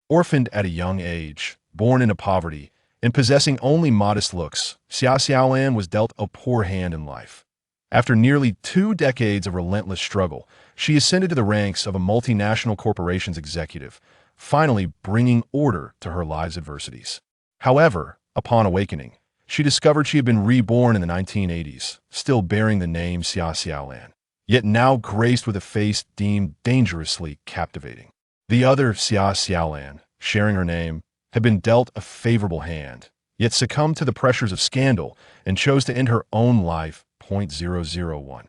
Orphaned at a young age, born into poverty, and possessing only modest looks, Xia Xiaolan was dealt a poor hand in life. After nearly 2 decades of relentless struggle, she ascended to the ranks of a multinational corporation's executive, finally bringing order to her life's adversities. However, upon awakening, she discovered she had been reborn in the 1980s, still bearing the name Xia Xiaolan, yet now graced with a face deemed dangerously captivating. The other Xia Xiaolan, sharing her name, had been dealt a favorable hand, yet succumbed to the pressures of scandal and chose to end her own life. 001.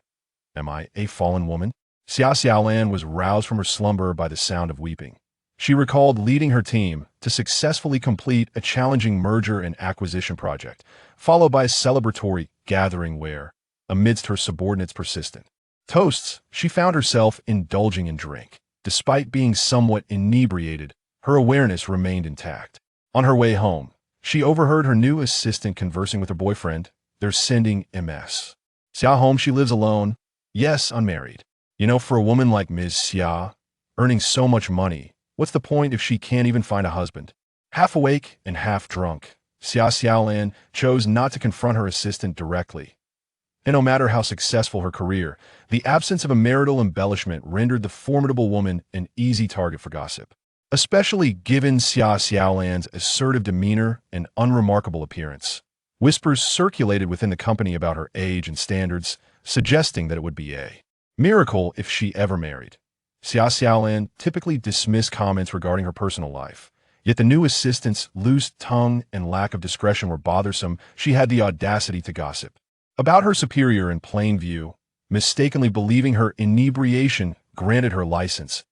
Am I a fallen woman? Xia Xiaolan was roused from her slumber by the sound of weeping. She recalled leading her team to successfully complete a challenging merger and acquisition project, followed by a celebratory gathering where, amidst her subordinates' persistent toasts, she found herself indulging in drink. Despite being somewhat inebriated, her awareness remained intact. On her way home, she overheard her new assistant conversing with her boyfriend. They're sending MS. Xia home she lives alone. Yes, unmarried. You know, for a woman like Ms. Xia, earning so much money, what's the point if she can't even find a husband? Half awake and half drunk, Xia Xiaolan chose not to confront her assistant directly. And no matter how successful her career, the absence of a marital embellishment rendered the formidable woman an easy target for gossip, especially given Xia Xiaolan's assertive demeanor and unremarkable appearance. Whispers circulated within the company about her age and standards, suggesting that it would be a miracle if she ever married. Xia Xiaolan typically dismissed comments regarding her personal life, yet the new assistant's loose tongue and lack of discretion were bothersome. She had the audacity to gossip about her superior in plain view, mistakenly believing her inebriation granted her license.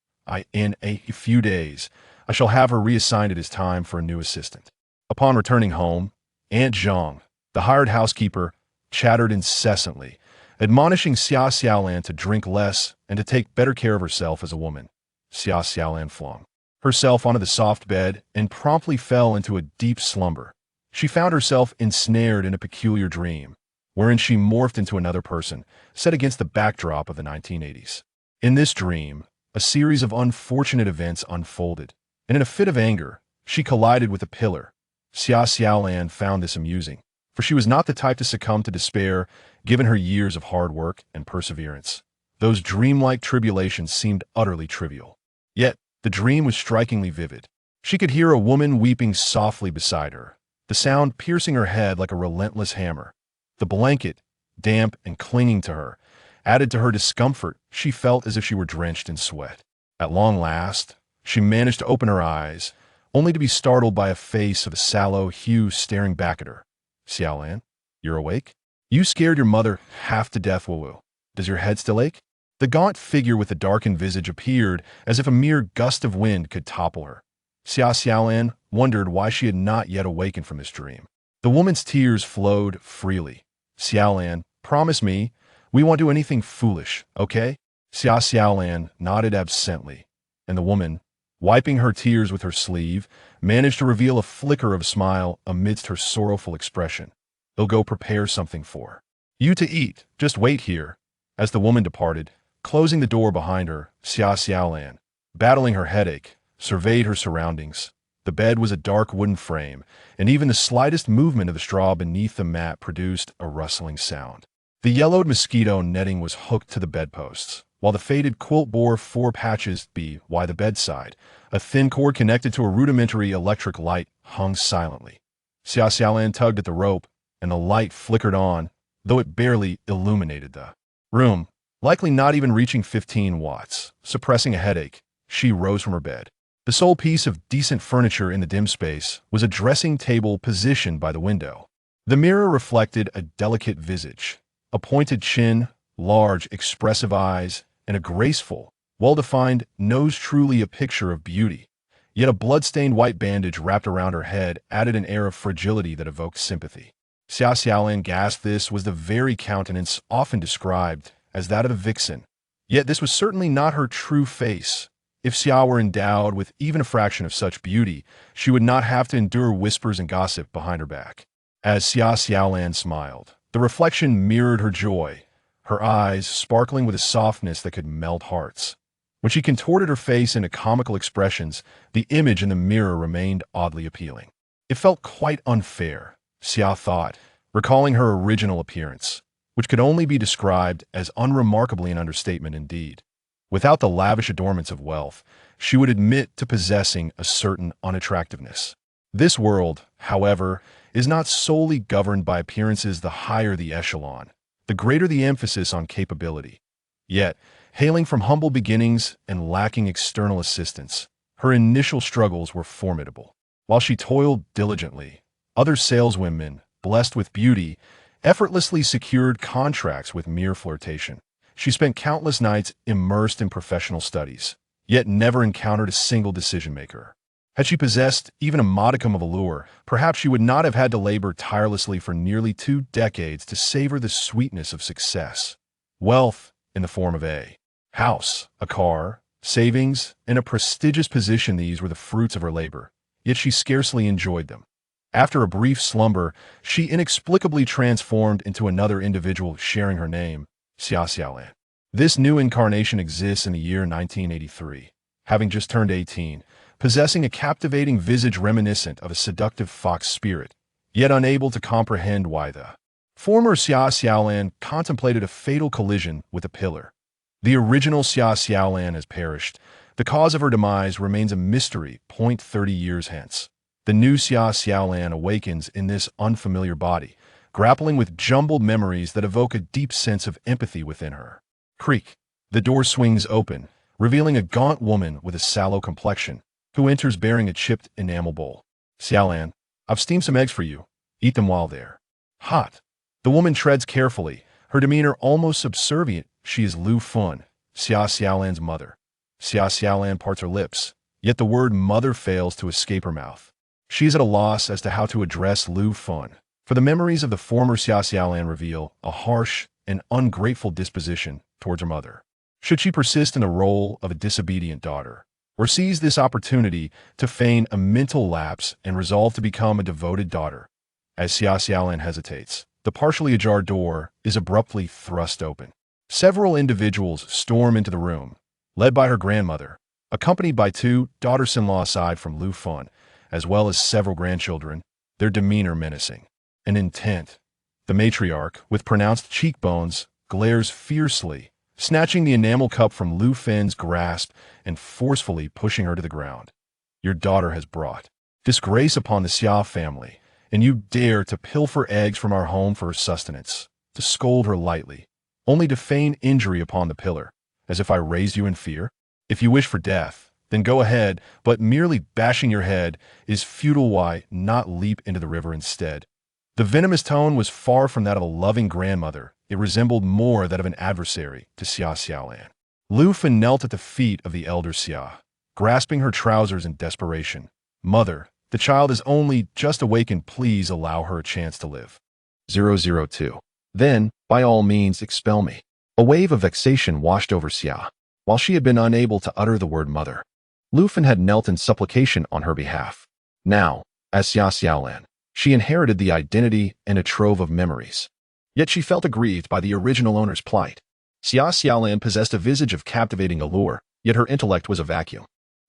In a few days, I shall have her reassigned. It is time for a new assistant. Upon returning home, Aunt Zhang, the hired housekeeper, chattered incessantly, admonishing Xia Xiaolan to drink less and to take better care of herself as a woman. Xia Xiaolan flung herself onto the soft bed and promptly fell into a deep slumber. She found herself ensnared in a peculiar dream, wherein she morphed into another person, set against the backdrop of the 1980s. In this dream, a series of unfortunate events unfolded, and in a fit of anger, she collided with a pillar. Xia Xiaolan found this amusing, for she was not the type to succumb to despair, given her years of hard work and perseverance. Those dreamlike tribulations seemed utterly trivial. Yet, the dream was strikingly vivid. She could hear a woman weeping softly beside her, the sound piercing her head like a relentless hammer. The blanket, damp and clinging to her, added to her discomfort. She felt as if she were drenched in sweat. At long last, she managed to open her eyes, only to be startled by a face of a sallow hue staring back at her. Xiaolan, you're awake? You scared your mother half to death, woo-woo. Does your head still ache? The gaunt figure with the darkened visage appeared as if a mere gust of wind could topple her. Xia Xiaolan wondered why she had not yet awakened from this dream. The woman's tears flowed freely. Xiaolan, promise me, we won't do anything foolish, okay? Xia Xiaolan nodded absently, and the woman, wiping her tears with her sleeve, managed to reveal a flicker of a smile amidst her sorrowful expression. They'll go prepare something for you to eat. Just wait here. As the woman departed, closing the door behind her, Xia Xiaolan, battling her headache, surveyed her surroundings. The bed was a dark wooden frame, and even the slightest movement of the straw beneath the mat produced a rustling sound. The yellowed mosquito netting was hooked to the bedposts, while the faded quilt bore 4 patches by the bedside. A thin cord connected to a rudimentary electric light hung silently. Xia Xiaolan tugged at the rope, and the light flickered on, though it barely illuminated the room, likely not even reaching 15 watts. Suppressing a headache, she rose from her bed. The sole piece of decent furniture in the dim space was a dressing table positioned by the window. The mirror reflected a delicate visage, a pointed chin, large, expressive eyes, and a graceful, well-defined nose, truly a picture of beauty. Yet a blood-stained white bandage wrapped around her head added an air of fragility that evoked sympathy. Xia Xiaolan gasped. This was the very countenance often described as that of a vixen. Yet this was certainly not her true face. If Xia were endowed with even a fraction of such beauty, she would not have to endure whispers and gossip behind her back. As Xia Xiaolan smiled, the reflection mirrored her joy, her eyes sparkling with a softness that could melt hearts. When she contorted her face into comical expressions, the image in the mirror remained oddly appealing. It felt quite unfair, Xia thought, recalling her original appearance, which could only be described as unremarkably an understatement indeed. Without the lavish adornments of wealth, she would admit to possessing a certain unattractiveness. This world, however, is not solely governed by appearances. The higher the echelon, the greater the emphasis on capability. Yet, hailing from humble beginnings and lacking external assistance, her initial struggles were formidable. While she toiled diligently, other saleswomen, blessed with beauty, effortlessly secured contracts with mere flirtation. She spent countless nights immersed in professional studies, yet never encountered a single decision-maker. Had she possessed even a modicum of allure, perhaps she would not have had to labor tirelessly for nearly 2 decades to savor the sweetness of success. Wealth, in the form of a house, a car, savings, and a prestigious position, these were the fruits of her labor, yet she scarcely enjoyed them. After a brief slumber, she inexplicably transformed into another individual sharing her name, Xia Xiaolan. This new incarnation exists in the year 1983, having just turned 18, possessing a captivating visage reminiscent of a seductive fox spirit, yet unable to comprehend why the former Xia Xiaolan contemplated a fatal collision with a pillar. The original Xia Xiaolan has perished. The cause of her demise remains a mystery. 30 years hence, the new Xia Xiaolan awakens in this unfamiliar body, grappling with jumbled memories that evoke a deep sense of empathy within her. Creak. The door swings open, revealing a gaunt woman with a sallow complexion, who enters bearing a chipped enamel bowl. Xiaolan, I've steamed some eggs for you. Eat them while they're hot. The woman treads carefully, her demeanor almost subservient. She is Lu Fun, Xia Xiaolan's mother. Xia Xiaolan parts her lips, yet the word mother fails to escape her mouth. She is at a loss as to how to address Lu Fun, for the memories of the former Xia Xiaolan reveal a harsh and ungrateful disposition towards her mother. Should she persist in the role of a disobedient daughter, or seize this opportunity to feign a mental lapse and resolve to become a devoted daughter? As Xia Xiaolan hesitates, the partially ajar door is abruptly thrust open. Several individuals storm into the room, led by her grandmother, accompanied by 2 daughters-in-law aside from Lu Fun, as well as several grandchildren, their demeanor menacing and intent. The matriarch, with pronounced cheekbones, glares fiercely, snatching the enamel cup from Lu Fun's grasp and forcefully pushing her to the ground. Your daughter has brought disgrace upon the Xia family, and you dare to pilfer eggs from our home for her sustenance, to scold her lightly, only to feign injury upon the pillar, as if I raised you in fear? If you wish for death, then go ahead, but merely bashing your head is futile. Why not leap into the river instead? The venomous tone was far from that of a loving grandmother. It resembled more that of an adversary to Xia Xiaolan. Lu Fun knelt at the feet of the elder Xia, grasping her trousers in desperation. Mother, the child is only just awakened. Please allow her a chance to live. 002. Then, by all means, expel me. A wave of vexation washed over Xia. While she had been unable to utter the word mother, Lu Fun had knelt in supplication on her behalf. Now, as Xia Xiaolan, she inherited the identity and a trove of memories. Yet she felt aggrieved by the original owner's plight. Xia Xiaolan possessed a visage of captivating allure, yet her intellect was a vacuum.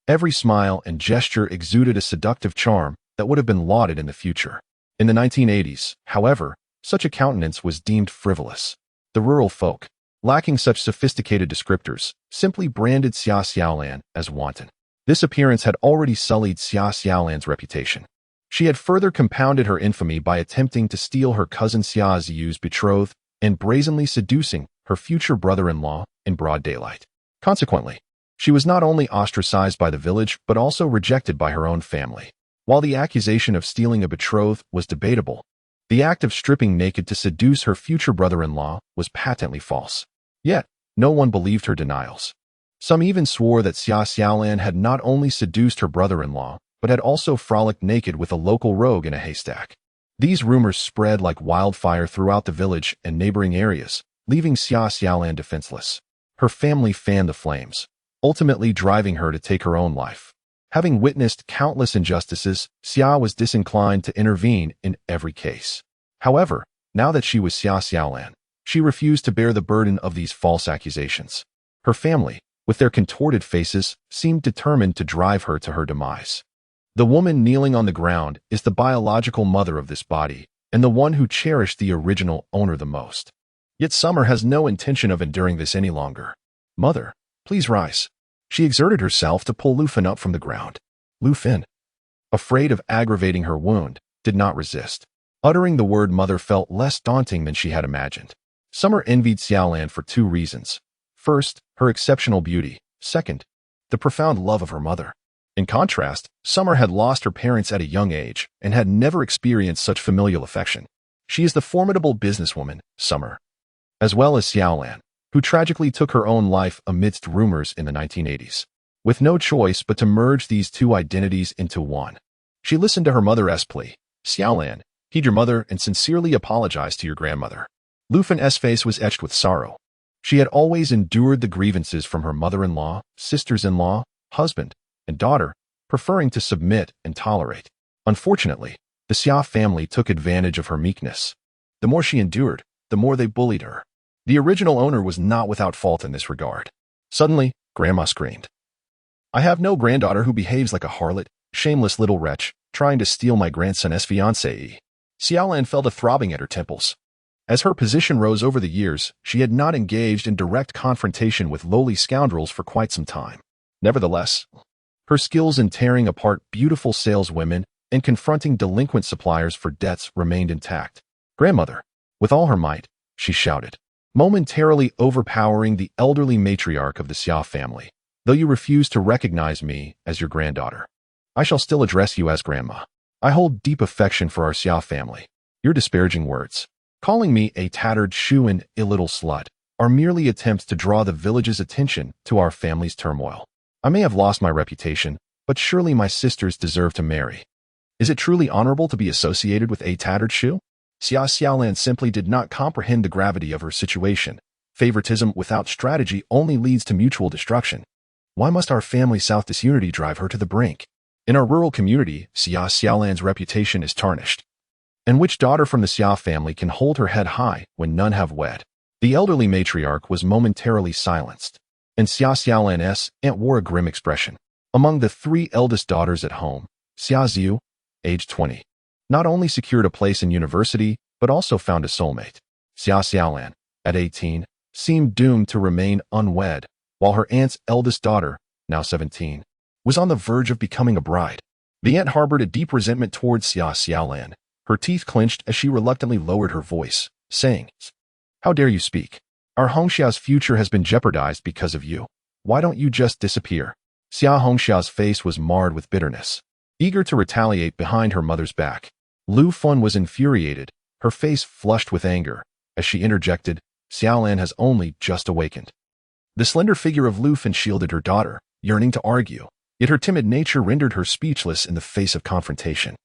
Every smile and gesture exuded a seductive charm that would have been lauded in the future. In the 1980s, however, such a countenance was deemed frivolous. The rural folk, lacking such sophisticated descriptors, simply branded Xia Xiaolan as wanton. This appearance had already sullied Xia Xiaolan's reputation. She had further compounded her infamy by attempting to steal her cousin Xia Ziyu's betrothed and brazenly seducing her future brother-in-law in broad daylight. Consequently, she was not only ostracized by the village but also rejected by her own family. While the accusation of stealing a betrothed was debatable, the act of stripping naked to seduce her future brother-in-law was patently false. Yet, no one believed her denials. Some even swore that Xia Xiaolan had not only seduced her brother-in-law, but had also frolicked naked with a local rogue in a haystack. These rumors spread like wildfire throughout the village and neighboring areas, leaving Xia Xiaolan defenseless. Her family fanned the flames, ultimately driving her to take her own life. Having witnessed countless injustices, Xia was disinclined to intervene in every case. However, now that she was Xia Xiaolan, she refused to bear the burden of these false accusations. Her family, with their contorted faces, seemed determined to drive her to her demise. The woman kneeling on the ground is the biological mother of this body, and the one who cherished the original owner the most. Yet Summer has no intention of enduring this any longer. "Mother, please rise." She exerted herself to pull Lufin up from the ground. Lufin, afraid of aggravating her wound, did not resist. Uttering the word mother felt less daunting than she had imagined. Summer envied Xiaolan for two reasons. First, her exceptional beauty. Second, the profound love of her mother. In contrast, Summer had lost her parents at a young age and had never experienced such familial affection. She is the formidable businesswoman, Summer, as well as Xiaolan, who tragically took her own life amidst rumors in the 1980s. With no choice but to merge these two identities into one, she listened to her mother's plea. "Xiaolan, heed your mother and sincerely apologize to your grandmother." Lufin's face was etched with sorrow. She had always endured the grievances from her mother-in-law, sisters-in-law, husband, and daughter, preferring to submit and tolerate. Unfortunately, the Xia family took advantage of her meekness. The more she endured, the more they bullied her. The original owner was not without fault in this regard. Suddenly, Grandma screamed, "I have no granddaughter who behaves like a harlot, shameless little wretch, trying to steal my grandson's fiancée." Xiaolan felt a throbbing at her temples. As her position rose over the years, she had not engaged in direct confrontation with lowly scoundrels for quite some time. Nevertheless, her skills in tearing apart beautiful saleswomen and confronting delinquent suppliers for debts remained intact. "Grandmother," with all her might, she shouted, momentarily overpowering the elderly matriarch of the Xia family. "Though you refuse to recognize me as your granddaughter, I shall still address you as Grandma. I hold deep affection for our Xia family. Your disparaging words, calling me a tattered shoe and a little slut, are merely attempts to draw the village's attention to our family's turmoil. I may have lost my reputation, but surely my sisters deserve to marry. Is it truly honorable to be associated with a tattered shoe?" Xiaolan simply did not comprehend the gravity of her situation. Favoritism without strategy only leads to mutual destruction. Why must our family South disunity drive her to the brink? In our rural community, Xiaolan's reputation is tarnished. And which daughter from the Xia family can hold her head high when none have wed? The elderly matriarch was momentarily silenced, and Xiaolan's aunt wore a grim expression. Among the three eldest daughters at home, Xia Xiu, aged 20, not only secured a place in university, but also found a soulmate. Xiaolan, at 18, seemed doomed to remain unwed, while her aunt's eldest daughter, now 17, was on the verge of becoming a bride. The aunt harbored a deep resentment towards Xiaolan. Her teeth clenched as she reluctantly lowered her voice, saying, "How dare you speak? Our Hongxia's future has been jeopardized because of you. Why don't you just disappear?" Xia Hongxia's face was marred with bitterness. Eager to retaliate behind her mother's back, Lu Fun was infuriated, her face flushed with anger. As she interjected, "Xiaolan has only just awakened." The slender figure of Lu Fun shielded her daughter, yearning to argue, yet her timid nature rendered her speechless in the face of confrontation.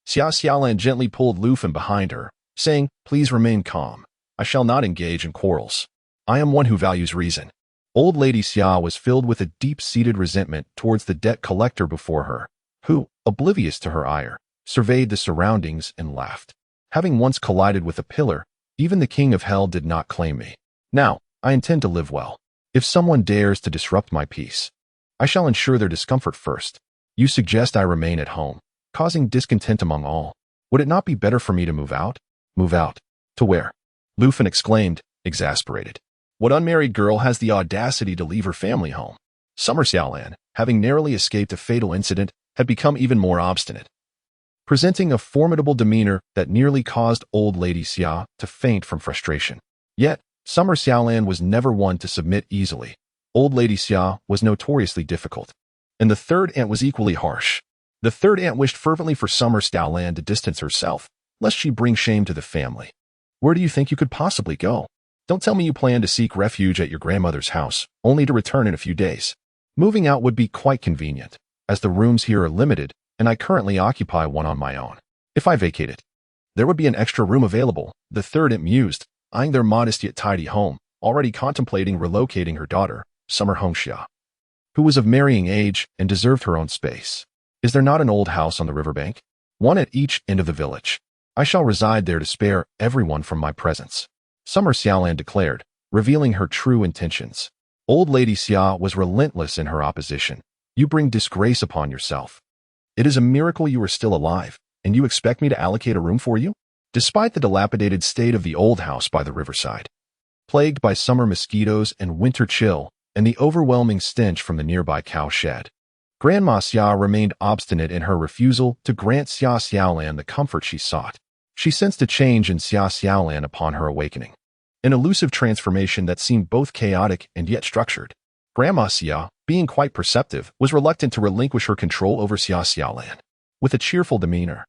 Xiaolan gently pulled Lu Fun behind her, saying, "Please remain calm. I shall not engage in quarrels. I am one who values reason." Old Lady Xia was filled with a deep-seated resentment towards the debt collector before her, who, oblivious to her ire, surveyed the surroundings and laughed. "Having once collided with a pillar, even the king of hell did not claim me. Now, I intend to live well. If someone dares to disrupt my peace, I shall ensure their discomfort first. You suggest I remain at home, causing discontent among all. Would it not be better for me to move out?" "Move out? To where?" Lu Fun exclaimed, exasperated. "What unmarried girl has the audacity to leave her family home?" Summer Xiaolan, having narrowly escaped a fatal incident, had become even more obstinate, presenting a formidable demeanor that nearly caused old Lady Xia to faint from frustration. Yet, Summer Xiaolan was never one to submit easily. Old Lady Xia was notoriously difficult, and the third aunt was equally harsh. The third aunt wished fervently for Summer Xiaolan to distance herself, lest she bring shame to the family. "Where do you think you could possibly go? Don't tell me you plan to seek refuge at your grandmother's house, only to return in a few days. Moving out would be quite convenient, as the rooms here are limited, and I currently occupy one on my own. If I vacate it, there would be an extra room available," the third aunt mused, eyeing their modest yet tidy home, already contemplating relocating her daughter, Summer Hongxia, who was of marrying age and deserved her own space. "Is there not an old house on the riverbank? One at each end of the village. I shall reside there to spare everyone from my presence," Summer Xiaolan declared, revealing her true intentions. Old Lady Xia was relentless in her opposition. You bring disgrace upon yourself. It is a miracle you are still alive, and you expect me to allocate a room for you? Despite the dilapidated state of the old house by the riverside, plagued by summer mosquitoes and winter chill, and the overwhelming stench from the nearby cow shed, Grandma Xia remained obstinate in her refusal to grant Xia Xiaolan the comfort she sought. She sensed a change in Xia Xiaolan upon her awakening, an elusive transformation that seemed both chaotic and yet structured. Grandma Xia, being quite perceptive, was reluctant to relinquish her control over Xia Xiaolan. With a cheerful demeanor,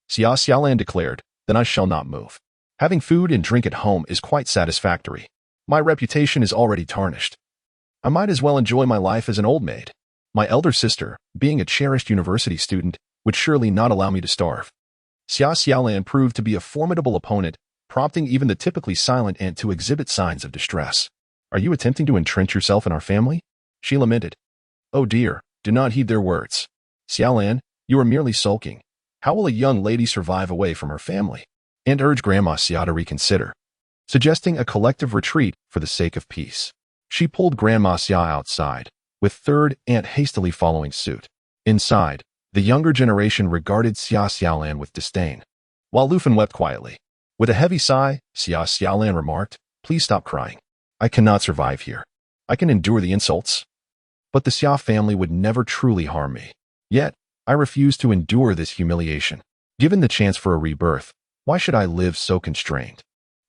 Xia Xiaolan declared, "Then I shall not move. Having food and drink at home is quite satisfactory. My reputation is already tarnished. I might as well enjoy my life as an old maid. My elder sister, being a cherished university student, would surely not allow me to starve." Xia Xiaolan proved to be a formidable opponent, prompting even the typically silent aunt to exhibit signs of distress. "Are you attempting to entrench yourself in our family?" she lamented. "Oh dear, do not heed their words. Xiaolan, you are merely sulking. How will a young lady survive away from her family?" And urged Grandma Xia to reconsider, suggesting a collective retreat for the sake of peace. She pulled Grandma Xia outside, with third aunt hastily following suit. Inside, the younger generation regarded Xia Xiaolan with disdain, while Lufan wept quietly. With a heavy sigh, Xia Xiaolan remarked, "Please stop crying. I cannot survive here. I can endure the insults, but the Xia family would never truly harm me. Yet, I refuse to endure this humiliation. Given the chance for a rebirth, why should I live so constrained?"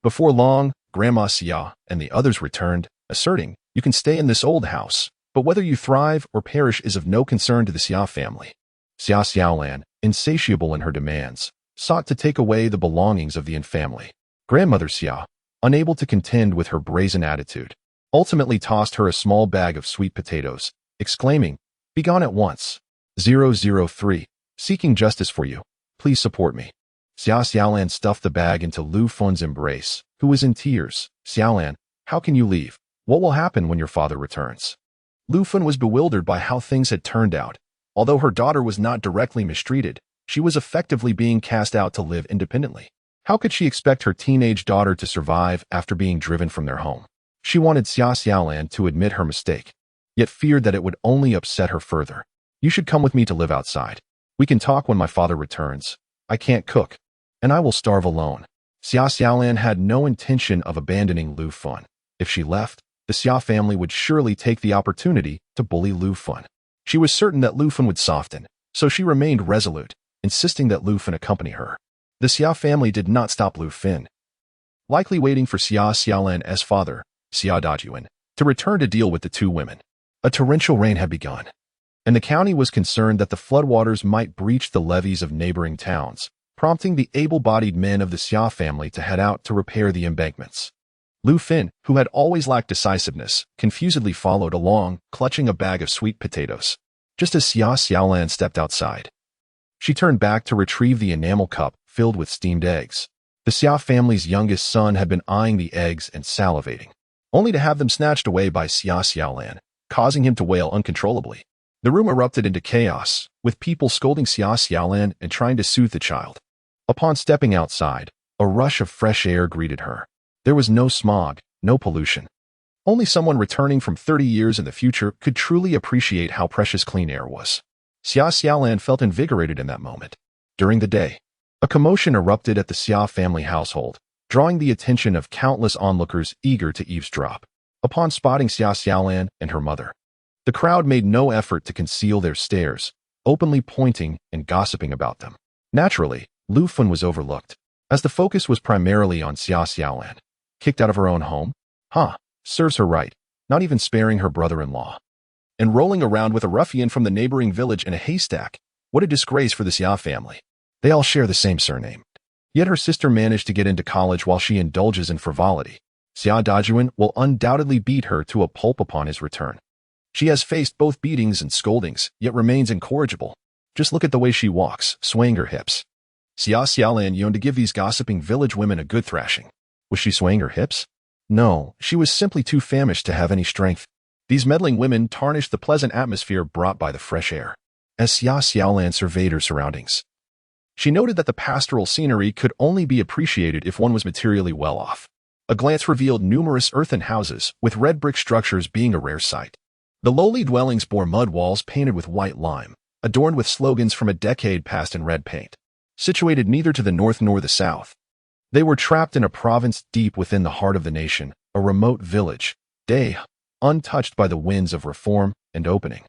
Before long, Grandma Xia and the others returned, asserting, "You can stay in this old house, but whether you thrive or perish is of no concern to the Xia family." Xia Xiaolan, insatiable in her demands, sought to take away the belongings of the family. Grandmother Xia, unable to contend with her brazen attitude, ultimately tossed her a small bag of sweet potatoes, exclaiming, "Begone at once. 003, seeking justice for you. Please support me." Xia Xiaolan stuffed the bag into Lu Fun's embrace, who was in tears. "Xiaolan, how can you leave? What will happen when your father returns?" Lu Fun was bewildered by how things had turned out. Although her daughter was not directly mistreated, she was effectively being cast out to live independently. How could she expect her teenage daughter to survive after being driven from their home? She wanted Xia Xiaolan to admit her mistake, yet feared that it would only upset her further. "You should come with me to live outside. We can talk when my father returns. I can't cook, and I will starve alone." Xia Xiaolan had no intention of abandoning Lu Fun. If she left, the Xia family would surely take the opportunity to bully Lu Fun. She was certain that Lu Fun would soften, so she remained resolute, insisting that Lu Fun accompany her. The Xia family did not stop Lu Fun, likely waiting for Xia Xiaolan's father, Xia Dajuan, to return to deal with the two women. A torrential rain had begun, and the county was concerned that the floodwaters might breach the levees of neighboring towns, prompting the able-bodied men of the Xia family to head out to repair the embankments. Lu Fun, who had always lacked decisiveness, confusedly followed along, clutching a bag of sweet potatoes. Just as Xia Xiaolan stepped outside, she turned back to retrieve the enamel cup filled with steamed eggs. The Xia family's youngest son had been eyeing the eggs and salivating, only to have them snatched away by Xia Xiaolan, causing him to wail uncontrollably. The room erupted into chaos, with people scolding Xia Xiaolan and trying to soothe the child. Upon stepping outside, a rush of fresh air greeted her. There was no smog, no pollution. Only someone returning from 30 years in the future could truly appreciate how precious clean air was. Xia Xiaolan felt invigorated in that moment. During the day, a commotion erupted at the Xia family household, drawing the attention of countless onlookers eager to eavesdrop. Upon spotting Xia Xiaolan and her mother, the crowd made no effort to conceal their stares, openly pointing and gossiping about them. Naturally, Lu Fun was overlooked, as the focus was primarily on Xia Xiaolan. Kicked out of her own home? Serves her right, not even sparing her brother-in-law. And rolling around with a ruffian from the neighboring village in a haystack. What a disgrace for the Xia family. They all share the same surname. Yet her sister managed to get into college while she indulges in frivolity. Xia Dajuan will undoubtedly beat her to a pulp upon his return. She has faced both beatings and scoldings, yet remains incorrigible. Just look at the way she walks, swaying her hips. Xia Xiaolan yearned to give these gossiping village women a good thrashing. Was she swaying her hips? No, she was simply too famished to have any strength. These meddling women tarnished the pleasant atmosphere brought by the fresh air. As Xia Xiaolan surveyed her surroundings, she noted that the pastoral scenery could only be appreciated if one was materially well off. A glance revealed numerous earthen houses, with red brick structures being a rare sight. The lowly dwellings bore mud walls painted with white lime, adorned with slogans from a decade past in red paint. Situated neither to the north nor the south, they were trapped in a province deep within the heart of the nation, a remote village, untouched by the winds of reform and opening.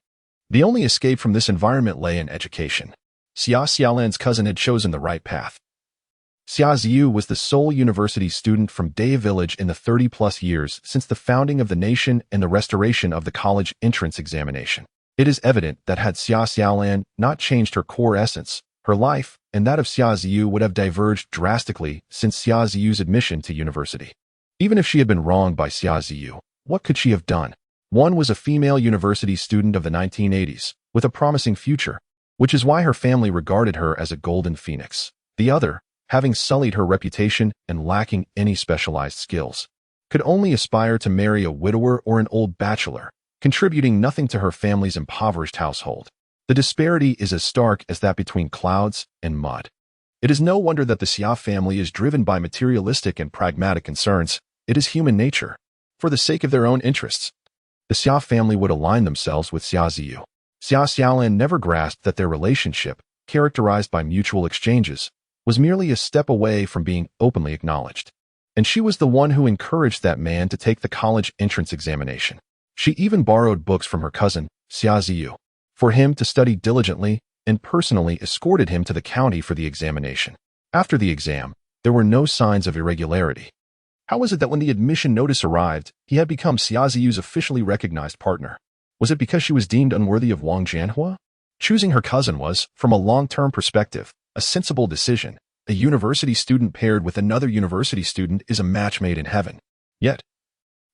The only escape from this environment lay in education. Xia Xiaolan's cousin had chosen the right path. Xia Ziyu was the sole university student from Day Village in the 30-plus years since the founding of the nation and the restoration of the college entrance examination. It is evident that had Xia Xiaolan not changed her core essence, her life and that of Xia Ziyu would have diverged drastically since Xia Ziyu's admission to university. Even if she had been wronged by Xia Ziyu, what could she have done? One was a female university student of the 1980s, with a promising future, which is why her family regarded her as a golden phoenix. The other, having sullied her reputation and lacking any specialized skills, could only aspire to marry a widower or an old bachelor, contributing nothing to her family's impoverished household. The disparity is as stark as that between clouds and mud. It is no wonder that the Xia family is driven by materialistic and pragmatic concerns. It is human nature. For the sake of their own interests, the Xia family would align themselves with Xia Ziyu. Xia Xiaolan never grasped that their relationship, characterized by mutual exchanges, was merely a step away from being openly acknowledged. And she was the one who encouraged that man to take the college entrance examination. She even borrowed books from her cousin, Xia Ziyu, for him to study diligently and personally escorted him to the county for the examination. After the exam, there were no signs of irregularity. How was it that when the admission notice arrived, he had become Xia Ziyu's officially recognized partner? Was it because she was deemed unworthy of Wang Jianhua? Choosing her cousin was, from a long-term perspective, a sensible decision. A university student paired with another university student is a match made in heaven. Yet,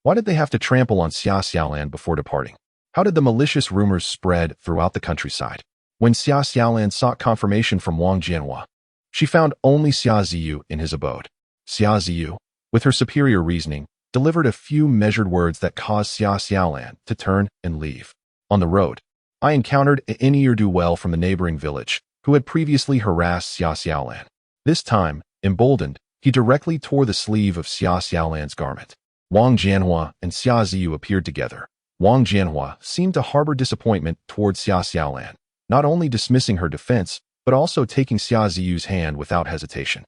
why did they have to trample on Xia Xiaolan before departing? How did the malicious rumors spread throughout the countryside? When Xia Xiaolan sought confirmation from Wang Jianhua, she found only Xia Ziyu in his abode. Xia Ziyu, with her superior reasoning, delivered a few measured words that caused Xia Xiaolan to turn and leave. On the road, I encountered an ne'er-do-well from the neighboring village, who had previously harassed Xia Xiaolan. This time, emboldened, he directly tore the sleeve of Xia Xiaolan's garment. Wang Jianhua and Xia Ziyu appeared together. Wang Jianhua seemed to harbor disappointment towards Xia Xiaolan, not only dismissing her defense, but also taking Xia Ziyu's hand without hesitation.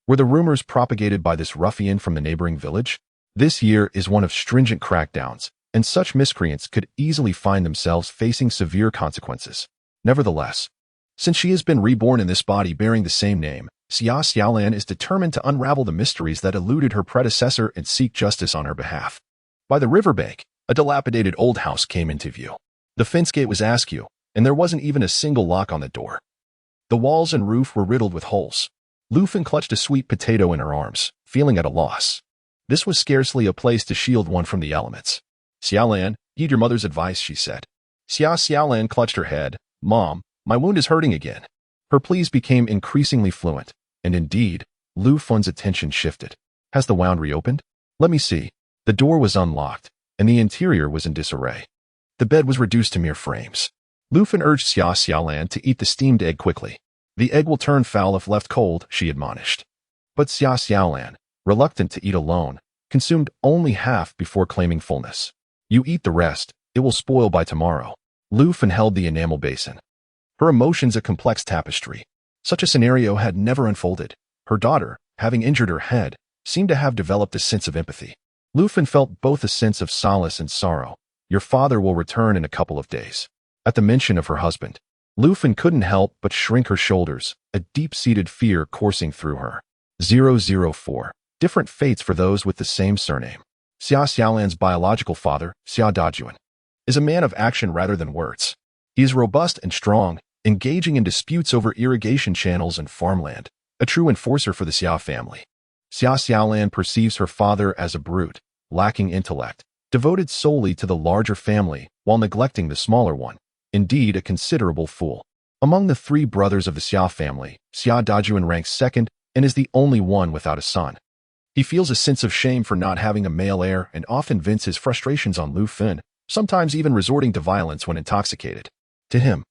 Were the rumors propagated by this ruffian from the neighboring village? This year is one of stringent crackdowns, and such miscreants could easily find themselves facing severe consequences. Nevertheless, since she has been reborn in this body bearing the same name, Xia Xiaolan is determined to unravel the mysteries that eluded her predecessor and seek justice on her behalf. By the riverbank, a dilapidated old house came into view. The fence gate was askew, and there wasn't even a single lock on the door. The walls and roof were riddled with holes. Lufin clutched a sweet potato in her arms, feeling at a loss. This was scarcely a place to shield one from the elements. Xiaolan, heed your mother's advice, she said. Xia Xiaolan clutched her head. Mom, my wound is hurting again. Her pleas became increasingly fluent, and indeed, Lu Fun's attention shifted. Has the wound reopened? Let me see. The door was unlocked, and the interior was in disarray. The bed was reduced to mere frames. Lu Fun urged Xia Xiaolan to eat the steamed egg quickly. The egg will turn foul if left cold, she admonished. But Xia Xiaolan, reluctant to eat alone, consumed only half before claiming fullness. You eat the rest, it will spoil by tomorrow. Lu Fun held the enamel basin. Her emotions a complex tapestry. Such a scenario had never unfolded. Her daughter, having injured her head, seemed to have developed a sense of empathy. Lu Fun felt both a sense of solace and sorrow. Your father will return in a couple of days. At the mention of her husband, Lu Fun couldn't help but shrink her shoulders, a deep-seated fear coursing through her. 004. Different fates for those with the same surname. Xia Xiaolan's biological father, Xia Dajuan, is a man of action rather than words. He is robust and strong, engaging in disputes over irrigation channels and farmland, a true enforcer for the Xia family. Xia Xiaolan perceives her father as a brute, lacking intellect, devoted solely to the larger family while neglecting the smaller one. Indeed, a considerable fool. Among the three brothers of the Xia family, Xia Dajuan ranks second and is the only one without a son. He feels a sense of shame for not having a male heir and often vents his frustrations on Lu Fun, sometimes even resorting to violence when intoxicated. To him,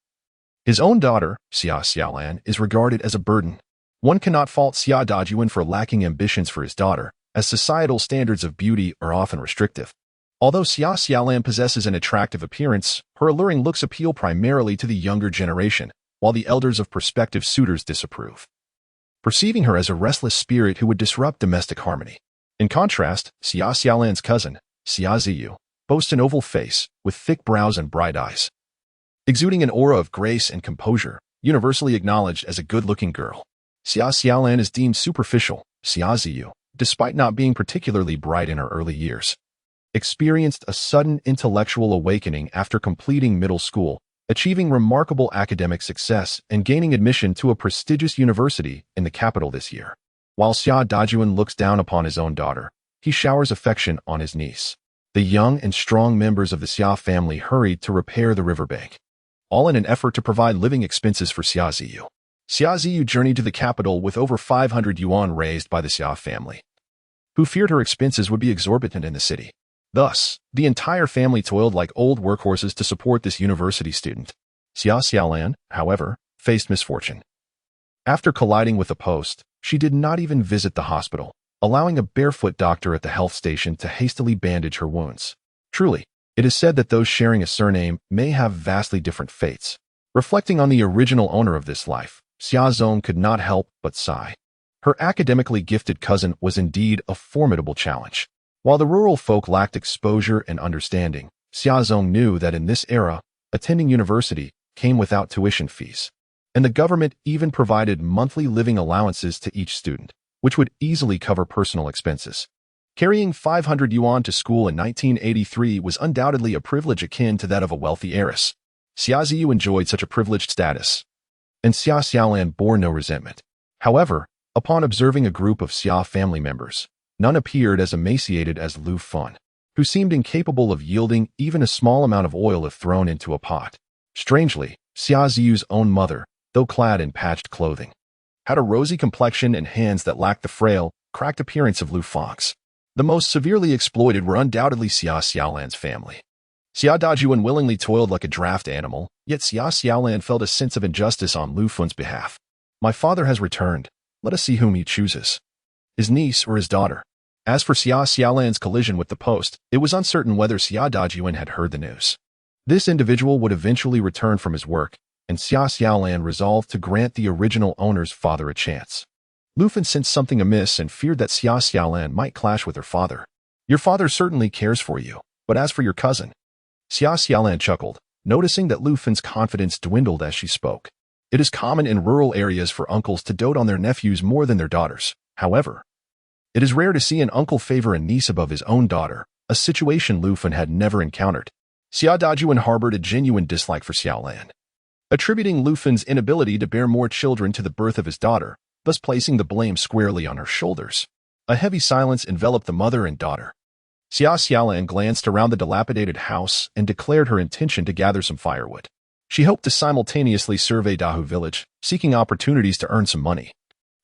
his own daughter, Xia Xiaolan, is regarded as a burden. One cannot fault Xia Dajuan for lacking ambitions for his daughter, as societal standards of beauty are often restrictive. Although Xia Xiaolan possesses an attractive appearance, her alluring looks appeal primarily to the younger generation, while the elders of prospective suitors disapprove, perceiving her as a restless spirit who would disrupt domestic harmony. In contrast, Xia Xiaolan's cousin, Xia Ziyu, boasts an oval face, with thick brows and bright eyes, exuding an aura of grace and composure, universally acknowledged as a good-looking girl. Xia Xiaolan is deemed superficial. Xia Ziyu, despite not being particularly bright in her early years, experienced a sudden intellectual awakening after completing middle school, achieving remarkable academic success and gaining admission to a prestigious university in the capital this year. While Xia Dajuan looks down upon his own daughter, he showers affection on his niece. The young and strong members of the Xia family hurried to repair the riverbank, all in an effort to provide living expenses for Xia Ziyu. Xia Ziyu journeyed to the capital with over 500 yuan raised by the Xia family, who feared her expenses would be exorbitant in the city. Thus, the entire family toiled like old workhorses to support this university student. Xia Xiaolan, however, faced misfortune. After colliding with the post, she did not even visit the hospital, allowing a barefoot doctor at the health station to hastily bandage her wounds. Truly, it is said that those sharing a surname may have vastly different fates. Reflecting on the original owner of this life, Xia Zong could not help but sigh. Her academically gifted cousin was indeed a formidable challenge. While the rural folk lacked exposure and understanding, Xia Zong knew that in this era, attending university came without tuition fees, and the government even provided monthly living allowances to each student, which would easily cover personal expenses. Carrying 500 yuan to school in 1983 was undoubtedly a privilege akin to that of a wealthy heiress. Xia Ziyu enjoyed such a privileged status, and Xia Xiaolan bore no resentment. However, upon observing a group of Xia family members, none appeared as emaciated as Lu Fun, who seemed incapable of yielding even a small amount of oil if thrown into a pot. Strangely, Xia Ziyu's own mother, though clad in patched clothing, had a rosy complexion and hands that lacked the frail, cracked appearance of Lu Fang's. The most severely exploited were undoubtedly Xia Xiaolan's family. Xia Dajuan willingly toiled like a draft animal, yet Xia Xiaolan felt a sense of injustice on Lu Fun's behalf. My father has returned. Let us see whom he chooses, his niece or his daughter. As for Xia Xiaolan's collision with the post, it was uncertain whether Xia Dajuan had heard the news. This individual would eventually return from his work, and Xia Xiaolan resolved to grant the original owner's father a chance. Lu Fun sensed something amiss and feared that Xia Xiaolan might clash with her father. Your father certainly cares for you, but as for your cousin, Xia Xiaolan chuckled, noticing that Lu Fun's confidence dwindled as she spoke. It is common in rural areas for uncles to dote on their nephews more than their daughters. However, it is rare to see an uncle favor a niece above his own daughter, a situation Lu Fun had never encountered. Xia Dajuan harbored a genuine dislike for Xiaolan, attributing Lu Fun's inability to bear more children to the birth of his daughter, thus placing the blame squarely on her shoulders. A heavy silence enveloped the mother and daughter. Xia Xiaolan glanced around the dilapidated house and declared her intention to gather some firewood. She hoped to simultaneously survey Dahu village, seeking opportunities to earn some money,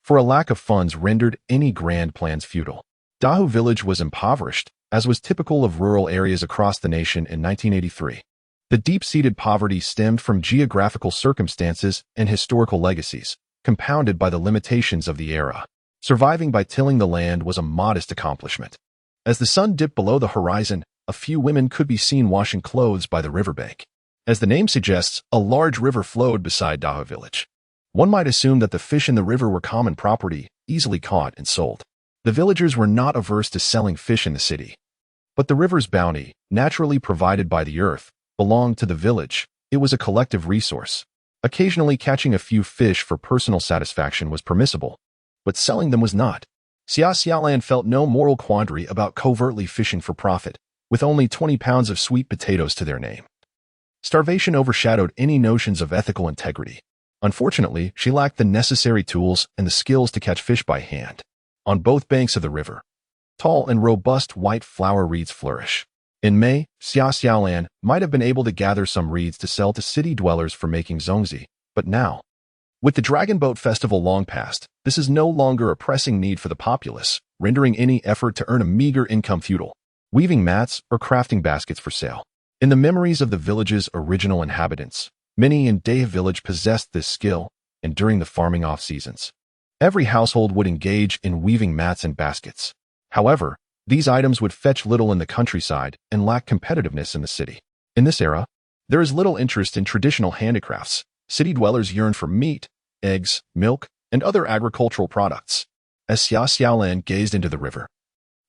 for a lack of funds rendered any grand plans futile. Dahu village was impoverished, as was typical of rural areas across the nation in 1983. The deep-seated poverty stemmed from geographical circumstances and historical legacies, compounded by the limitations of the era. Surviving by tilling the land was a modest accomplishment. As the sun dipped below the horizon, a few women could be seen washing clothes by the riverbank. As the name suggests, a large river flowed beside Dahu village. One might assume that the fish in the river were common property, easily caught and sold. The villagers were not averse to selling fish in the city. But the river's bounty, naturally provided by the earth, belonged to the village. It was a collective resource. Occasionally catching a few fish for personal satisfaction was permissible, but selling them was not. Xia Xiaolan felt no moral quandary about covertly fishing for profit, with only 20 pounds of sweet potatoes to their name. Starvation overshadowed any notions of ethical integrity. Unfortunately, she lacked the necessary tools and the skills to catch fish by hand. On both banks of the river, tall and robust white flower reeds flourish. In May, Xia Xiaolan might have been able to gather some reeds to sell to city dwellers for making zongzi, but now, with the Dragon Boat Festival long past, this is no longer a pressing need for the populace, rendering any effort to earn a meager income futile. Weaving mats or crafting baskets for sale. In the memories of the village's original inhabitants, many in Dahe village possessed this skill, and during the farming off-seasons, every household would engage in weaving mats and baskets. However, these items would fetch little in the countryside and lack competitiveness in the city. In this era, there is little interest in traditional handicrafts. City dwellers yearn for meat, eggs, milk, and other agricultural products. As Xia Xiaolan gazed into the river,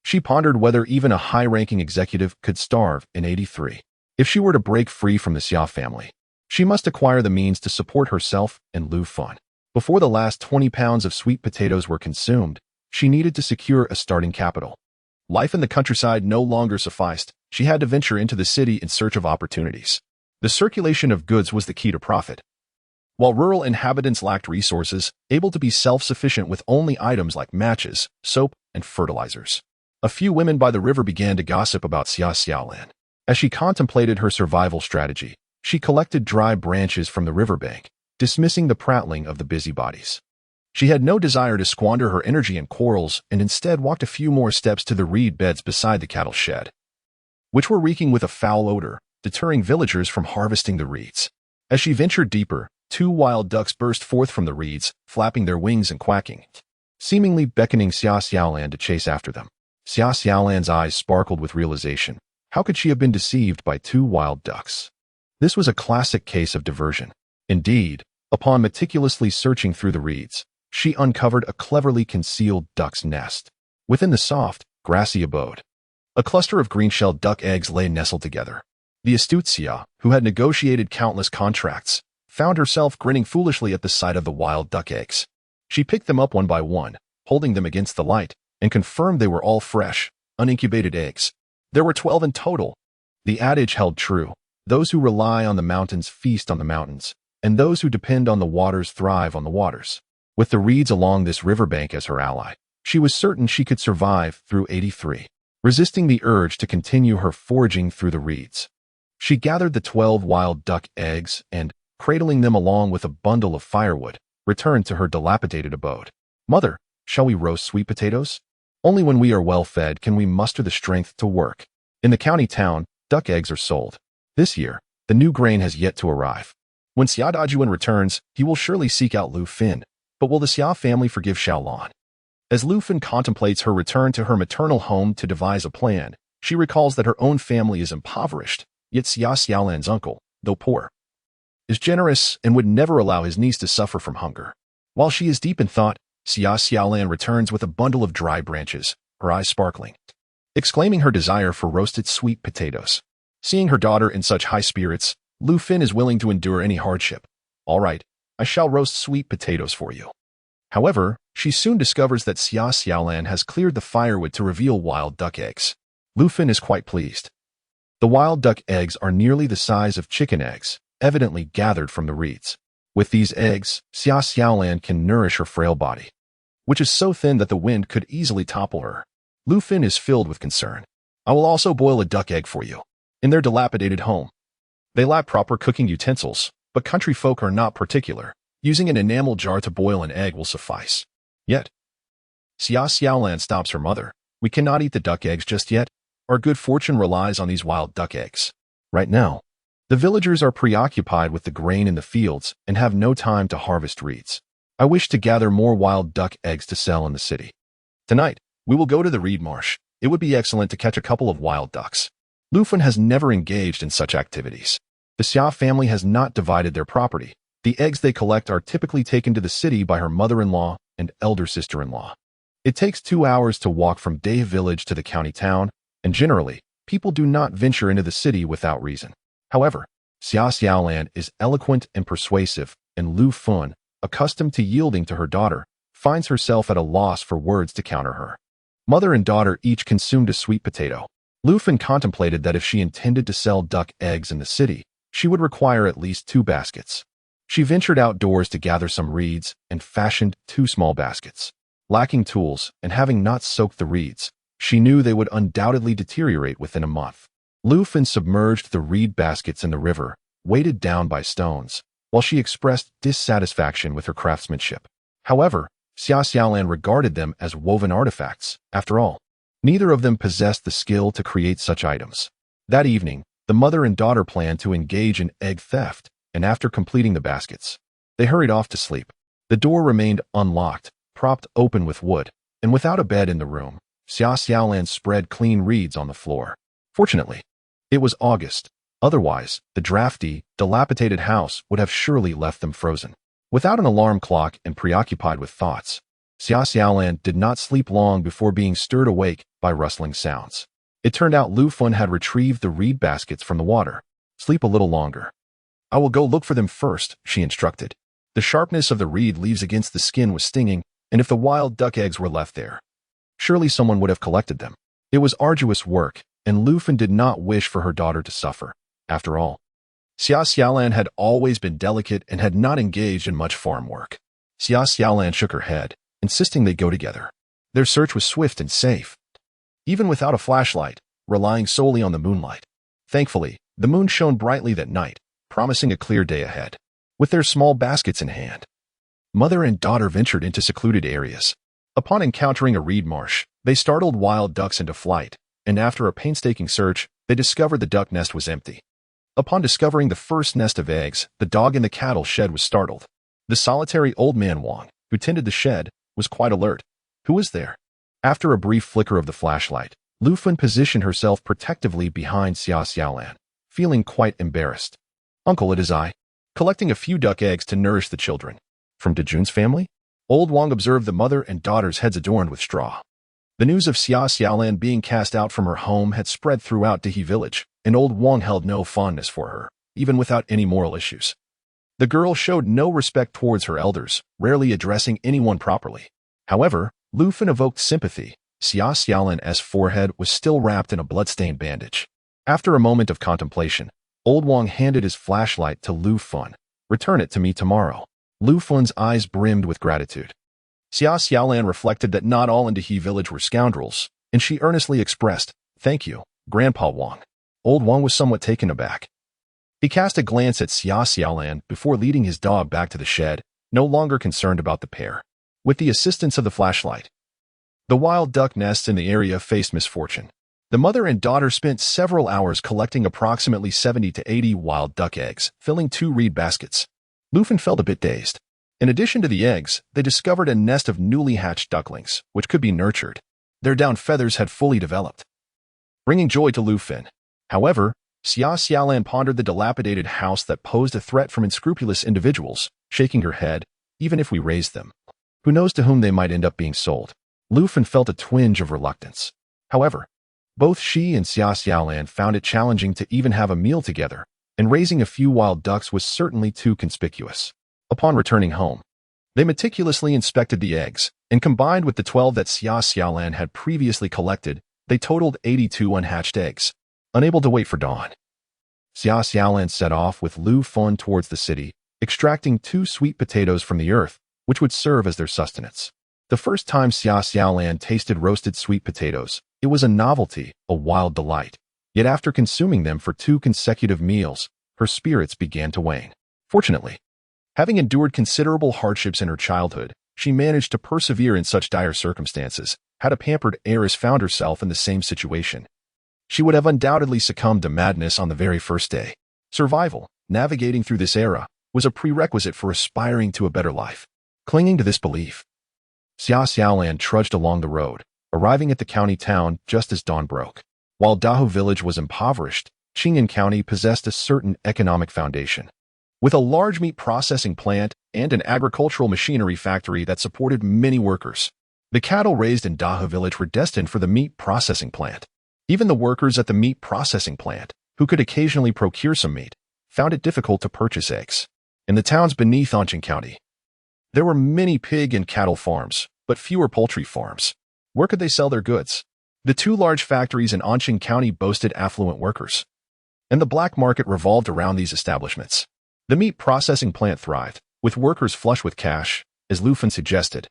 she pondered whether even a high-ranking executive could starve in 83. If she were to break free from the Xia family, she must acquire the means to support herself and Lu Fun. Before the last 20 pounds of sweet potatoes were consumed, she needed to secure a starting capital. Life in the countryside no longer sufficed. She had to venture into the city in search of opportunities. The circulation of goods was the key to profit. While rural inhabitants lacked resources, able to be self-sufficient with only items like matches, soap, and fertilizers. A few women by the river began to gossip about Xia Xiaolan. As she contemplated her survival strategy, she collected dry branches from the riverbank, dismissing the prattling of the busybodies. She had no desire to squander her energy in quarrels and instead walked a few more steps to the reed beds beside the cattle shed, which were reeking with a foul odor, deterring villagers from harvesting the reeds. As she ventured deeper, 2 wild ducks burst forth from the reeds, flapping their wings and quacking, seemingly beckoning Xia Xiaolan to chase after them. Xia Xiaolan's eyes sparkled with realization. How could she have been deceived by 2 wild ducks? This was a classic case of diversion. Indeed, upon meticulously searching through the reeds, she uncovered a cleverly concealed duck's nest. Within the soft, grassy abode, a cluster of green-shelled duck eggs lay nestled together. The astute Xia, who had negotiated countless contracts, found herself grinning foolishly at the sight of the wild duck eggs. She picked them up one by one, holding them against the light, and confirmed they were all fresh, unincubated eggs. There were 12 in total. The adage held true: those who rely on the mountains feast on the mountains, and those who depend on the waters thrive on the waters. With the reeds along this riverbank as her ally, she was certain she could survive through 83. Resisting the urge to continue her foraging through the reeds, she gathered the 12 wild duck eggs and, cradling them along with a bundle of firewood, returned to her dilapidated abode. "Mother, shall we roast sweet potatoes? Only when we are well fed can we muster the strength to work." In the county town, duck eggs are sold. This year, the new grain has yet to arrive. When Xia Dajuan returns, he will surely seek out Lu Fin. But will the Xia family forgive Xiaolan? As Lu Fin contemplates her return to her maternal home to devise a plan, she recalls that her own family is impoverished, yet Xia Xiaolan's uncle, though poor, is generous and would never allow his niece to suffer from hunger. While she is deep in thought, Xia Xiaolan returns with a bundle of dry branches, her eyes sparkling, exclaiming her desire for roasted sweet potatoes. Seeing her daughter in such high spirits, Lu Fin is willing to endure any hardship. "All right, I shall roast sweet potatoes for you." However, she soon discovers that Xia Xiaolan has cleared the firewood to reveal wild duck eggs. Lu Fin is quite pleased. The wild duck eggs are nearly the size of chicken eggs, evidently gathered from the reeds. With these eggs, Xia Xiaolan can nourish her frail body, which is so thin that the wind could easily topple her. Lu Fin is filled with concern. "I will also boil a duck egg for you." In their dilapidated home, they lack proper cooking utensils, but country folk are not particular. Using an enamel jar to boil an egg will suffice. Yet, Xia Xiaolan stops her mother. "We cannot eat the duck eggs just yet. Our good fortune relies on these wild duck eggs. Right now, the villagers are preoccupied with the grain in the fields and have no time to harvest reeds. I wish to gather more wild duck eggs to sell in the city. Tonight, we will go to the reed marsh. It would be excellent to catch a couple of wild ducks." Lu Fin has never engaged in such activities. The Xia family has not divided their property. The eggs they collect are typically taken to the city by her mother-in-law and elder sister-in-law. It takes 2 hours to walk from Day Village to the county town, and generally, people do not venture into the city without reason. However, Xia Xiaolan is eloquent and persuasive, and Lu Fin, accustomed to yielding to her daughter, finds herself at a loss for words to counter her. Mother and daughter each consumed a sweet potato. Lu Fin contemplated that if she intended to sell duck eggs in the city, she would require at least 2 baskets. She ventured outdoors to gather some reeds and fashioned 2 small baskets. Lacking tools and having not soaked the reeds, she knew they would undoubtedly deteriorate within a month. Lu Fin submerged the reed baskets in the river, weighted down by stones, while she expressed dissatisfaction with her craftsmanship. However, Xia Xiaolan regarded them as woven artifacts. After all, neither of them possessed the skill to create such items. That evening, the mother and daughter planned to engage in egg theft, and after completing the baskets, they hurried off to sleep. The door remained unlocked, propped open with wood, and without a bed in the room. Xia Xiaolan spread clean reeds on the floor. Fortunately, it was August. Otherwise, the drafty, dilapidated house would have surely left them frozen. Without an alarm clock and preoccupied with thoughts, Xia Xiaolan did not sleep long before being stirred awake by rustling sounds. It turned out Lu Fun had retrieved the reed baskets from the water. Sleep a little longer. I will go look for them first, she instructed. The sharpness of the reed leaves against the skin was stinging, and if the wild duck eggs were left there, surely someone would have collected them. It was arduous work, and Lu Fun did not wish for her daughter to suffer. After all, Xia Xiaolan had always been delicate and had not engaged in much farm work. Xia Xiaolan shook her head, insisting they go together. Their search was swift and safe, even without a flashlight, relying solely on the moonlight. Thankfully, the moon shone brightly that night, promising a clear day ahead. With their small baskets in hand, mother and daughter ventured into secluded areas. Upon encountering a reed marsh, they startled wild ducks into flight, and after a painstaking search, they discovered the duck nest was empty. Upon discovering the first nest of eggs, the dog in the cattle shed was startled. The solitary old man Wang, who tended the shed, was quite alert. Who was there? After a brief flicker of the flashlight, Lu Fun positioned herself protectively behind Xia Xiaolan, feeling quite embarrassed. Uncle, it is I. Collecting a few duck eggs to nourish the children. From Dejun's family? Old Wang observed the mother and daughter's heads adorned with straw. The news of Xia Xiaolan being cast out from her home had spread throughout Dehe village, and old Wang held no fondness for her, even without any moral issues. The girl showed no respect towards her elders, rarely addressing anyone properly. However, Lu Fun evoked sympathy. Xia Xiaolan's forehead was still wrapped in a blood-stained bandage. After a moment of contemplation, old Wang handed his flashlight to Lu Fun. Return it to me tomorrow. Lu Fun's eyes brimmed with gratitude. Xia Xiaolan reflected that not all in Dehe village were scoundrels, and she earnestly expressed, "Thank you, Grandpa Wang." Old Wang was somewhat taken aback. He cast a glance at Xia Xiaolan before leading his dog back to the shed, no longer concerned about the pair. With the assistance of the flashlight, the wild duck nests in the area faced misfortune. The mother and daughter spent several hours collecting approximately 70 to 80 wild duck eggs, filling 2 reed baskets. Lu Fun felt a bit dazed. In addition to the eggs, they discovered a nest of newly hatched ducklings, which could be nurtured. Their down feathers had fully developed, bringing joy to Lu Fun. However, Xia Xiaolan pondered the dilapidated house that posed a threat from unscrupulous individuals, shaking her head. Even if we raised them, who knows to whom they might end up being sold? Lu Fun felt a twinge of reluctance. However, both she and Xia Xiaolan found it challenging to even have a meal together, and raising a few wild ducks was certainly too conspicuous. Upon returning home, they meticulously inspected the eggs, and combined with the 12 that Xia Xiaolan had previously collected, they totaled 82 unhatched eggs. Unable to wait for dawn, Xia Xiaolan set off with Lu Fun towards the city, extracting 2 sweet potatoes from the earth, which would serve as their sustenance. The first time Xia Xiaolan tasted roasted sweet potatoes, it was a novelty, a wild delight. Yet after consuming them for 2 consecutive meals, her spirits began to wane. Fortunately, having endured considerable hardships in her childhood, she managed to persevere in such dire circumstances. Had a pampered heiress found herself in the same situation, she would have undoubtedly succumbed to madness on the very first day. Survival, navigating through this era, was a prerequisite for aspiring to a better life. Clinging to this belief, Xia Xiaolan trudged along the road, arriving at the county town just as dawn broke. While Dahu village was impoverished, Qing'an County possessed a certain economic foundation. With a large meat processing plant and an agricultural machinery factory that supported many workers, the cattle raised in Dahu village were destined for the meat processing plant. Even the workers at the meat processing plant, who could occasionally procure some meat, found it difficult to purchase eggs. In the towns beneath Anqing County, there were many pig and cattle farms, but fewer poultry farms. Where could they sell their goods? The 2 large factories in Anqing County boasted affluent workers, and the black market revolved around these establishments. The meat processing plant thrived, with workers flush with cash. As Lu Fun suggested,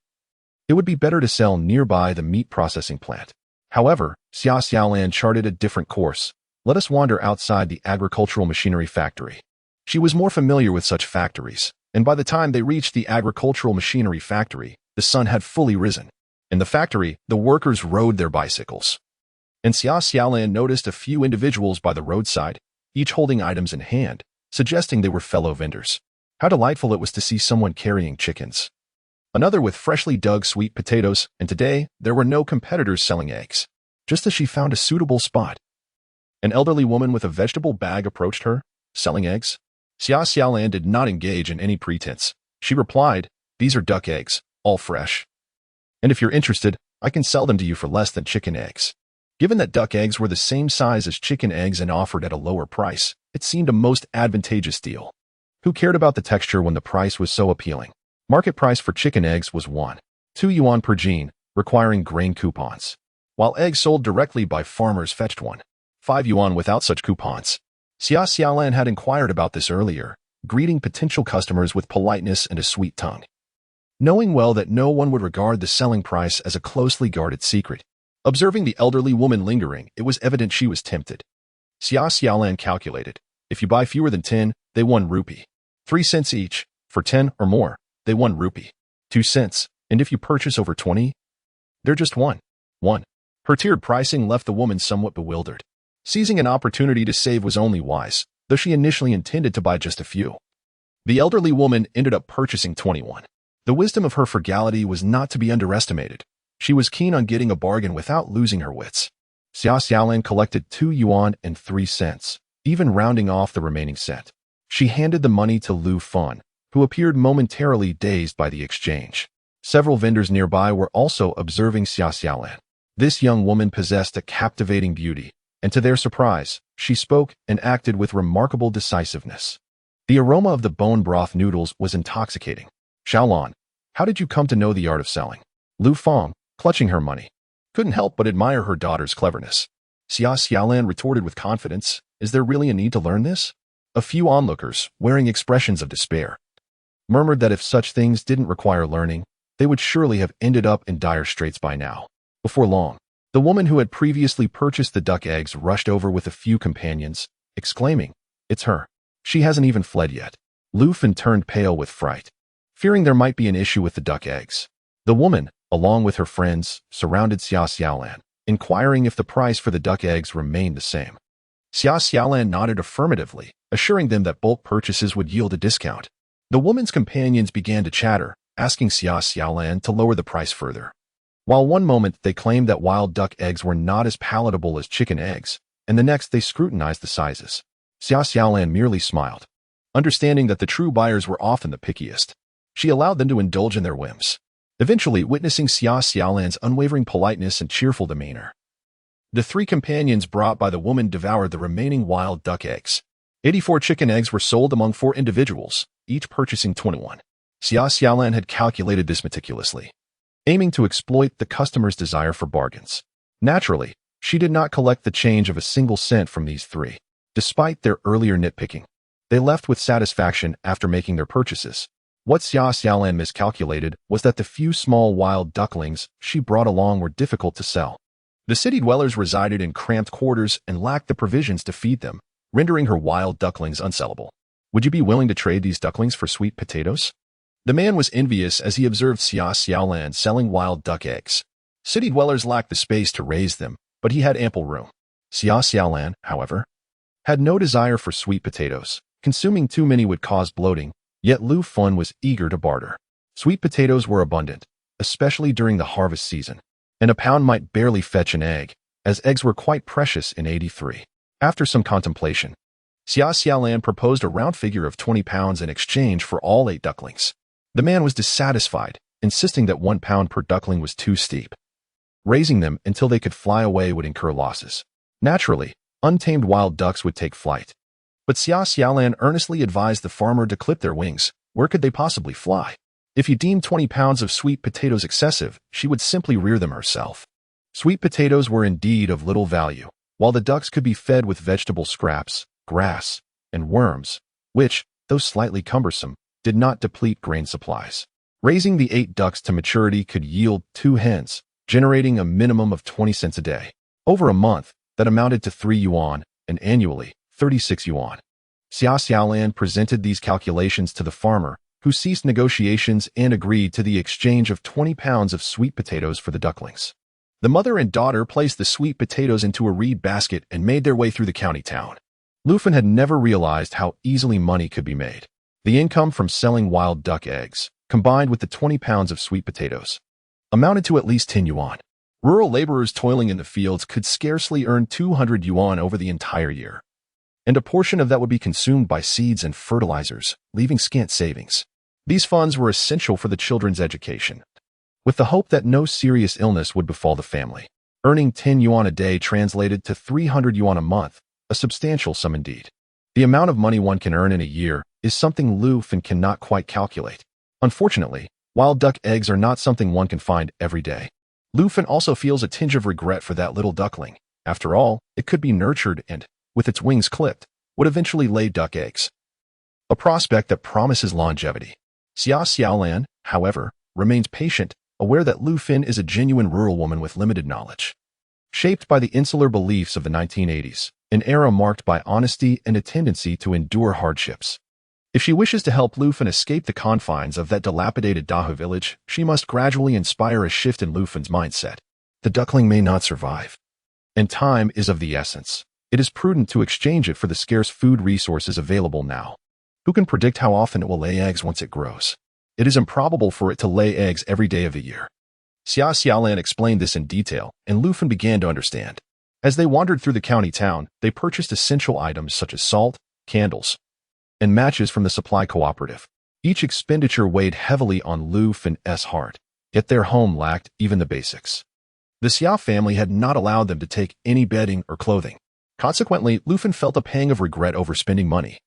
it would be better to sell nearby the meat processing plant. However, Xia Xiaolan charted a different course. Let us wander outside the agricultural machinery factory. She was more familiar with such factories, and by the time they reached the agricultural machinery factory, the sun had fully risen. In the factory, the workers rode their bicycles, and Xia Xiaolan noticed a few individuals by the roadside, each holding items in hand, suggesting they were fellow vendors. How delightful it was to see someone carrying chickens. another with freshly dug sweet potatoes, and today there were no competitors selling eggs. Just as she found a suitable spot, an elderly woman with a vegetable bag approached her, selling eggs. Xia Xiaolan did not engage in any pretense. She replied, "These are duck eggs, all fresh. And if you're interested, I can sell them to you for less than chicken eggs." Given that duck eggs were the same size as chicken eggs and offered at a lower price, it seemed a most advantageous deal. Who cared about the texture when the price was so appealing? Market price for chicken eggs was 1.2 yuan per gene, requiring grain coupons, while eggs sold directly by farmers fetched 1.5 yuan without such coupons. Xia Xiaolan had inquired about this earlier, greeting potential customers with politeness and a sweet tongue. Knowing well that no one would regard the selling price as a closely guarded secret, observing the elderly woman lingering, it was evident she was tempted. Xia Xiaolan calculated, if you buy fewer than 10, they 1 rupee. 3 cents each. For 10 or more, they 1 rupee. 2 cents. And if you purchase over 20, they're just 1. Her tiered pricing left the woman somewhat bewildered. Seizing an opportunity to save was only wise, though she initially intended to buy just a few. The elderly woman ended up purchasing 21. The wisdom of her frugality was not to be underestimated. She was keen on getting a bargain without losing her wits. Xia Xiaolan collected 2 yuan and 3 cents, even rounding off the remaining cent. She handed the money to Lu Fan, who appeared momentarily dazed by the exchange. Several vendors nearby were also observing Xia Xiaolan. This young woman possessed a captivating beauty, and to their surprise, she spoke and acted with remarkable decisiveness. The aroma of the bone broth noodles was intoxicating. "Xiaolan, how did you come to know the art of selling?" Lu Fang, clutching her money, couldn't help but admire her daughter's cleverness. Xia Xiaolan retorted with confidence, "Is there really a need to learn this?" A few onlookers, wearing expressions of despair, murmured that if such things didn't require learning, they would surely have ended up in dire straits by now. Before long, the woman who had previously purchased the duck eggs rushed over with a few companions, exclaiming, "It's her. She hasn't even fled yet." Lu Fan turned pale with fright, fearing there might be an issue with the duck eggs. The woman, along with her friends, surrounded Xia Xiaolan, inquiring if the price for the duck eggs remained the same. Xia Xiaolan nodded affirmatively, assuring them that bulk purchases would yield a discount. The woman's companions began to chatter, asking Xia Xiaolan to lower the price further. While one moment they claimed that wild duck eggs were not as palatable as chicken eggs, and the next they scrutinized the sizes, Xia Xiaolan merely smiled. Understanding that the true buyers were often the pickiest, she allowed them to indulge in their whims, eventually witnessing Xia Xiaolan's unwavering politeness and cheerful demeanor. The 3 companions brought by the woman devoured the remaining wild duck eggs. 84 chicken eggs were sold among 4 individuals, each purchasing 21. Xia Xiaolan had calculated this meticulously, aiming to exploit the customer's desire for bargains. Naturally, she did not collect the change of a single cent from these 3. Despite their earlier nitpicking, they left with satisfaction after making their purchases. What Xia Xiaolan miscalculated was that the few small wild ducklings she brought along were difficult to sell. The city dwellers resided in cramped quarters and lacked the provisions to feed them, rendering her wild ducklings unsellable. "Would you be willing to trade these ducklings for sweet potatoes?" The man was envious as he observed Xia Xiaolan selling wild duck eggs. City dwellers lacked the space to raise them, but he had ample room. Xia Xiaolan, however, had no desire for sweet potatoes. Consuming too many would cause bloating, yet Lu Fan was eager to barter. Sweet potatoes were abundant, especially during the harvest season, and a pound might barely fetch an egg, as eggs were quite precious in 83. After some contemplation, Xia Xiaolan proposed a round figure of 20 pounds in exchange for all 8 ducklings. The man was dissatisfied, insisting that 1 pound per duckling was too steep. Raising them until they could fly away would incur losses. Naturally, untamed wild ducks would take flight. But Xia Xiaolan earnestly advised the farmer to clip their wings. Where could they possibly fly? If he deemed 20 pounds of sweet potatoes excessive, she would simply rear them herself. Sweet potatoes were indeed of little value, while the ducks could be fed with vegetable scraps, grass, and worms, which, though slightly cumbersome, did not deplete grain supplies. Raising the 8 ducks to maturity could yield 2 hens, generating a minimum of 20 cents a day. Over a month, that amounted to 3 yuan, and annually, 36 yuan. Xia Xiaolan presented these calculations to the farmer, who ceased negotiations and agreed to the exchange of 20 pounds of sweet potatoes for the ducklings. The mother and daughter placed the sweet potatoes into a reed basket and made their way through the county town. Lu Fan had never realized how easily money could be made. The income from selling wild duck eggs, combined with the 20 pounds of sweet potatoes, amounted to at least 10 yuan. Rural laborers toiling in the fields could scarcely earn 200 yuan over the entire year, and a portion of that would be consumed by seeds and fertilizers, leaving scant savings. These funds were essential for the children's education, with the hope that no serious illness would befall the family. Earning 10 yuan a day translated to 300 yuan a month, a substantial sum indeed. The amount of money one can earn in a year is something Lu Fan cannot quite calculate. Unfortunately, wild duck eggs are not something one can find every day. Lu Fan also feels a tinge of regret for that little duckling. After all, it could be nurtured and, with its wings clipped, would eventually lay duck eggs. A prospect that promises longevity. Xia Xiaolan, however, remains patient, aware that Lu Fan is a genuine rural woman with limited knowledge. Shaped by the insular beliefs of the 1980s, an era marked by honesty and a tendency to endure hardships. If she wishes to help Lu Fan escape the confines of that dilapidated Dahu village, she must gradually inspire a shift in Lu Fan's mindset. The duckling may not survive, and time is of the essence. It is prudent to exchange it for the scarce food resources available now. Who can predict how often it will lay eggs once it grows? It is improbable for it to lay eggs every day of the year. Xia Xiaolan explained this in detail, and Lu Fan began to understand. As they wandered through the county town, they purchased essential items such as salt, candles, and matches from the supply cooperative. Each expenditure weighed heavily on Lu Fan's heart, yet their home lacked even the basics. The Xia family had not allowed them to take any bedding or clothing. Consequently, Lu Fan felt a pang of regret over spending money.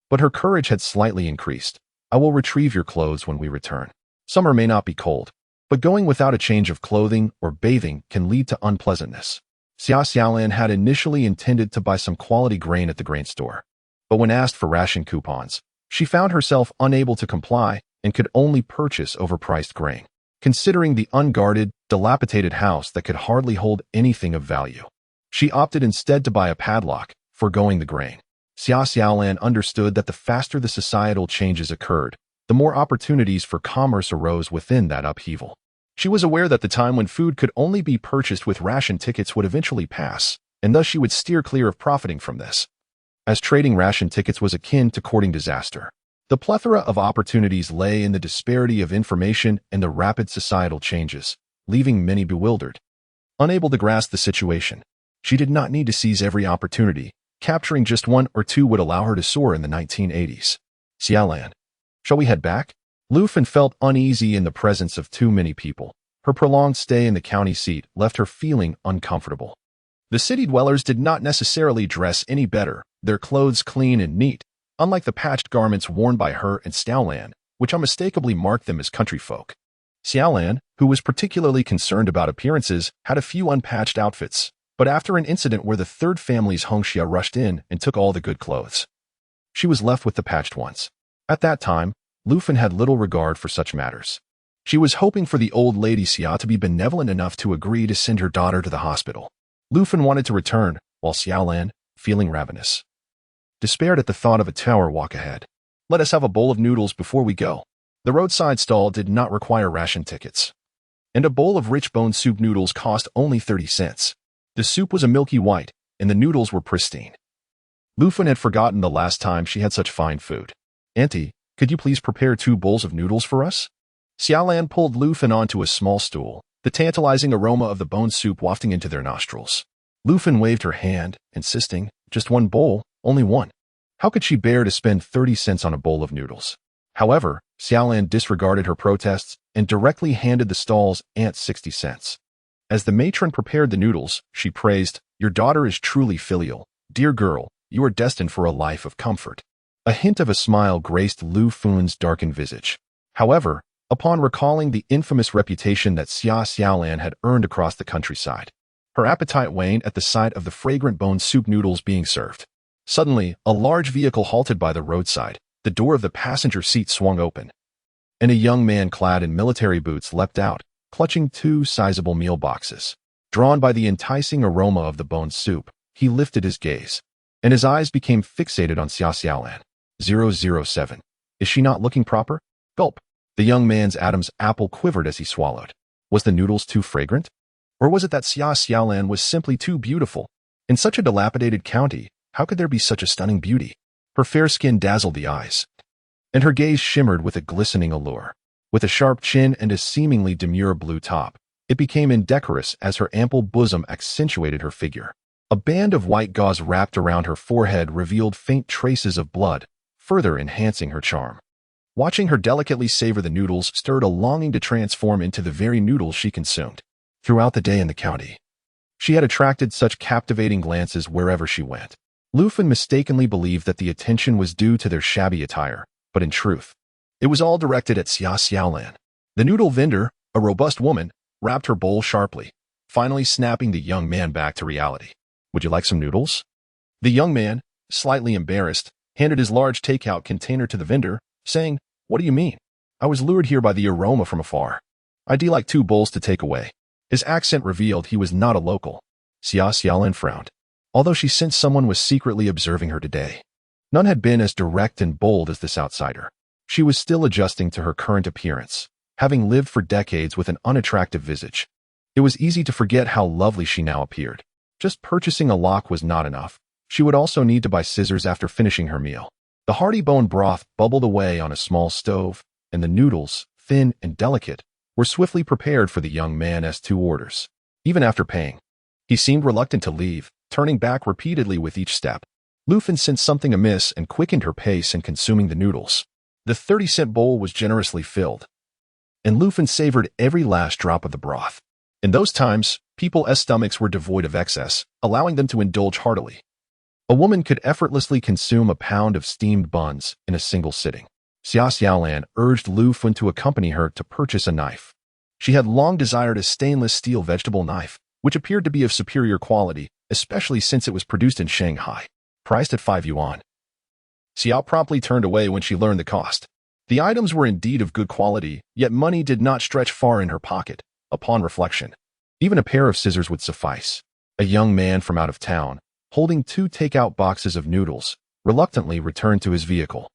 But her courage had slightly increased. I will retrieve your clothes when we return. Summer may not be cold, but going without a change of clothing or bathing can lead to unpleasantness. Xia Xiaolan had initially intended to buy some quality grain at the grain store, but when asked for ration coupons, she found herself unable to comply and could only purchase overpriced grain. Considering the unguarded, dilapidated house that could hardly hold anything of value, she opted instead to buy a padlock, foregoing the grain. Xia Xiaolan understood that the faster the societal changes occurred, the more opportunities for commerce arose within that upheaval. She was aware that the time when food could only be purchased with ration tickets would eventually pass, and thus she would steer clear of profiting from this, as trading ration tickets was akin to courting disaster. The plethora of opportunities lay in the disparity of information and the rapid societal changes, leaving many bewildered, unable to grasp the situation. She did not need to seize every opportunity. Capturing just one or two would allow her to soar in the 1980s. Xiaolan, shall we head back? Lu Fan felt uneasy in the presence of too many people. Her prolonged stay in the county seat left her feeling uncomfortable. The city dwellers did not necessarily dress any better, their clothes clean and neat, unlike the patched garments worn by her and Xiaolan, which unmistakably marked them as country folk. Xiaolan, who was particularly concerned about appearances, had a few unpatched outfits, but after an incident where the third family's Hongxia rushed in and took all the good clothes, she was left with the patched ones. At that time, Lu Fan had little regard for such matters. She was hoping for the old lady Xia to be benevolent enough to agree to send her daughter to the hospital. Lu Fan wanted to return, while Xiaolan, feeling ravenous, despaired at the thought of a tower walk ahead. Let us have a bowl of noodles before we go. The roadside stall did not require ration tickets, and a bowl of rich bone soup noodles cost only 30 cents. The soup was a milky white, and the noodles were pristine. Lu Fan had forgotten the last time she had such fine food. Auntie, could you please prepare 2 bowls of noodles for us? Xiaolan pulled Lu Fan onto a small stool, the tantalizing aroma of the bone soup wafting into their nostrils. Lu Fan waved her hand, insisting, just 1 bowl, only 1. How could she bear to spend 30 cents on a bowl of noodles? However, Xiaolan disregarded her protests and directly handed the stall's aunt 60 cents. As the matron prepared the noodles, she praised, "Your daughter is truly filial. Dear girl, you are destined for a life of comfort." A hint of a smile graced Lu Fan's darkened visage. However, upon recalling the infamous reputation that Xia Xiaolan had earned across the countryside, her appetite waned at the sight of the fragrant bone soup noodles being served. Suddenly, a large vehicle halted by the roadside. The door of the passenger seat swung open, and a young man clad in military boots leapt out, clutching 2 sizable meal boxes. Drawn by the enticing aroma of the bone soup, he lifted his gaze, and his eyes became fixated on Xia Xiaolan. 007. Is she not looking proper? Gulp. The young man's Adam's apple quivered as he swallowed. Was the noodles too fragrant? Or was it that Xia Xiaolan was simply too beautiful? In such a dilapidated county, how could there be such a stunning beauty? Her fair skin dazzled the eyes, and her gaze shimmered with a glistening allure. With a sharp chin and a seemingly demure blue top, it became indecorous as her ample bosom accentuated her figure. A band of white gauze wrapped around her forehead revealed faint traces of blood, further enhancing her charm. Watching her delicately savor the noodles stirred a longing to transform into the very noodles she consumed. Throughout the day in the county, she had attracted such captivating glances wherever she went. Lufin mistakenly believed that the attention was due to their shabby attire, but in truth, it was all directed at Xia Xiaolan. The noodle vendor, a robust woman, wrapped her bowl sharply, finally snapping the young man back to reality. "Would you like some noodles?" The young man, slightly embarrassed, handed his large takeout container to the vendor, saying, "What do you mean? I was lured here by the aroma from afar. I'd like 2 bowls to take away." His accent revealed he was not a local. Xia Xiaolan frowned. Although she sensed someone was secretly observing her today, none had been as direct and bold as this outsider. She was still adjusting to her current appearance, having lived for decades with an unattractive visage. It was easy to forget how lovely she now appeared. Just purchasing a lock was not enough. She would also need to buy scissors after finishing her meal. The hearty bone broth bubbled away on a small stove, and the noodles, thin and delicate, were swiftly prepared for the young man as 2 orders. Even after paying, he seemed reluctant to leave, turning back repeatedly with each step. Lufin sensed something amiss and quickened her pace in consuming the noodles. The 30-cent bowl was generously filled, and Lufin savored every last drop of the broth. In those times, people's stomachs were devoid of excess, allowing them to indulge heartily. A woman could effortlessly consume a pound of steamed buns in a single sitting. Xia Xiaolan urged Lufin to accompany her to purchase a knife. She had long desired a stainless steel vegetable knife, which appeared to be of superior quality, especially since it was produced in Shanghai. Priced at 5 yuan. Xiao promptly turned away when she learned the cost. The items were indeed of good quality, yet money did not stretch far in her pocket. Upon reflection, even a pair of scissors would suffice. A young man from out of town, holding 2 takeout boxes of noodles, reluctantly returned to his vehicle,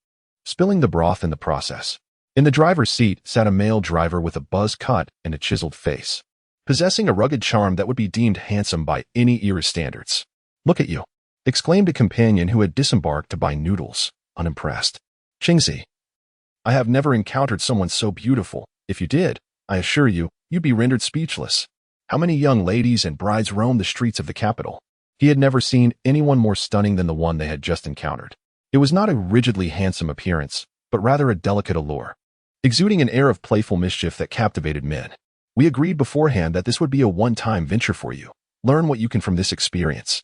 spilling the broth in the process. In the driver's seat sat a male driver with a buzz cut and a chiseled face, possessing a rugged charm that would be deemed handsome by any era's standards. "Look at you," exclaimed a companion who had disembarked to buy noodles, unimpressed. "Qingzi, I have never encountered someone so beautiful. If you did, I assure you, you'd be rendered speechless. How many young ladies and brides roam the streets of the capital?" He had never seen anyone more stunning than the one they had just encountered. It was not a rigidly handsome appearance, but rather a delicate allure, exuding an air of playful mischief that captivated men. "We agreed beforehand that this would be a one-time venture for you. Learn what you can from this experience.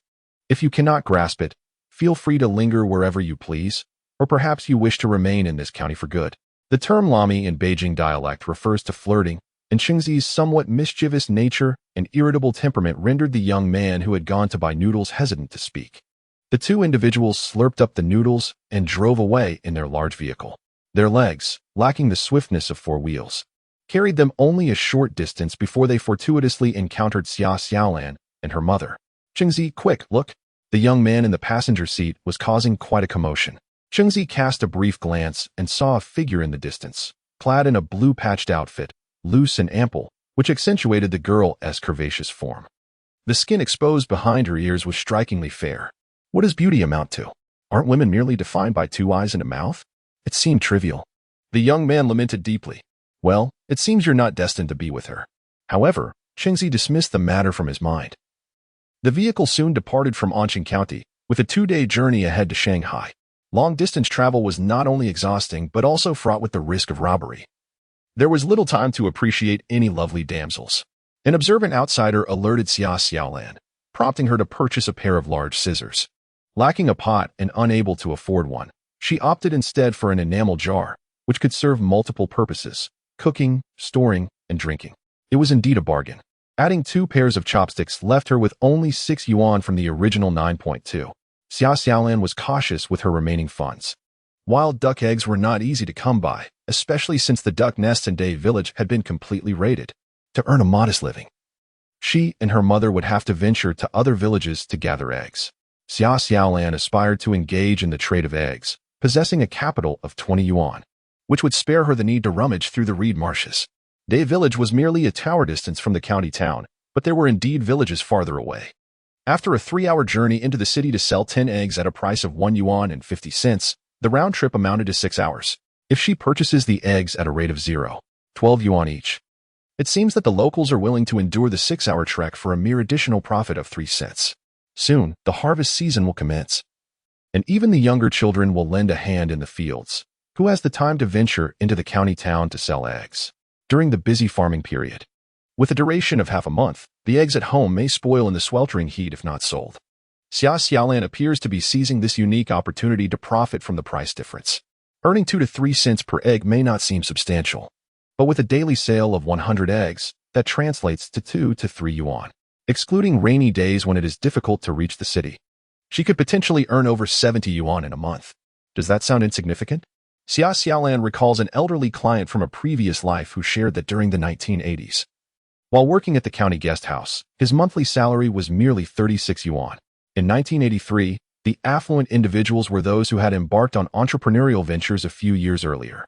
If you cannot grasp it, feel free to linger wherever you please, or perhaps you wish to remain in this county for good." The term lami in Beijing dialect refers to flirting, and Qingzi's somewhat mischievous nature and irritable temperament rendered the young man who had gone to buy noodles hesitant to speak. The 2 individuals slurped up the noodles and drove away in their large vehicle. Their legs, lacking the swiftness of 4 wheels, carried them only a short distance before they fortuitously encountered Xia Xiaolan and her mother. "Qingzi, quick, look!" The young man in the passenger seat was causing quite a commotion. Qingzi cast a brief glance and saw a figure in the distance, clad in a blue-patched outfit, loose and ample, which accentuated the girl's curvaceous form. The skin exposed behind her ears was strikingly fair. What does beauty amount to? Aren't women merely defined by 2 eyes and a mouth? It seemed trivial. The young man lamented deeply. "Well, it seems you're not destined to be with her." However, Qingzi dismissed the matter from his mind. The vehicle soon departed from Anqing County, with a 2-day journey ahead to Shanghai. Long-distance travel was not only exhausting but also fraught with the risk of robbery. There was little time to appreciate any lovely damsels. An observant outsider alerted Xia Xiaolan, prompting her to purchase a pair of large scissors. Lacking a pot and unable to afford one, she opted instead for an enamel jar, which could serve multiple purposes: cooking, storing, and drinking. It was indeed a bargain. Adding 2 pairs of chopsticks left her with only 6 yuan from the original 9.2. Xia Xiaolan was cautious with her remaining funds. Wild duck eggs were not easy to come by, especially since the duck nests in Day Village had been completely raided. To earn a modest living, she and her mother would have to venture to other villages to gather eggs. Xia Xiaolan aspired to engage in the trade of eggs, possessing a capital of 20 yuan, which would spare her the need to rummage through the reed marshes. Day Village was merely a tower distance from the county town, but there were indeed villages farther away. After a 3-hour journey into the city to sell 10 eggs at a price of 1 yuan and 50 cents, the round trip amounted to 6 hours. If she purchases the eggs at a rate of 0, 12 yuan each. It seems that the locals are willing to endure the 6-hour trek for a mere additional profit of 3 cents. Soon, the harvest season will commence, and even the younger children will lend a hand in the fields. Who has the time to venture into the county town to sell eggs? During the busy farming period, with a duration of half a month, the eggs at home may spoil in the sweltering heat if not sold. Xia Xiaolan appears to be seizing this unique opportunity to profit from the price difference. Earning 2 to 3 cents per egg may not seem substantial, but with a daily sale of 100 eggs, that translates to 2 to 3 yuan. Excluding rainy days when it is difficult to reach the city, she could potentially earn over 70 yuan in a month. Does that sound insignificant? Xia Xiaolan recalls an elderly client from a previous life who shared that during the 1980s, while working at the county guest house, his monthly salary was merely 36 yuan. In 1983, the affluent individuals were those who had embarked on entrepreneurial ventures a few years earlier.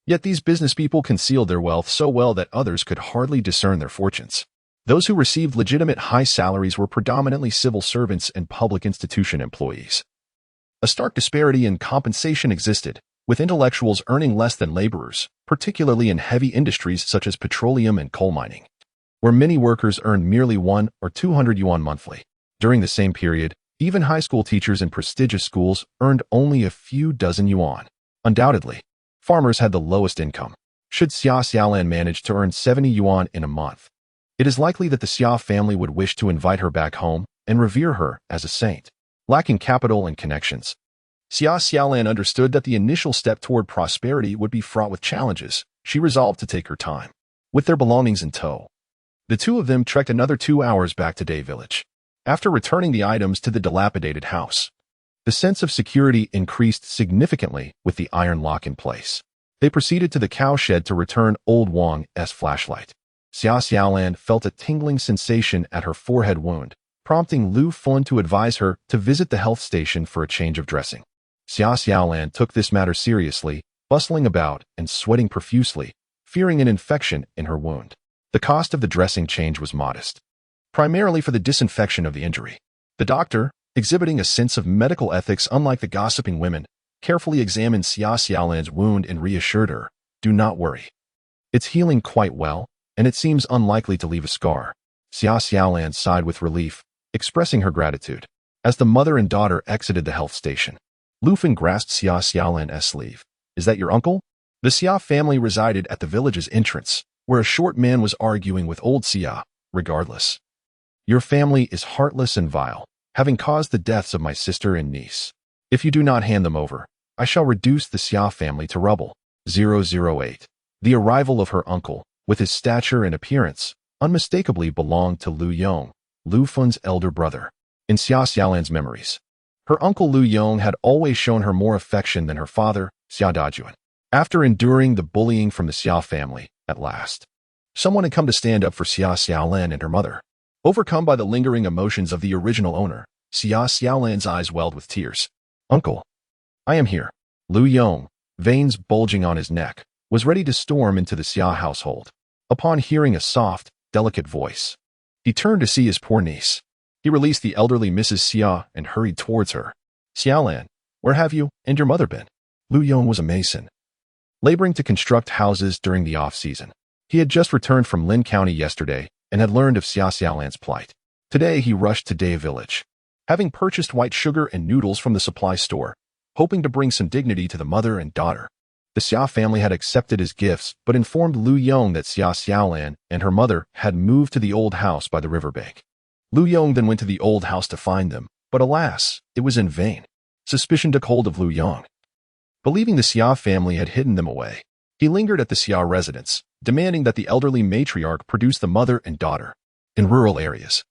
Yet these business people concealed their wealth so well that others could hardly discern their fortunes. Those who received legitimate high salaries were predominantly civil servants and public institution employees. A stark disparity in compensation existed, with intellectuals earning less than laborers, particularly in heavy industries such as petroleum and coal mining, where many workers earned merely 1 or 200 yuan monthly. During the same period, even high school teachers in prestigious schools earned only a few dozen yuan. Undoubtedly, farmers had the lowest income. Should Xia Xiaolan manage to earn 70 yuan in a month, it is likely that the Xia family would wish to invite her back home and revere her as a saint. Lacking capital and connections, Xia Xiaolan understood that the initial step toward prosperity would be fraught with challenges. She resolved to take her time. With their belongings in tow, the two of them trekked another 2 hours back to Day Village. After returning the items to the dilapidated house, the sense of security increased significantly with the iron lock in place. They proceeded to the cowshed to return old Wang's flashlight. Xia Xiaolan felt a tingling sensation at her forehead wound, prompting Lu Fun to advise her to visit the health station for a change of dressing. Xia Xiaolan took this matter seriously, bustling about and sweating profusely, fearing an infection in her wound. The cost of the dressing change was modest, primarily for the disinfection of the injury. The doctor, exhibiting a sense of medical ethics unlike the gossiping women, carefully examined Xia Xiaolan's wound and reassured her, "Do not worry. It's healing quite well, and it seems unlikely to leave a scar." Xia Xiaolan sighed with relief, expressing her gratitude. As the mother and daughter exited the health station, Lu Feng grasped Xia Xiaolan's sleeve. "Is that your uncle?" The Xia family resided at the village's entrance, where a short man was arguing with old Xia. "Regardless, your family is heartless and vile, having caused the deaths of my sister and niece. If you do not hand them over, I shall reduce the Xia family to rubble." 008. The arrival of her uncle, with his stature and appearance, unmistakably belonged to Lu Yong, Lu Fun's elder brother. In Xia Xiaolan's memories, her uncle Lu Yong had always shown her more affection than her father, Xia Dajuan. After enduring the bullying from the Xia family, at last, someone had come to stand up for Xia Xiaolan and her mother. Overcome by the lingering emotions of the original owner, Xia Xiaolan's eyes welled with tears. "Uncle, I am here." Lu Yong, veins bulging on his neck, was ready to storm into the Xia household. Upon hearing a soft, delicate voice, he turned to see his poor niece. He released the elderly Mrs. Xia and hurried towards her. "Xiaolan, where have you and your mother been?" Lu Yong was a mason, laboring to construct houses during the off-season. He had just returned from Lin County yesterday and had learned of Xia Xiaolan's plight. Today he rushed to Day Village, having purchased white sugar and noodles from the supply store, hoping to bring some dignity to the mother and daughter. The Xia family had accepted his gifts, but informed Lu Yong that Xia Xiaolan and her mother had moved to the old house by the riverbank. Lu Yong then went to the old house to find them, but alas, it was in vain. Suspicion took hold of Lu Yong. Believing the Xia family had hidden them away, he lingered at the Xia residence, demanding that the elderly matriarch produce the mother and daughter. In rural areas,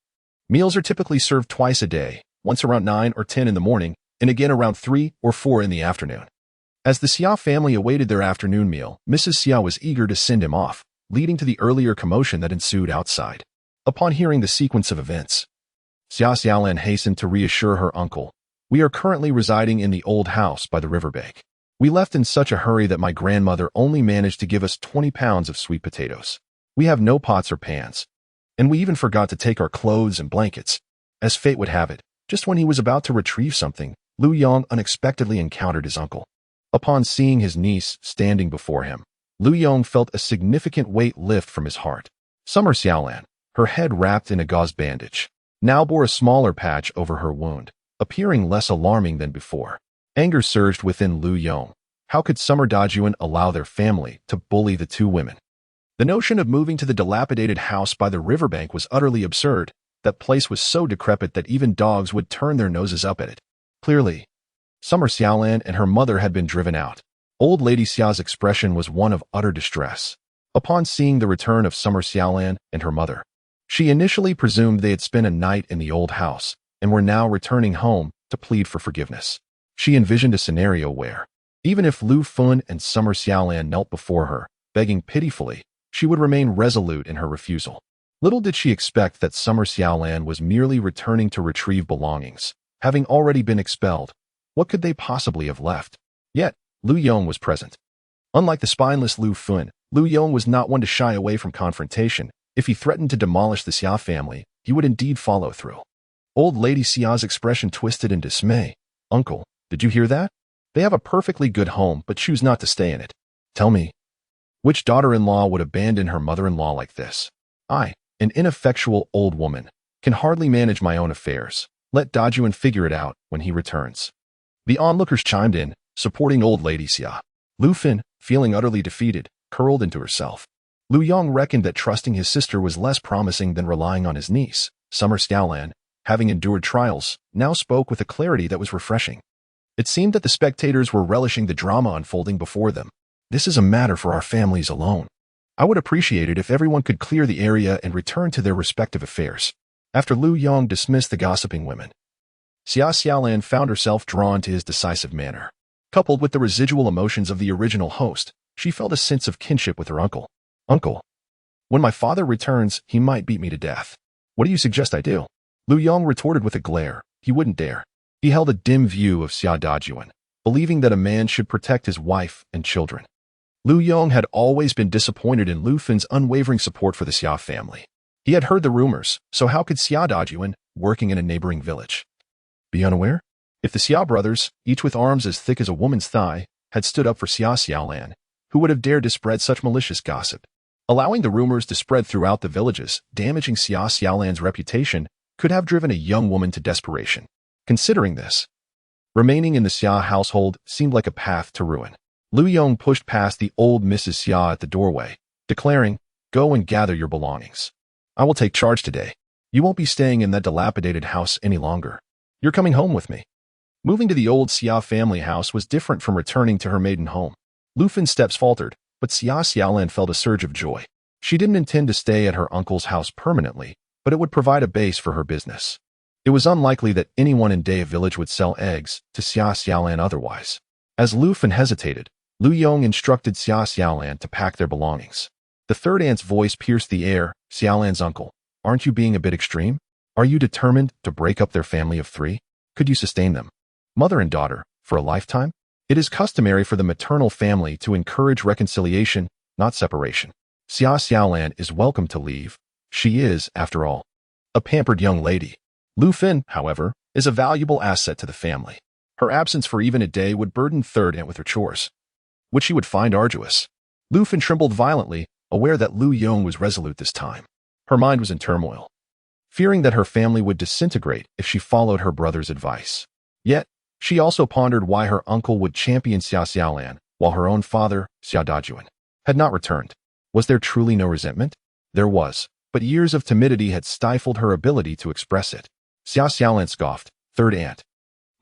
meals are typically served twice a day, once around 9 or 10 in the morning, and again around 3 or 4 in the afternoon. As the Xia family awaited their afternoon meal, Mrs. Xia was eager to send him off, leading to the earlier commotion that ensued outside. Upon hearing the sequence of events, Xia Xiaolan hastened to reassure her uncle, "We are currently residing in the old house by the riverbank. We left in such a hurry that my grandmother only managed to give us 20 pounds of sweet potatoes. We have no pots or pans, and we even forgot to take our clothes and blankets." As fate would have it, just when he was about to retrieve something, Lu Yong unexpectedly encountered his uncle. Upon seeing his niece standing before him, Lu Yong felt a significant weight lift from his heart. Summer Xiaolan, her head wrapped in a gauze bandage, now bore a smaller patch over her wound, appearing less alarming than before. Anger surged within Lu Yong. How could Summer Dajuan allow their family to bully the two women? The notion of moving to the dilapidated house by the riverbank was utterly absurd. That place was so decrepit that even dogs would turn their noses up at it. Clearly, Summer Xiaolan and her mother had been driven out. Old Lady Xia's expression was one of utter distress. Upon seeing the return of Summer Xiaolan and her mother, she initially presumed they had spent a night in the old house and were now returning home to plead for forgiveness. She envisioned a scenario where, even if Lu Fun and Summer Xiaolan knelt before her, begging pitifully, she would remain resolute in her refusal. Little did she expect that Summer Xiaolan was merely returning to retrieve belongings. Having already been expelled, what could they possibly have left? Yet, Lu Yong was present. Unlike the spineless Lu Fun, Lu Yong was not one to shy away from confrontation. If he threatened to demolish the Xia family, he would indeed follow through. Old Lady Xia's expression twisted in dismay. Uncle, did you hear that? They have a perfectly good home, but choose not to stay in it. Tell me, which daughter-in-law would abandon her mother-in-law like this? I, an ineffectual old woman, can hardly manage my own affairs. Let Dajuan figure it out when he returns. The onlookers chimed in, supporting Old Lady Xia. Lu Fin, feeling utterly defeated, curled into herself. Lu Yong reckoned that trusting his sister was less promising than relying on his niece. Summer Xiaolan, having endured trials, now spoke with a clarity that was refreshing. It seemed that the spectators were relishing the drama unfolding before them. This is a matter for our families alone. I would appreciate it if everyone could clear the area and return to their respective affairs. After Lu Yong dismissed the gossiping women, Xia Xiaolan found herself drawn to his decisive manner. Coupled with the residual emotions of the original host, she felt a sense of kinship with her uncle. Uncle, when my father returns, he might beat me to death. What do you suggest I do? Lu Yong retorted with a glare. He wouldn't dare. He held a dim view of Xia Dajuan, believing that a man should protect his wife and children. Lu Yong had always been disappointed in Lu Fin's unwavering support for the Xia family. He had heard the rumors, so how could Xia Dajuan, working in a neighboring village, be unaware? If the Xia brothers, each with arms as thick as a woman's thigh, had stood up for Xia Xiaolan, who would have dared to spread such malicious gossip? Allowing the rumors to spread throughout the villages, damaging Xia Xiaolan's reputation, could have driven a young woman to desperation. Considering this, remaining in the Xia household seemed like a path to ruin. Lu Yong pushed past the old Mrs. Xia at the doorway, declaring, "Go and gather your belongings. I will take charge today. You won't be staying in that dilapidated house any longer. You're coming home with me." Moving to the old Xia family house was different from returning to her maiden home. Lu Fin's steps faltered, but Xia Xiaolan felt a surge of joy. She didn't intend to stay at her uncle's house permanently, but it would provide a base for her business. It was unlikely that anyone in Daya village would sell eggs to Xia Xiaolan otherwise. As Lu Fin hesitated, Lu Yong instructed Xia Xiaolan to pack their belongings. The third aunt's voice pierced the air. "Xiaolan's uncle, aren't you being a bit extreme? Are you determined to break up their family of 3? Could you sustain them, mother and daughter, for a lifetime? It is customary for the maternal family to encourage reconciliation, not separation. Xia Xiaolan is welcome to leave. She is, after all, a pampered young lady. Lu Fin, however, is a valuable asset to the family. Her absence for even a day would burden third aunt with her chores, which she would find arduous." Lu Fin trembled violently, aware that Lu Yong was resolute this time. Her mind was in turmoil, fearing that her family would disintegrate if she followed her brother's advice. Yet, she also pondered why her uncle would champion Xia Xiaolan, while her own father, Xia Dajuan, had not returned. Was there truly no resentment? There was, but years of timidity had stifled her ability to express it. Xia Xiaolan scoffed, "Third aunt,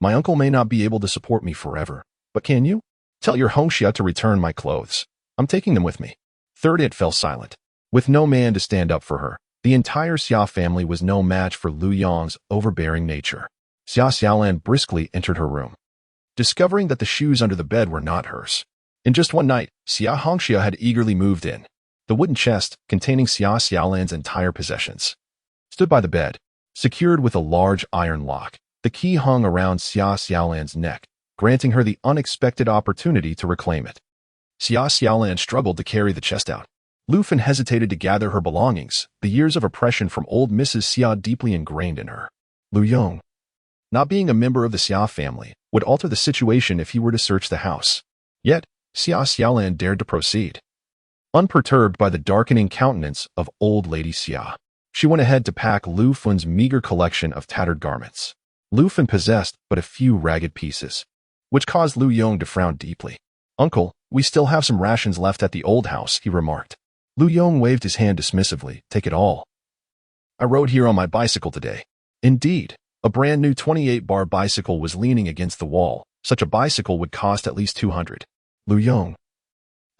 my uncle may not be able to support me forever, but can you? Tell your Hongxia to return my clothes. I'm taking them with me." Third aunt fell silent. With no man to stand up for her, the entire Xia family was no match for Lu Yong's overbearing nature. Xia Xiaolan briskly entered her room, discovering that the shoes under the bed were not hers. In just one night, Xia Hongxia had eagerly moved in. The wooden chest, containing Xia Xiaolan's entire possessions, stood by the bed, secured with a large iron lock. The key hung around Xia Xiaolan's neck, granting her the unexpected opportunity to reclaim it. Xia Xiaolan struggled to carry the chest out. Lu Fin hesitated to gather her belongings, the years of oppression from old Mrs. Xia deeply ingrained in her. Lu Yong, not being a member of the Xia family, would alter the situation if he were to search the house. Yet, Xia Xiaolan dared to proceed. Unperturbed by the darkening countenance of old lady Xia, she went ahead to pack Lu Fun's meager collection of tattered garments. Lu Fun possessed but a few ragged pieces, which caused Lu Yong to frown deeply. "Uncle, we still have some rations left at the old house," he remarked. Lu Yong waved his hand dismissively. "Take it all. I rode here on my bicycle today." Indeed, a brand new 28-bar bicycle was leaning against the wall. Such a bicycle would cost at least 200. Lu Yong,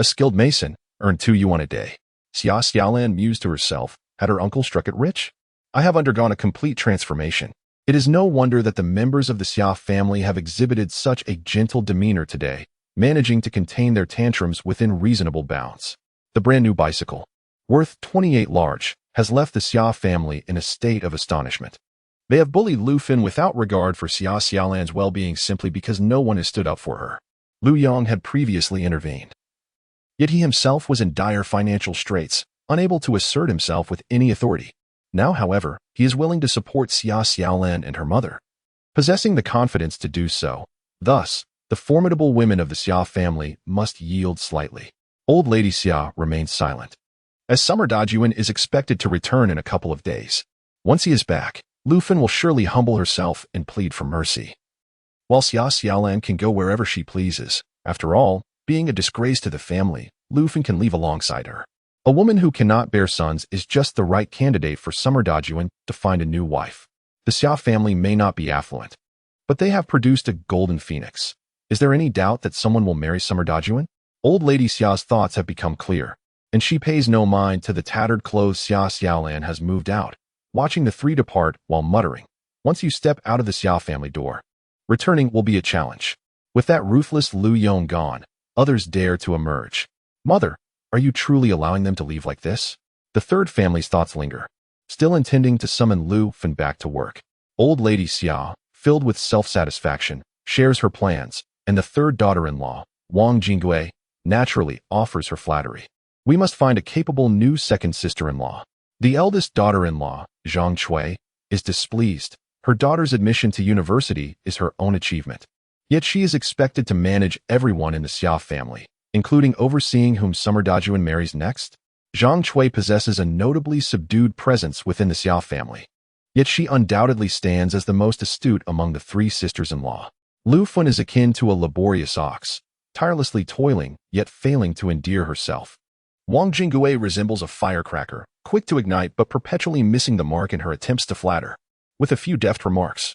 a skilled mason, earned 2 yuan a day. Xia Xiaolan mused to herself. Had her uncle struck it rich? I have undergone a complete transformation. It is no wonder that the members of the Xia family have exhibited such a gentle demeanor today, managing to contain their tantrums within reasonable bounds. The brand new bicycle, worth 28 large, has left the Xia family in a state of astonishment. They have bullied Lu Fun without regard for Xia Xiaolan's well-being simply because no one has stood up for her. Lu Yong had previously intervened. Yet he himself was in dire financial straits, unable to assert himself with any authority. Now, however, he is willing to support Xia Xiaolan and her mother, possessing the confidence to do so. Thus, the formidable women of the Xia family must yield slightly. Old lady Xia remained silent, as Summer Dajuan is expected to return in a couple of days. Once he is back, Lu Fun will surely humble herself and plead for mercy. While Xia Xiaolan can go wherever she pleases, after all, being a disgrace to the family, Lu Fun can leave alongside her. A woman who cannot bear sons is just the right candidate for Summer Dajuan to find a new wife. The Xia family may not be affluent, but they have produced a golden phoenix. Is there any doubt that someone will marry Summer Dajuan? Old lady Xia's thoughts have become clear, and she pays no mind to the tattered clothes Xia Xiaolan has moved out, watching the three depart while muttering, "Once you step out of the Xia family door, returning will be a challenge." With that ruthless Lu Yong gone, others dare to emerge. "Mother, are you truly allowing them to leave like this?" The third family's thoughts linger, still intending to summon Lu Fun back to work. Old lady Xia, filled with self-satisfaction, shares her plans, and the third daughter-in-law, Wang Jingui, naturally offers her flattery. We must find a capable new second sister-in-law. The eldest daughter-in-law, Zhang Chui, is displeased. Her daughter's admission to university is her own achievement. Yet she is expected to manage everyone in the Xia family, including overseeing whom Summer Dajuan marries next. Zhang Chui possesses a notably subdued presence within the Xia family, yet she undoubtedly stands as the most astute among the three sisters-in-law. Lu Fun is akin to a laborious ox, tirelessly toiling, yet failing to endear herself. Wang Jingui resembles a firecracker, quick to ignite but perpetually missing the mark in her attempts to flatter. With a few deft remarks,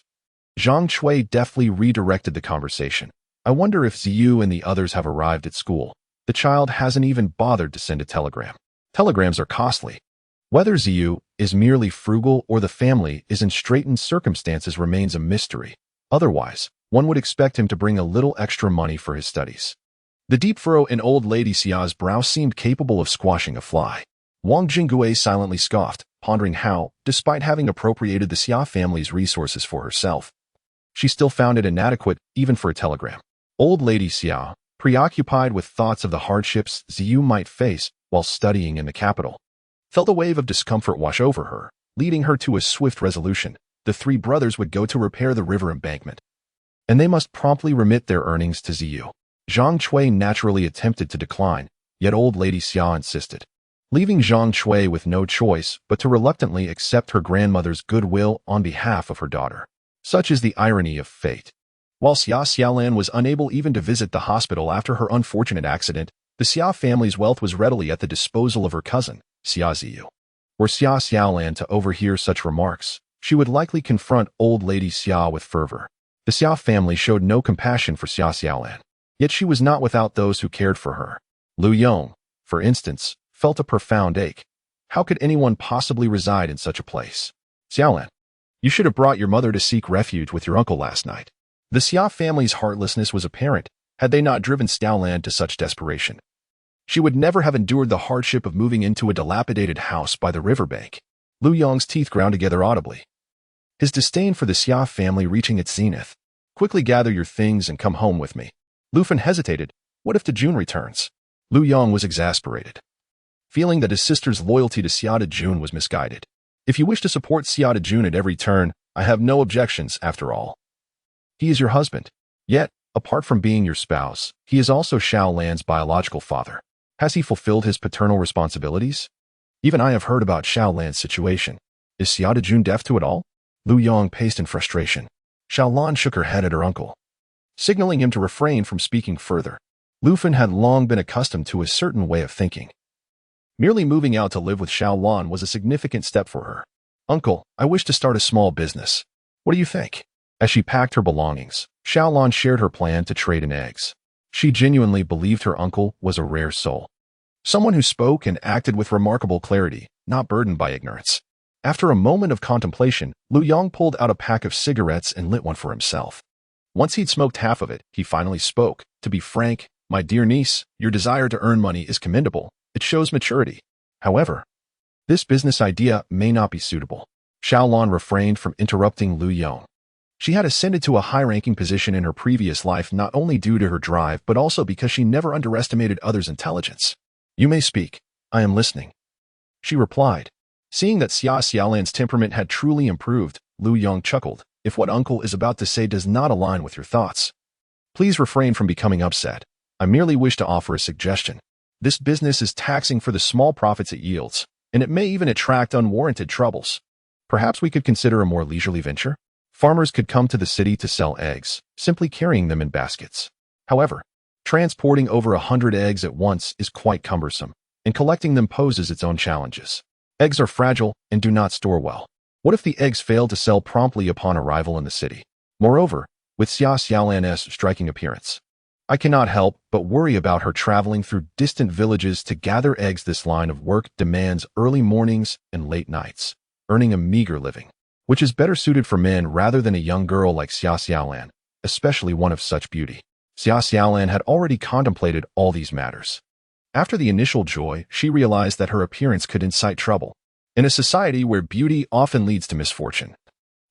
Zhang Chui deftly redirected the conversation. "I wonder if Ziyu and the others have arrived at school. The child hasn't even bothered to send a telegram. Telegrams are costly. Whether Ziyu is merely frugal or the family is in straitened circumstances remains a mystery. Otherwise, one would expect him to bring a little extra money for his studies." The deep furrow in old lady Xia's brow seemed capable of squashing a fly. Wang Jingui silently scoffed, pondering how, despite having appropriated the Xia family's resources for herself, she still found it inadequate even for a telegram. Old lady Xia, preoccupied with thoughts of the hardships Ziyu might face while studying in the capital, felt a wave of discomfort wash over her, leading her to a swift resolution. The three brothers would go to repair the river embankment, and they must promptly remit their earnings to Ziyu. Zhang Chui naturally attempted to decline, yet old lady Xia insisted, leaving Zhang Chui with no choice but to reluctantly accept her grandmother's goodwill on behalf of her daughter. Such is the irony of fate. While Xia Xiaolan was unable even to visit the hospital after her unfortunate accident, the Xia family's wealth was readily at the disposal of her cousin, Xia Ziyu. Were Xia Xiaolan to overhear such remarks, she would likely confront old lady Xia with fervor. The Xia family showed no compassion for Xia Xiaolan, yet she was not without those who cared for her. Lu Yong, for instance, felt a profound ache. How could anyone possibly reside in such a place? "Xiaolan, you should have brought your mother to seek refuge with your uncle last night." The Xia family's heartlessness was apparent had they not driven Xiaolan to such desperation. She would never have endured the hardship of moving into a dilapidated house by the riverbank. Lu Yong's teeth ground together audibly, his disdain for the Xia family reaching its zenith. "Quickly gather your things and come home with me." Lu Fun hesitated. What if Dajun returns? Lu Yong was exasperated, feeling that his sister's loyalty to Xia Dajun was misguided. "If you wish to support Xia Dajun at every turn, I have no objections after all. He is your husband. Yet, apart from being your spouse, he is also Xiao Lan's biological father. Has he fulfilled his paternal responsibilities? Even I have heard about Xiaolan's situation. Is Xia Dejun deaf to it all? Lu Yong paced in frustration. Xiaolan shook her head at her uncle, signaling him to refrain from speaking further. Lu Fan had long been accustomed to a certain way of thinking. Merely moving out to live with Xiaolan was a significant step for her. Uncle, I wish to start a small business. What do you think? As she packed her belongings, Xiaolan shared her plan to trade in eggs. She genuinely believed her uncle was a rare soul. Someone who spoke and acted with remarkable clarity, not burdened by ignorance. After a moment of contemplation, Lu Yong pulled out a pack of cigarettes and lit one for himself. Once he'd smoked half of it, he finally spoke. To be frank, my dear niece, your desire to earn money is commendable. It shows maturity. However, this business idea may not be suitable. Xiaolan refrained from interrupting Lu Yong. She had ascended to a high-ranking position in her previous life not only due to her drive but also because she never underestimated others' intelligence. You may speak. I am listening. She replied. Seeing that Xiaolan's temperament had truly improved, Lu Yong chuckled. If what uncle is about to say does not align with your thoughts, please refrain from becoming upset. I merely wish to offer a suggestion. This business is taxing for the small profits it yields, and it may even attract unwarranted troubles. Perhaps we could consider a more leisurely venture? Farmers could come to the city to sell eggs, simply carrying them in baskets. However, transporting over 100 eggs at once is quite cumbersome, and collecting them poses its own challenges. Eggs are fragile and do not store well. What if the eggs fail to sell promptly upon arrival in the city? Moreover, with Xiaolan's striking appearance, I cannot help but worry about her traveling through distant villages to gather eggs. This line of work demands early mornings and late nights, earning a meager living, which is better suited for men rather than a young girl like Xiaolan, especially one of such beauty. Xiaolan had already contemplated all these matters. After the initial joy, she realized that her appearance could incite trouble. In a society where beauty often leads to misfortune,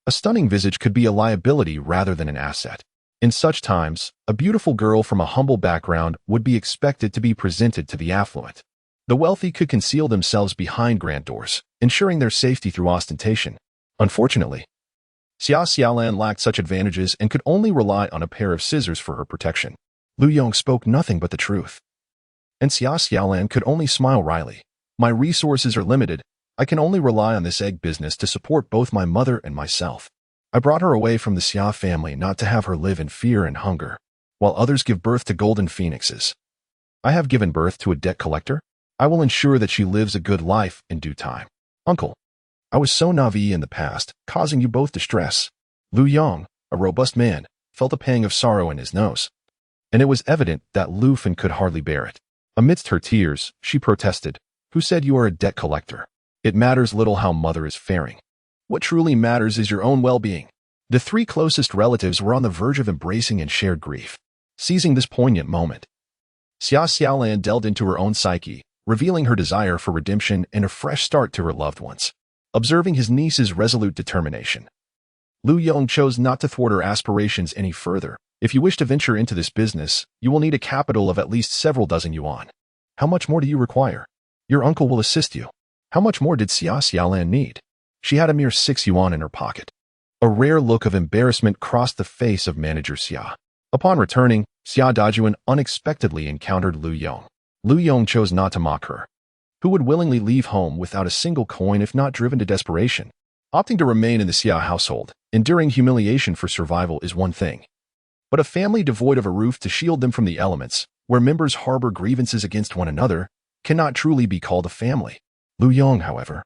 a stunning visage could be a liability rather than an asset. In such times, a beautiful girl from a humble background would be expected to be presented to the affluent. The wealthy could conceal themselves behind grand doors, ensuring their safety through ostentation. Unfortunately, Xiaolan lacked such advantages and could only rely on a pair of scissors for her protection. Lu Yong spoke nothing but the truth, and Xiaolan could only smile wryly. My resources are limited. I can only rely on this egg business to support both my mother and myself. I brought her away from the Xia family not to have her live in fear and hunger, while others give birth to golden phoenixes. I have given birth to a debt collector. I will ensure that she lives a good life in due time. Uncle, I was so naive in the past, causing you both distress. Lu Yong, a robust man, felt a pang of sorrow in his nose, and it was evident that Lu Fan could hardly bear it. Amidst her tears, she protested. Who said you are a debt collector? It matters little how mother is faring. What truly matters is your own well-being. The three closest relatives were on the verge of embracing and shared grief. Seizing this poignant moment, Xiaolan delved into her own psyche, revealing her desire for redemption and a fresh start to her loved ones. Observing his niece's resolute determination, Lu Yong chose not to thwart her aspirations any further. If you wish to venture into this business, you will need a capital of at least several dozen yuan. How much more do you require? Your uncle will assist you. How much more did Xiaolan need? She had a mere 6 yuan in her pocket. A rare look of embarrassment crossed the face of manager Xia. Upon returning, Xia Dajun unexpectedly encountered Lu Yong. Lu Yong chose not to mock her. Who would willingly leave home without a single coin if not driven to desperation? Opting to remain in the Xia household, enduring humiliation for survival is one thing. But a family devoid of a roof to shield them from the elements, where members harbor grievances against one another, cannot truly be called a family. Lu Yong, however,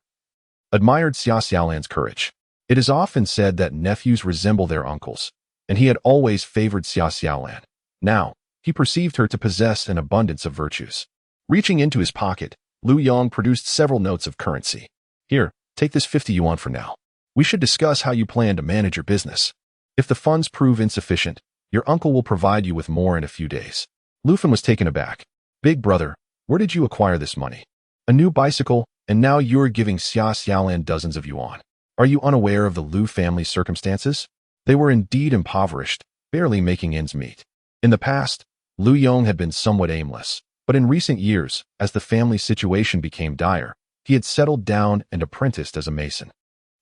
admired Xiaolan's courage. It is often said that nephews resemble their uncles, and he had always favored Xiaolan. Now, he perceived her to possess an abundance of virtues. Reaching into his pocket, Lu Yong produced several notes of currency. Here, take this 50 yuan for now. We should discuss how you plan to manage your business. If the funds prove insufficient, your uncle will provide you with more in a few days. Lu Fan was taken aback. Big brother, where did you acquire this money? A new bicycle, and now you're giving Xiaolan dozens of yuan. Are you unaware of the Lu family's circumstances? They were indeed impoverished, barely making ends meet. In the past, Lu Yong had been somewhat aimless, but in recent years, as the family's situation became dire, he had settled down and apprenticed as a mason.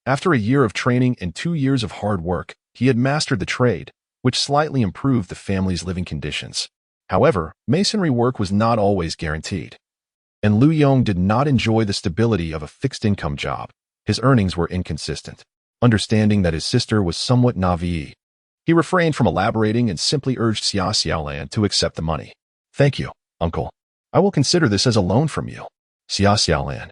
After a year of training and 2 years of hard work, he had mastered the trade, which slightly improved the family's living conditions. However, masonry work was not always guaranteed. and Lu Yong did not enjoy the stability of a fixed-income job. His earnings were inconsistent. Understanding that his sister was somewhat naive, he refrained from elaborating and simply urged Xia Xiaolan to accept the money. "Thank you, uncle. I will consider this as a loan from you." Xia Xiaolan,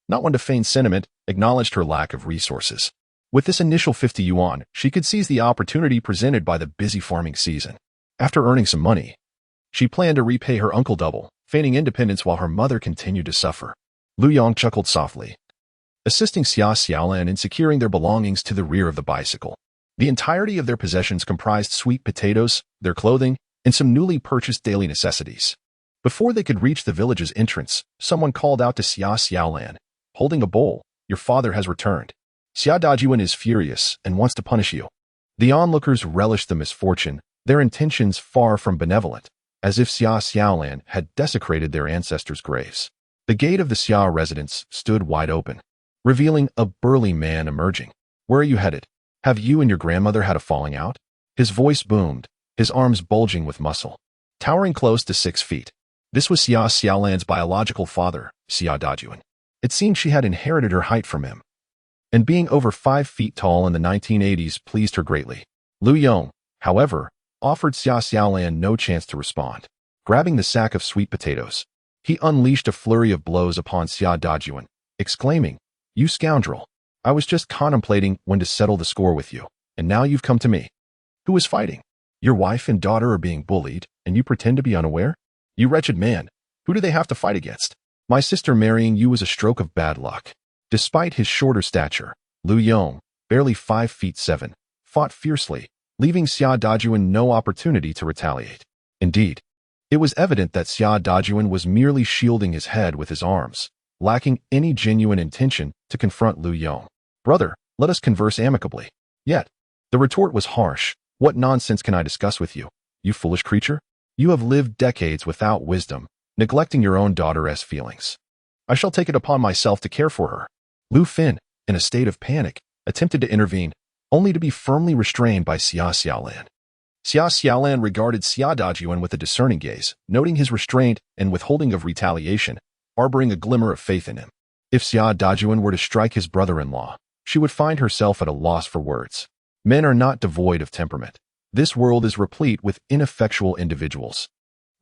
not one to feign sentiment, acknowledged her lack of resources. With this initial 50 yuan, she could seize the opportunity presented by the busy farming season. After earning some money, she planned to repay her uncle double, feigning independence while her mother continued to suffer. Lu Yong chuckled softly, assisting Xia Xiaolan in securing their belongings to the rear of the bicycle. The entirety of their possessions comprised sweet potatoes, their clothing, and some newly purchased daily necessities. Before they could reach the village's entrance, someone called out to Xia Xiaolan, holding a bowl, "Your father has returned. Xia Dajuan is furious and wants to punish you." The onlookers relished the misfortune, their intentions far from benevolent, as if Xia Xiaolan had desecrated their ancestors' graves. The gate of the Xia residence stood wide open, revealing a burly man emerging. "Where are you headed? Have you and your grandmother had a falling out?" His voice boomed, his arms bulging with muscle. Towering close to 6 feet, this was Xia Xiaolan's biological father, Xia Dajuan. It seemed she had inherited her height from him, and being over 5 feet tall in the 1980s pleased her greatly. Lu Yong, however, offered Xia Xiaolan no chance to respond. Grabbing the sack of sweet potatoes, he unleashed a flurry of blows upon Xia Dajuan, exclaiming, "You scoundrel! I was just contemplating when to settle the score with you, and now you've come to me. Who is fighting? Your wife and daughter are being bullied, and you pretend to be unaware? You wretched man, who do they have to fight against? My sister marrying you was a stroke of bad luck." Despite his shorter stature, Lu Yong, barely 5 feet 7, fought fiercely, leaving Xia Dajuan no opportunity to retaliate. Indeed, it was evident that Xia Dajuan was merely shielding his head with his arms, lacking any genuine intention to confront Lu Yong. "Brother, let us converse amicably." Yet, the retort was harsh. "What nonsense can I discuss with you, you foolish creature? You have lived decades without wisdom, neglecting your own daughter's feelings. I shall take it upon myself to care for her." Lu Fin, in a state of panic, attempted to intervene, only to be firmly restrained by Xia Xiaolan. Xia Xiaolan regarded Xia Dajuan with a discerning gaze, noting his restraint and withholding of retaliation, harboring a glimmer of faith in him. If Xia Dajuan were to strike his brother-in-law, she would find herself at a loss for words. Men are not devoid of temperament. This world is replete with ineffectual individuals.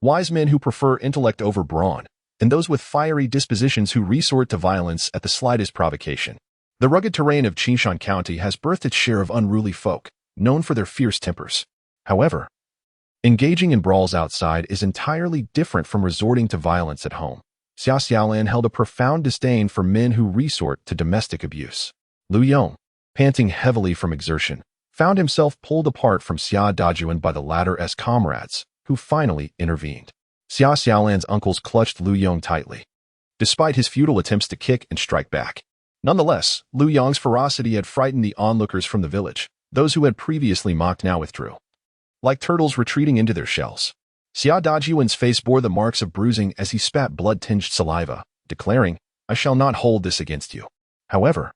Wise men who prefer intellect over brawn, and those with fiery dispositions who resort to violence at the slightest provocation. The rugged terrain of Qishan County has birthed its share of unruly folk, known for their fierce tempers. However, engaging in brawls outside is entirely different from resorting to violence at home. Xia Xiaolan held a profound disdain for men who resort to domestic abuse. Lu Yong, panting heavily from exertion, found himself pulled apart from Xia Dajuan by the latter's comrades, who finally intervened. Xia Xiaolan's uncles clutched Lu Yong tightly, despite his futile attempts to kick and strike back. Nonetheless, Lu Yong's ferocity had frightened the onlookers from the village. Those who had previously mocked now withdrew, like turtles retreating into their shells. Xia Dajuan's face bore the marks of bruising as he spat blood-tinged saliva, declaring, "I shall not hold this against you. However,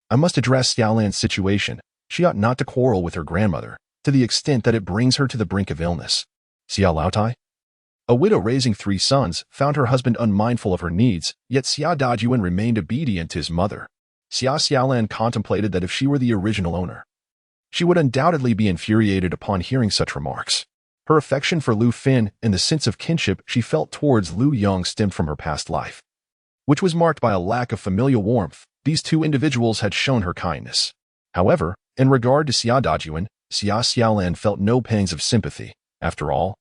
I must address Xiaolan's situation. She ought not to quarrel with her grandmother, to the extent that it brings her to the brink of illness." Xia Laotai, a widow raising 3 sons, found her husband unmindful of her needs, yet Xia Dajuan remained obedient to his mother. Xia Xiaolan contemplated that if she were the original owner, she would undoubtedly be infuriated upon hearing such remarks. Her affection for Lu Fin and the sense of kinship she felt towards Lu Yong stemmed from her past life, which was marked by a lack of familial warmth. These 2 individuals had shown her kindness. However, in regard to Xia Dajuan, Xia Xiaolan felt no pangs of sympathy. After all,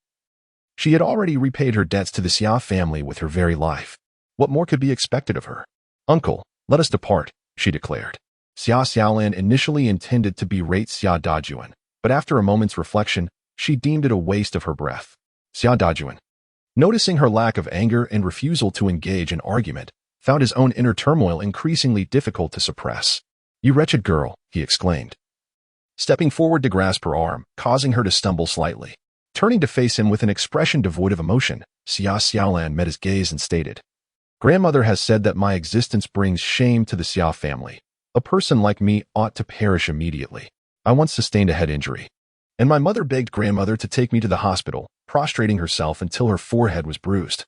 she had already repaid her debts to the Xia family with her very life. What more could be expected of her? "Uncle, let us depart," she declared. Xia Xiaolan initially intended to berate Xia Dajuan, but after a moment's reflection, she deemed it a waste of her breath. Xia Dajuan, noticing her lack of anger and refusal to engage in argument, found his own inner turmoil increasingly difficult to suppress. "You wretched girl," he exclaimed, stepping forward to grasp her arm, causing her to stumble slightly. Turning to face him with an expression devoid of emotion, Xia Xiaolan met his gaze and stated, "Grandmother has said that my existence brings shame to the Xia family. A person like me ought to perish immediately. I once sustained a head injury, and my mother begged grandmother to take me to the hospital, prostrating herself until her forehead was bruised.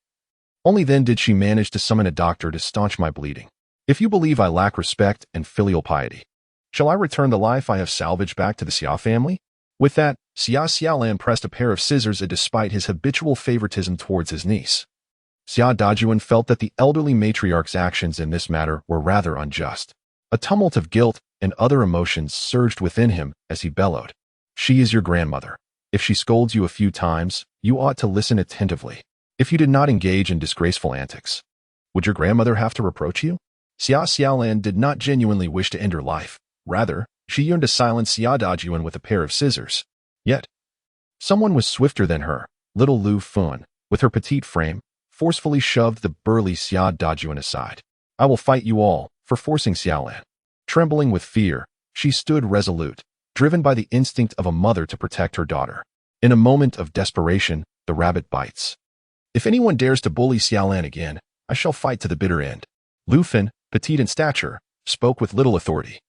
Only then did she manage to summon a doctor to staunch my bleeding. If you believe I lack respect and filial piety, shall I return the life I have salvaged back to the Xia family? With that, Xia Xiaolan pressed a pair of scissors despite his habitual favoritism towards his niece. Xia Dajuan felt that the elderly matriarch's actions in this matter were rather unjust. A tumult of guilt and other emotions surged within him as he bellowed. She is your grandmother. If she scolds you a few times, you ought to listen attentively. If you did not engage in disgraceful antics, would your grandmother have to reproach you? Xia Xiaolan did not genuinely wish to end her life. Rather, she yearned to silence Xia Dajuan with a pair of scissors. Yet, someone was swifter than her. Little Lu Fun, with her petite frame, forcefully shoved the burly Xia Dajuan aside. I will fight you all for forcing Xiaolan. Trembling with fear, she stood resolute, driven by the instinct of a mother to protect her daughter. In a moment of desperation, the rabbit bites. If anyone dares to bully Xiaolan again, I shall fight to the bitter end. Lu Fin, petite in stature, spoke with little authority.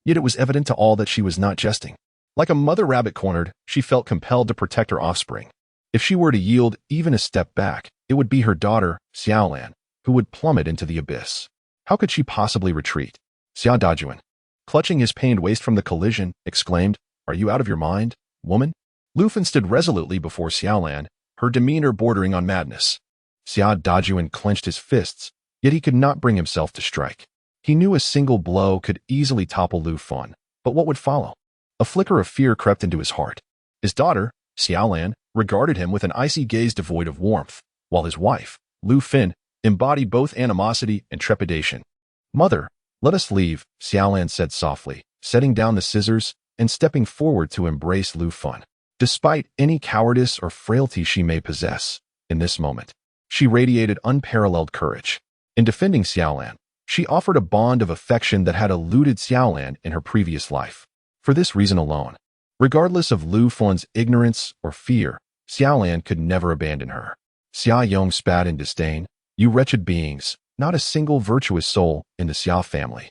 Yet it was evident to all that she was not jesting. Like a mother rabbit cornered, she felt compelled to protect her offspring. If she were to yield even a step back, it would be her daughter, Xiaolan, who would plummet into the abyss. How could she possibly retreat? Xia Dajuan, clutching his pained waist from the collision, exclaimed, "Are you out of your mind, woman?" Lu Fin stood resolutely before Xiaolan, her demeanor bordering on madness. Xia Dajuan clenched his fists, yet he could not bring himself to strike. He knew a single blow could easily topple Lu Fun, but what would follow? A flicker of fear crept into his heart. His daughter, Xiaolan, regarded him with an icy gaze devoid of warmth, while his wife, Lu Fin, embodied both animosity and trepidation. "Mother, let us leave," Xiaolan said softly, setting down the scissors and stepping forward to embrace Lu Fun. Despite any cowardice or frailty she may possess, in this moment, she radiated unparalleled courage. In defending Xiaolan, she offered a bond of affection that had eluded Xiaolan in her previous life. For this reason alone, regardless of Lu Fun's ignorance or fear, Xiaolan could never abandon her. Xia Yong spat in disdain. "You wretched beings, not a single virtuous soul in the Xia family.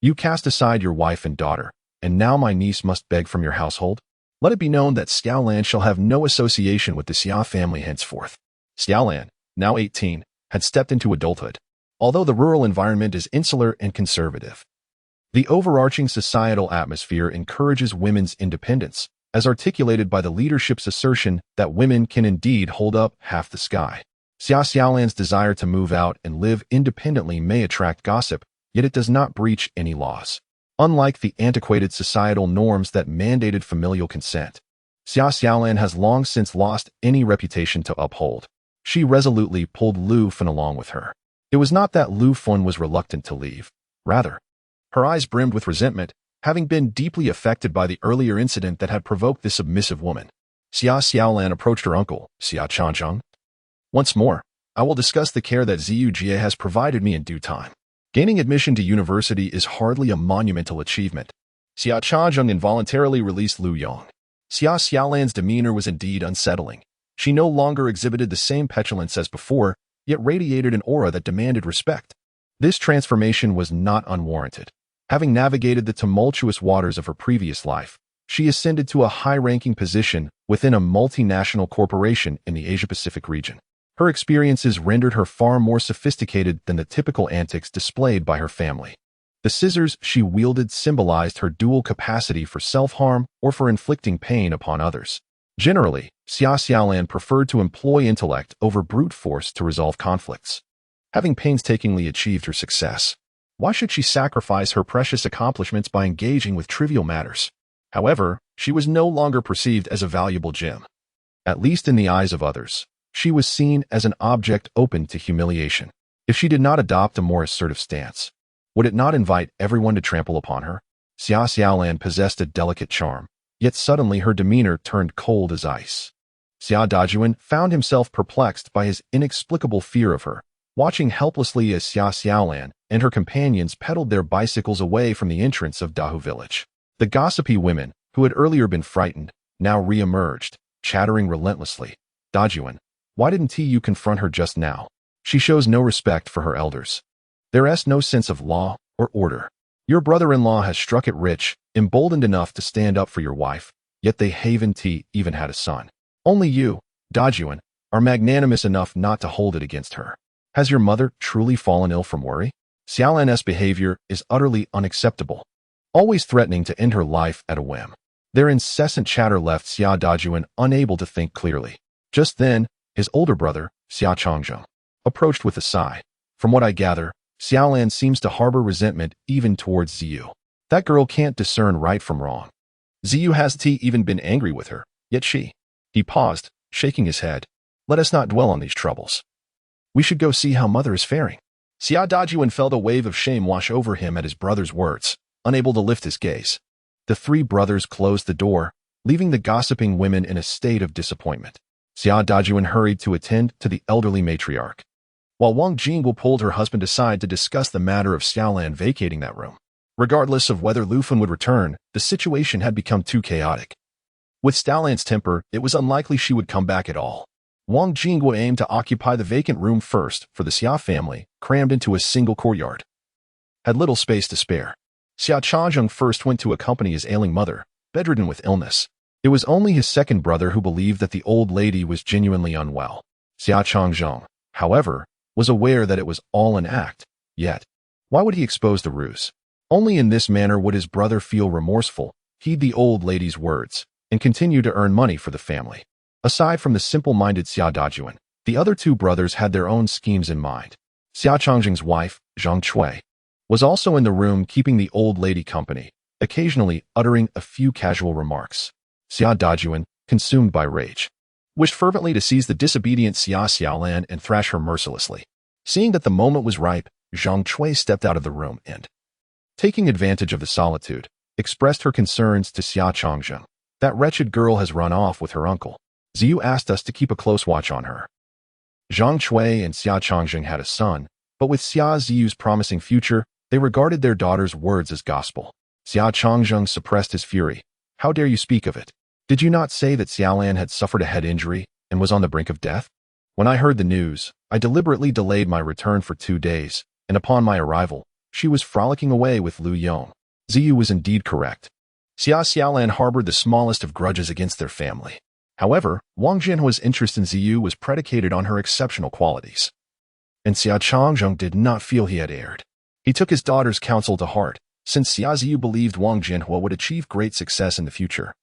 You cast aside your wife and daughter, and now my niece must beg from your household? Let it be known that Xiaolan shall have no association with the Xia family henceforth." Xiaolan, now 18, had stepped into adulthood. Although the rural environment is insular and conservative, the overarching societal atmosphere encourages women's independence, as articulated by the leadership's assertion that women can indeed hold up half the sky. Xia Xiaolan's desire to move out and live independently may attract gossip, yet it does not breach any laws. Unlike the antiquated societal norms that mandated familial consent, Xia Xiaolan has long since lost any reputation to uphold. She resolutely pulled Lu Fun along with her. It was not that Lu Fun was reluctant to leave. Rather, her eyes brimmed with resentment, having been deeply affected by the earlier incident that had provoked the submissive woman. Xia Xiaolan approached her uncle, Xia Changcheng. "Once more, I will discuss the care that Ziyu Jie has provided me in due time. Gaining admission to university is hardly a monumental achievement." Xia Changcheng involuntarily released Lu Yong. Xia Xiaolan's demeanor was indeed unsettling. She no longer exhibited the same petulance as before, yet radiated an aura that demanded respect. This transformation was not unwarranted. Having navigated the tumultuous waters of her previous life, she ascended to a high-ranking position within a multinational corporation in the Asia-Pacific region. Her experiences rendered her far more sophisticated than the typical antics displayed by her family. The scissors she wielded symbolized her dual capacity for self-harm or for inflicting pain upon others. Generally, Xia Xiaolan preferred to employ intellect over brute force to resolve conflicts. Having painstakingly achieved her success, why should she sacrifice her precious accomplishments by engaging with trivial matters? However, she was no longer perceived as a valuable gem. At least in the eyes of others, she was seen as an object open to humiliation. If she did not adopt a more assertive stance, would it not invite everyone to trample upon her? Xia Xiaolan possessed a delicate charm, yet suddenly her demeanor turned cold as ice. Xia Dajuan found himself perplexed by his inexplicable fear of her, watching helplessly as Xia Xiaolan and her companions pedaled their bicycles away from the entrance of Dahu village. The gossipy women, who had earlier been frightened, now re-emerged, chattering relentlessly. "Dajuan, why didn't you confront her just now? She shows no respect for her elders. There is no sense of law or order. Your brother-in-law has struck it rich, emboldened enough to stand up for your wife, yet they haven't even had a son. Only you, Dajuan, are magnanimous enough not to hold it against her." Has your mother truly fallen ill from worry? Xiaolan's behavior is utterly unacceptable, always threatening to end her life at a whim. Their incessant chatter left Xia Dajuan unable to think clearly. Just then, his older brother, Xia Changzheng, approached with a sigh. From what I gather, Xiaolan seems to harbor resentment even towards Ziyu. That girl can't discern right from wrong. Ziyu hasn't even been angry with her, yet she. He paused, shaking his head. Let us not dwell on these troubles. We should go see how mother is faring. Xia Dajuan felt a wave of shame wash over him at his brother's words, unable to lift his gaze. The three brothers closed the door, leaving the gossiping women in a state of disappointment. Xia Dajuan hurried to attend to the elderly matriarch, while Wang Jingwu pulled her husband aside to discuss the matter of Xiaolan vacating that room. Regardless of whether Lu Feng would return, the situation had become too chaotic. With Xiaolan's temper, it was unlikely she would come back at all. Wang Jingwu aimed to occupy the vacant room first for the Xia family, crammed into a single courtyard. Had little space to spare. Xia Changzheng first went to accompany his ailing mother, bedridden with illness. It was only his second brother who believed that the old lady was genuinely unwell. Xia Changzheng, however, was aware that it was all an act. Yet, why would he expose the ruse? Only in this manner would his brother feel remorseful, heed the old lady's words, and continue to earn money for the family. Aside from the simple-minded Xia Dajuan, the other two brothers had their own schemes in mind. Xia Changzheng's wife, Zhang Chui, was also in the room keeping the old lady company, occasionally uttering a few casual remarks. Xia Dajuan, consumed by rage, wished fervently to seize the disobedient Xia Xiaolan and thrash her mercilessly. Seeing that the moment was ripe, Zhang Chui stepped out of the room and, taking advantage of the solitude, expressed her concerns to Xia Changzheng. That wretched girl has run off with her uncle. Ziyu asked us to keep a close watch on her. Zhang Chui and Xia Changzheng had a son, but with Xia Ziyu's promising future, they regarded their daughter's words as gospel. Xia Changzheng suppressed his fury. How dare you speak of it? Did you not say that Xiaolan had suffered a head injury and was on the brink of death? When I heard the news, I deliberately delayed my return for 2 days, and upon my arrival, she was frolicking away with Lu Yong. Ziyu was indeed correct. Xia Xiaolan harbored the smallest of grudges against their family. However, Wang Jinhua's interest in Ziyu was predicated on her exceptional qualities. And Xia Changzheng did not feel he had erred. He took his daughter's counsel to heart, since Xia Ziyu believed Wang Jinhua would achieve great success in the future.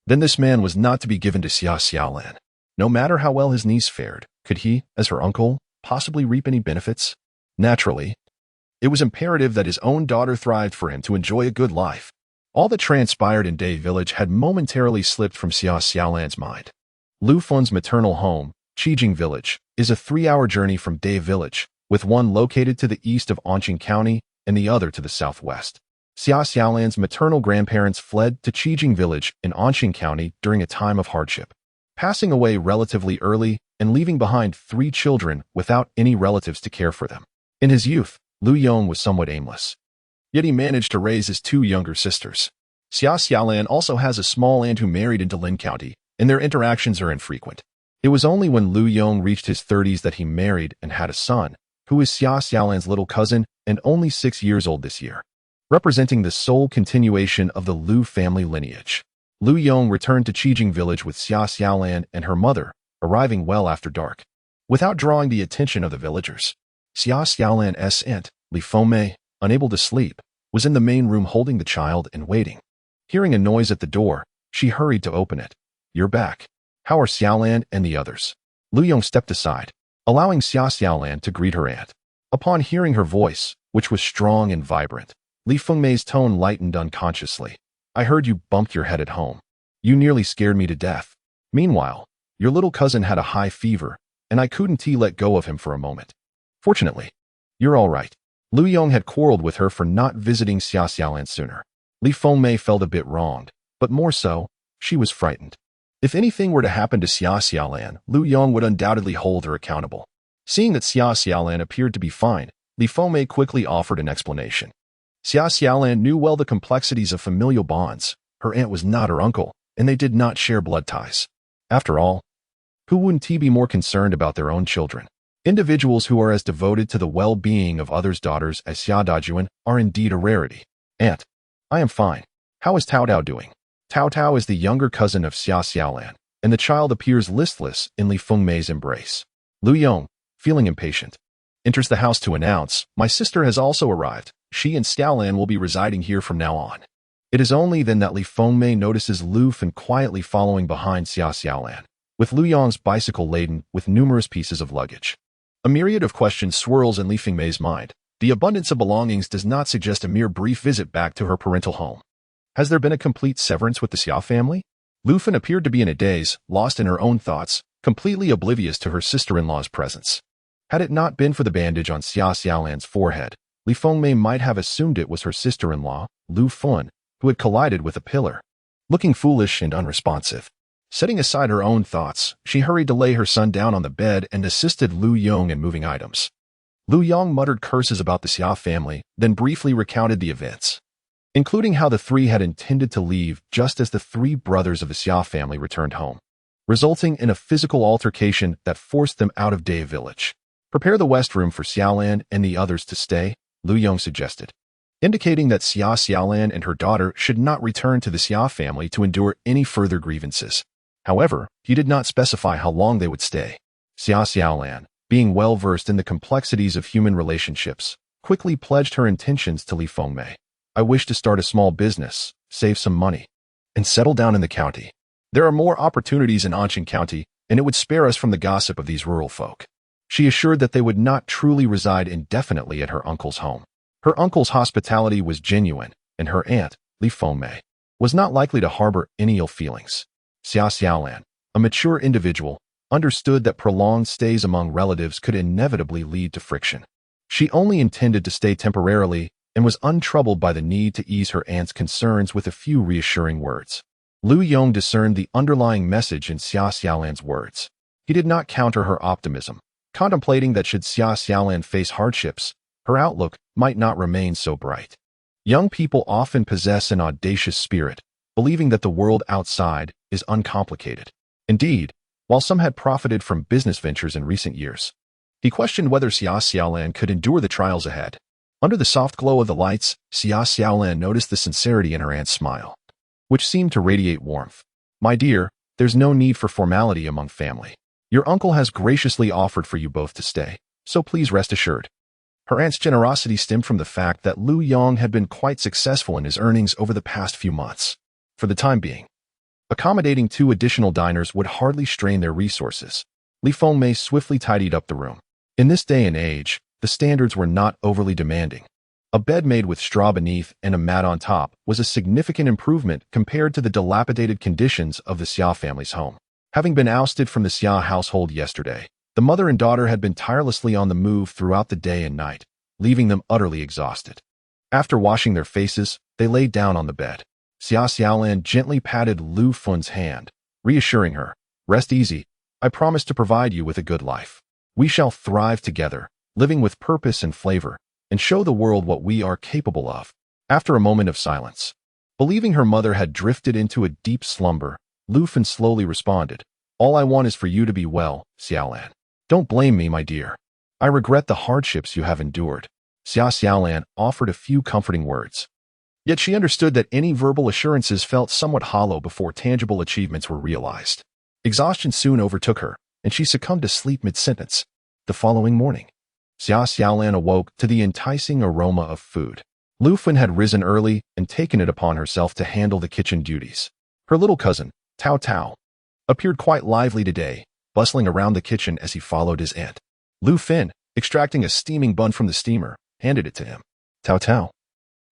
Then this man was not to be given to Xia Xiaolan. No matter how well his niece fared, could he, as her uncle, possibly reap any benefits? Naturally, it was imperative that his own daughter thrived for him to enjoy a good life. All that transpired in Day Village had momentarily slipped from Xia Xiaolan's mind. Lu Feng's maternal home, Qijing Village, is a 3-hour journey from Day Village, with one located to the east of Anqing County and the other to the southwest. Xia Xiaolan's maternal grandparents fled to Qijing Village in Anqing County during a time of hardship, passing away relatively early and leaving behind 3 children without any relatives to care for them. In his youth, Lu Yong was somewhat aimless. Yet he managed to raise his 2 younger sisters. Xia Xiaolan also has a small aunt who married into Lin County, and their interactions are infrequent. It was only when Lu Yong reached his 30s that he married and had a son, who is Xia Xiaolan's little cousin and only 6 years old this year, representing the sole continuation of the Lu family lineage. Lu Yong returned to Qijing Village with Xia Xiaolan and her mother, arriving well after dark. Without drawing the attention of the villagers, Xia Xiaolan's aunt, Li Fengmei, unable to sleep, was in the main room holding the child and waiting. Hearing a noise at the door, she hurried to open it. You're back. How are Xiaolan and the others? Lu Yong stepped aside, allowing Xia Xiaolan to greet her aunt. Upon hearing her voice, which was strong and vibrant, Li Fengmei's tone lightened unconsciously. I heard you bumped your head at home. You nearly scared me to death. Meanwhile, your little cousin had a high fever, and I couldn't let go of him for a moment. Fortunately, you're all right. Lu Yong had quarreled with her for not visiting Xia Xiaolan sooner. Li Fengmei felt a bit wronged, but more so, she was frightened. If anything were to happen to Xia Xiaolan, Lu Yong would undoubtedly hold her accountable. Seeing that Xia Xiaolan appeared to be fine, Li Fengmei quickly offered an explanation. Xia Xiaolan knew well the complexities of familial bonds. Her aunt was not her uncle, and they did not share blood ties. After all, who wouldn't be more concerned about their own children? Individuals who are as devoted to the well-being of others' daughters as Xia Dajuan are indeed a rarity. Aunt, I am fine. How is Tao Tao doing? Tao Tao is the younger cousin of Xia Xiaolan, and the child appears listless in Li Fengmei's embrace. Lu Yong, feeling impatient, enters the house to announce, "My sister has also arrived. She and Xiaolan will be residing here from now on." It is only then that Li Fengmei notices Lu Fen quietly following behind Xiaolan, with Lu Yong's bicycle laden with numerous pieces of luggage. A myriad of questions swirls in Li Fengmei's mind. The abundance of belongings does not suggest a mere brief visit back to her parental home. Has there been a complete severance with the Xia family? Lu Fen appeared to be in a daze, lost in her own thoughts, completely oblivious to her sister-in-law's presence. Had it not been for the bandage on Xiaolan's forehead, Li Fengmei might have assumed it was her sister-in-law, Lu Fen, who had collided with a pillar. Looking foolish and unresponsive, setting aside her own thoughts, she hurried to lay her son down on the bed and assisted Lu Yong in moving items. Lu Yong muttered curses about the Xia family, then briefly recounted the events, including how the three had intended to leave just as the three brothers of the Xia family returned home, resulting in a physical altercation that forced them out of Day Village. "Prepare the West Room for Xiaolan and the others to stay," Lu Yong suggested, indicating that Xiaolan and her daughter should not return to the Xia family to endure any further grievances. However, he did not specify how long they would stay. Xiaolan, being well-versed in the complexities of human relationships, quickly pledged her intentions to Li Fengmei. "I wish to start a small business, save some money, and settle down in the county. There are more opportunities in Anshan County, and it would spare us from the gossip of these rural folk." She assured that they would not truly reside indefinitely at her uncle's home. Her uncle's hospitality was genuine, and her aunt, Li Fengmei, was not likely to harbor any ill feelings. Xiaolan, a mature individual, understood that prolonged stays among relatives could inevitably lead to friction. She only intended to stay temporarily and was untroubled by the need to ease her aunt's concerns with a few reassuring words. Lu Yong discerned the underlying message in Xiaolan's words. He did not counter her optimism, contemplating that should Xiaolan face hardships, her outlook might not remain so bright. Young people often possess an audacious spirit, believing that the world outside is uncomplicated. Indeed, while some had profited from business ventures in recent years, he questioned whether Xiaolan could endure the trials ahead. Under the soft glow of the lights, Xiaolan noticed the sincerity in her aunt's smile, which seemed to radiate warmth. "My dear, there's no need for formality among family. Your uncle has graciously offered for you both to stay, so please rest assured." Her aunt's generosity stemmed from the fact that Lu Yong had been quite successful in his earnings over the past few months. For the time being, accommodating 2 additional diners would hardly strain their resources. Li Fengmei swiftly tidied up the room. In this day and age, the standards were not overly demanding. A bed made with straw beneath and a mat on top was a significant improvement compared to the dilapidated conditions of the Xia family's home. Having been ousted from the Xia household yesterday, the mother and daughter had been tirelessly on the move throughout the day and night, leaving them utterly exhausted. After washing their faces, they lay down on the bed. Xiaolan gently patted Lu Fen's hand, reassuring her, "Rest easy. I promise to provide you with a good life. We shall thrive together, living with purpose and flavor, and show the world what we are capable of." After a moment of silence, believing her mother had drifted into a deep slumber, Lu Fen slowly responded, "All I want is for you to be well, Xiaolan. Don't blame me, my dear. I regret the hardships you have endured." Xiaolan offered a few comforting words. Yet she understood that any verbal assurances felt somewhat hollow before tangible achievements were realized. Exhaustion soon overtook her, and she succumbed to sleep mid-sentence. The following morning, Xiaolan awoke to the enticing aroma of food. Lu Fen had risen early and taken it upon herself to handle the kitchen duties. Her little cousin, Tao Tao, appeared quite lively today, bustling around the kitchen as he followed his aunt. Lu Fen, extracting a steaming bun from the steamer, handed it to him. Tao Tao,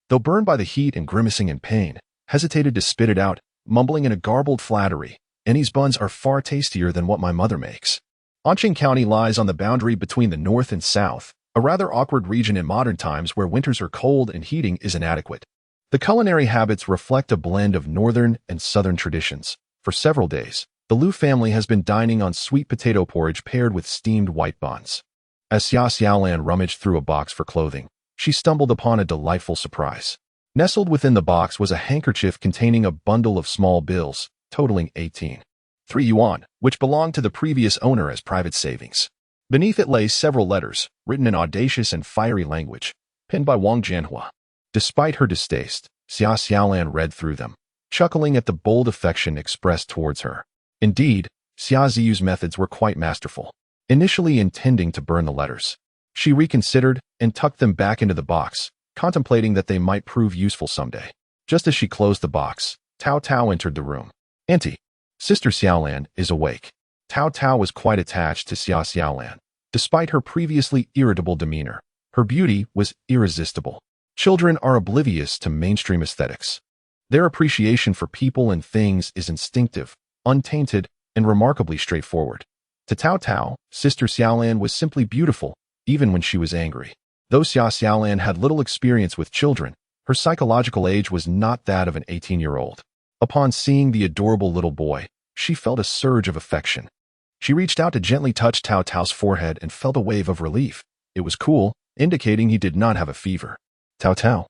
though burned by the heat and grimacing in pain, hesitated to spit it out, mumbling in a garbled flattery, "Annie's buns are far tastier than what my mother makes." Anshan County lies on the boundary between the north and south, a rather awkward region in modern times where winters are cold and heating is inadequate. The culinary habits reflect a blend of northern and southern traditions. For several days, the Lu family has been dining on sweet potato porridge paired with steamed white buns. As Xiaolan rummaged through a box for clothing, she stumbled upon a delightful surprise. Nestled within the box was a handkerchief containing a bundle of small bills, totaling 18.3 yuan, which belonged to the previous owner as private savings. Beneath it lay several letters, written in audacious and fiery language, penned by Wang Jianhua. Despite her distaste, Xiaolan read through them, chuckling at the bold affection expressed towards her. Indeed, Xia Ziyu's methods were quite masterful. Initially intending to burn the letters, She reconsidered and tucked them back into the box, contemplating that they might prove useful someday. Just as she closed the box, Tao Tao entered the room. "Auntie, Sister Xiaolan is awake." Tao Tao was quite attached to Xia Xiaolan. Despite her previously irritable demeanor, her beauty was irresistible. Children are oblivious to mainstream aesthetics. Their appreciation for people and things is instinctive, untainted, and remarkably straightforward. To Tao Tao, Sister Xiaolan was simply beautiful, even when she was angry. Though Xia Xiaolan had little experience with children, her psychological age was not that of an 18-year-old. Upon seeing the adorable little boy, she felt a surge of affection. She reached out to gently touch Tao Tao's forehead and felt a wave of relief. It was cool, indicating he did not have a fever. Tao Tao,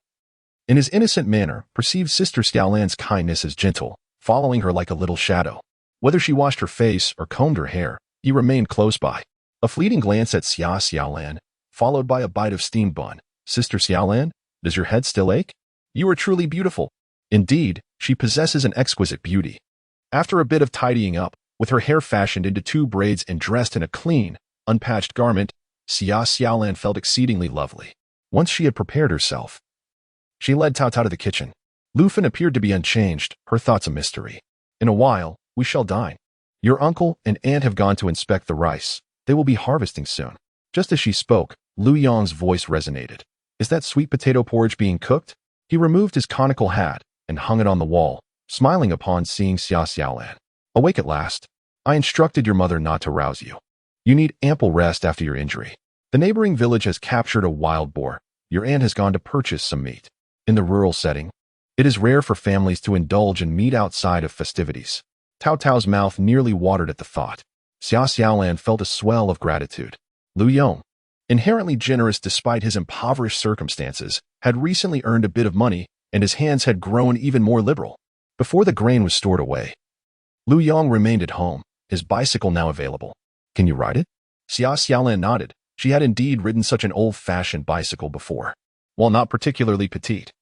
in his innocent manner, perceived Sister Xiaolan's kindness as gentle, following her like a little shadow. Whether she washed her face or combed her hair, he remained close by. A fleeting glance at Xia Xiaolan, followed by a bite of steamed bun. "Sister Xiaolan, does your head still ache? You are truly beautiful." Indeed, she possesses an exquisite beauty. After a bit of tidying up, with her hair fashioned into 2 braids and dressed in a clean, unpatched garment, Xia Xiaolan felt exceedingly lovely. Once she had prepared herself, she led Tao Tao to the kitchen. Lufin appeared to be unchanged, her thoughts a mystery. "In a while, we shall dine. Your uncle and aunt have gone to inspect the rice. They will be harvesting soon." Just as she spoke, Lu Yong's voice resonated. "Is that sweet potato porridge being cooked?" He removed his conical hat and hung it on the wall, smiling upon seeing Xia Xiaolan. "Awake at last. I instructed your mother not to rouse you. You need ample rest after your injury. The neighboring village has captured a wild boar. Your aunt has gone to purchase some meat. In the rural setting, it is rare for families to indulge in meat outside of festivities." Tao Tao's mouth nearly watered at the thought. Xia Xiaolan felt a swell of gratitude. Lu Yong, inherently generous despite his impoverished circumstances, had recently earned a bit of money, and his hands had grown even more liberal. Before the grain was stored away, Lu Yong remained at home, his bicycle now available. "Can you ride it?" Xia Xiaolan nodded. She had indeed ridden such an old-fashioned bicycle before. While not particularly petite,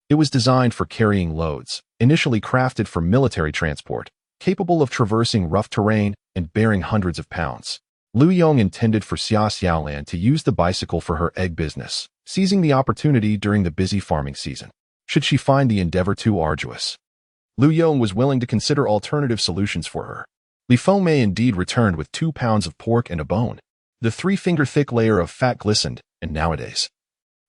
it was designed for carrying loads, initially crafted for military transport, capable of traversing rough terrain and bearing hundreds of pounds. Lu Yong intended for Xia Xiaolan to use the bicycle for her egg business, seizing the opportunity during the busy farming season. Should she find the endeavor too arduous, Lu Yong was willing to consider alternative solutions for her. Li Fengmei indeed returned with 2 pounds of pork and a bone. The 3-finger-thick layer of fat glistened, and nowadays,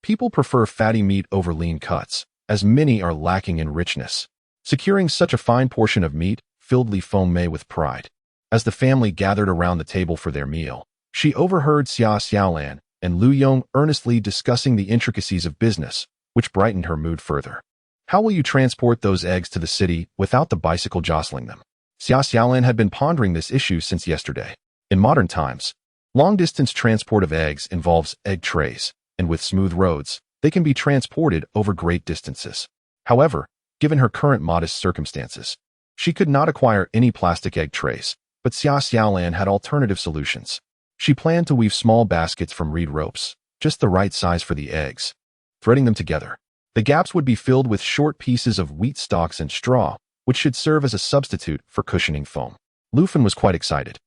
people prefer fatty meat over lean cuts, as many are lacking in richness. Securing such a fine portion of meat filled Li Fengmei with pride. As the family gathered around the table for their meal, she overheard Xia Xiaolan and Lu Yong earnestly discussing the intricacies of business, which brightened her mood further. "How will you transport those eggs to the city without the bicycle jostling them?" Xia Xiaolan had been pondering this issue since yesterday. In modern times, long-distance transport of eggs involves egg trays, and with smooth roads, they can be transported over great distances. However, given her current modest circumstances, she could not acquire any plastic egg trays, but Xia Xiaolan had alternative solutions. She planned to weave small baskets from reed ropes, just the right size for the eggs. Threading them together, the gaps would be filled with short pieces of wheat stalks and straw, which should serve as a substitute for cushioning foam. Lufin was quite excited,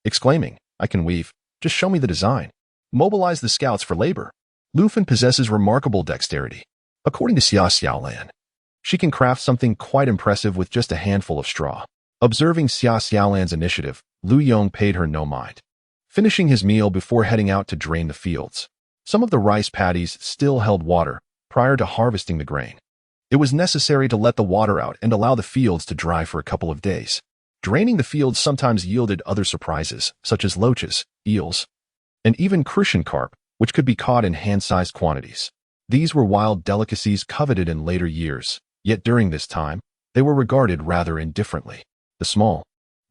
exclaiming, "I can weave. Just show me the design. Mobilize the scouts for labor." Lufin possesses remarkable dexterity. According to Xia Xiaolan, she can craft something quite impressive with just a handful of straw. Observing Xia Xiaolan's initiative, Lu Yong paid her no mind, finishing his meal before heading out to drain the fields. Some of the rice paddies still held water prior to harvesting the grain. It was necessary to let the water out and allow the fields to dry for a couple of days. Draining the fields sometimes yielded other surprises, such as loaches, eels, and even crucian carp, which could be caught in hand-sized quantities. These were wild delicacies coveted in later years, yet during this time, they were regarded rather indifferently. The small,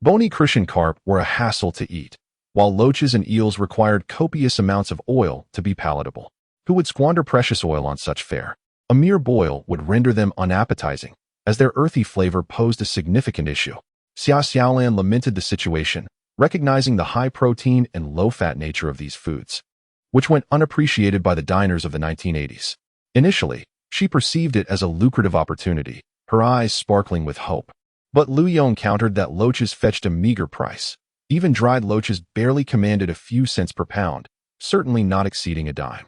bony crucian carp were a hassle to eat, while loaches and eels required copious amounts of oil to be palatable. Who would squander precious oil on such fare? A mere boil would render them unappetizing, as their earthy flavor posed a significant issue. Xia Xiaolan lamented the situation, recognizing the high protein and low-fat nature of these foods, which went unappreciated by the diners of the 1980s. Initially, she perceived it as a lucrative opportunity, her eyes sparkling with hope. But Lu Yong countered that loaches fetched a meager price. Even dried loaches barely commanded a few cents per pound, certainly not exceeding a dime.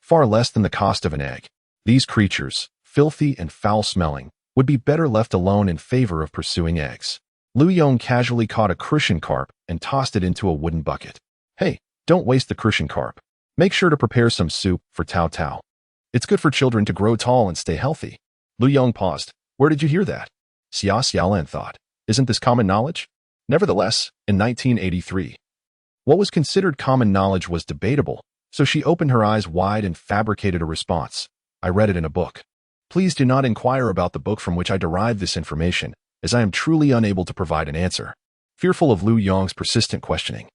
Far less than the cost of an egg. These creatures, filthy and foul-smelling, would be better left alone in favor of pursuing eggs. Lu Yong casually caught a crucian carp and tossed it into a wooden bucket. Hey, don't waste the crucian carp. Make sure to prepare some soup for Tao Tao. It's good for children to grow tall and stay healthy. Lu Yong paused. Where did you hear that? Xia Xiaolan thought. Isn't this common knowledge? Nevertheless, in 1983, what was considered common knowledge was debatable, so she opened her eyes wide and fabricated a response. I read it in a book. Please do not inquire about the book from which I derived this information, as I am truly unable to provide an answer. Fearful of Lu Yong's persistent questioning,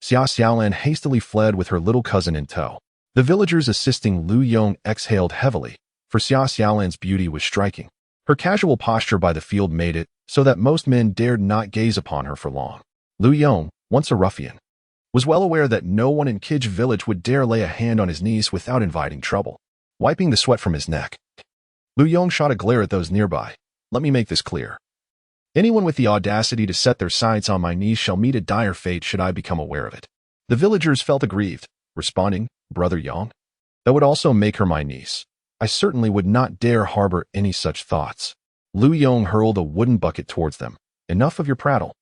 Xia Xiaolan hastily fled with her little cousin in tow. The villagers assisting Lu Yong exhaled heavily, for Xia Xiaolan's beauty was striking. Her casual posture by the field made it so that most men dared not gaze upon her for long. Lu Yong, once a ruffian, was well aware that no one in Kij village would dare lay a hand on his niece without inviting trouble. Wiping the sweat from his neck, Lu Yong shot a glare at those nearby. Let me make this clear. Anyone with the audacity to set their sights on my niece shall meet a dire fate should I become aware of it. The villagers felt aggrieved, responding, Brother Yong, that would also make her my niece. I certainly would not dare harbor any such thoughts. Lu Yong hurled a wooden bucket towards them. Enough of your prattle.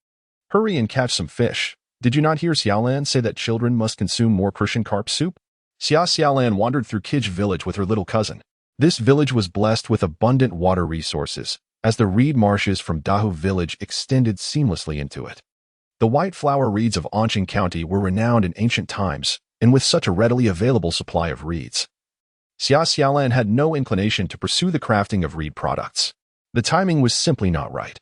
Hurry and catch some fish. Did you not hear Xiaolan say that children must consume more crucian carp soup? Xia Xiaolan wandered through Kij village with her little cousin. This village was blessed with abundant water resources, as the reed marshes from Dahu village extended seamlessly into it. The white flower reeds of Anqing County were renowned in ancient times, and with such a readily available supply of reeds, Xia Xiaolan had no inclination to pursue the crafting of reed products. The timing was simply not right,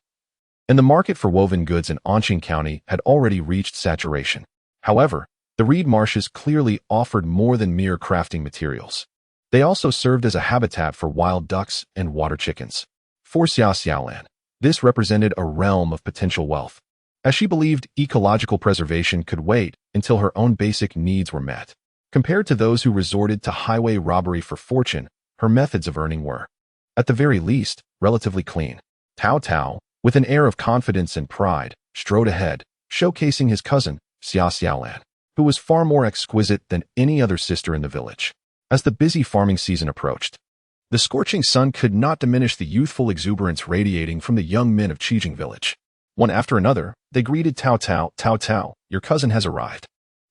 and the market for woven goods in Anqing County had already reached saturation. However, the reed marshes clearly offered more than mere crafting materials. They also served as a habitat for wild ducks and water chickens. For Xia Xiaolan, this represented a realm of potential wealth, as she believed ecological preservation could wait until her own basic needs were met. Compared to those who resorted to highway robbery for fortune, her methods of earning were, at the very least, relatively clean. Tao Tao, with an air of confidence and pride, strode ahead, showcasing his cousin, Xia Xiaolan, who was far more exquisite than any other sister in the village. As the busy farming season approached, the scorching sun could not diminish the youthful exuberance radiating from the young men of Qijing village. One after another, they greeted Tao Tao. Tao Tao, your cousin has arrived.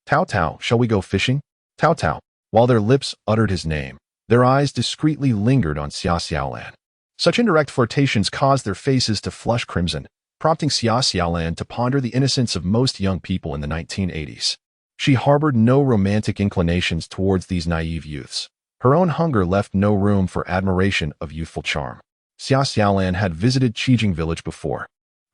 Tao Tao, shall we go fishing? Tao Tao. While their lips uttered his name, their eyes discreetly lingered on Xia Xiaolan. Such indirect flirtations caused their faces to flush crimson, prompting Xia Xiaolan to ponder the innocence of most young people in the 1980s. She harbored no romantic inclinations towards these naive youths. Her own hunger left no room for admiration of youthful charm. Xia Xiaolan had visited Qijing village before,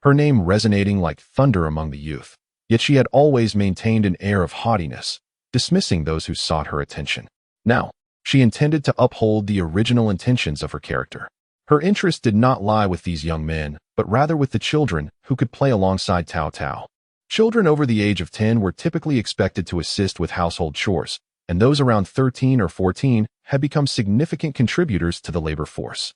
her name resonating like thunder among the youth, yet she had always maintained an air of haughtiness, dismissing those who sought her attention. Now, she intended to uphold the original intentions of her character. Her interest did not lie with these young men, but rather with the children who could play alongside Tao Tao. Children over the age of 10 were typically expected to assist with household chores, and those around 13 or 14 had become significant contributors to the labor force.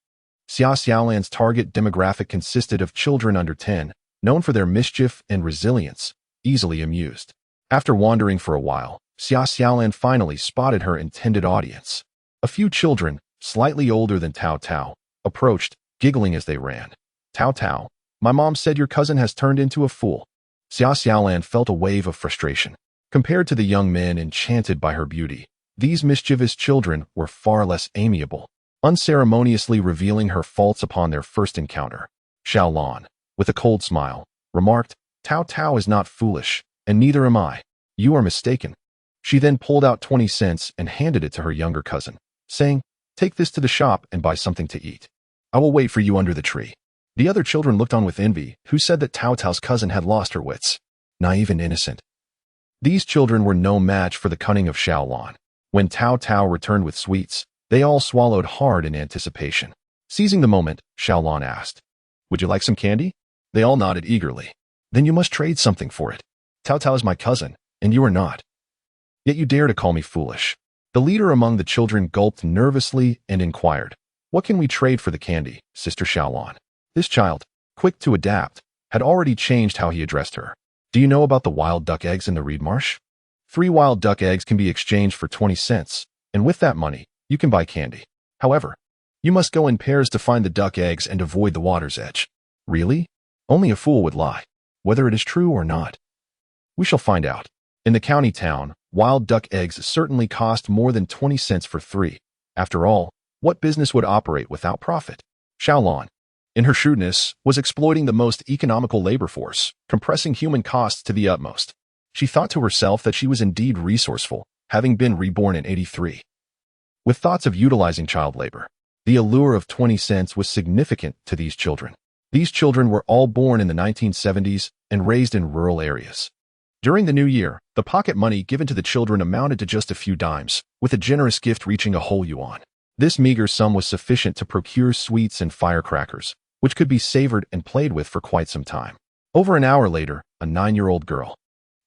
Xia Xiaolan's target demographic consisted of children under 10, known for their mischief and resilience, easily amused. After wandering for a while, Xia Xiaolan finally spotted her intended audience. A few children, slightly older than Tao Tao, approached, giggling as they ran. Tao Tao, my mom said your cousin has turned into a fool. Xia Xiaolan felt a wave of frustration. Compared to the young men enchanted by her beauty, these mischievous children were far less amiable, unceremoniously revealing her faults upon their first encounter. Xiaolan, with a cold smile, remarked, Tao Tao is not foolish, and neither am I. You are mistaken. She then pulled out 20 cents and handed it to her younger cousin, saying, take this to the shop and buy something to eat. I will wait for you under the tree. The other children looked on with envy, who said that Tao Tao's cousin had lost her wits. Naive and innocent. These children were no match for the cunning of Xiaolan. When Tao Tao returned with sweets, they all swallowed hard in anticipation. Seizing the moment, Xiaolan asked, would you like some candy? They all nodded eagerly. Then you must trade something for it. Tao Tao is my cousin, and you are not. Yet you dare to call me foolish. The leader among the children gulped nervously and inquired, what can we trade for the candy, Sister Xiaolan? This child, quick to adapt, had already changed how he addressed her. Do you know about the wild duck eggs in the reed marsh? 3 wild duck eggs can be exchanged for 20 cents, and with that money, you can buy candy. However, you must go in pairs to find the duck eggs and avoid the water's edge. Really? Only a fool would lie. Whether it is true or not, we shall find out. In the county town, wild duck eggs certainly cost more than 20 cents for 3. After all, what business would operate without profit? Xiaolan, in her shrewdness, was exploiting the most economical labor force, compressing human costs to the utmost. She thought to herself that she was indeed resourceful, having been reborn in 83. With thoughts of utilizing child labor, the allure of 20 cents was significant to these children. These children were all born in the 1970s and raised in rural areas. During the new year, the pocket money given to the children amounted to just a few dimes, with a generous gift reaching a whole yuan. This meager sum was sufficient to procure sweets and firecrackers, which could be savored and played with for quite some time. Over an hour later, a 9-year-old girl,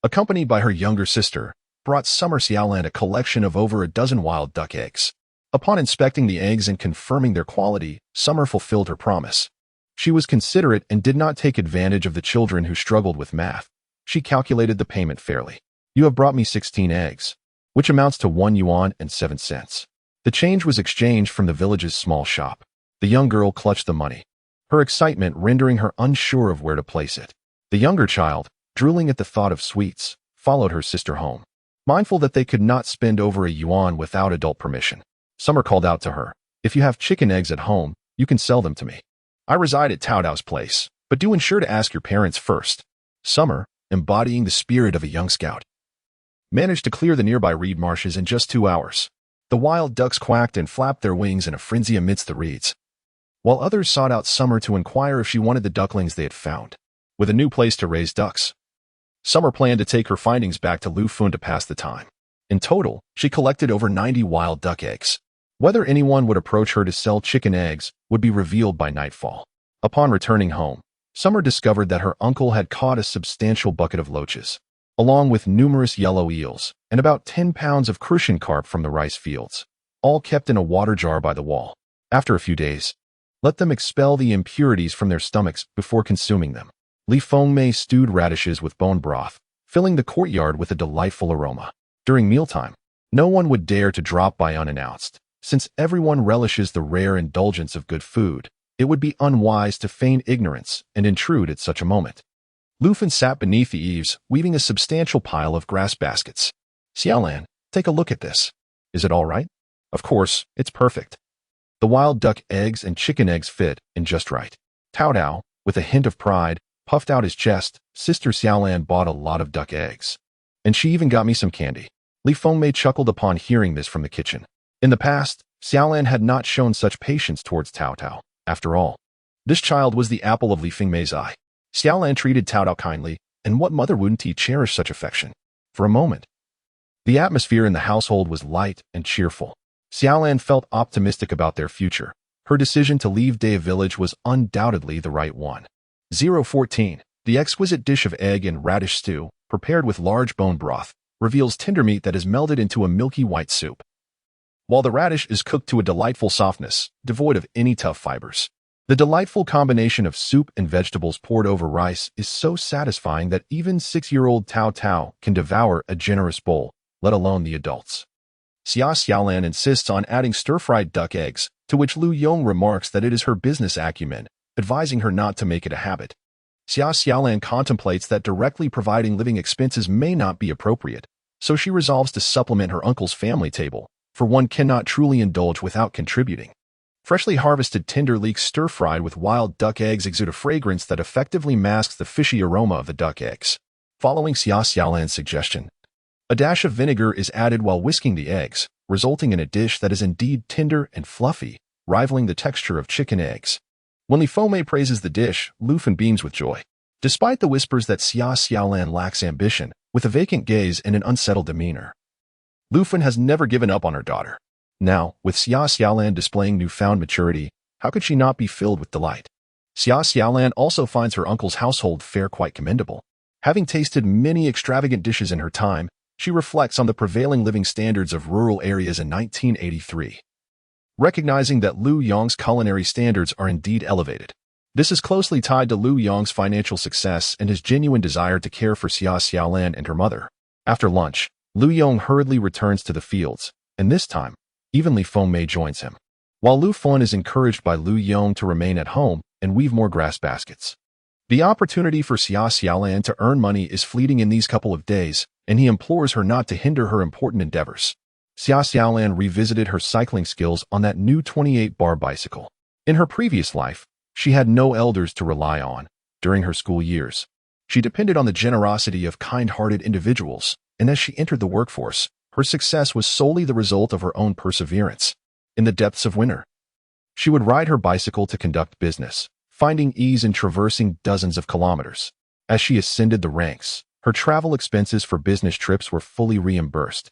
accompanied by her younger sister, brought Summer Xiaolan a collection of over a dozen wild duck eggs. Upon inspecting the eggs and confirming their quality, Summer fulfilled her promise. She was considerate and did not take advantage of the children who struggled with math. She calculated the payment fairly. You have brought me 16 eggs, which amounts to 1 yuan and 7 cents. The change was exchanged from the village's small shop. The young girl clutched the money, her excitement rendering her unsure of where to place it. The younger child, drooling at the thought of sweets, followed her sister home, mindful that they could not spend over a yuan without adult permission. Summer called out to her, "If you have chicken eggs at home, you can sell them to me. I reside at Tao Dao's place, but do ensure to ask your parents first." Summer, embodying the spirit of a young scout, managed to clear the nearby reed marshes in just 2 hours. The wild ducks quacked and flapped their wings in a frenzy amidst the reeds, while others sought out Summer to inquire if she wanted the ducklings they had found. With a new place to raise ducks, Summer planned to take her findings back to Lu Fun to pass the time. In total, she collected over 90 wild duck eggs. Whether anyone would approach her to sell chicken eggs would be revealed by nightfall. Upon returning home, Summer discovered that her uncle had caught a substantial bucket of loaches, along with numerous yellow eels and about 10 pounds of crucian carp from the rice fields, all kept in a water jar by the wall. After a few days, let them expel the impurities from their stomachs before consuming them. Li Fengmei stewed radishes with bone broth, filling the courtyard with a delightful aroma. During mealtime, no one would dare to drop by unannounced. Since everyone relishes the rare indulgence of good food, it would be unwise to feign ignorance and intrude at such a moment. Lu Fun sat beneath the eaves, weaving a substantial pile of grass baskets. "Xiaolan, take a look at this. Is it all right?" "Of course, it's perfect." The wild duck eggs and chicken eggs fit in just right. Tao Dao, with a hint of pride, puffed out his chest. "Sister Xiaolan bought a lot of duck eggs, and she even got me some candy." Li Fengmei chuckled upon hearing this from the kitchen. In the past, Xiaolan had not shown such patience towards Tao Dao. After all, this child was the apple of Li Fengmei's eye. Xiaolan treated Tao Dao kindly, and what mother wouldn't he cherish such affection? For a moment, the atmosphere in the household was light and cheerful. Xiaolan felt optimistic about their future. Her decision to leave Dea Village was undoubtedly the right one. 014. The exquisite dish of egg and radish stew, prepared with large bone broth, reveals tender meat that is melded into a milky white soup, while the radish is cooked to a delightful softness, devoid of any tough fibers. The delightful combination of soup and vegetables poured over rice is so satisfying that even 6-year-old Tao Tao can devour a generous bowl, let alone the adults. Xia Xiaolan insists on adding stir-fried duck eggs, to which Lu Yong remarks that it is her business acumen, advising her not to make it a habit. Xia Xiaolan contemplates that directly providing living expenses may not be appropriate, so she resolves to supplement her uncle's family table, for one cannot truly indulge without contributing. Freshly harvested tender leeks stir-fried with wild duck eggs exude a fragrance that effectively masks the fishy aroma of the duck eggs. Following Xia Xiaolan's suggestion, a dash of vinegar is added while whisking the eggs, resulting in a dish that is indeed tender and fluffy, rivaling the texture of chicken eggs. When Li Fengmei praises the dish, Lu Fun beams with joy. Despite the whispers that Xia Xiaolan lacks ambition, with a vacant gaze and an unsettled demeanor, Lu Fun has never given up on her daughter. Now, with Xia Xiaolan displaying newfound maturity, how could she not be filled with delight? Xia Xiaolan also finds her uncle's household fare quite commendable. Having tasted many extravagant dishes in her time, she reflects on the prevailing living standards of rural areas in 1983. Recognizing that Lu Yong's culinary standards are indeed elevated. This is closely tied to Lu Yong's financial success and his genuine desire to care for Xia Xiaolan and her mother. After lunch, Lu Yong hurriedly returns to the fields, and this time, even Li Fengmei joins him. While Lu Fun is encouraged by Lu Yong to remain at home and weave more grass baskets. The opportunity for Xia Xiaolan to earn money is fleeting in these couple of days, and he implores her not to hinder her important endeavors. Xia Xiaolan revisited her cycling skills on that new 28-bar bicycle. In her previous life, she had no elders to rely on during her school years. She depended on the generosity of kind-hearted individuals, and as she entered the workforce, her success was solely the result of her own perseverance. In the depths of winter, she would ride her bicycle to conduct business, finding ease in traversing dozens of kilometers. As she ascended the ranks, her travel expenses for business trips were fully reimbursed,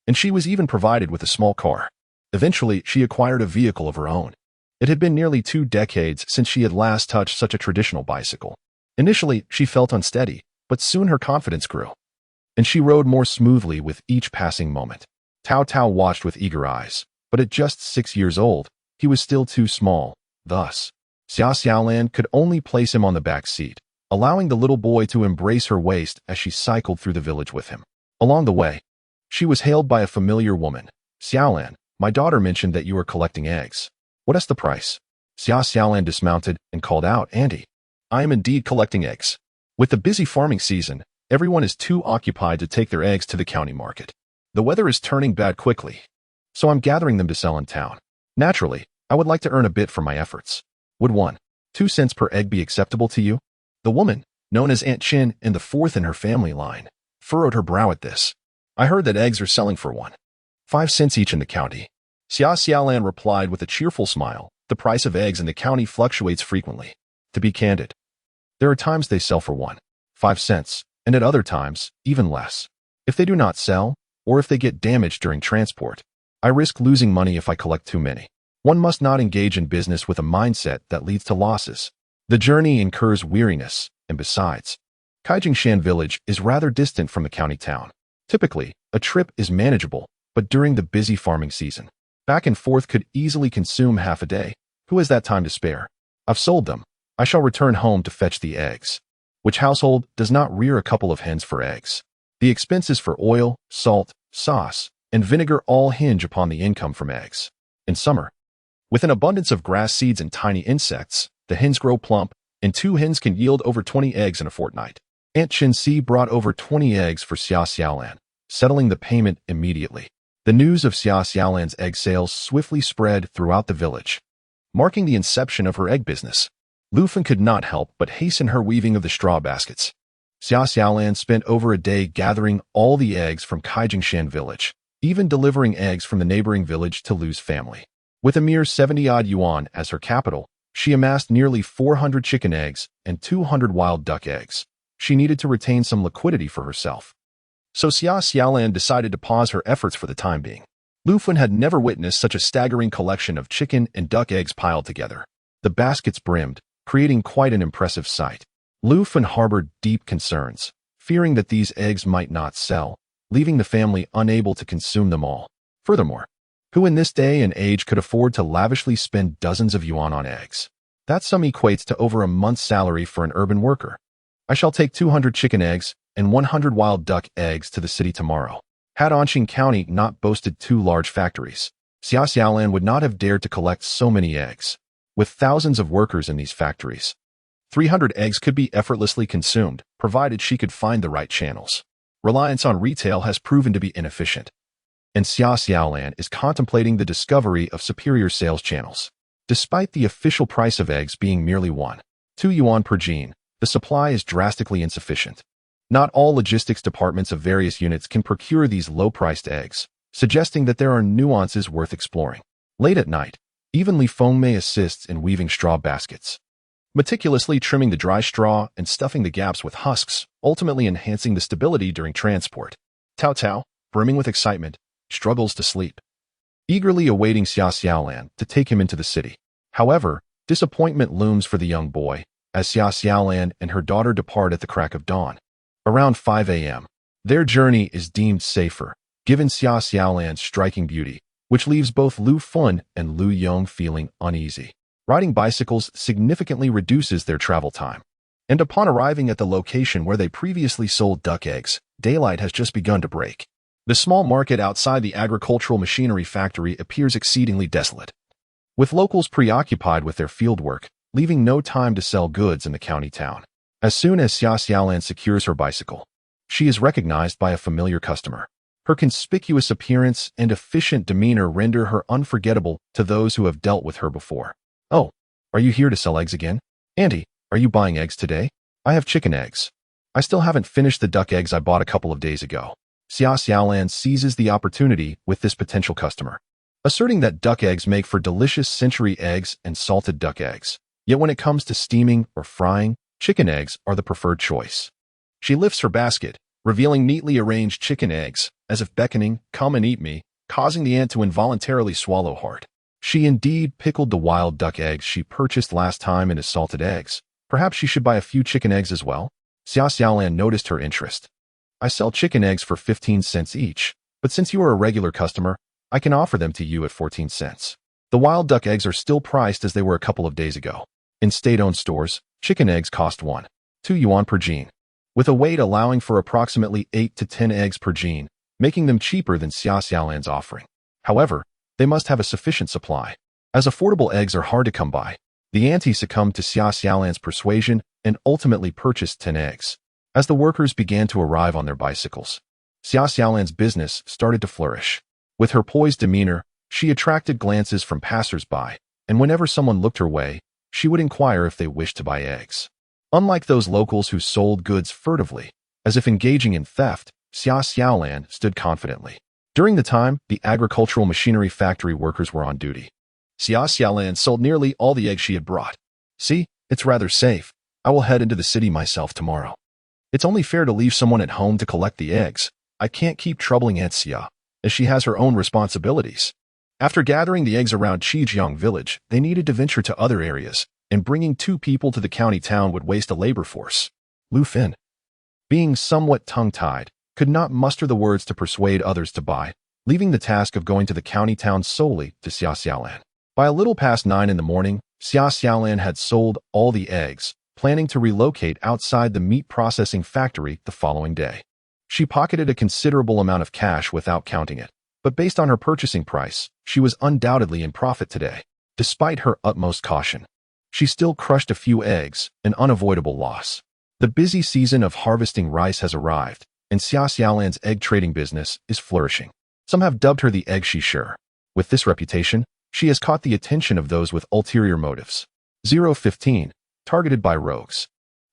and she was even provided with a small car. Eventually, she acquired a vehicle of her own. It had been nearly 2 decades since she had last touched such a traditional bicycle. Initially, she felt unsteady, but soon her confidence grew, and she rode more smoothly with each passing moment. Tao Tao watched with eager eyes, but at just 6 years old, he was still too small. Thus, Xia Xiaolan could only place him on the back seat, allowing the little boy to embrace her waist as she cycled through the village with him. Along the way, she was hailed by a familiar woman. "Xiaolan, my daughter mentioned that you are collecting eggs. What is the price?" Xia Xiaolan dismounted and called out, "Auntie, I am indeed collecting eggs. With the busy farming season, everyone is too occupied to take their eggs to the county market. The weather is turning bad quickly, so I'm gathering them to sell in town. Naturally, I would like to earn a bit for my efforts. Would 1.2 cents per egg be acceptable to you?" The woman, known as Aunt Chin and the fourth in her family line, furrowed her brow at this. "I heard that eggs are selling for 1.5 cents each in the county." Xia Xiaolan replied with a cheerful smile, "The price of eggs in the county fluctuates frequently. To be candid, there are times they sell for 1.5 cents, and at other times, even less. If they do not sell, or if they get damaged during transport, I risk losing money if I collect too many. One must not engage in business with a mindset that leads to losses. The journey incurs weariness, and besides, Kaijingshan village is rather distant from the county town. Typically, a trip is manageable, but during the busy farming season, back and forth could easily consume half a day. Who has that time to spare? I've sold them. I shall return home to fetch the eggs. Which household does not rear a couple of hens for eggs? The expenses for oil, salt, sauce, and vinegar all hinge upon the income from eggs. In summer, with an abundance of grass seeds and tiny insects, the hens grow plump, and 2 hens can yield over 20 eggs in a fortnight. Aunt Chin Si brought over 20 eggs for Xia Xiaolan, settling the payment immediately. The news of Xia Xiaolan's egg sales swiftly spread throughout the village, marking the inception of her egg business. Lu Fen could not help but hasten her weaving of the straw baskets. Xia Xiaolan spent over a day gathering all the eggs from Kaijingshan village, even delivering eggs from the neighboring village to Lu's family. With a mere 70-odd yuan as her capital, she amassed nearly 400 chicken eggs and 200 wild duck eggs. She needed to retain some liquidity for herself, so Xia Xiaolan decided to pause her efforts for the time being. Lu Fen had never witnessed such a staggering collection of chicken and duck eggs piled together. The baskets brimmed, creating quite an impressive sight. Lu Fen harbored deep concerns, fearing that these eggs might not sell, leaving the family unable to consume them all. Furthermore, who in this day and age could afford to lavishly spend dozens of yuan on eggs? That sum equates to over a month's salary for an urban worker. I shall take 200 chicken eggs and 100 wild duck eggs to the city tomorrow. Had Anqing County not boasted 2 large factories, Xia Xiaolan would not have dared to collect so many eggs. With thousands of workers in these factories, 300 eggs could be effortlessly consumed, provided she could find the right channels. Reliance on retail has proven to be inefficient, and Xia Xiaolan is contemplating the discovery of superior sales channels. Despite the official price of eggs being merely 1.2 yuan per gene, the supply is drastically insufficient. Not all logistics departments of various units can procure these low-priced eggs, suggesting that there are nuances worth exploring. Late at night, even Li Fengmei assists in weaving straw baskets, meticulously trimming the dry straw and stuffing the gaps with husks, ultimately enhancing the stability during transport. Tao Tao, brimming with excitement, struggles to sleep, eagerly awaiting Xia Xiaolan to take him into the city. However, disappointment looms for the young boy, as Xia Xiaolan and her daughter depart at the crack of dawn. Around 5 a.m., their journey is deemed safer, given Xia Xiaolan's striking beauty, which leaves both Lu Fun and Lu Yong feeling uneasy. Riding bicycles significantly reduces their travel time, and upon arriving at the location where they previously sold duck eggs, daylight has just begun to break. The small market outside the agricultural machinery factory appears exceedingly desolate, with locals preoccupied with their fieldwork, leaving no time to sell goods in the county town. As soon as Xia Xiaolan secures her bicycle, she is recognized by a familiar customer. Her conspicuous appearance and efficient demeanor render her unforgettable to those who have dealt with her before. "Oh, are you here to sell eggs again? Auntie, are you buying eggs today? I have chicken eggs. I still haven't finished the duck eggs I bought a couple of days ago." Xia Xiaolan seizes the opportunity with this potential customer, asserting that duck eggs make for delicious century eggs and salted duck eggs. Yet when it comes to steaming or frying, chicken eggs are the preferred choice. She lifts her basket, revealing neatly arranged chicken eggs, as if beckoning, "Come and eat me," causing the ant to involuntarily swallow hard. She indeed pickled the wild duck eggs she purchased last time into salted eggs. Perhaps she should buy a few chicken eggs as well? Xia Xiaolan noticed her interest. "I sell chicken eggs for 15 cents each, but since you are a regular customer, I can offer them to you at 14 cents. The wild duck eggs are still priced as they were a couple of days ago. In state-owned stores, chicken eggs cost 1.2 yuan per gene, with a weight allowing for approximately 8 to 10 eggs per gene, making them cheaper than Xia Xiaolan's offering. However, they must have a sufficient supply. As affordable eggs are hard to come by, the auntie succumbed to Xia Xiaolan's persuasion and ultimately purchased 10 eggs. As the workers began to arrive on their bicycles, Xia Xiaolan's business started to flourish. With her poised demeanor, she attracted glances from passers-by, and whenever someone looked her way, she would inquire if they wished to buy eggs. Unlike those locals who sold goods furtively, as if engaging in theft, Xia Xiaolan stood confidently. During the time, the agricultural machinery factory workers were on duty. Xia Xiaolan sold nearly all the eggs she had brought. "See, it's rather safe. I will head into the city myself tomorrow. It's only fair to leave someone at home to collect the eggs. I can't keep troubling Aunt Xia, as she has her own responsibilities." After gathering the eggs around Qijiang village, they needed to venture to other areas, and bringing 2 people to the county town would waste a labor force. Lu Fin, being somewhat tongue-tied, could not muster the words to persuade others to buy, leaving the task of going to the county town solely to Xia Xiaolan. By a little past 9 in the morning, Xia Xiaolan had sold all the eggs, planning to relocate outside the meat processing factory the following day. She pocketed a considerable amount of cash without counting it, but based on her purchasing price, she was undoubtedly in profit today. Despite her utmost caution, she still crushed a few eggs, an unavoidable loss. The busy season of harvesting rice has arrived, and Xia Xiaolan's egg trading business is flourishing. Some have dubbed her the egg she-sure. With this reputation, she has caught the attention of those with ulterior motives. 015, targeted by rogues.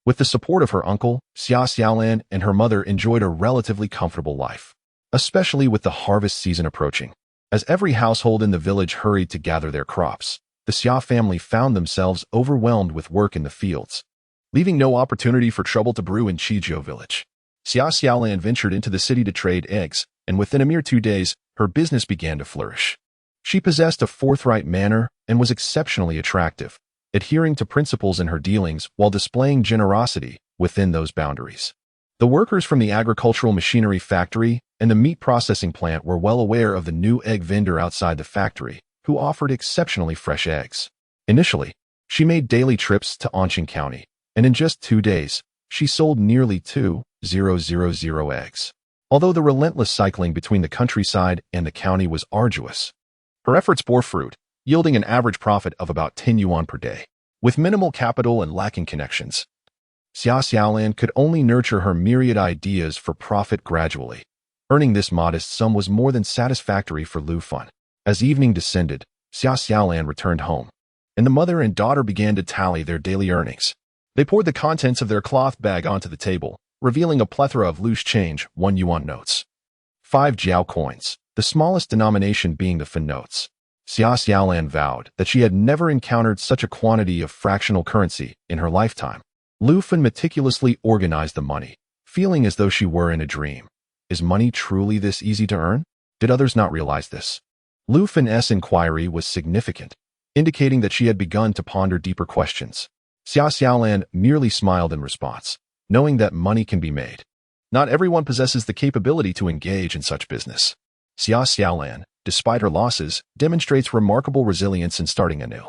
With the support of her uncle, Xia Xiaolan and her mother enjoyed a relatively comfortable life, especially with the harvest season approaching. As every household in the village hurried to gather their crops, the Xia family found themselves overwhelmed with work in the fields, leaving no opportunity for trouble to brew in Qijiu village. Xia Xiaolan ventured into the city to trade eggs, and within a mere 2 days, her business began to flourish. She possessed a forthright manner and was exceptionally attractive, adhering to principles in her dealings while displaying generosity within those boundaries. The workers from the agricultural machinery factory and the meat processing plant were well aware of the new egg vendor outside the factory, who offered exceptionally fresh eggs. Initially, she made daily trips to Anqing County, and in just 2 days, she sold nearly 2,000 eggs. Although the relentless cycling between the countryside and the county was arduous, her efforts bore fruit, yielding an average profit of about 10 yuan per day. With minimal capital and lacking connections, Xia Xiaolan could only nurture her myriad ideas for profit gradually. Earning this modest sum was more than satisfactory for Lu Fun. As evening descended, Xia Xiaolan returned home, and the mother and daughter began to tally their daily earnings. They poured the contents of their cloth bag onto the table, revealing a plethora of loose change, 1 yuan notes, 5 jiao coins, the smallest denomination being the fin notes. Xia Xiaolan vowed that she had never encountered such a quantity of fractional currency in her lifetime. Lu Fin meticulously organized the money, feeling as though she were in a dream. Is money truly this easy to earn? Did others not realize this? Lu Fin's inquiry was significant, indicating that she had begun to ponder deeper questions. Xia Xiaolan merely smiled in response, knowing that money can be made. Not everyone possesses the capability to engage in such business. Xia Xiaolan, despite her losses, demonstrates remarkable resilience in starting anew.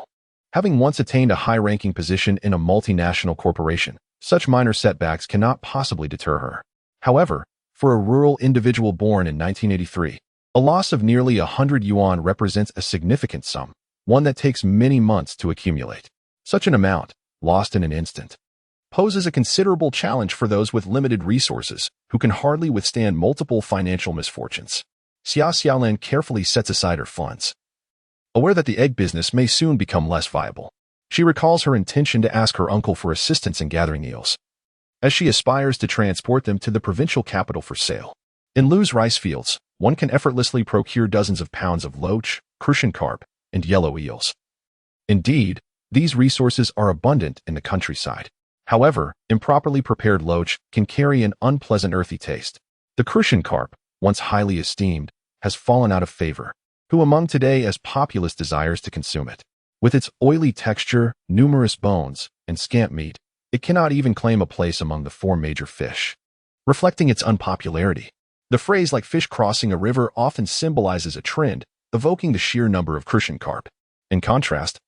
Having once attained a high-ranking position in a multinational corporation, such minor setbacks cannot possibly deter her. However, For a rural individual born in 1983, a loss of nearly 100 yuan represents a significant sum, one that takes many months to accumulate. Such an amount, lost in an instant, poses a considerable challenge for those with limited resources who can hardly withstand multiple financial misfortunes. Xia Xiaolan carefully sets aside her funds, aware that the egg business may soon become less viable. She recalls her intention to ask her uncle for assistance in gathering eels, as she aspires to transport them to the provincial capital for sale. In Lu's rice fields, one can effortlessly procure dozens of pounds of loach, crucian carp, and yellow eels. Indeed, these resources are abundant in the countryside. However, improperly prepared loach can carry an unpleasant earthy taste. The crucian carp, once highly esteemed, has fallen out of favor. Who among today as populace desires to consume it? With its oily texture, numerous bones, and scant meat, it cannot even claim a place among the four major fish, reflecting its unpopularity. The phrase "like fish crossing a river" often symbolizes a trend, evoking the sheer number of crucian carp. In contrast,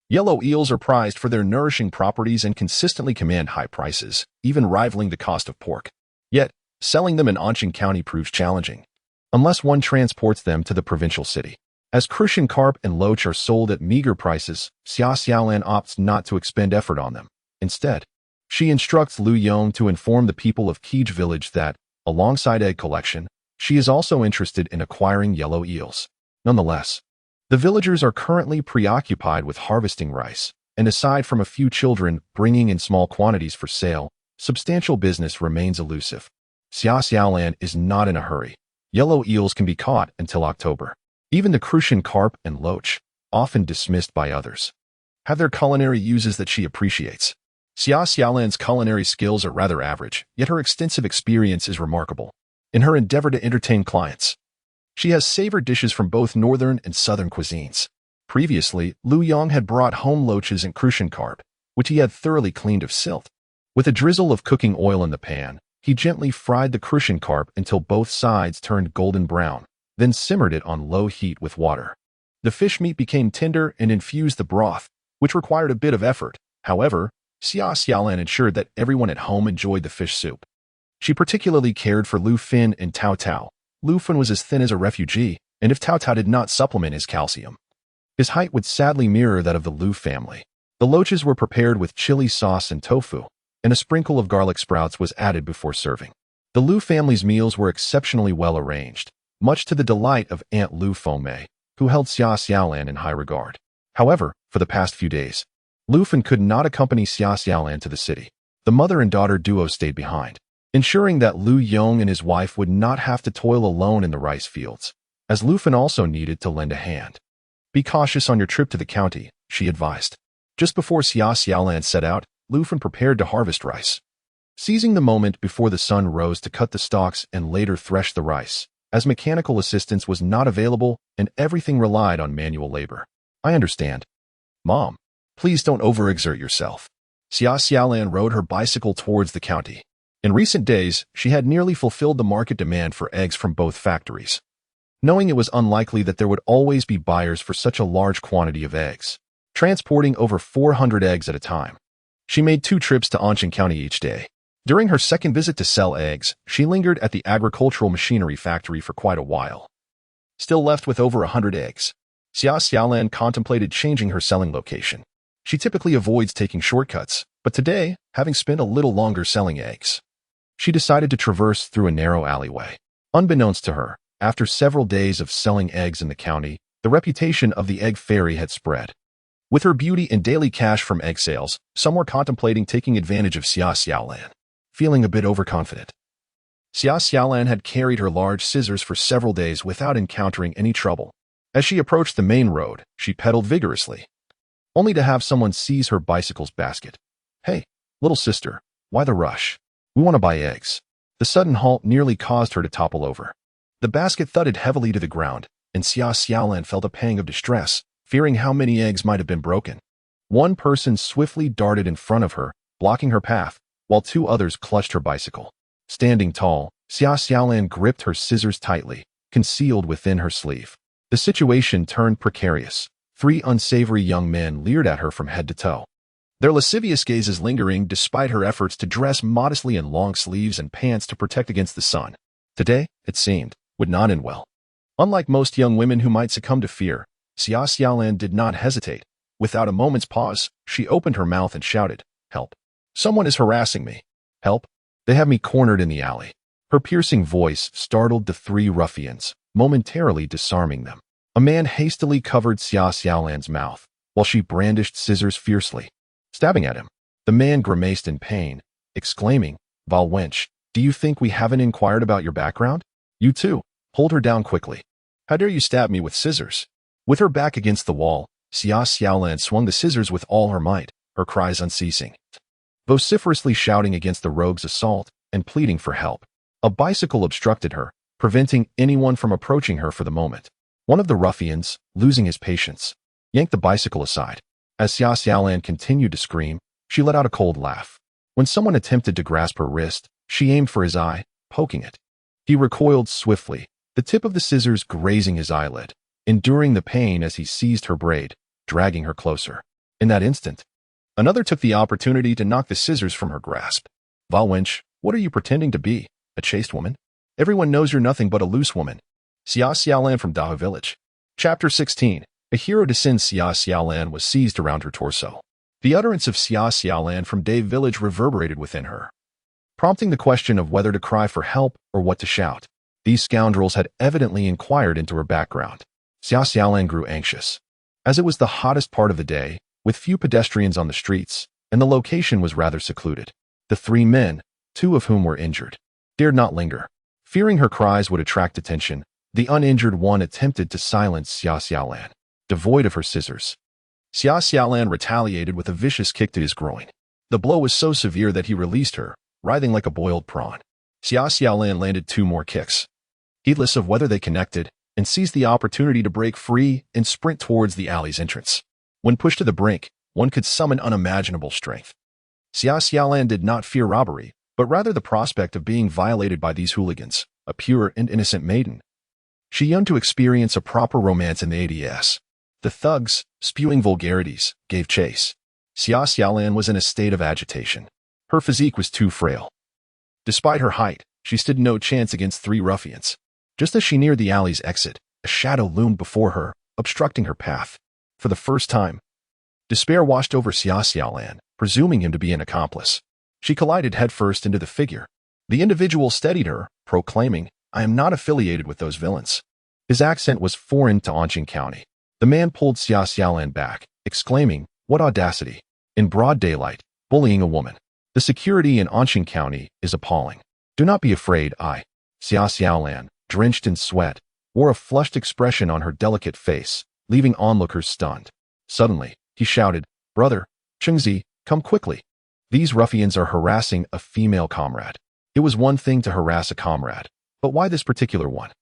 yellow eels are prized for their nourishing properties and consistently command high prices, even rivaling the cost of pork. Yet, selling them in Anqing County proves challenging, unless one transports them to the provincial city. As crucian carp and loach are sold at meager prices, Xia Xiaolan opts not to expend effort on them. Instead, she instructs Lu Yong to inform the people of Keej village that, alongside egg collection, she is also interested in acquiring yellow eels. Nonetheless, the villagers are currently preoccupied with harvesting rice, and aside from a few children bringing in small quantities for sale, substantial business remains elusive. Xia Xiaolan is not in a hurry. Yellow eels can be caught until October. Even the crucian carp and loach, often dismissed by others, have their culinary uses that she appreciates. Xia Xiaolan's culinary skills are rather average, yet her extensive experience is remarkable. In her endeavor to entertain clients, she has savored dishes from both northern and southern cuisines. Previously, Lu Yong had brought home loaches and crucian carp, which he had thoroughly cleaned of silt. With a drizzle of cooking oil in the pan, he gently fried the crucian carp until both sides turned golden brown, then simmered it on low heat with water. The fish meat became tender and infused the broth, which required a bit of effort. However, Xia Xiaolan ensured that everyone at home enjoyed the fish soup. She particularly cared for Lu Fin and Tao Tao. Lu Fin was as thin as a refugee, and if Tao Tao did not supplement his calcium, his height would sadly mirror that of the Lu family. The loaches were prepared with chili sauce and tofu, and a sprinkle of garlic sprouts was added before serving. The Lu family's meals were exceptionally well arranged, much to the delight of Aunt Lu Fengmei, who held Xia Xiaolan in high regard. However, for the past few days, Lu Fin could not accompany Xia Xiaolan to the city. The mother and daughter duo stayed behind, ensuring that Lu Yong and his wife would not have to toil alone in the rice fields, as Lu Fin also needed to lend a hand. "Be cautious on your trip to the county," she advised. Just before Xia Xiaolan set out, Lu Fin prepared to harvest rice, seizing the moment before the sun rose to cut the stalks and later thresh the rice, as mechanical assistance was not available and everything relied on manual labor. "I understand. Mom, please don't overexert yourself." Xia Xiaolan rode her bicycle towards the county. In recent days, she had nearly fulfilled the market demand for eggs from both factories, knowing it was unlikely that there would always be buyers for such a large quantity of eggs, transporting over 400 eggs at a time. She made 2 trips to Anqing County each day. During her second visit to sell eggs, she lingered at the agricultural machinery factory for quite a while. Still left with over 100 eggs, Xia Xiaolan contemplated changing her selling location. She typically avoids taking shortcuts, but today, having spent a little longer selling eggs, she decided to traverse through a narrow alleyway. Unbeknownst to her, after several days of selling eggs in the county, the reputation of the egg fairy had spread. With her beauty and daily cash from egg sales, some were contemplating taking advantage of Xia Xiaolan. Feeling a bit overconfident, Xia Xiaolan had carried her large scissors for several days without encountering any trouble. As she approached the main road, she pedaled vigorously, only to have someone seize her bicycle's basket. "Hey, little sister, why the rush? We want to buy eggs." The sudden halt nearly caused her to topple over. The basket thudded heavily to the ground, and Xia Xiaolan felt a pang of distress, fearing how many eggs might have been broken. One person swiftly darted in front of her, blocking her path, while 2 others clutched her bicycle. Standing tall, Xia Xiaolan gripped her scissors tightly, concealed within her sleeve. The situation turned precarious. 3 unsavory young men leered at her from head to toe. their lascivious gazes lingering despite her efforts to dress modestly in long sleeves and pants to protect against the sun. Today, it seemed, would not end well. Unlike most young women who might succumb to fear, Xia Xiaolan did not hesitate. Without a moment's pause, she opened her mouth and shouted, "Help! Someone is harassing me! Help! They have me cornered in the alley." Her piercing voice startled the three ruffians, momentarily disarming them. A man hastily covered Xia Xiaolan's mouth, while she brandished scissors fiercely, stabbing at him. The man grimaced in pain, exclaiming, "Vile wench, do you think we haven't inquired about your background? You too, hold her down quickly. How dare you stab me with scissors?" With her back against the wall, Xia Xiaolan swung the scissors with all her might, her cries unceasing, vociferously shouting against the rogue's assault and pleading for help. A bicycle obstructed her, preventing anyone from approaching her for the moment. One of the ruffians, losing his patience, yanked the bicycle aside. As Xia Xiaolan continued to scream, she let out a cold laugh. When someone attempted to grasp her wrist, she aimed for his eye, poking it. He recoiled swiftly, the tip of the scissors grazing his eyelid, enduring the pain as he seized her braid, dragging her closer. In that instant, another took the opportunity to knock the scissors from her grasp. "Vile wench, what are you pretending to be? A chaste woman? Everyone knows you're nothing but a loose woman." Xia Xiaolan from Dao Village. Chapter 16. A hero to sin. Xia Xiaolan was seized around her torso. The utterance of Xia Xiaolan from Dave Village reverberated within her, prompting the question of whether to cry for help or what to shout. These scoundrels had evidently inquired into her background. Xia Xiaolan grew anxious. As it was the hottest part of the day, with few pedestrians on the streets, and the location was rather secluded, the three men, two of whom were injured, dared not linger. Fearing her cries would attract attention, the uninjured one attempted to silence Xia Xiaolan. Devoid of her scissors, Xia Xiaolan retaliated with a vicious kick to his groin. The blow was so severe that he released her, writhing like a boiled prawn. Xia Xiaolan landed 2 more kicks, heedless of whether they connected, and seized the opportunity to break free and sprint towards the alley's entrance. When pushed to the brink, one could summon unimaginable strength. Xia Xiaolan did not fear robbery, but rather the prospect of being violated by these hooligans, a pure and innocent maiden. She yearned to experience a proper romance in the ADS. The thugs, spewing vulgarities, gave chase. Xia Xiaolan was in a state of agitation. Her physique was too frail. Despite her height, she stood no chance against 3 ruffians. Just as she neared the alley's exit, a shadow loomed before her, obstructing her path. For the first time, despair washed over Xia Xiaolan, presuming him to be an accomplice. She collided headfirst into the figure. The individual steadied her, proclaiming, "I am not affiliated with those villains." His accent was foreign to Anqing County. The man pulled Xia Xiaolan back, exclaiming, "What audacity! In broad daylight, bullying a woman. The security in Anqing County is appalling. Do not be afraid." Xia Xiaolan, drenched in sweat, wore a flushed expression on her delicate face, leaving onlookers stunned. Suddenly, he shouted, "Brother, Chengzi, come quickly. These ruffians are harassing a female comrade." It was one thing to harass a comrade, but why this particular one?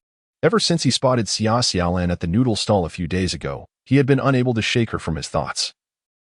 Ever since he spotted Xia Xiaolan at the noodle stall a few days ago, he had been unable to shake her from his thoughts.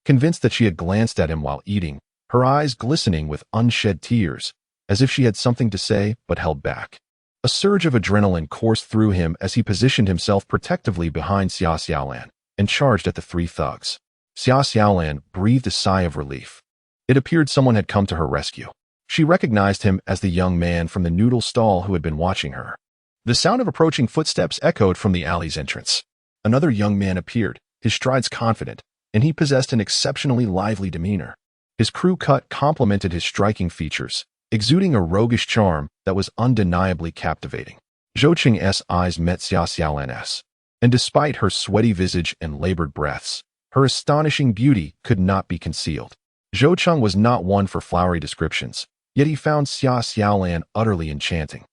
Convinced that she had glanced at him while eating, her eyes glistening with unshed tears, as if she had something to say but held back. A surge of adrenaline coursed through him as he positioned himself protectively behind Xia Xiaolan and charged at the 3 thugs. Xia Xiaolan breathed a sigh of relief. It appeared someone had come to her rescue. She recognized him as the young man from the noodle stall who had been watching her. The sound of approaching footsteps echoed from the alley's entrance. Another young man appeared, his strides confident, and he possessed an exceptionally lively demeanor. His crew cut complemented his striking features, exuding a roguish charm that was undeniably captivating. Zhou Qing's eyes met Xia Xiaolan's, and despite her sweaty visage and labored breaths, her astonishing beauty could not be concealed. Zhou Cheng was not one for flowery descriptions, yet he found Xia Xiaolan utterly enchanting,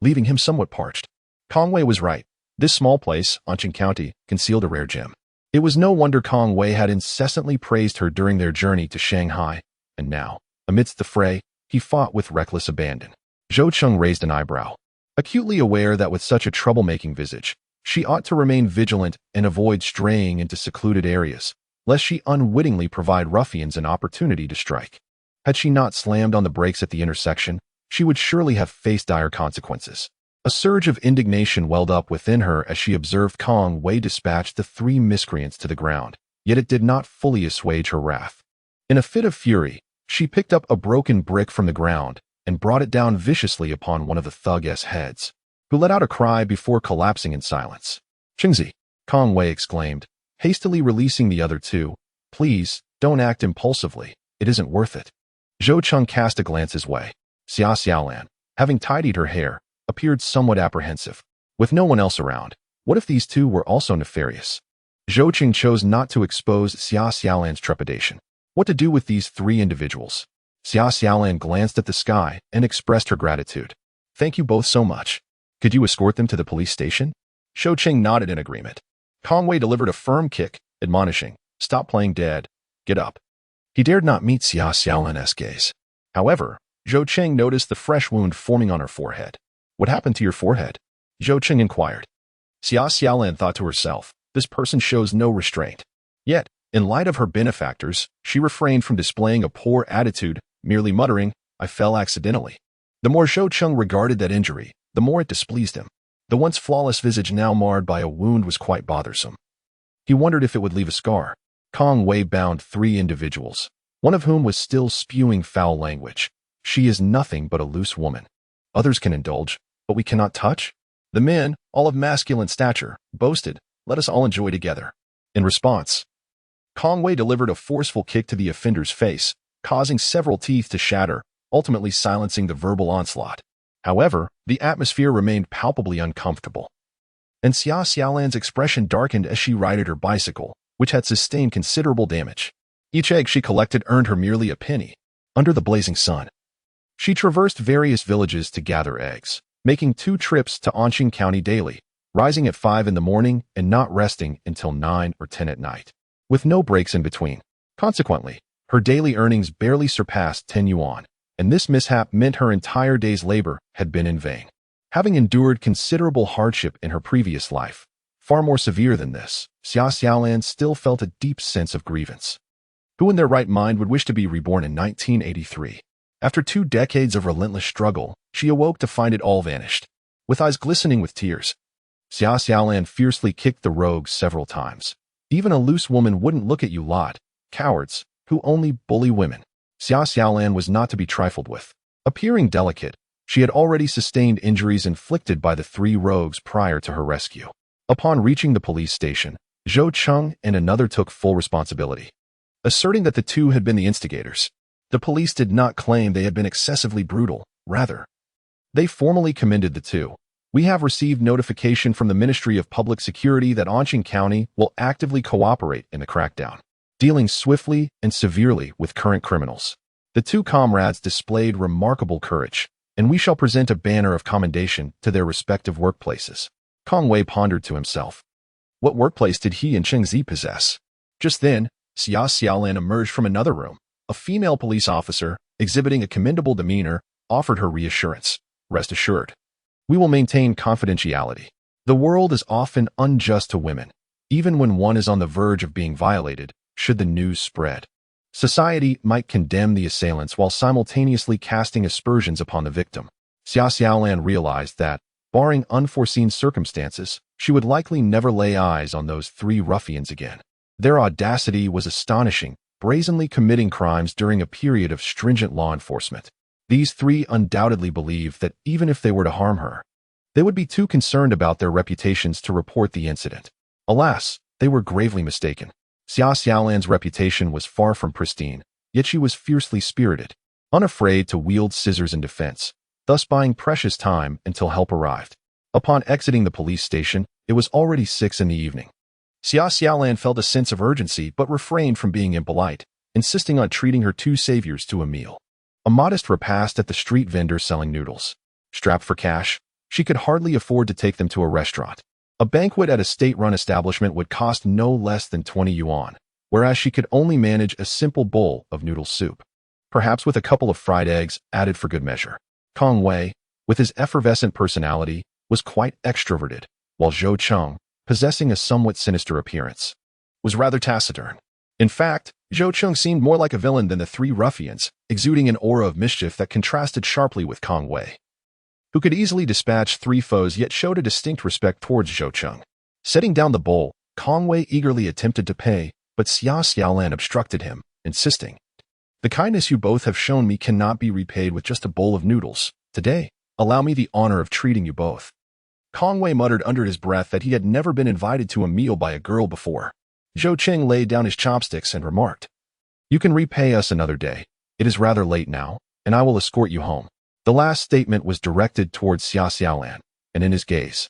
leaving him somewhat parched. Kong Wei was right. This small place, Anqing County, concealed a rare gem. It was no wonder Kong Wei had incessantly praised her during their journey to Shanghai, and now, amidst the fray, he fought with reckless abandon. Zhou Cheng raised an eyebrow, acutely aware that with such a troublemaking visage, she ought to remain vigilant and avoid straying into secluded areas, lest she unwittingly provide ruffians an opportunity to strike. Had she not slammed on the brakes at the intersection, she would surely have faced dire consequences. A surge of indignation welled up within her as she observed Kong Wei dispatch the 3 miscreants to the ground, yet it did not fully assuage her wrath. In a fit of fury, she picked up a broken brick from the ground and brought it down viciously upon one of the thug's heads, who let out a cry before collapsing in silence. "Qingzi," Kong Wei exclaimed, hastily releasing the other two. "Please, don't act impulsively. It isn't worth it." Zhou Cheng cast a glance his way. Xia Xiaolan, having tidied her hair, appeared somewhat apprehensive. With no one else around, what if these two were also nefarious? Zhou Cheng chose not to expose Xia Xiaolan's trepidation. What to do with these three individuals? Xia Xiaolan glanced at the sky and expressed her gratitude. "Thank you both so much. Could you escort them to the police station?" Zhou Cheng nodded in agreement. Kong Wei delivered a firm kick, admonishing, "Stop playing dead. Get up." He dared not meet Xia Xiaolan's gaze. However, Zhou Cheng noticed the fresh wound forming on her forehead. "What happened to your forehead?" Zhou Cheng inquired. Xia Xiaolan thought to herself, this person shows no restraint. Yet, in light of her benefactors, she refrained from displaying a poor attitude, merely muttering, "I fell accidentally." The more Zhou Cheng regarded that injury, the more it displeased him. The once flawless visage now marred by a wound was quite bothersome. He wondered if it would leave a scar. Kong Wei bound three individuals, one of whom was still spewing foul language. "She is nothing but a loose woman. Others can indulge, but we cannot touch?" The men, all of masculine stature, boasted, "Let us all enjoy together." In response, Kong Wei delivered a forceful kick to the offender's face, causing several teeth to shatter, ultimately silencing the verbal onslaught. However, the atmosphere remained palpably uncomfortable, and Xia Xiaolan's expression darkened as she righted her bicycle, which had sustained considerable damage. Each egg she collected earned her merely a penny. Under the blazing sun, she traversed various villages to gather eggs, making 2 trips to Anqing County daily, rising at 5 in the morning and not resting until 9 or 10 at night, with no breaks in between. Consequently, her daily earnings barely surpassed 10 yuan, and this mishap meant her entire day's labor had been in vain. Having endured considerable hardship in her previous life, far more severe than this, Xia Xiaolan still felt a deep sense of grievance. Who in their right mind would wish to be reborn in 1983? After 2 decades of relentless struggle, she awoke to find it all vanished. With eyes glistening with tears, Xia Xiaolan fiercely kicked the rogues several times. "Even a loose woman wouldn't look at you lot, cowards, who only bully women." Xia Xiaolan was not to be trifled with. Appearing delicate, she had already sustained injuries inflicted by the 3 rogues prior to her rescue. Upon reaching the police station, Zhou Cheng and another took full responsibility, asserting that the 2 had been the instigators. The police did not claim they had been excessively brutal. Rather, they formally commended the 2. "We have received notification from the Ministry of Public Security that Anqing County will actively cooperate in the crackdown, dealing swiftly and severely with current criminals." The 2 comrades displayed remarkable courage, and we shall present a banner of commendation to their respective workplaces. Kong Wei pondered to himself. What workplace did he and Qingzi possess? Just then, Xia Xiaolan emerged from another room. A female police officer, exhibiting a commendable demeanor, offered her reassurance. "Rest assured, we will maintain confidentiality. The world is often unjust to women, even when one is on the verge of being violated. Should the news spread, society might condemn the assailants while simultaneously casting aspersions upon the victim." Xia Xiaolan realized that, barring unforeseen circumstances, she would likely never lay eyes on those 3 ruffians again. Their audacity was astonishing, brazenly committing crimes during a period of stringent law enforcement. These 3 undoubtedly believed that even if they were to harm her, they would be too concerned about their reputations to report the incident. Alas, they were gravely mistaken. Xia Xiaolan's reputation was far from pristine, yet she was fiercely spirited, unafraid to wield scissors in defense, thus buying precious time until help arrived. Upon exiting the police station, it was already 6 in the evening. Xia Xiaolan felt a sense of urgency but refrained from being impolite, insisting on treating her 2 saviors to a meal. A modest repast at the street vendor selling noodles. Strapped for cash, she could hardly afford to take them to a restaurant. A banquet at a state-run establishment would cost no less than 20 yuan, whereas she could only manage a simple bowl of noodle soup, perhaps with a couple of fried eggs added for good measure. Kong Wei, with his effervescent personality, was quite extroverted, while Zhou Cheng, possessing a somewhat sinister appearance, was rather taciturn. In fact, Zhou Cheng seemed more like a villain than the 3 ruffians, exuding an aura of mischief that contrasted sharply with Kong Wei, who could easily dispatch 3 foes yet showed a distinct respect towards Zhou Cheng. Setting down the bowl, Kong Wei eagerly attempted to pay, but Xia Xiaolan obstructed him, insisting, The kindness you both have shown me cannot be repaid with just a bowl of noodles. Today, allow me the honor of treating you both." Kong Wei muttered under his breath that he had never been invited to a meal by a girl before. Zhou Qing laid down his chopsticks and remarked, "You can repay us another day. It is rather late now, and I will escort you home." The last statement was directed towards Xia Xiaolan, and in his gaze,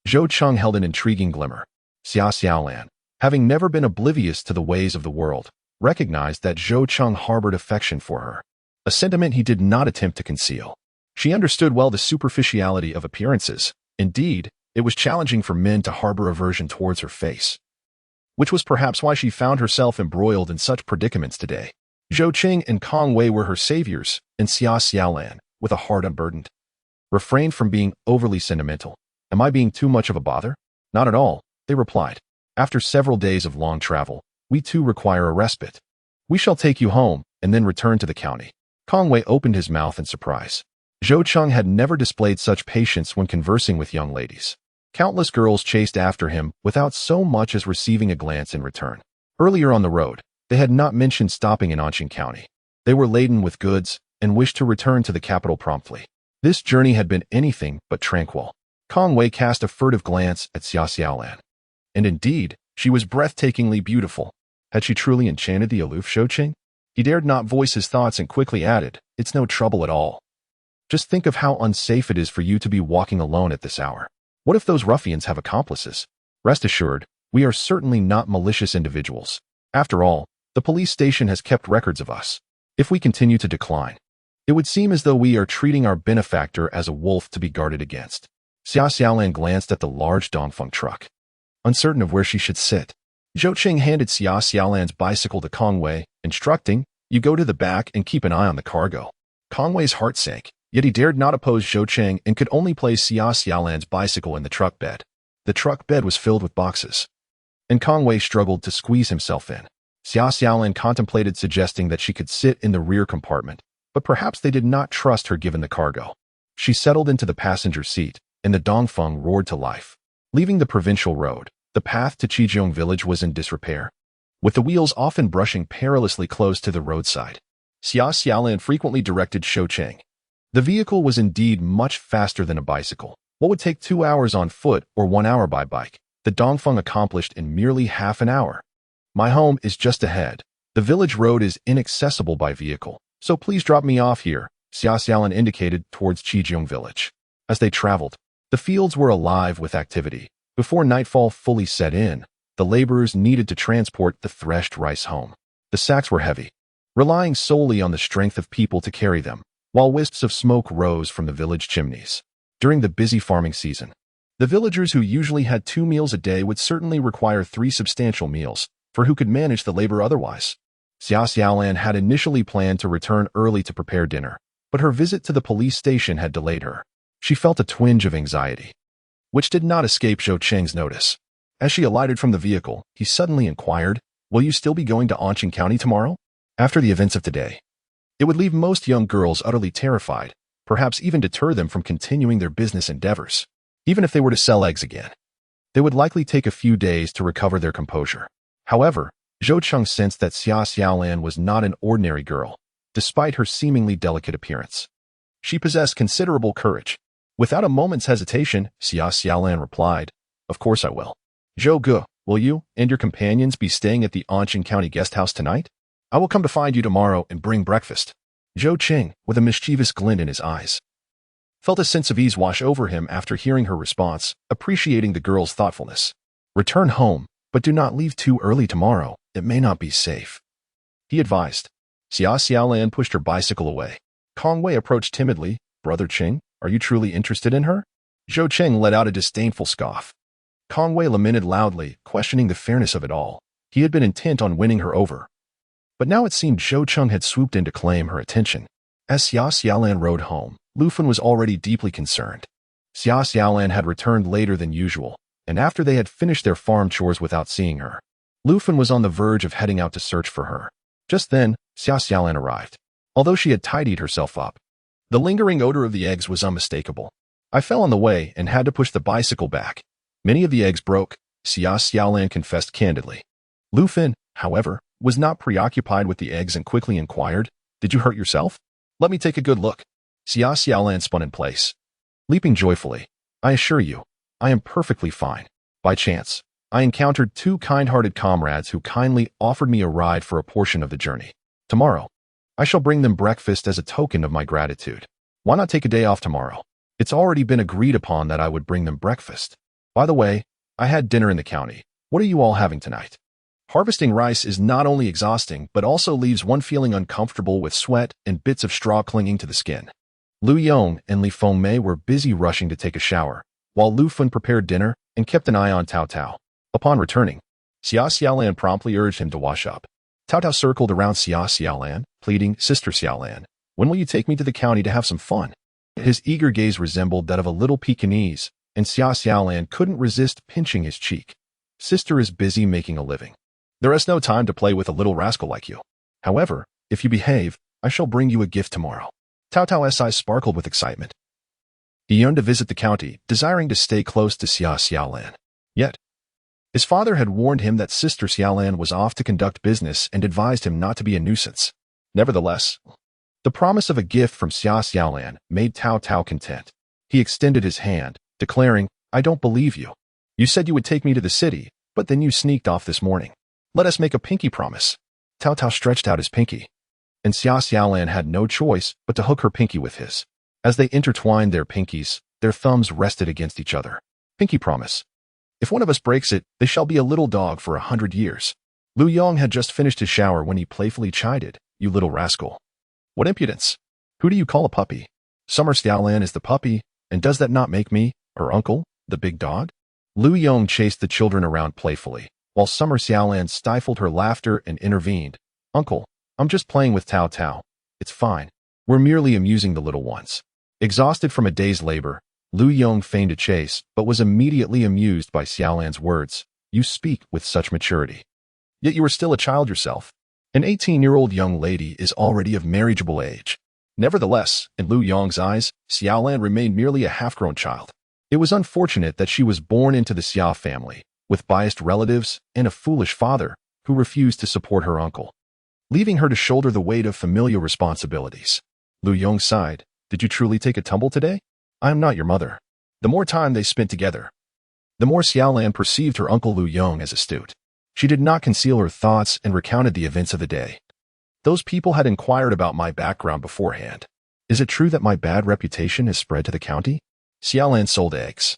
Zhou Cheng held an intriguing glimmer. Xia Xiaolan, having never been oblivious to the ways of the world, recognized that Zhou Cheng harbored affection for her, a sentiment he did not attempt to conceal. She understood well the superficiality of appearances. Indeed, it was challenging for men to harbor aversion towards her face, which was perhaps why she found herself embroiled in such predicaments today. Zhou Qing and Kong Wei were her saviors, and Xia Xiaolan, with a heart unburdened, refrained from being overly sentimental. "Am I being too much of a bother?" "Not at all," they replied. "After several days of long travel, we too require a respite. We shall take you home, and then return to the county." Kong Wei opened his mouth in surprise. Zhou Cheng had never displayed such patience when conversing with young ladies. Countless girls chased after him without so much as receiving a glance in return. Earlier on the road, they had not mentioned stopping in Anqing County. They were laden with goods and wished to return to the capital promptly. This journey had been anything but tranquil. Kong Wei cast a furtive glance at Xia Xiaolan. And indeed, she was breathtakingly beautiful. Had she truly enchanted the aloof Zhou Qing? He dared not voice his thoughts and quickly added, "It's no trouble at all. Just think of how unsafe it is for you to be walking alone at this hour. What if those ruffians have accomplices? Rest assured, we are certainly not malicious individuals. After all, the police station has kept records of us. If we continue to decline, it would seem as though we are treating our benefactor as a wolf to be guarded against." Xia Xiaolan glanced at the large Dongfeng truck, uncertain of where she should sit. Zhou Qing handed Xia Xiaolan's bicycle to Kong Wei, instructing, "You go to the back and keep an eye on the cargo." Kong Wei's heart sank, yet he dared not oppose Zhou Qing and could only place Xia Xiaolan's bicycle in the truck bed. The truck bed was filled with boxes, and Kong Wei struggled to squeeze himself in. Xia Xiaolan contemplated suggesting that she could sit in the rear compartment, but perhaps they did not trust her given the cargo. She settled into the passenger seat, and the Dongfeng roared to life. Leaving the provincial road, the path to Qijiong village was in disrepair, with the wheels often brushing perilously close to the roadside. Xia Xiaolan frequently directed Zhou Qing. The vehicle was indeed much faster than a bicycle. What would take 2 hours on foot or 1 hour by bike, the Dongfeng accomplished in merely half an hour. "My home is just ahead. The village road is inaccessible by vehicle, so please drop me off here," Xia Xiaolan indicated towards Qijiong village. As they traveled, the fields were alive with activity. Before nightfall fully set in, the laborers needed to transport the threshed rice home. The sacks were heavy, relying solely on the strength of people to carry them, while wisps of smoke rose from the village chimneys. During the busy farming season, the villagers who usually had 2 meals a day would certainly require 3 substantial meals, for who could manage the labor otherwise? Xia Xiaolan had initially planned to return early to prepare dinner, but her visit to the police station had delayed her. She felt a twinge of anxiety, which did not escape Zhou Qing's notice. As she alighted from the vehicle, he suddenly inquired, "Will you still be going to Anqing County tomorrow?" After the events of today, it would leave most young girls utterly terrified, perhaps even deter them from continuing their business endeavors. Even if they were to sell eggs again, they would likely take a few days to recover their composure. However, Zhou Cheng sensed that Xia Xiaolan was not an ordinary girl, despite her seemingly delicate appearance. She possessed considerable courage. Without a moment's hesitation, Xia Xiaolan replied, "Of course I will." "Zhou Ge, will you and your companions be staying at the Anqing County guest house tonight? I will come to find you tomorrow and bring breakfast." Zhou Qing, with a mischievous glint in his eyes, felt a sense of ease wash over him after hearing her response, appreciating the girl's thoughtfulness. "Return home, but do not leave too early tomorrow. It may not be safe," he advised. Xia Xiaolan pushed her bicycle away. Kong Wei approached timidly. "Brother Qing, are you truly interested in her?" Zhou Qing let out a disdainful scoff. Kong Wei lamented loudly, questioning the fairness of it all. He had been intent on winning her over, but now it seemed Zhou Cheng had swooped in to claim her attention. As Xia Xiaolan rode home, Lu Fen was already deeply concerned. Xia Xiaolan had returned later than usual, and after they had finished their farm chores without seeing her, Lu Fen was on the verge of heading out to search for her. Just then, Xia Xiaolan arrived. Although she had tidied herself up, the lingering odor of the eggs was unmistakable. "I fell on the way and had to push the bicycle back. Many of the eggs broke," Xia Xiaolan confessed candidly. Lu Fen, however, was not preoccupied with the eggs and quickly inquired, Did you hurt yourself? Let me take a good look. Xia Xiaolan spun in place, leaping joyfully. I assure you, I am perfectly fine. By chance, I encountered two kind-hearted comrades who kindly offered me a ride for a portion of the journey. Tomorrow, I shall bring them breakfast as a token of my gratitude. Why not take a day off tomorrow? It's already been agreed upon that I would bring them breakfast. By the way, I had dinner in the county. What are you all having tonight? Harvesting rice is not only exhausting, but also leaves one feeling uncomfortable with sweat and bits of straw clinging to the skin. Lu Yong and Li Fengmei were busy rushing to take a shower, while Lu Fun prepared dinner and kept an eye on Tao Tao. Upon returning, Xia Xiaolan promptly urged him to wash up. Tao Tao circled around Xia Xiaolan, pleading, Sister Xiaolan, when will you take me to the county to have some fun? His eager gaze resembled that of a little Pekingese, and Xia Xiaolan couldn't resist pinching his cheek. Sister is busy making a living. There is no time to play with a little rascal like you. However, if you behave, I shall bring you a gift tomorrow. Tao Tao's eyes sparkled with excitement. He yearned to visit the county, desiring to stay close to Xia Xiaolan. Yet, his father had warned him that Sister Xiaolan was off to conduct business and advised him not to be a nuisance. Nevertheless, the promise of a gift from Xia Xiaolan made Tao Tao content. He extended his hand, declaring, I don't believe you. You said you would take me to the city, but then you sneaked off this morning. Let us make a pinky promise. Tao Tao stretched out his pinky, and Xia Xiaolan had no choice but to hook her pinky with his. As they intertwined their pinkies, their thumbs rested against each other. Pinky promise. If one of us breaks it, they shall be a little dog for 100 years. Lu Yong had just finished his shower when he playfully chided, You little rascal. What impudence! Who do you call a puppy? Summer Xiaolan is the puppy, and does that not make me, her uncle, the big dog? Lu Yong chased the children around playfully, while Summer Xiaolan stifled her laughter and intervened. Uncle, I'm just playing with Tao Tao. It's fine. We're merely amusing the little ones. Exhausted from a day's labor, Lu Yong feigned a chase, but was immediately amused by Xiaolan's words. You speak with such maturity. Yet you are still a child yourself. An 18-year-old young lady is already of marriageable age. Nevertheless, in Lu Yong's eyes, Xiaolan remained merely a half-grown child. It was unfortunate that she was born into the Xia family, with biased relatives and a foolish father who refused to support her uncle, leaving her to shoulder the weight of familial responsibilities. Lu Yong sighed. Did you truly take a tumble today? I am not your mother. The more time they spent together, the more Xiaolan perceived her uncle Lu Yong as astute. She did not conceal her thoughts and recounted the events of the day. Those people had inquired about my background beforehand. Is it true that my bad reputation has spread to the county? Xiaolan sold eggs.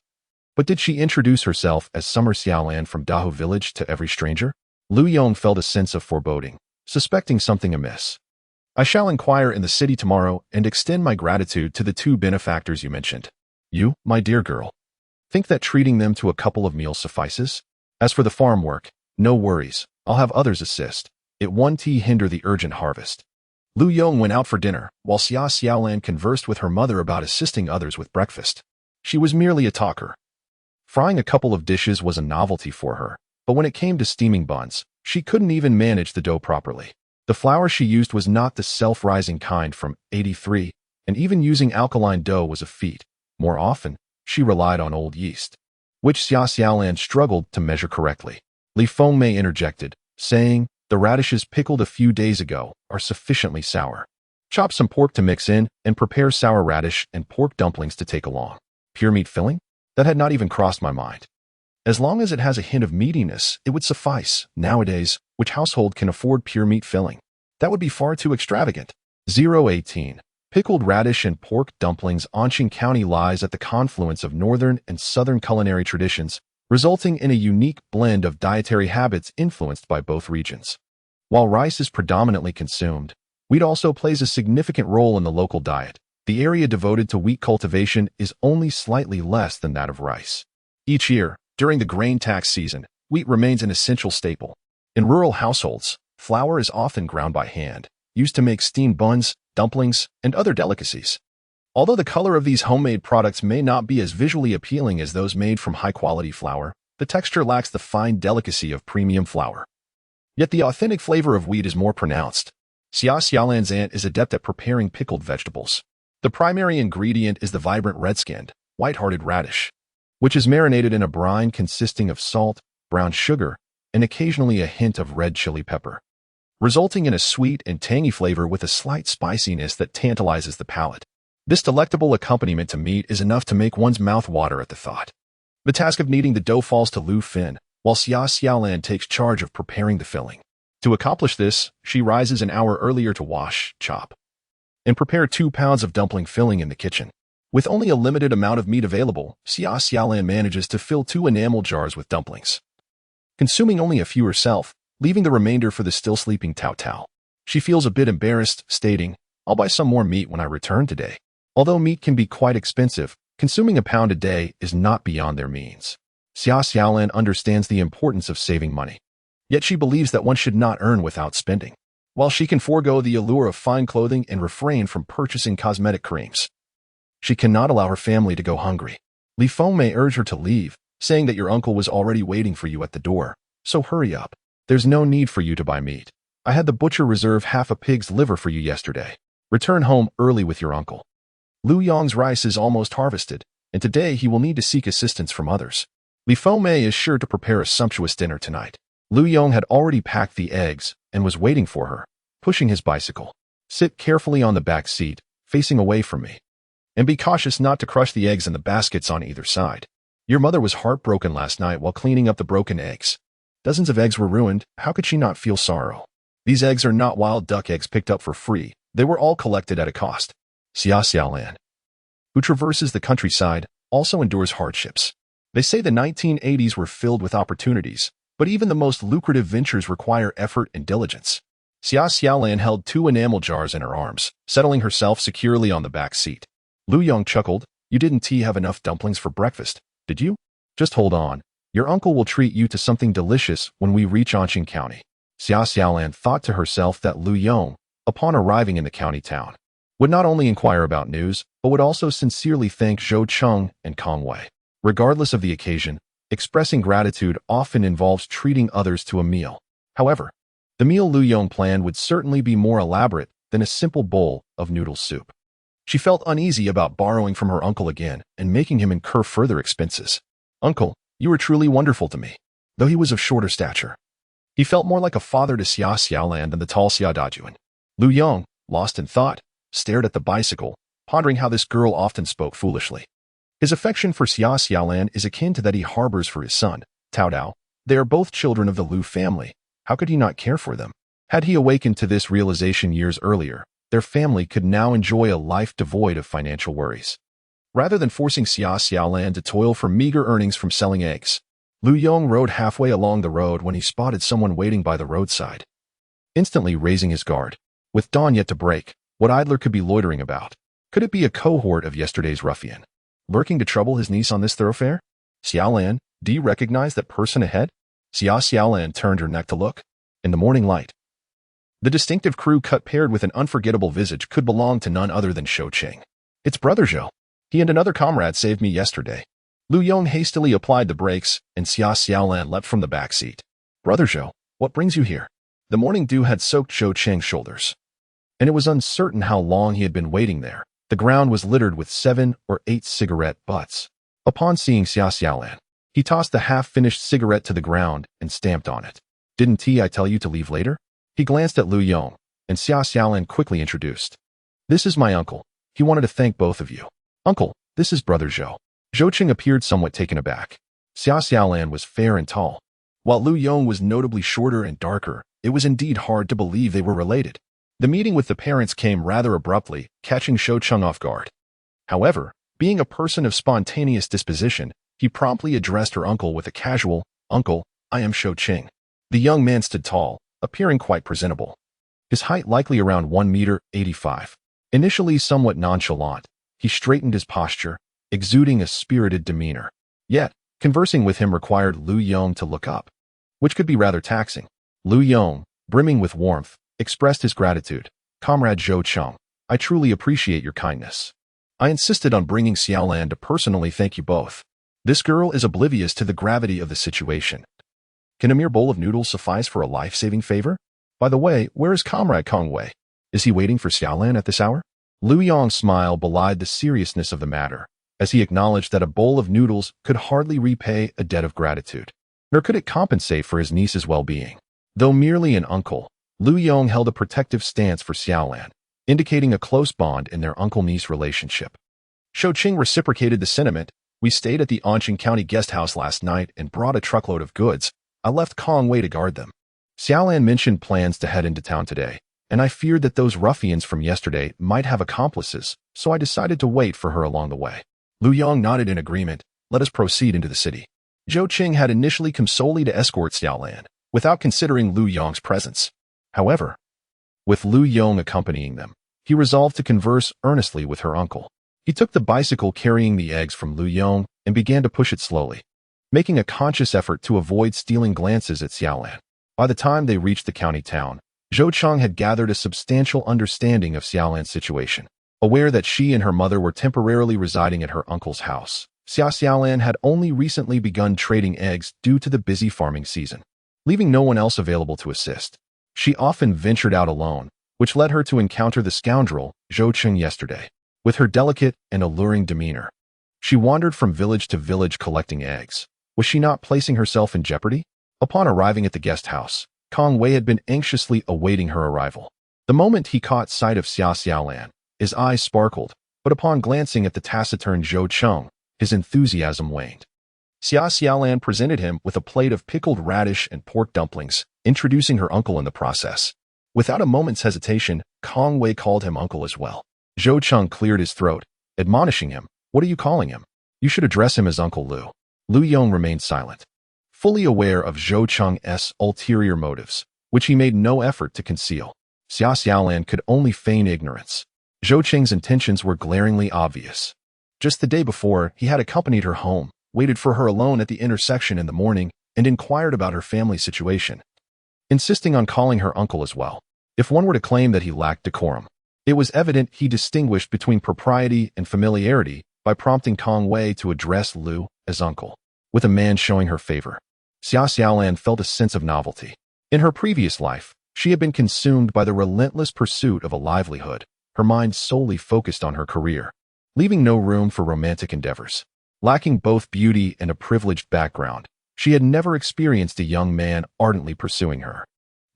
But did she introduce herself as Summer Xiaolan from Dahu village to every stranger? Lu Yong felt a sense of foreboding, suspecting something amiss. I shall inquire in the city tomorrow and extend my gratitude to the two benefactors you mentioned. You, my dear girl, think that treating them to a couple of meals suffices? As for the farm work, no worries, I'll have others assist. It won't hinder the urgent harvest. Lu Yong went out for dinner, while Xia Xiaolan conversed with her mother about assisting others with breakfast. She was merely a talker. Frying a couple of dishes was a novelty for her, but when it came to steaming buns, she couldn't even manage the dough properly. The flour she used was not the self-rising kind from 83, and even using alkaline dough was a feat. More often, she relied on old yeast, which Xia Xiaolan struggled to measure correctly. Li Fengmei interjected, saying, The radishes pickled a few days ago are sufficiently sour. Chop some pork to mix in and prepare sour radish and pork dumplings to take along. Pure meat filling? That had not even crossed my mind. As long as it has a hint of meatiness, it would suffice. Nowadays, which household can afford pure meat filling? That would be far too extravagant. 018. Pickled radish and pork dumplings. Anqing County lies at the confluence of northern and southern culinary traditions, resulting in a unique blend of dietary habits influenced by both regions. While rice is predominantly consumed, wheat also plays a significant role in the local diet. The area devoted to wheat cultivation is only slightly less than that of rice. Each year, during the grain tax season, wheat remains an essential staple. In rural households, flour is often ground by hand, used to make steamed buns, dumplings, and other delicacies. Although the color of these homemade products may not be as visually appealing as those made from high-quality flour, the texture lacks the fine delicacy of premium flour. Yet the authentic flavor of wheat is more pronounced. Xia Xiaolan's aunt is adept at preparing pickled vegetables. The primary ingredient is the vibrant red-skinned, white-hearted radish, which is marinated in a brine consisting of salt, brown sugar, and occasionally a hint of red chili pepper. resulting in a sweet and tangy flavor with a slight spiciness that tantalizes the palate. This delectable accompaniment to meat is enough to make one's mouth water at the thought. The task of kneading the dough falls to Lu Fin, while Xia Xiaolan takes charge of preparing the filling. To accomplish this, she rises an hour earlier to wash, chop, and prepare 2 pounds of dumpling filling in the kitchen. With only a limited amount of meat available, Xia Xiaolan manages to fill 2 enamel jars with dumplings, consuming only a few herself, leaving the remainder for the still sleeping Tao Tao. She feels a bit embarrassed, stating, "I'll buy some more meat when I return today." Although meat can be quite expensive, consuming a pound a day is not beyond their means. Xia Xiaolan understands the importance of saving money. Yet she believes that one should not earn without spending. While she can forego the allure of fine clothing and refrain from purchasing cosmetic creams, she cannot allow her family to go hungry. Li Feng may urge her to leave, saying that your uncle was already waiting for you at the door, so hurry up. There's no need for you to buy meat. I had the butcher reserve half a pig's liver for you yesterday. Return home early with your uncle. Lu Yong's rice is almost harvested, and today he will need to seek assistance from others. Li Feng is sure to prepare a sumptuous dinner tonight. Lu Yong had already packed the eggs and was waiting for her, pushing his bicycle. Sit carefully on the back seat, facing away from me. And be cautious not to crush the eggs in the baskets on either side. Your mother was heartbroken last night while cleaning up the broken eggs. Dozens of eggs were ruined. How could she not feel sorrow? These eggs are not wild duck eggs picked up for free. They were all collected at a cost. Xia Xiaolan, who traverses the countryside, also endures hardships. They say the 1980s were filled with opportunities, but even the most lucrative ventures require effort and diligence. Xia Xiaolan held 2 enamel jars in her arms, settling herself securely on the back seat. Lu Yong chuckled, "You didn't have enough dumplings for breakfast, did you? Just hold on. Your uncle will treat you to something delicious when we reach Anqing County." Xia Xiaolan thought to herself that Lu Yong, upon arriving in the county town, would not only inquire about news, but would also sincerely thank Zhou Cheng and Kong Wei. Regardless of the occasion, expressing gratitude often involves treating others to a meal. However, the meal Lu Yong planned would certainly be more elaborate than a simple bowl of noodle soup. She felt uneasy about borrowing from her uncle again and making him incur further expenses. "Uncle, you were truly wonderful to me." Though he was of shorter stature, he felt more like a father to Xia Xiaolan than the tall Xia Dajuan. Lu Yong, lost in thought, stared at the bicycle, pondering how this girl often spoke foolishly. His affection for Xia Xiaolan is akin to that he harbors for his son, Tao Dao. They are both children of the Lu family. How could he not care for them? Had he awakened to this realization years earlier, their family could now enjoy a life devoid of financial worries. Rather than forcing Xia Xiaolan to toil for meager earnings from selling eggs, Lu Yong rode halfway along the road when he spotted someone waiting by the roadside. Instantly raising his guard, with dawn yet to break, what idler could be loitering about? Could it be a cohort of yesterday's ruffian, lurking to trouble his niece on this thoroughfare? "Xiaolan, do you recognize that person ahead?" Xia Xiaolan turned her neck to look. In the morning light, the distinctive crew cut paired with an unforgettable visage could belong to none other than Shou Qing. "It's Brother Zhou. He and another comrade saved me yesterday." Lu Yong hastily applied the brakes, and Xia Xiaolan leapt from the back seat. "Brother Zhou, what brings you here?" The morning dew had soaked Shou Qing's shoulders, and it was uncertain how long he had been waiting there. The ground was littered with 7 or 8 cigarette butts. Upon seeing Xia Xiaolan, he tossed the half-finished cigarette to the ground and stamped on it. "Didn't I tell you to leave later?" He glanced at Lu Yong, and Xia Xiaolan quickly introduced. "This is my uncle. He wanted to thank both of you." "Uncle, this is Brother Zhou." Zhou Qing appeared somewhat taken aback. Xia Xiaolan was fair and tall, while Lu Yong was notably shorter and darker. It was indeed hard to believe they were related. The meeting with the parents came rather abruptly, catching Shou Qing off guard. However, being a person of spontaneous disposition, he promptly addressed her uncle with a casual, "Uncle, I am Shou Qing." The young man stood tall, appearing quite presentable. His height likely around 1.85 meters. Initially somewhat nonchalant, he straightened his posture, exuding a spirited demeanor. Yet, conversing with him required Lu Yong to look up, which could be rather taxing. Lu Yong, brimming with warmth, expressed his gratitude. "Comrade Zhou Cheng, I truly appreciate your kindness. I insisted on bringing Xiaolan to personally thank you both. This girl is oblivious to the gravity of the situation. Can a mere bowl of noodles suffice for a life-saving favor? By the way, where is Comrade Kong Wei? Is he waiting for Xiaolan at this hour?" Lu Yong's smile belied the seriousness of the matter, as he acknowledged that a bowl of noodles could hardly repay a debt of gratitude, nor could it compensate for his niece's well-being. Though merely an uncle, Lu Yong held a protective stance for Xiaolan, indicating a close bond in their uncle-niece relationship. Shou Qing reciprocated the sentiment. We stayed at the Anqing County guest house last night and brought a truckload of goods. I left Kong Wei to guard them. Xiaolan mentioned plans to head into town today, and I feared that those ruffians from yesterday might have accomplices, so I decided to wait for her along the way. Lu Yong nodded in agreement. Let us proceed into the city. Shou Qing had initially come solely to escort Xiaolan, without considering Lu Yong's presence. However, with Lu Yong accompanying them, he resolved to converse earnestly with her uncle. He took the bicycle carrying the eggs from Lu Yong and began to push it slowly, making a conscious effort to avoid stealing glances at Xiaolan. By the time they reached the county town, Zhou Cheng had gathered a substantial understanding of Xiaolan's situation. Aware that she and her mother were temporarily residing at her uncle's house, Xiaolan had only recently begun trading eggs due to the busy farming season. Leaving no one else available to assist, she often ventured out alone, which led her to encounter the scoundrel Zhou Cheng yesterday. With her delicate and alluring demeanor, she wandered from village to village collecting eggs. Was she not placing herself in jeopardy? Upon arriving at the guest house, Kong Wei had been anxiously awaiting her arrival. The moment he caught sight of Xiaolan, his eyes sparkled, but upon glancing at the taciturn Zhou Cheng, his enthusiasm waned. Xiaolan presented him with a plate of pickled radish and pork dumplings, introducing her uncle in the process. Without a moment's hesitation, Kong Wei called him uncle as well. Zhou Cheng cleared his throat, admonishing him, "What are you calling him? You should address him as Uncle Lu." Lu Yong remained silent, fully aware of Zhou Cheng's ulterior motives, which he made no effort to conceal. Xiaolan could only feign ignorance. Zhou Cheng's intentions were glaringly obvious. Just the day before, he had accompanied her home, waited for her alone at the intersection in the morning, and inquired about her family situation, insisting on calling her uncle as well. If one were to claim that he lacked decorum, it was evident he distinguished between propriety and familiarity by prompting Kong Wei to address Lu as uncle. With a man showing her favor, Xiaolan felt a sense of novelty. In her previous life, she had been consumed by the relentless pursuit of a livelihood, her mind solely focused on her career, leaving no room for romantic endeavors. Lacking both beauty and a privileged background, she had never experienced a young man ardently pursuing her.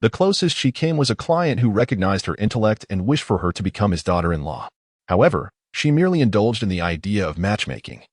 The closest she came was a client who recognized her intellect and wished for her to become his daughter-in-law. However, she merely indulged in the idea of matchmaking,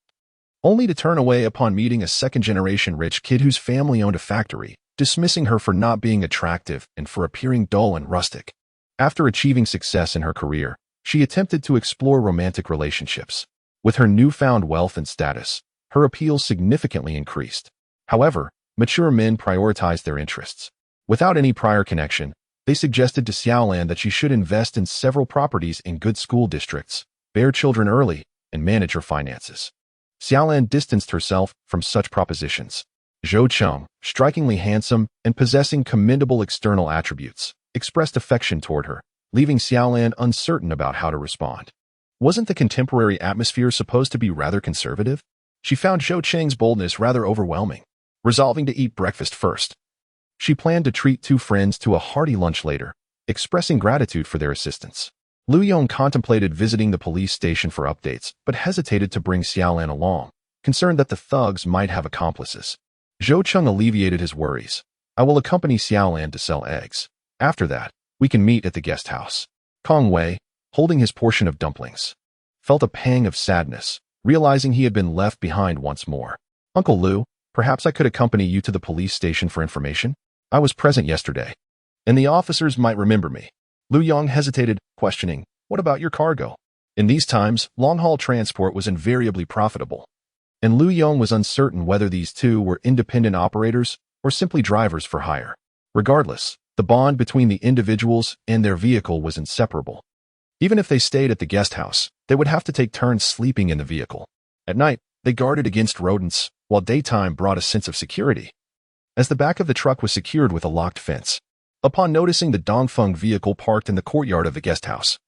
only to turn away upon meeting a second-generation rich kid whose family owned a factory, dismissing her for not being attractive and for appearing dull and rustic. After achieving success in her career, she attempted to explore romantic relationships. With her newfound wealth and status, her appeal significantly increased. However, mature men prioritized their interests. Without any prior connection, they suggested to Xiaolan that she should invest in several properties in good school districts, bear children early, and manage her finances. Xiaolan distanced herself from such propositions. Zhou Cheng, strikingly handsome and possessing commendable external attributes, expressed affection toward her, leaving Xiaolan uncertain about how to respond. Wasn't the contemporary atmosphere supposed to be rather conservative? She found Zhou Cheng's boldness rather overwhelming. Resolving to eat breakfast first, she planned to treat two friends to a hearty lunch later, expressing gratitude for their assistance. Lu Yong contemplated visiting the police station for updates, but hesitated to bring Xiaolan along, concerned that the thugs might have accomplices. Zhou Cheng alleviated his worries. "I will accompany Xiaolan to sell eggs. After that, we can meet at the guest house." Kong Wei, holding his portion of dumplings, felt a pang of sadness, realizing he had been left behind once more. "Uncle Lu, perhaps I could accompany you to the police station for information? I was present yesterday, and the officers might remember me." Lu Yong hesitated, questioning, "What about your cargo?" In these times, long-haul transport was invariably profitable, and Lu Yong was uncertain whether these two were independent operators or simply drivers for hire. Regardless, the bond between the individuals and their vehicle was inseparable. Even if they stayed at the guest house, they would have to take turns sleeping in the vehicle. At night, they guarded against rodents, while daytime brought a sense of security, as the back of the truck was secured with a locked fence. Upon noticing the Dongfeng vehicle parked in the courtyard of the guest house,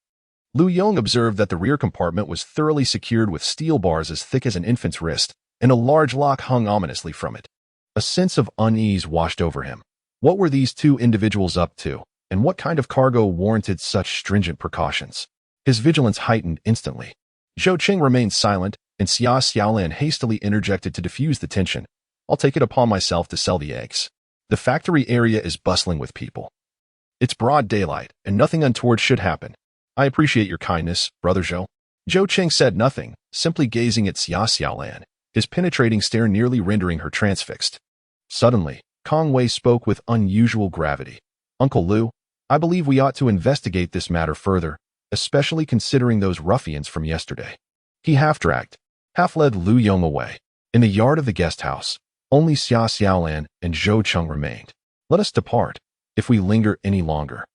Lu Yong observed that the rear compartment was thoroughly secured with steel bars as thick as an infant's wrist, and a large lock hung ominously from it. A sense of unease washed over him. What were these two individuals up to, and what kind of cargo warranted such stringent precautions? His vigilance heightened instantly. Zhou Qing remained silent, and Xiaolan hastily interjected to diffuse the tension. "I'll take it upon myself to sell the eggs. The factory area is bustling with people. It's broad daylight, and nothing untoward should happen. I appreciate your kindness, Brother Zhou. Zhou Cheng said nothing, simply gazing at Xia Xiaolan, his penetrating stare nearly rendering her transfixed. Suddenly, Kong Wei spoke with unusual gravity. Uncle Liu, I believe we ought to investigate this matter further, especially considering those ruffians from yesterday. He half-dragged, half-led Liu Yong away. In the yard of the guest house, only Xia Xiaolan and Zhou Cheng remained. Let us depart. If we linger any longer,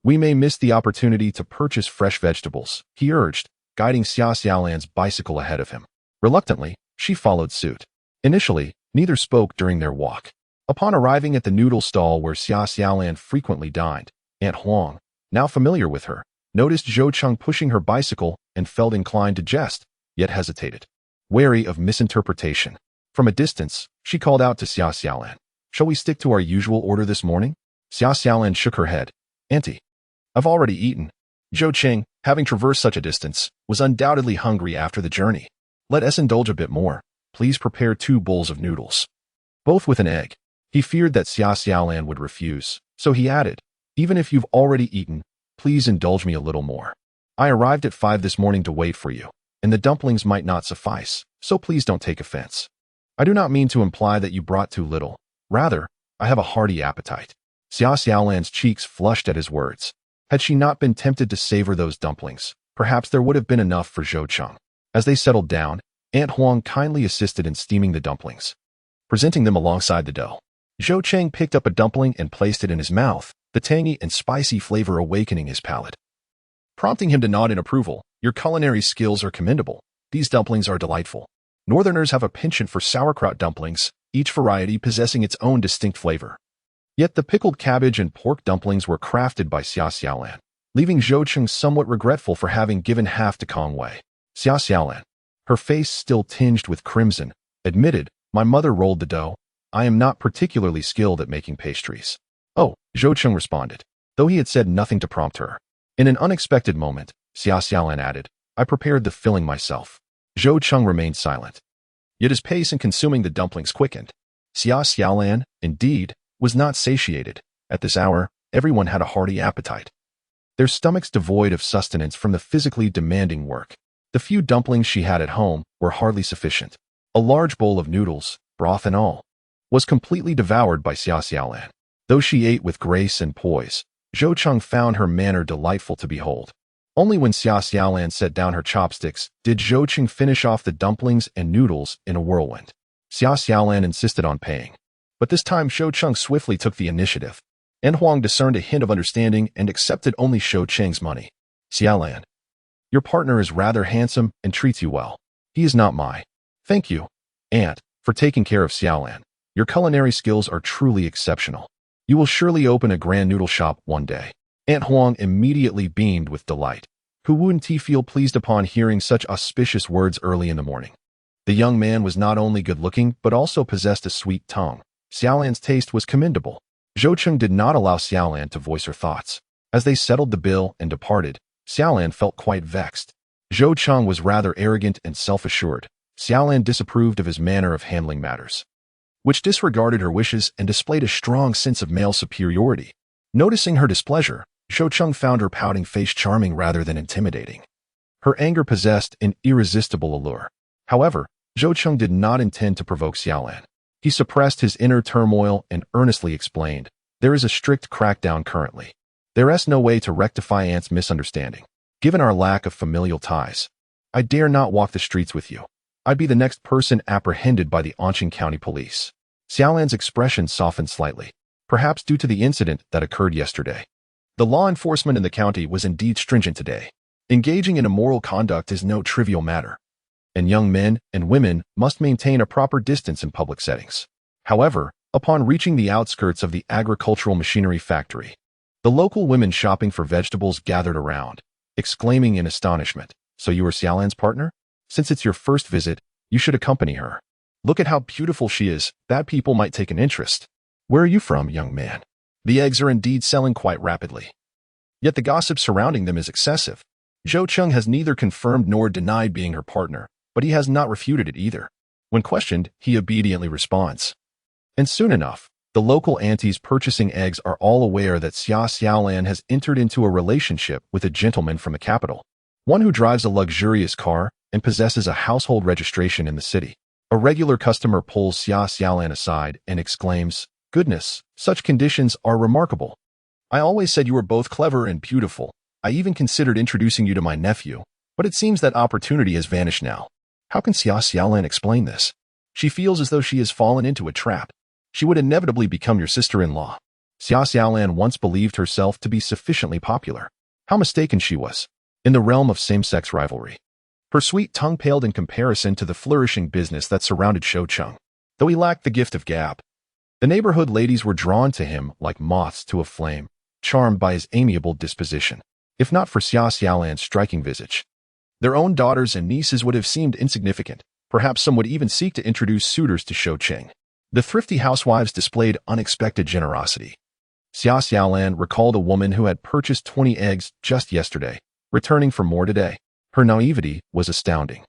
we may miss the opportunity to purchase fresh vegetables, he urged, guiding Xia Xiaolan's bicycle ahead of him. Reluctantly, she followed suit. Initially, neither spoke during their walk. Upon arriving at the noodle stall where Xia Xiaolan frequently dined, Aunt Huang, now familiar with her, noticed Zhou Cheng pushing her bicycle and felt inclined to jest, yet hesitated, wary of misinterpretation. From a distance, she called out to Xia Xiaolan, "Shall we stick to our usual order this morning?" Xia Xiaolan shook her head. "Auntie, I've already eaten." Zhou Cheng, having traversed such a distance, was undoubtedly hungry after the journey. "Let us indulge a bit more. Please prepare 2 bowls of noodles, both with an egg." He feared that Xia Xiaolan would refuse, so he added, "Even if you've already eaten, please indulge me a little more. I arrived at 5 this morning to wait for you, and the dumplings might not suffice, so please don't take offense. I do not mean to imply that you brought too little. Rather, I have a hearty appetite." Xia Xiaolan's cheeks flushed at his words. Had she not been tempted to savor those dumplings, perhaps there would have been enough for Zhou Cheng. As they settled down, Aunt Huang kindly assisted in steaming the dumplings, presenting them alongside the dough. Zhou Cheng picked up a dumpling and placed it in his mouth, the tangy and spicy flavor awakening his palate. Prompting him to nod in approval, "Your culinary skills are commendable. These dumplings are delightful. Northerners have a penchant for sauerkraut dumplings, each variety possessing its own distinct flavor." Yet the pickled cabbage and pork dumplings were crafted by Xia Xiaolan, leaving Zhou Cheng somewhat regretful for having given half to Kong Wei. Xia Xiaolan, her face still tinged with crimson, admitted, "My mother rolled the dough. I am not particularly skilled at making pastries." "Oh," Zhou Cheng responded, though he had said nothing to prompt her. In an unexpected moment, Xia Xiaolan added, "I prepared the filling myself." Zhou Cheng remained silent. Yet his pace in consuming the dumplings quickened. Xia Xiaolan, indeed, was not satiated. At this hour, everyone had a hearty appetite, their stomachs devoid of sustenance from the physically demanding work. The few dumplings she had at home were hardly sufficient. A large bowl of noodles, broth and all, was completely devoured by Xia Xiaolan. Though she ate with grace and poise, Zhou Cheng found her manner delightful to behold. Only when Xia Xiaolan set down her chopsticks did Zhou Cheng finish off the dumplings and noodles in a whirlwind. Xia Xiaolan insisted on paying, but this time Zhou Cheng swiftly took the initiative. An Huang discerned a hint of understanding and accepted only Zhou Cheng's money. "Xiaolan, your partner is rather handsome and treats you well. He is not my." "Thank you, Aunt, for taking care of Xiaolan. Your culinary skills are truly exceptional. You will surely open a grand noodle shop one day." Aunt Huang immediately beamed with delight. Who wouldn't he feel pleased upon hearing such auspicious words early in the morning? The young man was not only good-looking but also possessed a sweet tongue. Xiaolan's taste was commendable. Zhou Cheng did not allow Xiaolan to voice her thoughts. As they settled the bill and departed, Xiaolan felt quite vexed. Zhou Cheng was rather arrogant and self-assured. Xiaolan disapproved of his manner of handling matters, which disregarded her wishes and displayed a strong sense of male superiority. Noticing her displeasure, Zhou Cheng found her pouting face charming rather than intimidating. Her anger possessed an irresistible allure. However, Zhou Cheng did not intend to provoke Xiaolan. He suppressed his inner turmoil and earnestly explained, "There is a strict crackdown currently. There is no way to rectify Aunt's misunderstanding. Given our lack of familial ties, I dare not walk the streets with you. I'd be the next person apprehended by the Anqing County Police." Xiaolan's expression softened slightly, perhaps due to the incident that occurred yesterday. The law enforcement in the county was indeed stringent today. Engaging in immoral conduct is no trivial matter, and young men and women must maintain a proper distance in public settings. However, upon reaching the outskirts of the agricultural machinery factory, the local women shopping for vegetables gathered around, exclaiming in astonishment, "So you are Xiaolan's partner? Since it's your first visit, you should accompany her. Look at how beautiful she is. That people might take an interest. Where are you from, young man?" The eggs are indeed selling quite rapidly. Yet the gossip surrounding them is excessive. Zhou Cheng has neither confirmed nor denied being her partner, but he has not refuted it either. When questioned, he obediently responds. And soon enough, The local aunties purchasing eggs are all aware that Xia Xiaolan has entered into a relationship with a gentleman from the capital, one who drives a luxurious car and possesses a household registration in the city. A regular customer pulls Xia Xiaolan aside and exclaims, "Goodness, such conditions are remarkable. I always said you were both clever and beautiful. I even considered introducing you to my nephew, but it seems that opportunity has vanished now." How can Xia Xiaolan explain this? She feels as though she has fallen into a trap. She would inevitably become your sister-in-law. Xia Xiaolan once believed herself to be sufficiently popular. How mistaken she was. In the realm of same-sex rivalry, her sweet tongue paled in comparison to the flourishing business that surrounded Shou Cheng. Though he lacked the gift of gab, the neighborhood ladies were drawn to him like moths to a flame, charmed by his amiable disposition. If not for Xia Xiaolan's striking visage, their own daughters and nieces would have seemed insignificant. Perhaps some would even seek to introduce suitors to Shou Cheng. The thrifty housewives displayed unexpected generosity. Xia Xiaolan recalled a woman who had purchased 20 eggs just yesterday, returning for more today. Her naivety was astounding.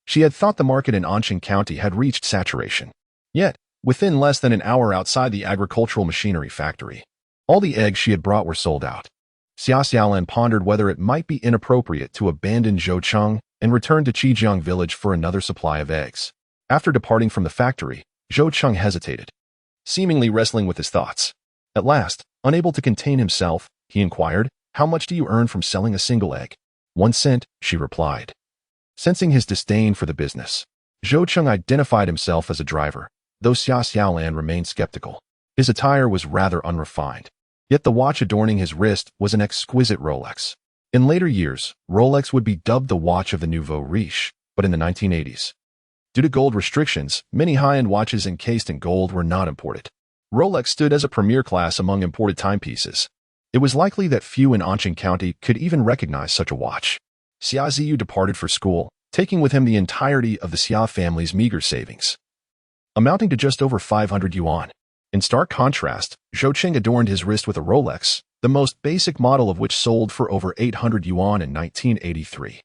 She had thought the market in Anqing County had reached saturation. Yet, within less than an hour outside the agricultural machinery factory, all the eggs she had brought were sold out. Xia Xiaolan pondered whether it might be inappropriate to abandon Zhoucheng and return to Qijiang village for another supply of eggs. After departing from the factory, Zhoucheng hesitated, seemingly wrestling with his thoughts. At last, unable to contain himself, he inquired, "How much do you earn from selling a single egg?" "1 cent," she replied. Sensing his disdain for the business, Zhoucheng identified himself as a driver, though Xia Xiaolan remained skeptical. His attire was rather unrefined, yet the watch adorning his wrist was an exquisite Rolex. In later years, Rolex would be dubbed the watch of the nouveau riche, but in the 1980s, due to gold restrictions, many high-end watches encased in gold were not imported. Rolex stood as a premier class among imported timepieces. It was likely that few in Anqing County could even recognize such a watch. Xia Ziyu departed for school, taking with him the entirety of the Xia family's meager savings, amounting to just over 500 yuan. In stark contrast, Zhoucheng adorned his wrist with a Rolex, the most basic model of which sold for over 800 yuan in 1983.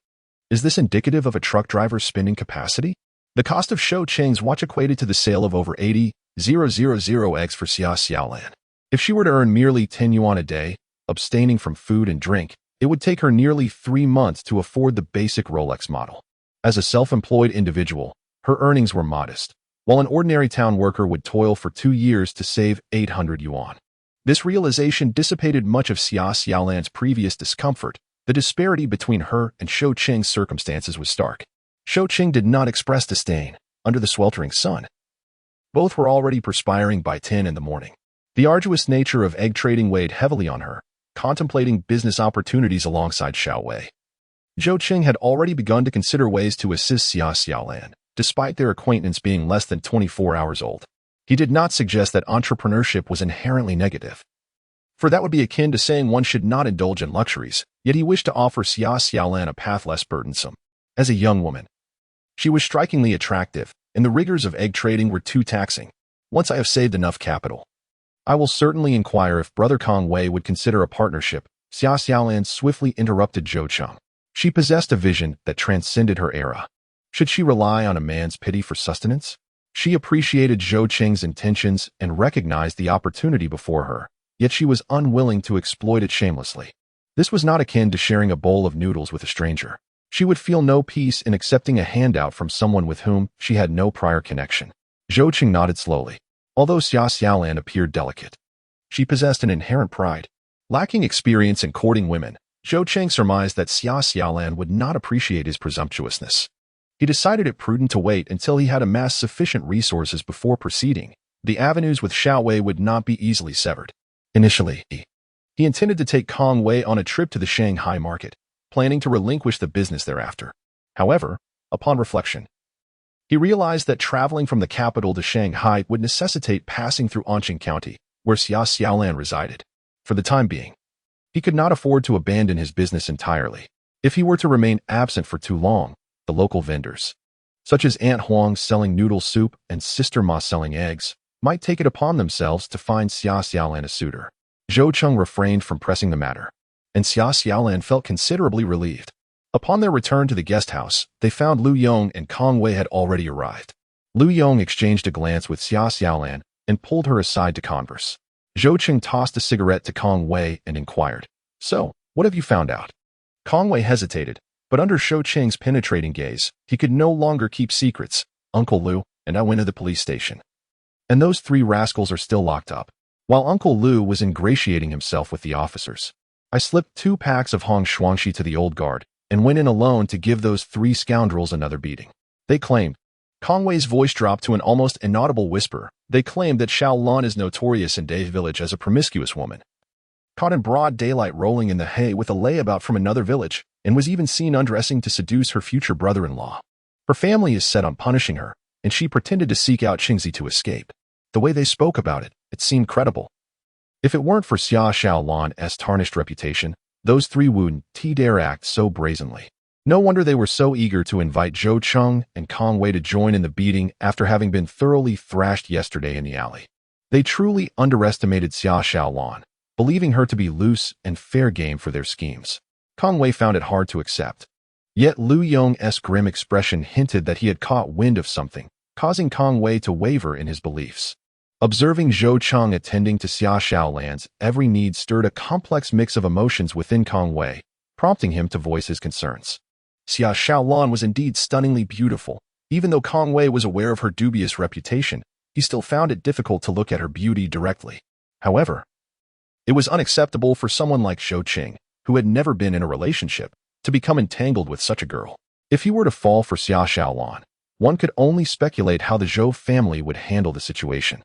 Is this indicative of a truck driver's spending capacity? The cost of Shou Cheng's watch equated to the sale of over 80,000 eggs for Xia Xiaolan. If she were to earn merely 10 yuan a day, abstaining from food and drink, it would take her nearly 3 months to afford the basic Rolex model. As a self-employed individual, her earnings were modest, while an ordinary town worker would toil for 2 years to save 800 yuan. This realization dissipated much of Xia Xiaolan's previous discomfort. The disparity between her and Shou Cheng's circumstances was stark. Shou Cheng did not express disdain under the sweltering sun. Both were already perspiring by 10 in the morning. The arduous nature of egg trading weighed heavily on her, contemplating business opportunities alongside Xiao Wei. Zhoucheng had already begun to consider ways to assist Xia Xiaolan, despite their acquaintance being less than 24 hours old. He did not suggest that entrepreneurship was inherently negative, for that would be akin to saying one should not indulge in luxuries, yet he wished to offer Xia Xiaolan a path less burdensome. As a young woman, she was strikingly attractive, and the rigors of egg trading were too taxing. "Once I have saved enough capital, I will certainly inquire if Brother Kong Wei would consider a partnership." Xia Xiaolan swiftly interrupted Zhoucheng. She possessed a vision that transcended her era. Should she rely on a man's pity for sustenance? She appreciated Zhoucheng's intentions and recognized the opportunity before her, yet she was unwilling to exploit it shamelessly. This was not akin to sharing a bowl of noodles with a stranger. She would feel no peace in accepting a handout from someone with whom she had no prior connection. Zhoucheng nodded slowly. Although Xia Xiaolan appeared delicate, she possessed an inherent pride. Lacking experience in courting women, Zhoucheng surmised that Xia Xiaolan would not appreciate his presumptuousness. He decided it prudent to wait until he had amassed sufficient resources before proceeding. The avenues with Xiao Wei would not be easily severed. Initially, he intended to take Kong Wei on a trip to the Shanghai market, planning to relinquish the business thereafter. However, upon reflection, he realized that traveling from the capital to Shanghai would necessitate passing through Anqing County, where Xia Xiaolan resided. For the time being, he could not afford to abandon his business entirely. If he were to remain absent for too long, the local vendors, such as Aunt Huang selling noodle soup and Sister Ma selling eggs, might take it upon themselves to find Xia Xiaolan a suitor. Zhoucheng refrained from pressing the matter, and Xia Xiaolan felt considerably relieved. Upon their return to the guest house, they found Lu Yong and Kong Wei had already arrived. Lu Yong exchanged a glance with Xia Xiaolan, and pulled her aside to converse. Zhou Qing tossed a cigarette to Kong Wei and inquired, "So, what have you found out?" Kong Wei hesitated, but under Zhou Qing's penetrating gaze, he could no longer keep secrets. "Uncle Lu and I went to the police station. And those three rascals are still locked up." While Uncle Lu was ingratiating himself with the officers, "I slipped 2 packs of Hong Shuangxi to the old guard and went in alone to give those 3 scoundrels another beating. They claimed." Kong Wei's voice dropped to an almost inaudible whisper. "They claimed that Xiao Lan is notorious in Dai village as a promiscuous woman, caught in broad daylight rolling in the hay with a layabout from another village, and was even seen undressing to seduce her future brother-in-law. Her family is set on punishing her, and she pretended to seek out Qingzi to escape. The way they spoke about it, it seemed credible. If it weren't for Xia Xiaolan's tarnished reputation, those 3 wouldn't dare act so brazenly. No wonder they were so eager to invite Zhou Cheng and Kong Wei to join in the beating after having been thoroughly thrashed yesterday in the alley. They truly underestimated Xia Xiaolan, believing her to be loose and fair game for their schemes. Kong Wei found it hard to accept. Yet Lu Yong's grim expression hinted that he had caught wind of something, causing Kong Wei to waver in his beliefs. Observing Zhou Cheng attending to Xia Xiaolan's every need stirred a complex mix of emotions within Kong Wei, prompting him to voice his concerns. Xia Xiaolan was indeed stunningly beautiful. Even though Kong Wei was aware of her dubious reputation, he still found it difficult to look at her beauty directly. However, it was unacceptable for someone like Zhou Qing, who had never been in a relationship, to become entangled with such a girl. If he were to fall for Xia Xiaolan, one could only speculate how the Zhou family would handle the situation.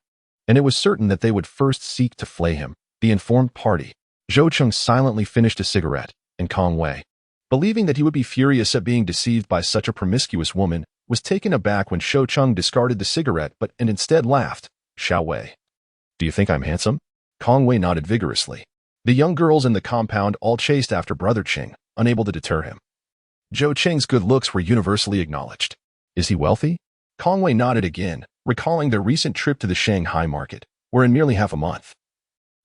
And it was certain that they would first seek to flay him, the informed party. Zhou Qing silently finished a cigarette, and Kong Wei, believing that he would be furious at being deceived by such a promiscuous woman, was taken aback when Zhou Cheng discarded the cigarette and instead laughed. "Xiao Wei, do you think I'm handsome?" Kong Wei nodded vigorously. The young girls in the compound all chased after Brother Qing, unable to deter him. Zhou Qing's good looks were universally acknowledged. "Is he wealthy?" Kong Wei nodded again, recalling their recent trip to the Shanghai market, where in merely half a month,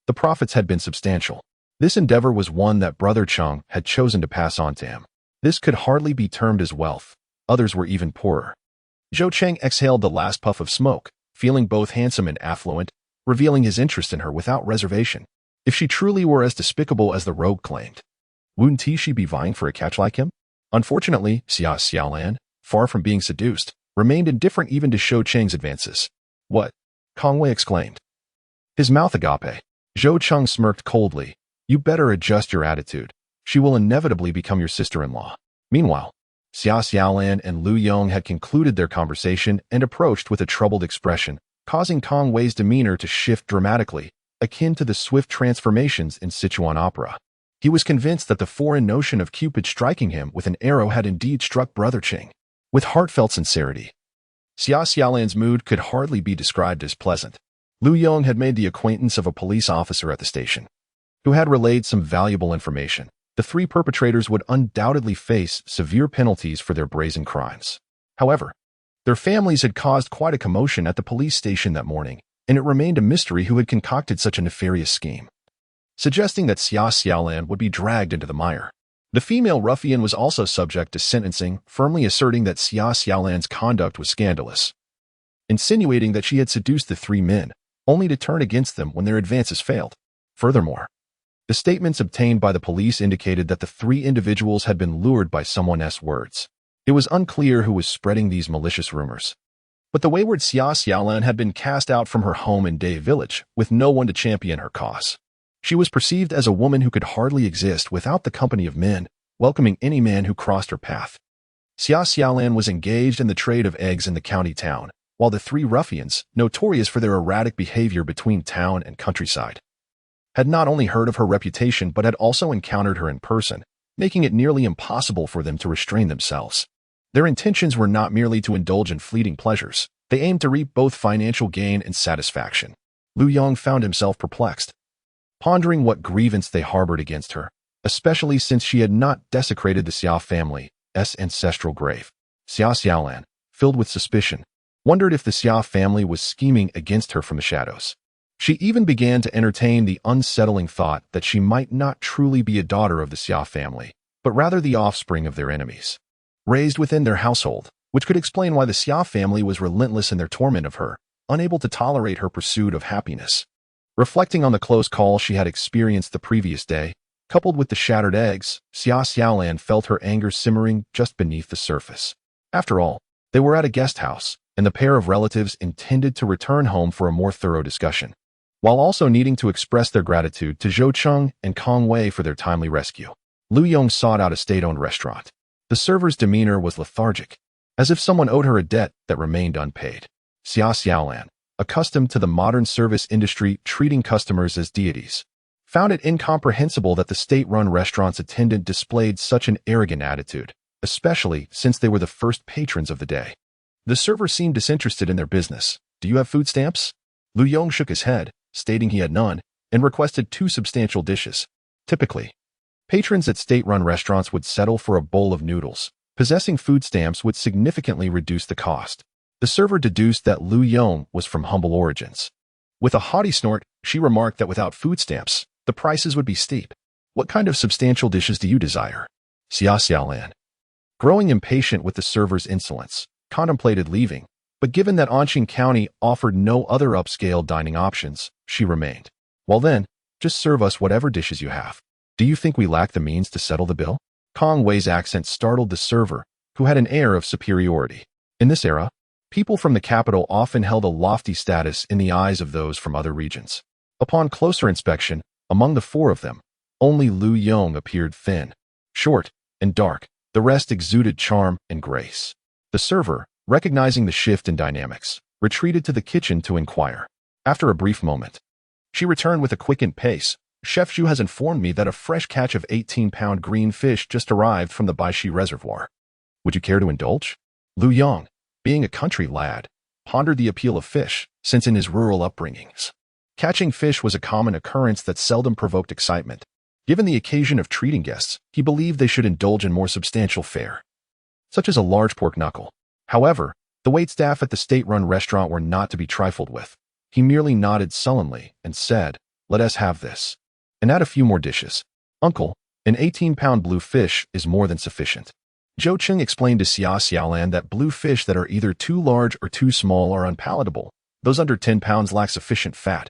the profits had been substantial. This endeavor was one that Brother Cheng had chosen to pass on to him. This could hardly be termed as wealth. Others were even poorer. Zhou Qing exhaled the last puff of smoke, feeling both handsome and affluent, revealing his interest in her without reservation. If she truly were as despicable as the rogue claimed, wouldn't she be vying for a catch like him? Unfortunately, Xia Xiaolan, far from being seduced, remained indifferent even to Zhou Qing's advances. "What?" Kong Wei exclaimed. His mouth agape. Zhou Cheng smirked coldly. "You better adjust your attitude. She will inevitably become your sister-in-law." Meanwhile, Xia Xiaolan and Lu Yong had concluded their conversation and approached with a troubled expression, causing Kong Wei's demeanor to shift dramatically, akin to the swift transformations in Sichuan opera. He was convinced that the foreign notion of Cupid striking him with an arrow had indeed struck Brother Qing. With heartfelt sincerity, Xia Xiaolan's mood could hardly be described as pleasant. Lu Yong had made the acquaintance of a police officer at the station, who had relayed some valuable information. The 3 perpetrators would undoubtedly face severe penalties for their brazen crimes. However, their families had caused quite a commotion at the police station that morning, and it remained a mystery who had concocted such a nefarious scheme, suggesting that Xia Xiaolan would be dragged into the mire. The female ruffian was also subject to sentencing, firmly asserting that Xia Xiaolan's conduct was scandalous, insinuating that she had seduced the 3 men, only to turn against them when their advances failed. Furthermore, the statements obtained by the police indicated that the 3 individuals had been lured by someone's words. It was unclear who was spreading these malicious rumors, but the wayward Xia Xiaolan had been cast out from her home in Dai village, with no one to champion her cause. She was perceived as a woman who could hardly exist without the company of men, welcoming any man who crossed her path. Xia Xiaolan was engaged in the trade of eggs in the county town, while the 3 ruffians, notorious for their erratic behavior between town and countryside, had not only heard of her reputation but had also encountered her in person, making it nearly impossible for them to restrain themselves. Their intentions were not merely to indulge in fleeting pleasures. They aimed to reap both financial gain and satisfaction. Lu Yong found himself perplexed, pondering what grievance they harbored against her, especially since she had not desecrated the Xia family's ancestral grave. Xia Xiaolan, filled with suspicion, wondered if the Xia family was scheming against her from the shadows. She even began to entertain the unsettling thought that she might not truly be a daughter of the Xia family, but rather the offspring of their enemies, raised within their household, which could explain why the Xia family was relentless in their torment of her, unable to tolerate her pursuit of happiness. Reflecting on the close call she had experienced the previous day, coupled with the shattered eggs, Xia Xiaolan felt her anger simmering just beneath the surface. After all, they were at a guest house, and the pair of relatives intended to return home for a more thorough discussion, while also needing to express their gratitude to Zhou Cheng and Kong Wei for their timely rescue. Lu Yong sought out a state-owned restaurant. The server's demeanor was lethargic, as if someone owed her a debt that remained unpaid. Xia Xiaolan, accustomed to the modern service industry treating customers as deities, found it incomprehensible that the state-run restaurant's attendant displayed such an arrogant attitude, especially since they were the first patrons of the day. The server seemed disinterested in their business. "Do you have food stamps?" Lu Yong shook his head, stating he had none, and requested 2 substantial dishes. Typically, patrons at state-run restaurants would settle for a bowl of noodles. Possessing food stamps would significantly reduce the cost. The server deduced that Lu Yong was from humble origins. With a haughty snort, she remarked that without food stamps, the prices would be steep. "What kind of substantial dishes do you desire?" Xia Xiaolan, growing impatient with the server's insolence, contemplated leaving, but given that Anqing County offered no other upscale dining options, she remained. "Well then, just serve us whatever dishes you have. Do you think we lack the means to settle the bill?" Kong Wei's accent startled the server, who had an air of superiority. In this era, people from the capital often held a lofty status in the eyes of those from other regions. Upon closer inspection, among the 4 of them, only Lu Yong appeared thin, short, and dark. The rest exuded charm and grace. The server, recognizing the shift in dynamics, retreated to the kitchen to inquire. After a brief moment, she returned with a quickened pace. "Chef Zhu has informed me that a fresh catch of 18-pound green fish just arrived from the Baishi Reservoir. Would you care to indulge?" Lu Yong, being a country lad, pondered the appeal of fish, since in his rural upbringings, catching fish was a common occurrence that seldom provoked excitement. Given the occasion of treating guests, he believed they should indulge in more substantial fare, such as a large pork knuckle. However, the waitstaff at the state-run restaurant were not to be trifled with. He merely nodded sullenly and said, "Let us have this. And add a few more dishes. Uncle, an 18-pound blue fish is more than sufficient." Zhou Cheng explained to Xia Xiaolan that blue fish that are either too large or too small are unpalatable. Those under 10 pounds lack sufficient fat,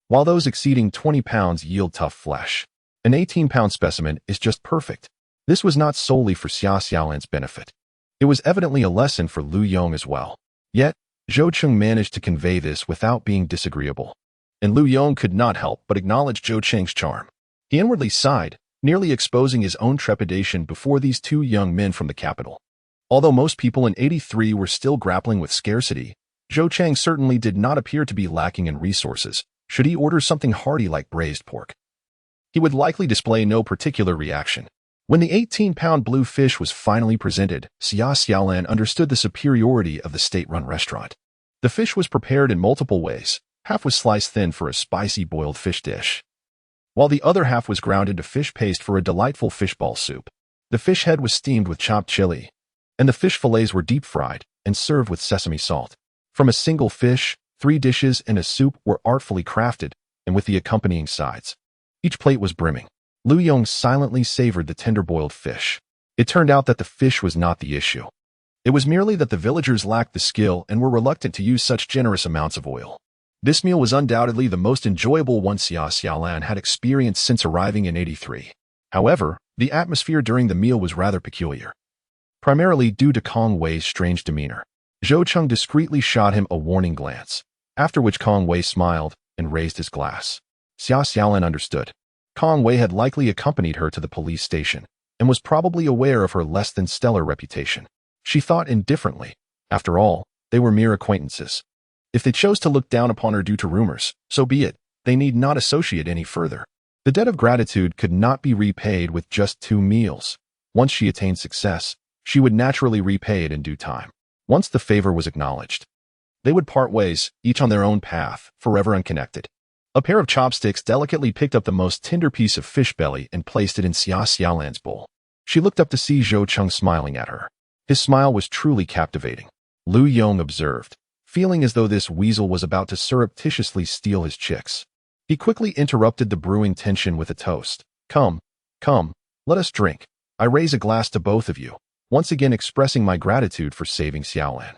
while those exceeding 20 pounds yield tough flesh. An 18-pound specimen is just perfect. This was not solely for Xia Xiaolan's benefit. It was evidently a lesson for Lu Yong as well. Yet, Zhou Cheng managed to convey this without being disagreeable, and Lu Yong could not help but acknowledge Zhou Cheng's charm. He inwardly sighed, nearly exposing his own trepidation before these 2 young men from the capital. Although most people in 83 were still grappling with scarcity, Zhou Cheng certainly did not appear to be lacking in resources. Should he order something hearty like braised pork, he would likely display no particular reaction. When the 18-pound blue fish was finally presented, Xia Xiaolan understood the superiority of the state-run restaurant. The fish was prepared in multiple ways. Half was sliced thin for a spicy boiled fish dish, while the other half was ground into fish paste for a delightful fishball soup. The fish head was steamed with chopped chili, and the fish fillets were deep-fried and served with sesame salt. From a single fish, 3 dishes and a soup were artfully crafted, and with the accompanying sides. Each plate was brimming. Lu Yong silently savored the tender-boiled fish. It turned out that the fish was not the issue. It was merely that the villagers lacked the skill and were reluctant to use such generous amounts of oil. This meal was undoubtedly the most enjoyable one Xia Xiaolan had experienced since arriving in 83. However, the atmosphere during the meal was rather peculiar, primarily due to Kong Wei's strange demeanor. Zhou Cheng discreetly shot him a warning glance, after which Kong Wei smiled and raised his glass. Xia Xiaolan understood. Kong Wei had likely accompanied her to the police station and was probably aware of her less than stellar reputation. She thought indifferently. After all, they were mere acquaintances. If they chose to look down upon her due to rumors, so be it. They need not associate any further. The debt of gratitude could not be repaid with just 2 meals. Once she attained success, she would naturally repay it in due time. Once the favor was acknowledged, they would part ways, each on their own path, forever unconnected. A pair of chopsticks delicately picked up the most tender piece of fish belly and placed it in Xia Xiaolan's bowl. She looked up to see Zhou Cheng smiling at her. His smile was truly captivating. Lu Yong observed, feeling as though this weasel was about to surreptitiously steal his chicks. He quickly interrupted the brewing tension with a toast. Come, let us drink. I raise a glass to both of you, once again expressing my gratitude for saving Xiaolan."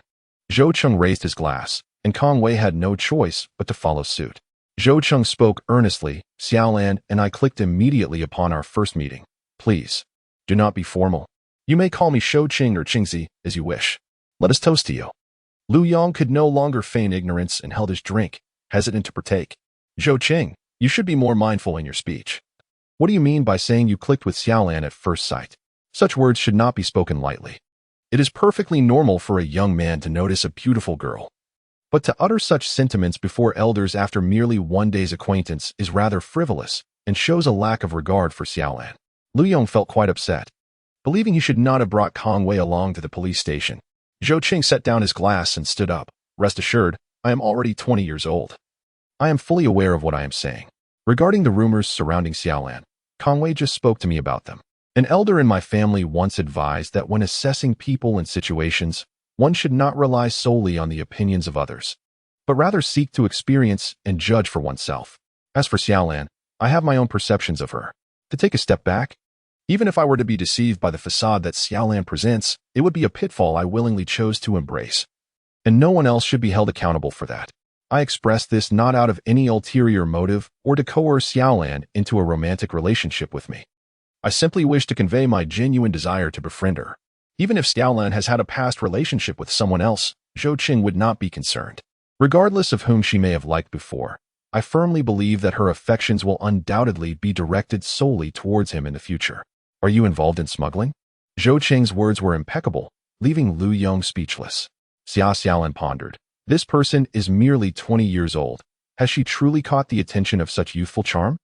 Zhou Cheng raised his glass, and Kong Wei had no choice but to follow suit. Zhou Cheng spoke earnestly. Xiaolan and I clicked immediately upon our first meeting. Please, do not be formal. You may call me Shou Qing or Qingzi, as you wish. Let us toast to you. Lu Yong could no longer feign ignorance and held his drink, hesitant to partake. Zhou Qing, you should be more mindful in your speech. What do you mean by saying you clicked with Xiaolan at first sight? Such words should not be spoken lightly. It is perfectly normal for a young man to notice a beautiful girl. But to utter such sentiments before elders after merely one day's acquaintance is rather frivolous and shows a lack of regard for Xiaolan. Lu Yong felt quite upset. Believing he should not have brought Kong Wei along to the police station, Zhou Qing set down his glass and stood up. Rest assured, I am already 20 years old. I am fully aware of what I am saying. Regarding the rumors surrounding Xiaolan, Kong Wei just spoke to me about them. An elder in my family once advised that when assessing people and situations, one should not rely solely on the opinions of others, but rather seek to experience and judge for oneself. As for Xiaolan, I have my own perceptions of her. To take a step back, even if I were to be deceived by the facade that Xiaolan presents, it would be a pitfall I willingly chose to embrace. And no one else should be held accountable for that. I express this not out of any ulterior motive or to coerce Xiaolan into a romantic relationship with me. I simply wish to convey my genuine desire to befriend her. Even if Xiaolan has had a past relationship with someone else, Zhou Qing would not be concerned. Regardless of whom she may have liked before, I firmly believe that her affections will undoubtedly be directed solely towards him in the future. Are you involved in smuggling? Zhou Qing's words were impeccable, leaving Lu Yong speechless. Xiaolan pondered. This person is merely 20 years old. Has she truly caught the attention of such youthful charm?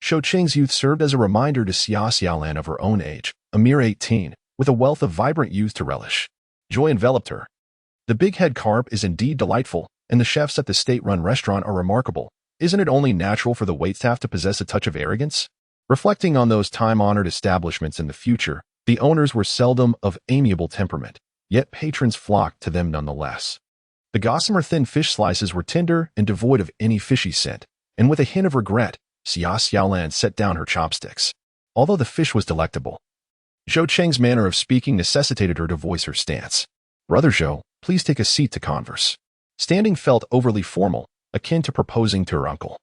Zhou Qing's youth served as a reminder to Xiaolan of her own age, a mere 18, with a wealth of vibrant youth to relish. Joy enveloped her. The big head carp is indeed delightful, and the chefs at the state-run restaurant are remarkable. Isn't it only natural for the waitstaff to possess a touch of arrogance? Reflecting on those time-honored establishments in the future, the owners were seldom of amiable temperament, yet patrons flocked to them nonetheless. The gossamer thin fish slices were tender and devoid of any fishy scent, and with a hint of regret, Xiaolan set down her chopsticks. Although the fish was delectable, Zhou Cheng's manner of speaking necessitated her to voice her stance. Brother Zhou, please take a seat to converse. Standing felt overly formal, akin to proposing to her uncle.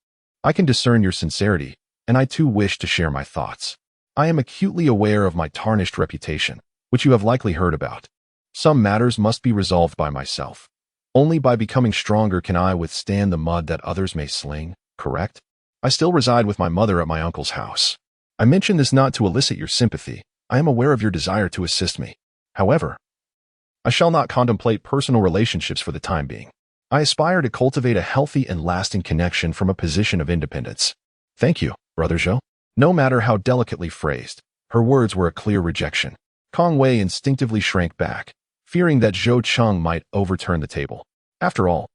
I can discern your sincerity, and I too wish to share my thoughts. I am acutely aware of my tarnished reputation, which you have likely heard about. Some matters must be resolved by myself. Only by becoming stronger can I withstand the mud that others may sling, correct? I still reside with my mother at my uncle's house. I mention this not to elicit your sympathy. I am aware of your desire to assist me. However, I shall not contemplate personal relationships for the time being. I aspire to cultivate a healthy and lasting connection from a position of independence. Thank you, Brother Zhou. No matter how delicately phrased, her words were a clear rejection. Kong Wei instinctively shrank back, fearing that Zhou Cheng might overturn the table. After all,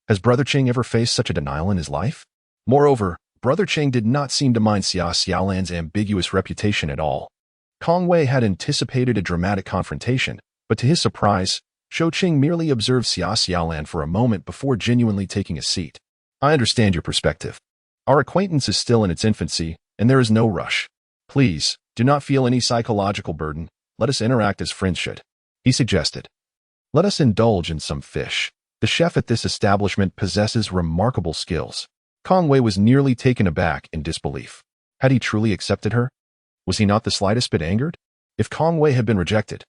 has Brother Qing ever faced such a denial in his life? Moreover, Brother Qing did not seem to mind Xiaolan's ambiguous reputation at all. Kong Wei had anticipated a dramatic confrontation, but to his surprise, Zhou Qing merely observed Xiaolan for a moment before genuinely taking a seat. I understand your perspective. Our acquaintance is still in its infancy, and there is no rush. Please, do not feel any psychological burden. Let us interact as friends should. He suggested. Let us indulge in some fish. The chef at this establishment possesses remarkable skills. Kong Wei was nearly taken aback in disbelief. Had he truly accepted her? Was he not the slightest bit angered? If Kong Wei had been rejected,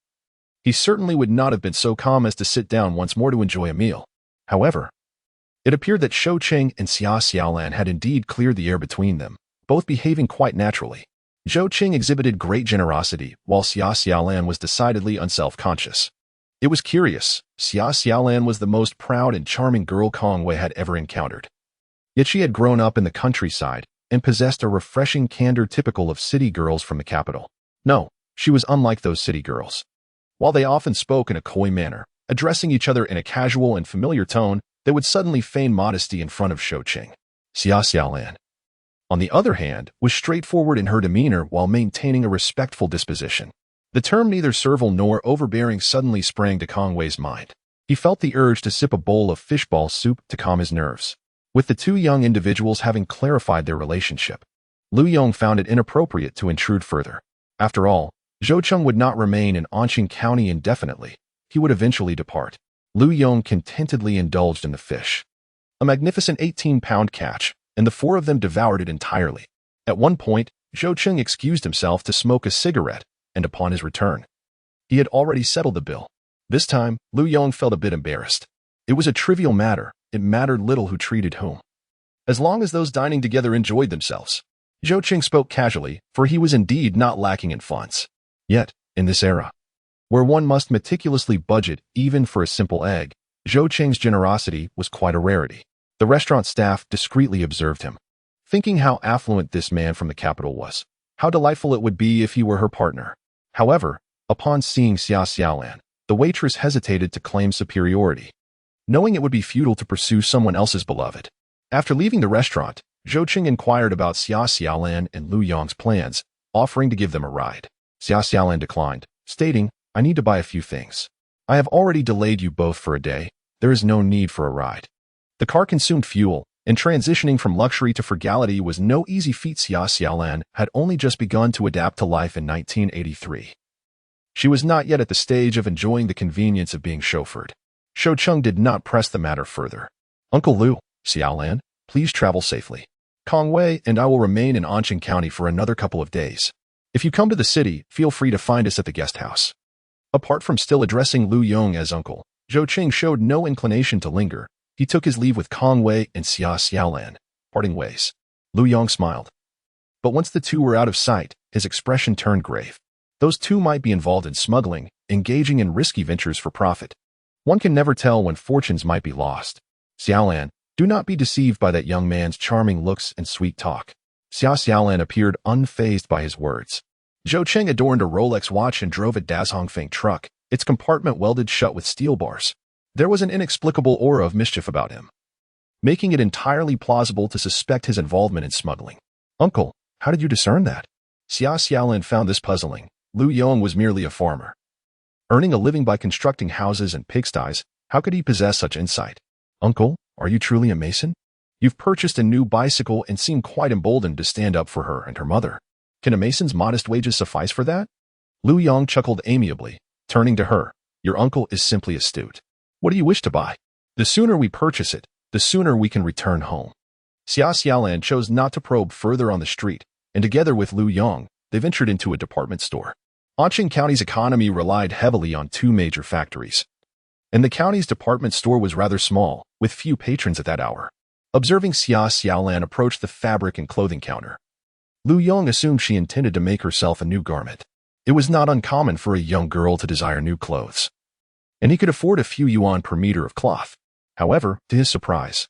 he certainly would not have been so calm as to sit down once more to enjoy a meal. However, it appeared that Zhou Qing and Xiaolan had indeed cleared the air between them, both behaving quite naturally. Zhou Qing exhibited great generosity, while Xiaolan was decidedly unself-conscious. It was curious. Xiaolan was the most proud and charming girl Kong Wei had ever encountered. Yet she had grown up in the countryside and possessed a refreshing candor typical of city girls from the capital. No, she was unlike those city girls. While they often spoke in a coy manner, addressing each other in a casual and familiar tone, they would suddenly feign modesty in front of Zhou Qing. Xiaolan, on the other hand, was straightforward in her demeanor while maintaining a respectful disposition. The term neither servile nor overbearing suddenly sprang to Kong Wei's mind. He felt the urge to sip a bowl of fishball soup to calm his nerves. With the two young individuals having clarified their relationship, Lu Yong found it inappropriate to intrude further. After all, Zhou Cheng would not remain in Anqing County indefinitely. He would eventually depart. Lu Yong contentedly indulged in the fish. A magnificent 18-pound catch, and the four of them devoured it entirely. At one point, Zhou Cheng excused himself to smoke a cigarette, and upon his return, he had already settled the bill. This time, Lu Yong felt a bit embarrassed. It was a trivial matter. It mattered little who treated whom, as long as those dining together enjoyed themselves. Zhou Cheng spoke casually, for he was indeed not lacking in funds. Yet, in this era, where one must meticulously budget even for a simple egg, Zhou Cheng's generosity was quite a rarity. The restaurant staff discreetly observed him, thinking how affluent this man from the capital was. How delightful it would be if he were her partner. However, upon seeing Xia Xiaolan, the waitress hesitated to claim superiority, knowing it would be futile to pursue someone else's beloved. After leaving the restaurant, Zhou Cheng inquired about Xia Xiaolan and Lu Yong's plans, offering to give them a ride. Xia Xiaolan declined, stating, "I need to buy a few things. I have already delayed you both for a day. There is no need for a ride." The car consumed fuel, and transitioning from luxury to frugality was no easy feat. Xia Xiaolan had only just begun to adapt to life in 1983. She was not yet at the stage of enjoying the convenience of being chauffeured. Zhou Cheng did not press the matter further. "Uncle Lu, Xiaolan, please travel safely. Kong Wei and I will remain in Anqing County for another couple of days. If you come to the city, feel free to find us at the guest house." Apart from still addressing Lu Yong as uncle, Zhou Cheng showed no inclination to linger. He took his leave with Kong Wei and Xia Xiaolan, parting ways. Lu Yong smiled. But once the two were out of sight, his expression turned grave. Those two might be involved in smuggling, engaging in risky ventures for profit. One can never tell when fortunes might be lost. "Xiaolan, do not be deceived by that young man's charming looks and sweet talk." Xia Xiaolan appeared unfazed by his words. Zhou Cheng adorned a Rolex watch and drove a Dazhongfeng truck, its compartment welded shut with steel bars. There was an inexplicable aura of mischief about him, making it entirely plausible to suspect his involvement in smuggling. "Uncle, how did you discern that?" Xia Xiaolan found this puzzling. Lu Yong was merely a farmer, earning a living by constructing houses and pigsties. How could he possess such insight? "Uncle, are you truly a mason? You've purchased a new bicycle and seem quite emboldened to stand up for her and her mother. Can a mason's modest wages suffice for that?" Lu Yong chuckled amiably, turning to her. "Your uncle is simply astute. What do you wish to buy? The sooner we purchase it, the sooner we can return home." Xia Xiaolan chose not to probe further on the street, and together with Lu Yong, they ventured into a department store. Anqing County's economy relied heavily on two major factories, and the county's department store was rather small, with few patrons at that hour. Observing Xia Xiaolan approach the fabric and clothing counter, Lu Yong assumed she intended to make herself a new garment. It was not uncommon for a young girl to desire new clothes, and he could afford a few yuan per meter of cloth. However, to his surprise,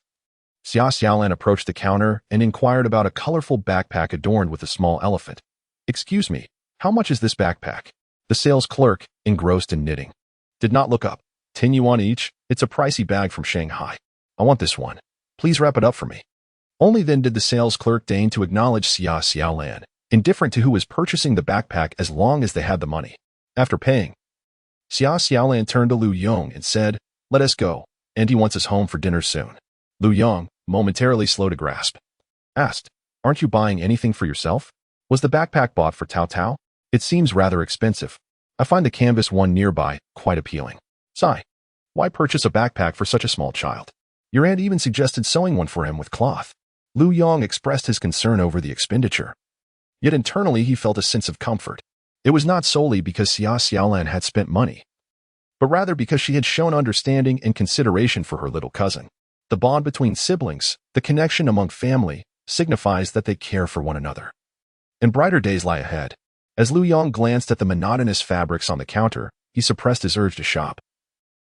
Xia Xiaolan approached the counter and inquired about a colorful backpack adorned with a small elephant. "Excuse me, how much is this backpack?" The sales clerk, engrossed in knitting, did not look up. 10 yuan each. It's a pricey bag from Shanghai. I want this one. Please wrap it up for me." Only then did the sales clerk deign to acknowledge Xia Xiaolan, indifferent to who was purchasing the backpack as long as they had the money. After paying, Xia Xiaolan turned to Lu Yong and said, "Let us go. Auntie wants us home for dinner soon." Lu Yong, momentarily slow to grasp, asked, "Aren't you buying anything for yourself? Was the backpack bought for Tao Tao? It seems rather expensive. I find the canvas one nearby quite appealing." "Sigh. Why purchase a backpack for such a small child? Your aunt even suggested sewing one for him with cloth." Lu Yong expressed his concern over the expenditure. Yet internally he felt a sense of comfort. It was not solely because Xia Xiaolan had spent money, but rather because she had shown understanding and consideration for her little cousin. The bond between siblings, the connection among family, signifies that they care for one another. And brighter days lie ahead. As Lu Yong glanced at the monotonous fabrics on the counter, he suppressed his urge to shop,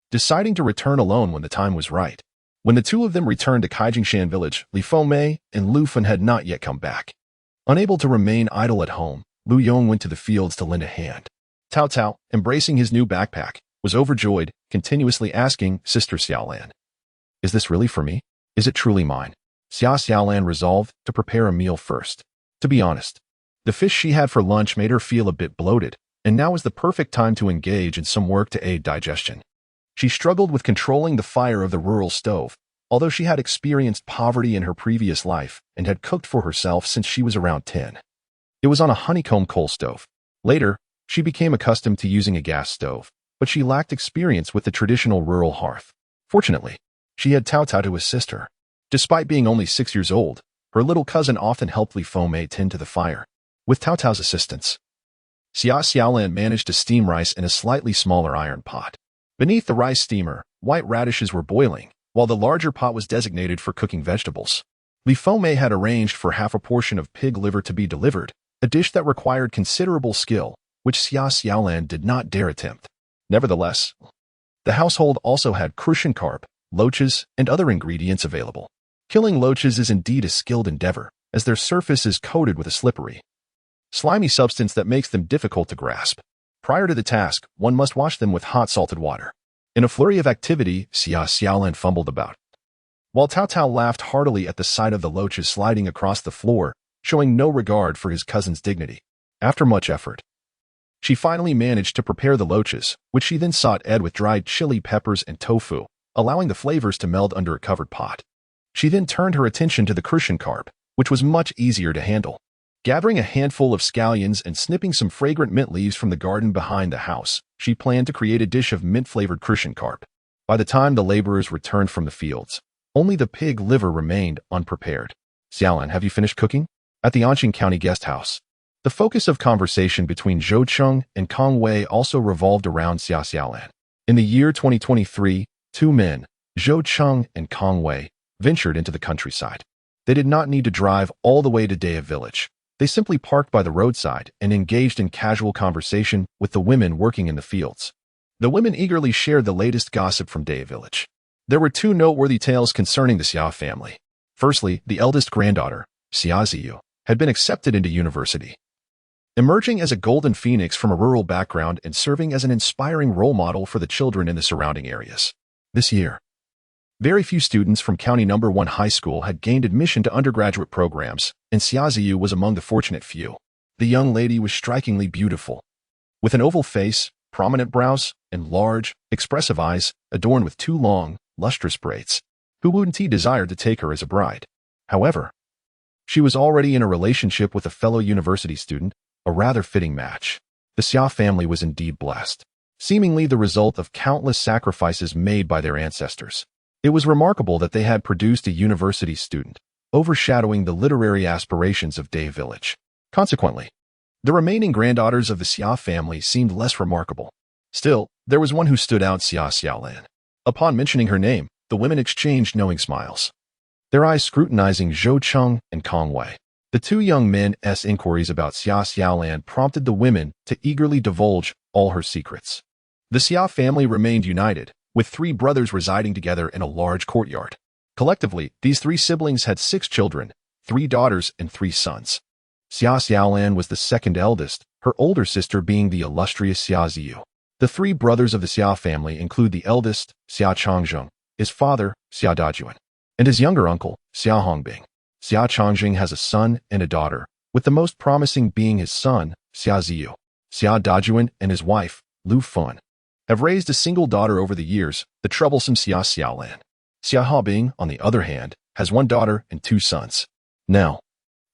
deciding to return alone when the time was right. When the two of them returned to Kaijingshan village, Li Fengmei and Lu Fen had not yet come back. Unable to remain idle at home, Lu Yong went to the fields to lend a hand. Tao Tao, embracing his new backpack, was overjoyed, continuously asking Sister Xiaolan, "Is this really for me? Is it truly mine?" Xia Xiaolan resolved to prepare a meal first. To be honest, the fish she had for lunch made her feel a bit bloated, and now was the perfect time to engage in some work to aid digestion. She struggled with controlling the fire of the rural stove, although she had experienced poverty in her previous life and had cooked for herself since she was around 10. It was on a honeycomb coal stove. Later, she became accustomed to using a gas stove, but she lacked experience with the traditional rural hearth. Fortunately, she had Tao Tao to assist her. Despite being only 6 years old, her little cousin often helped Li Fengmei tend to the fire. With Tao Tao's assistance, Xia Xiaolan managed to steam rice in a slightly smaller iron pot. Beneath the rice steamer, white radishes were boiling, while the larger pot was designated for cooking vegetables. Li Fengmei had arranged for half a portion of pig liver to be delivered, a dish that required considerable skill, which Xia Xiaolan did not dare attempt. Nevertheless, the household also had crucian carp, loaches, and other ingredients available. Killing loaches is indeed a skilled endeavor, as their surface is coated with a slippery, slimy substance that makes them difficult to grasp. Prior to the task, one must wash them with hot salted water. In a flurry of activity, Xia Xiaolan fumbled about, while Tao Tao laughed heartily at the sight of the loaches sliding across the floor, showing no regard for his cousin's dignity. After much effort, she finally managed to prepare the loaches, which she then sautéed with dried chili peppers and tofu, allowing the flavors to meld under a covered pot. She then turned her attention to the crucian carp, which was much easier to handle. Gathering a handful of scallions and snipping some fragrant mint leaves from the garden behind the house, she planned to create a dish of mint-flavored crucian carp. By the time the laborers returned from the fields, only the pig liver remained unprepared. Xiaolan, have you finished cooking? At the Anqing County guest house, the focus of conversation between Zhou Cheng and Kong Wei also revolved around Xia Xiaolan. In the year 2023, two men, Zhou Cheng and Kong Wei, ventured into the countryside. They did not need to drive all the way to Daya village. They simply parked by the roadside and engaged in casual conversation with the women working in the fields. The women eagerly shared the latest gossip from Daya village. There were two noteworthy tales concerning the Xia family. Firstly, the eldest granddaughter, Xia Ziyu, had been accepted into university. Emerging as a golden phoenix from a rural background and serving as an inspiring role model for the children in the surrounding areas. This year, very few students from County No. 1 High School had gained admission to undergraduate programs, and Xia Ziyu was among the fortunate few. The young lady was strikingly beautiful, with an oval face, prominent brows, and large, expressive eyes adorned with two long, lustrous braids. Hu Wunti desired to take her as a bride. However, she was already in a relationship with a fellow university student, a rather fitting match. The Xia family was indeed blessed, seemingly the result of countless sacrifices made by their ancestors. It was remarkable that they had produced a university student, overshadowing the literary aspirations of Daya village. Consequently, the remaining granddaughters of the Xia family seemed less remarkable. Still, there was one who stood out, Xia Xiaolan. Upon mentioning her name, the women exchanged knowing smiles, their eyes scrutinizing Zhou Cheng and Kong Wei. The two young men's inquiries about Xia Xiaolan prompted the women to eagerly divulge all her secrets. The Xia family remained united, with three brothers residing together in a large courtyard. Collectively, these three siblings had 6 children, 3 daughters and 3 sons. Xia Xiaolan was the second eldest, her older sister being the illustrious Xia Ziyu. The 3 brothers of the Xia family include the eldest, Xia Changjing, his father, Xia Dajuan, and his younger uncle, Xia Hongbing. Xia Changjing has a son and a daughter, with the most promising being his son, Xia Ziyu. Xia Dajuan and his wife, Lu Fun, have raised a single daughter over the years, the troublesome Xia Xiaolan. Xia Haobing, on the other hand, has 1 daughter and 2 sons. Now,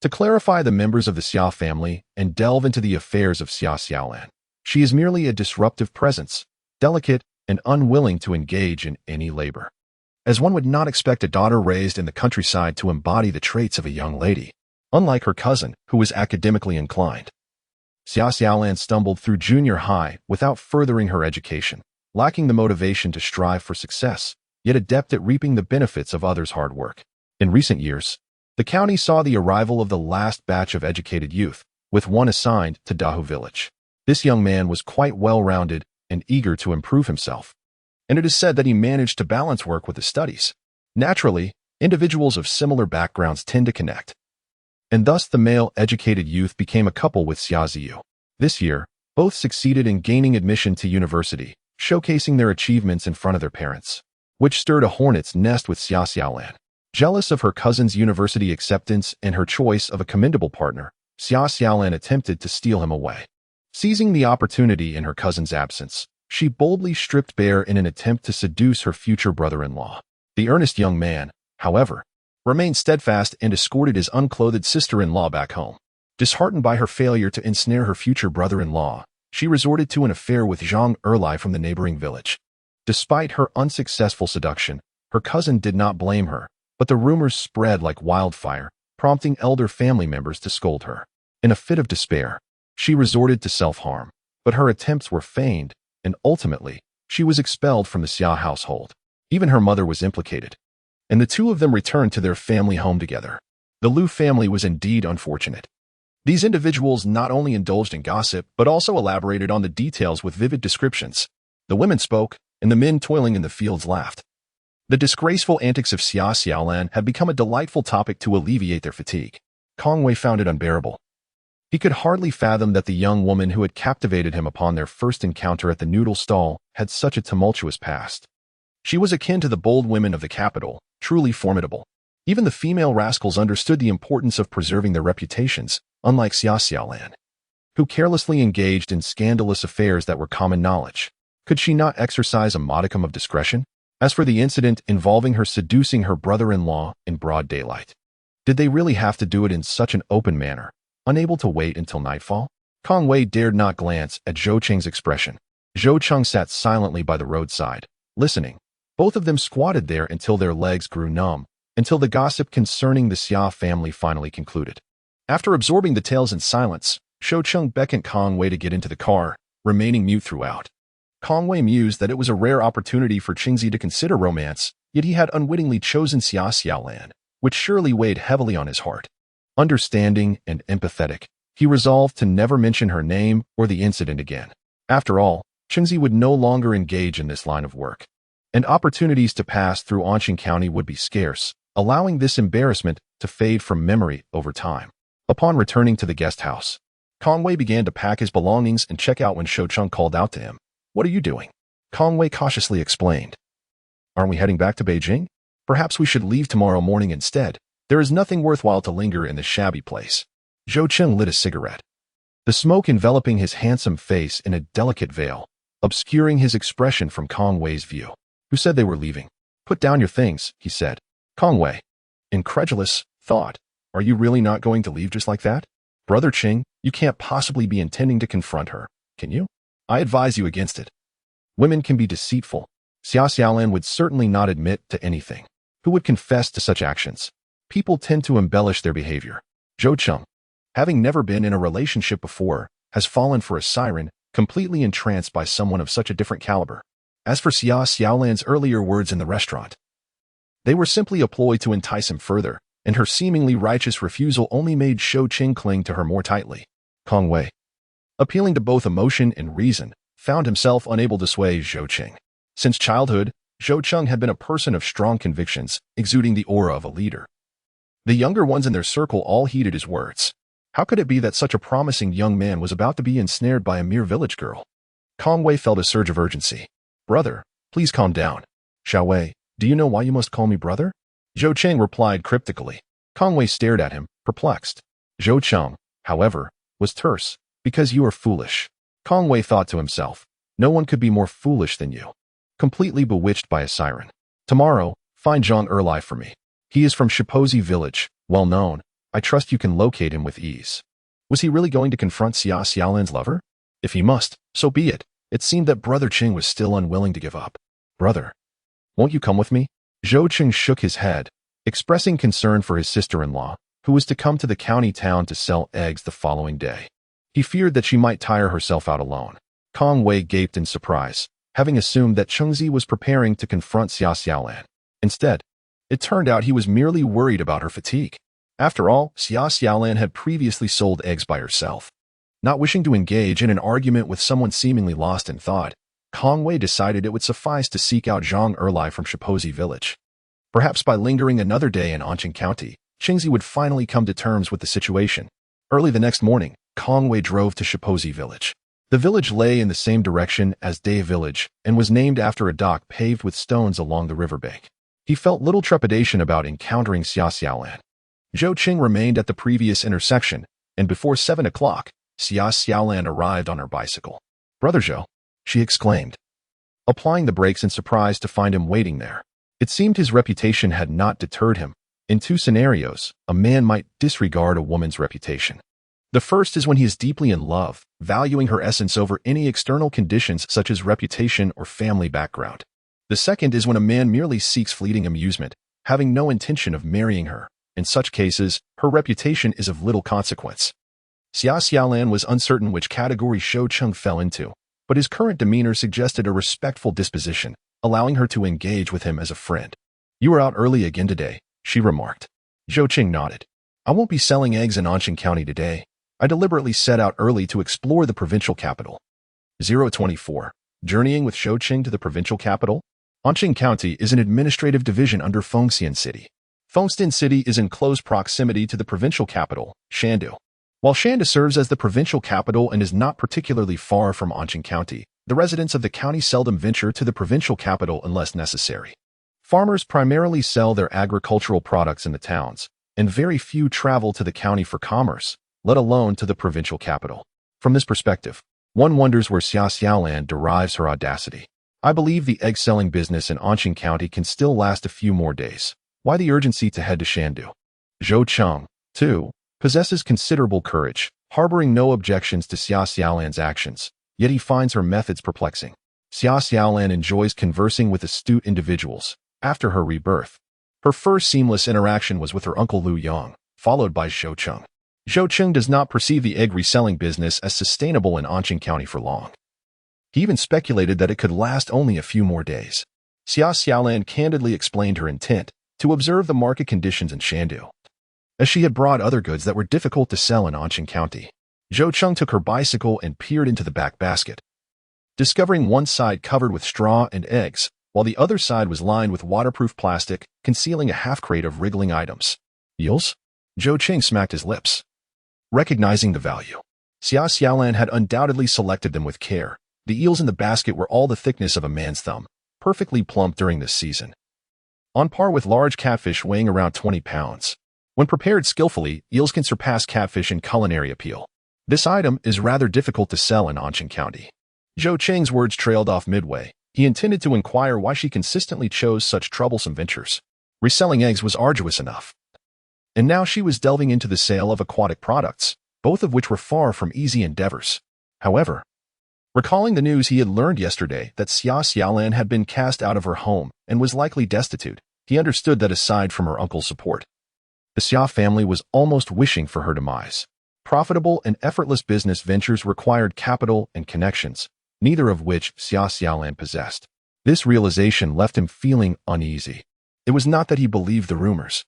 to clarify the members of the Xia family and delve into the affairs of Xia Xiaolan, she is merely a disruptive presence, delicate and unwilling to engage in any labor. As one would not expect a daughter raised in the countryside to embody the traits of a young lady, unlike her cousin, who was academically inclined. Xia Xiaolan stumbled through junior high without furthering her education, lacking the motivation to strive for success, yet adept at reaping the benefits of others' hard work. In recent years, the county saw the arrival of the last batch of educated youth, with one assigned to Dahu village. This young man was quite well-rounded and eager to improve himself, and it is said that he managed to balance work with his studies. Naturally, individuals of similar backgrounds tend to connect, and thus the male educated youth became a couple with Xia Ziyu. This year, both succeeded in gaining admission to university, showcasing their achievements in front of their parents, which stirred a hornet's nest with Xia Xiaolan. Jealous of her cousin's university acceptance and her choice of a commendable partner, Xia Xiaolan attempted to steal him away. Seizing the opportunity in her cousin's absence, she boldly stripped bare in an attempt to seduce her future brother-in-law. The earnest young man, however, remained steadfast and escorted his unclothed sister-in-law back home. Disheartened by her failure to ensnare her future brother-in-law, she resorted to an affair with Zhang Erlai from the neighboring village. Despite her unsuccessful seduction, her cousin did not blame her, but the rumors spread like wildfire, prompting elder family members to scold her. In a fit of despair, she resorted to self-harm, but her attempts were feigned, and ultimately, she was expelled from the Xia household. Even her mother was implicated, and the two of them returned to their family home together. The Liu family was indeed unfortunate. These individuals not only indulged in gossip, but also elaborated on the details with vivid descriptions. The women spoke, and the men toiling in the fields laughed. The disgraceful antics of Xia Xiaolan had become a delightful topic to alleviate their fatigue. Kong Wei found it unbearable. He could hardly fathom that the young woman who had captivated him upon their first encounter at the noodle stall had such a tumultuous past. She was akin to the bold women of the capital, truly formidable. Even the female rascals understood the importance of preserving their reputations, unlike Xia Xiaolan, who carelessly engaged in scandalous affairs that were common knowledge. Could she not exercise a modicum of discretion? As for the incident involving her seducing her brother-in-law in broad daylight, did they really have to do it in such an open manner, unable to wait until nightfall? Kong Wei dared not glance at Zhou Qing's expression. Zhou Qing sat silently by the roadside, listening. Both of them squatted there until their legs grew numb, until the gossip concerning the Xia family finally concluded. After absorbing the tales in silence, Zhou Qing beckoned Kong Wei to get into the car, remaining mute throughout. Kong Wei mused that it was a rare opportunity for Qingzi to consider romance, yet he had unwittingly chosen Xia Xiaolan, which surely weighed heavily on his heart. Understanding and empathetic, he resolved to never mention her name or the incident again. After all, Qingzi would no longer engage in this line of work, and opportunities to pass through Anqing County would be scarce, allowing this embarrassment to fade from memory over time. Upon returning to the guest house, Kong Wei began to pack his belongings and check out when Zhou Qing called out to him. "What are you doing?" Kong Wei cautiously explained. "Aren't we heading back to Beijing? Perhaps we should leave tomorrow morning instead. There is nothing worthwhile to linger in this shabby place." Zhou Qing lit a cigarette, the smoke enveloping his handsome face in a delicate veil, obscuring his expression from Kong Wei's view. "Who said they were leaving?" "Put down your things," he said. Kong Wei, incredulous, thought, "Are you really not going to leave just like that? Brother Qing, you can't possibly be intending to confront her, can you? I advise you against it. Women can be deceitful. Xia Xiaolan would certainly not admit to anything. Who would confess to such actions? People tend to embellish their behavior." Zhou Qing, having never been in a relationship before, has fallen for a siren, completely entranced by someone of such a different caliber. As for Xia Xiaolan's earlier words in the restaurant, they were simply a ploy to entice him further, and her seemingly righteous refusal only made Zhou Qing cling to her more tightly. Kong Wei, appealing to both emotion and reason, found himself unable to sway Zhou Qing. Since childhood, Zhou Qing had been a person of strong convictions, exuding the aura of a leader. The younger ones in their circle all heeded his words. How could it be that such a promising young man was about to be ensnared by a mere village girl? Kong Wei felt a surge of urgency. "Brother, please calm down." "Xiao Wei, do you know why you must call me brother?" Zhou Qing replied cryptically. Kong Wei stared at him, perplexed. Zhou Qing, however, was terse. "Because you are foolish." Kong Wei thought to himself. No one could be more foolish than you. Completely bewitched by a siren. "Tomorrow, find Zhang Erlai for me. He is from Shipozi village, well known. I trust you can locate him with ease." Was he really going to confront Xia Xiaolan's lover? If he must, so be it. It seemed that Brother Qing was still unwilling to give up. "Brother, won't you come with me?" Zhou Qing shook his head, expressing concern for his sister-in-law, who was to come to the county town to sell eggs the following day. He feared that she might tire herself out alone. Kong Wei gaped in surprise, having assumed that Qingzi was preparing to confront Xia Xiaolan. Instead, it turned out he was merely worried about her fatigue. After all, Xia Xiaolan had previously sold eggs by herself. Not wishing to engage in an argument with someone seemingly lost in thought, Kong Wei decided it would suffice to seek out Zhang Erlai from Shipozi village. Perhaps by lingering another day in Anqing County, Qingzi would finally come to terms with the situation. Early the next morning, Kong Wei drove to Shipozi village. The village lay in the same direction as Day village and was named after a dock paved with stones along the riverbank. He felt little trepidation about encountering Xia Xiaolan. Zhou Qing remained at the previous intersection, and before 7 o'clock, Xia Xiaolan arrived on her bicycle. "Brother Zhou," she exclaimed, applying the brakes in surprise to find him waiting there. It seemed his reputation had not deterred him. In two scenarios, a man might disregard a woman's reputation. The first is when he is deeply in love, valuing her essence over any external conditions such as reputation or family background. The second is when a man merely seeks fleeting amusement, having no intention of marrying her. In such cases, her reputation is of little consequence. Xia Xiaolan was uncertain which category Zhou Cheng fell into, but his current demeanor suggested a respectful disposition, allowing her to engage with him as a friend. "You are out early again today," she remarked. Zhou Cheng nodded. "I won't be selling eggs in Anqing County today. I deliberately set out early to explore the provincial capital." 024. Journeying with Zhou Cheng to the provincial capital? Anqing County is an administrative division under Fengxian City. Fengxian City is in close proximity to the provincial capital, Shandu. While Shandu serves as the provincial capital and is not particularly far from Anqing County, the residents of the county seldom venture to the provincial capital unless necessary. Farmers primarily sell their agricultural products in the towns, and very few travel to the county for commerce, let alone to the provincial capital. From this perspective, one wonders where Xia Xiaolan derives her audacity. "I believe the egg-selling business in Anqing County can still last a few more days. Why the urgency to head to Shandu?" Zhou Cheng, too, possesses considerable courage, harboring no objections to Xia Xiaolan's actions, yet he finds her methods perplexing. Xia Xiaolan enjoys conversing with astute individuals. After her rebirth, her first seamless interaction was with her uncle Liu Yang, followed by Zhou Cheng. Zhou Cheng does not perceive the egg reselling business as sustainable in Anqing County for long. He even speculated that it could last only a few more days. Xia Xiaolan candidly explained her intent to observe the market conditions in Shandu, as she had brought other goods that were difficult to sell in Anqing County. Zhou Cheng took her bicycle and peered into the back basket, discovering one side covered with straw and eggs, while the other side was lined with waterproof plastic, concealing a half crate of wriggling items. "Eels?" Zhou Cheng smacked his lips, recognizing the value. Xia Xiaolan had undoubtedly selected them with care. The eels in the basket were all the thickness of a man's thumb, perfectly plump during this season, on par with large catfish weighing around 20 pounds. When prepared skillfully, eels can surpass catfish in culinary appeal. This item is rather difficult to sell in Anqing County. Zhou Cheng's words trailed off midway. He intended to inquire why she consistently chose such troublesome ventures. Reselling eggs was arduous enough, and now she was delving into the sale of aquatic products, both of which were far from easy endeavors. However, recalling the news he had learned yesterday that Xia Xiaolan had been cast out of her home and was likely destitute, he understood that aside from her uncle's support, the Xia family was almost wishing for her demise. Profitable and effortless business ventures required capital and connections, neither of which Xia Xiaolan possessed. This realization left him feeling uneasy. It was not that he believed the rumors.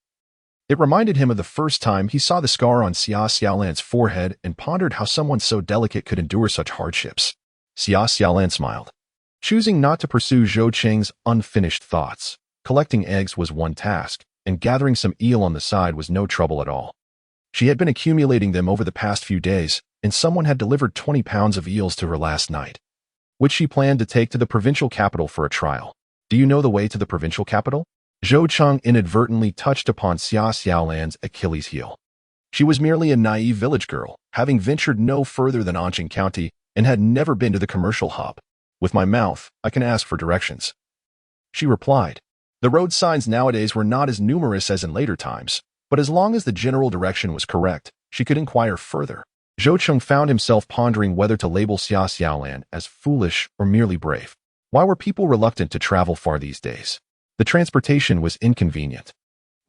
It reminded him of the first time he saw the scar on Xia Xiaolan's forehead and pondered how someone so delicate could endure such hardships. Xia Xiaolan smiled, choosing not to pursue Zhou Cheng's unfinished thoughts. Collecting eggs was one task, and gathering some eel on the side was no trouble at all. She had been accumulating them over the past few days, and someone had delivered 20 pounds of eels to her last night, which she planned to take to the provincial capital for a trial. "Do you know the way to the provincial capital?" Zhou Cheng inadvertently touched upon Xia Xiaolan's Achilles heel. She was merely a naive village girl, having ventured no further than Anqing County and had never been to the commercial hub. "With my mouth, I can ask for directions," she replied. The road signs nowadays were not as numerous as in later times, but as long as the general direction was correct, she could inquire further. Zhou Cheng found himself pondering whether to label Xia Xiaolan as foolish or merely brave. Why were people reluctant to travel far these days? The transportation was inconvenient.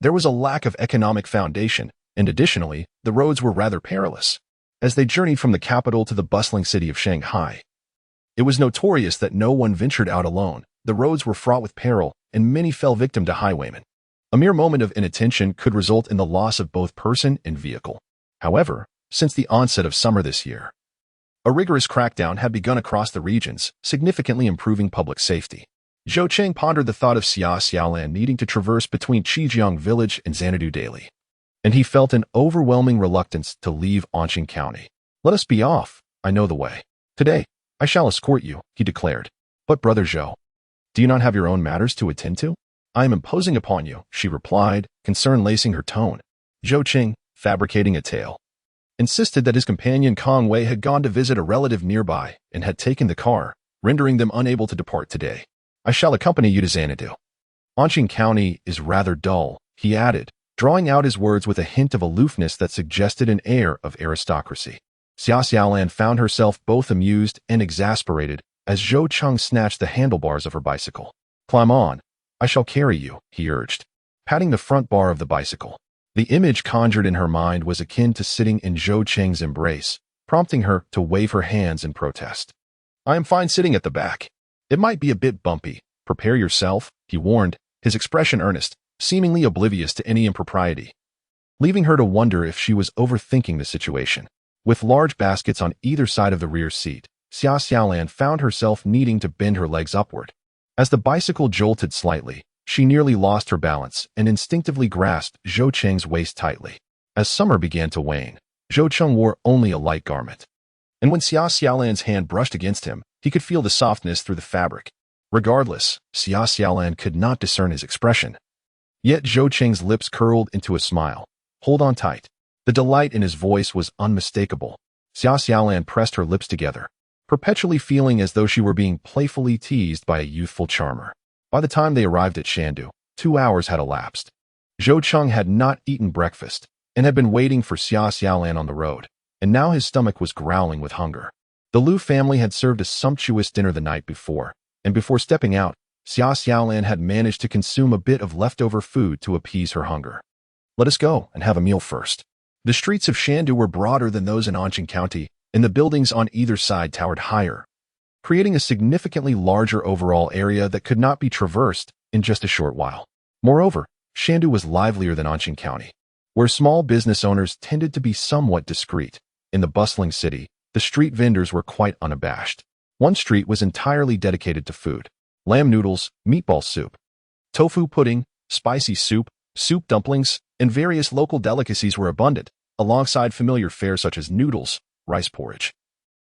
There was a lack of economic foundation, and additionally, the roads were rather perilous. As they journeyed from the capital to the bustling city of Shanghai, it was notorious that no one ventured out alone. The roads were fraught with peril, and many fell victim to highwaymen. A mere moment of inattention could result in the loss of both person and vehicle. However, since the onset of summer this year, a rigorous crackdown had begun across the regions, significantly improving public safety. Zhou Cheng pondered the thought of Xia Xiaolan needing to traverse between Qijiang Village and Xanadu daily, and he felt an overwhelming reluctance to leave Anqing County. "Let us be off. I know the way. Today, I shall escort you," he declared. "But brother Zhou, do you not have your own matters to attend to?" "I am imposing upon you," she replied, concern lacing her tone. Zhou Cheng, fabricating a tale, insisted that his companion Kong Wei had gone to visit a relative nearby and had taken the car, rendering them unable to depart today. "I shall accompany you to Xanadu. Anqing County is rather dull," he added, drawing out his words with a hint of aloofness that suggested an air of aristocracy. Xia Xiaolan found herself both amused and exasperated as Zhou Cheng snatched the handlebars of her bicycle. "Climb on. I shall carry you," he urged, patting the front bar of the bicycle. The image conjured in her mind was akin to sitting in Zhou Cheng's embrace, prompting her to wave her hands in protest. "I am fine sitting at the back. It might be a bit bumpy. Prepare yourself," he warned, his expression earnest, seemingly oblivious to any impropriety, leaving her to wonder if she was overthinking the situation. With large baskets on either side of the rear seat, Xia Xiaolan found herself needing to bend her legs upward. As the bicycle jolted slightly, she nearly lost her balance and instinctively grasped Zhou Cheng's waist tightly. As summer began to wane, Zhou Cheng wore only a light garment. And when Xia Xiaolan's hand brushed against him, he could feel the softness through the fabric. Regardless, Xia Xiaolan could not discern his expression. Yet Zhou Cheng's lips curled into a smile. "Hold on tight." The delight in his voice was unmistakable. Xia Xiaolan pressed her lips together, perpetually feeling as though she were being playfully teased by a youthful charmer. By the time they arrived at Shandu, 2 hours had elapsed. Zhou Cheng had not eaten breakfast and had been waiting for Xia Xiaolan on the road, and now his stomach was growling with hunger. The Liu family had served a sumptuous dinner the night before, and before stepping out, Xia Xiaolan had managed to consume a bit of leftover food to appease her hunger. "Let us go and have a meal first." The streets of Shandu were broader than those in Anqing County, and the buildings on either side towered higher, creating a significantly larger overall area that could not be traversed in just a short while. Moreover, Shandu was livelier than Anqing County, where small business owners tended to be somewhat discreet. In the bustling city, the street vendors were quite unabashed. One street was entirely dedicated to food: lamb noodles, meatball soup, tofu pudding, spicy soup, soup dumplings, and various local delicacies were abundant, alongside familiar fare such as noodles, rice porridge,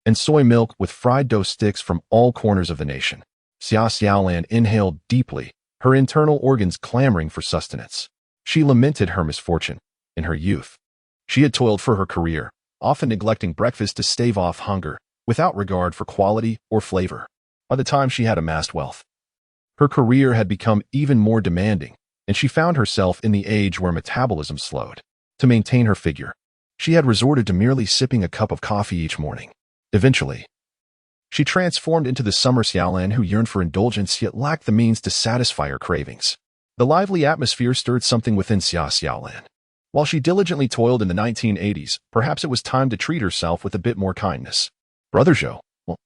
and soy milk with fried dough sticks from all corners of the nation. Xia Xiaolan inhaled deeply, her internal organs clamoring for sustenance. She lamented her misfortune. In her youth, she had toiled for her career, often neglecting breakfast to stave off hunger, without regard for quality or flavor. By the time she had amassed wealth, her career had become even more demanding, and she found herself in the age where metabolism slowed. To maintain her figure, she had resorted to merely sipping a cup of coffee each morning. Eventually, she transformed into the summer Xiaolan who yearned for indulgence yet lacked the means to satisfy her cravings. The lively atmosphere stirred something within Xia Xiaolan. While she diligently toiled in the 1980s, perhaps it was time to treat herself with a bit more kindness. "Brother Zhou,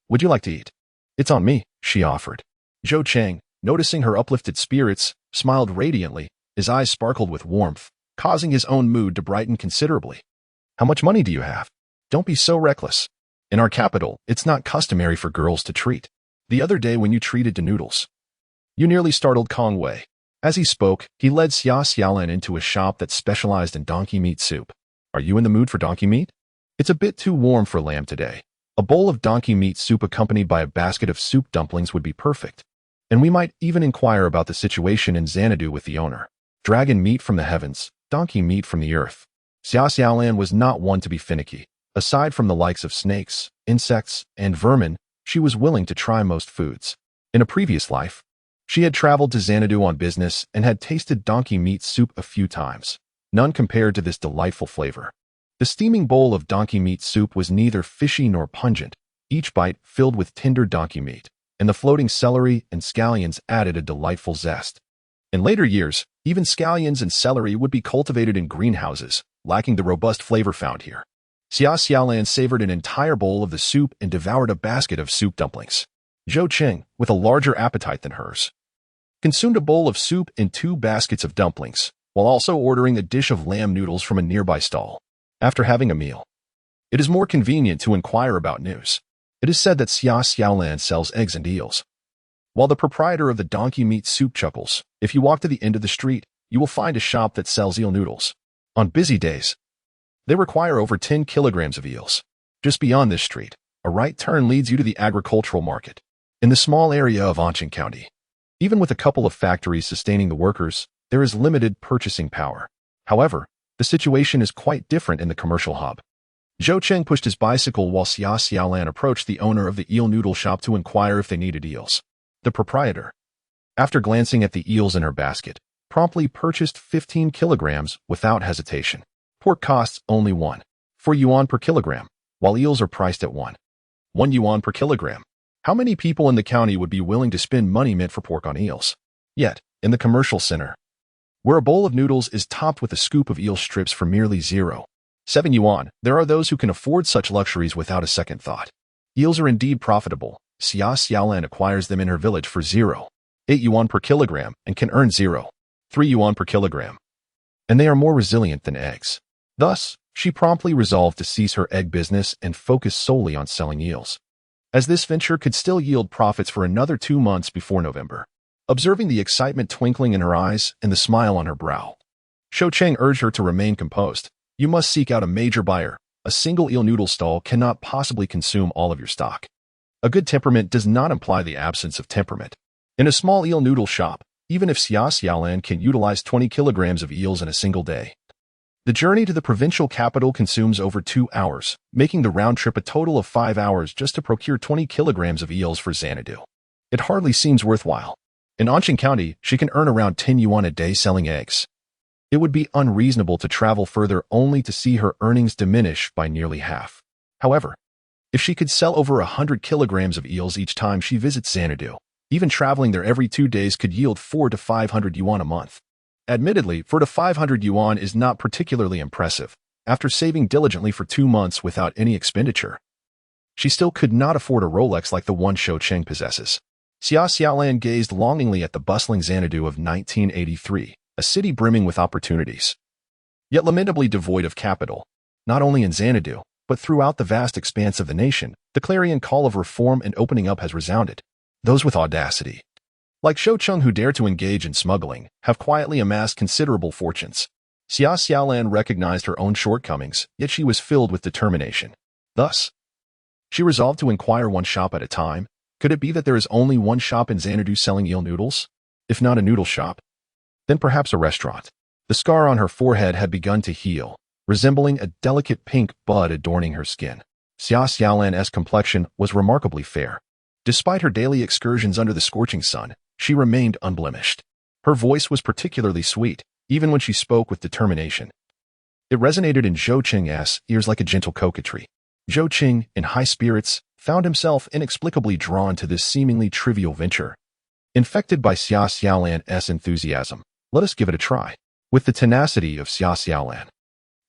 would you like to eat?" "It's on me," she offered. Zhou Cheng, noticing her uplifted spirits, smiled radiantly. His eyes sparkled with warmth, causing his own mood to brighten considerably. "How much money do you have? Don't be so reckless. In our capital, it's not customary for girls to treat. The other day when you treated to noodles, you nearly startled Kong Wei." As he spoke, he led Xia Xiaolan into a shop that specialized in donkey meat soup. "Are you in the mood for donkey meat? It's a bit too warm for lamb today. A bowl of donkey meat soup accompanied by a basket of soup dumplings would be perfect. And we might even inquire about the situation in Xanadu with the owner. Dragon meat from the heavens, donkey meat from the earth." Xia Xiaolan was not one to be finicky. Aside from the likes of snakes, insects, and vermin, she was willing to try most foods. In a previous life, she had traveled to Xanadu on business and had tasted donkey meat soup a few times. None compared to this delightful flavor. The steaming bowl of donkey meat soup was neither fishy nor pungent, each bite filled with tender donkey meat, and the floating celery and scallions added a delightful zest. In later years, even scallions and celery would be cultivated in greenhouses, lacking the robust flavor found here. Xia Xiaolan savored an entire bowl of the soup and devoured a basket of soup dumplings. Zhou Cheng, with a larger appetite than hers, consumed a bowl of soup and 2 baskets of dumplings, while also ordering a dish of lamb noodles from a nearby stall. After having a meal, it is more convenient to inquire about news. It is said that Xia Xiaolan sells eggs and eels. While the proprietor of the donkey meat soup chuckles, if you walk to the end of the street, you will find a shop that sells eel noodles. On busy days, they require over 10 kilograms of eels. Just beyond this street, a right turn leads you to the agricultural market. In the small area of Anqing County, even with a couple of factories sustaining the workers, there is limited purchasing power. However, the situation is quite different in the commercial hub. Zhou Cheng pushed his bicycle while Xia Xiaolan approached the owner of the eel noodle shop to inquire if they needed eels. The proprietor, after glancing at the eels in her basket, promptly purchased 15 kilograms without hesitation. Pork costs only 4 yuan per kilogram, while eels are priced at 1 yuan per kilogram. How many people in the county would be willing to spend money meant for pork on eels? Yet, in the commercial center, where a bowl of noodles is topped with a scoop of eel strips for merely 0.7 yuan, there are those who can afford such luxuries without a second thought. Eels are indeed profitable. Xia Xiaolan acquires them in her village for 0.8 yuan per kilogram and can earn 0.3 yuan per kilogram. And they are more resilient than eggs. Thus, she promptly resolved to cease her egg business and focus solely on selling eels, as this venture could still yield profits for another 2 months before November. Observing the excitement twinkling in her eyes and the smile on her brow, Shou Cheng urged her to remain composed. You must seek out a major buyer. A single eel noodle stall cannot possibly consume all of your stock. A good temperament does not imply the absence of temperament. In a small eel noodle shop, even if Xia Xiaolan can utilize 20 kilograms of eels in a single day, the journey to the provincial capital consumes over 2 hours, making the round trip a total of 5 hours just to procure 20 kilograms of eels for Xanadu. It hardly seems worthwhile. In Anqing County, she can earn around 10 yuan a day selling eggs. It would be unreasonable to travel further only to see her earnings diminish by nearly half. However, if she could sell over 100 kilograms of eels each time she visits Xanadu, even traveling there every 2 days could yield 400 to 500 yuan a month. Admittedly, 400 to 500 yuan is not particularly impressive. After saving diligently for 2 months without any expenditure, she still could not afford a Rolex like the one Shou Cheng possesses. Xia Xiaolan gazed longingly at the bustling Xanadu of 1983, a city brimming with opportunities, yet lamentably devoid of capital. Not only in Xanadu, but throughout the vast expanse of the nation, the clarion call of reform and opening up has resounded. Those with audacity, like Shou Cheng who dare to engage in smuggling, have quietly amassed considerable fortunes. Xia Xiaolan recognized her own shortcomings, yet she was filled with determination. Thus, she resolved to inquire one shop at a time. Could it be that there is only one shop in Xanadu selling eel noodles? If not a noodle shop, then perhaps a restaurant. The scar on her forehead had begun to heal, resembling a delicate pink bud adorning her skin. Xia Xiaolan's complexion was remarkably fair. Despite her daily excursions under the scorching sun, she remained unblemished. Her voice was particularly sweet, even when she spoke with determination. It resonated in Shou Cheng's ears like a gentle coquetry. Shou Cheng, in high spirits, found himself inexplicably drawn to this seemingly trivial venture. Infected by Xia Xiaolan's enthusiasm, let us give it a try. With the tenacity of Xia Xiaolan,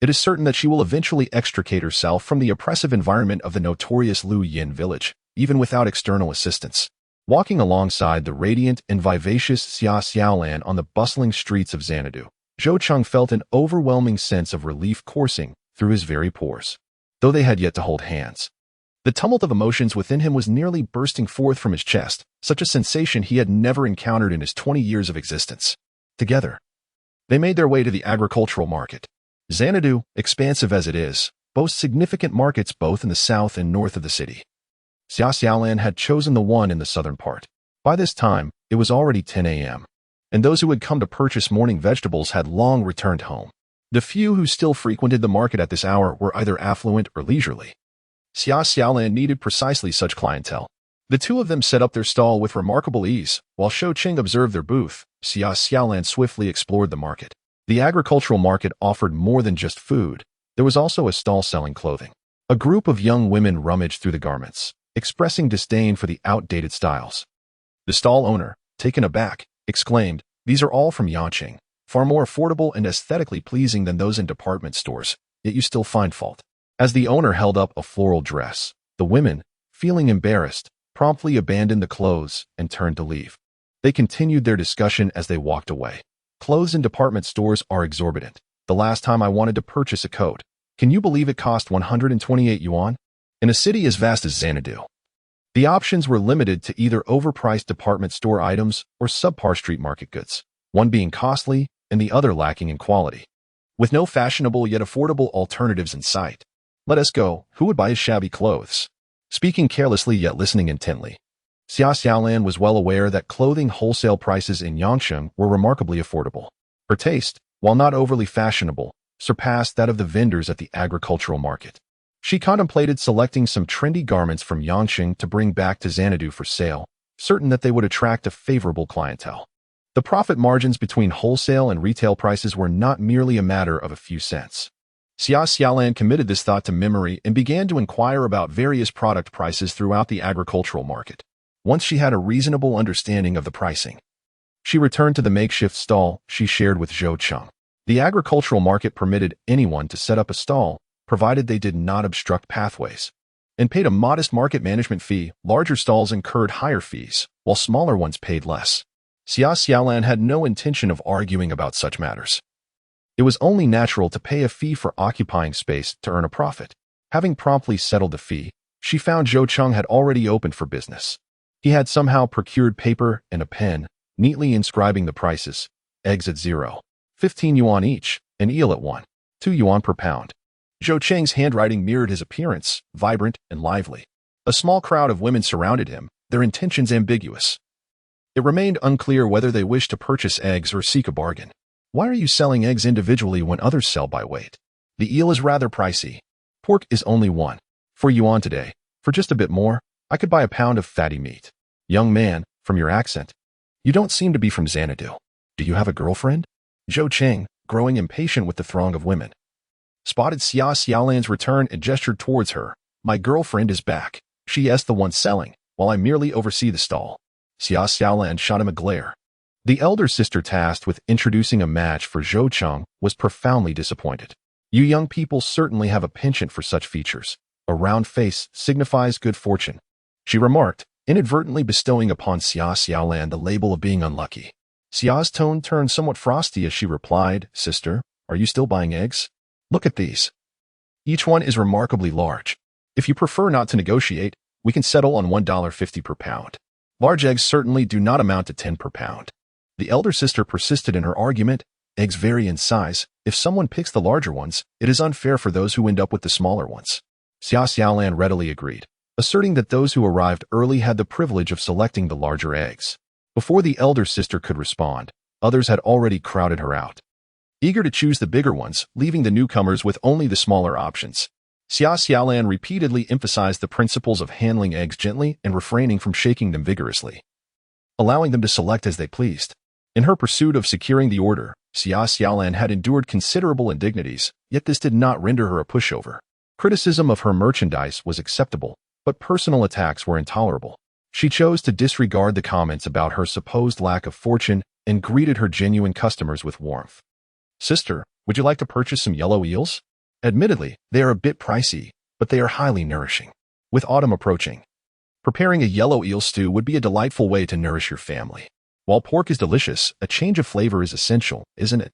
it is certain that she will eventually extricate herself from the oppressive environment of the notorious Lu Yin village, even without external assistance. Walking alongside the radiant and vivacious Xia Xiaolan on the bustling streets of Xanadu, Shou Cheng felt an overwhelming sense of relief coursing through his very pores. Though they had yet to hold hands, the tumult of emotions within him was nearly bursting forth from his chest, such a sensation he had never encountered in his 20 years of existence. Together, they made their way to the agricultural market. Xanadu, expansive as it is, boasts significant markets both in the south and north of the city. Xia Xiaolan had chosen the one in the southern part. By this time, it was already 10 a.m., and those who had come to purchase morning vegetables had long returned home. The few who still frequented the market at this hour were either affluent or leisurely. Xia Xiaolan needed precisely such clientele. The two of them set up their stall with remarkable ease, while Shou Cheng observed their booth. Xia Xiaolan swiftly explored the market. The agricultural market offered more than just food. There was also a stall selling clothing. A group of young women rummaged through the garments, expressing disdain for the outdated styles. The stall owner, taken aback, exclaimed, "These are all from Yanqing, far more affordable and aesthetically pleasing than those in department stores, yet you still find fault." As the owner held up a floral dress, the women, feeling embarrassed, promptly abandoned the clothes and turned to leave. They continued their discussion as they walked away. Clothes in department stores are exorbitant. The last time I wanted to purchase a coat, can you believe it cost 128 yuan? In a city as vast as Xanadu, the options were limited to either overpriced department store items or subpar street market goods, one being costly and the other lacking in quality. With no fashionable yet affordable alternatives in sight, let us go. Who would buy his shabby clothes? Speaking carelessly yet listening intently, Xia Xiaolan was well aware that clothing wholesale prices in Yangsheng were remarkably affordable. Her taste, while not overly fashionable, surpassed that of the vendors at the agricultural market. She contemplated selecting some trendy garments from Yangsheng to bring back to Xanadu for sale, certain that they would attract a favorable clientele. The profit margins between wholesale and retail prices were not merely a matter of a few cents. Xia Xiaolan committed this thought to memory and began to inquire about various product prices throughout the agricultural market. Once she had a reasonable understanding of the pricing, she returned to the makeshift stall she shared with Zhou Cheng. The agricultural market permitted anyone to set up a stall, provided they did not obstruct pathways, and paid a modest market management fee. Larger stalls incurred higher fees, while smaller ones paid less. Xia Xiaolan had no intention of arguing about such matters. It was only natural to pay a fee for occupying space to earn a profit. Having promptly settled the fee, she found Zhou Cheng had already opened for business. He had somehow procured paper and a pen, neatly inscribing the prices: eggs at 0, 15 yuan each, and eel at 1, 2 yuan per pound. Zhou Cheng's handwriting mirrored his appearance, vibrant and lively. A small crowd of women surrounded him, their intentions ambiguous. It remained unclear whether they wished to purchase eggs or seek a bargain. Why are you selling eggs individually when others sell by weight? The eel is rather pricey. Pork is only 1, 4 yuan today. For just a bit more, I could buy a pound of fatty meat. Young man, from your accent, you don't seem to be from Xanadu. Do you have a girlfriend? Zhou Cheng, growing impatient with the throng of women, spotted Xia Xiaolan's return and gestured towards her. My girlfriend is back. She is the one selling, while I merely oversee the stall. Xia Xiaolan shot him a glare. The elder sister tasked with introducing a match for Zhou Cheng was profoundly disappointed. You young people certainly have a penchant for such features. A round face signifies good fortune, she remarked, inadvertently bestowing upon Xia Xiaolan the label of being unlucky. Xia's tone turned somewhat frosty as she replied, Sister, are you still buying eggs? Look at these. Each one is remarkably large. If you prefer not to negotiate, we can settle on $1.50 per pound. Large eggs certainly do not amount to 10 per pound. The elder sister persisted in her argument. Eggs vary in size. If someone picks the larger ones, it is unfair for those who end up with the smaller ones. Xia Xiaolan readily agreed, asserting that those who arrived early had the privilege of selecting the larger eggs. Before the elder sister could respond, others had already crowded her out, eager to choose the bigger ones, leaving the newcomers with only the smaller options. Xia Xiaolan repeatedly emphasized the principles of handling eggs gently and refraining from shaking them vigorously, allowing them to select as they pleased. In her pursuit of securing the order, Xia Xiaolan had endured considerable indignities, yet this did not render her a pushover. Criticism of her merchandise was acceptable, but personal attacks were intolerable. She chose to disregard the comments about her supposed lack of fortune and greeted her genuine customers with warmth. Sister, would you like to purchase some yellow eels? Admittedly, they are a bit pricey, but they are highly nourishing. With autumn approaching, preparing a yellow eel stew would be a delightful way to nourish your family. While pork is delicious, a change of flavor is essential, isn't it?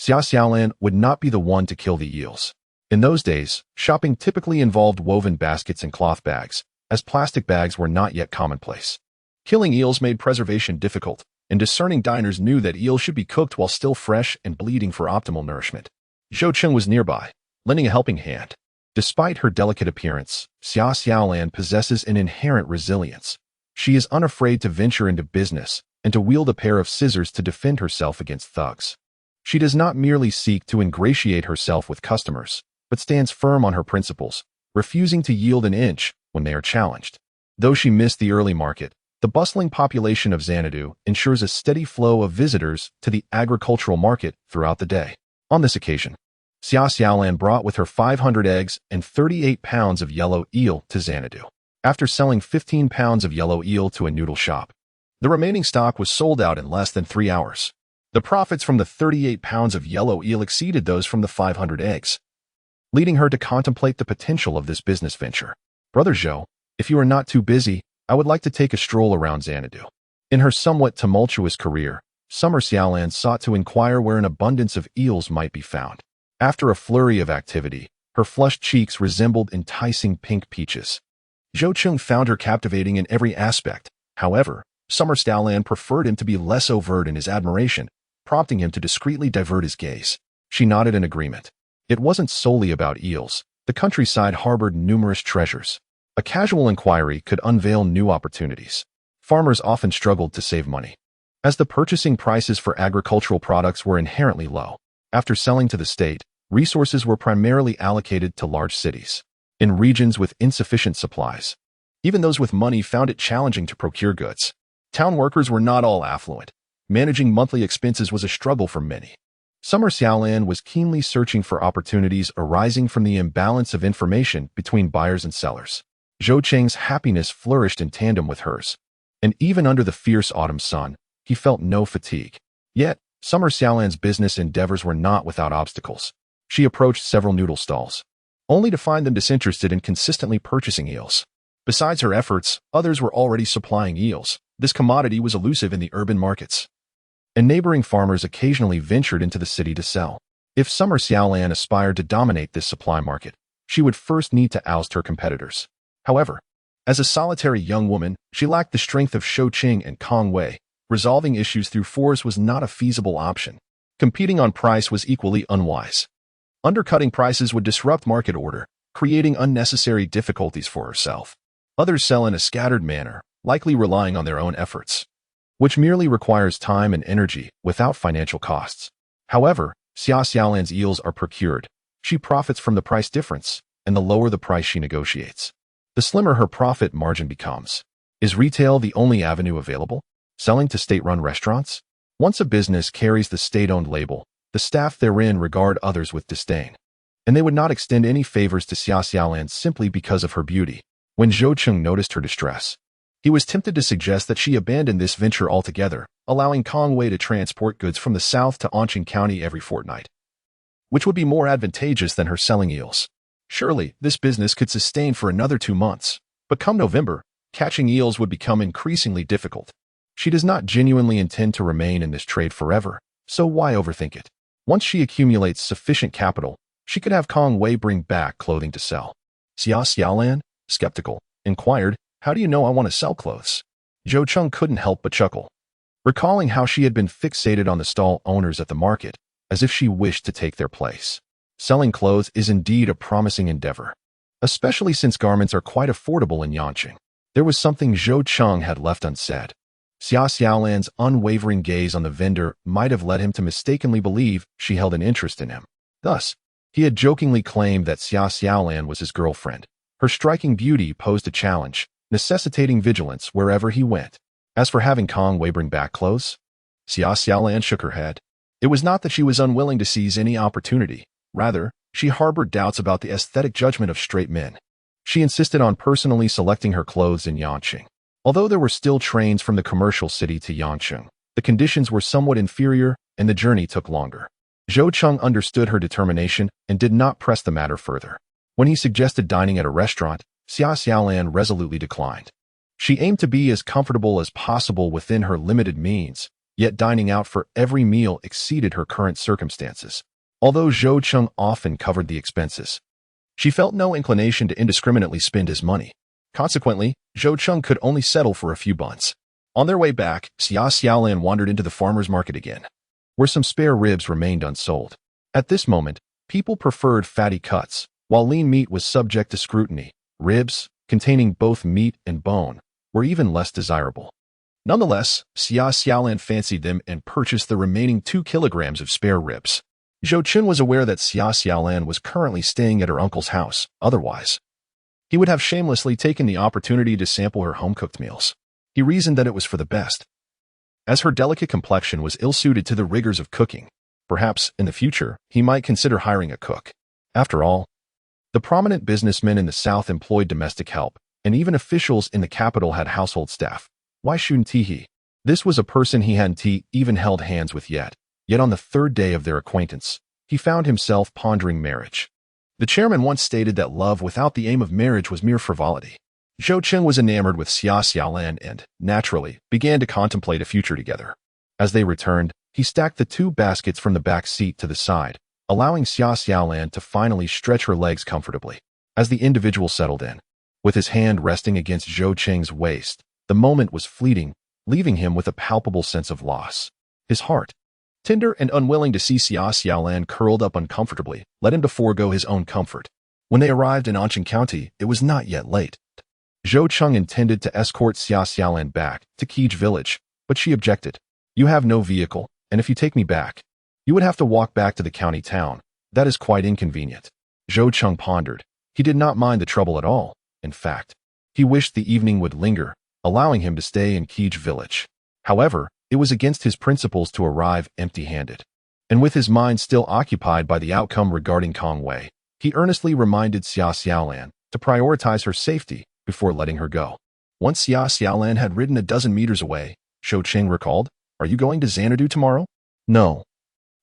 Xia Xiaolan would not be the one to kill the eels. In those days, shopping typically involved woven baskets and cloth bags, as plastic bags were not yet commonplace. Killing eels made preservation difficult, and discerning diners knew that eels should be cooked while still fresh and bleeding for optimal nourishment. Zhou Cheng was nearby, lending a helping hand. Despite her delicate appearance, Xia Xiaolan possesses an inherent resilience. She is unafraid to venture into business and to wield a pair of scissors to defend herself against thugs. She does not merely seek to ingratiate herself with customers, but stands firm on her principles, refusing to yield an inch when they are challenged. Though she missed the early market, the bustling population of Xanadu ensures a steady flow of visitors to the agricultural market throughout the day. On this occasion, Xia Xiaolan brought with her 500 eggs and 38 pounds of yellow eel to Xanadu. After selling 15 pounds of yellow eel to a noodle shop, the remaining stock was sold out in less than 3 hours. The profits from the 38 pounds of yellow eel exceeded those from the 500 eggs, leading her to contemplate the potential of this business venture. Brother Zhou, if you are not too busy, I would like to take a stroll around Xanadu. In her somewhat tumultuous career, Summer Xiaolan sought to inquire where an abundance of eels might be found. After a flurry of activity, her flushed cheeks resembled enticing pink peaches. Zhou Cheng found her captivating in every aspect. However, Summer Xiaolan preferred him to be less overt in his admiration, prompting him to discreetly divert his gaze. She nodded in agreement. It wasn't solely about eels. The countryside harbored numerous treasures. A casual inquiry could unveil new opportunities. Farmers often struggled to save money, as the purchasing prices for agricultural products were inherently low. After selling to the state, resources were primarily allocated to large cities. In regions with insufficient supplies, even those with money found it challenging to procure goods. Town workers were not all affluent. managing monthly expenses was a struggle for many. Summer Xiaolan was keenly searching for opportunities arising from the imbalance of information between buyers and sellers. Zhou Cheng's happiness flourished in tandem with hers, and even under the fierce autumn sun, he felt no fatigue. Yet, Summer Xiaolan's business endeavors were not without obstacles. She approached several noodle stalls, only to find them disinterested in consistently purchasing eels. Besides her efforts, others were already supplying eels. This commodity was elusive in the urban markets, and neighboring farmers occasionally ventured into the city to sell. If Summer Xiaolan aspired to dominate this supply market, she would first need to oust her competitors. However, as a solitary young woman, she lacked the strength of Shou Qing and Kong Wei. Resolving issues through force was not a feasible option. Competing on price was equally unwise. Undercutting prices would disrupt market order, creating unnecessary difficulties for herself. Others sell in a scattered manner, likely relying on their own efforts, which merely requires time and energy without financial costs. However, Xia Xiaolan's eels are procured. She profits from the price difference, and the lower the price she negotiates, the slimmer her profit margin becomes. Is retail the only avenue available? Selling to state-run restaurants? Once a business carries the state-owned label, the staff therein regard others with disdain, and they would not extend any favors to Xia Xiaolan simply because of her beauty. When Zhou Cheng noticed her distress, he was tempted to suggest that she abandon this venture altogether, allowing Kong Wei to transport goods from the south to Anqing County every fortnight, which would be more advantageous than her selling eels. Surely, this business could sustain for another 2 months, but come November, catching eels would become increasingly difficult. She does not genuinely intend to remain in this trade forever, so why overthink it? Once she accumulates sufficient capital, she could have Kong Wei bring back clothing to sell. Xia Xiaolan, skeptical, inquired, "How do you know I want to sell clothes?" Zhou Cheng couldn't help but chuckle, recalling how she had been fixated on the stall owners at the market, as if she wished to take their place. Selling clothes is indeed a promising endeavor, especially since garments are quite affordable in Yanqing. There was something Zhou Cheng had left unsaid. Xia Xiaolan's unwavering gaze on the vendor might have led him to mistakenly believe she held an interest in him. Thus, he had jokingly claimed that Xia Xiaolan was his girlfriend. Her striking beauty posed a challenge, necessitating vigilance wherever he went. As for having Kong Wei bring back clothes, Xia Xiaolan shook her head. It was not that she was unwilling to seize any opportunity. Rather, she harbored doubts about the aesthetic judgment of straight men. She insisted on personally selecting her clothes in Yanqing. Although there were still trains from the commercial city to Yanqing, the conditions were somewhat inferior and the journey took longer. Zhou Cheng understood her determination and did not press the matter further. When he suggested dining at a restaurant, Xia Xiaolan resolutely declined. She aimed to be as comfortable as possible within her limited means, yet dining out for every meal exceeded her current circumstances. Although Zhou Cheng often covered the expenses, she felt no inclination to indiscriminately spend his money. Consequently, Zhou Cheng could only settle for a few buns. On their way back, Xia Xiaolan wandered into the farmer's market again, where some spare ribs remained unsold. At this moment, people preferred fatty cuts, while lean meat was subject to scrutiny. Ribs, containing both meat and bone, were even less desirable. Nonetheless, Xia Xiaolan fancied them and purchased the remaining 2 kilograms of spare ribs. Zhou Cheng was aware that Xia Xiaolan was currently staying at her uncle's house. Otherwise, he would have shamelessly taken the opportunity to sample her home-cooked meals. He reasoned that it was for the best, as her delicate complexion was ill-suited to the rigors of cooking. Perhaps, in the future, he might consider hiring a cook. After all, the prominent businessmen in the South employed domestic help, and even officials in the capital had household staff. Why shouldn't he? This was a person he hadn't even held hands with yet. Yet on the 3rd day of their acquaintance, he found himself pondering marriage. The chairman once stated that love without the aim of marriage was mere frivolity. Zhou Cheng was enamored with Xia Xiaolan and, naturally, began to contemplate a future together. As they returned, he stacked the 2 baskets from the back seat to the side, allowing Xia Xiaolan to finally stretch her legs comfortably. As the individual settled in, with his hand resting against Zhou Cheng's waist, the moment was fleeting, leaving him with a palpable sense of loss. His heart, tender and unwilling to see Xia Xiaolan curled up uncomfortably, led him to forego his own comfort. When they arrived in Anqing County, it was not yet late. Zhou Cheng intended to escort Xia Xiaolan back to Keej village, but she objected. "You have no vehicle, and if you take me back, you would have to walk back to the county town. That is quite inconvenient." Zhou Cheng pondered. He did not mind the trouble at all. In fact, he wished the evening would linger, allowing him to stay in Keej village. However, It was against his principles to arrive empty-handed. And with his mind still occupied by the outcome regarding Kong Wei, he earnestly reminded Xia Xiaolan to prioritize her safety before letting her go. Once Xia Xiaolan had ridden a dozen meters away, Zhou Qing recalled, "Are you going to Xanadu tomorrow?" "No.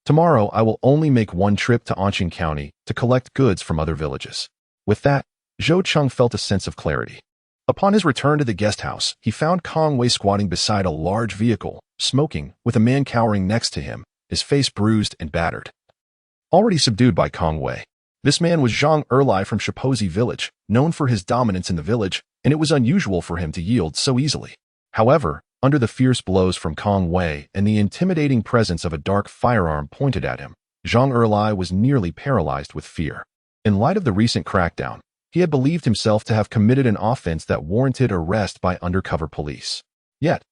Tomorrow I will only make one trip to Anqing County to collect goods from other villages." With that, Zhou Cheng felt a sense of clarity. Upon his return to the guest house, he found Kong Wei squatting beside a large vehicle, smoking, with a man cowering next to him, his face bruised and battered. Already subdued by Kong Wei, this man was Zhang Erlai from Shipozi village, known for his dominance in the village, and it was unusual for him to yield so easily. However, under the fierce blows from Kong Wei and the intimidating presence of a dark firearm pointed at him, Zhang Erlai was nearly paralyzed with fear. In light of the recent crackdown, he had believed himself to have committed an offense that warranted arrest by undercover police. Yet,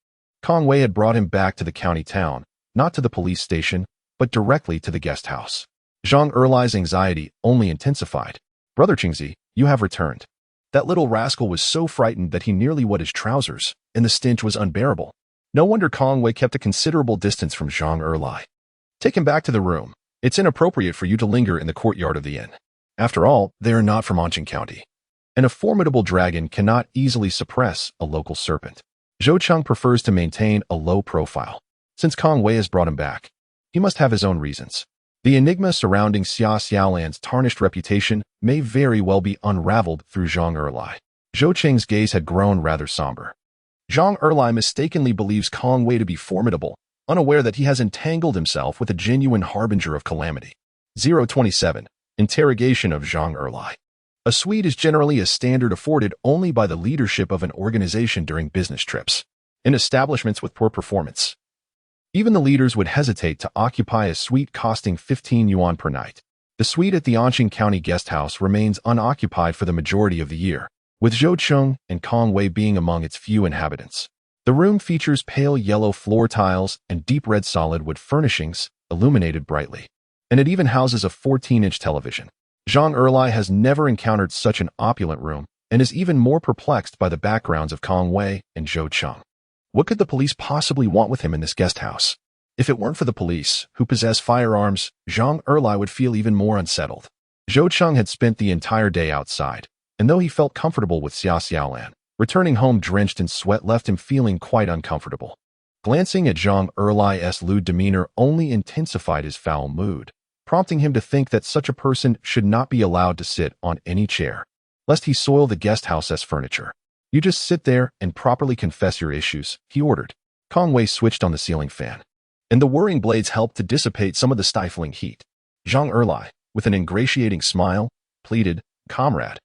Kong Wei had brought him back to the county town, not to the police station, but directly to the guest house. Zhang Erlai's anxiety only intensified. "Brother Qingzi, you have returned." That little rascal was so frightened that he nearly wet his trousers, and the stench was unbearable. No wonder Kong Wei kept a considerable distance from Zhang Erlai. "Take him back to the room. It's inappropriate for you to linger in the courtyard of the inn. After all, they are not from Anqing County, and a formidable dragon cannot easily suppress a local serpent." Zhou Cheng prefers to maintain a low profile. Since Kong Wei has brought him back, he must have his own reasons. The enigma surrounding Xia Xiaolan's tarnished reputation may very well be unraveled through Zhang Erlai. Zhou Cheng's gaze had grown rather somber. Zhang Erlai mistakenly believes Kong Wei to be formidable, unaware that he has entangled himself with a genuine harbinger of calamity. 027. Interrogation of Zhang Erlai. A suite is generally a standard afforded only by the leadership of an organization during business trips. In establishments with poor performance, even the leaders would hesitate to occupy a suite costing 15 yuan per night. The suite at the Anqing County guest house remains unoccupied for the majority of the year, with Zhou Cheng and Kong Wei being among its few inhabitants. The room features pale yellow floor tiles and deep red solid wood furnishings, illuminated brightly. And it even houses a 14-inch television. Zhang Erlai has never encountered such an opulent room and is even more perplexed by the backgrounds of Kong Wei and Zhou Cheng. What could the police possibly want with him in this guest house? If it weren't for the police, who possess firearms, Zhang Erlai would feel even more unsettled. Zhou Cheng had spent the entire day outside, and though he felt comfortable with Xia Xiaolan, returning home drenched in sweat left him feeling quite uncomfortable. Glancing at Zhang Erlai's lewd demeanor only intensified his foul mood, prompting him to think that such a person should not be allowed to sit on any chair, lest he soil the guest house's furniture. "You just sit there and properly confess your issues," he ordered. Kong Wei switched on the ceiling fan, and the whirring blades helped to dissipate some of the stifling heat. Zhang Erlai, with an ingratiating smile, pleaded, "Comrade,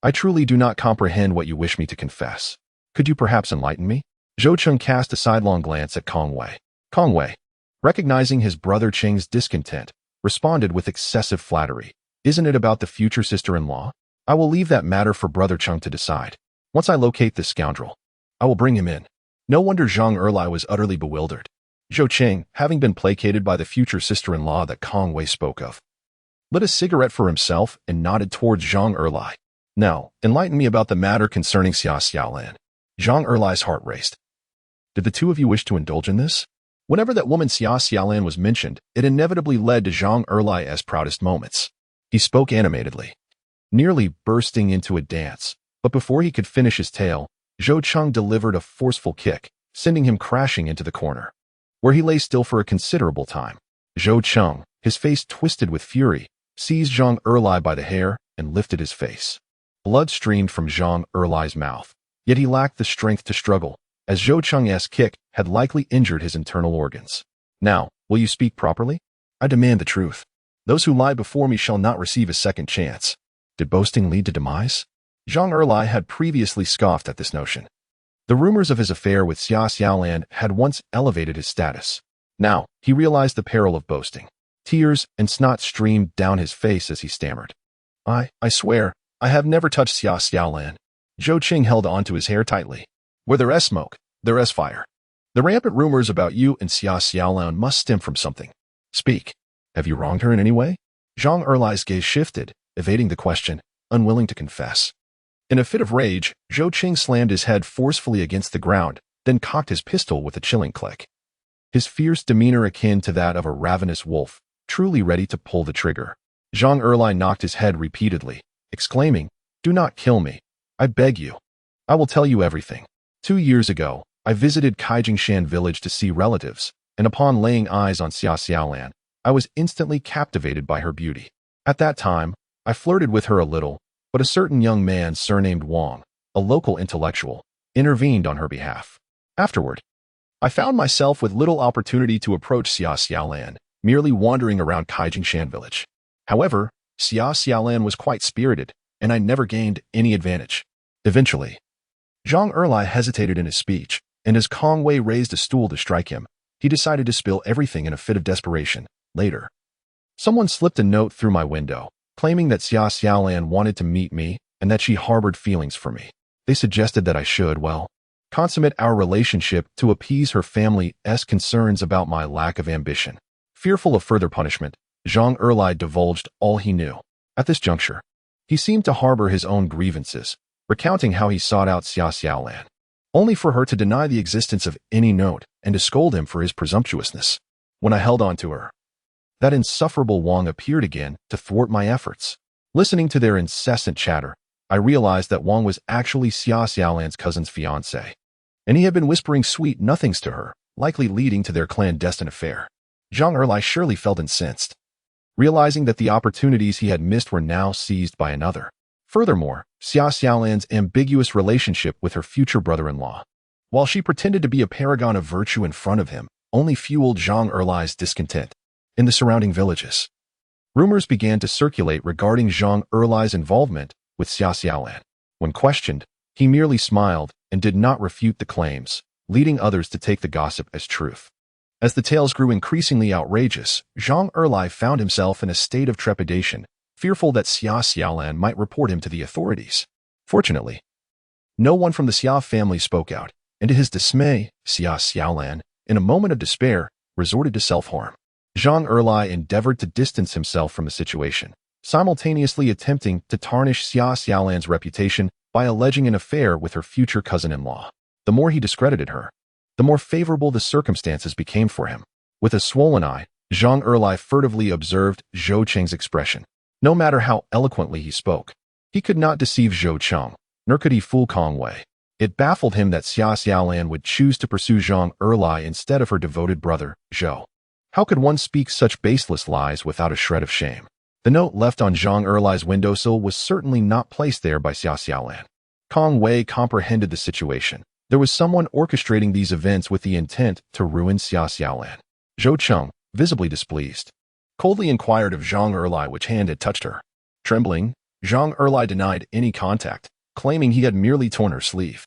I truly do not comprehend what you wish me to confess. Could you perhaps enlighten me?" Zhou Cheng cast a sidelong glance at Kong Wei. Kong Wei, recognizing his brother Qing's discontent, responded with excessive flattery. "Isn't it about the future sister-in-law? I will leave that matter for Brother Cheng to decide. Once I locate this scoundrel, I will bring him in." No wonder Zhang Erlai was utterly bewildered. Zhou Cheng, having been placated by the future sister-in-law that Kong Wei spoke of, lit a cigarette for himself and nodded towards Zhang Erlai. "Now, enlighten me about the matter concerning Xia Xiaolan." Zhang Erlai's heart raced. Did the two of you wish to indulge in this? Whenever that woman Xia Xiaolan was mentioned, it inevitably led to Zhang Erlai's proudest moments. He spoke animatedly, nearly bursting into a dance. But before he could finish his tale, Zhou Cheng delivered a forceful kick, sending him crashing into the corner, where he lay still for a considerable time. Zhou Cheng, his face twisted with fury, seized Zhang Erlai by the hair and lifted his face. Blood streamed from Zhang Erlai's mouth, yet he lacked the strength to struggle, as Zhou Cheng's kick had likely injured his internal organs. "Now, will you speak properly? I demand the truth. Those who lie before me shall not receive a second chance." Did boasting lead to demise? Zhang Erlai had previously scoffed at this notion. The rumors of his affair with Xia Xiaolan had once elevated his status. Now, he realized the peril of boasting. Tears and snot streamed down his face as he stammered. I swear, I have never touched Xia Xiaolan." Zhou Qing held onto his hair tightly. "Where there is smoke, there is fire. The rampant rumors about you and Xia Xiaolan must stem from something. Speak. Have you wronged her in any way?" Zhang Erlai's gaze shifted, evading the question, unwilling to confess. In a fit of rage, Zhou Qing slammed his head forcefully against the ground, then cocked his pistol with a chilling click. his fierce demeanor akin to that of a ravenous wolf, truly ready to pull the trigger. Zhang Erlai knocked his head repeatedly, exclaiming, "Do not kill me. I beg you. I will tell you everything. 2 years ago, I visited Kaijingshan village to see relatives, and upon laying eyes on Xia Xiaolan, I was instantly captivated by her beauty. At that time, I flirted with her a little, but a certain young man surnamed Wang, a local intellectual, intervened on her behalf. Afterward, I found myself with little opportunity to approach Xia Xiaolan, merely wandering around Kaijingshan village. However, Xia Xiaolan was quite spirited, and I never gained any advantage. Eventually, Zhang Erlai hesitated in his speech, and as Kong Wei raised a stool to strike him, he decided to spill everything in a fit of desperation. Later, someone slipped a note through my window, claiming that Xia Xiaolan wanted to meet me and that she harbored feelings for me. They suggested that I should, consummate our relationship to appease her family's concerns about my lack of ambition. Fearful of further punishment, Zhang Erlai divulged all he knew. At this juncture, he seemed to harbor his own grievances, recounting how he sought out Xia Xiaolan, only for her to deny the existence of any note and to scold him for his presumptuousness. When I held on to her, that insufferable Wang appeared again to thwart my efforts. Listening to their incessant chatter, I realized that Wang was actually Xia Xiaolan's cousin's fiancé, and he had been whispering sweet nothings to her, likely leading to their clandestine affair. Zhang Erlai surely felt incensed, realizing that the opportunities he had missed were now seized by another. Furthermore, Xia Xiaolan's ambiguous relationship with her future brother-in-law, while she pretended to be a paragon of virtue in front of him, only fueled Zhang Erlai's discontent. In the surrounding villages, rumors began to circulate regarding Zhang Erlai's involvement with Xia Xiaolan. When questioned, he merely smiled and did not refute the claims, leading others to take the gossip as truth. As the tales grew increasingly outrageous, Zhang Erlai found himself in a state of trepidation, fearful that Xia Xiaolan might report him to the authorities. Fortunately, no one from the Xia family spoke out, and to his dismay, Xia Xiaolan, in a moment of despair, resorted to self-harm. Zhang Erlai endeavored to distance himself from the situation, simultaneously attempting to tarnish Xia Xiaolan's reputation by alleging an affair with her future cousin-in-law. The more he discredited her, the more favorable the circumstances became for him. With a swollen eye, Zhang Erlai furtively observed Zhou Cheng's expression. No matter how eloquently he spoke, he could not deceive Zhou Cheng, nor could he fool Kong Wei. It baffled him that Xia Xiaolan would choose to pursue Zhang Erlai instead of her devoted brother, Zhou. How could one speak such baseless lies without a shred of shame? The note left on Zhang Erlai's windowsill was certainly not placed there by Xia Xiaolan. Kong Wei comprehended the situation. There was someone orchestrating these events with the intent to ruin Xia Xiaolan. Zhou Cheng, visibly displeased, coldly inquired of Zhang Erlai which hand had touched her. Trembling, Zhang Erlai denied any contact, claiming he had merely torn her sleeve.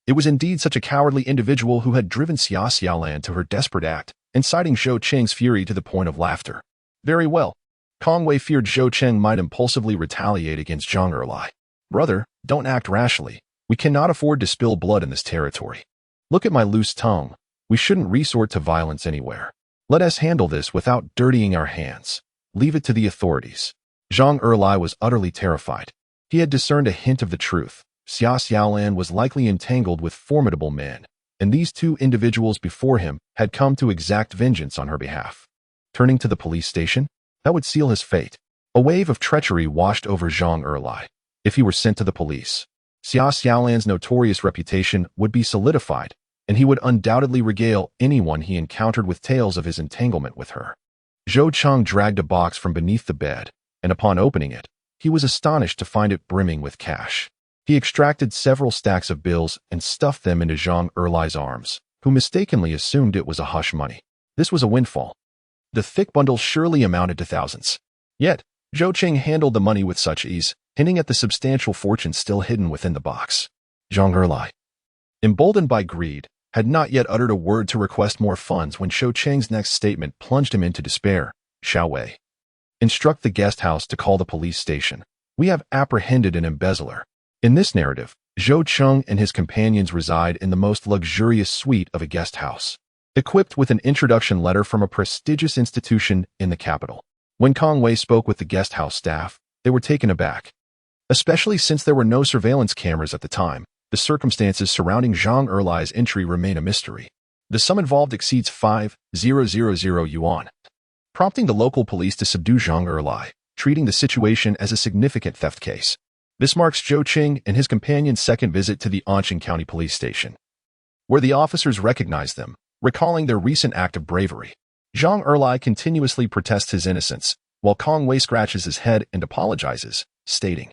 It was indeed such a cowardly individual who had driven Xia Xiaolan to her desperate act, inciting Zhou Cheng's fury to the point of laughter. Very well. Kong Wei feared Zhou Cheng might impulsively retaliate against Zhang Erlai. Brother, don't act rashly. We cannot afford to spill blood in this territory. Look at my loose tongue. We shouldn't resort to violence anywhere. Let us handle this without dirtying our hands. Leave it to the authorities. Zhang Erlai was utterly terrified. He had discerned a hint of the truth. Xia Xiaolan was likely entangled with formidable men, and these two individuals before him had come to exact vengeance on her behalf. Turning to the police station, that would seal his fate. A wave of treachery washed over Zhang Erlai. If he were sent to the police, Xia Xiaolan's notorious reputation would be solidified, and he would undoubtedly regale anyone he encountered with tales of his entanglement with her. Zhou Cheng dragged a box from beneath the bed, and upon opening it, he was astonished to find it brimming with cash. He extracted several stacks of bills and stuffed them into Zhang Erlai's arms, who mistakenly assumed it was a hush money. This was a windfall. The thick bundle surely amounted to thousands. Yet, Zhou Cheng handled the money with such ease, hinting at the substantial fortune still hidden within the box. Zhang Erlai, emboldened by greed, had not yet uttered a word to request more funds when Zhou Cheng's next statement plunged him into despair. Xiao Wei, instruct the guest house to call the police station. We have apprehended an embezzler. In this narrative, Zhou Cheng and his companions reside in the most luxurious suite of a guest house, equipped with an introduction letter from a prestigious institution in the capital. When Kong Wei spoke with the guest house staff, they were taken aback. Especially since there were no surveillance cameras at the time, the circumstances surrounding Zhang Erlai's entry remain a mystery. The sum involved exceeds 5,000 yuan, prompting the local police to subdue Zhang Erlai, treating the situation as a significant theft case. This marks Zhou Qing and his companion's second visit to the Anqing County Police Station, where the officers recognized them, recalling their recent act of bravery. Zhang Erlai continuously protests his innocence, while Kong Wei scratches his head and apologizes, stating,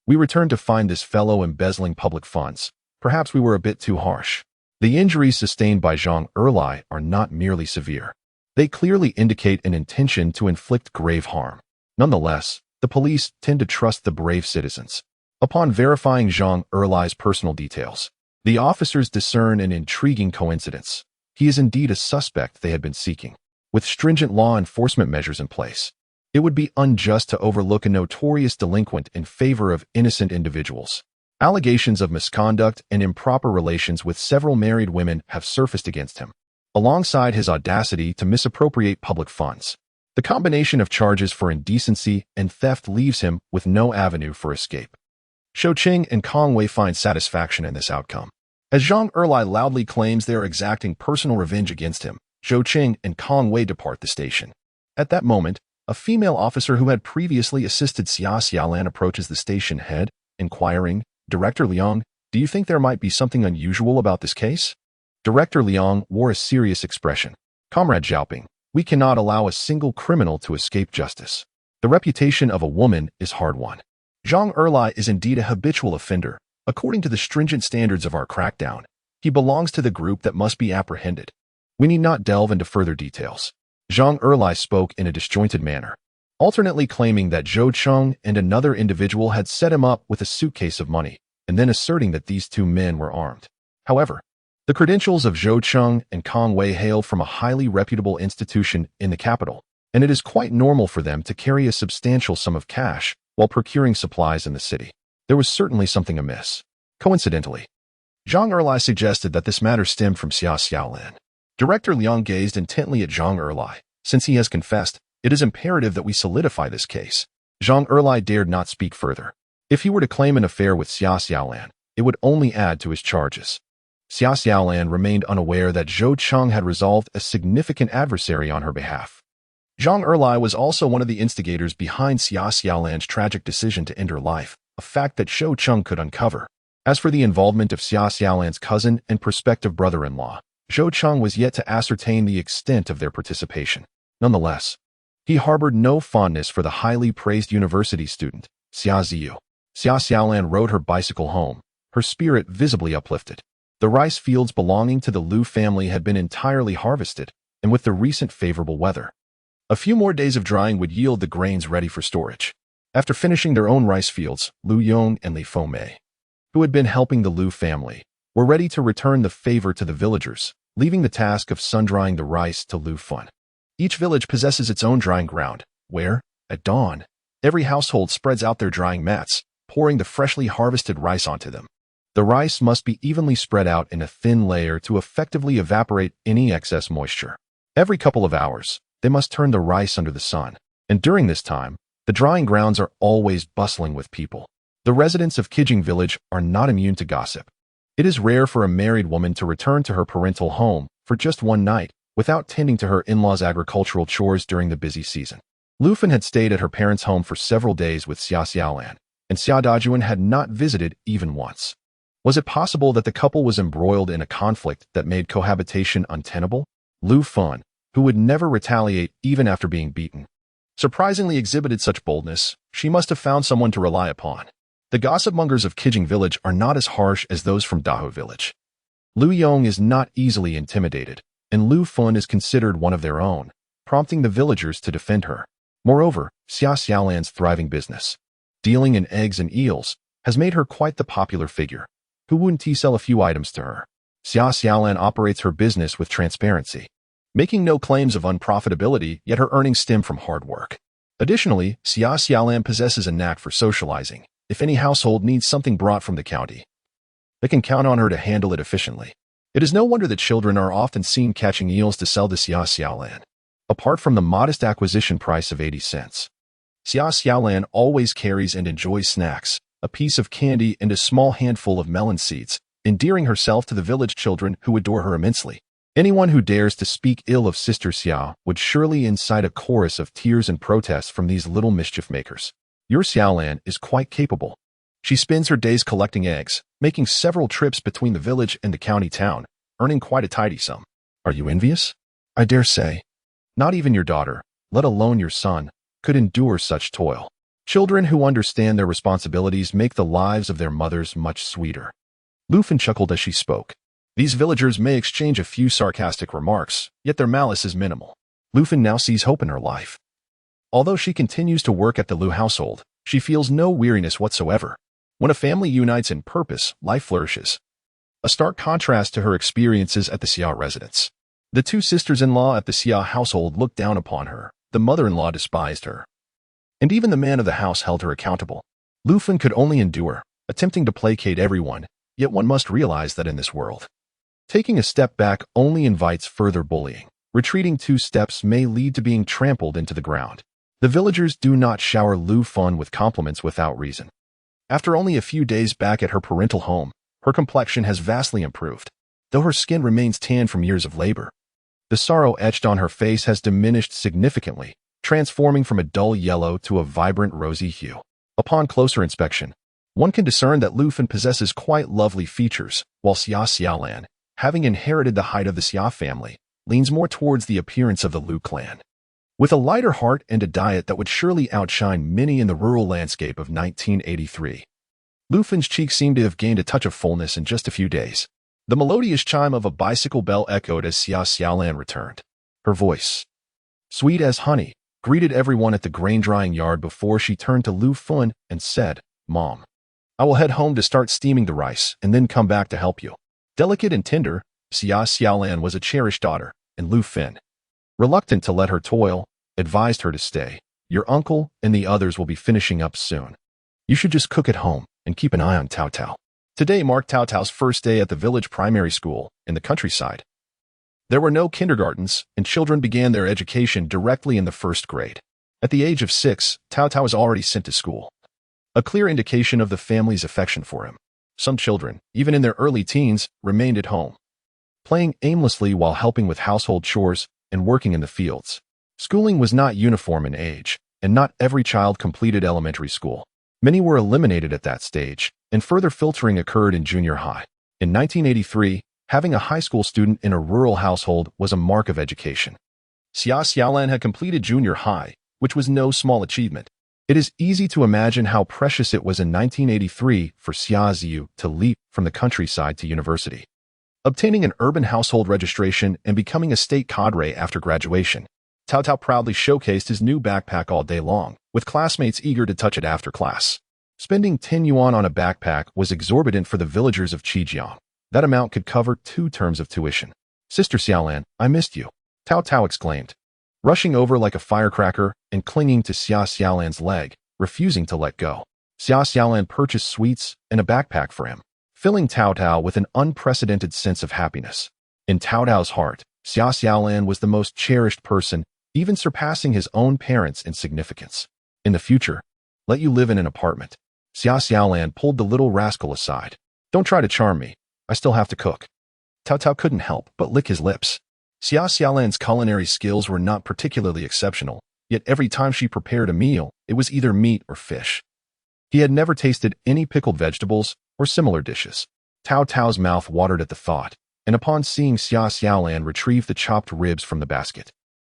"We returned to find this fellow embezzling public funds. Perhaps we were a bit too harsh." The injuries sustained by Zhang Erlai are not merely severe. They clearly indicate an intention to inflict grave harm. Nonetheless, the police tend to trust the brave citizens. Upon verifying Zhang Erlai's personal details, the officers discern an intriguing coincidence. He is indeed a suspect they had been seeking. With stringent law enforcement measures in place, it would be unjust to overlook a notorious delinquent in favor of innocent individuals. Allegations of misconduct and improper relations with several married women have surfaced against him, alongside his audacity to misappropriate public funds. The combination of charges for indecency and theft leaves him with no avenue for escape. Zhou Qing and Kong Wei find satisfaction in this outcome. As Zhang Erlai loudly claims they are exacting personal revenge against him, Zhou Qing and Kong Wei depart the station. At that moment, a female officer who had previously assisted Xia Xiaolan approaches the station head, inquiring, "Director Liang, do you think there might be something unusual about this case?" Director Liang wore a serious expression. "Comrade Xiaoping, we cannot allow a single criminal to escape justice. The reputation of a woman is hard-won. Zhang Erlai is indeed a habitual offender. According to the stringent standards of our crackdown, he belongs to the group that must be apprehended. We need not delve into further details." Zhang Erlai spoke in a disjointed manner, alternately claiming that Zhou Cheng and another individual had set him up with a suitcase of money, and then asserting that these two men were armed. However, the credentials of Zhou Cheng and Kong Wei hail from a highly reputable institution in the capital, and it is quite normal for them to carry a substantial sum of cash while procuring supplies in the city. There was certainly something amiss. Coincidentally, Zhang Erlai suggested that this matter stemmed from Xia Xiaolan. Director Liang gazed intently at Zhang Erlai. "Since he has confessed, it is imperative that we solidify this case." Zhang Erlai dared not speak further. If he were to claim an affair with Xia Xiaolan, it would only add to his charges. Xia Xiaolan remained unaware that Zhou Cheng had resolved a significant adversary on her behalf. Zhang Erlai was also one of the instigators behind Xia Xiaolan's tragic decision to end her life, a fact that Zhou Cheng could uncover. As for the involvement of Xia Xiaolan's cousin and prospective brother-in-law, Zhou Cheng was yet to ascertain the extent of their participation. Nonetheless, he harbored no fondness for the highly praised university student, Xia Ziyu. Xia Xiaolan rode her bicycle home, her spirit visibly uplifted. The rice fields belonging to the Liu family had been entirely harvested, and with the recent favorable weather, a few more days of drying would yield the grains ready for storage. After finishing their own rice fields, Liu Yong and Li Fomei, who had been helping the Liu family, were ready to return the favor to the villagers, leaving the task of sun-drying the rice to Liu Fun. Each village possesses its own drying ground, where, at dawn, every household spreads out their drying mats, pouring the freshly harvested rice onto them. The rice must be evenly spread out in a thin layer to effectively evaporate any excess moisture. Every couple of hours, they must turn the rice under the sun, and during this time, the drying grounds are always bustling with people. The residents of Kijing village are not immune to gossip. It is rare for a married woman to return to her parental home for just one night without tending to her in-laws' agricultural chores during the busy season. Liu Fan had stayed at her parents' home for several days with Xia Xiaolan, and Xia Dajuan had not visited even once. Was it possible that the couple was embroiled in a conflict that made cohabitation untenable? Liu Fan, who would never retaliate even after being beaten, surprisingly exhibited such boldness. She must have found someone to rely upon. The gossip mongers of Kijing village are not as harsh as those from Dahu village. Liu Yong is not easily intimidated, and Liu Fun is considered one of their own, prompting the villagers to defend her. Moreover, Xia Xiaolan's thriving business, dealing in eggs and eels, has made her quite the popular figure. Who wouldn't sell a few items to her? Xia Xiaolan operates her business with transparency, making no claims of unprofitability, yet her earnings stem from hard work. Additionally, Xia Xiaolan possesses a knack for socializing. If any household needs something brought from the county, they can count on her to handle it efficiently. It is no wonder that children are often seen catching eels to sell to Xia Xiaolan. Apart from the modest acquisition price of 80 cents, Xia Xiaolan always carries and enjoys snacks, a piece of candy and a small handful of melon seeds, endearing herself to the village children who adore her immensely. Anyone who dares to speak ill of Sister Xiao would surely incite a chorus of tears and protests from these little mischief makers. Your Xiaolan is quite capable. She spends her days collecting eggs, making several trips between the village and the county town, earning quite a tidy sum. Are you envious? I dare say. Not even your daughter, let alone your son, could endure such toil. Children who understand their responsibilities make the lives of their mothers much sweeter. Lu Fan chuckled as she spoke. These villagers may exchange a few sarcastic remarks, yet their malice is minimal. Lu Fan now sees hope in her life. Although she continues to work at the Lu household, she feels no weariness whatsoever. When a family unites in purpose, life flourishes. A stark contrast to her experiences at the Xia residence. The two sisters-in-law at the Xia household looked down upon her. The mother-in-law despised her. And even the man of the house held her accountable. Lu Fan could only endure, attempting to placate everyone, yet one must realize that in this world, taking a step back only invites further bullying. Retreating 2 steps may lead to being trampled into the ground. The villagers do not shower Lu Fan with compliments without reason. After only a few days back at her parental home, her complexion has vastly improved, though her skin remains tan from years of labor. The sorrow etched on her face has diminished significantly, transforming from a dull yellow to a vibrant rosy hue. Upon closer inspection, one can discern that Lu Fan possesses quite lovely features, while Xia Xiaolan, having inherited the height of the Xia family, leans more towards the appearance of the Lu clan. With a lighter heart and a diet that would surely outshine many in the rural landscape of 1983. Lu Fan's cheeks seemed to have gained a touch of fullness in just a few days. The melodious chime of a bicycle bell echoed as Xia Xiaolan returned. Her voice, sweet as honey, greeted everyone at the grain-drying yard before she turned to Lu Fan and said, Mom, I will head home to start steaming the rice and then come back to help you. Delicate and tender, Xia Xiaolan was a cherished daughter, and Lu Fan, reluctant to let her toil, advised her to stay. Your uncle and the others will be finishing up soon. You should just cook at home and keep an eye on Tao Tao. Today marked Tao Tao's first day at the village primary school in the countryside. There were no kindergartens, and children began their education directly in the first grade. At the age of 6, Tao Tao was already sent to school. A clear indication of the family's affection for him. Some children, even in their early teens, remained at home, playing aimlessly while helping with household chores and working in the fields. Schooling was not uniform in age, and not every child completed elementary school. Many were eliminated at that stage, and further filtering occurred in junior high. In 1983, having a high school student in a rural household was a mark of education. Xia Xiaolan had completed junior high, which was no small achievement. It is easy to imagine how precious it was in 1983 for Xia Ziyu to leap from the countryside to university. Obtaining an urban household registration and becoming a state cadre after graduation, Tao Tao proudly showcased his new backpack all day long, with classmates eager to touch it after class. Spending 10 yuan on a backpack was exorbitant for the villagers of Qijiang. That amount could cover 2 terms of tuition. Sister Xiaolan, I missed you, Tao Tao exclaimed, rushing over like a firecracker and clinging to Xia Xiaolan's leg, refusing to let go. Xia Xiaolan purchased sweets and a backpack for him, filling Tao Tao with an unprecedented sense of happiness. In Tao Tao's heart, Xia Xiaolan was the most cherished person, even surpassing his own parents in significance. In the future, let you live in an apartment. Xia Xiaolan pulled the little rascal aside. Don't try to charm me. I still have to cook. Tao Tao couldn't help but lick his lips. Xia Xiaolan's culinary skills were not particularly exceptional, yet every time she prepared a meal, it was either meat or fish. He had never tasted any pickled vegetables or similar dishes. Tao Tao's mouth watered at the thought, and upon seeing Xia Xiaolan retrieve the chopped ribs from the basket,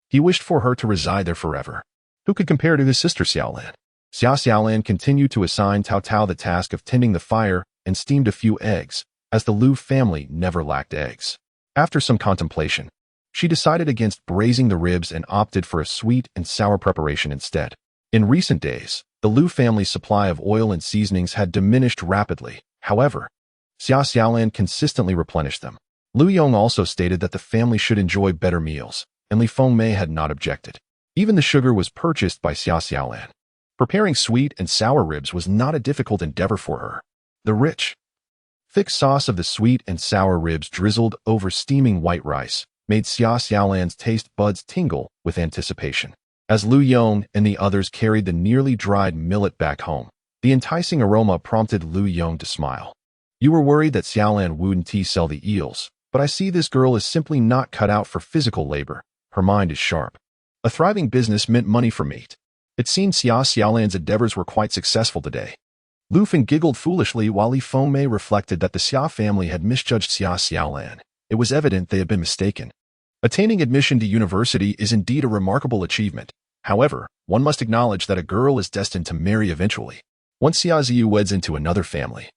he wished for her to reside there forever. Who could compare to his sister Xiaolan? Xia Xiaolan continued to assign Tao Tao the task of tending the fire and steamed a few eggs, as the Lu family never lacked eggs. After some contemplation, she decided against braising the ribs and opted for a sweet and sour preparation instead. In recent days, the Lu family's supply of oil and seasonings had diminished rapidly. However, Xia Xiaolan consistently replenished them. Lu Yong also stated that the family should enjoy better meals, and Li Fengmei had not objected. Even the sugar was purchased by Xia Xiaolan. Preparing sweet and sour ribs was not a difficult endeavor for her. The rich, thick sauce of the sweet and sour ribs drizzled over steaming white rice made Xia Xiaolan's taste buds tingle with anticipation. As Lu Yong and the others carried the nearly dried millet back home, the enticing aroma prompted Lu Yong to smile. You were worried that Xiaolan wouldn't sell the eels, But I see this girl is simply not cut out for physical labor. Her mind is sharp. A thriving business meant money for meat. It seemed Xia Xiaolan's endeavors were quite successful today. Lu Fen giggled foolishly while Li Fengmei reflected that the Xia family had misjudged Xia Xiaolan. It was evident they had been mistaken. Attaining admission to university is indeed a remarkable achievement. However, one must acknowledge that a girl is destined to marry eventually, once Xia Ziyu weds into another family.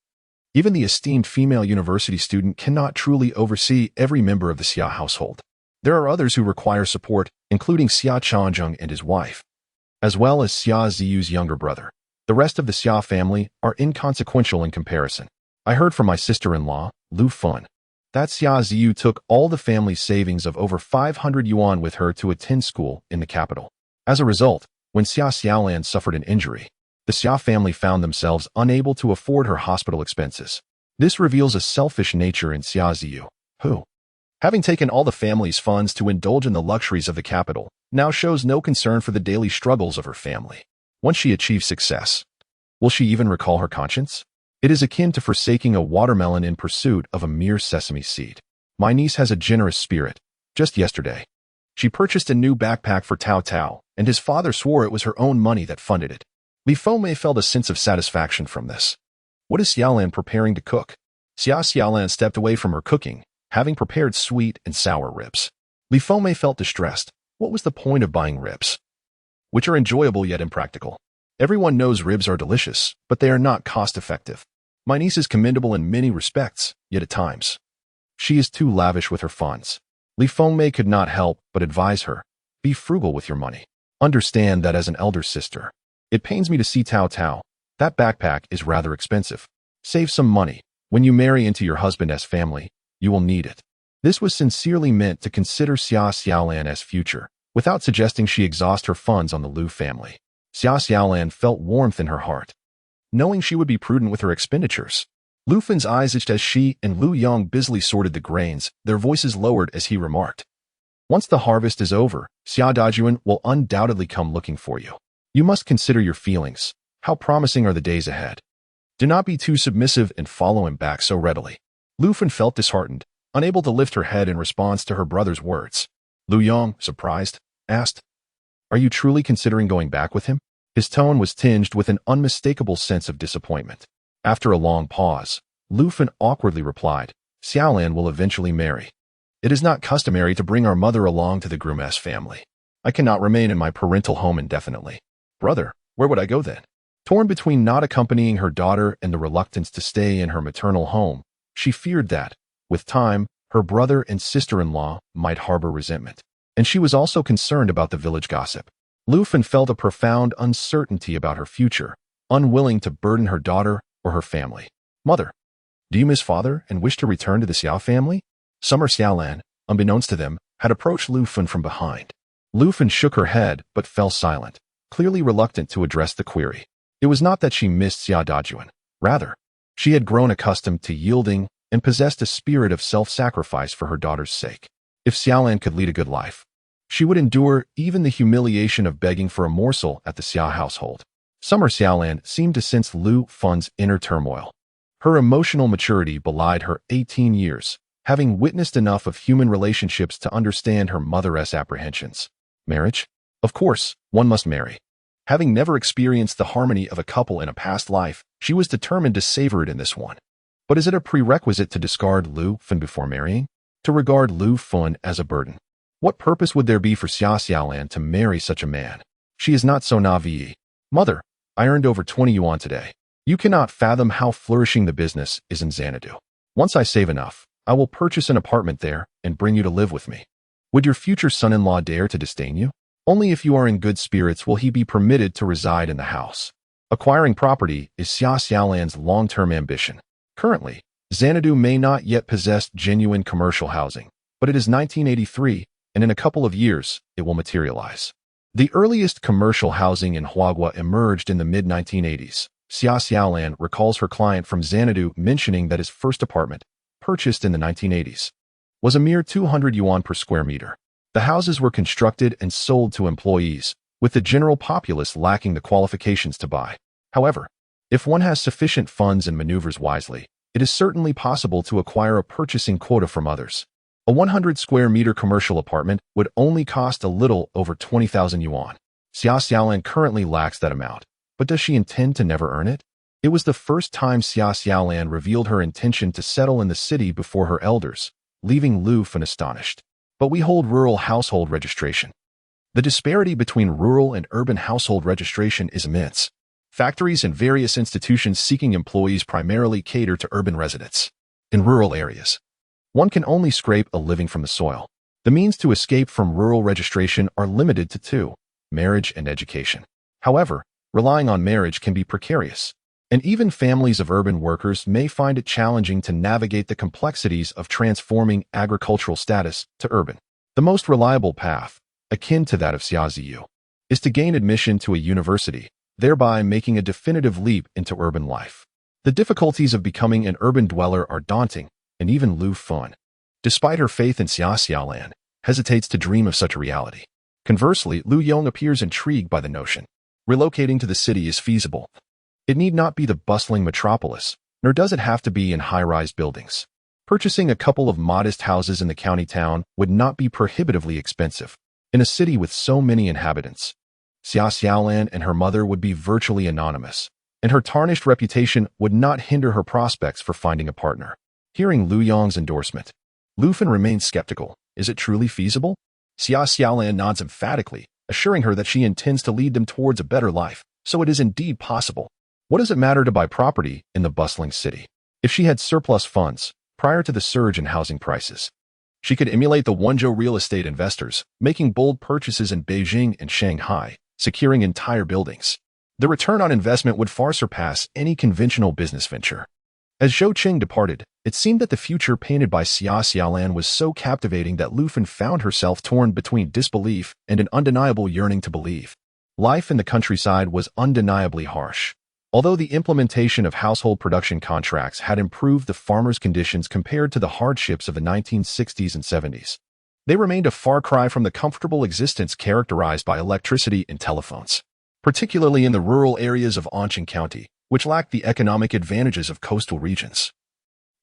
Even the esteemed female university student cannot truly oversee every member of the Xia household. There are others who require support, including Xia Changzheng and his wife, as well as Xia Ziyu's younger brother. The rest of the Xia family are inconsequential in comparison. I heard from my sister-in-law, Lu Fen, that Xia Ziyu took all the family's savings of over 500 yuan with her to attend school in the capital. As a result, when Xia Xiaolan suffered an injury, the Xia family found themselves unable to afford her hospital expenses. This reveals a selfish nature in Xia Ziyu, who, having taken all the family's funds to indulge in the luxuries of the capital, now shows no concern for the daily struggles of her family. Once she achieves success, will she even recall her conscience? It is akin to forsaking a watermelon in pursuit of a mere sesame seed. My niece has a generous spirit. Just yesterday, she purchased a new backpack for Tao Tao, and his father swore it was her own money that funded it. Li Fengmei felt a sense of satisfaction from this. What is Xiaolan preparing to cook? Xia Xiaolan stepped away from her cooking, having prepared sweet and sour ribs. Li Fengmei felt distressed. What was the point of buying ribs, which are enjoyable yet impractical? Everyone knows ribs are delicious, but they are not cost-effective. My niece is commendable in many respects, yet at times, she is too lavish with her funds. Li Fengmei could not help but advise her, be frugal with your money. Understand that as an elder sister, it pains me to see Tao Tao. That backpack is rather expensive. Save some money. When you marry into your husband's family, you will need it. This was sincerely meant to consider Xia Xiaolan as future, without suggesting she exhaust her funds on the Lu family. Xia Xiaolan felt warmth in her heart, knowing she would be prudent with her expenditures. Lu Fen's eyes itched as she and Lu Yong busily sorted the grains, their voices lowered as he remarked, once the harvest is over, Xia Dajuan will undoubtedly come looking for you. You must consider your feelings. How promising are the days ahead. Do not be too submissive and follow him back so readily. Lu Fen felt disheartened, unable to lift her head in response to her brother's words. Lu Yong, surprised, asked, are you truly considering going back with him? His tone was tinged with an unmistakable sense of disappointment. After a long pause, Lu Fen awkwardly replied, Xiaolan will eventually marry. It is not customary to bring our mother along to the groom's family. I cannot remain in my parental home indefinitely. Brother, where would I go then? Torn between not accompanying her daughter and the reluctance to stay in her maternal home, she feared that, with time, her brother and sister-in-law might harbor resentment. And she was also concerned about the village gossip. Lu Fen felt a profound uncertainty about her future, unwilling to burden her daughter or her family. Mother, do you miss father and wish to return to the Xiao family? Summer Xiaolan, unbeknownst to them, had approached Lu Fen from behind. Lu Fen shook her head but fell silent, clearly reluctant to address the query. It was not that she missed Xia Dajuan. Rather, she had grown accustomed to yielding and possessed a spirit of self-sacrifice for her daughter's sake. If Xiaolan could lead a good life, she would endure even the humiliation of begging for a morsel at the Xia household. Summer Xiaolan seemed to sense Lu Fen's inner turmoil. Her emotional maturity belied her 18 years, having witnessed enough of human relationships to understand her mother's apprehensions. Marriage? Of course, one must marry. Having never experienced the harmony of a couple in a past life, she was determined to savor it in this one. But is it a prerequisite to discard Lu Fen before marrying? To regard Lu Fen as a burden? What purpose would there be for Xia Xiaolan to marry such a man? She is not so naive. Mother, I earned over 20 yuan today. You cannot fathom how flourishing the business is in Xanadu. Once I save enough, I will purchase an apartment there and bring you to live with me. Would your future son-in-law dare to disdain you? Only if you are in good spirits will he be permitted to reside in the house. Acquiring property is Xia Xiaolan's long-term ambition. Currently, Xanadu may not yet possess genuine commercial housing, but it is 1983, and in a couple of years, it will materialize. The earliest commercial housing in Huagua emerged in the mid-1980s. Xia Xiaolan recalls her client from Xanadu mentioning that his first apartment, purchased in the 1980s, was a mere 200 yuan per square meter. The houses were constructed and sold to employees, with the general populace lacking the qualifications to buy. However, if one has sufficient funds and maneuvers wisely, it is certainly possible to acquire a purchasing quota from others. A 100 square meter commercial apartment would only cost a little over 20,000 yuan. Xia Xiaolan currently lacks that amount, but does she intend to never earn it? It was the first time Xia Xiaolan revealed her intention to settle in the city before her elders, leaving Lu Fen astonished. But we hold rural household registration. The disparity between rural and urban household registration is immense. Factories and various institutions seeking employees primarily cater to urban residents. In rural areas, one can only scrape a living from the soil. The means to escape from rural registration are limited to two: marriage and education. However, relying on marriage can be precarious, and even families of urban workers may find it challenging to navigate the complexities of transforming agricultural status to urban. The most reliable path, akin to that of Xia Ziyu, is to gain admission to a university, thereby making a definitive leap into urban life. The difficulties of becoming an urban dweller are daunting, and even Lu Fen, despite her faith in Xia Xiaolan, hesitates to dream of such a reality. Conversely, Lu Yong appears intrigued by the notion. Relocating to the city is feasible. It need not be the bustling metropolis, nor does it have to be in high-rise buildings. Purchasing a couple of modest houses in the county town would not be prohibitively expensive. In a city with so many inhabitants, Xia Xiaolan and her mother would be virtually anonymous, and her tarnished reputation would not hinder her prospects for finding a partner. Hearing Lu Yong's endorsement, Lu Fen remains skeptical. Is it truly feasible? Xia Xiaolan nods emphatically, assuring her that she intends to lead them towards a better life, so it is indeed possible. What does it matter to buy property in the bustling city? If she had surplus funds, prior to the surge in housing prices, she could emulate the Wenzhou real estate investors, making bold purchases in Beijing and Shanghai, securing entire buildings. The return on investment would far surpass any conventional business venture. As Zhou Qing departed, it seemed that the future painted by Xia Xiaolan was so captivating that Lu Fen found herself torn between disbelief and an undeniable yearning to believe. Life in the countryside was undeniably harsh. Although the implementation of household production contracts had improved the farmers' conditions compared to the hardships of the 1960s and 70s, they remained a far cry from the comfortable existence characterized by electricity and telephones, particularly in the rural areas of Anqing County, which lacked the economic advantages of coastal regions.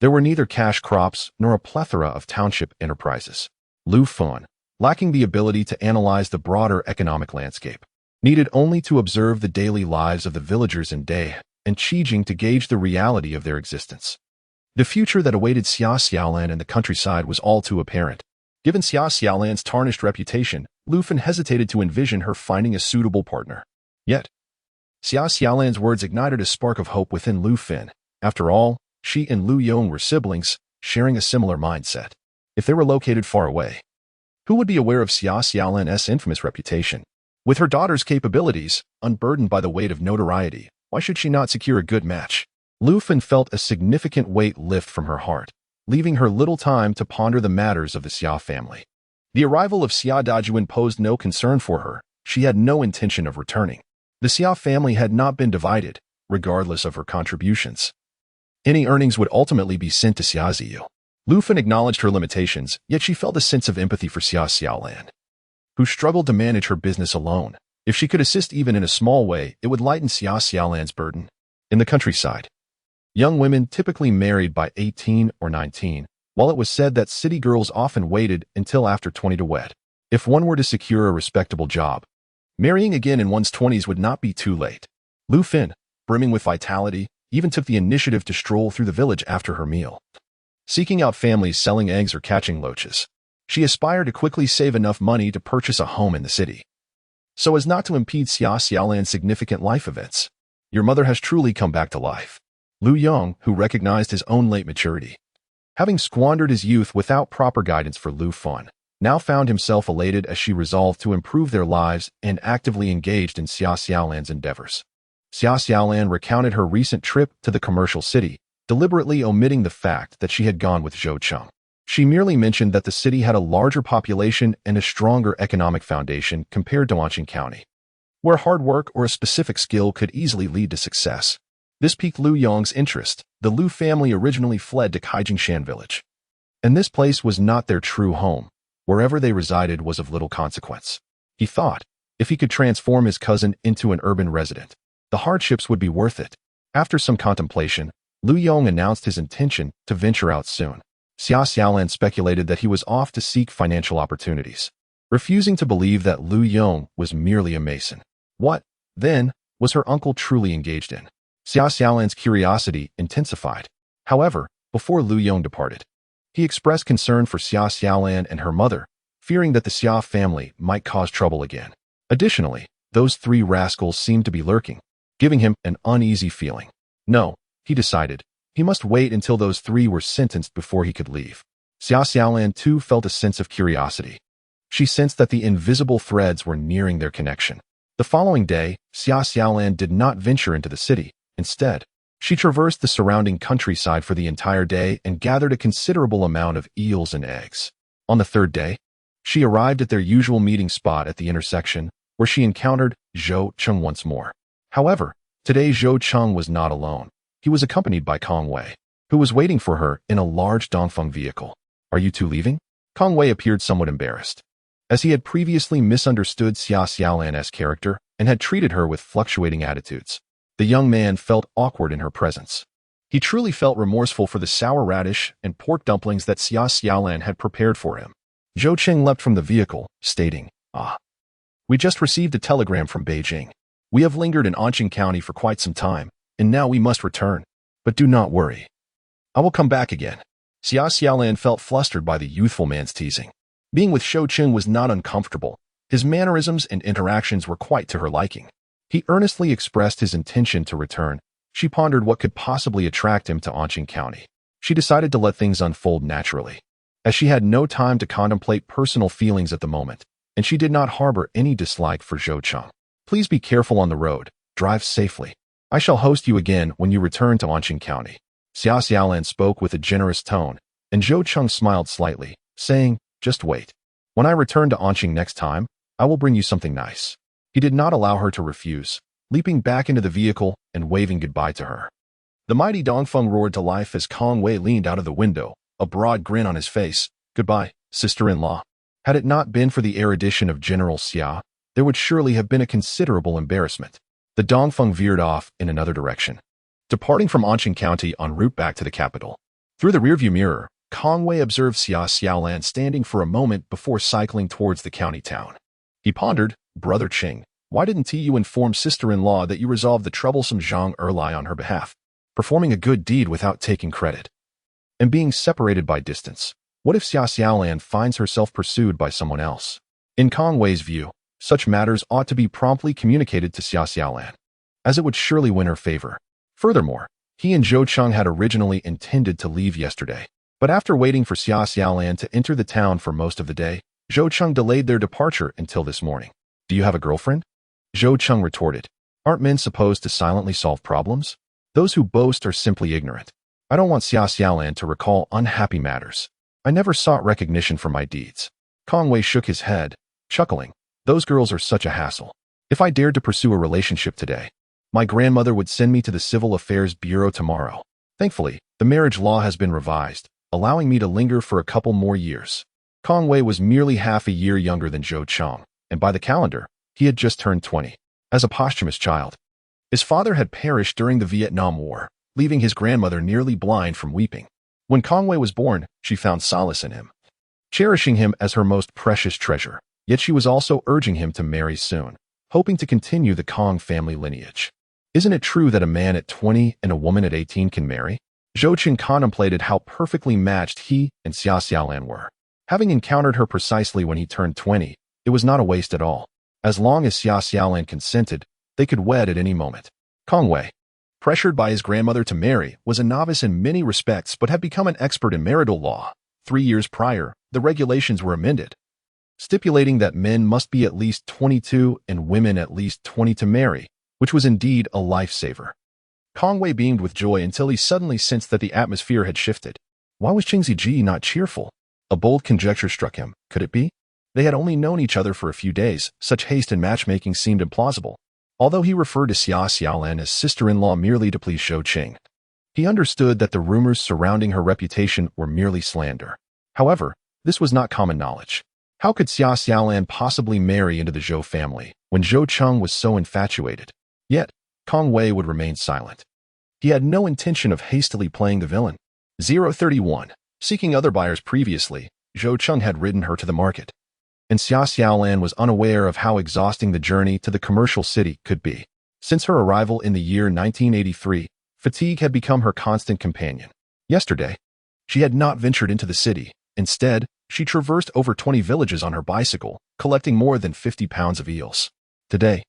There were neither cash crops nor a plethora of township enterprises. Lu Fen, lacking the ability to analyze the broader economic landscape, needed only to observe the daily lives of the villagers in Dai and Qijing to gauge the reality of their existence. The future that awaited Xia Xiaolan in the countryside was all too apparent. Given Xia Xiaolan's tarnished reputation, Lu Fen hesitated to envision her finding a suitable partner. Yet, Xia Xiaolan's words ignited a spark of hope within Lu Fen. After all, she and Lu Yong were siblings, sharing a similar mindset. If they were located far away, who would be aware of Xia Xiaolan's infamous reputation? With her daughter's capabilities, unburdened by the weight of notoriety, why should she not secure a good match? Lu Fen felt a significant weight lift from her heart, leaving her little time to ponder the matters of the Xia family. The arrival of Xia Dajuan posed no concern for her. She had no intention of returning. The Xia family had not been divided, regardless of her contributions. Any earnings would ultimately be sent to Xia Ziyu. Lu Fen acknowledged her limitations, yet she felt a sense of empathy for Xia Xiaolan, who struggled to manage her business alone. If she could assist even in a small way, it would lighten Xia Xiaolan's burden. In the countryside, young women typically married by 18 or 19, while it was said that city girls often waited until after 20 to wed. If one were to secure a respectable job, marrying again in one's 20s would not be too late. Lu Fen, brimming with vitality, even took the initiative to stroll through the village after her meal, seeking out families selling eggs or catching loaches. She aspired to quickly save enough money to purchase a home in the city, so as not to impede Xia Xiaolan's significant life events. Your mother has truly come back to life. Lu Yong, who recognized his own late maturity, having squandered his youth without proper guidance for Lu Fen, now found himself elated as she resolved to improve their lives and actively engaged in Xia Xiaolan's endeavors. Xia Xiaolan recounted her recent trip to the commercial city, deliberately omitting the fact that she had gone with Zhou Cheng. She merely mentioned that the city had a larger population and a stronger economic foundation compared to Anqing County, where hard work or a specific skill could easily lead to success. This piqued Lu Yong's interest. The Lu family originally fled to Kaijingshan village, and this place was not their true home. Wherever they resided was of little consequence. He thought, if he could transform his cousin into an urban resident, the hardships would be worth it. After some contemplation, Lu Yong announced his intention to venture out soon. Xia Xiaolan speculated that he was off to seek financial opportunities, refusing to believe that Lu Yong was merely a mason. What, then, was her uncle truly engaged in? Xia Xiaolan's curiosity intensified. However, before Lu Yong departed, he expressed concern for Xia Xiaolan and her mother, fearing that the Xia family might cause trouble again. Additionally, those three rascals seemed to be lurking, giving him an uneasy feeling. No, he decided, he must wait until those three were sentenced before he could leave. Xia Xiaolan too felt a sense of curiosity. She sensed that the invisible threads were nearing their connection. The following day, Xia Xiaolan did not venture into the city. Instead, she traversed the surrounding countryside for the entire day and gathered a considerable amount of eels and eggs. On the third day, she arrived at their usual meeting spot at the intersection, where she encountered Zhou Cheng once more. However, today Zhou Cheng was not alone. He was accompanied by Kong Wei, who was waiting for her in a large Dongfeng vehicle. "Are you two leaving?" Kong Wei appeared somewhat embarrassed, as he had previously misunderstood Xia Xiaolan's character and had treated her with fluctuating attitudes. The young man felt awkward in her presence. He truly felt remorseful for the sour radish and pork dumplings that Xia Xiaolan had prepared for him. Zhou Cheng leapt from the vehicle, stating, "We just received a telegram from Beijing. We have lingered in Anqing County for quite some time, and now we must return. But do not worry. I will come back again." Xia Xiaolan felt flustered by the youthful man's teasing. Being with Zhou Cheng was not uncomfortable. His mannerisms and interactions were quite to her liking. He earnestly expressed his intention to return. She pondered what could possibly attract him to Anqing County. She decided to let things unfold naturally, as she had no time to contemplate personal feelings at the moment, and she did not harbor any dislike for Zhou Cheng. "Please be careful on the road. Drive safely. I shall host you again when you return to Anqing County." Xia Xiaolan spoke with a generous tone, and Zhou Cheng smiled slightly, saying, "Just wait. When I return to Anqing next time, I will bring you something nice." He did not allow her to refuse, leaping back into the vehicle and waving goodbye to her. The mighty Dongfeng roared to life as Kong Wei leaned out of the window, a broad grin on his face. "Goodbye, sister-in-law." Had it not been for the erudition of General Xia, there would surely have been a considerable embarrassment. The Dongfeng veered off in another direction, departing from Anqing County en route back to the capital. Through the rearview mirror, Kong Wei observed Xia Xiaolan standing for a moment before cycling towards the county town. He pondered, "Brother Ching, why didn't you inform sister-in-law that you resolved the troublesome Zhang Erlai on her behalf, performing a good deed without taking credit, and being separated by distance? What if Xia Xiaolan finds herself pursued by someone else?" In Kong Wei's view, such matters ought to be promptly communicated to Xia Xiaolan, as it would surely win her favor. Furthermore, he and Zhou Cheng had originally intended to leave yesterday, but after waiting for Xia Xiaolan to enter the town for most of the day, Zhou Cheng delayed their departure until this morning. "Do you have a girlfriend?" Zhou Cheng retorted. "Aren't men supposed to silently solve problems? Those who boast are simply ignorant. I don't want Xia Xiaolan to recall unhappy matters. I never sought recognition for my deeds." Kong Wei shook his head, chuckling. "Those girls are such a hassle. If I dared to pursue a relationship today, my grandmother would send me to the Civil Affairs Bureau tomorrow. Thankfully, the marriage law has been revised, allowing me to linger for a couple more years." Kong Wei was merely half a year younger than Zhou Cheng, and by the calendar, he had just turned 20. As a posthumous child, his father had perished during the Vietnam War, leaving his grandmother nearly blind from weeping. When Kong Wei was born, she found solace in him, cherishing him as her most precious treasure. Yet she was also urging him to marry soon, hoping to continue the Kong family lineage. Isn't it true that a man at 20 and a woman at 18 can marry? Zhou Cheng contemplated how perfectly matched he and Xia Xiaolan were. Having encountered her precisely when he turned 20, it was not a waste at all. As long as Xia Xiaolan consented, they could wed at any moment. Kong Wei, pressured by his grandmother to marry, was a novice in many respects but had become an expert in marital law. 3 years prior, the regulations were amended, stipulating that men must be at least 22 and women at least 20 to marry, which was indeed a lifesaver. Kong Wei beamed with joy until he suddenly sensed that the atmosphere had shifted. Why was Qing Ziji not cheerful? A bold conjecture struck him. Could it be? They had only known each other for a few days. Such haste in matchmaking seemed implausible. Although he referred to Xia Xiaolan as sister-in-law merely to please Zhou Cheng, he understood that the rumors surrounding her reputation were merely slander. However, this was not common knowledge. How could Xia Xiaolan possibly marry into the Zhou family when Zhou Cheng was so infatuated? Yet, Kong Wei would remain silent. He had no intention of hastily playing the villain. 031. Seeking other buyers previously, Zhou Cheng had ridden her to the market, and Xia Xiaolan was unaware of how exhausting the journey to the commercial city could be. Since her arrival in the year 1983, fatigue had become her constant companion. Yesterday, she had not ventured into the city. Instead, she traversed over 20 villages on her bicycle, collecting more than 50 pounds of eels. Today,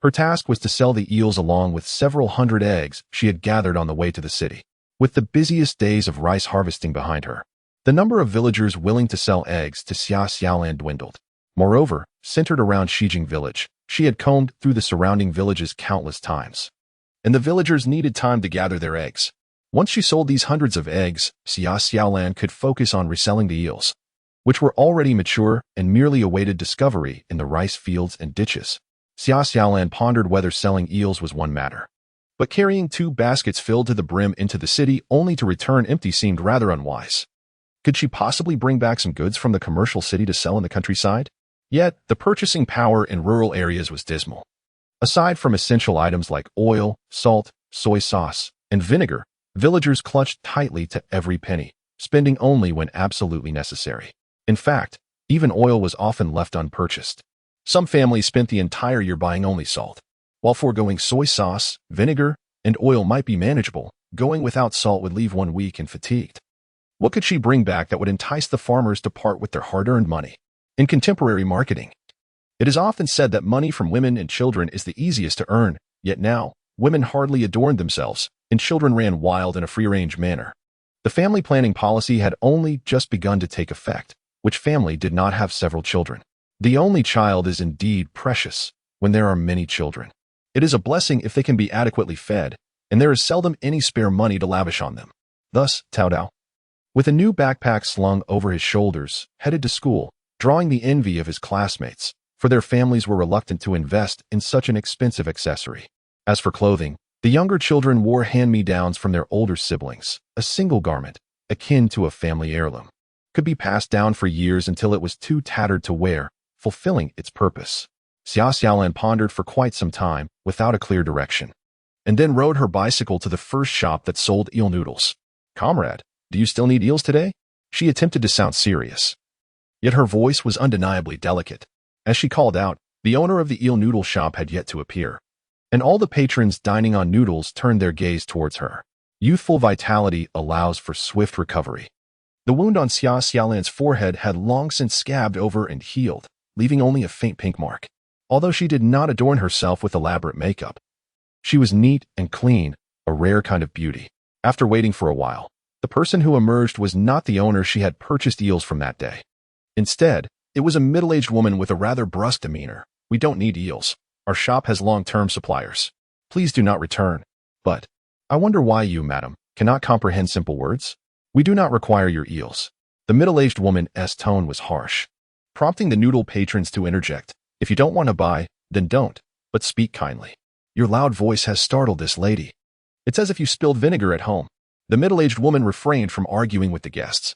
her task was to sell the eels along with several hundred eggs she had gathered on the way to the city. With the busiest days of rice harvesting behind her, the number of villagers willing to sell eggs to Xia Xiaolan dwindled. Moreover, centered around Shijing village, she had combed through the surrounding villages countless times, and the villagers needed time to gather their eggs. Once she sold these hundreds of eggs, Xia Xiaolan could focus on reselling the eels, which were already mature and merely awaited discovery in the rice fields and ditches. Xia Xiaolan pondered whether selling eels was one matter, but carrying 2 baskets filled to the brim into the city only to return empty seemed rather unwise. Could she possibly bring back some goods from the commercial city to sell in the countryside? Yet, the purchasing power in rural areas was dismal. Aside from essential items like oil, salt, soy sauce, and vinegar, villagers clutched tightly to every penny, spending only when absolutely necessary. In fact, even oil was often left unpurchased. Some families spent the entire year buying only salt. While foregoing soy sauce, vinegar, and oil might be manageable, going without salt would leave one weak and fatigued. What could she bring back that would entice the farmers to part with their hard-earned money? In contemporary marketing, it is often said that money from women and children is the easiest to earn, yet now, women hardly adorned themselves, and children ran wild in a free-range manner. The family planning policy had only just begun to take effect, which family did not have several children. The only child is indeed precious when there are many children. It is a blessing if they can be adequately fed, and there is seldom any spare money to lavish on them. Thus, Tao Dao, with a new backpack slung over his shoulders, headed to school, drawing the envy of his classmates, for their families were reluctant to invest in such an expensive accessory. As for clothing, the younger children wore hand-me-downs from their older siblings. A single garment, akin to a family heirloom, could be passed down for years until it was too tattered to wear, fulfilling its purpose. Xia Xiaolan pondered for quite some time, without a clear direction, and then rode her bicycle to the first shop that sold eel noodles. "Comrade, do you still need eels today?" She attempted to sound serious, yet her voice was undeniably delicate. As she called out, the owner of the eel noodle shop had yet to appear, and all the patrons dining on noodles turned their gaze towards her. Youthful vitality allows for swift recovery. The wound on Xia Xiaolan's forehead had long since scabbed over and healed, leaving only a faint pink mark. Although she did not adorn herself with elaborate makeup, she was neat and clean, a rare kind of beauty. After waiting for a while, the person who emerged was not the owner she had purchased eels from that day. Instead, it was a middle-aged woman with a rather brusque demeanor. "We don't need eels. Our shop has long-term suppliers. Please do not return." "But, I wonder why you, madam, cannot comprehend simple words? We do not require your eels." The middle-aged woman's tone was harsh, prompting the noodle patrons to interject. "If you don't want to buy, then don't, but speak kindly. Your loud voice has startled this lady. It's as if you spilled vinegar at home." The middle-aged woman refrained from arguing with the guests,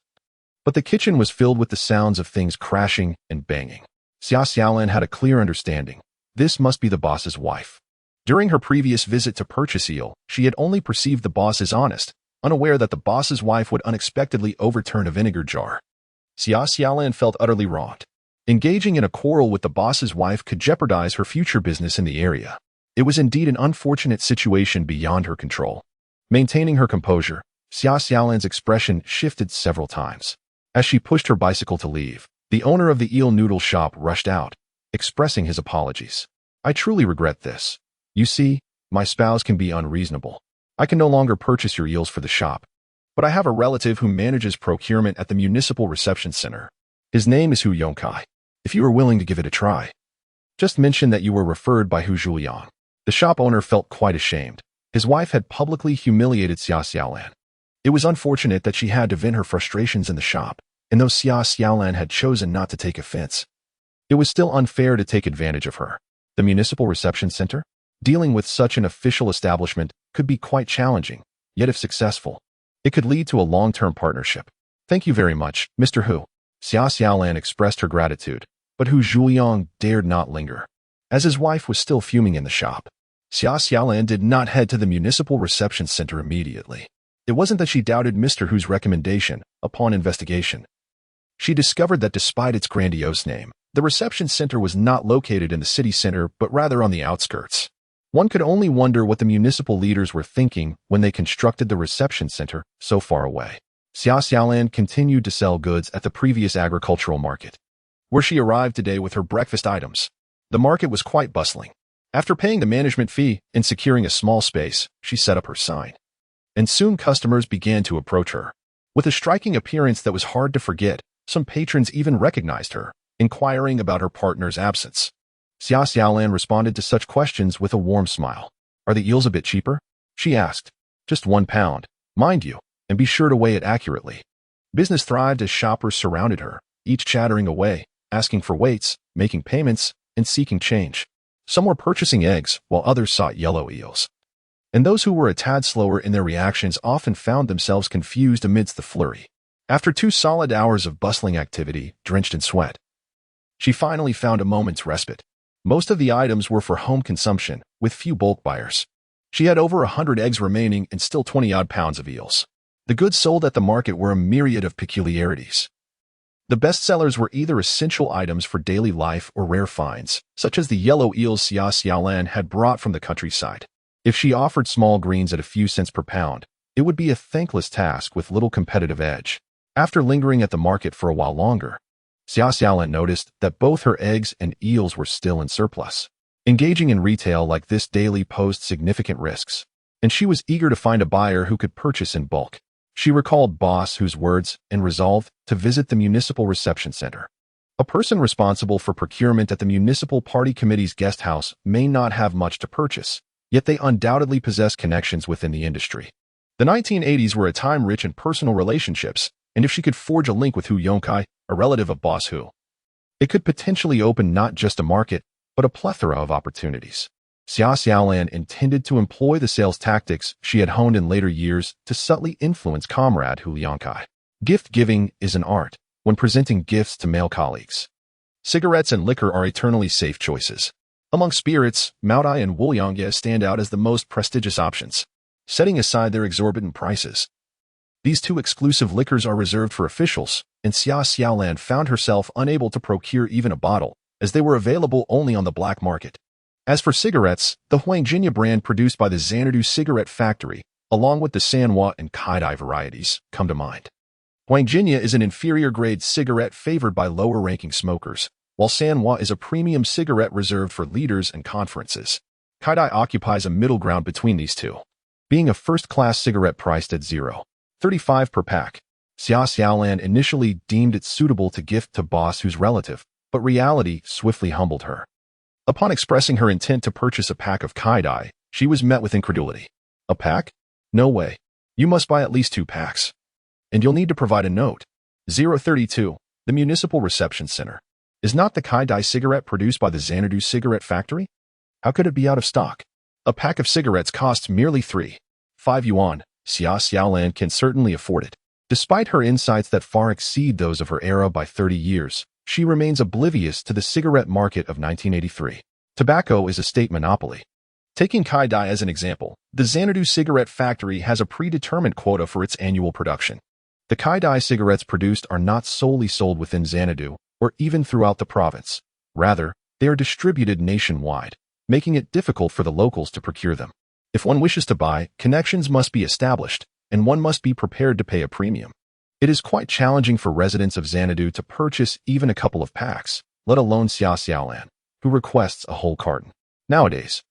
but the kitchen was filled with the sounds of things crashing and banging. Xia Xiaolan had a clear understanding. This must be the boss's wife. During her previous visit to purchase eel, she had only perceived the boss as honest, unaware that the boss's wife would unexpectedly overturn a vinegar jar. Xia Xiaolan felt utterly wronged. Engaging in a quarrel with the boss's wife could jeopardize her future business in the area. It was indeed an unfortunate situation beyond her control. Maintaining her composure, Xia Xiaolan's expression shifted several times. As she pushed her bicycle to leave, the owner of the eel noodle shop rushed out, expressing his apologies. "I truly regret this. You see, my spouse can be unreasonable. I can no longer purchase your eels for the shop, but I have a relative who manages procurement at the municipal reception center. His name is Hu Yongkai. If you are willing to give it a try, just mention that you were referred by Hu Zhuliang." The shop owner felt quite ashamed. His wife had publicly humiliated Xia Xiaolan. It was unfortunate that she had to vent her frustrations in the shop, and though Xia Xiaolan had chosen not to take offense, it was still unfair to take advantage of her. The municipal reception center? Dealing with such an official establishment could be quite challenging, yet if successful, it could lead to a long-term partnership. "Thank you very much, Mr. Hu." Xia Xiaolan expressed her gratitude, but Hu Zhuliang dared not linger, as his wife was still fuming in the shop. Xia Xiaolan did not head to the municipal reception center immediately. It wasn't that she doubted Mr. Hu's recommendation. Upon investigation, she discovered that despite its grandiose name, the reception center was not located in the city center but rather on the outskirts. One could only wonder what the municipal leaders were thinking when they constructed the reception center so far away. Xia Xiaolan continued to sell goods at the previous agricultural market, where she arrived today with her breakfast items. The market was quite bustling. After paying the management fee and securing a small space, she set up her sign. And soon customers began to approach her. With a striking appearance that was hard to forget, some patrons even recognized her, inquiring about her partner's absence. Xia Xiaolan responded to such questions with a warm smile. "Are the eels a bit cheaper?" she asked. "Just 1 pound, mind you, and be sure to weigh it accurately." Business thrived as shoppers surrounded her, each chattering away, asking for weights, making payments, and seeking change. Some were purchasing eggs, while others sought yellow eels. And those who were a tad slower in their reactions often found themselves confused amidst the flurry. After 2 solid hours of bustling activity, drenched in sweat, she finally found a moment's respite. Most of the items were for home consumption, with few bulk buyers. She had over 100 eggs remaining and still 20-odd pounds of eels. The goods sold at the market were a myriad of peculiarities. The best sellers were either essential items for daily life or rare finds, such as the yellow eels Xia Xiaolan had brought from the countryside. If she offered small greens at a few cents per pound, it would be a thankless task with little competitive edge. After lingering at the market for a while longer, Xia Xiaolan noticed that both her eggs and eels were still in surplus. Engaging in retail like this daily posed significant risks, and she was eager to find a buyer who could purchase in bulk. She recalled Boss Hu's words and resolved to visit the municipal reception center. A person responsible for procurement at the municipal party committee's guest house may not have much to purchase, yet they undoubtedly possess connections within the industry. The 1980s were a time rich in personal relationships, and if she could forge a link with Hu Yongkai, a relative of Boss Hu, it could potentially open not just a market, but a plethora of opportunities. Xia Xiaolan intended to employ the sales tactics she had honed in later years to subtly influence comrade Hu Yongkai. Gift-giving is an art when presenting gifts to male colleagues. Cigarettes and liquor are eternally safe choices. Among spirits, Maodai and Wuliangye stand out as the most prestigious options, setting aside their exorbitant prices. These 2 exclusive liquors are reserved for officials, and Xia Xiaolan found herself unable to procure even a bottle, as they were available only on the black market. As for cigarettes, the Huangjinya brand produced by the Xanadu cigarette factory, along with the Sanhua and Kaidai varieties, come to mind. Huangjinya is an inferior-grade cigarette favored by lower-ranking smokers, while Sanhua is a premium cigarette reserved for leaders and conferences. Kaidai occupies a middle ground between these two, being a first-class cigarette priced at $0.35 per pack. Xia Xiaolan initially deemed it suitable to gift to Boss Hu's relative, but reality swiftly humbled her. Upon expressing her intent to purchase a pack of Kaidai, she was met with incredulity. "A pack? No way. You must buy at least 2 packs. And you'll need to provide a note." 032, the Municipal Reception Center. Is not the Kaidai cigarette produced by the Xanadu cigarette factory? How could it be out of stock? A pack of cigarettes costs merely 3.5 yuan. Xia Xiaolan can certainly afford it. Despite her insights that far exceed those of her era by 30 years, she remains oblivious to the cigarette market of 1983. Tobacco is a state monopoly. Taking Kaidai as an example, the Xanadu cigarette factory has a predetermined quota for its annual production. The Kaidai cigarettes produced are not solely sold within Xanadu, or even throughout the province. Rather, they are distributed nationwide, making it difficult for the locals to procure them. If one wishes to buy, connections must be established, and one must be prepared to pay a premium. It is quite challenging for residents of Xanadu to purchase even a couple of packs, let alone Xia Xiaolan, who requests a whole carton. Nowadays,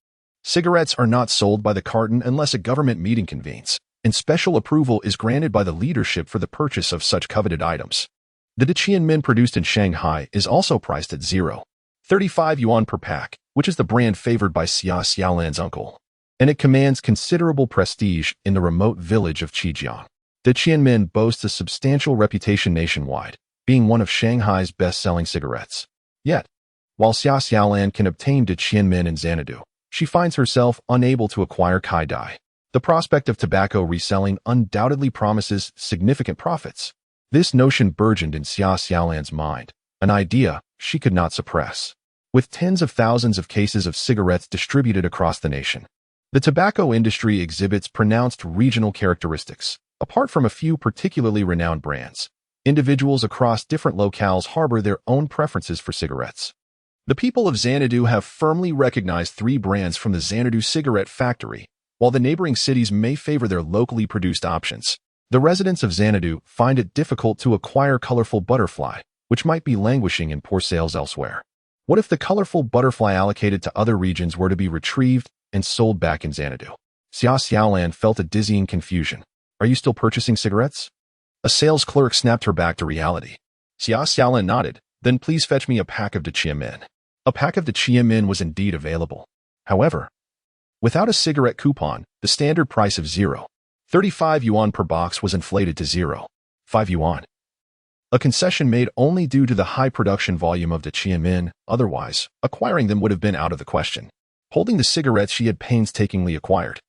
cigarettes are not sold by the carton unless a government meeting convenes, and special approval is granted by the leadership for the purchase of such coveted items. The Daqianmin produced in Shanghai is also priced at 0.35 yuan per pack, which is the brand favored by Xia Xiaolan's uncle, and it commands considerable prestige in the remote village of Qijiang. The Daqianmin boasts a substantial reputation nationwide, being one of Shanghai's best-selling cigarettes. Yet, while Xia Xiaolan can obtain Daqianmin in Xanadu, she finds herself unable to acquire Kaidai. The prospect of tobacco reselling undoubtedly promises significant profits. This notion burgeoned in Xia Xiaolan's mind, an idea she could not suppress. with tens of thousands of cases of cigarettes distributed across the nation. The tobacco industry exhibits pronounced regional characteristics. Apart from a few particularly renowned brands, individuals across different locales harbor their own preferences for cigarettes. The people of Xanadu have firmly recognized 3 brands from the Xanadu cigarette factory, while the neighboring cities may favor their locally produced options. The residents of Xanadu find it difficult to acquire colorful butterfly, which might be languishing in poor sales elsewhere. What if the colorful butterfly allocated to other regions were to be retrieved and sold back in Xanadu? Xia Xiaolan felt a dizzying confusion. Are you still purchasing cigarettes? A sales clerk snapped her back to reality. Xia Xiaolan nodded. Then please fetch me a pack of Daqiamin. A pack of Daqiamin was indeed available. However, without a cigarette coupon, the standard price of 0.35 yuan per box was inflated to 0.5 yuan. A concession made only due to the high production volume of Daqiamin. Otherwise, acquiring them would have been out of the question. Holding the cigarettes she had painstakingly acquired,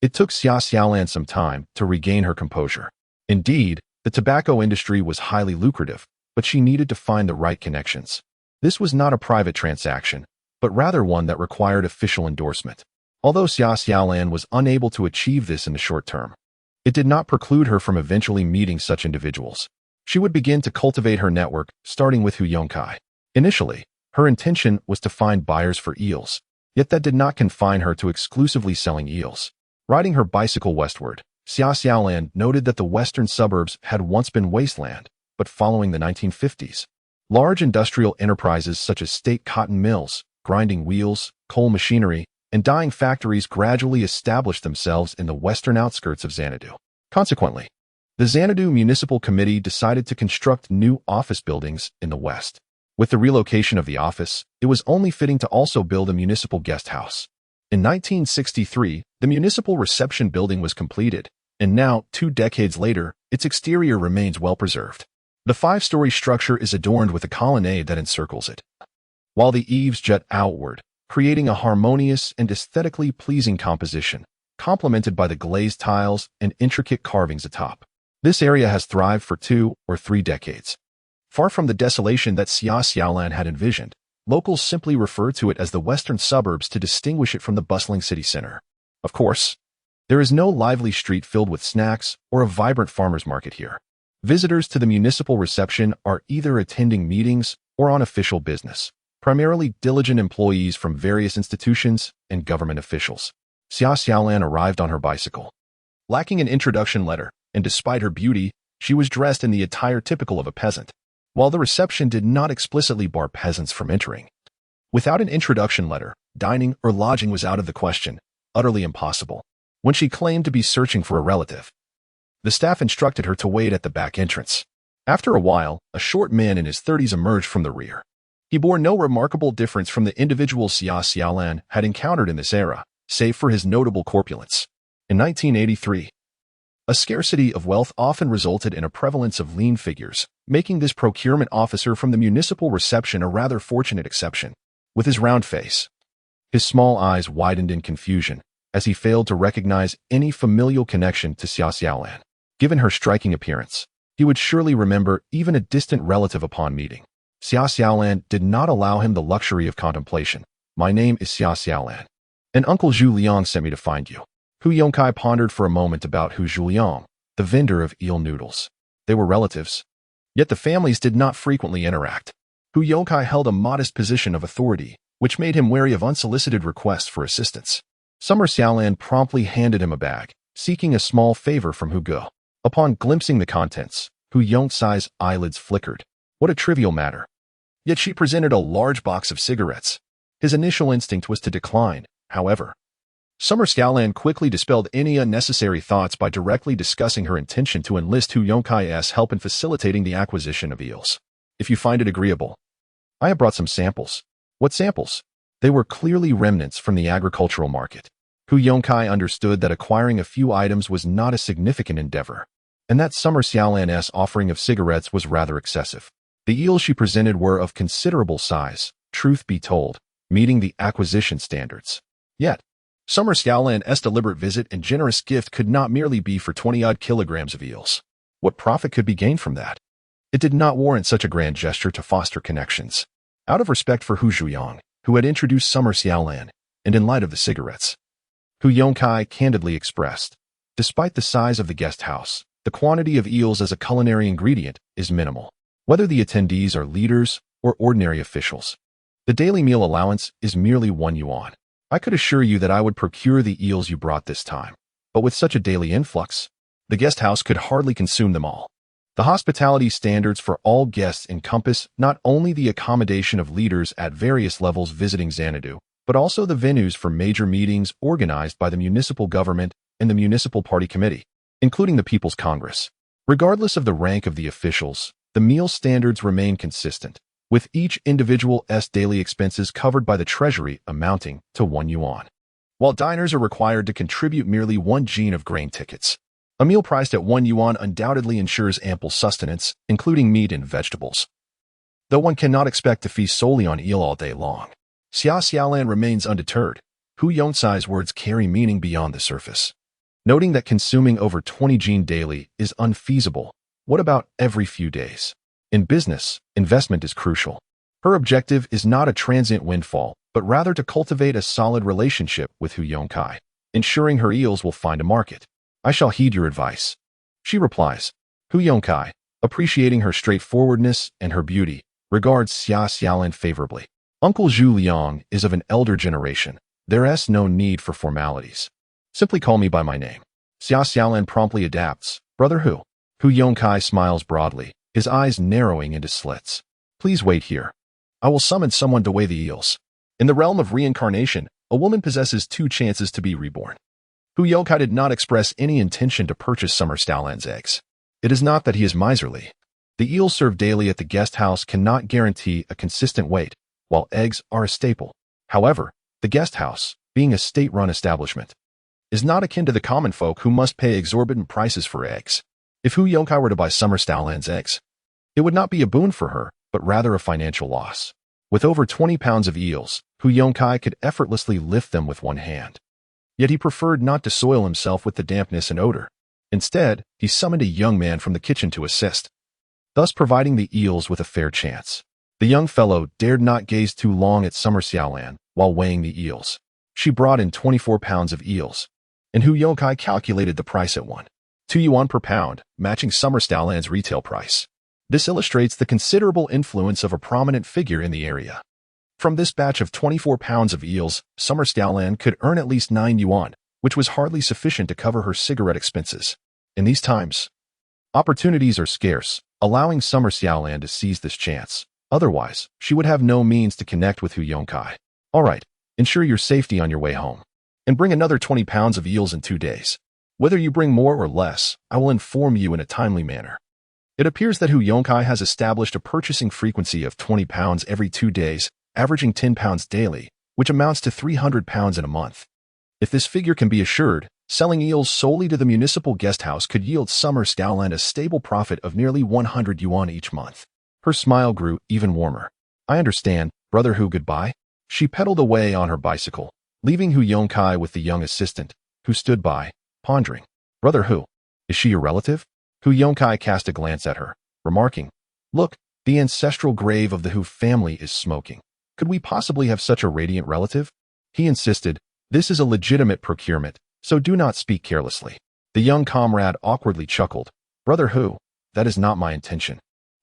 it took Xia Xiaolan some time to regain her composure. Indeed, the tobacco industry was highly lucrative, but she needed to find the right connections. This was not a private transaction, but rather one that required official endorsement. Although Xia Xiaolan was unable to achieve this in the short term, it did not preclude her from eventually meeting such individuals. She would begin to cultivate her network, starting with Hu Yongkai. Initially, her intention was to find buyers for eels, yet that did not confine her to exclusively selling eels. Riding her bicycle westward, Xia Xiaolan noted that the western suburbs had once been wasteland, but following the 1950s, large industrial enterprises such as state cotton mills, grinding wheels, coal machinery, and dyeing factories gradually established themselves in the western outskirts of Xanadu. Consequently, the Xanadu Municipal Committee decided to construct new office buildings in the west. With the relocation of the office, it was only fitting to also build a municipal guest house. In 1963, the municipal reception building was completed, and now, 2 decades later, its exterior remains well preserved. The 5-story structure is adorned with a colonnade that encircles it, while the eaves jut outward, creating a harmonious and aesthetically pleasing composition, complemented by the glazed tiles and intricate carvings atop. This area has thrived for 2 or 3 decades. Far from the desolation that Xia Xiaolan had envisioned, locals simply refer to it as the western suburbs to distinguish it from the bustling city center. Of course, there is no lively street filled with snacks or a vibrant farmer's market here. Visitors to the municipal reception are either attending meetings or on official business, primarily diligent employees from various institutions and government officials. Xia Xiaolan arrived on her bicycle, lacking an introduction letter, and despite her beauty, she was dressed in the attire typical of a peasant. While the reception did not explicitly bar peasants from entering, without an introduction letter, dining or lodging was out of the question, utterly impossible. When she claimed to be searching for a relative, the staff instructed her to wait at the back entrance. After a while, a short man in his 30s emerged from the rear. He bore no remarkable difference from the individual Xia Xiaolan had encountered in this era, save for his notable corpulence. In 1983, a scarcity of wealth often resulted in a prevalence of lean figures, making this procurement officer from the municipal reception a rather fortunate exception. With his round face, his small eyes widened in confusion as he failed to recognize any familial connection to Xia Xiaolan. Given her striking appearance, he would surely remember even a distant relative upon meeting. Xia Xiaolan did not allow him the luxury of contemplation. My name is Xia Xiaolan, and Uncle Zhu Liang sent me to find you. Hu Yongkai pondered for a moment about Hu Zhuliang, the vendor of eel noodles. They were relatives, yet the families did not frequently interact. Hu Yongkai held a modest position of authority, which made him wary of unsolicited requests for assistance. Summer Xiaolan promptly handed him a bag, seeking a small favor from Hu Ge. Upon glimpsing the contents, Hu Yongkai's eyelids flickered. What a trivial matter. Yet she presented a large box of cigarettes. His initial instinct was to decline, however. Summer Xiaolan quickly dispelled any unnecessary thoughts by directly discussing her intention to enlist Hu Yongkai's help in facilitating the acquisition of eels. If you find it agreeable, I have brought some samples. What samples? They were clearly remnants from the agricultural market. Hu Yongkai understood that acquiring a few items was not a significant endeavor, and that Summer Xiaolan's offering of cigarettes was rather excessive. The eels she presented were of considerable size, truth be told, meeting the acquisition standards. Yet, Summer Xiaolan's deliberate visit and generous gift could not merely be for 20-odd kilograms of eels. What profit could be gained from that? It did not warrant such a grand gesture to foster connections. Out of respect for Hu Zhuyang, who had introduced Summer Xiaolan, and in light of the cigarettes, Hu Yongkai candidly expressed, despite the size of the guest house, the quantity of eels as a culinary ingredient is minimal. Whether the attendees are leaders or ordinary officials, the daily meal allowance is merely 1 yuan. I could assure you that I would procure the eels you brought this time, but with such a daily influx, the guest house could hardly consume them all. The hospitality standards for all guests encompass not only the accommodation of leaders at various levels visiting Xanadu, but also the venues for major meetings organized by the municipal government and the municipal party committee, including the People's Congress. Regardless of the rank of the officials, the meal standards remain consistent, with each individual's daily expenses covered by the treasury amounting to 1 yuan. While diners are required to contribute merely 1 jin of grain tickets, a meal priced at 1 yuan undoubtedly ensures ample sustenance, including meat and vegetables. Though one cannot expect to feast solely on eel all day long, Xia Xiaolan remains undeterred. Hu Yongcai's words carry meaning beyond the surface. Noting that consuming over 20 jin daily is unfeasible, what about every few days? In business, investment is crucial. Her objective is not a transient windfall, but rather to cultivate a solid relationship with Hu Yongcai, ensuring her eels will find a market. I shall heed your advice. She replies. Hu Yongcai, appreciating her straightforwardness and her beauty, regards Xia Xiaolan favorably. Uncle Zhu Liang is of an elder generation. There is no need for formalities. Simply call me by my name. Xia Xiaolan promptly adapts. Brother Hu. Hu Yongcai smiles broadly, his eyes narrowing into slits. Please wait here. I will summon someone to weigh the eels. In the realm of reincarnation, a woman possesses 2 chances to be reborn. Hu Yongcai did not express any intention to purchase Summer Xiaolan's eggs. It is not that he is miserly. The eels served daily at the guest house cannot guarantee a consistent weight, while eggs are a staple. However, the guest house, being a state-run establishment, is not akin to the common folk who must pay exorbitant prices for eggs. If Hu Yongcai were to buy Summer Xiaolan's eggs, it would not be a boon for her, but rather a financial loss. With over 20 pounds of eels, Hu Yongcai could effortlessly lift them with one hand. Yet he preferred not to soil himself with the dampness and odor. Instead, he summoned a young man from the kitchen to assist, thus providing the eels with a fair chance. The young fellow dared not gaze too long at Summer Xiaolan while weighing the eels. She brought in 24 pounds of eels, and Hu Yongcai calculated the price at 2 yuan per pound, matching Summer Xiaolan's retail price. This illustrates the considerable influence of a prominent figure in the area. From this batch of 24 pounds of eels, Summer Xiaolan could earn at least 9 yuan, which was hardly sufficient to cover her cigarette expenses. In these times, opportunities are scarce, allowing Summer Xiaolan to seize this chance. Otherwise, she would have no means to connect with Hu Yongcai. All right, ensure your safety on your way home. And bring another 20 pounds of eels in 2 days. Whether you bring more or less, I will inform you in a timely manner. It appears that Hu Yongcai has established a purchasing frequency of 20 pounds every 2 days, averaging 10 pounds daily, which amounts to 300 pounds in a month. If this figure can be assured, selling eels solely to the municipal guest house could yield Summer Xiaolan a stable profit of nearly 100 yuan each month. Her smile grew even warmer. I understand, Brother Hu, goodbye. She pedaled away on her bicycle, leaving Hu Yongcai with the young assistant, who stood by, pondering. Brother Hu, is she your relative? Hu Yongcai cast a glance at her, remarking, Look, the ancestral grave of the Hu family is smoking. Could we possibly have such a radiant relative? He insisted, This is a legitimate procurement, so do not speak carelessly. The young comrade awkwardly chuckled. Brother Hu, that is not my intention.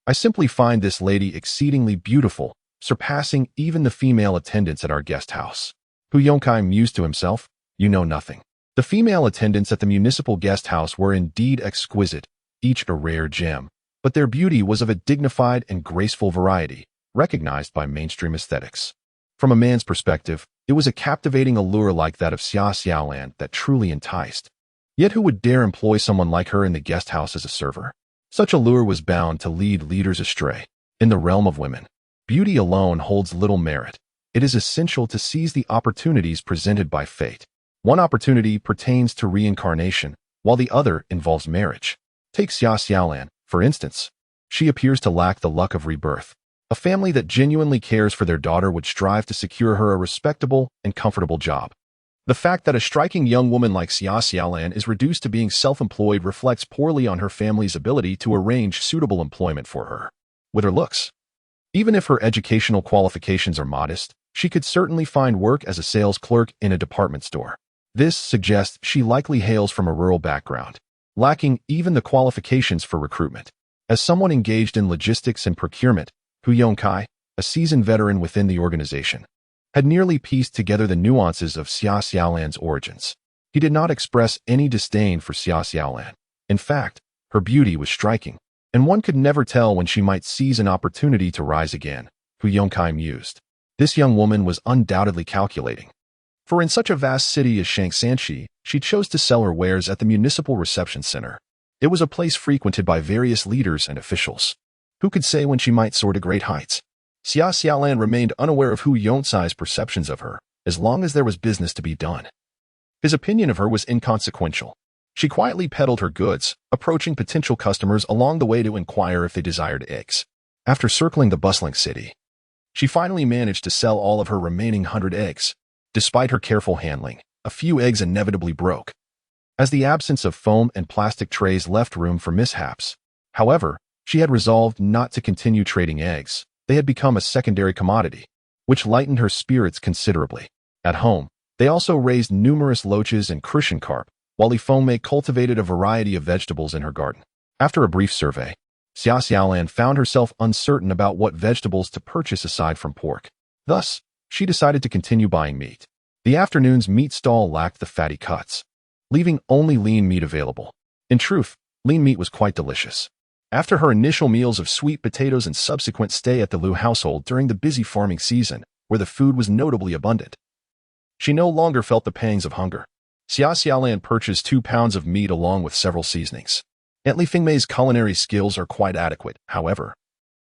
I simply find this lady exceedingly beautiful, surpassing even the female attendants at our guest house. Hu Yongcai mused to himself, You know nothing. The female attendants at the municipal guest house were indeed exquisite, each a rare gem, but their beauty was of a dignified and graceful variety, recognized by mainstream aesthetics. From a man's perspective, it was a captivating allure like that of Xia Xiaolan that truly enticed. Yet who would dare employ someone like her in the guest house as a server? Such allure was bound to lead leaders astray. In the realm of women, beauty alone holds little merit. It is essential to seize the opportunities presented by fate. One opportunity pertains to reincarnation, while the other involves marriage. Take Xia Xiaolan, for instance. She appears to lack the luck of rebirth. A family that genuinely cares for their daughter would strive to secure her a respectable and comfortable job. The fact that a striking young woman like Xia Xiaolan is reduced to being self-employed reflects poorly on her family's ability to arrange suitable employment for her. With her looks, Even if her educational qualifications are modest, she could certainly find work as a sales clerk in a department store. This suggests she likely hails from a rural background, lacking even the qualifications for recruitment. As someone engaged in logistics and procurement, Hu Yongkai, a seasoned veteran within the organization, had nearly pieced together the nuances of Xia Xiaolan's origins. He did not express any disdain for Xia Xiaolan. In fact, her beauty was striking, and one could never tell when she might seize an opportunity to rise again, Hu Yongkai mused. This young woman was undoubtedly calculating. For in such a vast city as Shangsanshi, she chose to sell her wares at the municipal reception center. It was a place frequented by various leaders and officials. Who could say when she might soar to great heights? Xia Xiaolan remained unaware of Hu Yongcai's perceptions of her, as long as there was business to be done. His opinion of her was inconsequential. She quietly peddled her goods, approaching potential customers along the way to inquire if they desired eggs. After circling the bustling city, she finally managed to sell all of her remaining 100 eggs. Despite her careful handling, a few eggs inevitably broke, as the absence of foam and plastic trays left room for mishaps. However, she had resolved not to continue trading eggs. They had become a secondary commodity, which lightened her spirits considerably. At home, they also raised numerous loaches and crucian carp, while Li Fengmei cultivated a variety of vegetables in her garden. After a brief survey, Xia Xiaolan found herself uncertain about what vegetables to purchase aside from pork. Thus, she decided to continue buying meat. The afternoon's meat stall lacked the fatty cuts, leaving only lean meat available. In truth, lean meat was quite delicious. After her initial meals of sweet potatoes and subsequent stay at the Liu household during the busy farming season, where the food was notably abundant, she no longer felt the pangs of hunger. Xia Xiaolan purchased 2 pounds of meat along with several seasonings. Aunt Li Fengmei's culinary skills are quite adequate, however.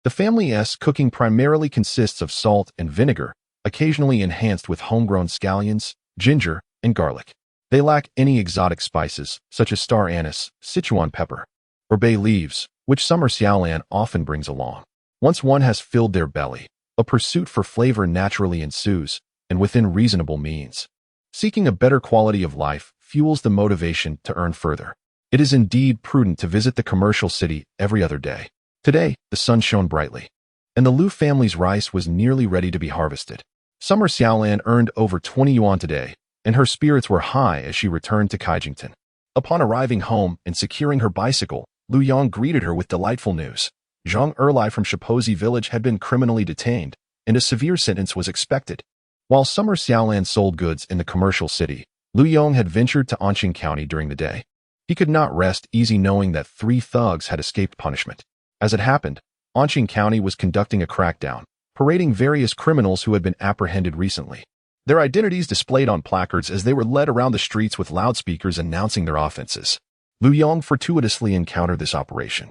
The family's cooking primarily consists of salt and vinegar, occasionally enhanced with homegrown scallions, ginger, and garlic. They lack any exotic spices, such as star anise, Sichuan pepper, or bay leaves, which Summer Xiaolan often brings along. Once one has filled their belly, a pursuit for flavor naturally ensues, and within reasonable means. Seeking a better quality of life fuels the motivation to earn further. It is indeed prudent to visit the commercial city every other day. Today, the sun shone brightly, and the Liu family's rice was nearly ready to be harvested. Summer Xiaolan earned over 20 yuan today, and her spirits were high as she returned to Kaijington. Upon arriving home and securing her bicycle, Lu Yong greeted her with delightful news. Zhang Erlai from Shipozi village had been criminally detained, and a severe sentence was expected. While Summer Xiaolan sold goods in the commercial city, Lu Yong had ventured to Anqing County during the day. He could not rest easy knowing that 3 thugs had escaped punishment. As it happened, Anqing County was conducting a crackdown, parading various criminals who had been apprehended recently. Their identities displayed on placards as they were led around the streets with loudspeakers announcing their offenses. Lu Yong fortuitously encountered this operation.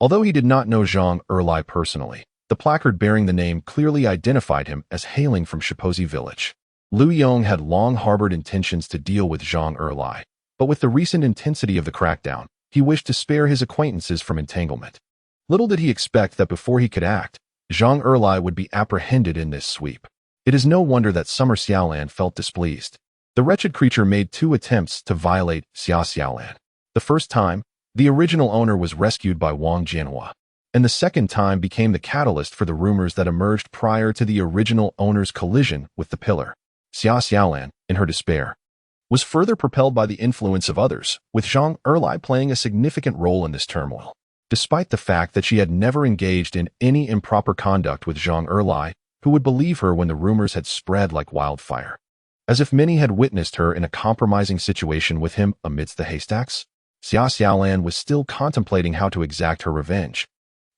Although he did not know Zhang Erlai personally, the placard bearing the name clearly identified him as hailing from Shipozi village. Lu Yong had long harbored intentions to deal with Zhang Erlai, but with the recent intensity of the crackdown, he wished to spare his acquaintances from entanglement. Little did he expect that before he could act, Zhang Erlai would be apprehended in this sweep. It is no wonder that Summer Xiaolan felt displeased. The wretched creature made 2 attempts to violate Xia Xiaolan. The first time, the original owner was rescued by Wang Jianhua, and the second time became the catalyst for the rumors that emerged prior to the original owner's collision with the pillar. Xia Xiaolan, in her despair, was further propelled by the influence of others, with Zhang Erlai playing a significant role in this turmoil. Despite the fact that she had never engaged in any improper conduct with Zhang Erlai, who would believe her when the rumors had spread like wildfire? As if many had witnessed her in a compromising situation with him amidst the haystacks, Xia Xiaolan was still contemplating how to exact her revenge,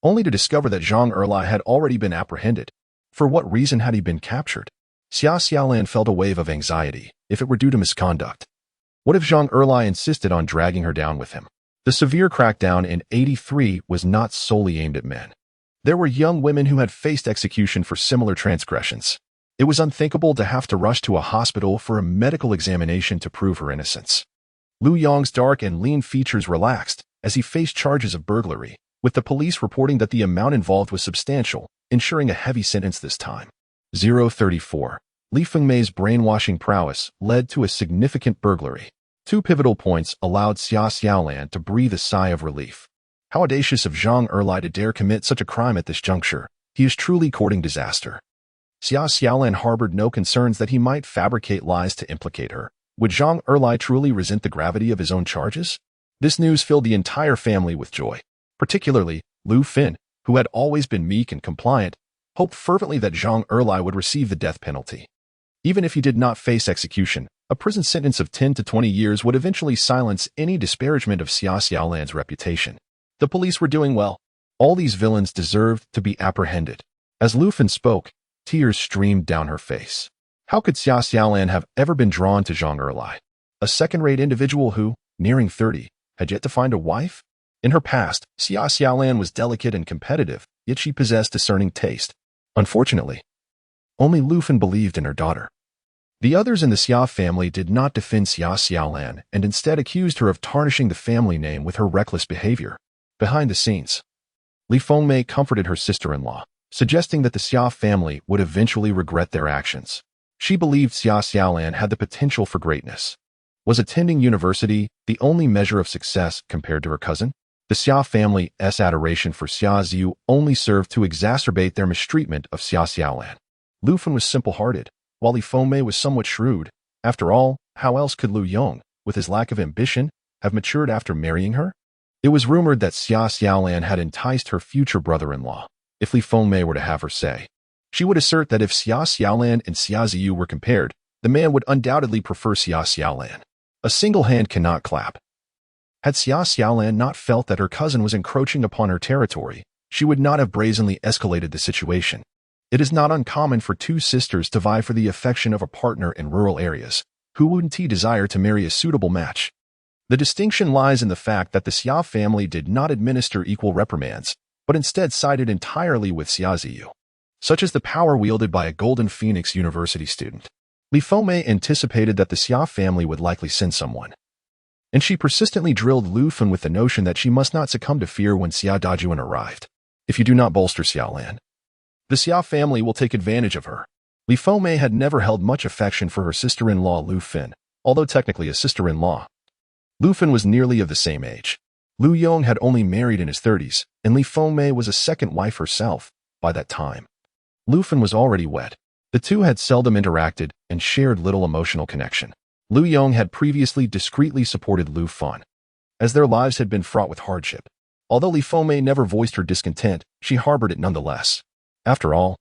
only to discover that Zhang Erlai had already been apprehended. For what reason had he been captured? Xia Xiaolan felt a wave of anxiety, if it were due to misconduct. What if Zhang Erlai insisted on dragging her down with him? The severe crackdown in 83 was not solely aimed at men. There were young women who had faced execution for similar transgressions. It was unthinkable to have to rush to a hospital for a medical examination to prove her innocence. Lu Yong's dark and lean features relaxed as he faced charges of burglary, with the police reporting that the amount involved was substantial, ensuring a heavy sentence this time. 034. Li Fengmei's brainwashing prowess led to a significant burglary. 2 pivotal points allowed Xia Xiaolan to breathe a sigh of relief. How audacious of Zhang Erlai to dare commit such a crime at this juncture, He is truly courting disaster. Xia Xiaolan harbored no concerns that he might fabricate lies to implicate her. Would Zhang Erlai truly resent the gravity of his own charges? This news filled the entire family with joy. Particularly, Lu Fin, who had always been meek and compliant, hoped fervently that Zhang Erlai would receive the death penalty. Even if he did not face execution, a prison sentence of 10 to 20 years would eventually silence any disparagement of Xia Xiaolan's reputation. The police were doing well. All these villains deserved to be apprehended. As Lu Fin spoke, tears streamed down her face. How could Xia Xiaolan have ever been drawn to Zhang Erlai, a second-rate individual who, nearing 30, had yet to find a wife? In her past, Xia Xiaolan was delicate and competitive, yet she possessed discerning taste. Unfortunately, only Lu Fin believed in her daughter. The others in the Xia family did not defend Xia Xiaolan and instead accused her of tarnishing the family name with her reckless behavior. Behind the scenes, Li Fengmei comforted her sister-in-law, suggesting that the Xia family would eventually regret their actions. She believed Xia Xiaolan had the potential for greatness. Was attending university the only measure of success compared to her cousin? The Xia family's adoration for Xia Ziyu only served to exacerbate their mistreatment of Xia Xiaolan. Lu Fin was simple-hearted, while Li Fengmei was somewhat shrewd. After all, how else could Lu Yong, with his lack of ambition, have matured after marrying her? It was rumored that Xia Xiaolan had enticed her future brother-in-law. If Li Fengmei were to have her say, she would assert that if Xia Xiaolan and Xia Ziyu were compared, the man would undoubtedly prefer Xia Xiaolan. A single hand cannot clap. Had Xia Xiaolan not felt that her cousin was encroaching upon her territory, she would not have brazenly escalated the situation. It is not uncommon for two sisters to vie for the affection of a partner in rural areas. Who wouldn't desire to marry a suitable match? The distinction lies in the fact that the Xia family did not administer equal reprimands, but instead sided entirely with Xia Ziyu. Such is the power wielded by a Golden Phoenix University student. Li Fengmei anticipated that the Xia family would likely send someone, and she persistently drilled Lu Fin with the notion that she must not succumb to fear when Xia Dajuan arrived. If you do not bolster Xiaolan, the Xia family will take advantage of her. Li Fengmei had never held much affection for her sister-in-law Lu Fin, although technically a sister-in-law. Lu Fin was nearly of the same age. Lu Yong had only married in his 30s, and Li Fengmei was a second wife herself by that time. Lu Fin was already wed. The two had seldom interacted and shared little emotional connection. Lu Yong had previously discreetly supported Lu Fin, as their lives had been fraught with hardship. Although Li Fengmei never voiced her discontent, she harbored it nonetheless. After all,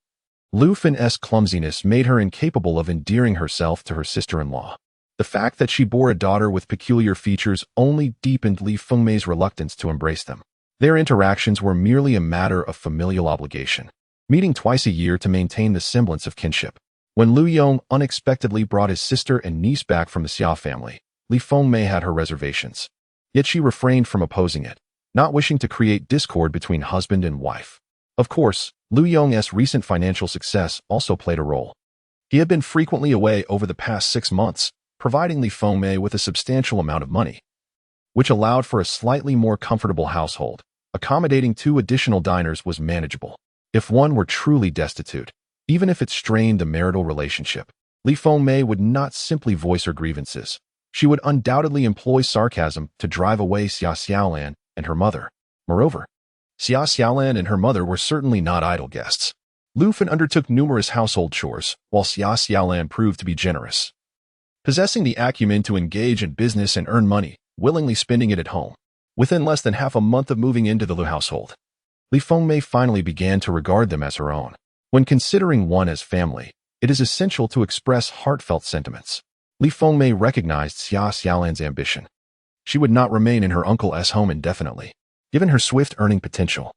Lu Fin's clumsiness made her incapable of endearing herself to her sister-in-law. The fact that she bore a daughter with peculiar features only deepened Li Fengmei's reluctance to embrace them. Their interactions were merely a matter of familial obligation, meeting twice a year to maintain the semblance of kinship. When Lu Yong unexpectedly brought his sister and niece back from the Xia family, Li Fengmei had her reservations. Yet she refrained from opposing it, not wishing to create discord between husband and wife. Of course, Lu Yong's recent financial success also played a role. He had been frequently away over the past 6 months, providing Li Fengmei with a substantial amount of money, which allowed for a slightly more comfortable household. Accommodating 2 additional diners was manageable. If one were truly destitute, even if it strained the marital relationship, Li Fengmei would not simply voice her grievances. She would undoubtedly employ sarcasm to drive away Xia Xiaolan and her mother. Moreover, Xia Xiaolan and her mother were certainly not idle guests. Lu Fin undertook numerous household chores, while Xia Xiaolan proved to be generous, possessing the acumen to engage in business and earn money, willingly spending it at home. Within less than half a month of moving into the Lu household, Li Fengmei finally began to regard them as her own. When considering one as family, it is essential to express heartfelt sentiments. Li Fengmei recognized Xia Xiaolan's ambition. She would not remain in her uncle's home indefinitely. Given her swift earning potential,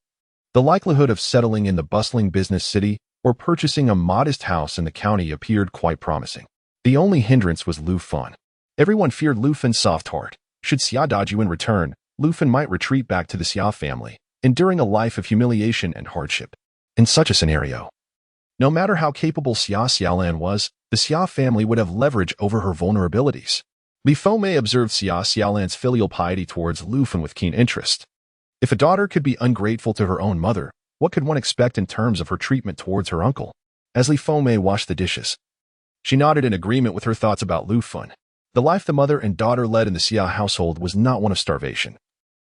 the likelihood of settling in the bustling business city or purchasing a modest house in the county appeared quite promising. The only hindrance was Lu Fin. Everyone feared Lu Fin's soft heart. Should Xia Dajuan return, Lu Fin might retreat back to the Xia family, enduring a life of humiliation and hardship. In such a scenario, no matter how capable Xia Xiaolan was, the Xia family would have leverage over her vulnerabilities. Li Fengmei observed Xia Xiaolan's filial piety towards Lu Fin with keen interest. If a daughter could be ungrateful to her own mother, what could one expect in terms of her treatment towards her uncle? As Li Fengmei washed the dishes, she nodded in agreement with her thoughts about Lu Fin. The life the mother and daughter led in the Xia household was not one of starvation.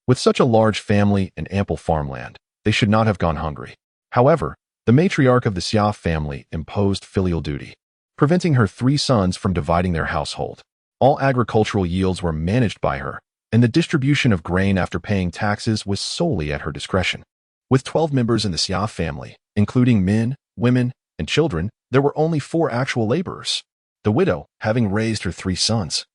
With such a large family and ample farmland, they should not have gone hungry. However, The matriarch of the Xia family imposed filial duty, preventing her 3 sons from dividing their household. All agricultural yields were managed by her, and the distribution of grain after paying taxes was solely at her discretion. With 12 members in the Xia family, including men, women, and children, there were only 4 actual laborers. The widow, having raised her 3 sons,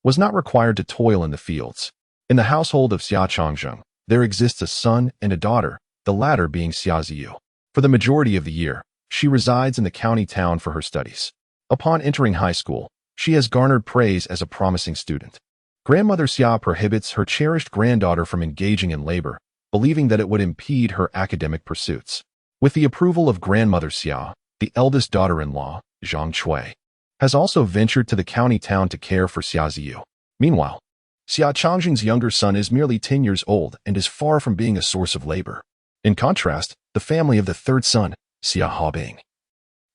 was not required to toil in the fields. In the household of Xia Changzheng, there exists a son and a daughter, the latter being Xia Ziyu. For the majority of the year, she resides in the county town for her studies. Upon entering high school, she has garnered praise as a promising student. Grandmother Xia prohibits her cherished granddaughter from engaging in labor, believing that it would impede her academic pursuits. With the approval of Grandmother Xia, the eldest daughter-in-law, Zhang Chui, has also ventured to the county town to care for Xia Ziyu. Meanwhile, Xia Changzheng's younger son is merely 10 years old and is far from being a source of labor. In contrast, the family of the 3rd son, Xia Haobing,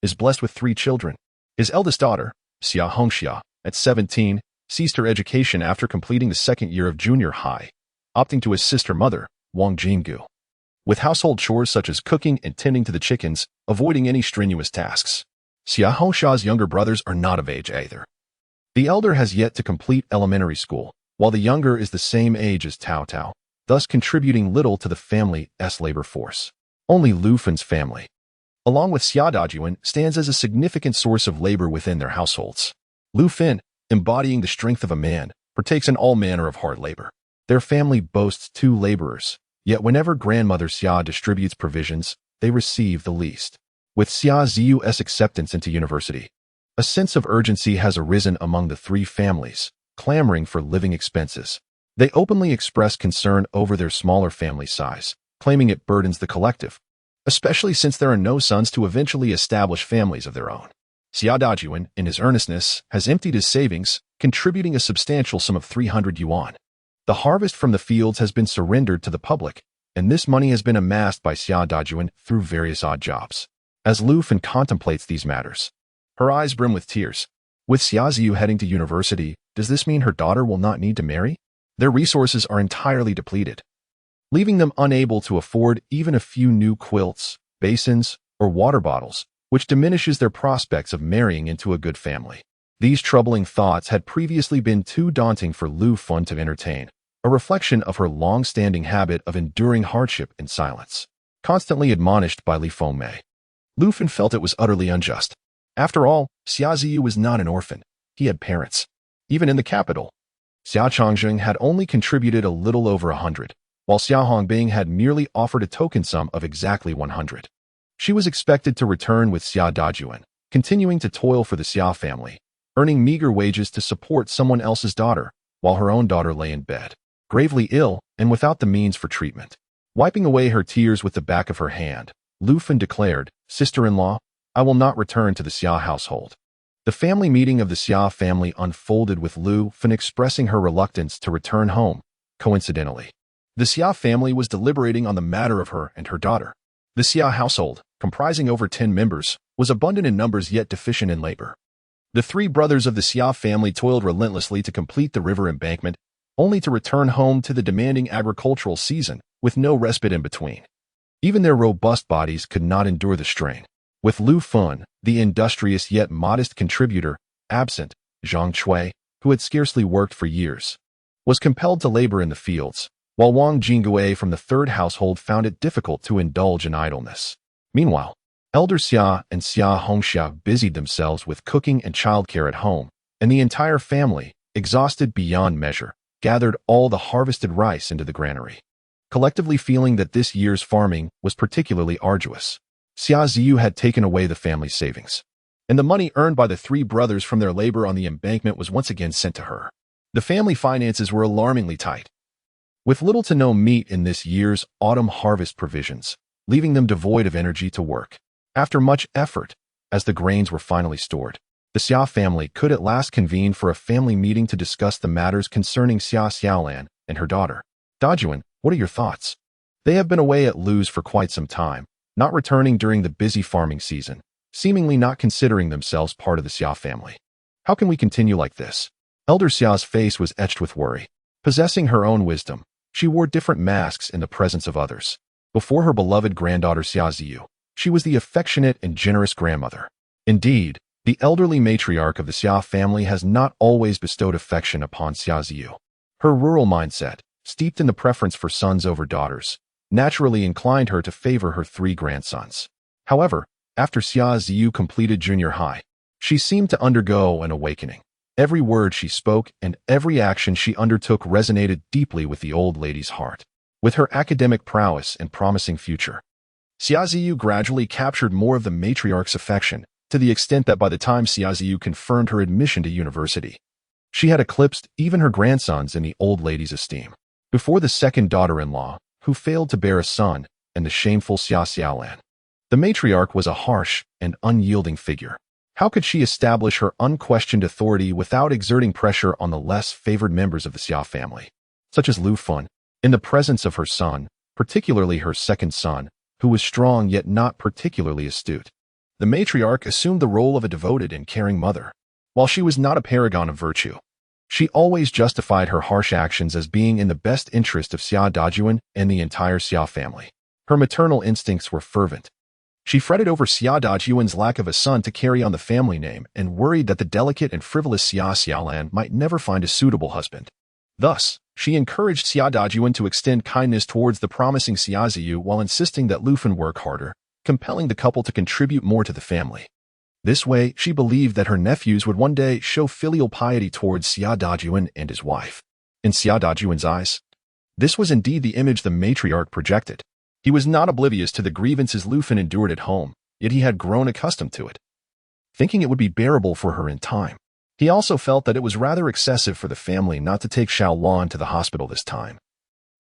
is blessed with 3 children. His eldest daughter, Xia Hongxia, at 17, ceased her education after completing the 2nd year of junior high, opting to assist her mother, Wang Jinggu, with household chores such as cooking and tending to the chickens, avoiding any strenuous tasks. Xia Hongxia's younger brothers are not of age either. The elder has yet to complete elementary school, while the younger is the same age as Tao Tao, thus contributing little to the family's labor force. Only Lu Fen's family, along with Xia Dajuan, stands as a significant source of labor within their households. Lu Fen, embodying the strength of a man, partakes in all manner of hard labor. Their family boasts 2 laborers, yet whenever Grandmother Xia distributes provisions, they receive the least. With Xia Ziyu's acceptance into university, a sense of urgency has arisen among the 3 families, clamoring for living expenses. They openly express concern over their smaller family size, claiming it burdens the collective, especially since there are no sons to eventually establish families of their own. Xia Dajuan, in his earnestness, has emptied his savings, contributing a substantial sum of 300 yuan. The harvest from the fields has been surrendered to the public, and this money has been amassed by Xia Dajuan through various odd jobs. As Lu Fen contemplates these matters, her eyes brim with tears. With Xia Ziyu heading to university, does this mean her daughter will not need to marry? Their resources are entirely depleted, leaving them unable to afford even a few new quilts, basins, or water bottles, which diminishes their prospects of marrying into a good family. These troubling thoughts had previously been too daunting for Lu Fen to entertain, a reflection of her long-standing habit of enduring hardship in silence. Constantly admonished by Li Fengmei, Lu Fen felt it was utterly unjust. After all, Xia Ziyu was not an orphan. He had parents. Even in the capital, Xia Changzheng had only contributed a little over 100, while Xia Hongbing had merely offered a token sum of exactly 100. She was expected to return with Xia Dajuan, continuing to toil for the Xia family, earning meager wages to support someone else's daughter, while her own daughter lay in bed, gravely ill and without the means for treatment. Wiping away her tears with the back of her hand, Lu Fen declared, "Sister-in-law, I will not return to the Xia household." The family meeting of the Xia family unfolded with Lu Fen expressing her reluctance to return home. Coincidentally, the Xia family was deliberating on the matter of her and her daughter. The Xia household, comprising over 10 members, was abundant in numbers yet deficient in labor. The 3 brothers of the Xia family toiled relentlessly to complete the river embankment, only to return home to the demanding agricultural season, with no respite in between. Even their robust bodies could not endure the strain. With Lu Fen, the industrious yet modest contributor, absent, Zhang Chui, who had scarcely worked for years, was compelled to labor in the fields, while Wang Jinggu from the 3rd household found it difficult to indulge in idleness. Meanwhile, Elder Xia and Xia Hongxia busied themselves with cooking and childcare at home, and the entire family, exhausted beyond measure, gathered all the harvested rice into the granary, collectively feeling that this year's farming was particularly arduous. Xia Ziyu had taken away the family's savings, and the money earned by the 3 brothers from their labor on the embankment was once again sent to her. The family finances were alarmingly tight, with little to no meat in this year's autumn harvest provisions, leaving them devoid of energy to work. After much effort, as the grains were finally stored, the Xia family could at last convene for a family meeting to discuss the matters concerning Xia Xiaolan and her daughter. Dajuan, what are your thoughts? They have been away at Lu's for quite some time, not returning during the busy farming season, seemingly not considering themselves part of the Xia family. How can we continue like this? Elder Xia's face was etched with worry. Possessing her own wisdom, she wore different masks in the presence of others. Before her beloved granddaughter Xia Ziyu, She was the affectionate and generous grandmother. Indeed, the elderly matriarch of the Xia family has not always bestowed affection upon Xia Ziyu. Her rural mindset, steeped in the preference for sons over daughters, naturally inclined her to favor her 3 grandsons. However, after Xia Ziyu completed junior high, she seemed to undergo an awakening. Every word she spoke and every action she undertook resonated deeply with the old lady's heart. With her academic prowess and promising future, Xia Ziyu gradually captured more of the matriarch's affection, to the extent that by the time Xia Ziyu confirmed her admission to university, she had eclipsed even her grandsons in the old lady's esteem. Before the second daughter-in-law, who failed to bear a son, and the shameful Xia Xiaolan, the matriarch was a harsh and unyielding figure. How could she establish her unquestioned authority without exerting pressure on the less favored members of the Xia family, such as Lu Fun, in the presence of her son, particularly her second son, who was strong yet not particularly astute? The matriarch assumed the role of a devoted and caring mother. While she was not a paragon of virtue, she always justified her harsh actions as being in the best interest of Xia Dajuan and the entire Xia family. Her maternal instincts were fervent. She fretted over Xia Dajuan's lack of a son to carry on the family name and worried that the delicate and frivolous Xia Xiaolan might never find a suitable husband. Thus, she encouraged Xia Dajuan to extend kindness towards the promising Xia Ziyu while insisting that Lu Fan work harder, compelling the couple to contribute more to the family. This way, she believed that her nephews would one day show filial piety towards Xia Dajuan and his wife. In Xia Dajuan's eyes, this was indeed the image the matriarch projected. He was not oblivious to the grievances Lu Fan endured at home, yet he had grown accustomed to it, thinking it would be bearable for her in time. He also felt that it was rather excessive for the family not to take Xiaolan to the hospital this time.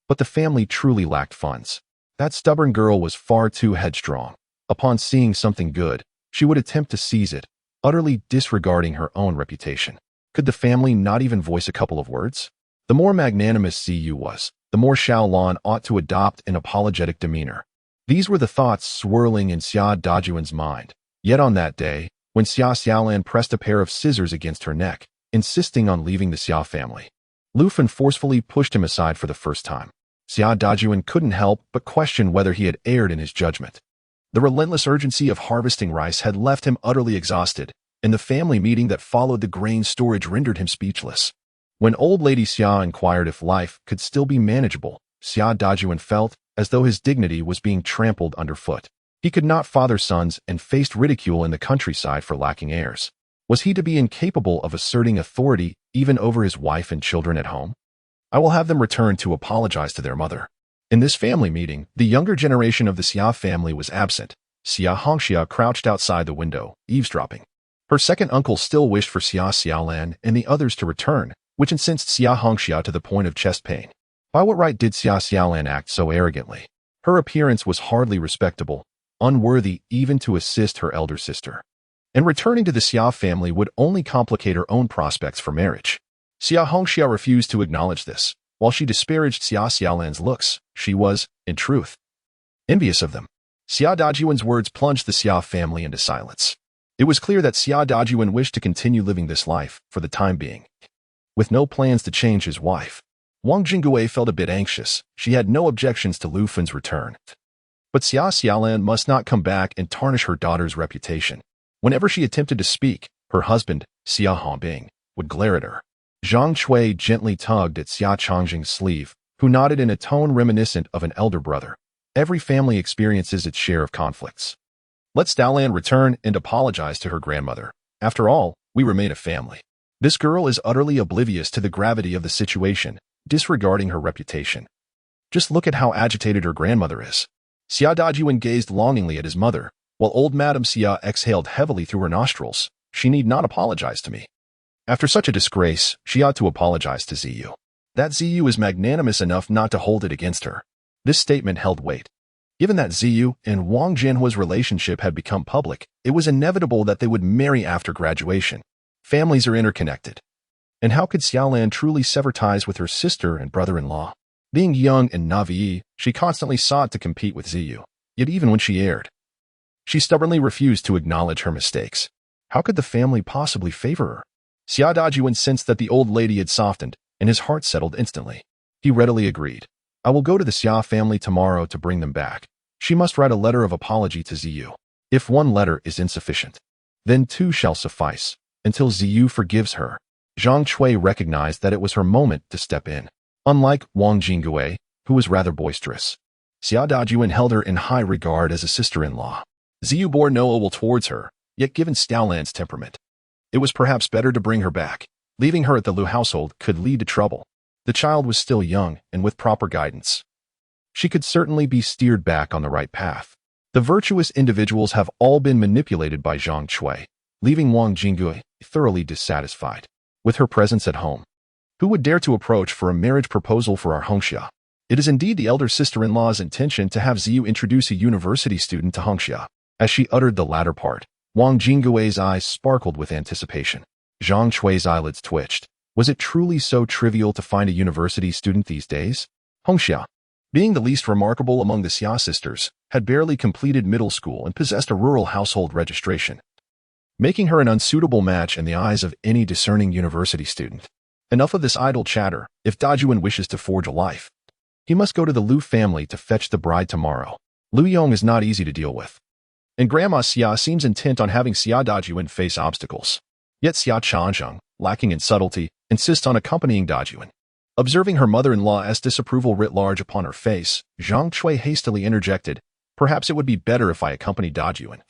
But the family truly lacked funds. That stubborn girl was far too headstrong. Upon seeing something good, she would attempt to seize it, utterly disregarding her own reputation. Could the family not even voice a couple of words? The more magnanimous Ziyu was, the more Xiaolan ought to adopt an apologetic demeanor. These were the thoughts swirling in Xia Dajuan's mind. Yet on that day, when Xia Xiaolan pressed a pair of scissors against her neck, insisting on leaving the Xia family, Lu Fan forcefully pushed him aside for the first time. Xia Dajuan couldn't help but question whether he had erred in his judgment. The relentless urgency of harvesting rice had left him utterly exhausted, and the family meeting that followed the grain storage rendered him speechless. When old lady Xia inquired if life could still be manageable, Xia Dajuan felt as though his dignity was being trampled underfoot. He could not father sons and faced ridicule in the countryside for lacking heirs. Was he to be incapable of asserting authority even over his wife and children at home? I will have them return to apologize to their mother. In this family meeting, the younger generation of the Xia family was absent. Xia Hongxia crouched outside the window, eavesdropping. Her second uncle still wished for Xia Xiaolan and the others to return, which incensed Xia Hongxia to the point of chest pain. By what right did Xia Xiaolan act so arrogantly? Her appearance was hardly respectable, unworthy even to assist her elder sister. And returning to the Xia family would only complicate her own prospects for marriage. Xia Hongxia refused to acknowledge this. While she disparaged Xia Xiaolan's looks, she was, in truth, envious of them. Xia Dajuan's words plunged the Xia family into silence. It was clear that Xia Dajuan wished to continue living this life, for the time being, with no plans to change his wife. Wang Jingui felt a bit anxious. She had no objections to Lu Fan's return. But Xia Xiaolan must not come back and tarnish her daughter's reputation. Whenever she attempted to speak, her husband, Xia Hongbing, would glare at her. Zhang Chui gently tugged at Xia Changjing's sleeve, who nodded in a tone reminiscent of an elder brother. Every family experiences its share of conflicts. Let Xiaolan return and apologize to her grandmother. After all, we remain a family. This girl is utterly oblivious to the gravity of the situation, disregarding her reputation. Just look at how agitated her grandmother is. Xia Dajuan gazed longingly at his mother, while old Madame Xia exhaled heavily through her nostrils. She need not apologize to me. After such a disgrace, she ought to apologize to Ziyu. That Ziyu is magnanimous enough not to hold it against her. This statement held weight. Given that Ziyu and Wang Jianhua's relationship had become public, it was inevitable that they would marry after graduation. Families are interconnected. And how could Xiaolan truly sever ties with her sister and brother-in-law? Being young and naive, she constantly sought to compete with Ziyu. Yet even when she erred, she stubbornly refused to acknowledge her mistakes. How could the family possibly favor her? Xia Dajuan sensed that the old lady had softened, and his heart settled instantly. He readily agreed. I will go to the Xia family tomorrow to bring them back. She must write a letter of apology to Ziyu. If one letter is insufficient, then two shall suffice, until Ziyu forgives her. Zhang Chui recognized that it was her moment to step in. Unlike Wang Jingui, who was rather boisterous, Xia Dajuan held her in high regard as a sister-in-law. Ziyu bore no ill will towards her, yet given Xiaolan's temperament, it was perhaps better to bring her back. Leaving her at the Lu household could lead to trouble. The child was still young, and with proper guidance, she could certainly be steered back on the right path. The virtuous individuals have all been manipulated by Zhang Chui, leaving Wang Jingui thoroughly dissatisfied with her presence at home. Who would dare to approach for a marriage proposal for our Hongxia? It is indeed the elder sister-in-law's intention to have Ziyu introduce a university student to Hongxia. As she uttered the latter part, Wang Jingui's eyes sparkled with anticipation. Zhang Chui's eyelids twitched. Was it truly so trivial to find a university student these days? Hongxia, being the least remarkable among the Xia sisters, had barely completed middle school and possessed a rural household registration, making her an unsuitable match in the eyes of any discerning university student. Enough of this idle chatter. If Dajuan wishes to forge a life, he must go to the Lu family to fetch the bride tomorrow. Lu Yong is not easy to deal with, and Grandma Xia seems intent on having Xia Dajuan face obstacles. Yet Xia Changzheng, lacking in subtlety, insists on accompanying Dajuan. Observing her mother-in-law's disapproval writ large upon her face, Zhang Chui hastily interjected, "Perhaps it would be better if I accompanied Dajuan."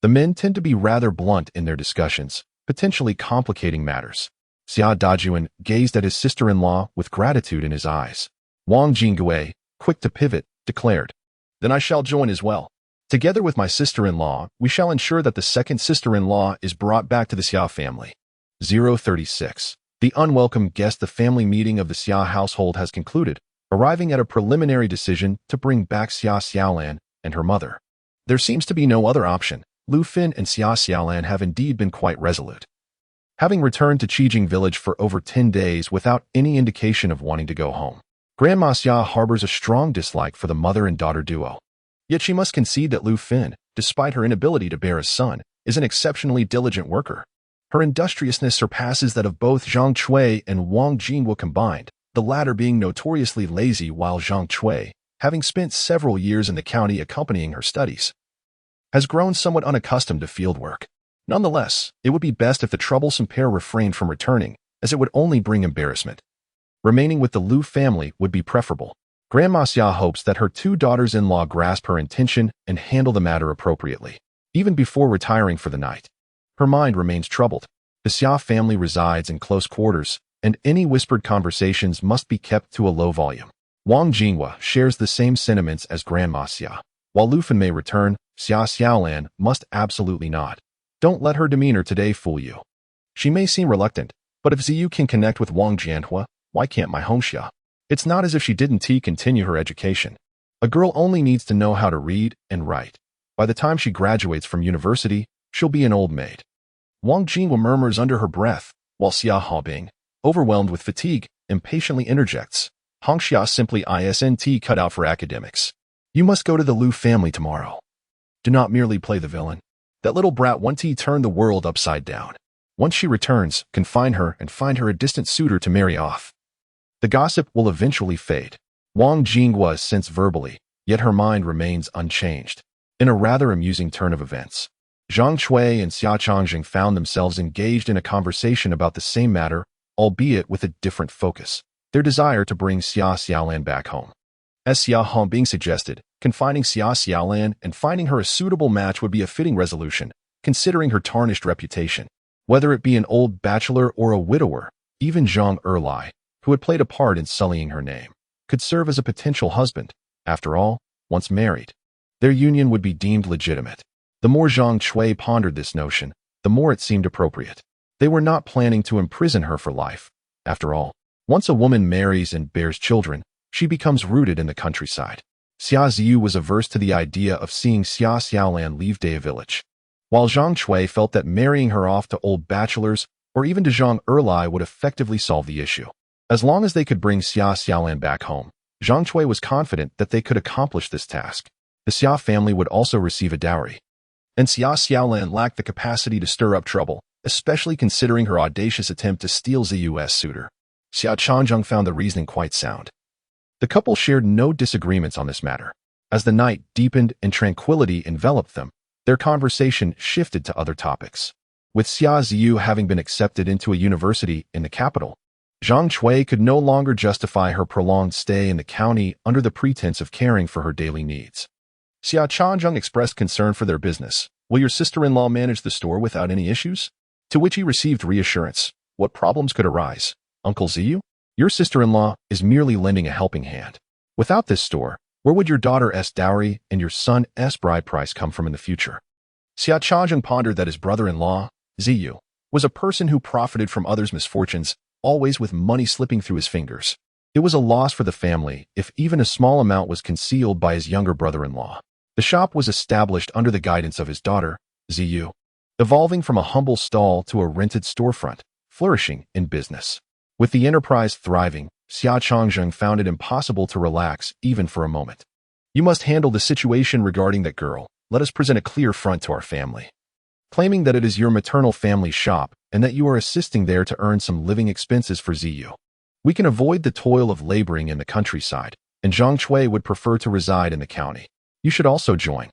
The men tend to be rather blunt in their discussions, potentially complicating matters. Xia Dajuan gazed at his sister-in-law with gratitude in his eyes. Wang Jingui, quick to pivot, declared, "Then I shall join as well. Together with my sister-in-law, we shall ensure that the second sister-in-law is brought back to the Xia family." 036. The unwelcome guest. The family meeting of the Xia household has concluded, arriving at a preliminary decision to bring back Xia Xiaolan and her mother. There seems to be no other option. Lu Fin and Xia Xiaolan have indeed been quite resolute, having returned to Qijing village for over 10 days without any indication of wanting to go home. Grandma Xia harbors a strong dislike for the mother and daughter duo. Yet she must concede that Lu Fin, despite her inability to bear a son, is an exceptionally diligent worker. Her industriousness surpasses that of both Zhang Chui and Wang Jingwu combined, the latter being notoriously lazy while Zhang Chui, having spent several years in the county accompanying her studies, has grown somewhat unaccustomed to field work. Nonetheless, it would be best if the troublesome pair refrained from returning, as it would only bring embarrassment. Remaining with the Lu family would be preferable. Grandma Xia hopes that her two daughters-in-law grasp her intention and handle the matter appropriately. Even before retiring for the night, her mind remains troubled. The Xia family resides in close quarters, and any whispered conversations must be kept to a low volume. Wang Jinghua shares the same sentiments as Grandma Xia. While Lu Fin may return, Xia Xiaolan must absolutely not. Don't let her demeanor today fool you. She may seem reluctant, but if Ziyu can connect with Wang Jianhua, why can't my Hongxia? It's not as if she didn't continue her education. A girl only needs to know how to read and write. By the time she graduates from university, she'll be an old maid. Wang Jinghua murmurs under her breath, while Xia Haobing, overwhelmed with fatigue, impatiently interjects, "Hongxia simply isn't cut out for academics. You must go to the Lu family tomorrow. Do not merely play the villain. That little brat won't turn the world upside down. Once she returns, confine her and find her a distant suitor to marry off. The gossip will eventually fade." Wang Jinghua assents verbally, yet her mind remains unchanged. In a rather amusing turn of events, Zhang Chui and Xia Changzheng found themselves engaged in a conversation about the same matter, albeit with a different focus: their desire to bring Xia Xiaolan back home. As Xia Haobing suggested, confining Xia Xiaolan and finding her a suitable match would be a fitting resolution, considering her tarnished reputation. Whether it be an old bachelor or a widower, even Zhang Erlai, who had played a part in sullying her name, could serve as a potential husband. After all, once married, their union would be deemed legitimate. The more Zhang Chui pondered this notion, the more it seemed appropriate. They were not planning to imprison her for life. After all, once a woman marries and bears children, she becomes rooted in the countryside. Xia Ziyu was averse to the idea of seeing Xia Xiaolan leave Dea village, while Zhang Chui felt that marrying her off to old bachelors or even to Zhang Erlai would effectively solve the issue. As long as they could bring Xia Xiaolan back home, Zhang Chui was confident that they could accomplish this task. The Xia family would also receive a dowry, and Xia Xiaolan lacked the capacity to stir up trouble, especially considering her audacious attempt to steal Ziyu's suitor. Xia Changzheng found the reasoning quite sound. The couple shared no disagreements on this matter. As the night deepened and tranquility enveloped them, their conversation shifted to other topics. With Xia Ziyu having been accepted into a university in the capital, Zhang Chui could no longer justify her prolonged stay in the county under the pretense of caring for her daily needs. Xia Chanzheng expressed concern for their business. Will your sister-in-law manage the store without any issues? To which he received reassurance. What problems could arise? Uncle Ziyu? Your sister-in-law is merely lending a helping hand. Without this store, where would your daughter's dowry and your son's bride price come from in the future? Xia Chanzheng pondered that his brother-in-law, Ziyu, was a person who profited from others' misfortunes, always with money slipping through his fingers. It was a loss for the family if even a small amount was concealed by his younger brother-in-law. The shop was established under the guidance of his daughter, Ziyu, evolving from a humble stall to a rented storefront, flourishing in business. With the enterprise thriving, Xia Chanzheng found it impossible to relax even for a moment. You must handle the situation regarding that girl. Let us present a clear front to our family. Claiming that it is your maternal family shop and that you are assisting there to earn some living expenses for Ziyu. We can avoid the toil of laboring in the countryside, and Zhang Chui would prefer to reside in the county. You should also join.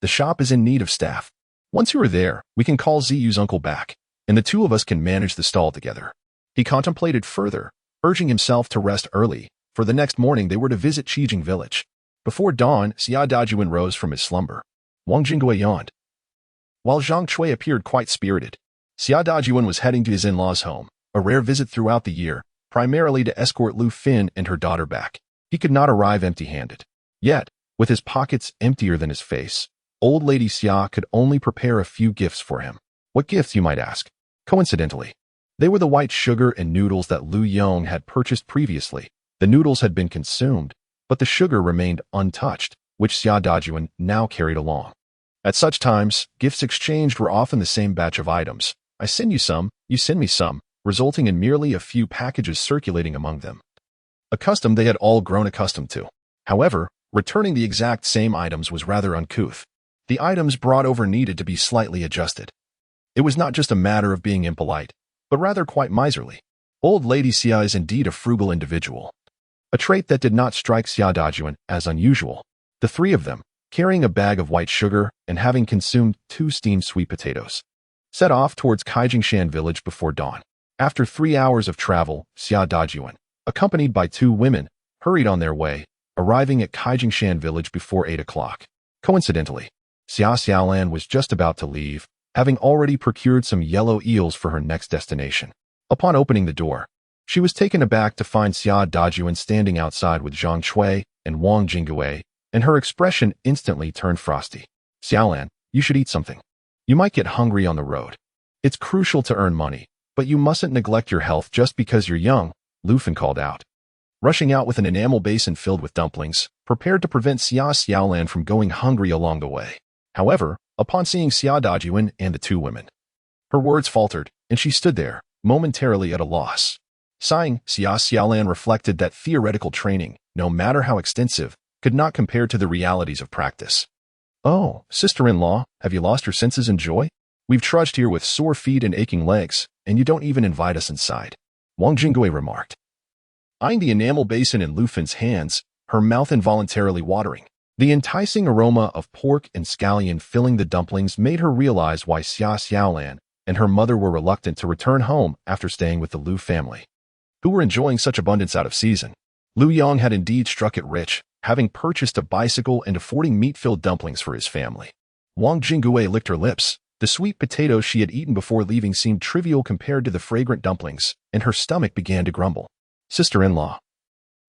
The shop is in need of staff. Once you are there, we can call Ziyu's uncle back, and the two of us can manage the stall together. He contemplated further, urging himself to rest early, for the next morning they were to visit Qijing village. Before dawn, Xia Dajuan rose from his slumber. Wang Jinggui yawned. While Zhang Chui appeared quite spirited, Xia Dajuan was heading to his in-laws' home, a rare visit throughout the year, primarily to escort Lu Fin and her daughter back. He could not arrive empty-handed. Yet, with his pockets emptier than his face, old lady Xia could only prepare a few gifts for him. What gifts, you might ask? Coincidentally, they were the white sugar and noodles that Lu Yong had purchased previously. The noodles had been consumed, but the sugar remained untouched, which Xia Dajuan now carried along. At such times, gifts exchanged were often the same batch of items. I send you some, you send me some, resulting in merely a few packages circulating among them. A custom they had all grown accustomed to. However, returning the exact same items was rather uncouth. The items brought over needed to be slightly adjusted. It was not just a matter of being impolite, but rather quite miserly. Old Lady Xia is indeed a frugal individual, a trait that did not strike Xia Dajuan as unusual. The three of them, carrying a bag of white sugar and having consumed 2 steamed sweet potatoes, set off towards Kaijingshan village before dawn. After 3 hours of travel, Xia Dajuan, accompanied by 2 women, hurried on their way, arriving at Kaijingshan village before 8 o'clock. Coincidentally, Xia Xiaolan was just about to leave, having already procured some yellow eels for her next destination. Upon opening the door, she was taken aback to find Xia Dajuan standing outside with Zhang Chui and Wang Jinggui, and her expression instantly turned frosty. Xiaolan, you should eat something. You might get hungry on the road. It's crucial to earn money, but you mustn't neglect your health just because you're young, Lu Fin called out. Rushing out with an enamel basin filled with dumplings, prepared to prevent Xia Xiaolan from going hungry along the way. However, upon seeing Xia Dajuan and the 2 women, her words faltered, and she stood there, momentarily at a loss. Sighing, Xia Xiaolan reflected that theoretical training, no matter how extensive, could not compare to the realities of practice. Oh, sister-in-law, have you lost your senses and joy? We've trudged here with sore feet and aching legs, and you don't even invite us inside, Wang Jinggui remarked. Eyeing the enamel basin in Lu Fin's hands, her mouth involuntarily watering. The enticing aroma of pork and scallion filling the dumplings made her realize why Xia Xiaolan and her mother were reluctant to return home after staying with the Lu family, who were enjoying such abundance out of season. Lu Yong had indeed struck it rich, having purchased a bicycle and affording meat-filled dumplings for his family. Wang Jinggui licked her lips. The sweet potatoes she had eaten before leaving seemed trivial compared to the fragrant dumplings, and her stomach began to grumble. Sister-in-law,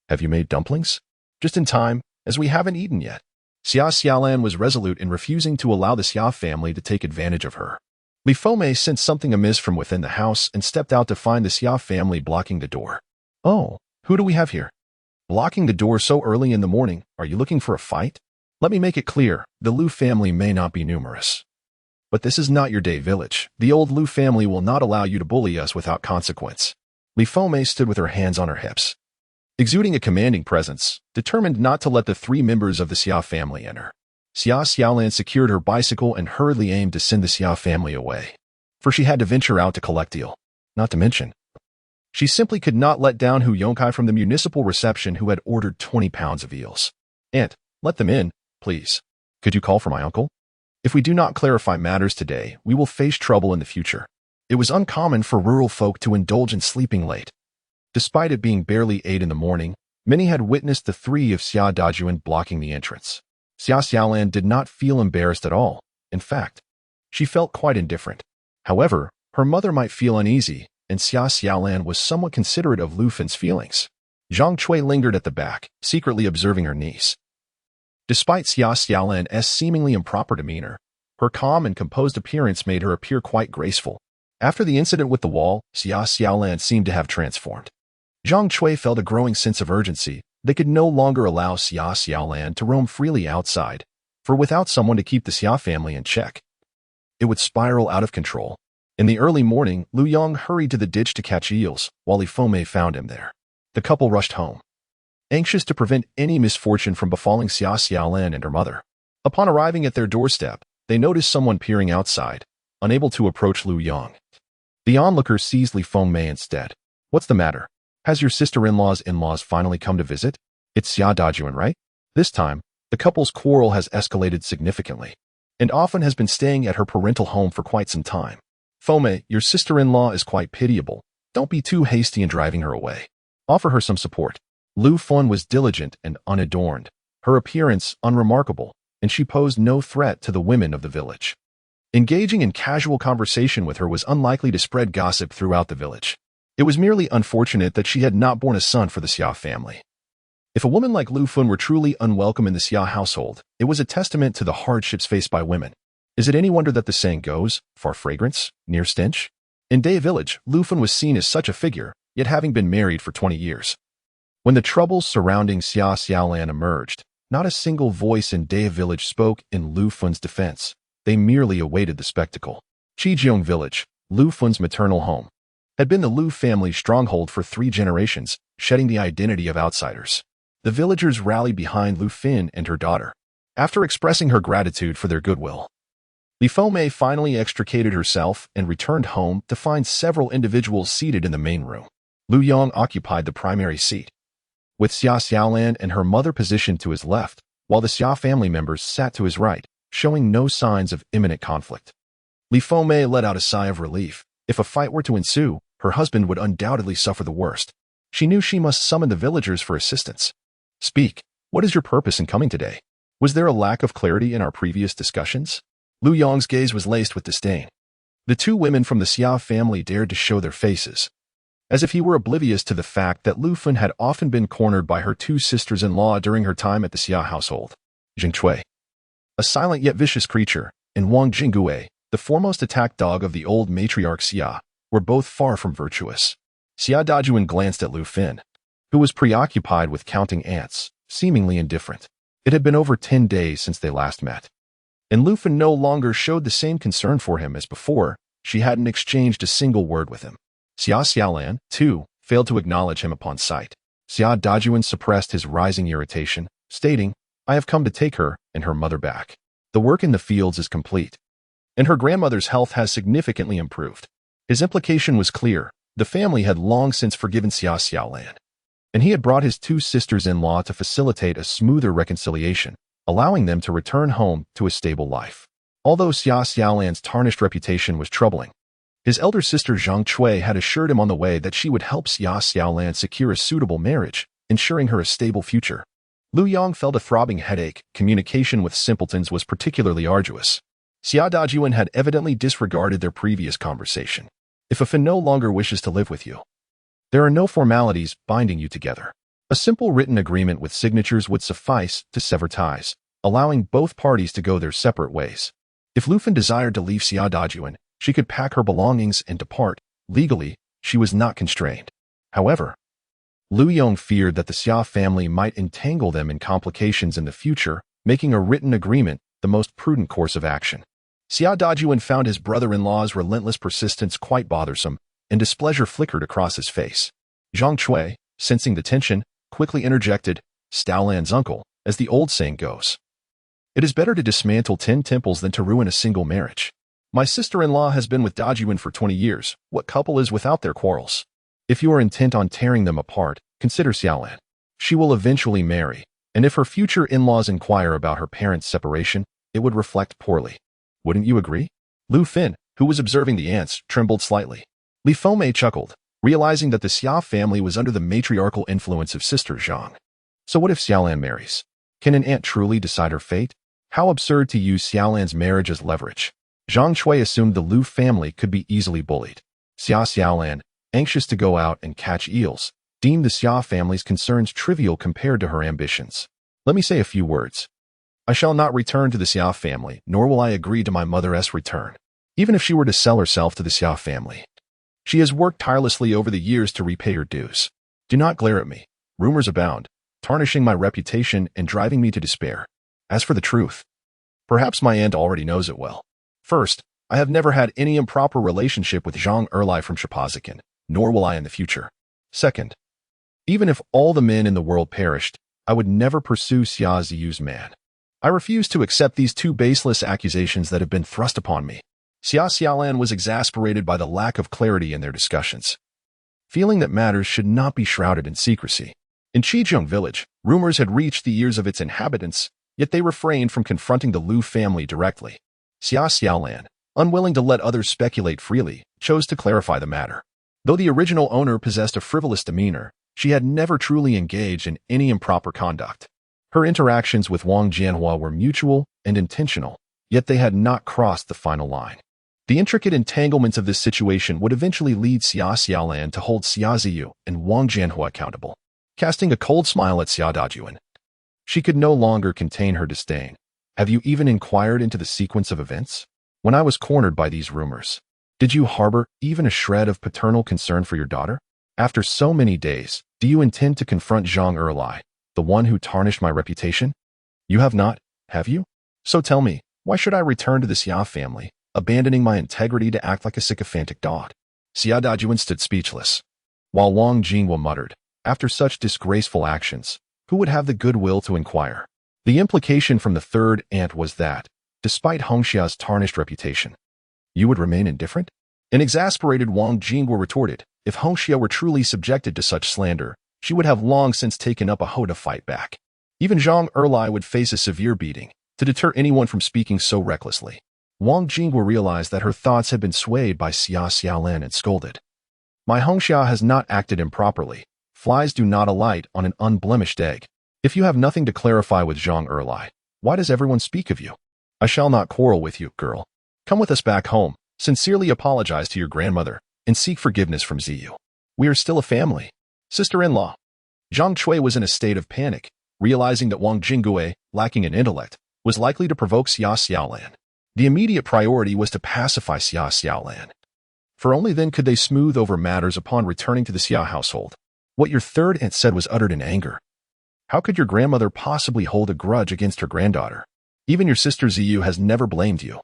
have you made dumplings? Just in time, as we haven't eaten yet. Xia Xiaolan was resolute in refusing to allow the Xia family to take advantage of her. Li Fomei sensed something amiss from within the house and stepped out to find the Xia family blocking the door. Oh, who do we have here? Blocking the door so early in the morning, are you looking for a fight? Let me make it clear, the Lu family may not be numerous, but this is not your day village. The old Lu family will not allow you to bully us without consequence. Li Fomei stood with her hands on her hips, exuding a commanding presence, determined not to let the 3 members of the Xia family enter. Xia Xiaolan secured her bicycle and hurriedly aimed to send the Xia family away, for she had to venture out to collect eel. Not to mention, she simply could not let down Hu Yongkai from the municipal reception who had ordered 20 pounds of eels. And, let them in, Please, could you call for my uncle? If we do not clarify matters today, we will face trouble in the future. It was uncommon for rural folk to indulge in sleeping late. Despite it being barely 8 in the morning, many had witnessed the three of Xia Dajuan blocking the entrance. Xia Xiaolan did not feel embarrassed at all. In fact, she felt quite indifferent. However, her mother might feel uneasy, and Xia Xiaolan was somewhat considerate of Lu Fen's feelings. Zhang Cui lingered at the back, secretly observing her niece. Despite Xia Xiaolan's seemingly improper demeanor, her calm and composed appearance made her appear quite graceful. After the incident with the wall, Xia Xiaolan seemed to have transformed. Zhang Cui felt a growing sense of urgency. They could no longer allow Xia Xiaolan to roam freely outside, for without someone to keep the Xia family in check, it would spiral out of control. In the early morning, Lu Yong hurried to the ditch to catch eels, while Li Fomei found him there. The couple rushed home, anxious to prevent any misfortune from befalling Xia Xiaolan and her mother. Upon arriving at their doorstep, they noticed someone peering outside, unable to approach Lu Yong. The onlooker seized Li Fomei instead. What's the matter? Has your sister-in-law's in-laws finally come to visit? It's Xia Dajuan, right? This time, the couple's quarrel has escalated significantly, and often has been staying at her parental home for quite some time. Fomei, your sister-in-law is quite pitiable. Don't be too hasty in driving her away. Offer her some support. Lu Fen was diligent and unadorned, her appearance unremarkable, and she posed no threat to the women of the village. Engaging in casual conversation with her was unlikely to spread gossip throughout the village. It was merely unfortunate that she had not borne a son for the Xia family. If a woman like Lu Fen were truly unwelcome in the Xia household, it was a testament to the hardships faced by women. Is it any wonder that the saying goes, far fragrance, near stench? In Day Village, Lu Fen was seen as such a figure, yet having been married for 20 years. When the troubles surrounding Xia Xiaolan emerged, not a single voice in Day Village spoke in Lu Fen's defense. They merely awaited the spectacle. Chijiong Village, Lu Fen's maternal home, had been the Lu family's stronghold for 3 generations, shedding the identity of outsiders. The villagers rallied behind Lu Fen and her daughter. After expressing her gratitude for their goodwill, Li Fomei finally extricated herself and returned home to find several individuals seated in the main room. Lu Yong occupied the primary seat, with Xia Xiaolan and her mother positioned to his left, while the Xia family members sat to his right, showing no signs of imminent conflict. Li Fomei let out a sigh of relief. If a fight were to ensue, her husband would undoubtedly suffer the worst. She knew she must summon the villagers for assistance. Speak. What is your purpose in coming today? Was there a lack of clarity in our previous discussions? Lu Yong's gaze was laced with disdain. The 2 women from the Xia family dared to show their faces, as if he were oblivious to the fact that Lu Fen had often been cornered by her 2 sisters-in-law during her time at the Xia household. Zheng Cui, a silent yet vicious creature, and Wang Jinggue, the foremost attack dog of the old matriarch Xia, were both far from virtuous. Xia Dajuan glanced at Lu Fen, who was preoccupied with counting ants, seemingly indifferent. It had been over 10 days since they last met, and Lu Fen no longer showed the same concern for him as before. She hadn't exchanged a single word with him. Xia Xiaolan, too, failed to acknowledge him upon sight. Xia Dajuan suppressed his rising irritation, stating, I have come to take her and her mother back. The work in the fields is complete, and her grandmother's health has significantly improved. His implication was clear. The family had long since forgiven Xia Xiaolan, and he had brought his 2 sisters-in-law to facilitate a smoother reconciliation, allowing them to return home to a stable life. Although Xia Xiaolan's tarnished reputation was troubling, his elder sister Zhang Cui had assured him on the way that she would help Xia Xiaolan secure a suitable marriage, ensuring her a stable future. Lu Yong felt a throbbing headache. Communication with simpletons was particularly arduous. Xia Dajuan had evidently disregarded their previous conversation. If a Fen no longer wishes to live with you, there are no formalities binding you together. A simple written agreement with signatures would suffice to sever ties, allowing both parties to go their separate ways. If Lu Fen desired to leave Xia Dajuan, she could pack her belongings and depart. Legally, she was not constrained. However, Lu Yong feared that the Xia family might entangle them in complications in the future, making a written agreement the most prudent course of action. Xia Dajuan found his brother-in-law's relentless persistence quite bothersome, and displeasure flickered across his face. Zhang Cui, sensing the tension, quickly interjected, Staolan's uncle, as the old saying goes. It is better to dismantle 10 temples than to ruin a single marriage. My sister-in-law has been with Dajuan for 20 years. What couple is without their quarrels? If you are intent on tearing them apart, consider Xiaolan. She will eventually marry, And if her future in-laws inquire about her parents' separation, it would reflect poorly. Wouldn't you agree? Lu Fin, who was observing the ants, trembled slightly. Li Fengmei chuckled, realizing that the Xia family was under the matriarchal influence of Sister Zhang. So what if Xiaolan marries? Can an ant truly decide her fate? How absurd to use Xiaolan's marriage as leverage. Zhang Shui assumed the Lu family could be easily bullied. Xiaolan, anxious to go out and catch eels, deemed the Xia family's concerns trivial compared to her ambitions. Let me say a few words. I shall not return to the Xia family, nor will I agree to my mother's return, even if she were to sell herself to the Xia family. She has worked tirelessly over the years to repay her dues. Do not glare at me. Rumors abound, tarnishing my reputation and driving me to despair. As for the truth, perhaps my aunt already knows it well. First, I have never had any improper relationship with Zhang Erlai from Shapazikan, nor will I in the future. Second, even if all the men in the world perished, I would never pursue Xia Ziyu's man. I refuse to accept these two baseless accusations that have been thrust upon me. Xiaolan was exasperated by the lack of clarity in their discussions, feeling that matters should not be shrouded in secrecy. In Qizhong village, rumors had reached the ears of its inhabitants, yet they refrained from confronting the Lu family directly. Xiaolan, unwilling to let others speculate freely, chose to clarify the matter. Though the original owner possessed a frivolous demeanor, she had never truly engaged in any improper conduct. Her interactions with Wang Jianhua were mutual and intentional, yet they had not crossed the final line. The intricate entanglements of this situation would eventually lead Xiaolan to hold Xia Ziyu and Wang Jianhua accountable. Casting a cold smile at Xia Dajuan, she could no longer contain her disdain. Have you even inquired into the sequence of events? When I was cornered by these rumors, did you harbor even a shred of paternal concern for your daughter? After so many days, do you intend to confront Zhang Erlai, the one who tarnished my reputation? You have not, have you? So tell me, why should I return to the Xia family, abandoning my integrity to act like a sycophantic dog? Xia Dajuan stood speechless, while Wang Jinghua muttered, after such disgraceful actions, who would have the goodwill to inquire? The implication from the third aunt was that, despite Hongxia's tarnished reputation, you would remain indifferent? An exasperated Wang Jinghua retorted, if Hongxia were truly subjected to such slander, she would have long since taken up a hoe to fight back. Even Zhang Erlai would face a severe beating to deter anyone from speaking so recklessly. Wang Jinghua realized that her thoughts had been swayed by Xiaolan and scolded. My Hongxia has not acted improperly. Flies do not alight on an unblemished egg. If you have nothing to clarify with Zhang Erlai, why does everyone speak of you? I shall not quarrel with you, girl. Come with us back home, sincerely apologize to your grandmother, and seek forgiveness from Ziyu. We are still a family. Sister-in-law. Zhang Chui was in a state of panic, realizing that Wang Jinghua, lacking in intellect, was likely to provoke Xiaolan. The immediate priority was to pacify Xiaolan, for only then could they smooth over matters upon returning to the Xia household. What your third aunt said was uttered in anger. How could your grandmother possibly hold a grudge against her granddaughter? Even your sister Ziyu has never blamed you.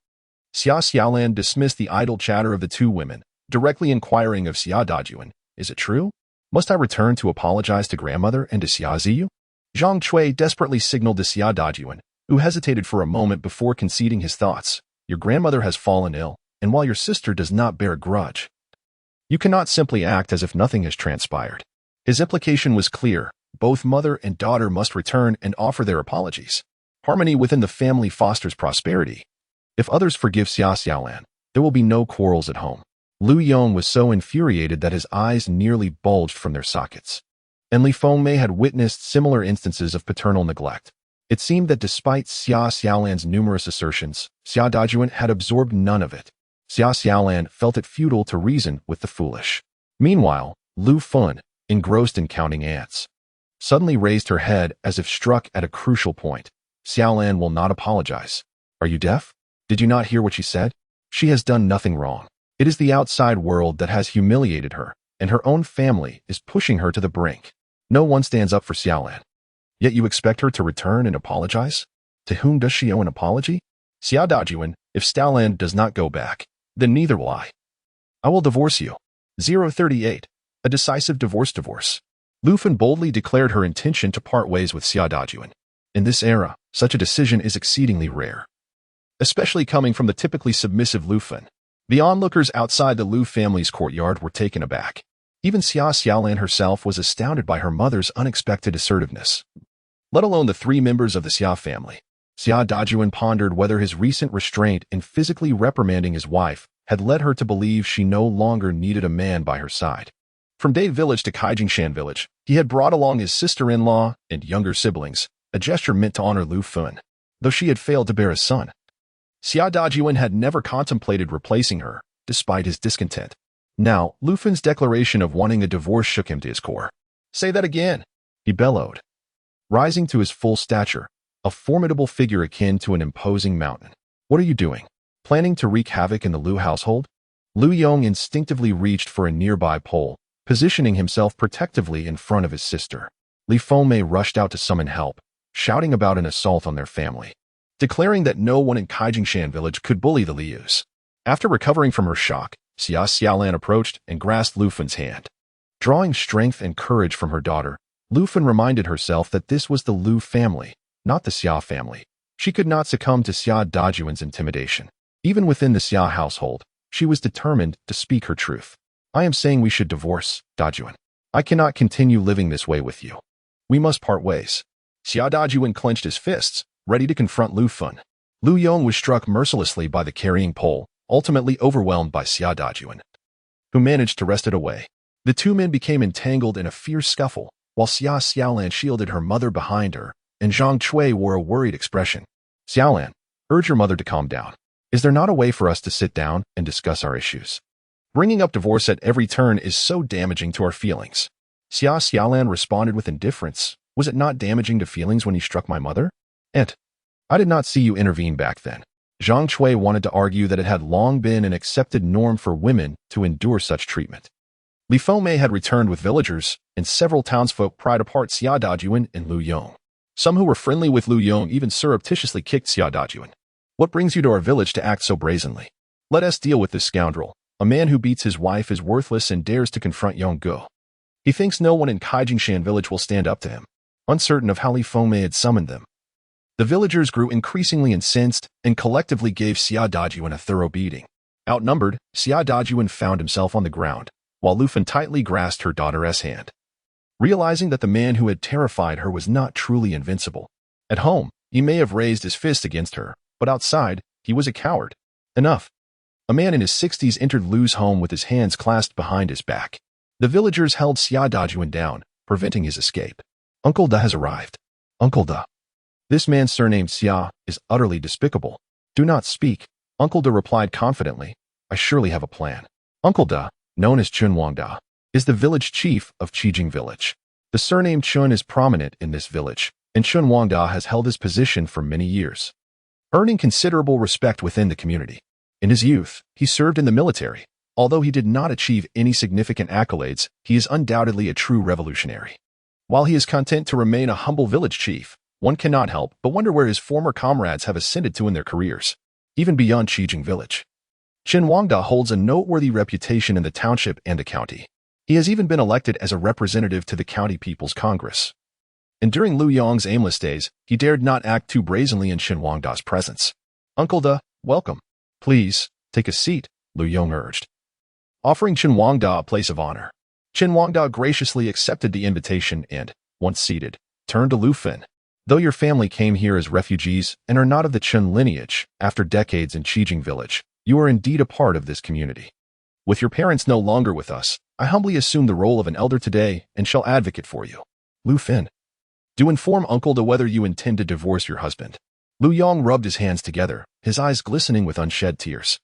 Xiaolan dismissed the idle chatter of the two women, directly inquiring of Xia Dajuan, is it true? Must I return to apologize to grandmother and to Xia Ziyu? Zhang Chui desperately signaled to Xia Dajuan, who hesitated for a moment before conceding his thoughts. Your grandmother has fallen ill, and while your sister does not bear a grudge, you cannot simply act as if nothing has transpired. His implication was clear. Both mother and daughter must return and offer their apologies. Harmony within the family fosters prosperity. If others forgive Xiaolan, there will be no quarrels at home. Lu Yong was so infuriated that his eyes nearly bulged from their sockets. And Li Fengmei had witnessed similar instances of paternal neglect. It seemed that despite Xiaolan's numerous assertions, Xia Dajuan had absorbed none of it. Xiaolan felt it futile to reason with the foolish. Meanwhile, Lu Fun, engrossed in counting ants, suddenly raised her head as if struck at a crucial point. Xiaolan will not apologize. Are you deaf? Did you not hear what she said? She has done nothing wrong. It is the outside world that has humiliated her, and her own family is pushing her to the brink. No one stands up for Xiaolan. Yet you expect her to return and apologize? To whom does she owe an apology? Xia Dajuan, if Xiaolan does not go back, then neither will I. I will divorce you. 038. A decisive divorce. Lu Fan boldly declared her intention to part ways with Xia Dajuan. In this era, such a decision is exceedingly rare, especially coming from the typically submissive Lu Fan. The onlookers outside the Lu family's courtyard were taken aback. Even Xiaolan herself was astounded by her mother's unexpected assertiveness. let alone the three members of the Xia family. Xia Dajuan pondered whether his recent restraint in physically reprimanding his wife had led her to believe she no longer needed a man by her side. From Day Village to Kaijingshan Village, he had brought along his sister-in-law and younger siblings, a gesture meant to honor Lu Fun, though she had failed to bear a son. Xia Dajuan had never contemplated replacing her, despite his discontent. Now, Lu Fun's declaration of wanting a divorce shook him to his core. "Say that again," he bellowed. Rising to his full stature, a formidable figure akin to an imposing mountain. "What are you doing? Planning to wreak havoc in the Lu household?" Lu Yong instinctively reached for a nearby pole, positioning himself protectively in front of his sister. Li Fengmei rushed out to summon help, shouting about an assault on their family, declaring that no one in Kaijingshan Village could bully the Lius. After recovering from her shock, Xia Xiaolan approached and grasped Lu Fun's hand. Drawing strength and courage from her daughter, Lu Fun reminded herself that this was the Lu family, not the Xia family. She could not succumb to Xia Dajuan's intimidation. Even within the Xia household, she was determined to speak her truth. "I am saying we should divorce, Dajuan. I cannot continue living this way with you. We must part ways." Xia Dajuan clenched his fists, ready to confront Lu Fun. Lu Yong was struck mercilessly by the carrying pole, ultimately overwhelmed by Xia Dajuan, who managed to wrest it away. The two men became entangled in a fierce scuffle, while Xia Xiaolan shielded her mother behind her, and Zhang Chui wore a worried expression. "Xiaolan, urge your mother to calm down. Is there not a way for us to sit down and discuss our issues? Bringing up divorce at every turn is so damaging to our feelings." Xia Xiaolan responded with indifference. "Was it not damaging to feelings when you struck my mother? And I did not see you intervene back then." Zhang Chui wanted to argue that it had long been an accepted norm for women to endure such treatment. Li Fengmei had returned with villagers, and several townsfolk pried apart Xia Dajuan and Lu Yong. Some who were friendly with Lu Yong even surreptitiously kicked Xia Dajuan. "What brings you to our village to act so brazenly? Let us deal with this scoundrel. A man who beats his wife is worthless and dares to confront Yongguo. He thinks no one in Kaijingshan Village will stand up to him." Uncertain of how Li Fengmei had summoned them, the villagers grew increasingly incensed and collectively gave Xia Dajuan a thorough beating. Outnumbered, Xia Dajuan found himself on the ground, while Lu Fun tightly grasped her daughter's hand. Realizing that the man who had terrified her was not truly invincible. At home, he may have raised his fist against her, but outside, he was a coward. Enough. A man in his 60s entered Lu's home with his hands clasped behind his back. The villagers held Xia Dajuan down, preventing his escape. "Uncle Da has arrived. Uncle Da. This man surnamed Xia is utterly despicable. Do not speak." Uncle Da replied confidently. "I surely have a plan." Uncle Da, known as Chun Wangda, is the village chief of Qijing Village. The surname Chun is prominent in this village, and Chun Wangda has held his position for many years, earning considerable respect within the community. In his youth, he served in the military. Although he did not achieve any significant accolades, he is undoubtedly a true revolutionary. While he is content to remain a humble village chief, one cannot help but wonder where his former comrades have ascended to in their careers, even beyond Qijing Village. Qin Wangda holds a noteworthy reputation in the township and the county. He has even been elected as a representative to the County People's Congress. And during Lu Yong's aimless days, he dared not act too brazenly in Qin Wangda's presence. "Uncle Da, welcome. Please, take a seat," Lu Yong urged, offering Qin Wangda a place of honor. Qin Wangda graciously accepted the invitation and, once seated, turned to Lu Fin. "Though your family came here as refugees and are not of the Chen lineage, after decades in Qijing Village, you are indeed a part of this community. With your parents no longer with us, I humbly assume the role of an elder today and shall advocate for you. Lu Fin. Do inform Uncle Da whether you intend to divorce your husband." Lu Yong rubbed his hands together, his eyes glistening with unshed tears.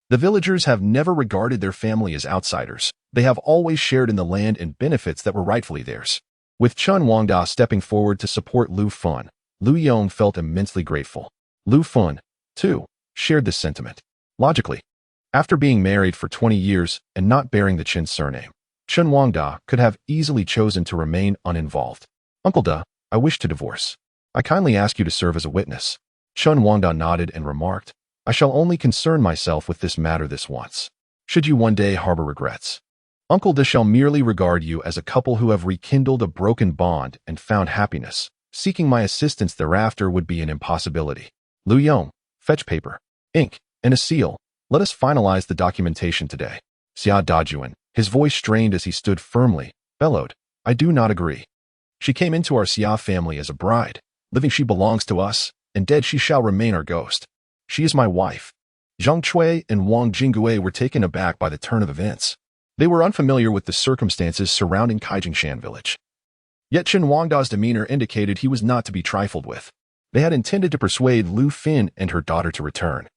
The villagers have never regarded their family as outsiders. They have always shared in the land and benefits that were rightfully theirs. With Chun Wangda stepping forward to support Lu Fun, Lu Yong felt immensely grateful. Lu Fun, too, shared this sentiment. Logically, after being married for 20 years and not bearing the Qin surname, Chun Wangda could have easily chosen to remain uninvolved. "Uncle Da, I wish to divorce. I kindly ask you to serve as a witness." Chun Wangda nodded and remarked, "I shall only concern myself with this matter this once. Should you one day harbor regrets, Uncle Da shall merely regard you as a couple who have rekindled a broken bond and found happiness. Seeking my assistance thereafter would be an impossibility. Lu Yong, fetch paper, ink, and a seal. Let us finalize the documentation today." Xia Dajuan, his voice strained as he stood firmly, bellowed, "I do not agree." She came into our Xia family as a bride. Living she belongs to us, and dead she shall remain our ghost. She is my wife." Zhang Chui and Wang Jinggui were taken aback by the turn of events. They were unfamiliar with the circumstances surrounding Kaijingshan village. Yet Qin Wangda's demeanor indicated he was not to be trifled with. They had intended to persuade Lu Fin and her daughter to return.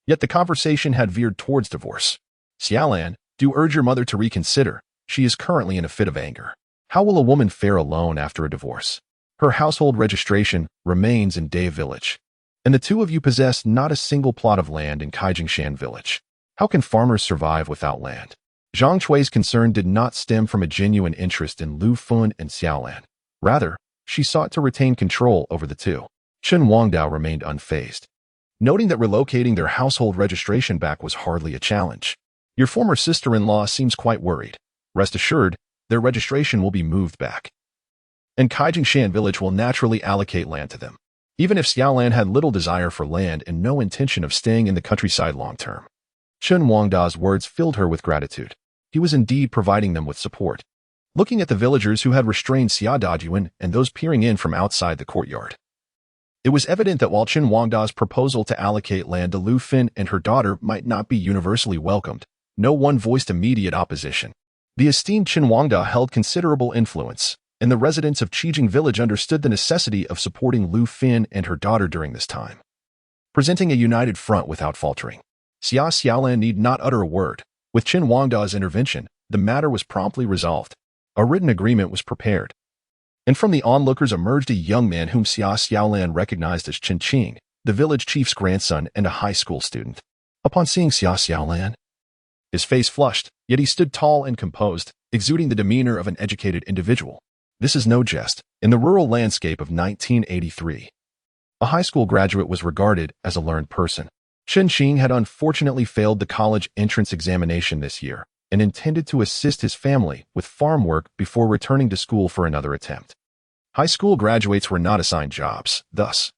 Yet the conversation had veered towards divorce. "Xiaolan, do urge your mother to reconsider. She is currently in a fit of anger. How will a woman fare alone after a divorce? Her household registration remains in Dai village. And the two of you possess not a single plot of land in Kaijingshan village. How can farmers survive without land?" Zhang Chui's concern did not stem from a genuine interest in Lu Fun and Xiaolan. Rather, she sought to retain control over the two. Qin Wangdao remained unfazed, noting that relocating their household registration back was hardly a challenge. "Your former sister-in-law seems quite worried. Rest assured, their registration will be moved back. And Kaijingshan village will naturally allocate land to them, even if Xiaolan had little desire for land and no intention of staying in the countryside long-term." Qin Wangda's words filled her with gratitude. He was indeed providing them with support. Looking at the villagers who had restrained Xia Dajuan and those peering in from outside the courtyard, it was evident that while Qin Wangda's proposal to allocate land to Lu Fin and her daughter might not be universally welcomed, no one voiced immediate opposition. The esteemed Qin Wangda held considerable influence, and the residents of Qijing village understood the necessity of supporting Lu Fin and her daughter during this time, presenting a united front without faltering. Xiaolan need not utter a word. With Qin Wangda's intervention, the matter was promptly resolved. A written agreement was prepared. And from the onlookers emerged a young man whom Xiaolan recognized as Qin Qing, the village chief's grandson and a high school student. Upon seeing Xiaolan, his face flushed, yet he stood tall and composed, exuding the demeanor of an educated individual. This is no jest. In the rural landscape of 1983, a high school graduate was regarded as a learned person. Qin Qing had unfortunately failed the college entrance examination this year and intended to assist his family with farm work before returning to school for another attempt. High school graduates were not assigned jobs. Thus,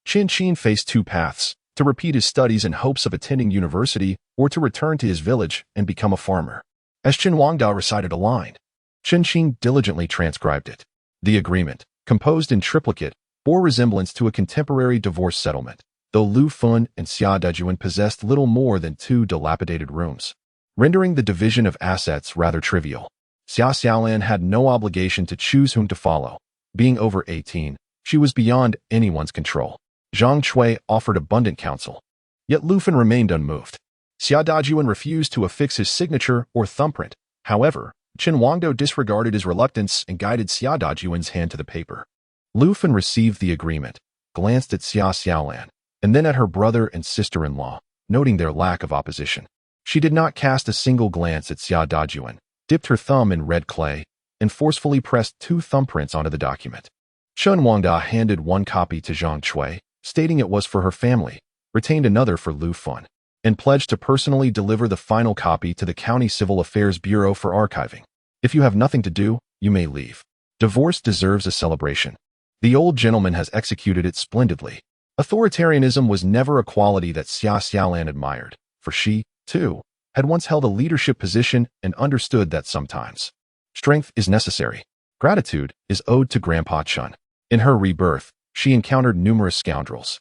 Qin Qing faced two paths: to repeat his studies in hopes of attending university or to return to his village and become a farmer. As Qin Wangdao recited a line, Qin Qing diligently transcribed it. The agreement, composed in triplicate, bore resemblance to a contemporary divorce settlement, though Lu Fun and Xia Dajuan possessed little more than two dilapidated rooms, rendering the division of assets rather trivial. Xiaolan had no obligation to choose whom to follow. Being over 18, she was beyond anyone's control. Zhang Chui offered abundant counsel, yet Lu Fun remained unmoved. Xia Dajuan refused to affix his signature or thumbprint. However, Qin Wangdao disregarded his reluctance and guided Xia Dajuan's hand to the paper. Lu Fun received the agreement, glanced at Xiaolan, and then at her brother and sister-in-law, noting their lack of opposition. She did not cast a single glance at Xia Dajuan, dipped her thumb in red clay, and forcefully pressed two thumbprints onto the document. Qin Wangda handed one copy to Zhang Chui, stating it was for her family, retained another for Lu Fun, and pledged to personally deliver the final copy to the County Civil Affairs Bureau for archiving. "If you have nothing to do, you may leave. Divorce deserves a celebration. The old gentleman has executed it splendidly." Authoritarianism was never a quality that Xiaolan admired, for she, too, had once held a leadership position and understood that sometimes strength is necessary. Gratitude is owed to Grandpa Chun. In her rebirth, she encountered numerous scoundrels.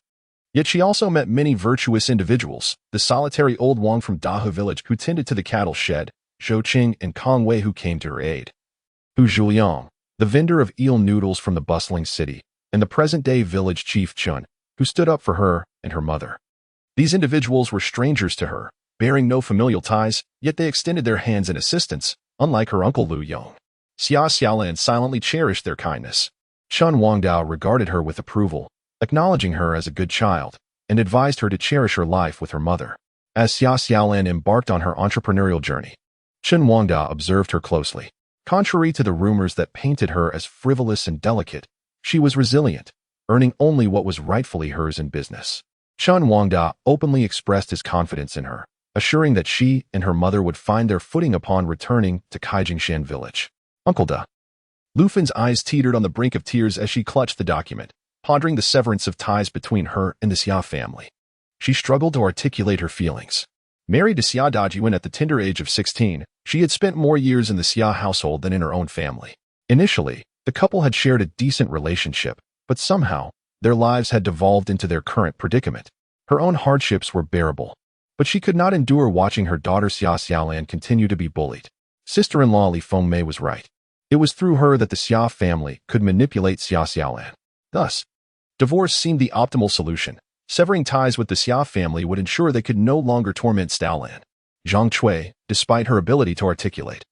Yet she also met many virtuous individuals: the solitary old Wang from Dahe village who tended to the cattle shed, Zhou Qing and Kong Wei who came to her aid, Hu Zhuliang, the vendor of eel noodles from the bustling city, and the present-day village chief Chun, who stood up for her and her mother. These individuals were strangers to her, bearing no familial ties, yet they extended their hands in assistance, unlike her uncle Lu Yong. Xiaolan silently cherished their kindness. Qin Wangdao regarded her with approval, acknowledging her as a good child, and advised her to cherish her life with her mother. As Xiaolan embarked on her entrepreneurial journey, Qin Wangdao observed her closely. Contrary to the rumors that painted her as frivolous and delicate, she was resilient, earning only what was rightfully hers in business. Qin Wangda openly expressed his confidence in her, assuring that she and her mother would find their footing upon returning to Kaijingshan village. "Uncle Da." Lu Fin's eyes teetered on the brink of tears as she clutched the document, pondering the severance of ties between her and the Xia family. She struggled to articulate her feelings. Married to Xia Dajuan at the tender age of 16, she had spent more years in the Xia household than in her own family. Initially, The couple had shared a decent relationship, but somehow, their lives had devolved into their current predicament. Her own hardships were bearable, but she could not endure watching her daughter Xia Xiaolan continue to be bullied. Sister-in-law Li Fengmei was right. It was through her that the Xia family could manipulate Xia Xiaolan. Thus, divorce seemed the optimal solution. Severing ties with the Xia family would ensure they could no longer torment Xiaolan. Zhang Cui, despite her ability to articulate,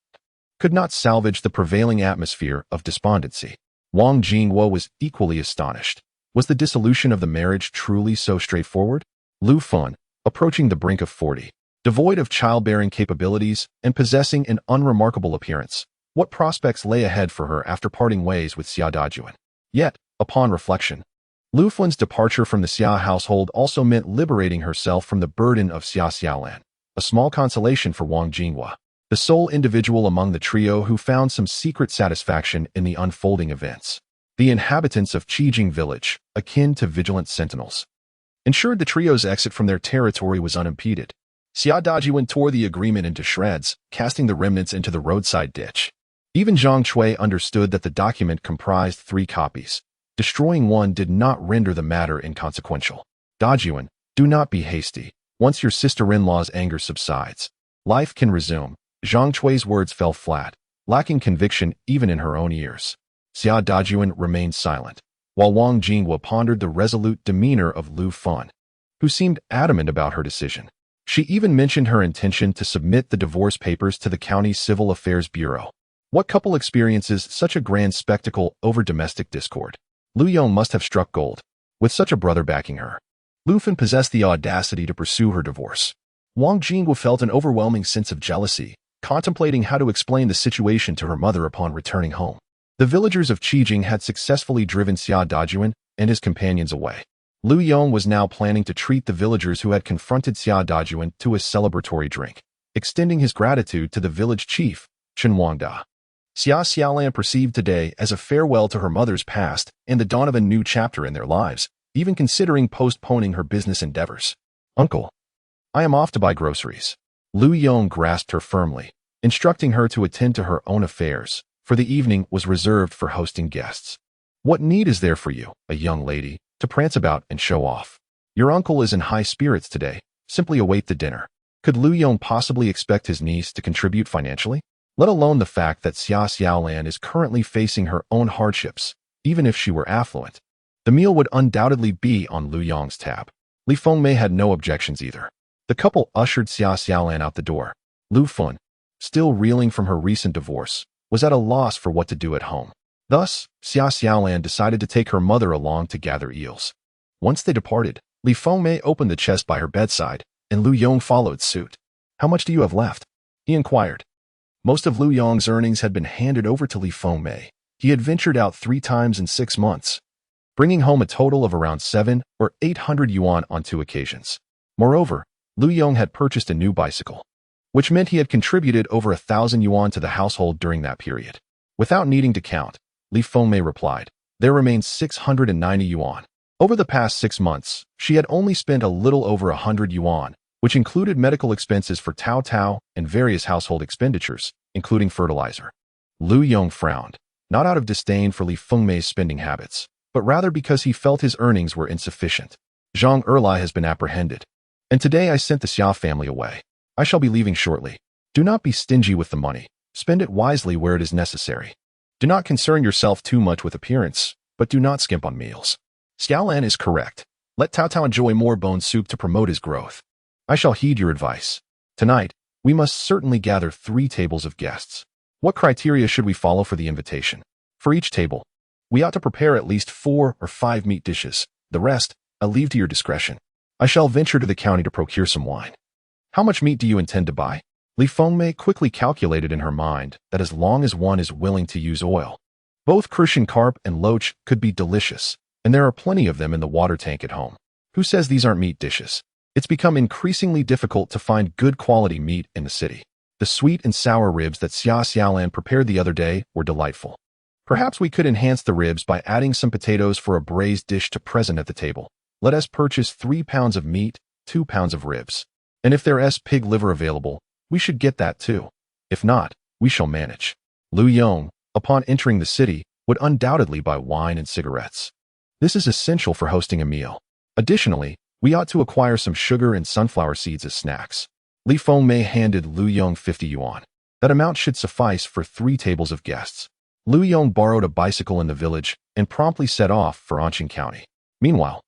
could not salvage the prevailing atmosphere of despondency. Wang Jingwo was equally astonished. Was the dissolution of the marriage truly so straightforward? Lu Fun, approaching the brink of 40, devoid of childbearing capabilities and possessing an unremarkable appearance, what prospects lay ahead for her after parting ways with Xia Dajuan? Yet, upon reflection, Lu Fun's departure from the Xia household also meant liberating herself from the burden of Xia Xiaolan, a small consolation for Wang Jinghua, the sole individual among the trio who found some secret satisfaction in the unfolding events. The inhabitants of Qijing village, akin to vigilant sentinels, ensured the trio's exit from their territory was unimpeded. Xia Dajuan tore the agreement into shreds, casting the remnants into the roadside ditch. Even Zhang Cui understood that the document comprised 3 copies. Destroying one did not render the matter inconsequential. Dajuan, do not be hasty. Once your sister-in-law's anger subsides, life can resume. Zhang Cui's words fell flat, lacking conviction even in her own ears. Xia Dajuan remained silent, while Wang Jinghua pondered the resolute demeanor of Lu Fun, who seemed adamant about her decision. She even mentioned her intention to submit the divorce papers to the county Civil Affairs Bureau. What couple experiences such a grand spectacle over domestic discord? Lu Yong must have struck gold, with such a brother backing her. Lu Fun possessed the audacity to pursue her divorce. Wang Jinghua felt an overwhelming sense of jealousy, contemplating how to explain the situation to her mother upon returning home. The villagers of Qijing had successfully driven Xia Dajuan and his companions away. Lu Yong was now planning to treat the villagers who had confronted Xia Dajuan to a celebratory drink, extending his gratitude to the village chief, Chen Wangda. Xia Xiaolan perceived today as a farewell to her mother's past and the dawn of a new chapter in their lives, even considering postponing her business endeavors. Uncle, I am off to buy groceries. Lu Yong grasped her firmly, instructing her to attend to her own affairs, for the evening was reserved for hosting guests. What need is there for you, a young lady, to prance about and show off? Your uncle is in high spirits today. Simply await the dinner. Could Lu Yong possibly expect his niece to contribute financially? Let alone the fact that Xia Xiaolan is currently facing her own hardships, even if she were affluent. The meal would undoubtedly be on Lu Yong's tab. Li Fengmei had no objections either. The couple ushered Xia Xiaolan out the door. Lu Fun, still reeling from her recent divorce, was at a loss for what to do at home. Thus, Xia Xiaolan decided to take her mother along to gather eels. Once they departed, Li Fengmei opened the chest by her bedside, and Lu Yong followed suit. How much do you have left? He inquired. Most of Lu Yong's earnings had been handed over to Li Fengmei. He had ventured out 3 times in 6 months, bringing home a total of around 700 or 800 yuan on 2 occasions. Moreover, Lu Yong had purchased a new bicycle, which meant he had contributed over 1,000 yuan to the household during that period. Without needing to count, Li Fengmei replied, there remains 690 yuan. Over the past 6 months, she had only spent a little over 100 yuan, which included medical expenses for Tao Tao and various household expenditures, including fertilizer. Lu Yong frowned, not out of disdain for Li Fengmei's spending habits, but rather because he felt his earnings were insufficient. Zhang Erlai has been apprehended, and today I sent the Xia family away. I shall be leaving shortly. Do not be stingy with the money. Spend it wisely where it is necessary. Do not concern yourself too much with appearance, but do not skimp on meals. Xiaolan is correct. Let Tao Tao enjoy more bone soup to promote his growth. I shall heed your advice. Tonight, we must certainly gather 3 tables of guests. What criteria should we follow for the invitation? For each table, we ought to prepare at least 4 or 5 meat dishes. The rest, I leave to your discretion. I shall venture to the county to procure some wine. How much meat do you intend to buy? Li Fengmei quickly calculated in her mind that as long as one is willing to use oil, both Crucian carp and loach could be delicious, and there are plenty of them in the water tank at home. Who says these aren't meat dishes? It's become increasingly difficult to find good quality meat in the city. The sweet and sour ribs that Xia Xiaolan prepared the other day were delightful. Perhaps we could enhance the ribs by adding some potatoes for a braised dish to present at the table. Let us purchase 3 pounds of meat, 2 pounds of ribs. And if there is pig liver available, we should get that too. If not, we shall manage. Lu Yong, upon entering the city, would undoubtedly buy wine and cigarettes. This is essential for hosting a meal. Additionally, we ought to acquire some sugar and sunflower seeds as snacks. Li Fengmei handed Lu Yong 50 yuan. That amount should suffice for 3 tables of guests. Lu Yong borrowed a bicycle in the village and promptly set off for Anqing County. Meanwhile,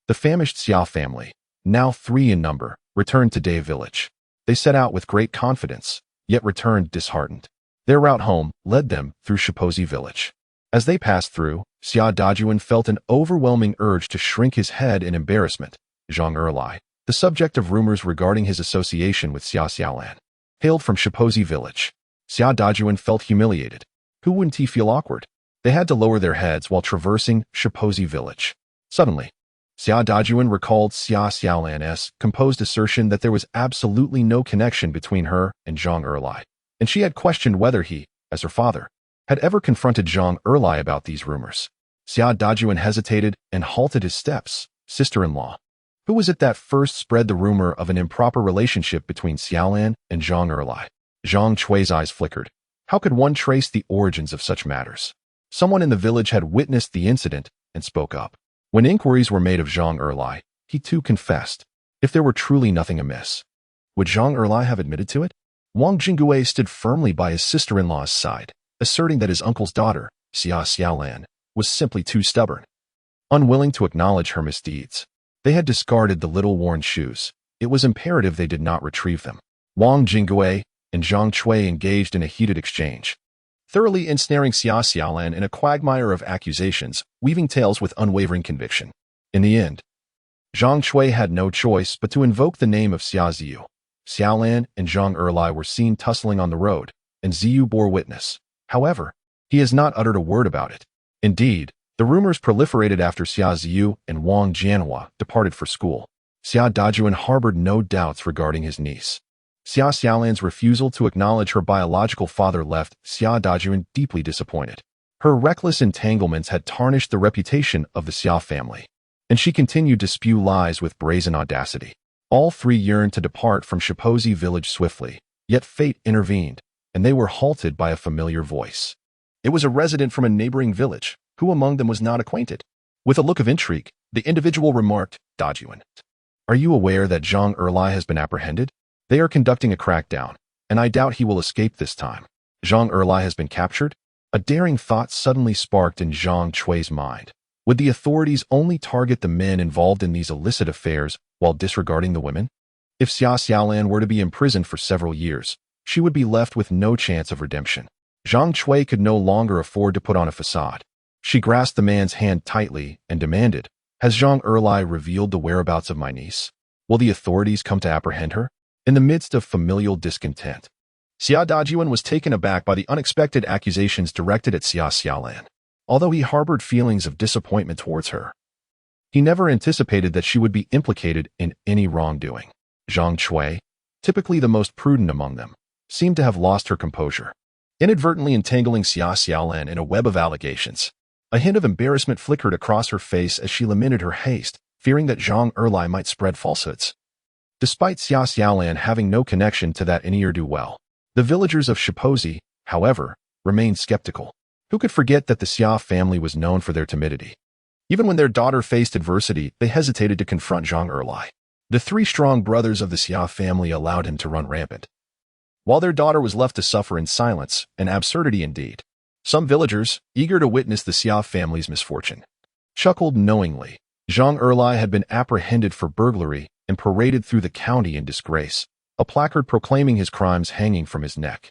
the famished Xia family, now 3 in number, returned to Day Village. They set out with great confidence, yet returned disheartened. Their route home led them through Shipozi village. As they passed through, Xia Dajuan felt an overwhelming urge to shrink his head in embarrassment. Zhang Erlai, the subject of rumors regarding his association with Xia Xiaolan, hailed from Shipozi village. Xia Dajuan felt humiliated. Who wouldn't he feel awkward? They had to lower their heads while traversing Shipozi village. Suddenly, Xia Dajuan recalled Xia Xiaolan's composed assertion that there was absolutely no connection between her and Zhang Erlai, and she had questioned whether he, as her father, had ever confronted Zhang Erlai about these rumors. Xia Dajuan hesitated and halted his steps. Sister-in-law. Who was it that first spread the rumor of an improper relationship between Xiaolan and Zhang Erlai? Zhang Chui's eyes flickered. How could one trace the origins of such matters? Someone in the village had witnessed the incident and spoke up. When inquiries were made of Zhang Erlai, he too confessed. If there were truly nothing amiss, would Zhang Erlai have admitted to it? Wang Jinggui stood firmly by his sister-in-law's side, asserting that his uncle's daughter, Xia Xiaolan, was simply too stubborn. Unwilling to acknowledge her misdeeds, they had discarded the little worn shoes. It was imperative they did not retrieve them. Wang Jinggui and Zhang Chui engaged in a heated exchange, thoroughly ensnaring Xia Xiaolan in a quagmire of accusations, weaving tales with unwavering conviction. In the end, Zhang Chui had no choice but to invoke the name of Xia Ziyu. Xiaolan and Zhang Erlai were seen tussling on the road, and Ziyu bore witness. However, he has not uttered a word about it. Indeed, the rumors proliferated after Xia Ziyu and Wang Jianhua departed for school. Xia Dajuan harbored no doubts regarding his niece. Xia Xiaolan's refusal to acknowledge her biological father left Xia Dajuan deeply disappointed. Her reckless entanglements had tarnished the reputation of the Xia family, and she continued to spew lies with brazen audacity. All 3 yearned to depart from Shipozi village swiftly, yet fate intervened, and they were halted by a familiar voice. It was a resident from a neighboring village. Who among them was not acquainted? With a look of intrigue, the individual remarked, Dajuan, are you aware that Zhang Erlai has been apprehended? They are conducting a crackdown, and I doubt he will escape this time. Zhang Erlai has been captured? A daring thought suddenly sparked in Zhang Chui's mind. Would the authorities only target the men involved in these illicit affairs while disregarding the women? If Xia Xiaolan were to be imprisoned for several years, she would be left with no chance of redemption. Zhang Chui could no longer afford to put on a facade. She grasped the man's hand tightly and demanded, has Zhang Erlai revealed the whereabouts of my niece? Will the authorities come to apprehend her? In the midst of familial discontent, Xia Dajuan was taken aback by the unexpected accusations directed at Xia Xiaolan. Although he harbored feelings of disappointment towards her, he never anticipated that she would be implicated in any wrongdoing. Zhang Chui, typically the most prudent among them, seemed to have lost her composure, inadvertently entangling Xia Xiaolan in a web of allegations. A hint of embarrassment flickered across her face as she lamented her haste, fearing that Zhang Erlai might spread falsehoods. Despite Xia Xiaolan having no connection to that ne'er-do-well, the villagers of Shipozi, however, remained skeptical. Who could forget that the Xia family was known for their timidity? Even when their daughter faced adversity, they hesitated to confront Zhang Erlai. The 3 strong brothers of the Xia family allowed him to run rampant, while their daughter was left to suffer in silence, an absurdity indeed. Some villagers, eager to witness the Xia family's misfortune, chuckled knowingly. Zhang Erlai had been apprehended for burglary and paraded through the county in disgrace, a placard proclaiming his crimes hanging from his neck.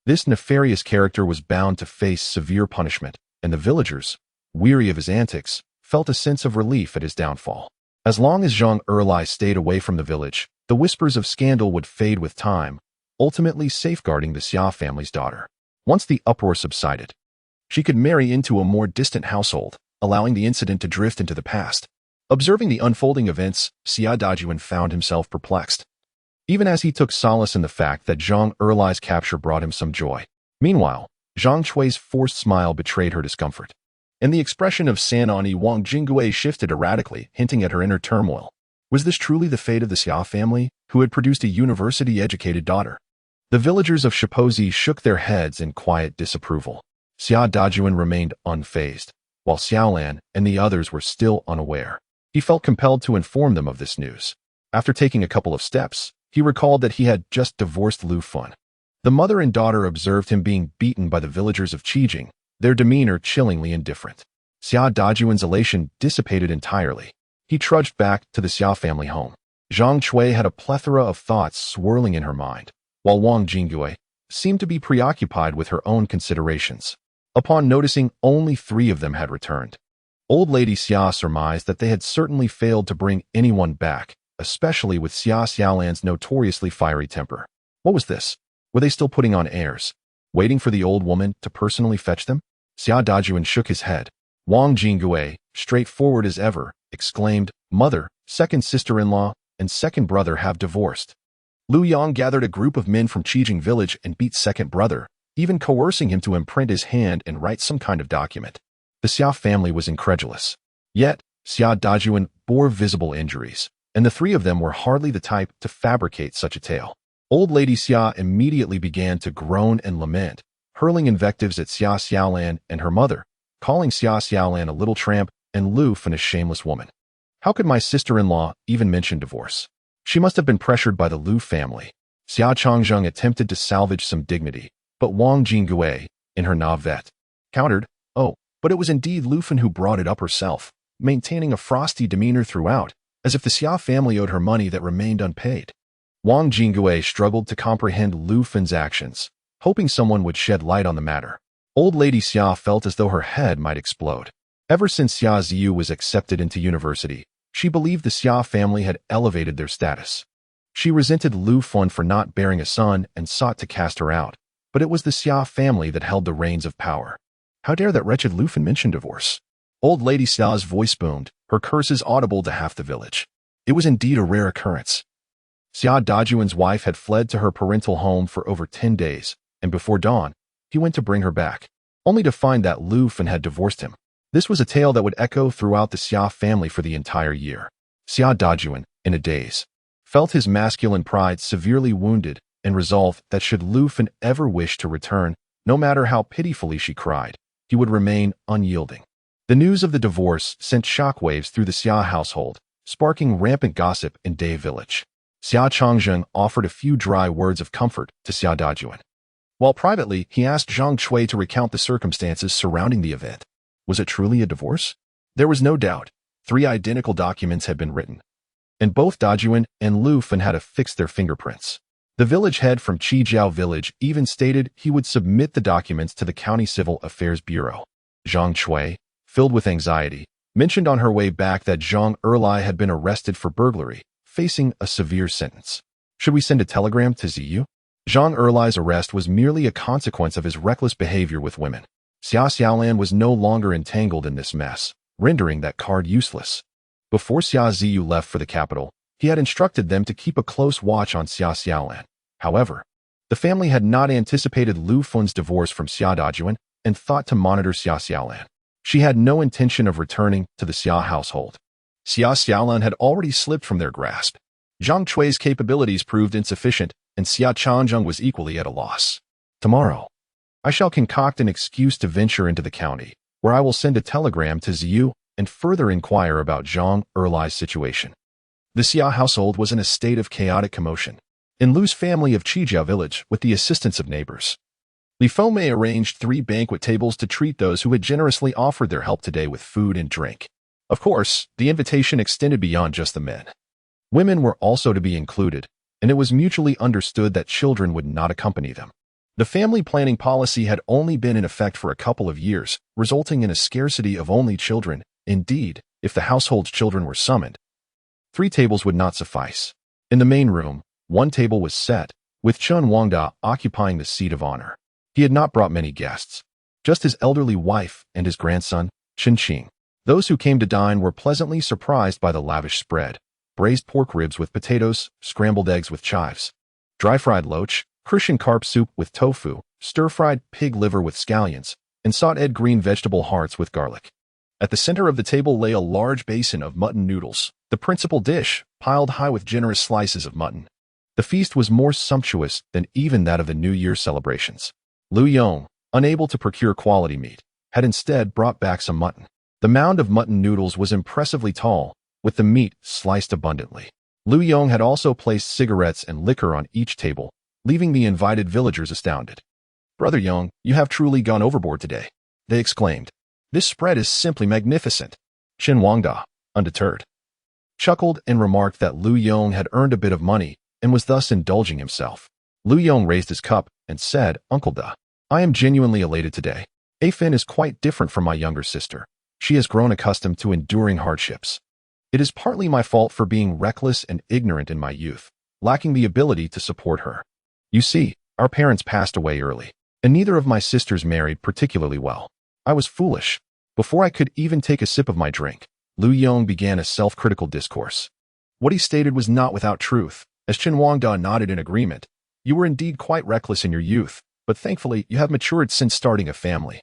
This nefarious character was bound to face severe punishment, and the villagers, weary of his antics, felt a sense of relief at his downfall. As long as Zhang Erlai stayed away from the village, the whispers of scandal would fade with time, ultimately safeguarding the Xia family's daughter. Once the uproar subsided, she could marry into a more distant household, allowing the incident to drift into the past. Observing the unfolding events, Xia Dajuan found himself perplexed, even as he took solace in the fact that Zhang Erlai's capture brought him some joy. Meanwhile, Zhang Chui's forced smile betrayed her discomfort, and the expression of Sanani Wang Jinggui shifted erratically, hinting at her inner turmoil. Was this truly the fate of the Xia family, who had produced a university-educated daughter? The villagers of Shipozi shook their heads in quiet disapproval. Xia Dajuan remained unfazed, while Xiaolan and the others were still unaware. He felt compelled to inform them of this news. After taking a couple of steps, he recalled that he had just divorced Lu Fun. The mother and daughter observed him being beaten by the villagers of Qijing, their demeanor chillingly indifferent. Xia Dajuan's elation dissipated entirely. He trudged back to the Xia family home. Zhang Chui had a plethora of thoughts swirling in her mind, while Wang Jinggui seemed to be preoccupied with her own considerations. Upon noticing only 3 of them had returned, old lady Xia surmised that they had certainly failed to bring anyone back, especially with Xia Xiaolan's notoriously fiery temper. What was this? Were they still putting on airs, waiting for the old woman to personally fetch them? Xia Dajuan shook his head. Wang Jinggui, straightforward as ever, exclaimed, "Mother, second sister-in-law, and second brother have divorced." Lu Yang gathered a group of men from Qijing village and beat second brother, even coercing him to imprint his hand and write some kind of document. The Xia family was incredulous. Yet, Xia Dajuan bore visible injuries, and the 3 of them were hardly the type to fabricate such a tale. Old lady Xia immediately began to groan and lament, hurling invectives at Xia Xiaolan and her mother, calling Xia Xiaolan a little tramp and Lu Fun a shameless woman. How could my sister-in-law even mention divorce? She must have been pressured by the Lu family. Xia Changzheng attempted to salvage some dignity, but Wang Jinggui, in her navette, countered, "Oh, but it was indeed Lu Fun who brought it up herself," maintaining a frosty demeanor throughout, as if the Xia family owed her money that remained unpaid. Wang Jinggui struggled to comprehend Lu Fun's actions, hoping someone would shed light on the matter. Old lady Xia felt as though her head might explode. Ever since Xia Ziyu was accepted into university, she believed the Xia family had elevated their status. She resented Lu Fun for not bearing a son and sought to cast her out, but it was the Xia family that held the reins of power. How dare that wretched Lu Fun mention divorce? Old lady Xia's voice boomed, her curses audible to half the village. It was indeed a rare occurrence. Xia Dajuan's wife had fled to her parental home for over 10 days, and before dawn, he went to bring her back, only to find that Lu Fun had divorced him. This was a tale that would echo throughout the Xia family for the entire year. Xia Dajuan, in a daze, felt his masculine pride severely wounded and resolved that should Lu Fun ever wish to return, no matter how pitifully she cried, he would remain unyielding. The news of the divorce sent shockwaves through the Xia household, sparking rampant gossip in Day village. Xia Changzheng offered a few dry words of comfort to Xia Dajuan, while privately he asked Zhang Chui to recount the circumstances surrounding the event. Was it truly a divorce? There was no doubt. 3 identical documents had been written, and both Dajuan and Lu Fun had affixed their fingerprints. The village head from Qijiao village even stated he would submit the documents to the County Civil Affairs Bureau. Zhang Chui, filled with anxiety, mentioned on her way back that Zhang Erlai had been arrested for burglary, facing a severe sentence. Should we send a telegram to Ziyu? Zhang Erlai's arrest was merely a consequence of his reckless behavior with women. Xia Xiaolan was no longer entangled in this mess, rendering that card useless. Before Xia Ziyu left for the capital, he had instructed them to keep a close watch on Xia Xiaolan. However, the family had not anticipated Lu Fun's divorce from Xia Dajuan and thought to monitor Xia Xiaolan. She had no intention of returning to the Xia household. Xia Xiaolan had already slipped from their grasp. Zhang Chui's capabilities proved insufficient, and Xia Changzheng was equally at a loss. Tomorrow, I shall concoct an excuse to venture into the county, where I will send a telegram to Ziyu and further inquire about Zhang Erlai's situation. The Xia household was in a state of chaotic commotion. In Lu's family of Qijiao village, with the assistance of neighbors, Li Fome arranged 3 banquet tables to treat those who had generously offered their help today with food and drink. Of course, the invitation extended beyond just the men. Women were also to be included, and it was mutually understood that children would not accompany them. The family planning policy had only been in effect for a couple of years, resulting in a scarcity of only children. Indeed, if the household's children were summoned, 3 tables would not suffice. In the main room, 1 table was set, with Chun Wangda occupying the seat of honor. He had not brought many guests, just his elderly wife and his grandson, Chen Qing. Those who came to dine were pleasantly surprised by the lavish spread: braised pork ribs with potatoes, scrambled eggs with chives, dry-fried loach, Christian carp soup with tofu, stir-fried pig liver with scallions, and sautéed green vegetable hearts with garlic. At the center of the table lay a large basin of mutton noodles, the principal dish, piled high with generous slices of mutton. The feast was more sumptuous than even that of the New Year celebrations. Lu Yong, unable to procure quality meat, had instead brought back some mutton. The mound of mutton noodles was impressively tall, with the meat sliced abundantly. Lu Yong had also placed cigarettes and liquor on each table, leaving the invited villagers astounded. "Brother Yong, you have truly gone overboard today," they exclaimed. "This spread is simply magnificent." Chen Wangda, undeterred, chuckled and remarked that Lu Yong had earned a bit of money and was thus indulging himself. Lu Yong raised his cup and said, "Uncle Da, I am genuinely elated today. Afin is quite different from my younger sister. She has grown accustomed to enduring hardships. It is partly my fault for being reckless and ignorant in my youth, lacking the ability to support her. You see, our parents passed away early, and neither of my sisters married particularly well. I was foolish." Before I could even take a sip of my drink, Lu Yong began a self-critical discourse. What he stated was not without truth, as Chen Wangda nodded in agreement. "You were indeed quite reckless in your youth, but thankfully you have matured since starting a family.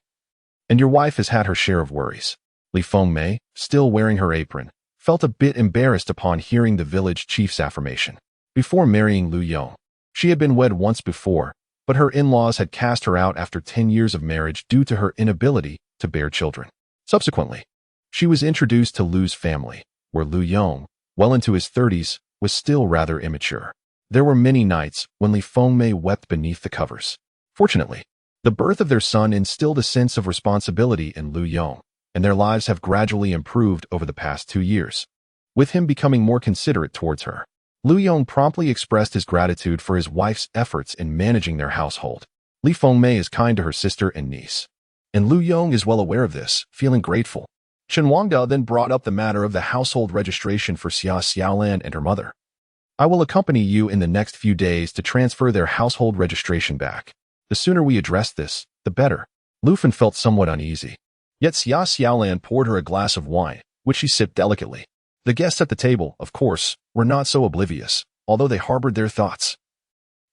And your wife has had her share of worries." Li Fengmei, still wearing her apron, felt a bit embarrassed upon hearing the village chief's affirmation. Before marrying Lu Yong, she had been wed once before, but her in-laws had cast her out after 10 years of marriage due to her inability to bear children. Subsequently, she was introduced to Lu's family, where Lu Yong, well into his 30s, was still rather immature. There were many nights when Li Fengmei wept beneath the covers. Fortunately, the birth of their son instilled a sense of responsibility in Lu Yong, and their lives have gradually improved over the past 2 years, with him becoming more considerate towards her. Lu Yong promptly expressed his gratitude for his wife's efforts in managing their household. Li Fengmei is kind to her sister and niece, and Lu Yong is well aware of this, feeling grateful. Chen Wangda then brought up the matter of the household registration for Xia Xiaolan and her mother. "I will accompany you in the next few days to transfer their household registration back. The sooner we address this, the better." Lu Fen felt somewhat uneasy. Yet Xia Xiaolan poured her a glass of wine, which she sipped delicately. The guests at the table, of course, were not so oblivious, although they harbored their thoughts.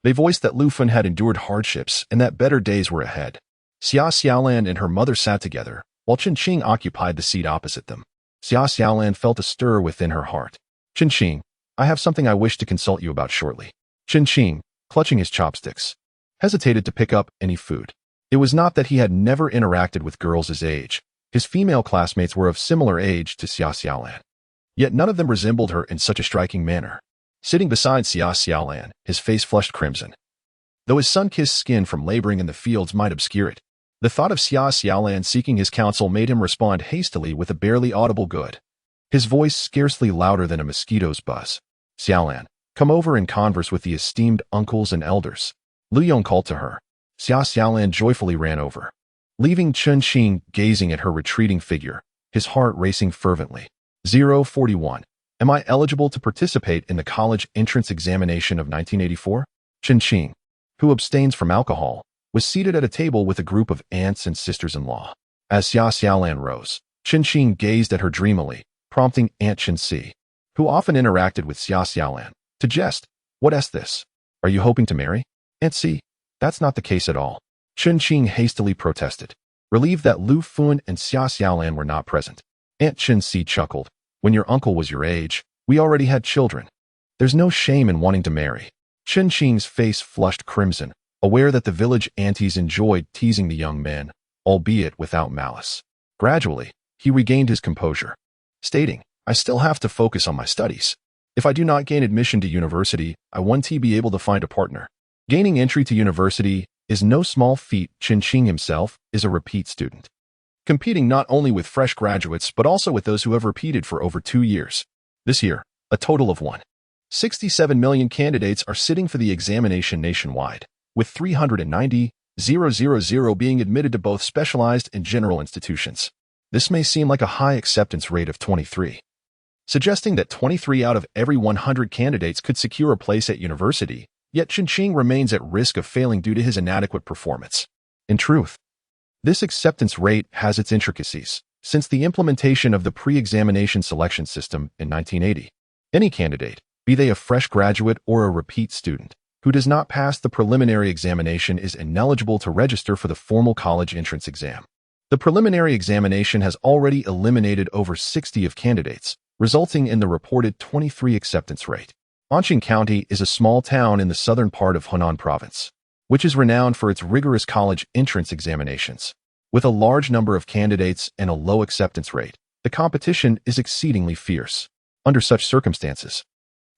They voiced that Lu Fen had endured hardships and that better days were ahead. Xia Xiaolan and her mother sat together, while Chen Qing occupied the seat opposite them. Xia Xiaolan felt a stir within her heart. "Chen Qing, I have something I wish to consult you about shortly." Chen Qing, clutching his chopsticks, hesitated to pick up any food. It was not that he had never interacted with girls his age. His female classmates were of similar age to Xia Xiaolan. Yet none of them resembled her in such a striking manner. Sitting beside Xia Xiaolan, his face flushed crimson. Though his sun-kissed skin from laboring in the fields might obscure it, the thought of Xia Xiaolan seeking his counsel made him respond hastily with a barely audible good, his voice scarcely louder than a mosquito's buzz. "Xiaolan, come over and converse with the esteemed uncles and elders." Lu Yong called to her. Xia Xiaolan joyfully ran over, leaving Chen Qing gazing at her retreating figure, his heart racing fervently. 041. Am I eligible to participate in the college entrance examination of 1984? Chen Qing, who abstains from alcohol, was seated at a table with a group of aunts and sisters-in-law. As Xia Xiaolan rose, Chen Qing gazed at her dreamily, prompting Aunt Chen Si, who often interacted with Xia Xiaolan, to jest. "What is this? Are you hoping to marry, Aunt Si?" "That's not the case at all," Chen Qing hastily protested, relieved that Lu Fen and Xia Xiaolan were not present. Aunt Chen Si chuckled. "When your uncle was your age, we already had children. There's no shame in wanting to marry." Chen Qing's face flushed crimson, aware that the village aunties enjoyed teasing the young man, albeit without malice. Gradually, he regained his composure, stating, "I still have to focus on my studies. If I do not gain admission to university, I won't be able to find a partner. Gaining entry to university is no small feat." Chen Qing himself is a repeat student, competing not only with fresh graduates but also with those who have repeated for over 2 years. This year, a total of 1.67 million candidates are sitting for the examination nationwide, with 390,000 being admitted to both specialized and general institutions. This may seem like a high acceptance rate of 23, suggesting that 23 out of every 100 candidates could secure a place at university, yet Chen Qing remains at risk of failing due to his inadequate performance. In truth, this acceptance rate has its intricacies. Since the implementation of the pre-examination selection system in 1980, any candidate, be they a fresh graduate or a repeat student, who does not pass the preliminary examination is ineligible to register for the formal college entrance exam. The preliminary examination has already eliminated over 60 of candidates, resulting in the reported 23 acceptance rate. Anqing County is a small town in the southern part of Hunan Province. which is renowned for its rigorous college entrance examinations. With a large number of candidates and a low acceptance rate, the competition is exceedingly fierce. Under such circumstances,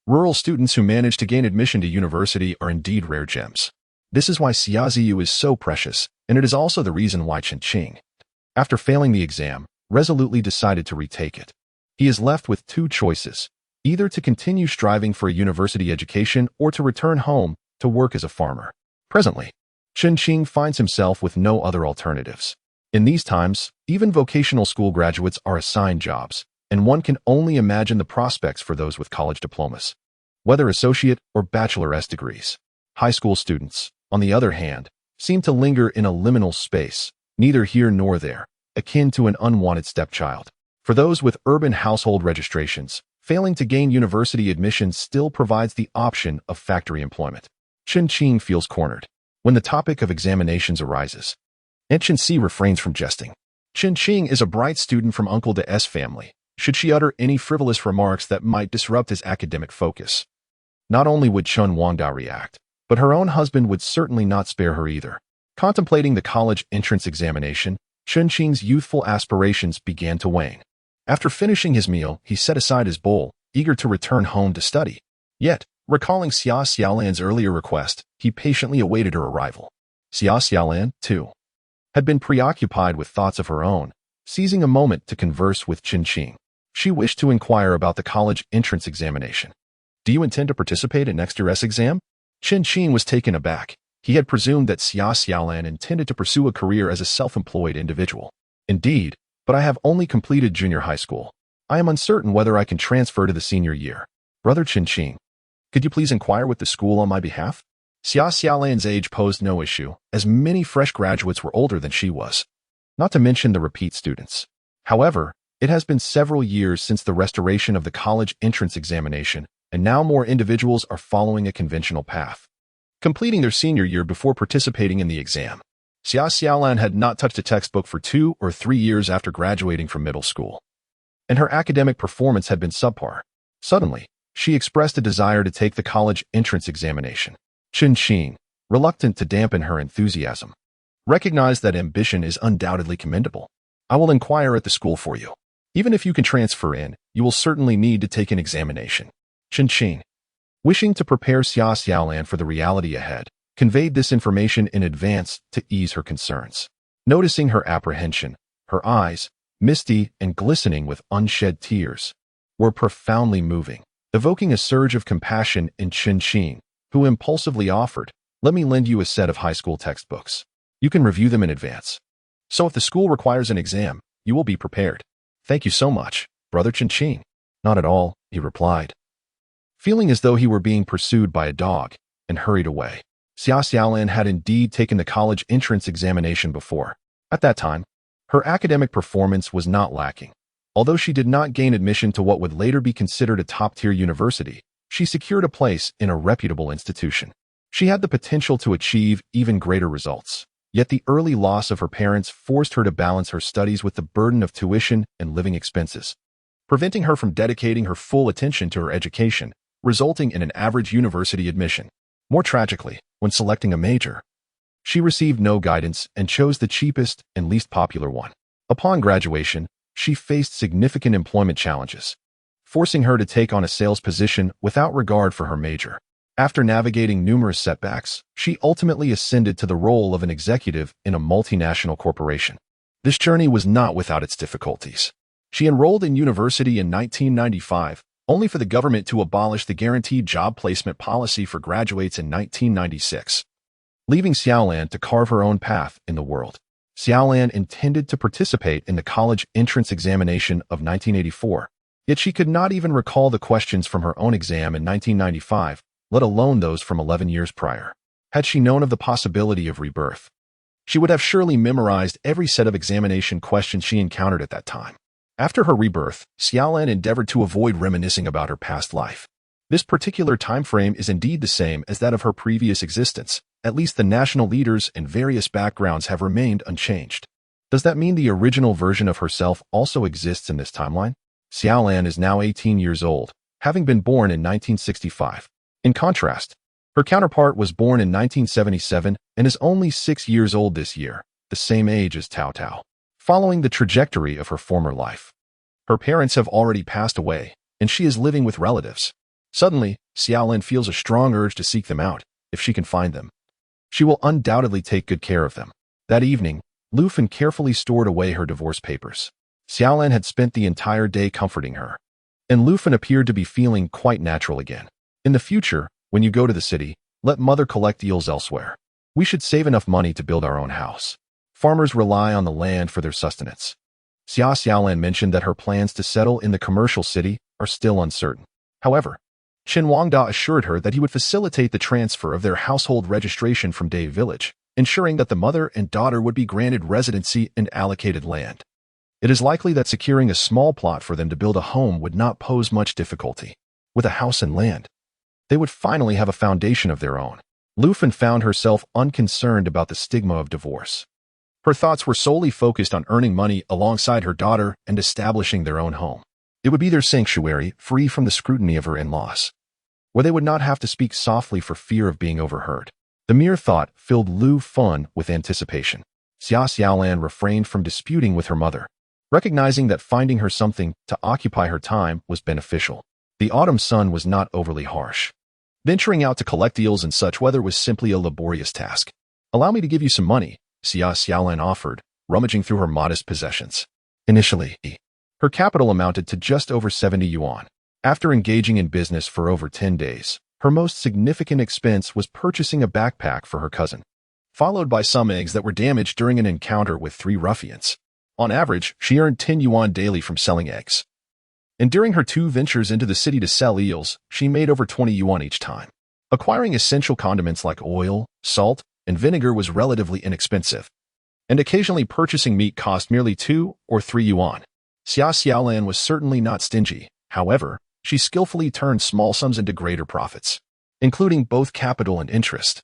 rural students who manage to gain admission to university are indeed rare gems. This is why Xiaoziyu is so precious, and it is also the reason why Chen Qing, after failing the exam, resolutely decided to retake it. He is left with two choices, either to continue striving for a university education or to return home to work as a farmer. Presently, Chen Qing finds himself with no other alternatives. In these times, even vocational school graduates are assigned jobs, and one can only imagine the prospects for those with college diplomas, whether associate or bachelor's degrees. High school students, on the other hand, seem to linger in a liminal space, neither here nor there, akin to an unwanted stepchild. For those with urban household registrations, failing to gain university admission still provides the option of factory employment. Chen Qing feels cornered when the topic of examinations arises. And Chen Si refrains from jesting. Chen Qing is a bright student from Uncle de S family. Should she utter any frivolous remarks that might disrupt his academic focus, not only would Chun Wangda react, but her own husband would certainly not spare her either. Contemplating the college entrance examination, Chen Qing's youthful aspirations began to wane. After finishing his meal, he set aside his bowl, eager to return home to study. Yet, recalling Xia Xiaolan's earlier request, he patiently awaited her arrival. Xia Xiaolan, too, had been preoccupied with thoughts of her own, seizing a moment to converse with Chen Qing. She wished to inquire about the college entrance examination. Do you intend to participate in next year's exam? Chen Qing was taken aback. He had presumed that Xia Xiaolan intended to pursue a career as a self-employed individual. Indeed, but I have only completed junior high school. I am uncertain whether I can transfer to the senior year. Brother Chen Qing, could you please inquire with the school on my behalf? Xia Xiaolan's age posed no issue, as many fresh graduates were older than she was, not to mention the repeat students. However, it has been several years since the restoration of the college entrance examination, and now more individuals are following a conventional path, completing their senior year before participating in the exam. Xia Xiaolan had not touched a textbook for 2 or 3 years after graduating from middle school, and her academic performance had been subpar. Suddenly, she expressed a desire to take the college entrance examination. Chen Qing, reluctant to dampen her enthusiasm, recognized that ambition is undoubtedly commendable. I will inquire at the school for you. Even if you can transfer in, you will certainly need to take an examination. Chen Qing, wishing to prepare Xia Xiaolan for the reality ahead, conveyed this information in advance to ease her concerns. Noticing her apprehension, her eyes, misty and glistening with unshed tears, were profoundly moving, evoking a surge of compassion in Chen Qing, who impulsively offered, "Let me lend you a set of high school textbooks. You can review them in advance. So if the school requires an exam, you will be prepared." "Thank you so much, Brother Chen Qing." "Not at all," he replied, feeling as though he were being pursued by a dog, and hurried away. Xia Xiaolan had indeed taken the college entrance examination before. At that time, her academic performance was not lacking. Although she did not gain admission to what would later be considered a top-tier university, she secured a place in a reputable institution. She had the potential to achieve even greater results. Yet the early loss of her parents forced her to balance her studies with the burden of tuition and living expenses, preventing her from dedicating her full attention to her education, resulting in an average university admission. More tragically, when selecting a major, she received no guidance and chose the cheapest and least popular one. Upon graduation, she faced significant employment challenges, forcing her to take on a sales position without regard for her major. After navigating numerous setbacks, she ultimately ascended to the role of an executive in a multinational corporation. This journey was not without its difficulties. She enrolled in university in 1995, only for the government to abolish the guaranteed job placement policy for graduates in 1996, leaving Xiaolan to carve her own path in the world. Xiaolan intended to participate in the college entrance examination of 1984, yet she could not even recall the questions from her own exam in 1995, let alone those from 11 years prior. Had she known of the possibility of rebirth, she would have surely memorized every set of examination questions she encountered at that time. After her rebirth, Xiaolan endeavored to avoid reminiscing about her past life. This particular time frame is indeed the same as that of her previous existence. At least the national leaders and various backgrounds have remained unchanged. Does that mean the original version of herself also exists in this timeline? Xiaolan is now 18 years old, having been born in 1965. In contrast, Her counterpart was born in 1977 and is only 6 years old this year, the same age as Tao Tao. Following the trajectory of her former life, her parents have already passed away, and she is living with relatives. Suddenly, Xiaolin feels a strong urge to seek them out, if she can find them. She will undoubtedly take good care of them. That evening, Lu Fan carefully stored away her divorce papers. Xiaolin had spent the entire day comforting her, and Lu Fan appeared to be feeling quite natural again. In the future, when you go to the city, let mother collect eels elsewhere. We should save enough money to build our own house. Farmers rely on the land for their sustenance. Xiaolin mentioned that her plans to settle in the commercial city are still uncertain. However, Chen Wangda assured her that he would facilitate the transfer of their household registration from Day Village, ensuring that the mother and daughter would be granted residency and allocated land. It is likely that securing a small plot for them to build a home would not pose much difficulty. With a house and land, they would finally have a foundation of their own. Lu Fan found herself unconcerned about the stigma of divorce. Her thoughts were solely focused on earning money alongside her daughter and establishing their own home. It would be their sanctuary, free from the scrutiny of her in-laws, where they would not have to speak softly for fear of being overheard. The mere thought filled Lu Fan with anticipation. Xiaolin refrained from disputing with her mother, recognizing that finding her something to occupy her time was beneficial. The autumn sun was not overly harsh. Venturing out to collect eels in such weather was simply a laborious task. "Allow me to give you some money," Xiaolin offered, rummaging through her modest possessions. Initially, her capital amounted to just over 70 yuan. After engaging in business for over 10 days, her most significant expense was purchasing a backpack for her cousin, followed by some eggs that were damaged during an encounter with 3 ruffians. On average, she earned 10 yuan daily from selling eggs. And during her 2 ventures into the city to sell eels, she made over 20 yuan each time. Acquiring essential condiments like oil, salt, and vinegar was relatively inexpensive, and occasionally purchasing meat cost merely 2 or 3 yuan. Xiaolin was certainly not stingy. However, she skillfully turned small sums into greater profits, including both capital and interest.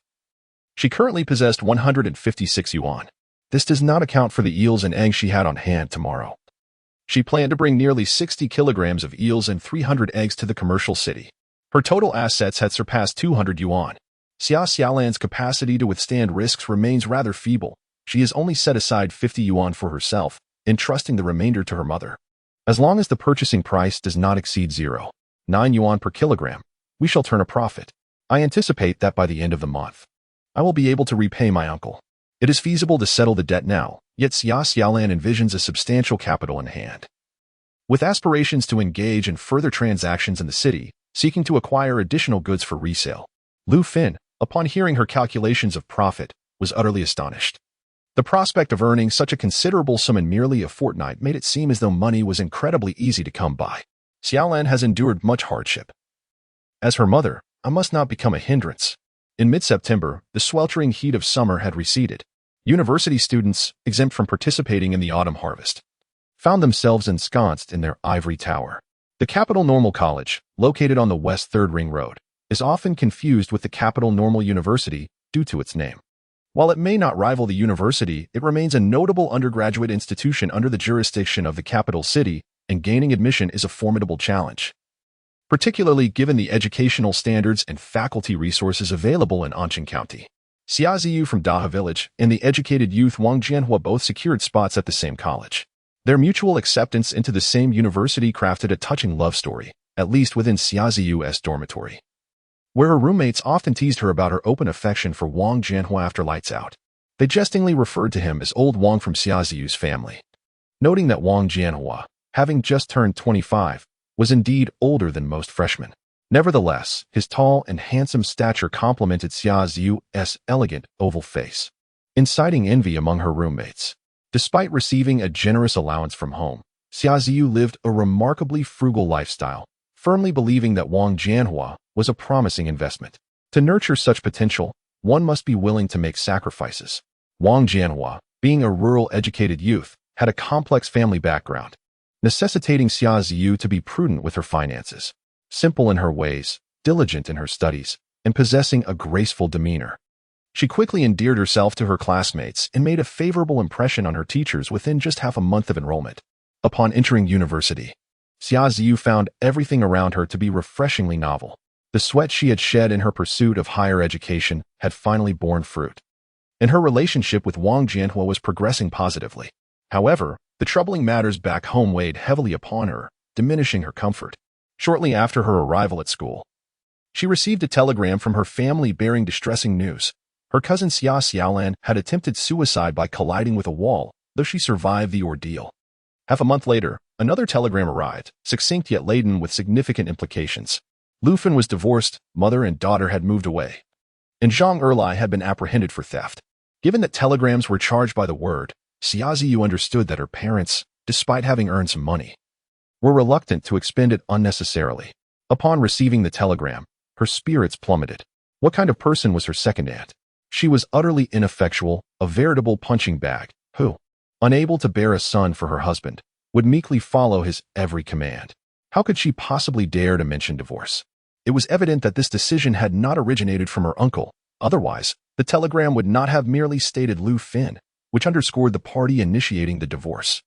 She currently possessed 156 yuan. This does not account for the eels and eggs she had on hand tomorrow. She planned to bring nearly 60 kilograms of eels and 300 eggs to the commercial city. Her total assets had surpassed 200 yuan. Xiaolin's capacity to withstand risks remains rather feeble. She has only set aside 50 yuan for herself, entrusting the remainder to her mother. As long as the purchasing price does not exceed 0.9 yuan per kilogram, we shall turn a profit. I anticipate that by the end of the month, I will be able to repay my uncle. It is feasible to settle the debt now, yet Xiaolin envisions a substantial capital in hand. With aspirations to engage in further transactions in the city, seeking to acquire additional goods for resale, Lu Fan, upon hearing her calculations of profit, was utterly astonished. The prospect of earning such a considerable sum in merely a fortnight made it seem as though money was incredibly easy to come by. Xiaolin has endured much hardship. As her mother, I must not become a hindrance. In mid-September, the sweltering heat of summer had receded. University students, exempt from participating in the autumn harvest, found themselves ensconced in their ivory tower. The Capital Normal College, located on the West 3rd Ring Road, is often confused with the Capital Normal University due to its name. While it may not rival the university, it remains a notable undergraduate institution under the jurisdiction of the capital city, and gaining admission is a formidable challenge, particularly given the educational standards and faculty resources available in Anqing County. Xia Ziyu from Daha Village and the educated youth Wang Jianhua both secured spots at the same college. Their mutual acceptance into the same university crafted a touching love story, at least within Xia Ziyu's dormitory, where her roommates often teased her about her open affection for Wang Jianhua after lights out. They jestingly referred to him as Old Wang from Xia Ziyu's family, noting that Wang Jianhua, having just turned 25, was indeed older than most freshmen. Nevertheless, his tall and handsome stature complemented Xia Ziyu's elegant, oval face, inciting envy among her roommates. Despite receiving a generous allowance from home, Xia Ziyu lived a remarkably frugal lifestyle, firmly believing that Wang Jianhua was a promising investment. To nurture such potential, one must be willing to make sacrifices. Wang Jianhua, being a rural educated youth, had a complex family background, necessitating Xia Ziyu to be prudent with her finances. Simple in her ways, diligent in her studies, and possessing a graceful demeanor, she quickly endeared herself to her classmates and made a favorable impression on her teachers within just half a month of enrollment. Upon entering university, Xia Ziyu found everything around her to be refreshingly novel. The sweat she had shed in her pursuit of higher education had finally borne fruit, and her relationship with Wang Jianhua was progressing positively. However, the troubling matters back home weighed heavily upon her, diminishing her comfort. Shortly after her arrival at school, she received a telegram from her family bearing distressing news. Her cousin Xia Xiaolan had attempted suicide by colliding with a wall, though she survived the ordeal. Half a month later, another telegram arrived, succinct yet laden with significant implications. Lu Fan was divorced, mother and daughter had moved away, and Zhang Erlai had been apprehended for theft. Given that telegrams were charged by the word, Xia Ziyu understood that her parents, despite having earned some money, were reluctant to expend it unnecessarily. Upon receiving the telegram, her spirits plummeted. What kind of person was her second aunt? She was utterly ineffectual, a veritable punching bag, who, unable to bear a son for her husband, would meekly follow his every command. How could she possibly dare to mention divorce? It was evident that this decision had not originated from her uncle. Otherwise, the telegram would not have merely stated Lu Fan, which underscored the party initiating the divorce.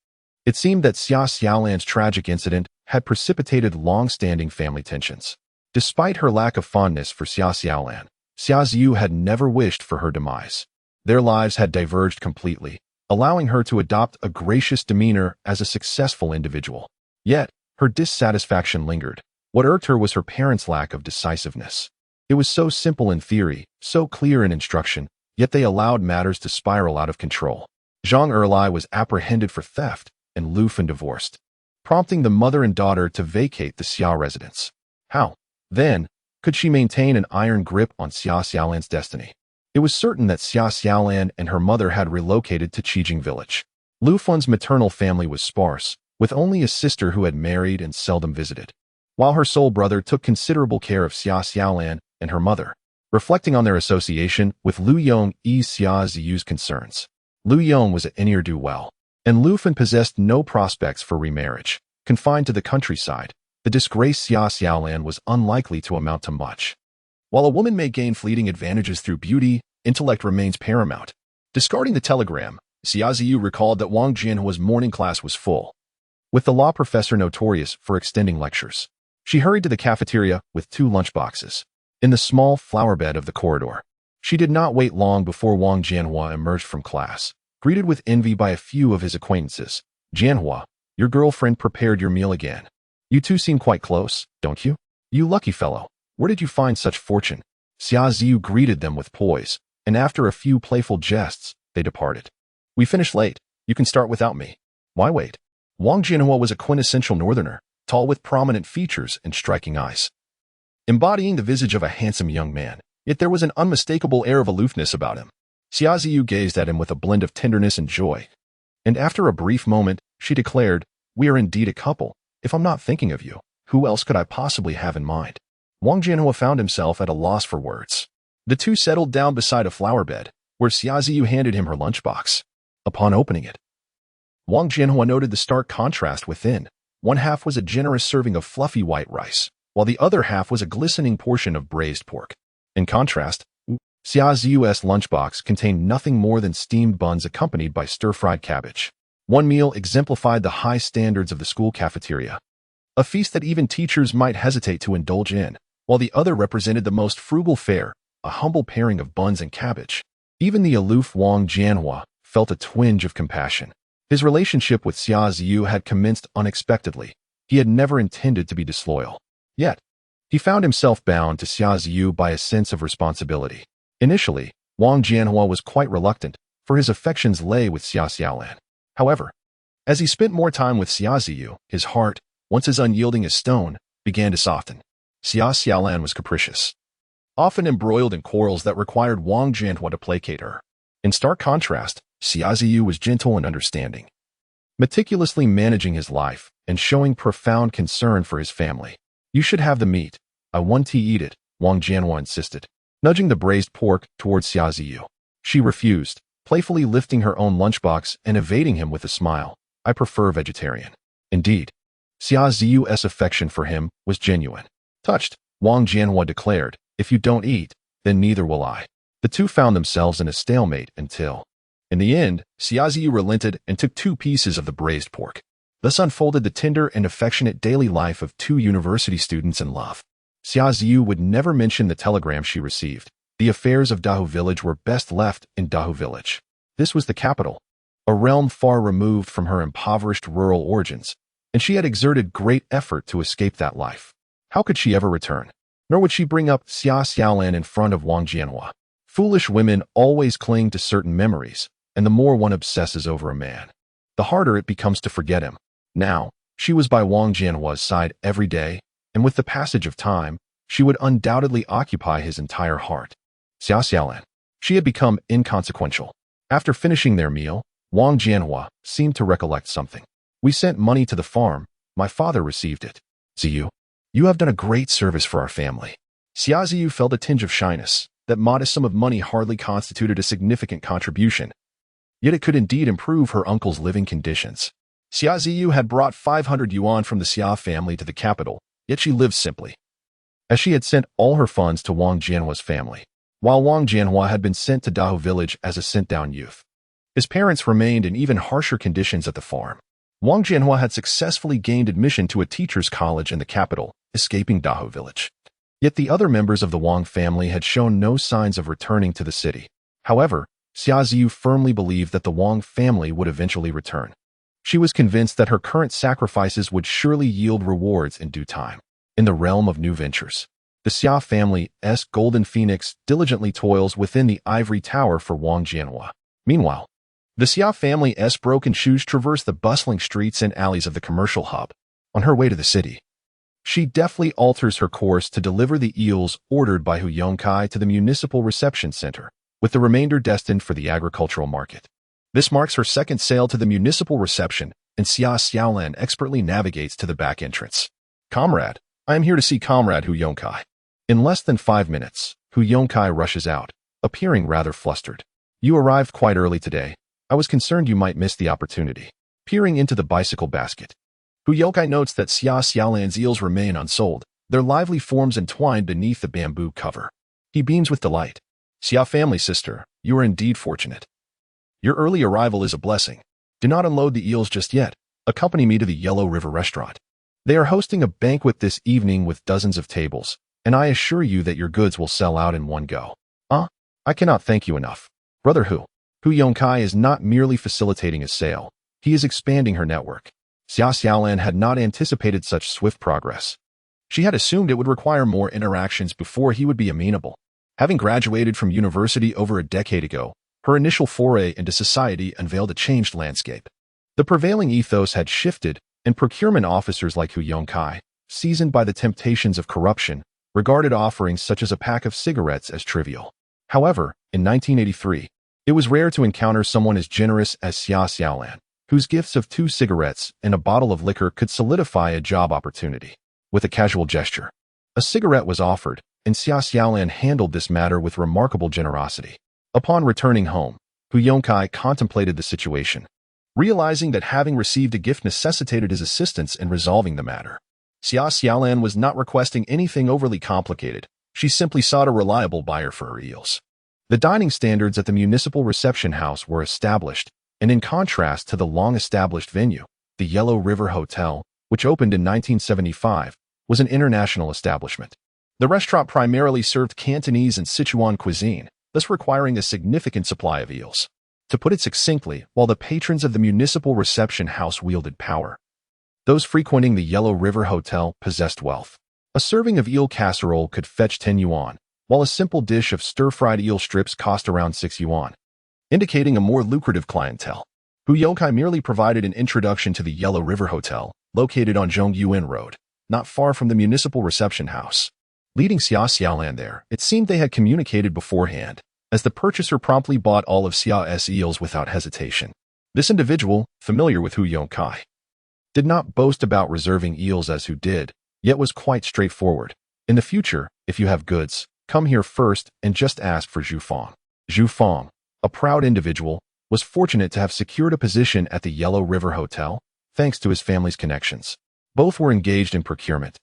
It seemed that Xia Xiaolan's tragic incident had precipitated long-standing family tensions. Despite her lack of fondness for Xia Xiaolan, Xia Ziyu had never wished for her demise. Their lives had diverged completely, allowing her to adopt a gracious demeanor as a successful individual. Yet, her dissatisfaction lingered. What irked her was her parents' lack of decisiveness. It was so simple in theory, so clear in instruction, yet they allowed matters to spiral out of control. Zhang Erlai was apprehended for theft, and Lu Fan divorced, prompting the mother and daughter to vacate the Xia residence. How, then, could she maintain an iron grip on Xia Xiaolan's destiny? It was certain that Xia Xiaolan and her mother had relocated to Qijing village. Lu Fan's maternal family was sparse, with only a sister who had married and seldom visited, while her sole brother took considerable care of Xia Xiaolan and her mother. Reflecting on their association with Lu Yong eased Xia Ziyu's concerns. Lu Yong was at ne'er-do-well, and Lu Fan possessed no prospects for remarriage. Confined to the countryside, the disgraced Xia Xiaolan was unlikely to amount to much. While a woman may gain fleeting advantages through beauty, intellect remains paramount. Discarding the telegram, Xia Ziyu recalled that Wang Jianhua's morning class was full, with the law professor notorious for extending lectures. She hurried to the cafeteria with 2 lunchboxes. In the small flower bed of the corridor, she did not wait long before Wang Jianhua emerged from class, greeted with envy by a few of his acquaintances. "Jianhua, your girlfriend prepared your meal again. You two seem quite close, don't you? You lucky fellow. Where did you find such fortune?" Xia Ziyu greeted them with poise, and after a few playful jests, they departed. "We finished late. You can start without me." "Why wait?" Wang Jianhua was a quintessential northerner, tall with prominent features and striking eyes, embodying the visage of a handsome young man, yet there was an unmistakable air of aloofness about him. Xia Ziyu gazed at him with a blend of tenderness and joy, and after a brief moment, she declared, "We are indeed a couple. If I'm not thinking of you, who else could I possibly have in mind?" Wang Jianhua found himself at a loss for words. The two settled down beside a flower bed, where Xia Ziyu handed him her lunchbox. Upon opening it, Wang Jianhua noted the stark contrast within. One half was a generous serving of fluffy white rice, while the other half was a glistening portion of braised pork. In contrast, Xia Ziyu's lunchbox contained nothing more than steamed buns accompanied by stir-fried cabbage. One meal exemplified the high standards of the school cafeteria, a feast that even teachers might hesitate to indulge in, while the other represented the most frugal fare, a humble pairing of buns and cabbage. Even the aloof Wang Jianhua felt a twinge of compassion. His relationship with Xia Ziyu had commenced unexpectedly. He had never intended to be disloyal. Yet, he found himself bound to Xia Ziyu by a sense of responsibility. Initially, Wang Jianhua was quite reluctant, for his affections lay with Xia Xiaolan. However, as he spent more time with Xia Ziyu, his heart, once as unyielding as stone, began to soften. Xia Xiaolan was capricious, often embroiled in quarrels that required Wang Jianhua to placate her. In stark contrast, Xia Ziyu was gentle and understanding, meticulously managing his life and showing profound concern for his family. "You should have the meat. I want to eat it," Wang Jianhua insisted, nudging the braised pork towards Xia Ziyu. She refused, playfully lifting her own lunchbox and evading him with a smile. "I prefer vegetarian." Indeed, Xia Ziyu's affection for him was genuine. Touched, Wang Jianhua declared, "If you don't eat, then neither will I." The two found themselves in a stalemate until, in the end, Xia Ziyu relented and took 2 pieces of the braised pork. Thus unfolded the tender and affectionate daily life of 2 university students in love. Xia Ziyu would never mention the telegram she received. The affairs of Dahu village were best left in Dahu village. This was the capital, a realm far removed from her impoverished rural origins, and she had exerted great effort to escape that life. How could she ever return? Nor would she bring up Xia Xiaolan in front of Wang Jianhua. Foolish women always cling to certain memories, and the more one obsesses over a man, the harder it becomes to forget him. Now, she was by Wang Jianhua's side every day, and with the passage of time, she would undoubtedly occupy his entire heart. Xia Xiaolan. She had become inconsequential. After finishing their meal, Wang Jianhua seemed to recollect something. We sent money to the farm. My father received it. Ziyu, you have done a great service for our family. Xia Ziyu felt a tinge of shyness. That modest sum of money hardly constituted a significant contribution. Yet it could indeed improve her uncle's living conditions. Xia Ziyu had brought 500 yuan from the Xia family to the capital, yet she lived simply, as she had sent all her funds to Wang Jianhua's family, while Wang Jianhua had been sent to Dahu village as a sent-down youth. His parents remained in even harsher conditions at the farm. Wang Jianhua had successfully gained admission to a teacher's college in the capital, escaping Dahu village. Yet the other members of the Wang family had shown no signs of returning to the city. However, Xia Ziyu firmly believed that the Wang family would eventually return. She was convinced that her current sacrifices would surely yield rewards in due time. In the realm of new ventures, the Xia family's golden phoenix diligently toils within the ivory tower for Wang Jianhua. Meanwhile, the Xia family's broken shoes traverse the bustling streets and alleys of the commercial hub. On her way to the city, she deftly alters her course to deliver the eels ordered by Hu Yongkai to the municipal reception center, with the remainder destined for the agricultural market. This marks her second sail to the municipal reception, and Xia Xiaolan expertly navigates to the back entrance. Comrade, I am here to see Comrade Hu Yongkai. In less than 5 minutes, Hu Yongkai rushes out, appearing rather flustered. You arrived quite early today. I was concerned you might miss the opportunity. Peering into the bicycle basket, Hu Yongkai notes that Xia Xiaolan's eels remain unsold, their lively forms entwined beneath the bamboo cover. He beams with delight. Xia family sister, you are indeed fortunate. Your early arrival is a blessing. Do not unload the eels just yet. Accompany me to the Yellow River restaurant. They are hosting a banquet this evening with dozens of tables, and I assure you that your goods will sell out in one go. I cannot thank you enough. Brother Hu Yongkai is not merely facilitating a sale. He is expanding her network. Xia Xiaolan had not anticipated such swift progress. She had assumed it would require more interactions before he would be amenable. Having graduated from university over a decade ago, her initial foray into society unveiled a changed landscape. The prevailing ethos had shifted, and procurement officers like Hu Yongkai, seasoned by the temptations of corruption, regarded offerings such as a pack of cigarettes as trivial. However, in 1983, it was rare to encounter someone as generous as Xia Xiaolan, whose gifts of 2 cigarettes and a bottle of liquor could solidify a job opportunity. With a casual gesture, a cigarette was offered, and Xia Xiaolan handled this matter with remarkable generosity. Upon returning home, Hu Yongkai contemplated the situation, realizing that having received a gift necessitated his assistance in resolving the matter. Xia Xiaolan was not requesting anything overly complicated. She simply sought a reliable buyer for her eels. The dining standards at the municipal reception house were established, and in contrast to the long-established venue, the Yellow River Hotel, which opened in 1975, was an international establishment. The restaurant primarily served Cantonese and Sichuan cuisine, thus requiring a significant supply of eels. To put it succinctly, while the patrons of the municipal reception house wielded power, those frequenting the Yellow River Hotel possessed wealth. A serving of eel casserole could fetch 10 yuan, while a simple dish of stir-fried eel strips cost around 6 yuan, indicating a more lucrative clientele. Hu Yongkai merely provided an introduction to the Yellow River Hotel, located on Zhongyuan Road, not far from the municipal reception house. Leading Xia Xiaolan there, it seemed they had communicated beforehand, as the purchaser promptly bought all of Xia's eels without hesitation. This individual, familiar with Hu Yongkai, did not boast about reserving eels as Hu did, yet was quite straightforward. In the future, if you have goods, come here first and just ask for Zhu Fong. Zhu Fong, a proud individual, was fortunate to have secured a position at the Yellow River Hotel, thanks to his family's connections. Both were engaged in procurement,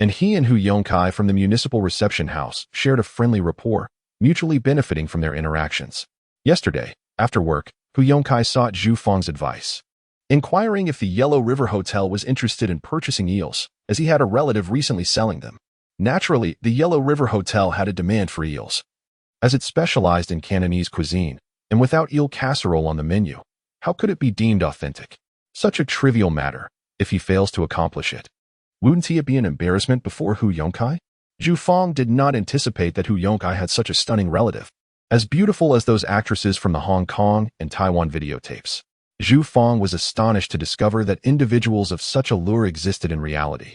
and he and Hu Yongkai from the municipal reception house shared a friendly rapport, mutually benefiting from their interactions. Yesterday, after work, Hu Yongkai sought Zhu Fong's advice, inquiring if the Yellow River Hotel was interested in purchasing eels, as he had a relative recently selling them. Naturally, the Yellow River Hotel had a demand for eels, as it specialized in Cantonese cuisine, and without eel casserole on the menu, how could it be deemed authentic? Such a trivial matter, if he fails to accomplish it. Wouldn't it be an embarrassment before Hu Yongkai? Zhu Fang did not anticipate that Hu Yongkai had such a stunning relative, as beautiful as those actresses from the Hong Kong and Taiwan videotapes. Zhu Fang was astonished to discover that individuals of such allure existed in reality.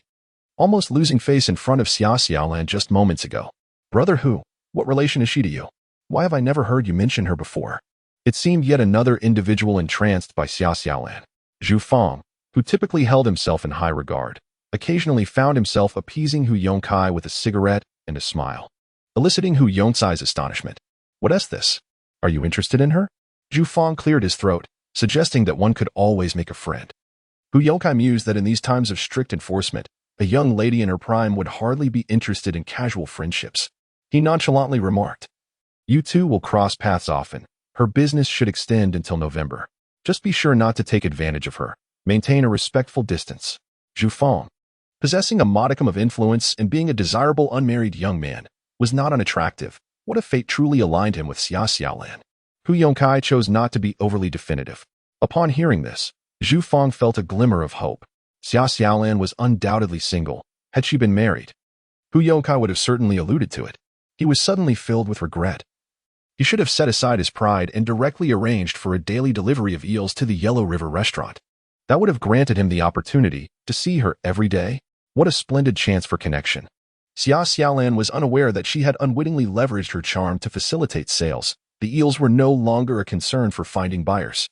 Almost losing face in front of Xia Xiaolan just moments ago. Brother Hu, what relation is she to you? Why have I never heard you mention her before? It seemed yet another individual entranced by Xia Xiaolan. Zhu Fang, who typically held himself in high regard, occasionally found himself appeasing Hu Yongkai with a cigarette and a smile, eliciting Hu Yongcai's astonishment. What is this? Are you interested in her? Zhu Fang cleared his throat, suggesting that one could always make a friend. Hu Yongkai mused that in these times of strict enforcement, a young lady in her prime would hardly be interested in casual friendships. He nonchalantly remarked, "You two will cross paths often. Her business should extend until November. Just be sure not to take advantage of her. Maintain a respectful distance." Zhu Fang, possessing a modicum of influence and being a desirable unmarried young man, was not unattractive. What if fate truly aligned him with Xia Xiaolan? Hu Yongkai chose not to be overly definitive. Upon hearing this, Zhu Fang felt a glimmer of hope. Xia Xiaolan was undoubtedly single. Had she been married, Hu Yongkai would have certainly alluded to it. He was suddenly filled with regret. He should have set aside his pride and directly arranged for a daily delivery of eels to the Yellow River restaurant. That would have granted him the opportunity to see her every day. What a splendid chance for connection. Xia Xiaolan was unaware that she had unwittingly leveraged her charm to facilitate sales. The eels were no longer a concern for finding buyers.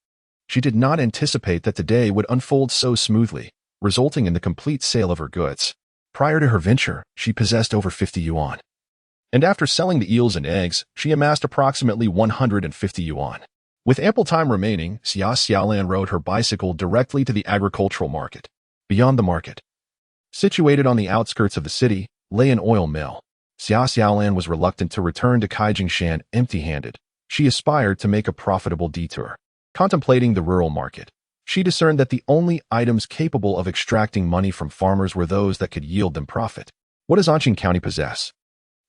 She did not anticipate that the day would unfold so smoothly, resulting in the complete sale of her goods. Prior to her venture, she possessed over 50 yuan. And after selling the eels and eggs, she amassed approximately 150 yuan. With ample time remaining, Xia Xiaolan rode her bicycle directly to the agricultural market. Beyond the market, situated on the outskirts of the city, lay an oil mill. Xia Xiaolan was reluctant to return to Kaijingshan empty-handed. She aspired to make a profitable detour. Contemplating the rural market, she discerned that the only items capable of extracting money from farmers were those that could yield them profit. What does Anqing County possess?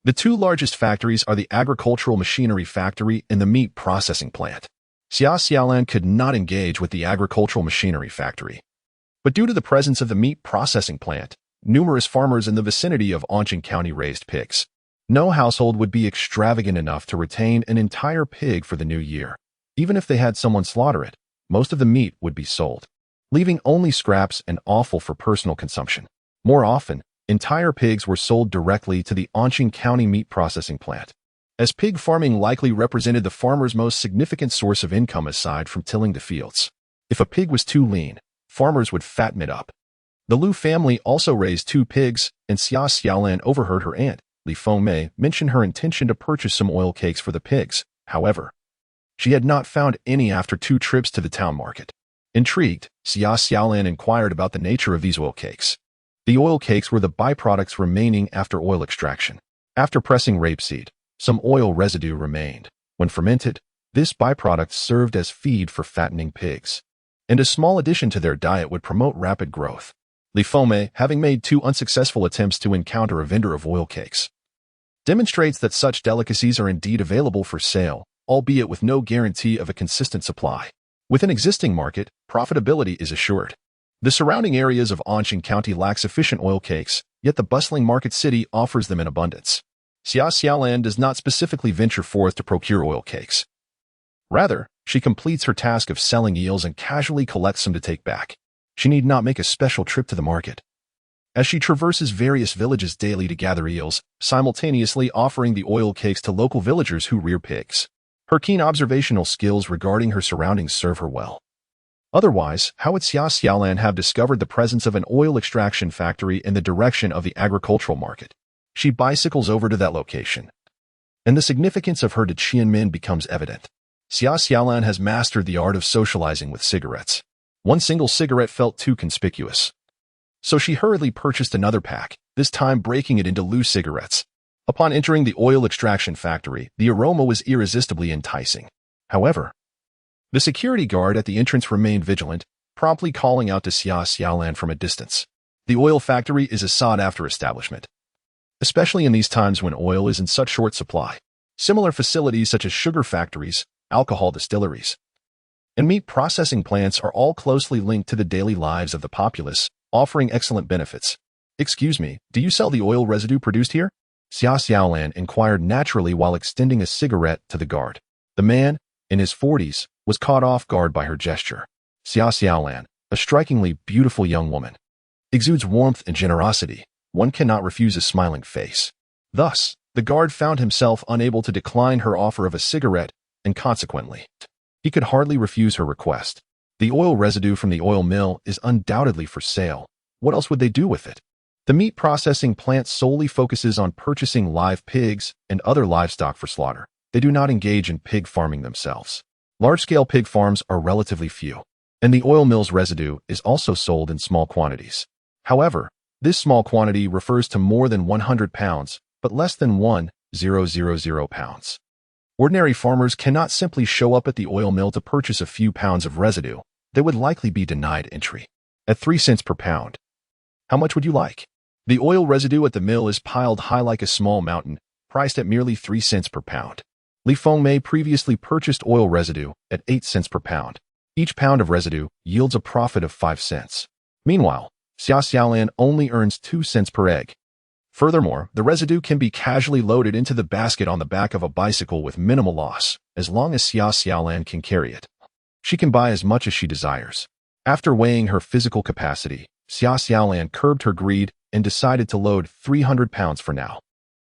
The two largest factories are the agricultural machinery factory and the meat processing plant. Xia Xiaolan could not engage with the agricultural machinery factory. But due to the presence of the meat processing plant, numerous farmers in the vicinity of Anqing County raised pigs. No household would be extravagant enough to retain an entire pig for the new year. Even if they had someone slaughter it, most of the meat would be sold, leaving only scraps and offal for personal consumption. More often, entire pigs were sold directly to the Anqing County meat processing plant, as pig farming likely represented the farmer's most significant source of income aside from tilling the fields. If a pig was too lean, farmers would fatten it up. The Liu family also raised 2 pigs, and Xia Xiaolan overheard her aunt, Li Fengmei, mention her intention to purchase some oil cakes for the pigs. However, she had not found any after 2 trips to the town market. Intrigued, Xia Xiaolan inquired about the nature of these oil cakes. The oil cakes were the byproducts remaining after oil extraction. After pressing rapeseed, some oil residue remained. When fermented, this byproduct served as feed for fattening pigs, and a small addition to their diet would promote rapid growth. Li Fengmei, having made 2 unsuccessful attempts to encounter a vendor of oil cakes, demonstrates that such delicacies are indeed available for sale, albeit with no guarantee of a consistent supply. With an existing market, profitability is assured. The surrounding areas of Anqing County lack sufficient oil cakes, yet the bustling market city offers them in abundance. Xia Xiaolan does not specifically venture forth to procure oil cakes. Rather, she completes her task of selling eels and casually collects some to take back. She need not make a special trip to the market, as she traverses various villages daily to gather eels, simultaneously offering the oil cakes to local villagers who rear pigs. Her keen observational skills regarding her surroundings serve her well. Otherwise, how would Xia Xiaolan have discovered the presence of an oil extraction factory in the direction of the agricultural market? She bicycles over to that location, and the significance of her to Qianmin becomes evident. Xia Xiaolan has mastered the art of socializing with cigarettes. One single cigarette felt too conspicuous, so she hurriedly purchased another pack, this time breaking it into loose cigarettes. Upon entering the oil extraction factory, the aroma was irresistibly enticing. However, the security guard at the entrance remained vigilant, promptly calling out to Xia Xiaolan from a distance. The oil factory is a sought-after establishment, especially in these times when oil is in such short supply. Similar facilities such as sugar factories, alcohol distilleries, and meat processing plants are all closely linked to the daily lives of the populace, offering excellent benefits. "Excuse me, do you sell the oil residue produced here?" Xia Xiaolan inquired naturally while extending a cigarette to the guard. The man, in his 40s, was caught off guard by her gesture. Xia Xiaolan, a strikingly beautiful young woman, exudes warmth and generosity. One cannot refuse a smiling face. Thus, the guard found himself unable to decline her offer of a cigarette, and consequently, he could hardly refuse her request. The oil residue from the oil mill is undoubtedly for sale. What else would they do with it? The meat processing plant solely focuses on purchasing live pigs and other livestock for slaughter. They do not engage in pig farming themselves. Large-scale pig farms are relatively few, and the oil mill's residue is also sold in small quantities. However, this small quantity refers to more than 100 pounds, but less than 1,000 pounds. Ordinary farmers cannot simply show up at the oil mill to purchase a few pounds of residue. They would likely be denied entry. At 3 cents per pound. How much would you like? The oil residue at the mill is piled high like a small mountain, priced at merely 3 cents per pound. Li Fengmei previously purchased oil residue at 8 cents per pound. Each pound of residue yields a profit of 5 cents. Meanwhile, Xia Xiaolan only earns 2 cents per egg. Furthermore, the residue can be casually loaded into the basket on the back of a bicycle with minimal loss, as long as Xia Xiaolan can carry it. She can buy as much as she desires. After weighing her physical capacity, Xia Xiaolan curbed her greed and decided to load 300 pounds for now.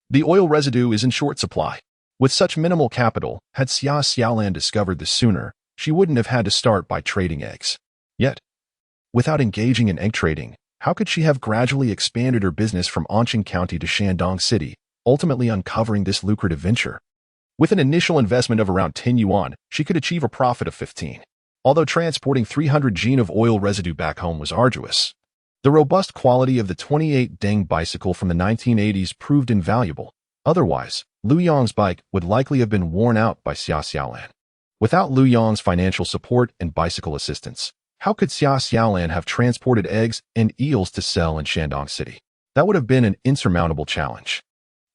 The oil residue is in short supply. With such minimal capital, had Xia Xiaolan discovered this sooner, she wouldn't have had to start by trading eggs. Yet, without engaging in egg trading, how could she have gradually expanded her business from Anqing County to Shandong City, ultimately uncovering this lucrative venture? With an initial investment of around 10 yuan, she could achieve a profit of 15. Although transporting 300 jin of oil residue back home was arduous, the robust quality of the 28 Deng bicycle from the 1980s proved invaluable. Otherwise, Lu Yong's bike would likely have been worn out by Xia Xiaolan. Without Lu Yong's financial support and bicycle assistance, how could Xia Xiaolan have transported eggs and eels to sell in Shandong City? That would have been an insurmountable challenge.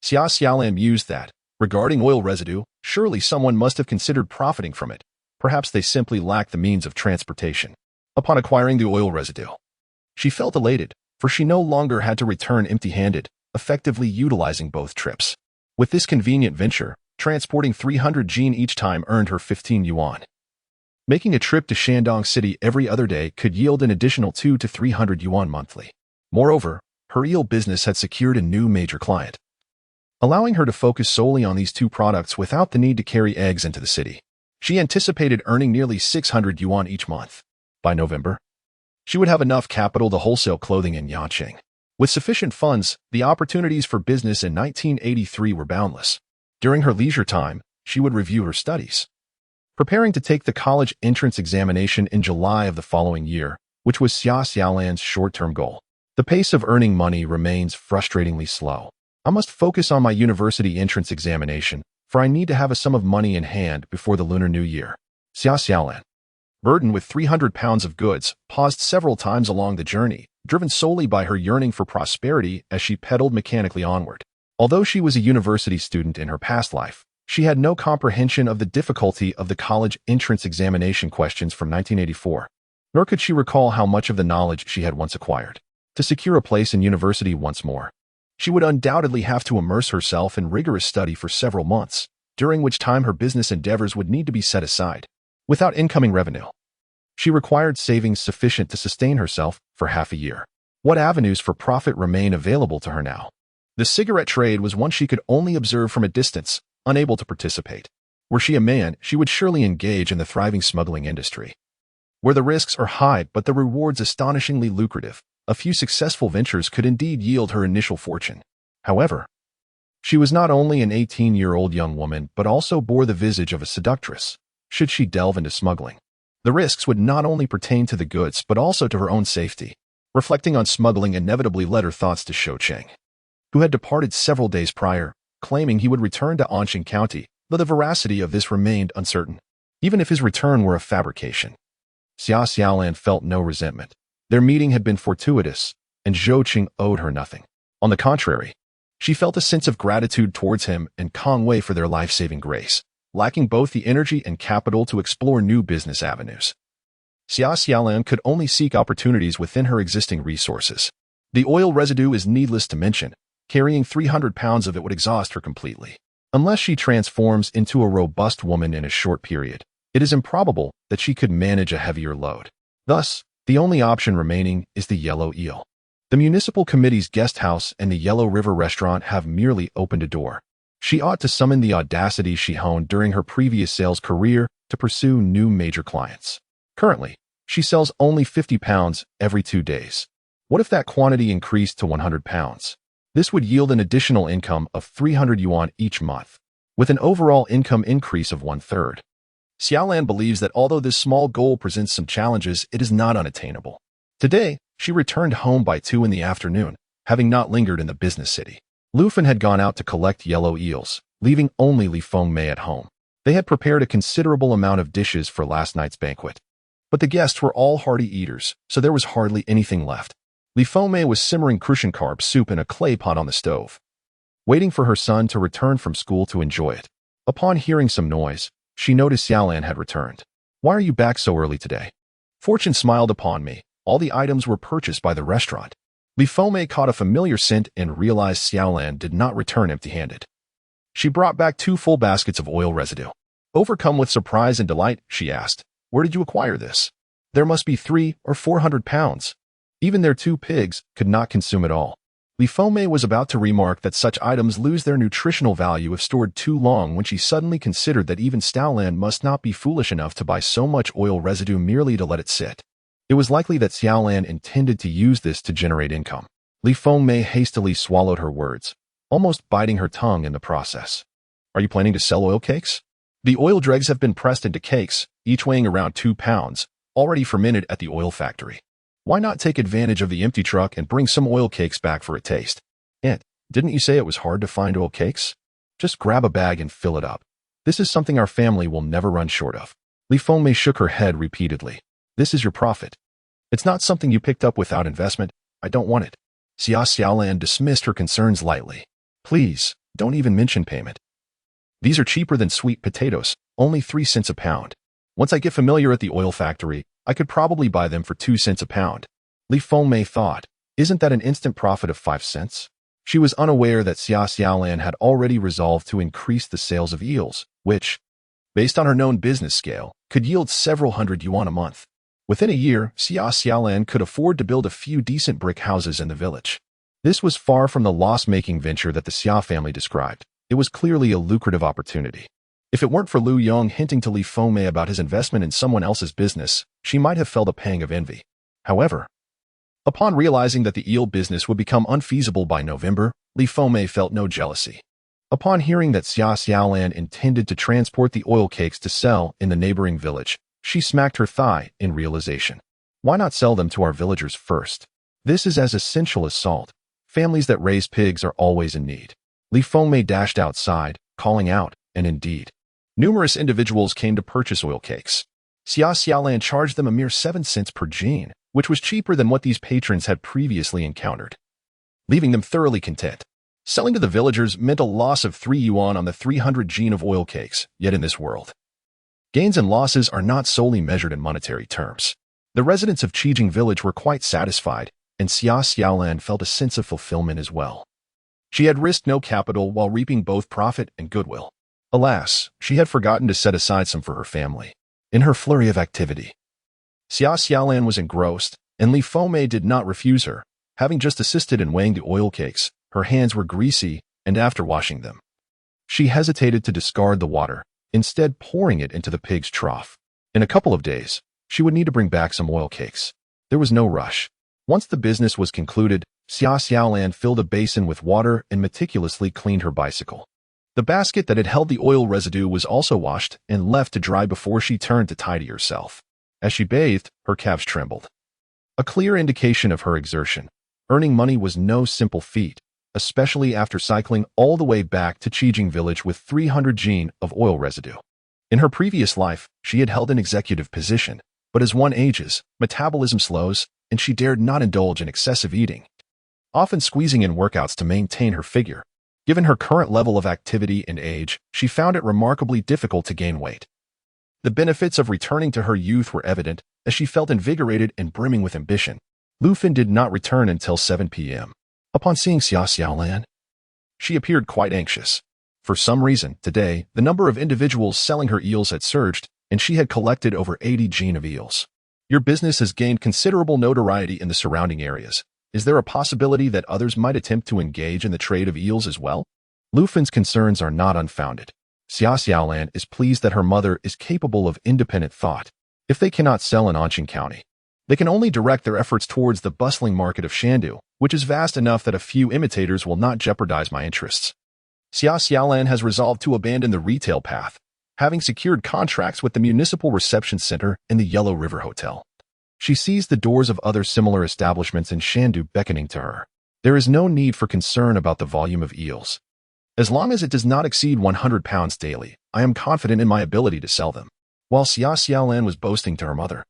Xia Xiaolan mused that, regarding oil residue, surely someone must have considered profiting from it. Perhaps they simply lacked the means of transportation. Upon acquiring the oil residue, she felt elated, for she no longer had to return empty-handed, effectively utilizing both trips. With this convenient venture, transporting 300 jin each time earned her 15 yuan. Making a trip to Shandong City every other day could yield an additional 200 to 300 yuan monthly. Moreover, her eel business had secured a new major client, allowing her to focus solely on these two products without the need to carry eggs into the city. She anticipated earning nearly 600 yuan each month. By November, she would have enough capital to wholesale clothing in Yanqing. With sufficient funds, the opportunities for business in 1983 were boundless. During her leisure time, she would review her studies, preparing to take the college entrance examination in July of the following year, which was Xia Xiaolan's short-term goal. The pace of earning money remains frustratingly slow. I must focus on my university entrance examination, for I need to have a sum of money in hand before the Lunar New Year. Xia Xiaolan, burdened with 300 pounds of goods, paused several times along the journey, driven solely by her yearning for prosperity as she pedaled mechanically onward. Although she was a university student in her past life, she had no comprehension of the difficulty of the college entrance examination questions from 1984, nor could she recall how much of the knowledge she had once acquired. To secure a place in university once more, she would undoubtedly have to immerse herself in rigorous study for several months, during which time her business endeavors would need to be set aside. Without incoming revenue, she required savings sufficient to sustain herself for half a year. What avenues for profit remain available to her now? The cigarette trade was one she could only observe from a distance, unable to participate. Were she a man, she would surely engage in the thriving smuggling industry, where the risks are high but the rewards astonishingly lucrative. A few successful ventures could indeed yield her initial fortune. However, she was not only an 18-year-old young woman but also bore the visage of a seductress. Should she delve into smuggling, the risks would not only pertain to the goods but also to her own safety. Reflecting on smuggling inevitably led her thoughts to Shou Cheng, who had departed several days prior, claiming he would return to Anqing County, though the veracity of this remained uncertain. Even if his return were a fabrication, Xia Xiaolan felt no resentment. Their meeting had been fortuitous, and Zhou Qing owed her nothing. On the contrary, She felt a sense of gratitude towards him and Kang Wei for their life-saving grace, lacking both the energy and capital to explore new business avenues. Xia Xiaolan could only seek opportunities within her existing resources. The oil residue is needless to mention. Carrying 300 pounds of it would exhaust her completely. Unless she transforms into a robust woman in a short period, it is improbable that she could manage a heavier load. Thus, the only option remaining is the Yellow Eel. The municipal committee's guest house and the Yellow River restaurant have merely opened a door. She ought to summon the audacity she honed during her previous sales career to pursue new major clients. Currently, she sells only 50 pounds every 2 days. What if that quantity increased to 100 pounds? This would yield an additional income of 300 yuan each month, with an overall income increase of 1/3. Xiaolan believes that although this small goal presents some challenges, it is not unattainable. Today, she returned home by 2 in the afternoon, having not lingered in the business city. Lu Fen had gone out to collect yellow eels, leaving only Li Fengmei at home. They had prepared a considerable amount of dishes for last night's banquet. But the guests were all hearty eaters, so there was hardly anything left. Li Fengmei was simmering carve soup in a clay pot on the stove, waiting for her son to return from school to enjoy it. Upon hearing some noise, she noticed Xiaolan had returned. "Why are you back so early today?" Fortune smiled upon me. All the items were purchased by the restaurant. Li Fengmei caught a familiar scent and realized Xiaolan did not return empty-handed. She brought back 2 full baskets of oil residue. Overcome with surprise and delight, she asked, "Where did you acquire this?" "There must be 300 or 400 pounds. Even their 2 pigs could not consume it all." Li Fengmei was about to remark that such items lose their nutritional value if stored too long when she suddenly considered that even Xiaolan must not be foolish enough to buy so much oil residue merely to let it sit. It was likely that Xiaolan intended to use this to generate income. Li Fengmei hastily swallowed her words, almost biting her tongue in the process. "Are you planning to sell oil cakes?" The oil dregs have been pressed into cakes, each weighing around 2 pounds, already fermented at the oil factory. Why not take advantage of the empty truck and bring some oil cakes back for a taste? "Aunt, didn't you say it was hard to find oil cakes? Just grab a bag and fill it up. This is something our family will never run short of." Li Fengmei shook her head repeatedly. "This is your profit. It's not something you picked up without investment. I don't want it." Xia Xiaolan dismissed her concerns lightly. "Please, don't even mention payment. These are cheaper than sweet potatoes, only 3 cents a pound. Once I get familiar at the oil factory, I could probably buy them for 2 cents a pound." Li Fengmei thought, "Isn't that an instant profit of 5 cents? She was unaware that Xia Xiaolan had already resolved to increase the sales of eels, which, based on her known business scale, could yield several hundred yuan a month. Within a year, Xia Xiaolan could afford to build a few decent brick houses in the village. This was far from the loss-making venture that the Xia family described. It was clearly a lucrative opportunity. If it weren't for Lu Yong hinting to Li Fengmei about his investment in someone else's business, she might have felt a pang of envy. However, upon realizing that the eel business would become unfeasible by November, Li Fengmei felt no jealousy. Upon hearing that Xia Xiaolan intended to transport the oil cakes to sell in the neighboring village, she smacked her thigh in realization. Why not sell them to our villagers first? This is as essential as salt. Families that raise pigs are always in need. Li Fengmei dashed outside, calling out, and indeed, numerous individuals came to purchase oil cakes. Xia Xiaolan charged them a mere 7 cents per jean, which was cheaper than what these patrons had previously encountered, leaving them thoroughly content. Selling to the villagers meant a loss of 3 yuan on the 300 jean of oil cakes, yet in this world, gains and losses are not solely measured in monetary terms. The residents of Qijing village were quite satisfied, and Xia Xiaolan felt a sense of fulfillment as well. She had risked no capital while reaping both profit and goodwill. Alas, she had forgotten to set aside some for her family. In her flurry of activity, Xia Xiaolan was engrossed, and Li Fengmei did not refuse her. Having just assisted in weighing the oil cakes, her hands were greasy, and after washing them, she hesitated to discard the water, instead pouring it into the pig's trough. In a couple of days, she would need to bring back some oil cakes. There was no rush. Once the business was concluded, Xia Xiaolan filled a basin with water and meticulously cleaned her bicycle. The basket that had held the oil residue was also washed and left to dry before she turned to tidy herself. As she bathed, her calves trembled, a clear indication of her exertion. Earning money was no simple feat, especially after cycling all the way back to Qijing village with 300 jean of oil residue. In her previous life, she had held an executive position, but as one ages, metabolism slows, and she dared not indulge in excessive eating, often squeezing in workouts to maintain her figure. Given her current level of activity and age, she found it remarkably difficult to gain weight. The benefits of returning to her youth were evident, as she felt invigorated and brimming with ambition. Lufin did not return until 7 p.m. Upon seeing Xia Xiaolan, she appeared quite anxious. For some reason, today, the number of individuals selling her eels had surged, and she had collected over 80 gene of eels. Your business has gained considerable notoriety in the surrounding areas. Is there a possibility that others might attempt to engage in the trade of eels as well? Lufin's concerns are not unfounded. Xia Xiaolan is pleased that her mother is capable of independent thought. If they cannot sell in Anqing County, they can only direct their efforts towards the bustling market of Shandu, which is vast enough that a few imitators will not jeopardize my interests. Xia Xiaolan has resolved to abandon the retail path, having secured contracts with the Municipal Reception Center and the Yellow River Hotel. She sees the doors of other similar establishments in Shandu beckoning to her. There is no need for concern about the volume of eels. As long as it does not exceed 100 pounds daily, I am confident in my ability to sell them. While Xia Xiaolan was boasting to her mother,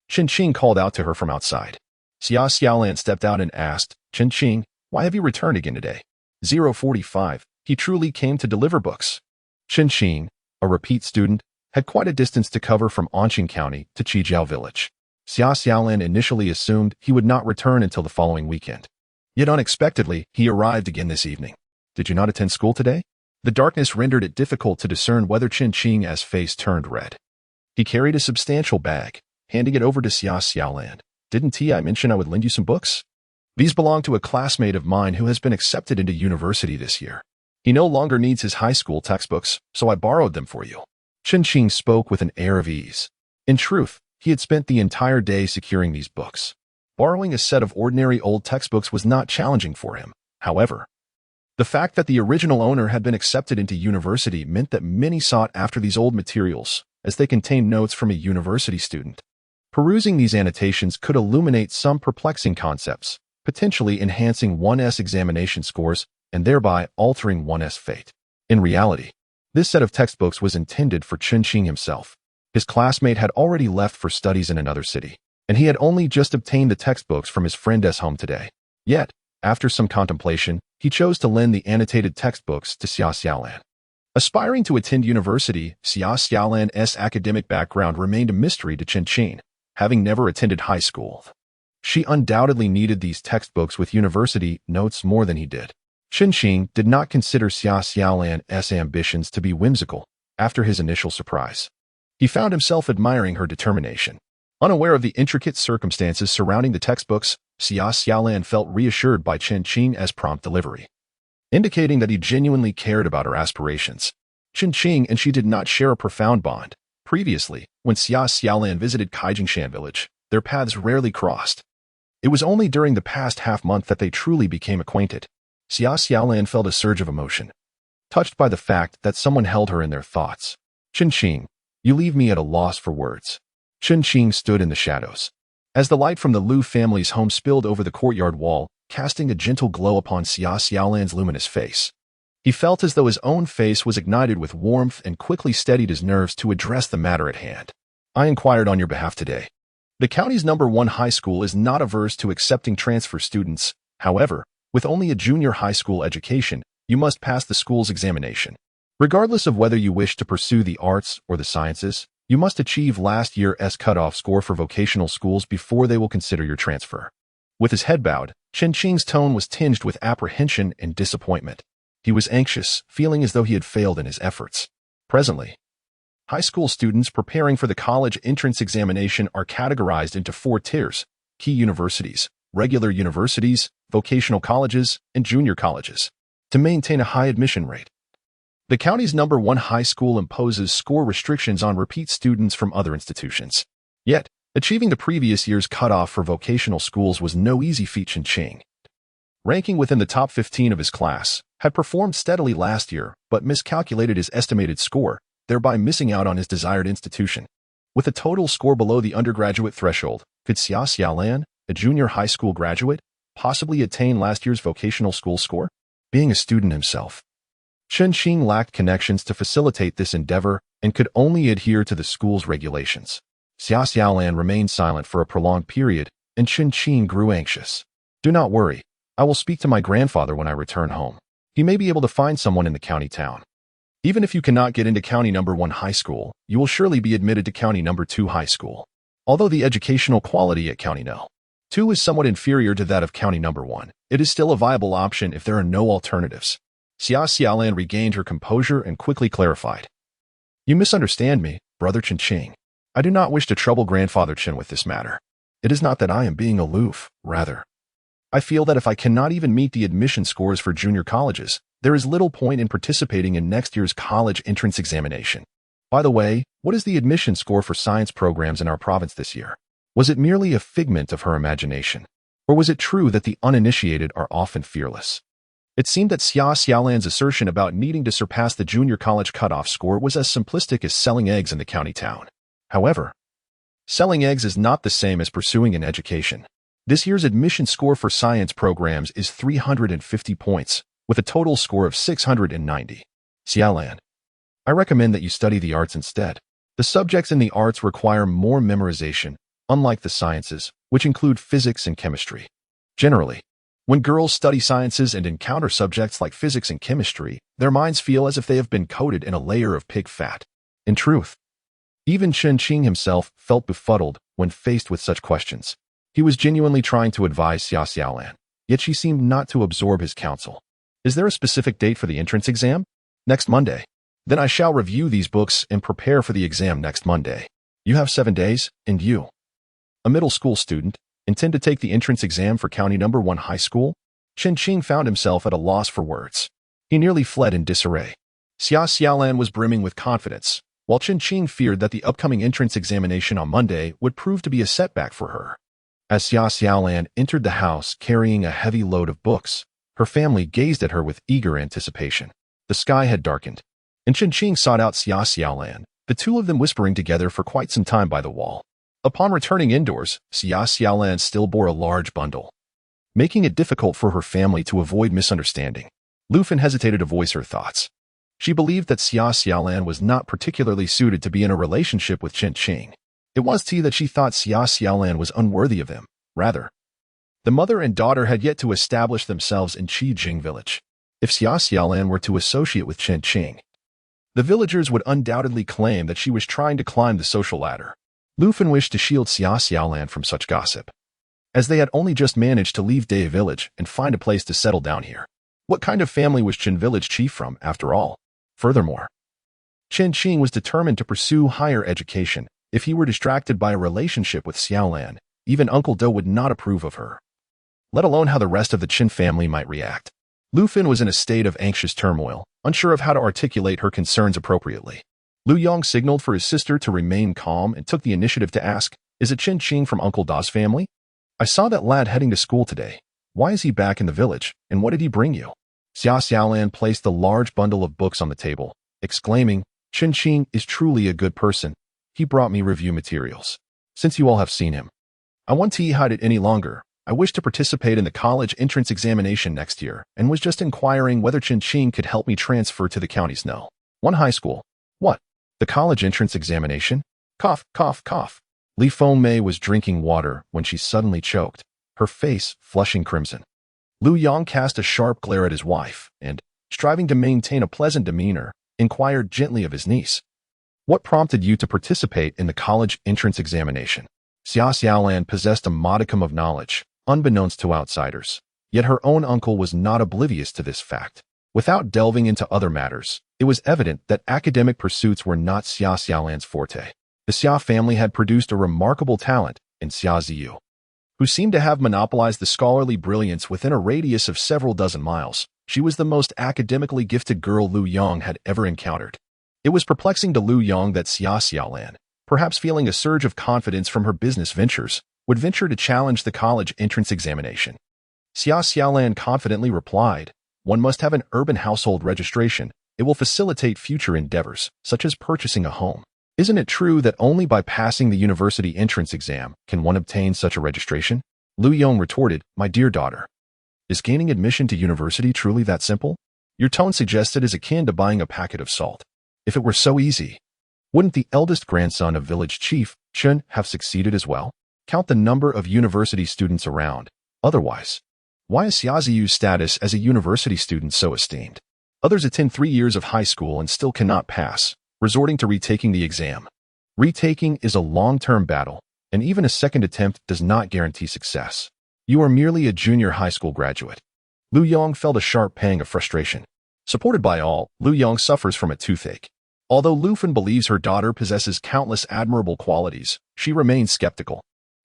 Chen Qing called out to her from outside. Xia Xiaolan stepped out and asked, "Chen Qing, why have you returned again today?" 045. He truly came to deliver books. Chen Qing, a repeat student, had quite a distance to cover from Anqing County to Chijiao Village. Xia Xiaolan initially assumed he would not return until the following weekend. Yet unexpectedly, he arrived again this evening. "Did you not attend school today?" The darkness rendered it difficult to discern whether Chen Qing's face turned red. He carried a substantial bag, handing it over to Xia Xiaolan. "Didn't I mention I would lend you some books? These belong to a classmate of mine who has been accepted into university this year. He no longer needs his high school textbooks, so I borrowed them for you." Chen Qing spoke with an air of ease. In truth, he had spent the entire day securing these books. Borrowing a set of ordinary old textbooks was not challenging for him. However, the fact that the original owner had been accepted into university meant that many sought after these old materials, as they contained notes from a university student. Perusing these annotations could illuminate some perplexing concepts, potentially enhancing one's examination scores and thereby altering one's fate. In reality, this set of textbooks was intended for Chen Qing himself. His classmate had already left for studies in another city, and he had only just obtained the textbooks from his friend's home today. Yet, after some contemplation, he chose to lend the annotated textbooks to Xia Xiaolan. Aspiring to attend university, Xia Xiaolan's academic background remained a mystery to Chen Qing, having never attended high school. She undoubtedly needed these textbooks with university notes more than he did. Chen Qing did not consider Xia Xiaolan's ambitions to be whimsical after his initial surprise. He found himself admiring her determination. Unaware of the intricate circumstances surrounding the textbooks, Xia Xiaolan felt reassured by Chen Qing's prompt delivery, indicating that he genuinely cared about her aspirations. Chen Qing and she did not share a profound bond. Previously, when Xia Xiaolan visited Kaijingshan village, their paths rarely crossed. It was only during the past half-month that they truly became acquainted. Xia Xiaolan felt a surge of emotion, touched by the fact that someone held her in their thoughts. "Chen Qing, you leave me at a loss for words." Chen Qing stood in the shadows, as the light from the Lu family's home spilled over the courtyard wall, casting a gentle glow upon Xia Xiaolan's luminous face. He felt as though his own face was ignited with warmth and quickly steadied his nerves to address the matter at hand. "I inquired on your behalf today. The county's #1 high school is not averse to accepting transfer students. However, with only a junior high school education, you must pass the school's examination. Regardless of whether you wish to pursue the arts or the sciences, you must achieve last year's cutoff score for vocational schools before they will consider your transfer." With his head bowed, Chen Qing's tone was tinged with apprehension and disappointment. He was anxious, feeling as though he had failed in his efforts. Presently, high school students preparing for the college entrance examination are categorized into 4 tiers: key universities, regular universities, vocational colleges, and junior colleges, to maintain a high admission rate. The county's #1 high school imposes score restrictions on repeat students from other institutions. Yet, achieving the previous year's cutoff for vocational schools was no easy feat. Chen Qing, ranking within the top 15 of his class, had performed steadily last year but miscalculated his estimated score, thereby missing out on his desired institution. With a total score below the undergraduate threshold, could Xia Xiaolan, a junior high school graduate, possibly attain last year's vocational school score? Being a student himself, Chen Qing lacked connections to facilitate this endeavor and could only adhere to the school's regulations. Xia Xiaolan remained silent for a prolonged period, and Chen Qing grew anxious. "Do not worry. I will speak to my grandfather when I return home." He may be able to find someone in the county town. Even if you cannot get into County Number 1 high school, you will surely be admitted to County Number 2 high school. Although the educational quality at County No. 2 is somewhat inferior to that of County Number 1, it is still a viable option if there are no alternatives. Xia Xiaolan regained her composure and quickly clarified. You misunderstand me, Brother Chen Qing. I do not wish to trouble Grandfather Chen with this matter. It is not that I am being aloof, rather. I feel that if I cannot even meet the admission scores for junior colleges, there is little point in participating in next year's college entrance examination. By the way, what is the admission score for science programs in our province this year? Was it merely a figment of her imagination? Or was it true that the uninitiated are often fearless? It seemed that Xia Xiaolan's assertion about needing to surpass the junior college cutoff score was as simplistic as selling eggs in the county town. However, selling eggs is not the same as pursuing an education. This year's admission score for science programs is 350 points, with a total score of 690. Xiaolan, I recommend that you study the arts instead. The subjects in the arts require more memorization, unlike the sciences, which include physics and chemistry. Generally, when girls study sciences and encounter subjects like physics and chemistry, their minds feel as if they have been coated in a layer of pig fat. In truth, even Chen Qing himself felt befuddled when faced with such questions. He was genuinely trying to advise Xia Xiaolan, yet she seemed not to absorb his counsel. Is there a specific date for the entrance exam? Next Monday. Then I shall review these books and prepare for the exam next Monday. You have 7 days, and you, a middle school student, intend to take the entrance exam for County Number 1 high school? Chen Qing found himself at a loss for words. He nearly fled in disarray. Xia Xiaolan was brimming with confidence, while Chen Qing feared that the upcoming entrance examination on Monday would prove to be a setback for her. As Xia Xiaolan entered the house carrying a heavy load of books, her family gazed at her with eager anticipation. The sky had darkened, and Chen Qing sought out Xia Xiaolan, the two of them whispering together for quite some time by the wall. Upon returning indoors, Xia Xiaolan still bore a large bundle, making it difficult for her family to avoid misunderstanding. Lu Fan hesitated to voice her thoughts. She believed that Xia Xiaolan was not particularly suited to be in a relationship with Chen Qing. It was that she thought Xia Xiaolan was unworthy of him. Rather, the mother and daughter had yet to establish themselves in Qijing village. If Xia Xiaolan were to associate with Chen Qing, the villagers would undoubtedly claim that she was trying to climb the social ladder. Lu Fan wished to shield Xia Xiaolan from such gossip, as they had only just managed to leave Dai village and find a place to settle down here. What kind of family was Chen village chief from, after all? Furthermore, Chen Qing was determined to pursue higher education. If he were distracted by a relationship with Xiaolan, even Uncle Do would not approve of her, let alone how the rest of the Chen family might react. Lu Fan was in a state of anxious turmoil, unsure of how to articulate her concerns appropriately. Lu Yong signaled for his sister to remain calm and took the initiative to ask, "Is it Chen Qing from Uncle Da's family? I saw that lad heading to school today. Why is he back in the village, and what did he bring you?" Xia Xiaolan placed the large bundle of books on the table, exclaiming, "Chen Qing is truly a good person. He brought me review materials. Since you all have seen him, I won't hide it any longer. I wish to participate in the college entrance examination next year and was just inquiring whether Chen Qing could help me transfer to the county's No. 1 high school." "What? The college entrance examination?" Cough, cough, cough. Li Fengmei was drinking water when she suddenly choked, her face flushing crimson. Lu Yong cast a sharp glare at his wife and, striving to maintain a pleasant demeanor, inquired gently of his niece, "What prompted you to participate in the college entrance examination?" Xia Xiaolan possessed a modicum of knowledge, unbeknownst to outsiders, yet her own uncle was not oblivious to this fact. Without delving into other matters, it was evident that academic pursuits were not Xia Xiaolan's forte. The Xia family had produced a remarkable talent in Xia Ziyu, who seemed to have monopolized the scholarly brilliance within a radius of several dozen miles. She was the most academically gifted girl Lu Yong had ever encountered. It was perplexing to Lu Yong that Xia Xiaolan, perhaps feeling a surge of confidence from her business ventures, would venture to challenge the college entrance examination. Xia Xiaolan confidently replied, "One must have an urban household registration. It will facilitate future endeavors, such as purchasing a home. Isn't it true that only by passing the university entrance exam can one obtain such a registration?" Lu Yong retorted, "My dear daughter, is gaining admission to university truly that simple? Your tone suggests it is akin to buying a packet of salt. If it were so easy, wouldn't the eldest grandson of village chief, Chen, have succeeded as well? Count the number of university students around. Otherwise, Why is Xiaoziyu's status as a university student so esteemed? Others attend 3 years of high school and still cannot pass, resorting to retaking the exam. Retaking is a long-term battle, and even a second attempt does not guarantee success. You are merely a junior high school graduate. Lu Yong felt a sharp pang of frustration. Supported by all, Lu Yong suffers from a toothache. Although Lu Fen believes her daughter possesses countless admirable qualities, she remains skeptical.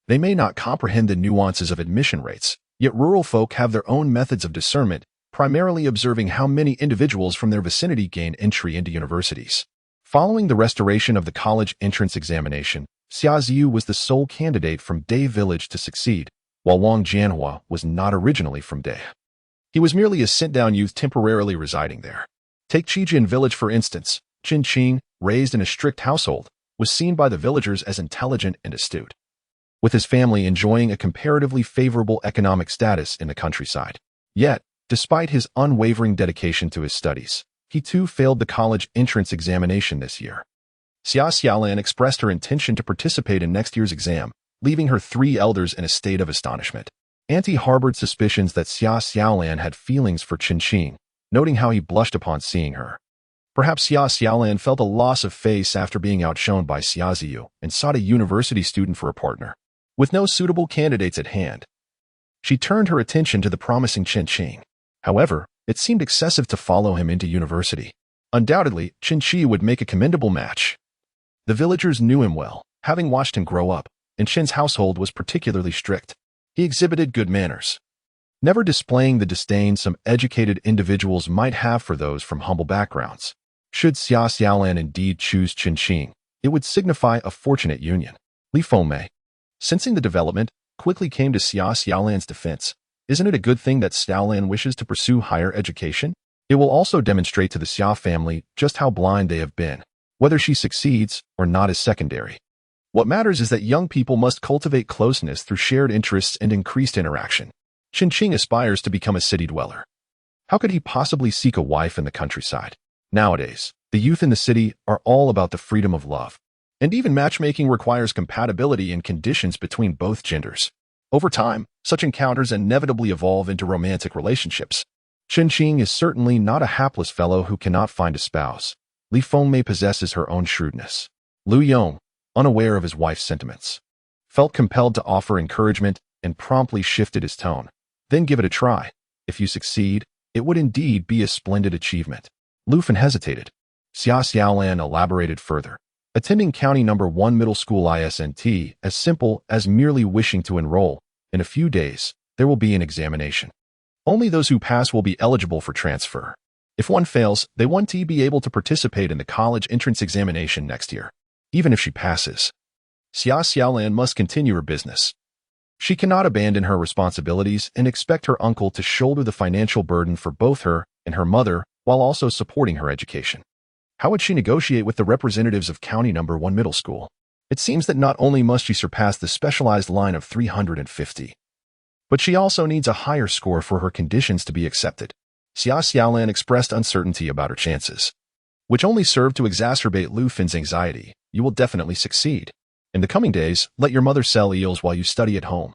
They may not comprehend the nuances of admission rates, yet rural folk have their own methods of discernment, primarily observing how many individuals from their vicinity gain entry into universities. Following the restoration of the college entrance examination, Xiaoziyu was the sole candidate from Day Village to succeed, while Wang Jianhua was not originally from Day. He was merely a sent-down youth temporarily residing there. Take Qijin Village for instance. Qin Qing, raised in a strict household, was seen by the villagers as intelligent and astute, with his family enjoying a comparatively favorable economic status in the countryside. Yet, despite his unwavering dedication to his studies, he too failed the college entrance examination this year. Xia Xiaolan expressed her intention to participate in next year's exam, leaving her 3 elders in a state of astonishment. Auntie harbored suspicions that Xia Xiaolan had feelings for Qin Qing, noting how he blushed upon seeing her. Perhaps Xia Xiaolan felt a loss of face after being outshone by Xiaoziyu and sought a university student for a partner. With no suitable candidates at hand, she turned her attention to the promising Qin Qing. However, it seemed excessive to follow him into university. Undoubtedly, Qin Qi would make a commendable match. The villagers knew him well, having watched him grow up, and Qin's household was particularly strict. He exhibited good manners, never displaying the disdain some educated individuals might have for those from humble backgrounds. Should Xia Xiaolan indeed choose Qin Qing, it would signify a fortunate union. Li Fengmei, sensing the development, quickly came to Xia Xiaolan's defense. Isn't it a good thing that Xiaolan wishes to pursue higher education? It will also demonstrate to the Xia family just how blind they have been. Whether she succeeds or not is secondary. What matters is that young people must cultivate closeness through shared interests and increased interaction. Qin Qing aspires to become a city dweller. How could he possibly seek a wife in the countryside? Nowadays, the youth in the city are all about the freedom of love. And even matchmaking requires compatibility and conditions between both genders. Over time, such encounters inevitably evolve into romantic relationships. Qin Qing is certainly not a hapless fellow who cannot find a spouse. Li Fengmei possesses her own shrewdness. Lu Yong, unaware of his wife's sentiments, felt compelled to offer encouragement and promptly shifted his tone. Then give it a try. If you succeed, it would indeed be a splendid achievement. Lu Fen hesitated. Xia Xiaolan elaborated further. Attending County No. 1 Middle School isn't as simple as merely wishing to enroll. In a few days, there will be an examination. Only those who pass will be eligible for transfer. If one fails, they won't be able to participate in the college entrance examination next year. Even if she passes, Xia Xiaolan must continue her business. She cannot abandon her responsibilities and expect her uncle to shoulder the financial burden for both her and her mother while also supporting her education. How would she negotiate with the representatives of County No. 1 Middle School? It seems that not only must she surpass the specialized line of 350, but she also needs a higher score for her conditions to be accepted. Xia Xiaolan expressed uncertainty about her chances, which only served to exacerbate Lu Fen's anxiety. You will definitely succeed. In the coming days, let your mother sell eels while you study at home.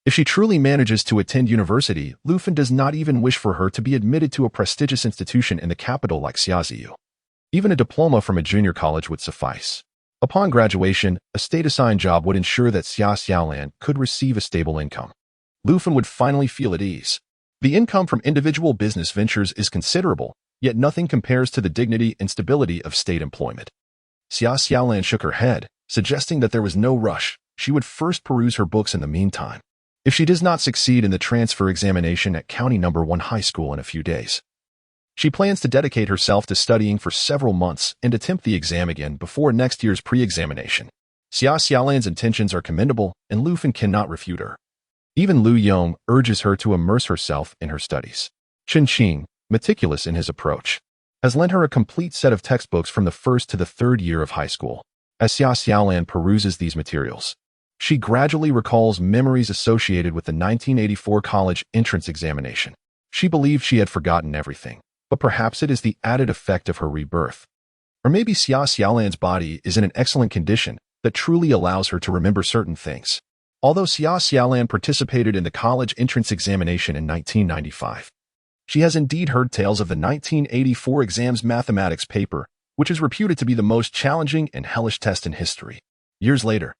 If she truly manages to attend university, Lu Fen does not even wish for her to be admitted to a prestigious institution in the capital like Xiaoziyu. Even a diploma from a junior college would suffice. Upon graduation, a state-assigned job would ensure that Xia Xiaolan could receive a stable income. Lu Fen would finally feel at ease. The income from individual business ventures is considerable, yet nothing compares to the dignity and stability of state employment. Xia Xiaolan shook her head, suggesting that there was no rush. She would first peruse her books in the meantime. If she does not succeed in the transfer examination at County No. 1 High School in a few days, she plans to dedicate herself to studying for several months and attempt the exam again before next year's pre-examination. Xia Xiaolan's intentions are commendable, and Lu Fen cannot refute her. Even Lu Yong urges her to immerse herself in her studies. Qin Qing, meticulous in his approach, has lent her a complete set of textbooks from the first to the 3rd year of high school. As Xia Xiaolan peruses these materials, she gradually recalls memories associated with the 1984 college entrance examination. She believed she had forgotten everything, but perhaps it is the added effect of her rebirth. Or maybe Xia Xiaolan's body is in an excellent condition that truly allows her to remember certain things. Although Xia Xiaolan participated in the college entrance examination in 1995, she has indeed heard tales of the 1984 exams mathematics paper, which is reputed to be the most challenging and hellish test in history. Years later,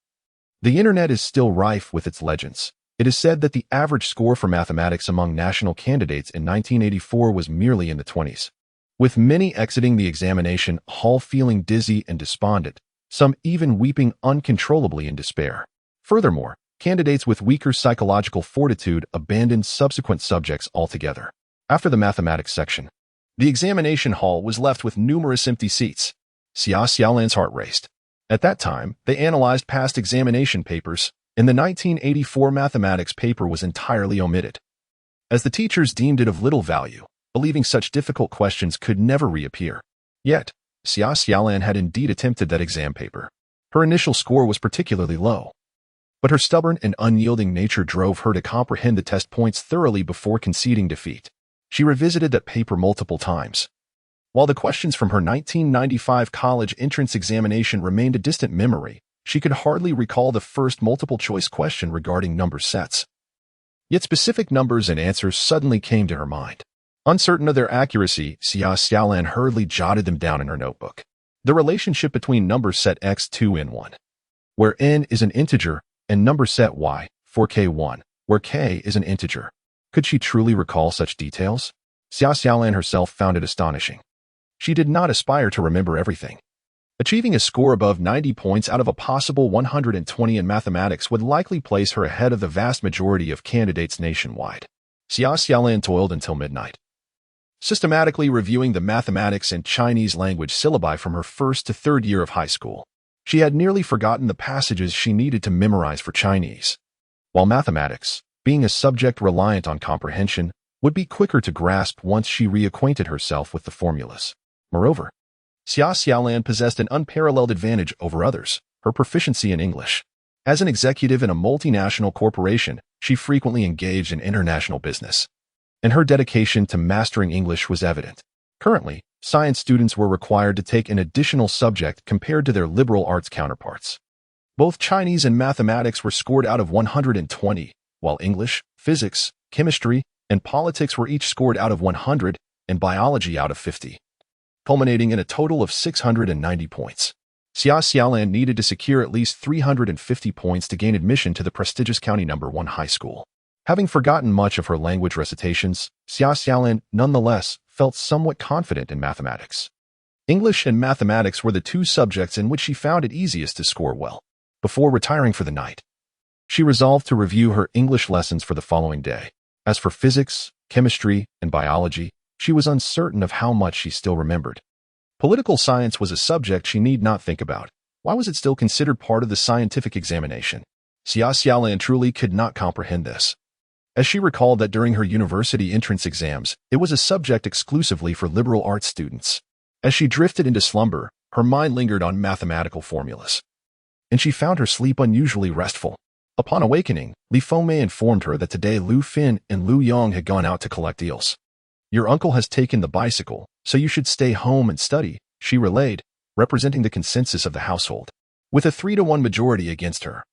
the internet is still rife with its legends. It is said that the average score for mathematics among national candidates in 1984 was merely in the 20s, with many exiting the examination hall feeling dizzy and despondent, some even weeping uncontrollably in despair. Furthermore, candidates with weaker psychological fortitude abandoned subsequent subjects altogether. After the mathematics section, the examination hall was left with numerous empty seats. Xia Xiaolan's heart raced. At that time, they analyzed past examination papers, and the 1984 mathematics paper was entirely omitted, as the teachers deemed it of little value, believing such difficult questions could never reappear. Yet, Xia Xiaolan had indeed attempted that exam paper. Her initial score was particularly low, but her stubborn and unyielding nature drove her to comprehend the test points thoroughly before conceding defeat. She revisited that paper multiple times. While the questions from her 1995 college entrance examination remained a distant memory, she could hardly recall the first multiple-choice question regarding number sets. Yet specific numbers and answers suddenly came to her mind. Uncertain of their accuracy, Xia Xiaolan hurriedly jotted them down in her notebook. The relationship between number set x2 and 1, where n is an integer, and number set y, for k1, where k is an integer. Could she truly recall such details? Xia Xiaolan herself found it astonishing. She did not aspire to remember everything. Achieving a score above 90 points out of a possible 120 in mathematics would likely place her ahead of the vast majority of candidates nationwide. Xia Xiaolan toiled until midnight, systematically reviewing the mathematics and Chinese language syllabi from her first to third year of high school. She had nearly forgotten the passages she needed to memorize for Chinese, while mathematics, being a subject reliant on comprehension, would be quicker to grasp once she reacquainted herself with the formulas. Moreover, Xia Xiaolan possessed an unparalleled advantage over others, her proficiency in English. As an executive in a multinational corporation, she frequently engaged in international business, and her dedication to mastering English was evident. Currently, science students were required to take an additional subject compared to their liberal arts counterparts. Both Chinese and mathematics were scored out of 120, while English, physics, chemistry, and politics were each scored out of 100, and biology out of 50, culminating in a total of 690 points. Xia Xiaolan needed to secure at least 350 points to gain admission to the prestigious County No. 1 high school. Having forgotten much of her language recitations, Xia Xiaolan nonetheless felt somewhat confident in mathematics. English and mathematics were the two subjects in which she found it easiest to score well. Before retiring for the night, she resolved to review her English lessons for the following day. As for physics, chemistry, and biology, she was uncertain of how much she still remembered. Political science was a subject she need not think about. Why was it still considered part of the scientific examination? Xia Xiaolan truly could not comprehend this, as she recalled that during her university entrance exams, it was a subject exclusively for liberal arts students. As she drifted into slumber, her mind lingered on mathematical formulas, and she found her sleep unusually restful. Upon awakening, Li Fengmei informed her that today Lu Fin and Lu Yong had gone out to collect eels. "Your uncle has taken the bicycle, so you should stay home and study," she relayed, representing the consensus of the household. With a 3-to-1 majority against her,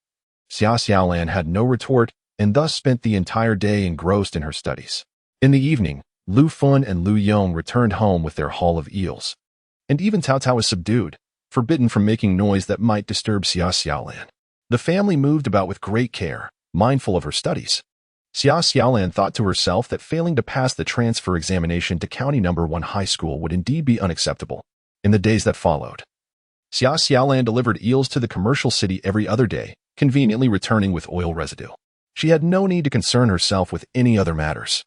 Xia Xiaolan had no retort and thus spent the entire day engrossed in her studies. In the evening, Lu Fun and Lu Yong returned home with their haul of eels, and even Cao Cao was subdued, forbidden from making noise that might disturb Xia Xiaolan. The family moved about with great care, mindful of her studies. Xia Xiaolan thought to herself that failing to pass the transfer examination to County No. 1 high school would indeed be unacceptable. In the days that followed, Xia Xiaolan delivered eels to the commercial city every other day, conveniently returning with oil residue. She had no need to concern herself with any other matters.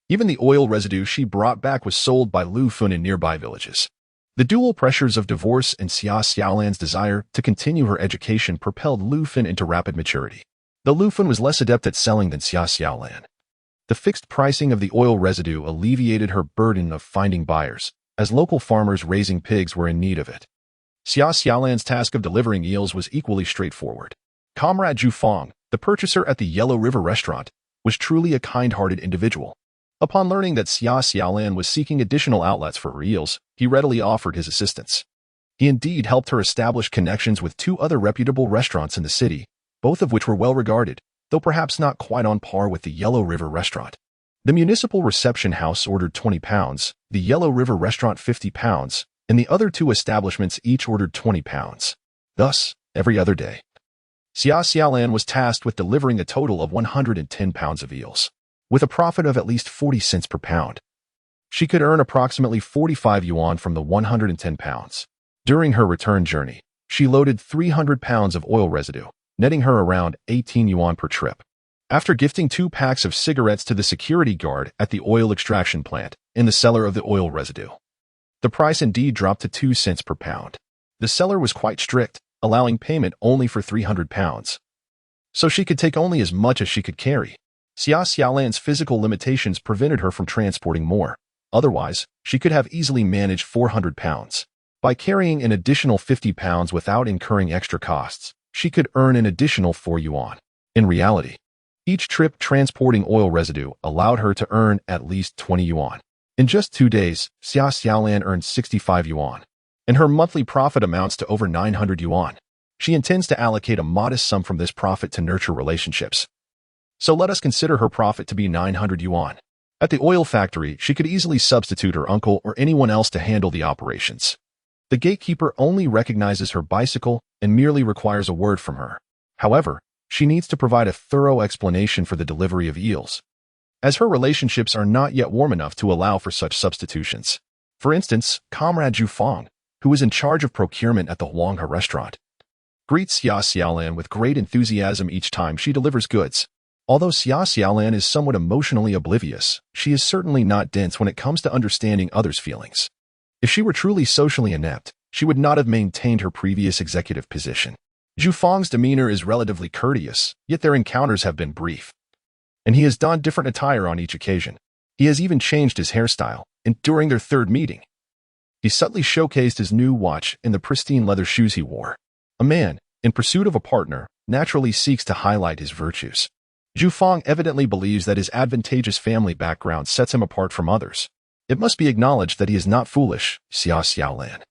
Even the oil residue she brought back was sold by Lu Fun in nearby villages. The dual pressures of divorce and Xia Xiaolan's desire to continue her education propelled Lu Fun into rapid maturity. Though Lu Fun was less adept at selling than Xia Xiaolan, the fixed pricing of the oil residue alleviated her burden of finding buyers, as local farmers raising pigs were in need of it. Xia Xiaolan's task of delivering eels was equally straightforward. Comrade Zhu Fong, the purchaser at the Yellow River restaurant, was truly a kind-hearted individual. Upon learning that Xia Xiaolan was seeking additional outlets for her eels, he readily offered his assistance. He indeed helped her establish connections with 2 other reputable restaurants in the city, both of which were well regarded, though perhaps not quite on par with the Yellow River restaurant. The municipal reception house ordered 20 pounds, the Yellow River restaurant 50 pounds, and the other two establishments each ordered 20 pounds. Thus, every other day, Xia Xiaolan was tasked with delivering a total of 110 pounds of eels, with a profit of at least 40 cents per pound. She could earn approximately 45 yuan from the 110 pounds. During her return journey, she loaded 300 pounds of oil residue, netting her around 18 yuan per trip. After gifting 2 packs of cigarettes to the security guard at the oil extraction plant in the cellar of the oil residue, the price indeed dropped to 2 cents per pound. The seller was quite strict, allowing payment only for 300 pounds. So she could take only as much as she could carry. Xia Xiaolan's physical limitations prevented her from transporting more. Otherwise, she could have easily managed 400 pounds. By carrying an additional 50 pounds without incurring extra costs, she could earn an additional 4 yuan. In reality, each trip transporting oil residue allowed her to earn at least 20 yuan. In just 2 days, Xia Xiaolan earned 65 yuan, and her monthly profit amounts to over 900 yuan. She intends to allocate a modest sum from this profit to nurture relationships. So let us consider her profit to be 900 yuan. At the oil factory, she could easily substitute her uncle or anyone else to handle the operations. The gatekeeper only recognizes her bicycle and merely requires a word from her. However, she needs to provide a thorough explanation for the delivery of eels, as her relationships are not yet warm enough to allow for such substitutions. For instance, Comrade Zhu Fang, who is in charge of procurement at the Huanghe restaurant, greets Xia Xiaolan with great enthusiasm each time she delivers goods. Although Xia Xiaolan is somewhat emotionally oblivious, she is certainly not dense when it comes to understanding others' feelings. If she were truly socially inept, she would not have maintained her previous executive position. Zhu Fang's demeanor is relatively courteous, yet their encounters have been brief, and he has donned different attire on each occasion. He has even changed his hairstyle, and during their third meeting, he subtly showcased his new watch and the pristine leather shoes he wore. A man, in pursuit of a partner, naturally seeks to highlight his virtues. Zhu Fang evidently believes that his advantageous family background sets him apart from others. It must be acknowledged that he is not foolish, Xia Xiaolan,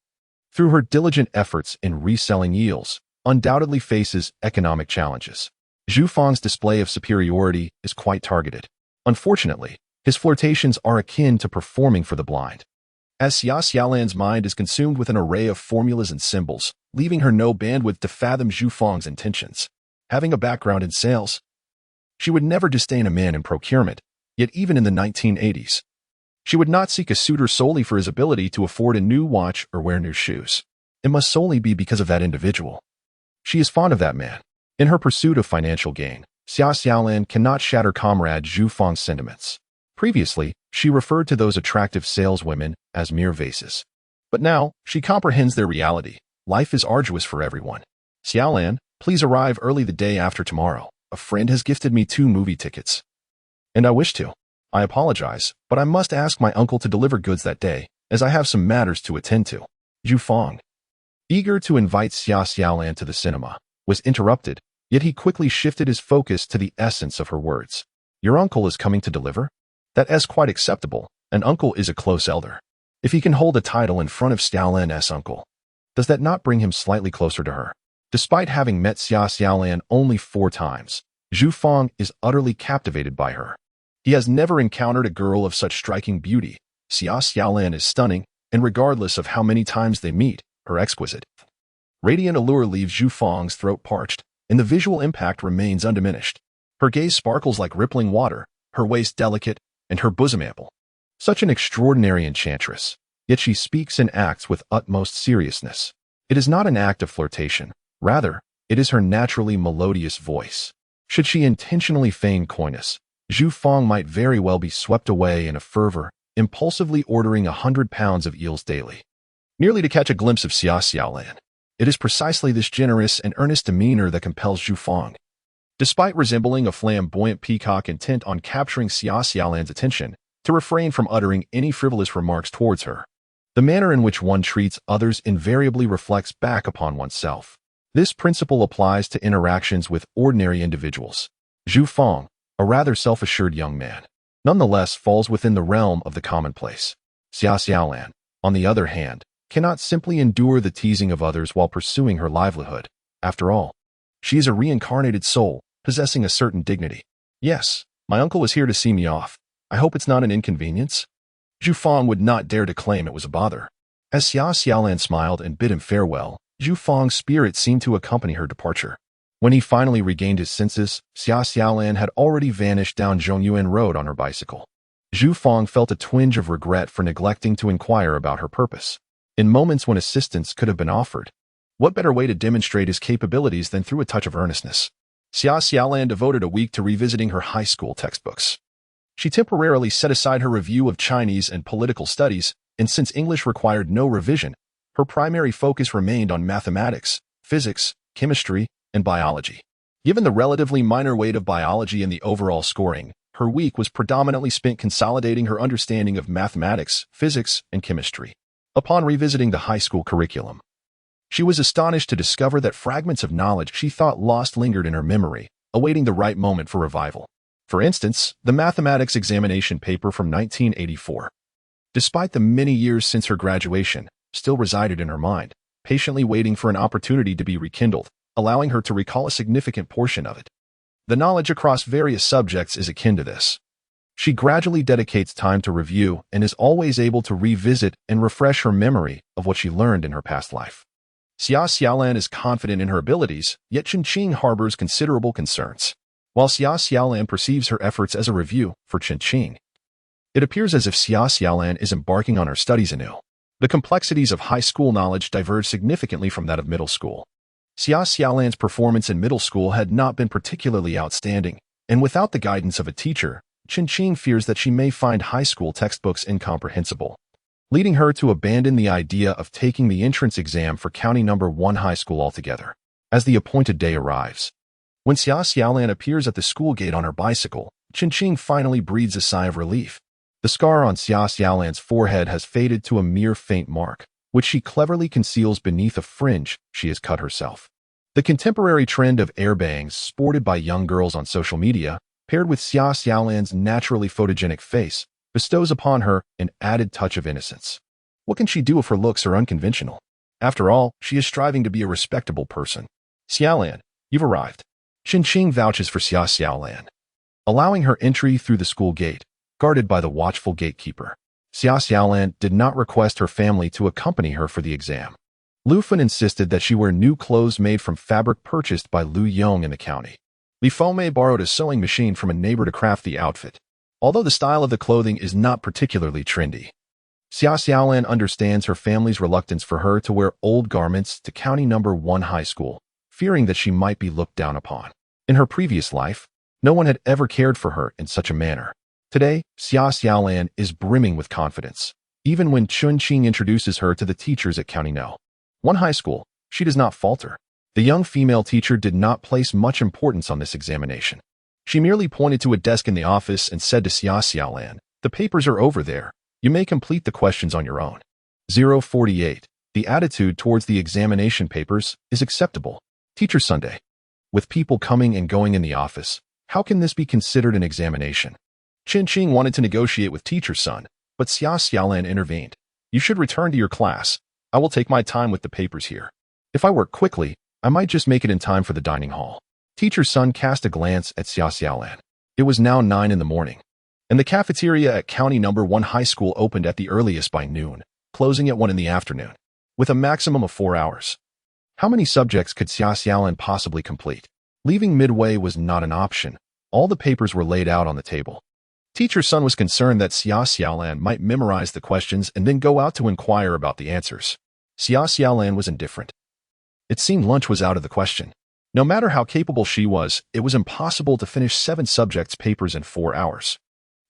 through her diligent efforts in reselling eels, undoubtedly faces economic challenges. Zhu Fang's display of superiority is quite targeted. Unfortunately, his flirtations are akin to performing for the blind, as Xia Xiaolan's mind is consumed with an array of formulas and symbols, leaving her no bandwidth to fathom Zhu Fang's intentions. Having a background in sales, she would never disdain a man in procurement, yet even in the 1980s, she would not seek a suitor solely for his ability to afford a new watch or wear new shoes. It must solely be because of that individual. She is fond of that man. In her pursuit of financial gain, Xia Xiaolan cannot shatter Comrade Zhu Fang's sentiments. Previously, she referred to those attractive saleswomen as mere vases. But now, she comprehends their reality. Life is arduous for everyone. Xiaolan, please arrive early the day after tomorrow. A friend has gifted me 2 movie tickets, and I wish to. I apologize, but I must ask my uncle to deliver goods that day, as I have some matters to attend to. Zhu Fang, eager to invite Xia Xiaolan to the cinema, was interrupted, yet he quickly shifted his focus to the essence of her words. Your uncle is coming to deliver? That is quite acceptable. An uncle is a close elder. If he can hold a title in front of Xiaolan's uncle, does that not bring him slightly closer to her? Despite having met Xia Xiaolan only 4 times, Zhu Fang is utterly captivated by her. He has never encountered a girl of such striking beauty. Xia Xiaolan is stunning, and regardless of how many times they meet, her exquisite, radiant allure leaves Zhu Fang's throat parched, and the visual impact remains undiminished. Her gaze sparkles like rippling water, her waist delicate, and her bosom ample. Such an extraordinary enchantress, yet she speaks and acts with utmost seriousness. It is not an act of flirtation. Rather, it is her naturally melodious voice. Should she intentionally feign coyness, Zhu Fang might very well be swept away in a fervor, impulsively ordering 100 pounds of eels daily, merely to catch a glimpse of Xia Xiaolan. It is precisely this generous and earnest demeanor that compels Zhu Fang. Despite resembling a flamboyant peacock intent on capturing Xia Xiaolan's attention, to refrain from uttering any frivolous remarks towards her. The manner in which one treats others invariably reflects back upon oneself. This principle applies to interactions with ordinary individuals. Zhu Fang, a rather self-assured young man, nonetheless falls within the realm of the commonplace. Xia Xiaolan, on the other hand, cannot simply endure the teasing of others while pursuing her livelihood. After all, She is a reincarnated soul, possessing a certain dignity. Yes, my uncle was here to see me off. I hope it's not an inconvenience. Zhu Fang would not dare to claim it was a bother. As Xia Xiaolan smiled and bid him farewell, Zhu Fang's spirit seemed to accompany her departure. When he finally regained his senses, Xia Xiaolan had already vanished down Zhongyuan Road on her bicycle. Zhu Fang felt a twinge of regret for neglecting to inquire about her purpose. In moments when assistance could have been offered, what better way to demonstrate his capabilities than through a touch of earnestness? Xia Xiaolan devoted a week to revisiting her high school textbooks. She temporarily set aside her review of Chinese and political studies, and since English required no revision, her primary focus remained on mathematics, physics, chemistry, and biology. Given the relatively minor weight of biology in the overall scoring, her week was predominantly spent consolidating her understanding of mathematics, physics, and chemistry. Upon revisiting the high school curriculum, she was astonished to discover that fragments of knowledge she thought lost lingered in her memory, awaiting the right moment for revival. For instance, the mathematics examination paper from 1984. Despite the many years since her graduation, still resided in her mind, patiently waiting for an opportunity to be rekindled, allowing her to recall a significant portion of it. The knowledge across various subjects is akin to this. She gradually dedicates time to review and is always able to revisit and refresh her memory of what she learned in her past life. Xia Xiaolan is confident in her abilities, yet Qingqing harbors considerable concerns. While Xia Xiaolan perceives her efforts as a review for Qingqing, it appears as if Xia Xiaolan is embarking on her studies anew. The complexities of high school knowledge diverge significantly from that of middle school. Xia Xiaolan's performance in middle school had not been particularly outstanding, and without the guidance of a teacher, Qingqing fears that she may find high school textbooks incomprehensible, leading her to abandon the idea of taking the entrance exam for County No. 1 high school altogether. As the appointed day arrives, when Xia Xiaolan appears at the school gate on her bicycle, Qingqing finally breathes a sigh of relief. The scar on Xia Xiaolan's forehead has faded to a mere faint mark, which she cleverly conceals beneath a fringe she has cut herself. The contemporary trend of airbangs sported by young girls on social media, paired with Xia Xiaolan's naturally photogenic face, bestows upon her an added touch of innocence. What can she do if her looks are unconventional? After all, she is striving to be a respectable person. Xiaolan, you've arrived. Qingqing vouches for Xia Xiaolan, allowing her entry through the school gate, guarded by the watchful gatekeeper. Xia Xiaolan did not request her family to accompany her for the exam. Lu Fen insisted that she wear new clothes made from fabric purchased by Lu Yong in the county. Li Fomei borrowed a sewing machine from a neighbor to craft the outfit, although the style of the clothing is not particularly trendy. Xia Xiaolan understands her family's reluctance for her to wear old garments to County No. 1 high school, fearing that she might be looked down upon. In her previous life, no one had ever cared for her in such a manner. Today, Xia Xiaolan is brimming with confidence. Even when Qingqing introduces her to the teachers at County No. 1 high school, she does not falter. The young female teacher did not place much importance on this examination. She merely pointed to a desk in the office and said to Xia Xiaolan, "The papers are over there. You may complete the questions on your own." 048. The attitude towards the examination papers is acceptable. Teacher Sunday. With people coming and going in the office, how can this be considered an examination? Qingqing wanted to negotiate with Teacher Sun, but Xia Xiaolan intervened. "You should return to your class. I will take my time with the papers here. If I work quickly, I might just make it in time for the dining hall." Teacher Sun cast a glance at Xia Xiaolan. It was now 9 in the morning, and the cafeteria at County No. 1 high school opened at the earliest by noon, closing at 1 in the afternoon, with a maximum of 4 hours. How many subjects could Xia Xiaolan possibly complete? Leaving midway was not an option. All the papers were laid out on the table. Teacher Sun was concerned that Xia Xiaolan might memorize the questions and then go out to inquire about the answers. Xia Xiaolan was indifferent. It seemed lunch was out of the question. No matter how capable she was, it was impossible to finish 7 subjects' papers in 4 hours.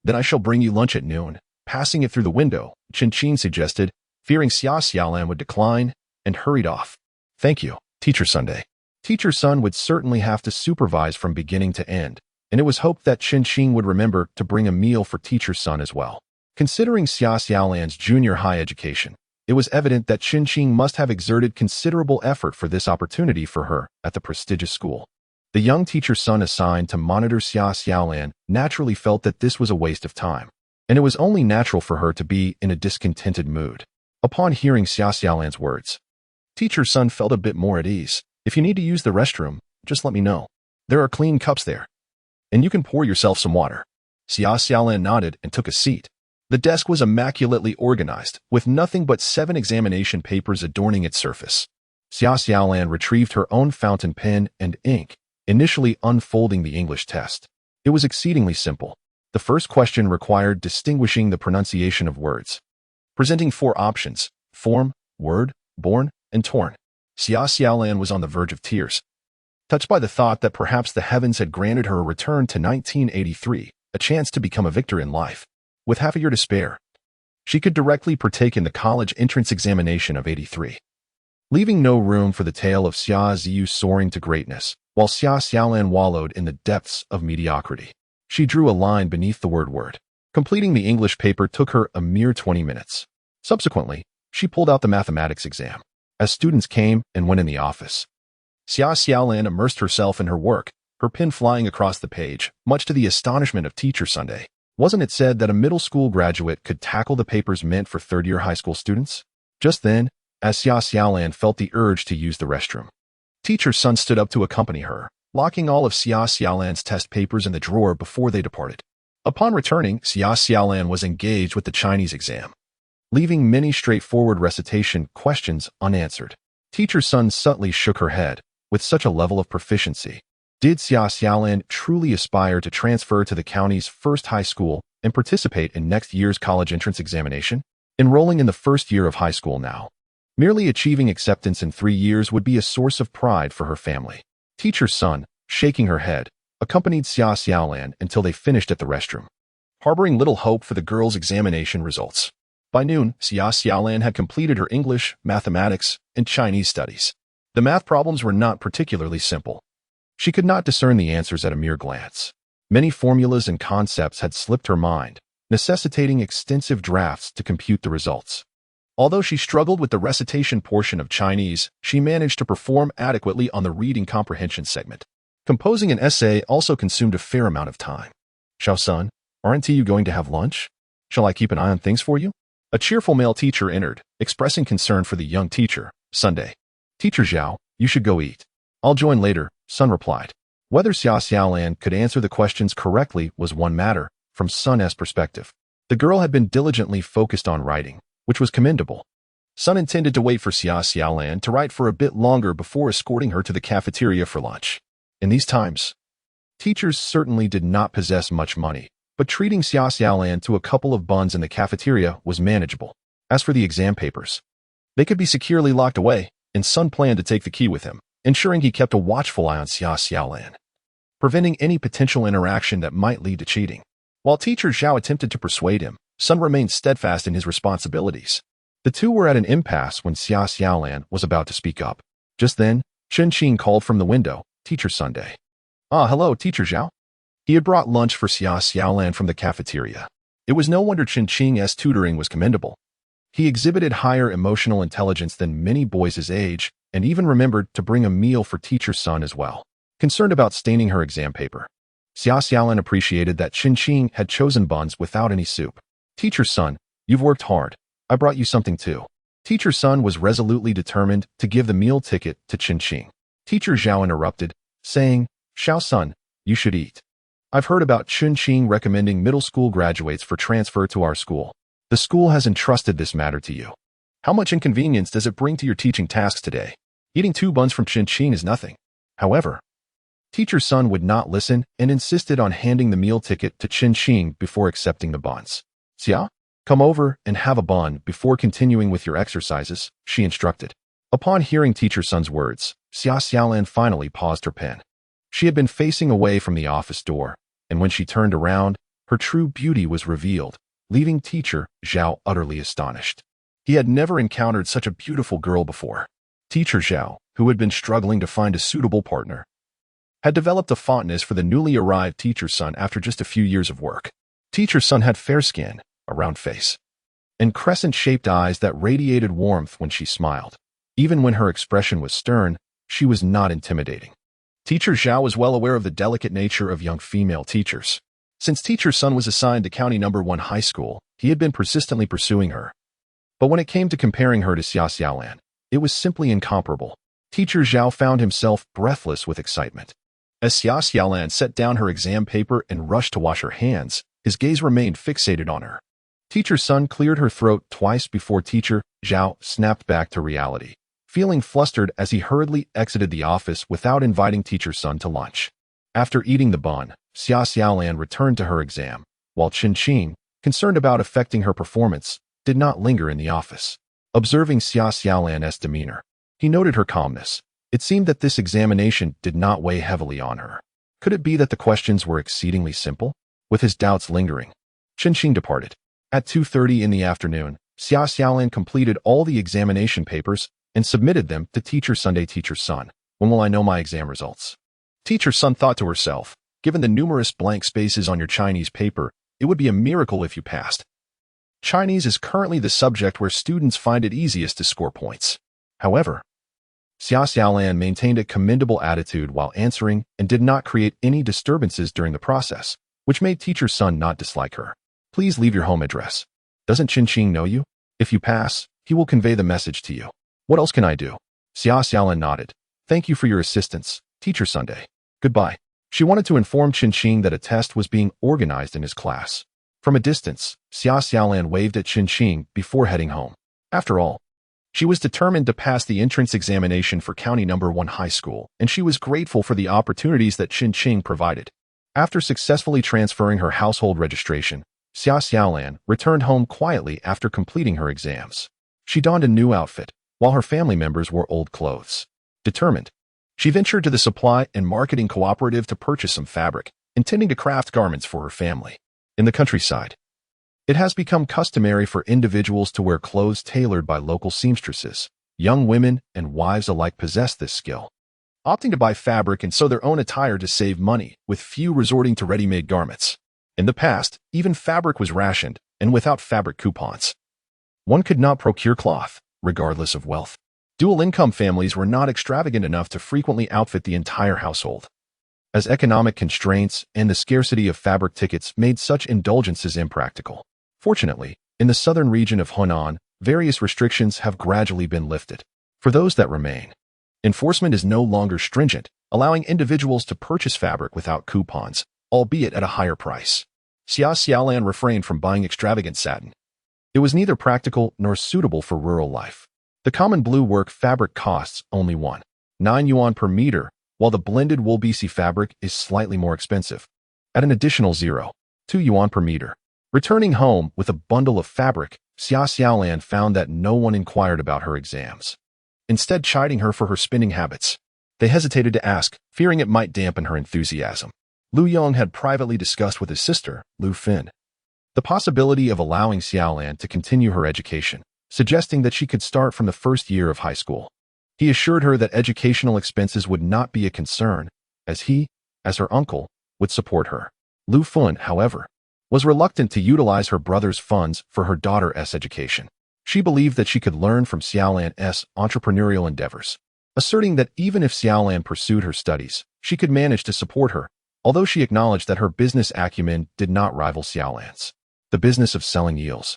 "Then I shall bring you lunch at noon, passing it through the window," Qingqing suggested, fearing Xia Xiaolan would decline, and hurried off. "Thank you, Teacher Sunday." Teacher Sun would certainly have to supervise from beginning to end, and it was hoped that Qingqing would remember to bring a meal for Teacher Sun as well. Considering Xia Xiaolan's junior high education, it was evident that Qingqing must have exerted considerable effort for this opportunity for her at the prestigious school. The young Teacher Sun assigned to monitor Xia Xiaolan naturally felt that this was a waste of time, and it was only natural for her to be in a discontented mood. Upon hearing Xia Xiaolan's words, Teacher Sun felt a bit more at ease. "If you need to use the restroom, just let me know. There are clean cups there. And you can pour yourself some water. Xia Xiaolan nodded and took a seat. The desk was immaculately organized, with nothing but 7 examination papers adorning its surface. Xia Xiaolan retrieved her own fountain pen and ink, initially unfolding the English test. It was exceedingly simple. The first question required distinguishing the pronunciation of words. Presenting 4 options: form, word, born, and torn. Xia Xiaolan was on the verge of tears, touched by the thought that perhaps the heavens had granted her a return to 1983, a chance to become a victor in life. With half a year to spare, she could directly partake in the college entrance examination of 83, leaving no room for the tale of Xia Ziyu soaring to greatness, while Xia Xiaolan wallowed in the depths of mediocrity. She drew a line beneath the word. Completing the English paper took her a mere 20 minutes. Subsequently, she pulled out the mathematics exam. As students came and went in the office, Xia Xiaolan immersed herself in her work, her pen flying across the page, much to the astonishment of Teacher Sunday. Wasn't it said that a middle school graduate could tackle the papers meant for third-year high school students? Just then, as Xia Xiaolan felt the urge to use the restroom, Teacher Sun stood up to accompany her, locking all of Xia Xiaolan's test papers in the drawer before they departed. Upon returning, Xia Xiaolan was engaged with the Chinese exam, leaving many straightforward recitation questions unanswered. Teacher Sun subtly shook her head. With such a level of proficiency, did Xia Xiaolan truly aspire to transfer to the county's first high school and participate in next year's college entrance examination? Enrolling in the first year of high school now, merely achieving acceptance in 3 years would be a source of pride for her family. Teacher Sun, shaking her head, accompanied Xia Xiaolan until they finished at the restroom, harboring little hope for the girl's examination results. By noon, Xia Xiaolan had completed her English, mathematics, and Chinese studies. The math problems were not particularly simple. She could not discern the answers at a mere glance. Many formulas and concepts had slipped her mind, necessitating extensive drafts to compute the results. Although she struggled with the recitation portion of Chinese, she managed to perform adequately on the reading comprehension segment. Composing an essay also consumed a fair amount of time. "Xiao Sun, aren't you going to have lunch? Shall I keep an eye on things for you?" A cheerful male teacher entered, expressing concern for the young teacher. "Sunday. Teacher Zhao, you should go eat. I'll join later," Sun replied. Whether Xia Xiaolan could answer the questions correctly was one matter. From Sun's perspective, the girl had been diligently focused on writing, which was commendable. Sun intended to wait for Xia Xiaolan to write for a bit longer before escorting her to the cafeteria for lunch. In these times, teachers certainly did not possess much money, but treating Xia Xiaolan to a couple of buns in the cafeteria was manageable. As for the exam papers, they could be securely locked away, and Sun planned to take the key with him, ensuring he kept a watchful eye on Xia Xiaolan, preventing any potential interaction that might lead to cheating. While Teacher Zhao attempted to persuade him, Sun remained steadfast in his responsibilities. The two were at an impasse when Xia Xiaolan was about to speak up. Just then, Chen Qing called from the window, "Teacher Sunday." "Ah, hello, Teacher Zhao." He had brought lunch for Xia Xiaolan from the cafeteria. It was no wonder Chen Qing's tutoring was commendable. He exhibited higher emotional intelligence than many boys his age, and even remembered to bring a meal for Teacher Sun as well. Concerned about staining her exam paper, Xia Xiaolan appreciated that Chen Qing had chosen buns without any soup. "Teacher Sun, you've worked hard. I brought you something too." Teacher Sun was resolutely determined to give the meal ticket to Chen Qing. Teacher Zhao interrupted, saying, "Xiao Sun, you should eat. I've heard about Chen Qing recommending middle school graduates for transfer to our school. The school has entrusted this matter to you. How much inconvenience does it bring to your teaching tasks today? Eating 2 buns from Chen Qing is nothing." However, Teacher Sun would not listen and insisted on handing the meal ticket to Chen Qing before accepting the buns. "Xia, come over and have a bun before continuing with your exercises," she instructed. Upon hearing Teacher Sun's words, Xia Xiaolan finally paused her pen. She had been facing away from the office door, and when she turned around, her true beauty was revealed, leaving Teacher Zhao utterly astonished. He had never encountered such a beautiful girl before. Teacher Zhao, who had been struggling to find a suitable partner, had developed a fondness for the newly arrived Teacher Sun after just a few years of work. Teacher Sun had fair skin, a round face, and crescent-shaped eyes that radiated warmth when she smiled. Even when her expression was stern, she was not intimidating. Teacher Zhao was well aware of the delicate nature of young female teachers. Since Teacher Sun was assigned to County No. 1 high school, he had been persistently pursuing her. But when it came to comparing her to Xia Xiaolan, it was simply incomparable. Teacher Zhao found himself breathless with excitement. As Xia Xiaolan set down her exam paper and rushed to wash her hands, his gaze remained fixated on her. Teacher Sun cleared her throat twice before Teacher Zhao snapped back to reality, feeling flustered as he hurriedly exited the office without inviting Teacher Sun to lunch. After eating the bun, Xia Xiaolan returned to her exam, while Qin Qing, concerned about affecting her performance, did not linger in the office. Observing Xia Xiaolan's demeanor, he noted her calmness. It seemed that this examination did not weigh heavily on her. Could it be that the questions were exceedingly simple? With his doubts lingering, Qin Qing departed. At 2:30 in the afternoon, Xia Xiaolan completed all the examination papers and submitted them to Teacher Sunday. Teacher Sun, when will I know my exam results? Teacher Sun thought to herself, given the numerous blank spaces on your Chinese paper, it would be a miracle if you passed. Chinese is currently the subject where students find it easiest to score points. However, Xia Xiaolan maintained a commendable attitude while answering and did not create any disturbances during the process, which made Teacher Sun not dislike her. Please leave your home address. Doesn't Qin Qing know you? If you pass, he will convey the message to you. What else can I do? Xia Xiaolan nodded. Thank you for your assistance, Teacher Sunday. Goodbye. She wanted to inform Qin Qing that a test was being organized in his class. From a distance, Xia Xiaolan waved at Qin Qing before heading home. After all, she was determined to pass the entrance examination for County No. 1 High School, and she was grateful for the opportunities that Qin Qing provided. After successfully transferring her household registration, Xia Xiaolan returned home quietly after completing her exams. She donned a new outfit, while her family members wore old clothes. Determined, she ventured to the supply and marketing cooperative to purchase some fabric, intending to craft garments for her family. In the countryside, it has become customary for individuals to wear clothes tailored by local seamstresses. Young women and wives alike possess this skill, opting to buy fabric and sew their own attire to save money, with few resorting to ready-made garments. In the past, even fabric was rationed, and without fabric coupons, one could not procure cloth, regardless of wealth. Dual-income families were not extravagant enough to frequently outfit the entire household, as economic constraints and the scarcity of fabric tickets made such indulgences impractical. Fortunately, in the southern region of Hunan, various restrictions have gradually been lifted. For those that remain, enforcement is no longer stringent, allowing individuals to purchase fabric without coupons, albeit at a higher price. Xia Xiaolan refrained from buying extravagant satin. It was neither practical nor suitable for rural life. The common blue work fabric costs only 1.9 yuan per meter, while the blended wool BC fabric is slightly more expensive, at an additional 0.2 yuan per meter. Returning home with a bundle of fabric, Xia Xiaolan found that no one inquired about her exams, instead chiding her for her spending habits. They hesitated to ask, fearing it might dampen her enthusiasm. Lu Yong had privately discussed with his sister, Lu Fin, the possibility of allowing Xiaolan to continue her education, suggesting that she could start from the first year of high school. He assured her that educational expenses would not be a concern, as he, as her uncle, would support her. Lu Fin, however, was reluctant to utilize her brother's funds for her daughter's education. She believed that she could learn from Xiaolan's entrepreneurial endeavors, asserting that even if Xiaolan pursued her studies, she could manage to support her, although she acknowledged that her business acumen did not rival Xiaolan's. The business of selling eels,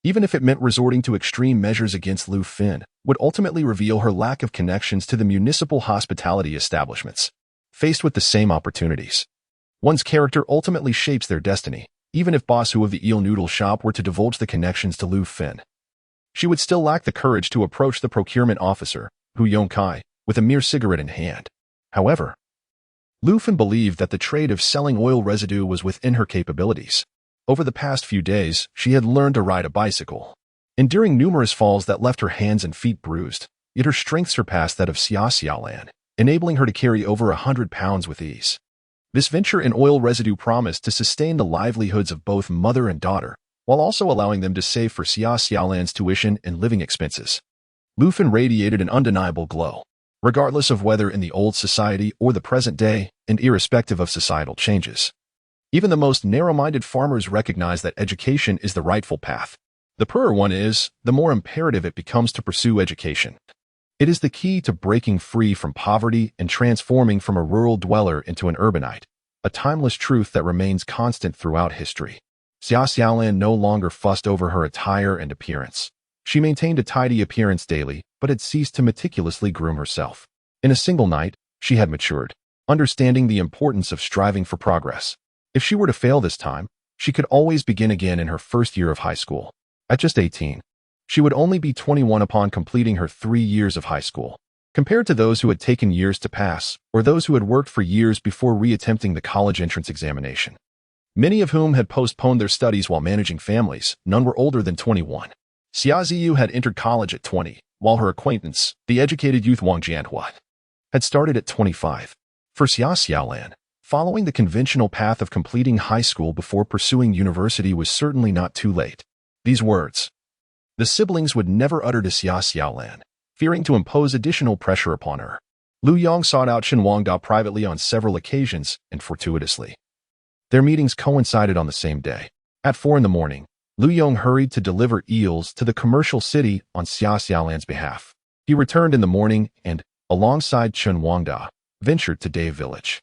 even if it meant resorting to extreme measures against Lu Fin, would ultimately reveal her lack of connections to the municipal hospitality establishments. Faced with the same opportunities, one's character ultimately shapes their destiny. Even if boss Hu of the eel noodle shop were to divulge the connections to Lu Fin, she would still lack the courage to approach the procurement officer, Hu Yongkai, with a mere cigarette in hand. However, Lu Fin believed that the trade of selling oil residue was within her capabilities. Over the past few days, she had learned to ride a bicycle, enduring numerous falls that left her hands and feet bruised, yet her strength surpassed that of Xia Xiaolan, enabling her to carry over 100 pounds with ease. This venture in oil residue promised to sustain the livelihoods of both mother and daughter, while also allowing them to save for Xia Xiaolan's tuition and living expenses. Lu Fin radiated an undeniable glow, regardless of whether in the old society or the present day, and irrespective of societal changes. Even the most narrow-minded farmers recognize that education is the rightful path. The poorer one is, the more imperative it becomes to pursue education. It is the key to breaking free from poverty and transforming from a rural dweller into an urbanite, a timeless truth that remains constant throughout history. Xia Xiaolan no longer fussed over her attire and appearance. She maintained a tidy appearance daily, but had ceased to meticulously groom herself. In a single night, she had matured, understanding the importance of striving for progress. If she were to fail this time, she could always begin again in her first year of high school. At just 18, she would only be 21 upon completing her 3 years of high school. Compared to those who had taken years to pass, or those who had worked for years before re-attempting the college entrance examination, many of whom had postponed their studies while managing families, none were older than 21. Xia Ziyu had entered college at 20, while her acquaintance, the educated youth Wang Jianhua, had started at 25. For Xia Xiaolan, following the conventional path of completing high school before pursuing university was certainly not too late. These words, the siblings would never utter to Xia Xiaolan, fearing to impose additional pressure upon her. Lu Yong sought out Shen Wangda privately on several occasions and fortuitously. Their meetings coincided on the same day. At 4 in the morning, Lu Yong hurried to deliver eels to the commercial city on Xia Xiaolan's behalf. He returned in the morning and, alongside Chen Wangda, ventured to Dave Village.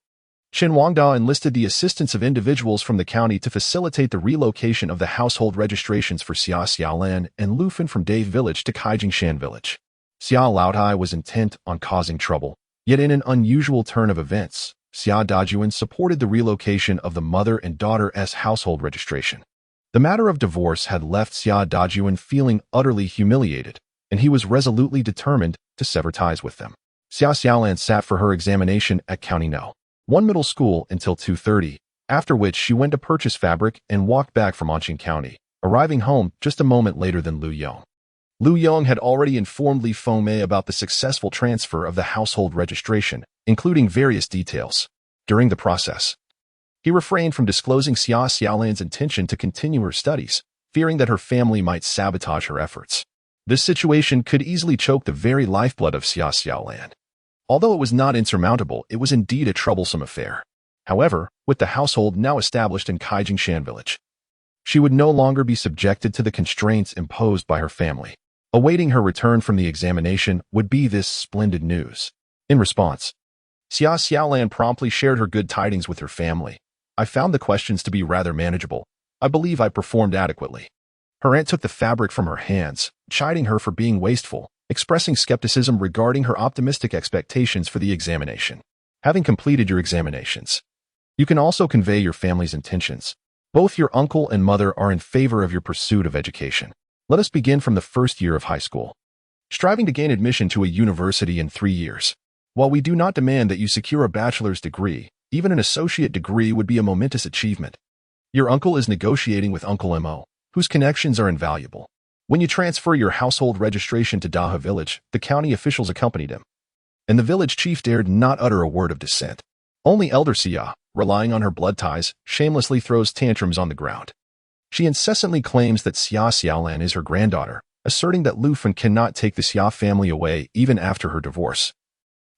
Chen Wangda enlisted the assistance of individuals from the county to facilitate the relocation of the household registrations for Xia Xiaolan and Lu Fin from Dave Village to Kaijingshan Village. Xia Laotai was intent on causing trouble, yet in an unusual turn of events, Xia Dajuan supported the relocation of the mother and daughter's household registration. The matter of divorce had left Xia Dajuan feeling utterly humiliated, and he was resolutely determined to sever ties with them. Xia Xiaolan sat for her examination at County No. 1 middle school until 2:30, after which she went to purchase fabric and walked back from Anqing County, arriving home just a moment later than Lu Yong. Lu Yong had already informed Li Fengmei about the successful transfer of the household registration, including various details. During the process, he refrained from disclosing Xia Xiaolan's intention to continue her studies, fearing that her family might sabotage her efforts. This situation could easily choke the very lifeblood of Xia Xiaolan. Although it was not insurmountable, it was indeed a troublesome affair. However, with the household now established in Kaijingshan Village, she would no longer be subjected to the constraints imposed by her family. Awaiting her return from the examination would be this splendid news. In response, Xia Xiaolan promptly shared her good tidings with her family. I found the questions to be rather manageable. I believe I performed adequately. Her aunt took the fabric from her hands, chiding her for being wasteful, expressing skepticism regarding her optimistic expectations for the examination. Having completed your examinations, you can also convey your family's intentions. Both your uncle and mother are in favor of your pursuit of education. Let us begin from the first year of high school, striving to gain admission to a university in 3 years. While we do not demand that you secure a bachelor's degree, even an associate degree would be a momentous achievement. Your uncle is negotiating with Uncle Mo, whose connections are invaluable. When you transfer your household registration to Daha Village, the county officials accompanied him, and the village chief dared not utter a word of dissent. Only Elder Xia, relying on her blood ties, shamelessly throws tantrums on the ground. She incessantly claims that Xia Xiaolan is her granddaughter, asserting that Lu Fin cannot take the Xia family away even after her divorce.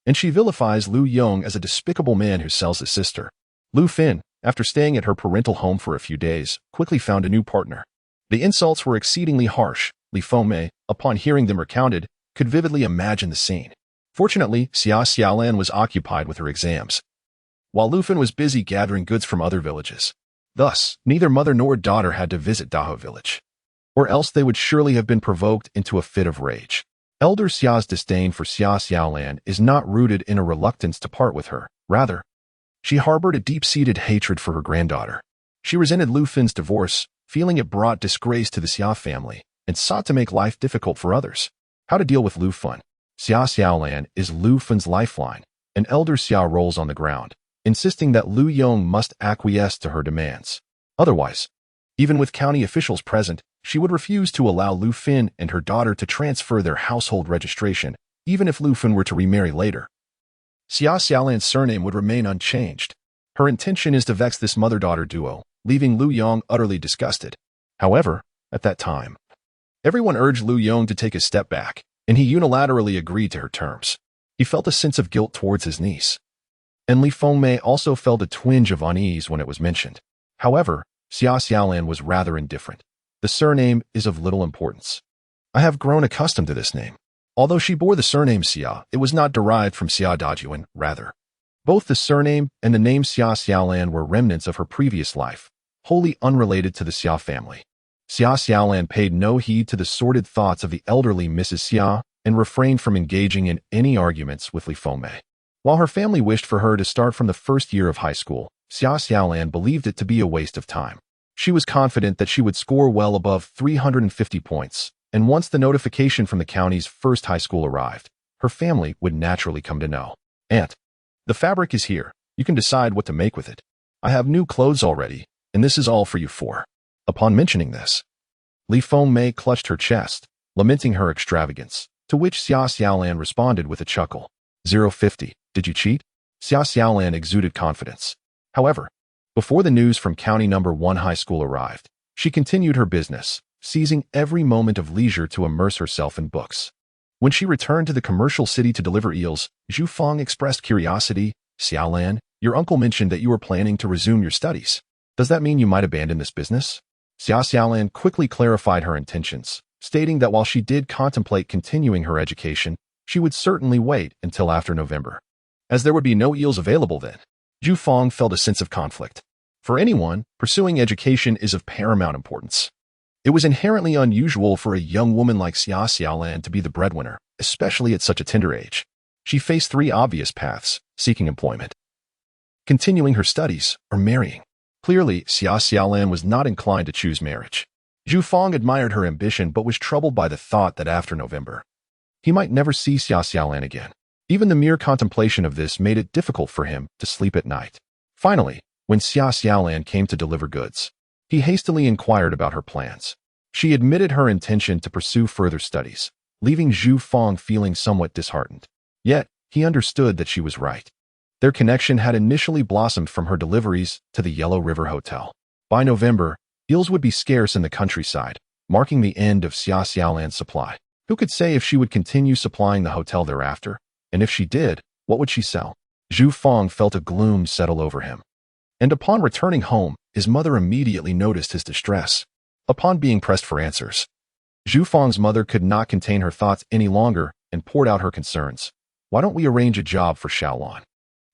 And she vilifies Lu Yong as a despicable man who sells his sister. Lu Fin, after staying at her parental home for a few days, quickly found a new partner. The insults were exceedingly harsh. Li Fengmei, upon hearing them recounted, could vividly imagine the scene. Fortunately, Xia Xiaolan was occupied with her exams, while Lu Fin was busy gathering goods from other villages. Thus, neither mother nor daughter had to visit Daha Village, or else they would surely have been provoked into a fit of rage. Elder Xia's disdain for Xia Xiaolan is not rooted in a reluctance to part with her. Rather, she harbored a deep-seated hatred for her granddaughter. She resented Lu Fin's divorce, feeling it brought disgrace to the Xia family, and sought to make life difficult for others. How to deal with Lu Fin? Xia Xiaolan is Lu Fin's lifeline, and Elder Xia rolls on the ground, insisting that Lu Yong must acquiesce to her demands. Otherwise, even with county officials present, she would refuse to allow Lu Fin and her daughter to transfer their household registration, even if Lu Fin were to remarry later. Xia Xiaolan's surname would remain unchanged. Her intention is to vex this mother-daughter duo, leaving Lu Yong utterly disgusted. However, at that time, everyone urged Lu Yong to take a step back, and he unilaterally agreed to her terms. He felt a sense of guilt towards his niece, and Li Fengmei also felt a twinge of unease when it was mentioned. However, Xia Xiaolan was rather indifferent. The surname is of little importance. I have grown accustomed to this name. Although she bore the surname Xia, it was not derived from Xia Dajuan, rather. Both the surname and the name Xia Xiaolan were remnants of her previous life, wholly unrelated to the Xia family. Xia Xiaolan paid no heed to the sordid thoughts of the elderly Mrs. Xia and refrained from engaging in any arguments with Li Fengmei. While her family wished for her to start from the first year of high school, Xia Xiaolan believed it to be a waste of time. She was confident that she would score well above 350 points, and once the notification from the county's first high school arrived, her family would naturally come to know. "Aunt, the fabric is here. You can decide what to make with it. I have new clothes already, and this is all for you four." Upon mentioning this, Li Fengmei clutched her chest, lamenting her extravagance, to which Xia Xiaolan responded with a chuckle. 050, did you cheat? Xia Xiaolan exuded confidence. However, before the news from County Number 1 High School arrived, she continued her business, seizing every moment of leisure to immerse herself in books. When she returned to the commercial city to deliver eels, Zhu Fang expressed curiosity. "Xiaolan, your uncle mentioned that you were planning to resume your studies. Does that mean you might abandon this business?" Xia Xiaolan quickly clarified her intentions, stating that while she did contemplate continuing her education, she would certainly wait until after November, as there would be no eels available then. Zhu Fang felt a sense of conflict. For anyone, pursuing education is of paramount importance. It was inherently unusual for a young woman like Xia Xiaolan to be the breadwinner, especially at such a tender age. She faced three obvious paths: seeking employment, continuing her studies, or marrying. Clearly, Xia Xiaolan was not inclined to choose marriage. Zhu Fang admired her ambition but was troubled by the thought that after November, he might never see Xia Xiaolan again. Even the mere contemplation of this made it difficult for him to sleep at night. Finally, when Xia Xiaolan came to deliver goods, he hastily inquired about her plans. She admitted her intention to pursue further studies, leaving Zhu Fang feeling somewhat disheartened. Yet, he understood that she was right. Their connection had initially blossomed from her deliveries to the Yellow River Hotel. By November, eels would be scarce in the countryside, marking the end of Xia Xiaolan's supply. Who could say if she would continue supplying the hotel thereafter? And if she did, what would she sell? Zhu Fang felt a gloom settle over him. And upon returning home, his mother immediately noticed his distress. Upon being pressed for answers, Zhu Fang's mother could not contain her thoughts any longer and poured out her concerns. "Why don't we arrange a job for Xiaolan?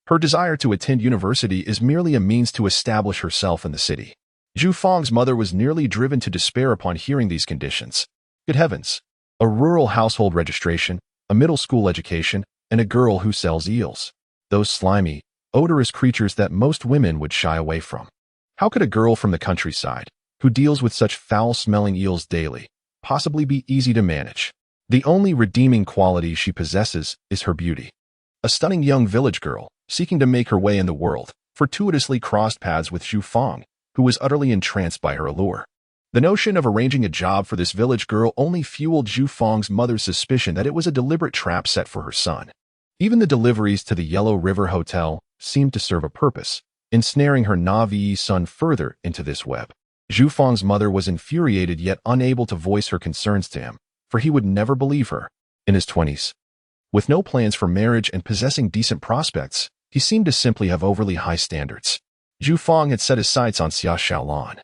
Her desire to attend university is merely a means to establish herself in the city." Zhu Fang's mother was nearly driven to despair upon hearing these conditions. Good heavens! A rural household registration, a middle school education, and a girl who sells eels. Those slimy, odorous creatures that most women would shy away from. How could a girl from the countryside, who deals with such foul-smelling eels daily, possibly be easy to manage? The only redeeming quality she possesses is her beauty. A stunning young village girl, seeking to make her way in the world, fortuitously crossed paths with Zhu Fang, who was utterly entranced by her allure. The notion of arranging a job for this village girl only fueled Zhu Fang's mother's suspicion that it was a deliberate trap set for her son. Even the deliveries to the Yellow River Hotel seemed to serve a purpose, ensnaring her Na'vi son further into this web. Zhu Fang's mother was infuriated yet unable to voice her concerns to him, for he would never believe her. In his 20s, with no plans for marriage and possessing decent prospects, he seemed to simply have overly high standards. Zhu Fang had set his sights on Xia Xiaolan,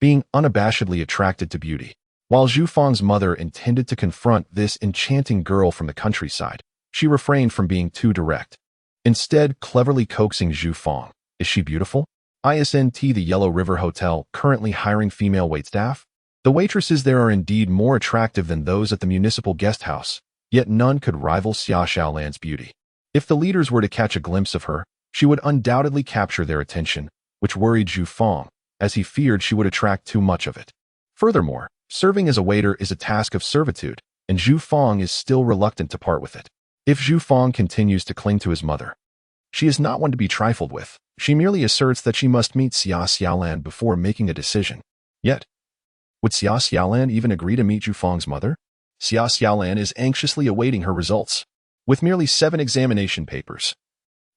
being unabashedly attracted to beauty. While Zhu Fang's mother intended to confront this enchanting girl from the countryside, she refrained from being too direct, instead cleverly coaxing Zhu Fang. "Is she beautiful? Isn't the Yellow River Hotel currently hiring female waitstaff? The waitresses there are indeed more attractive than those at the municipal guest house, yet none could rival Xia Xiaolan's beauty. If the leaders were to catch a glimpse of her, she would undoubtedly capture their attention," which worried Zhu Fang, as he feared she would attract too much of it. Furthermore, serving as a waiter is a task of servitude, and Zhu Fang is still reluctant to part with it. If Zhu Fang continues to cling to his mother, she is not one to be trifled with. She merely asserts that she must meet Xia Xiaolan before making a decision. Yet, would Xia Xiaolan even agree to meet Zhu Fang's mother? Xia Xiaolan is anxiously awaiting her results, with merely 7 examination papers.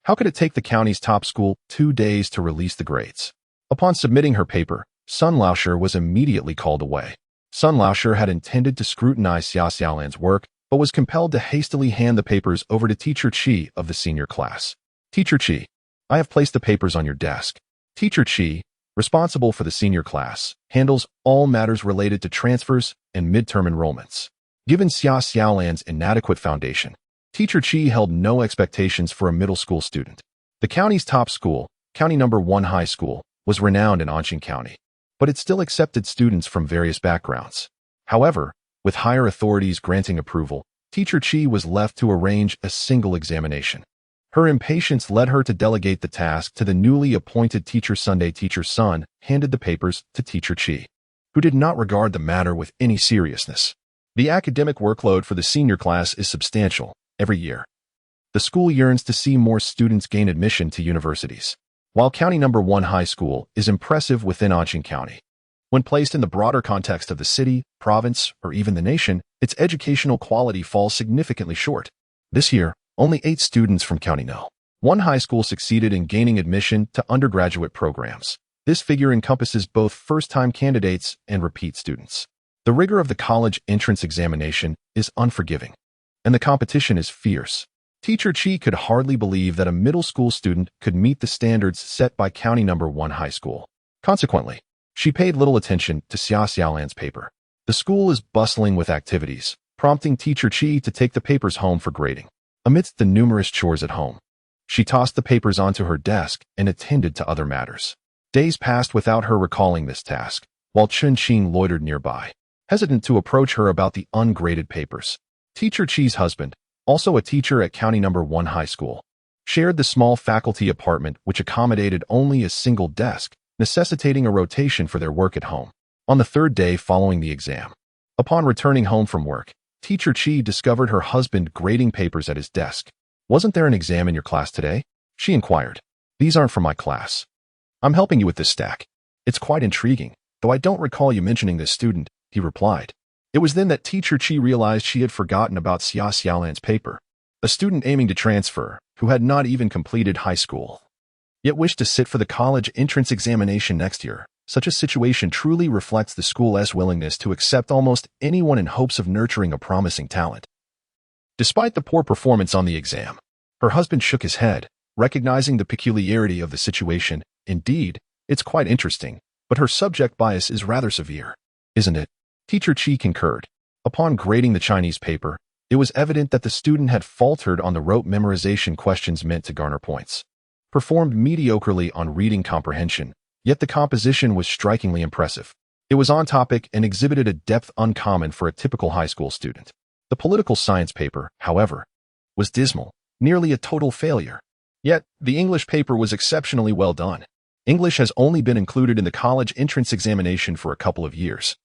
How could it take the county's top school 2 days to release the grades? Upon submitting her paper, Sun Laosher was immediately called away. Sun Laosher had intended to scrutinize Xia Xiaolan's work, but was compelled to hastily hand the papers over to Teacher Qi of the senior class. "Teacher Qi, I have placed the papers on your desk." Teacher Qi, responsible for the senior class, handles all matters related to transfers and midterm enrollments. Given Xia Xiaolan's inadequate foundation, Teacher Qi held no expectations for a middle school student. The county's top school, County Number 1 High School, was renowned in Anqing County. but it still accepted students from various backgrounds. However, with higher authorities granting approval, Teacher Chi was left to arrange a single examination. Her impatience led her to delegate the task to the newly appointed Teacher Sunday. Teacher Sun handed the papers to Teacher Chi, who did not regard the matter with any seriousness. The academic workload for the senior class is substantial every year. The school yearns to see more students gain admission to universities. While County No. 1 High School is impressive within Anqing County, when placed in the broader context of the city, province, or even the nation, its educational quality falls significantly short. This year, only 8 students from County No. 1 High School succeeded in gaining admission to undergraduate programs. This figure encompasses both first-time candidates and repeat students. The rigor of the college entrance examination is unforgiving, and the competition is fierce. Teacher Chi could hardly believe that a middle school student could meet the standards set by County No. 1 High School. Consequently, she paid little attention to Xia Xiaolan's paper. The school is bustling with activities, prompting Teacher Chi to take the papers home for grading. Amidst the numerous chores at home, she tossed the papers onto her desk and attended to other matters. Days passed without her recalling this task, while Chun Qing loitered nearby, hesitant to approach her about the ungraded papers. Teacher Chi's husband, also a teacher at County No. 1 High School, shared the small faculty apartment which accommodated only a single desk, necessitating a rotation for their work at home. On the third day following the exam, upon returning home from work, Teacher Chi discovered her husband grading papers at his desk. "Wasn't there an exam in your class today?" she inquired. "These aren't from my class. I'm helping you with this stack. It's quite intriguing, though I don't recall you mentioning this student," he replied. It was then that Teacher Chi realized she had forgotten about Xia Xiaolan's paper, a student aiming to transfer, who had not even completed high school, yet wished to sit for the college entrance examination next year. Such a situation truly reflects the school's willingness to accept almost anyone in hopes of nurturing a promising talent. Despite the poor performance on the exam, her husband shook his head, recognizing the peculiarity of the situation. "Indeed, it's quite interesting, but her subject bias is rather severe, isn't it?" Teacher Chi concurred. Upon grading the Chinese paper, it was evident that the student had faltered on the rote memorization questions meant to garner points, performed mediocrely on reading comprehension, yet the composition was strikingly impressive. It was on topic and exhibited a depth uncommon for a typical high school student. The political science paper, however, was dismal, nearly a total failure. Yet, the English paper was exceptionally well done. English has only been included in the college entrance examination for a couple of years,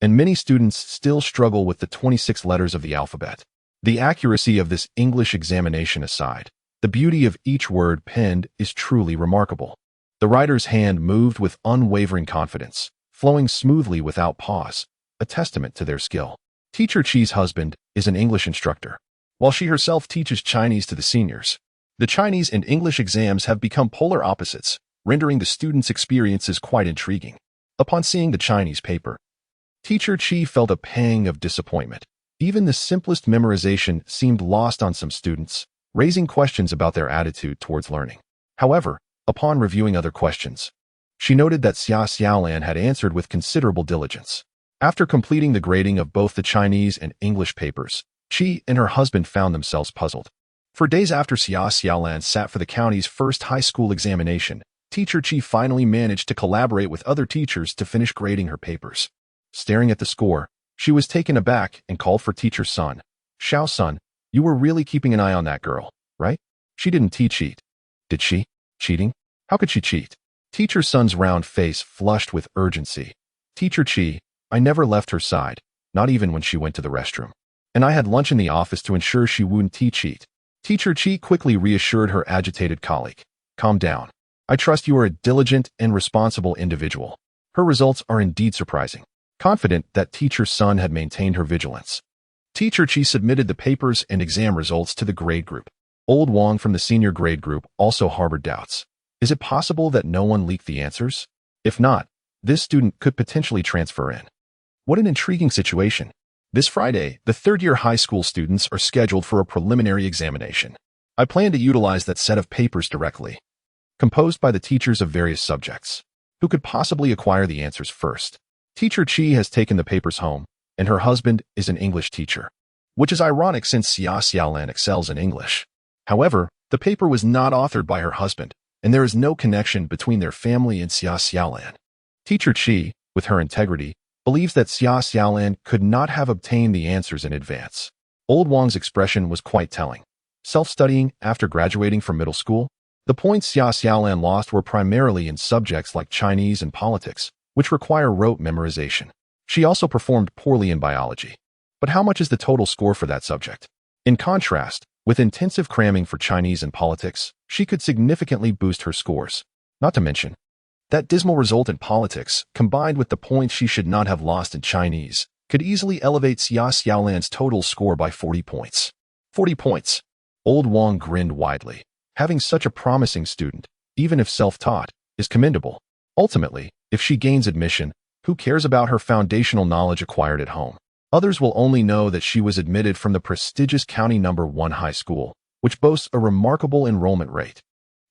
and many students still struggle with the 26 letters of the alphabet. The accuracy of this English examination aside, the beauty of each word penned is truly remarkable. The writer's hand moved with unwavering confidence, flowing smoothly without pause, a testament to their skill. Teacher Chi's husband is an English instructor, while she herself teaches Chinese to the seniors. The Chinese and English exams have become polar opposites, rendering the students' experiences quite intriguing. Upon seeing the Chinese paper, Teacher Chi felt a pang of disappointment. Even the simplest memorization seemed lost on some students, raising questions about their attitude towards learning. However, upon reviewing other questions, she noted that Xia Xiaolan had answered with considerable diligence. After completing the grading of both the Chinese and English papers, Chi and her husband found themselves puzzled. For days after Xia Xiaolan sat for the county's first high school examination, Teacher Chi finally managed to collaborate with other teachers to finish grading her papers. Staring at the score, she was taken aback and called for Teacher Sun. "Xiao Sun, you were really keeping an eye on that girl, right? She didn't cheat, did she? Cheating? How could she cheat?" Teacher Sun's round face flushed with urgency. "Teacher Chi, I never left her side, not even when she went to the restroom. And I had lunch in the office to ensure she wouldn't cheat." Teacher Chi quickly reassured her agitated colleague. "Calm down. I trust you are a diligent and responsible individual." Her results are indeed surprising. Confident that Teacher Sun had maintained her vigilance, Teacher Chi submitted the papers and exam results to the grade group. Old Wang from the senior grade group also harbored doubts. Is it possible that no one leaked the answers? If not, this student could potentially transfer in. What an intriguing situation. This Friday, the third-year high school students are scheduled for a preliminary examination. I plan to utilize that set of papers directly, composed by the teachers of various subjects. Who could possibly acquire the answers first? Teacher Chi has taken the papers home, and her husband is an English teacher, which is ironic since Xia Xiaolan excels in English. However, the paper was not authored by her husband, and there is no connection between their family and Xia Xiaolan. Teacher Qi, with her integrity, believes that Xia Xiaolan could not have obtained the answers in advance. Old Wang's expression was quite telling. Self-studying after graduating from middle school? The points Xia Xiaolan lost were primarily in subjects like Chinese and politics, which require rote memorization. She also performed poorly in biology. But how much is the total score for that subject? In contrast, with intensive cramming for Chinese and politics, she could significantly boost her scores. Not to mention, that dismal result in politics, combined with the points she should not have lost in Chinese, could easily elevate Xia Xiaolan's total score by 40 points. 40 points! Old Wang grinned widely. Having such a promising student, even if self-taught, is commendable. Ultimately, if she gains admission, who cares about her foundational knowledge acquired at home? Others will only know that she was admitted from the prestigious County No. 1 high school, which boasts a remarkable enrollment rate.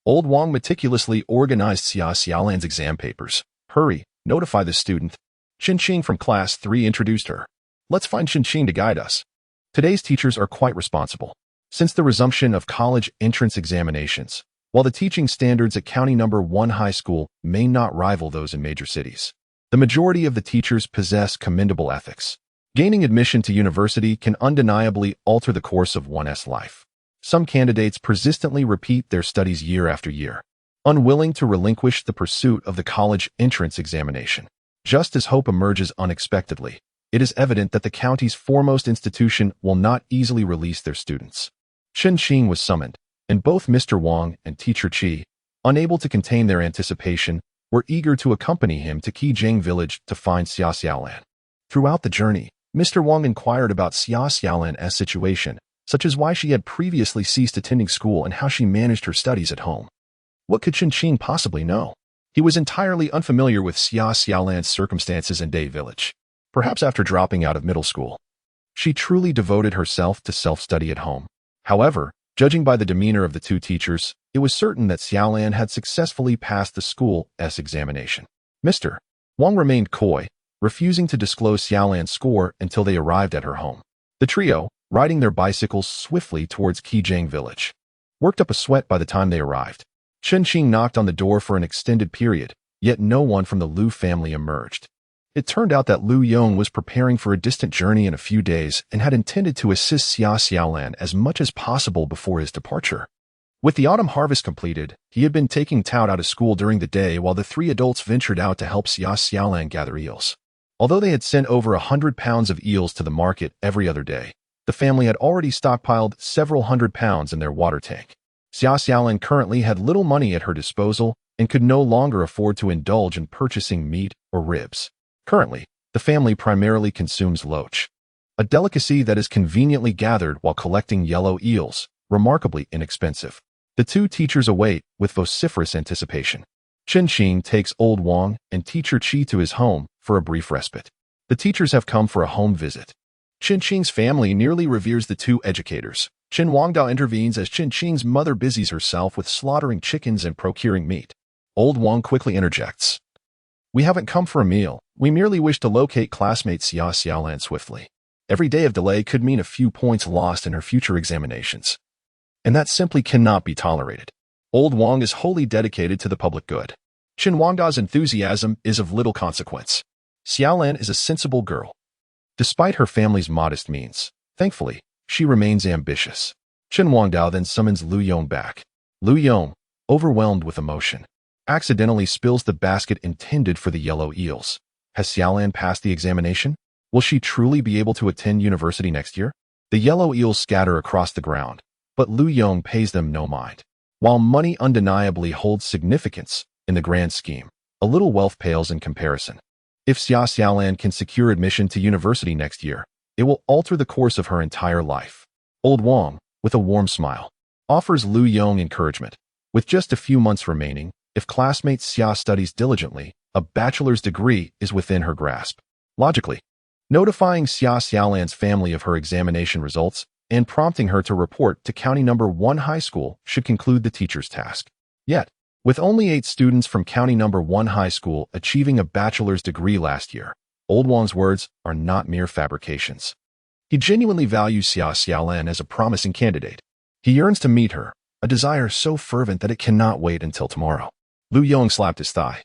Old Wang meticulously organized Xia Xiaolan's exam papers. Hurry, notify the student. Qingqing from Class 3 introduced her. Let's find Qingqing to guide us. Today's teachers are quite responsible. Since the resumption of college entrance examinations, while the teaching standards at County No. 1 high school may not rival those in major cities, the majority of the teachers possess commendable ethics. Gaining admission to university can undeniably alter the course of one's life. Some candidates persistently repeat their studies year after year, unwilling to relinquish the pursuit of the college entrance examination. Just as hope emerges unexpectedly, it is evident that the county's foremost institution will not easily release their students. Qingqing was summoned, and both Mr. Wang and Teacher Qi, unable to contain their anticipation, were eager to accompany him to Qijing village to find Xia Xiaolan. Throughout the journey, Mr. Wang inquired about Xia Xiaolan's situation, such as why she had previously ceased attending school and how she managed her studies at home. What could Qingqing possibly know? He was entirely unfamiliar with Xia Xiaolan's circumstances in Day Village. Perhaps after dropping out of middle school, she truly devoted herself to self-study at home. However, judging by the demeanor of the two teachers, it was certain that Xiaolan had successfully passed the school's examination. Mr. Wang remained coy, refusing to disclose Xiaolan's score until they arrived at her home. The trio, riding their bicycles swiftly towards Qijing village, worked up a sweat by the time they arrived. Qingqing knocked on the door for an extended period, yet no one from the Liu family emerged. It turned out that Liu Yong was preparing for a distant journey in a few days and had intended to assist Xia Xiaolan as much as possible before his departure. With the autumn harvest completed, he had been taking Tout out of school during the day while the three adults ventured out to help Xia Xiaolan gather eels. Although they had sent over 100 pounds of eels to the market every other day, the family had already stockpiled several hundred pounds in their water tank. Xia Xiaolan currently had little money at her disposal and could no longer afford to indulge in purchasing meat or ribs. Currently, the family primarily consumes loach, a delicacy that is conveniently gathered while collecting yellow eels, remarkably inexpensive. The two teachers await with vociferous anticipation. Qingqing takes Old Wang and Teacher Qi to his home for a brief respite. The teachers have come for a home visit. Qingqing's family nearly reveres the two educators. Qin Wangdao intervenes as Qingqing's mother busies herself with slaughtering chickens and procuring meat. Old Wang quickly interjects. We haven't come for a meal. We merely wish to locate classmate Xia Xiaolan swiftly. Every day of delay could mean a few points lost in her future examinations. And that simply cannot be tolerated. Old Wang is wholly dedicated to the public good. Qin Wangda's enthusiasm is of little consequence. Xiaolan is a sensible girl. Despite her family's modest means, thankfully, she remains ambitious. Qin Wangdao then summons Liu Yong back. Liu Yong, overwhelmed with emotion, accidentally spills the basket intended for the yellow eels. Has Xiaolan passed the examination? Will she truly be able to attend university next year? The yellow eels scatter across the ground, but Liu Yong pays them no mind. While money undeniably holds significance in the grand scheme, a little wealth pales in comparison. If Xia Xiaolan can secure admission to university next year, it will alter the course of her entire life. Old Wang, with a warm smile, offers Liu Yong encouragement. With just a few months remaining, if classmate Xia studies diligently, a bachelor's degree is within her grasp. Logically, notifying Xia Xiaolan's family of her examination results and prompting her to report to County No. 1 high school should conclude the teacher's task. Yet, with only 8 students from County No. 1 high school achieving a bachelor's degree last year, Old Wang's words are not mere fabrications. He genuinely values Xia Xiaolan as a promising candidate. He yearns to meet her, a desire so fervent that it cannot wait until tomorrow. Liu Yong slapped his thigh.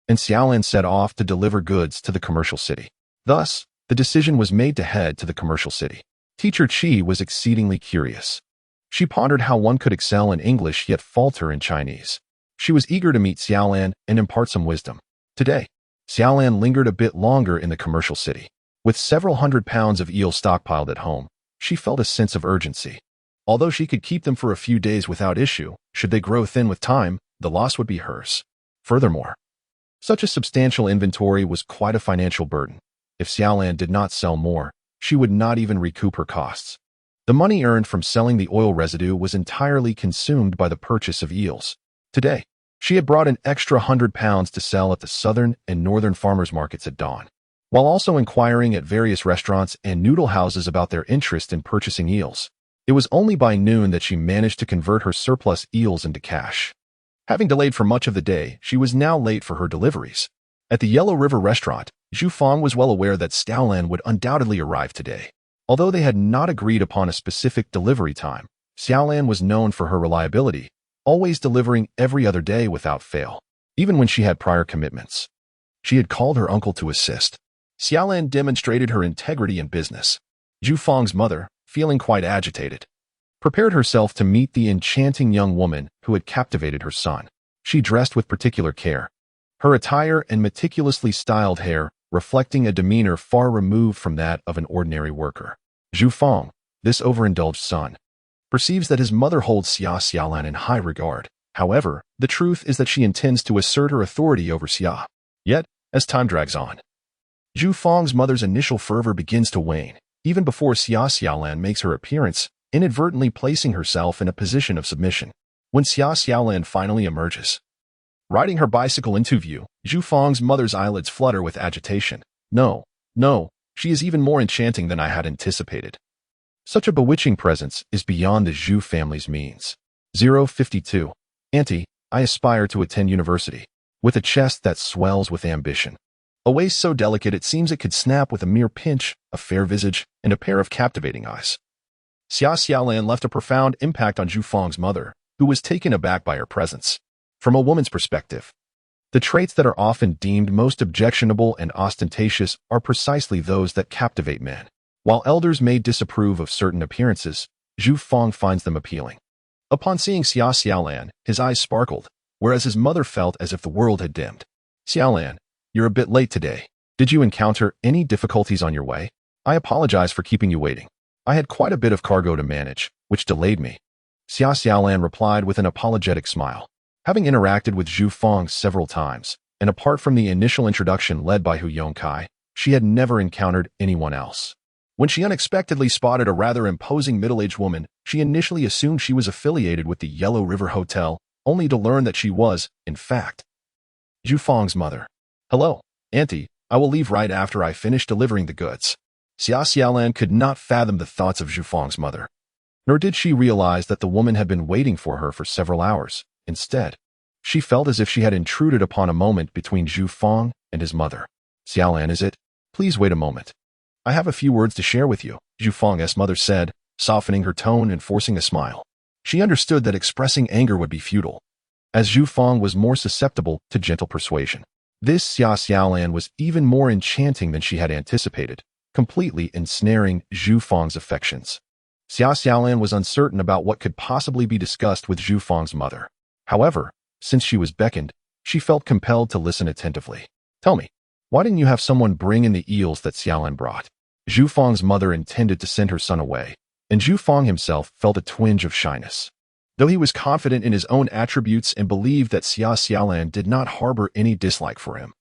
and Xiaolan set off to deliver goods to the commercial city. Thus, the decision was made to head to the commercial city. Teacher Qi was exceedingly curious. She pondered how one could excel in English yet falter in Chinese. She was eager to meet Xiaolan and impart some wisdom. Today, Xiaolan lingered a bit longer in the commercial city. With several hundred pounds of eel stockpiled at home, she felt a sense of urgency. Although she could keep them for a few days without issue, should they grow thin with time, the loss would be hers. Furthermore, such a substantial inventory was quite a financial burden. If Xiaolan did not sell more, she would not even recoup her costs. The money earned from selling the oil residue was entirely consumed by the purchase of eels. Today, she had brought an extra 100 pounds to sell at the southern and northern farmers' markets at dawn, while also inquiring at various restaurants and noodle houses about their interest in purchasing eels. It was only by noon that she managed to convert her surplus eels into cash. Having delayed for much of the day, she was now late for her deliveries. At the Yellow River restaurant, Zhu Fang was well aware that Xiaolan would undoubtedly arrive today. Although they had not agreed upon a specific delivery time, Xiaolan was known for her reliability, always delivering every other day without fail, even when she had prior commitments. She had called her uncle to assist. Xiaolan demonstrated her integrity in business. Zhu Fang's mother, feeling quite agitated, prepared herself to meet the enchanting young woman who had captivated her son. She dressed with particular care, her attire and meticulously styled hair reflecting a demeanor far removed from that of an ordinary worker. Zhu Fang, this overindulged son, perceives that his mother holds Xiaolan in high regard. However, the truth is that she intends to assert her authority over Xia. Yet, as time drags on, Zhu Fang's mother's initial fervor begins to wane, even before Xiaolan makes her appearance, inadvertently placing herself in a position of submission. When Xiaolan finally emerges, riding her bicycle into view, Zhu Fang's mother's eyelids flutter with agitation. No, she is even more enchanting than I had anticipated. Such a bewitching presence is beyond the Zhu family's means. 052. Auntie, I aspire to attend university, with a chest that swells with ambition. A waist so delicate it seems it could snap with a mere pinch, a fair visage, and a pair of captivating eyes. Xiaolan left a profound impact on Zhu Fang's mother, who was taken aback by her presence. From a woman's perspective, the traits that are often deemed most objectionable and ostentatious are precisely those that captivate men. While elders may disapprove of certain appearances, Zhu Fang finds them appealing. Upon seeing Xiaolan, his eyes sparkled, whereas his mother felt as if the world had dimmed. Xiaolan, you're a bit late today. Did you encounter any difficulties on your way? I apologize for keeping you waiting. I had quite a bit of cargo to manage, which delayed me. Xiaolan replied with an apologetic smile. Having interacted with Zhu Fang several times, and apart from the initial introduction led by Hu Yongkai, she had never encountered anyone else. When she unexpectedly spotted a rather imposing middle-aged woman, she initially assumed she was affiliated with the Yellow River Hotel, only to learn that she was, in fact, Zhu Fang's mother. Hello, Auntie, I will leave right after I finish delivering the goods. Xiaolan could not fathom the thoughts of Zhu Fang's mother, nor did she realize that the woman had been waiting for her for several hours. Instead, she felt as if she had intruded upon a moment between Zhu Fang and his mother. Xiaolan, is it? Please wait a moment. I have a few words to share with you, Zhu Fang's mother said, softening her tone and forcing a smile. She understood that expressing anger would be futile, as Zhu Fang was more susceptible to gentle persuasion. This Xiaolan was even more enchanting than she had anticipated, completely ensnaring Zhu Fang's affections. Xiaolan was uncertain about what could possibly be discussed with Zhu Fang's mother. However, since she was beckoned, she felt compelled to listen attentively. Tell me, why didn't you have someone bring in the eels that Xiaolan brought? Zhu Fang's mother intended to send her son away, and Zhu Fang himself felt a twinge of shyness. Though he was confident in his own attributes and believed that Xiaolan did not harbor any dislike for him,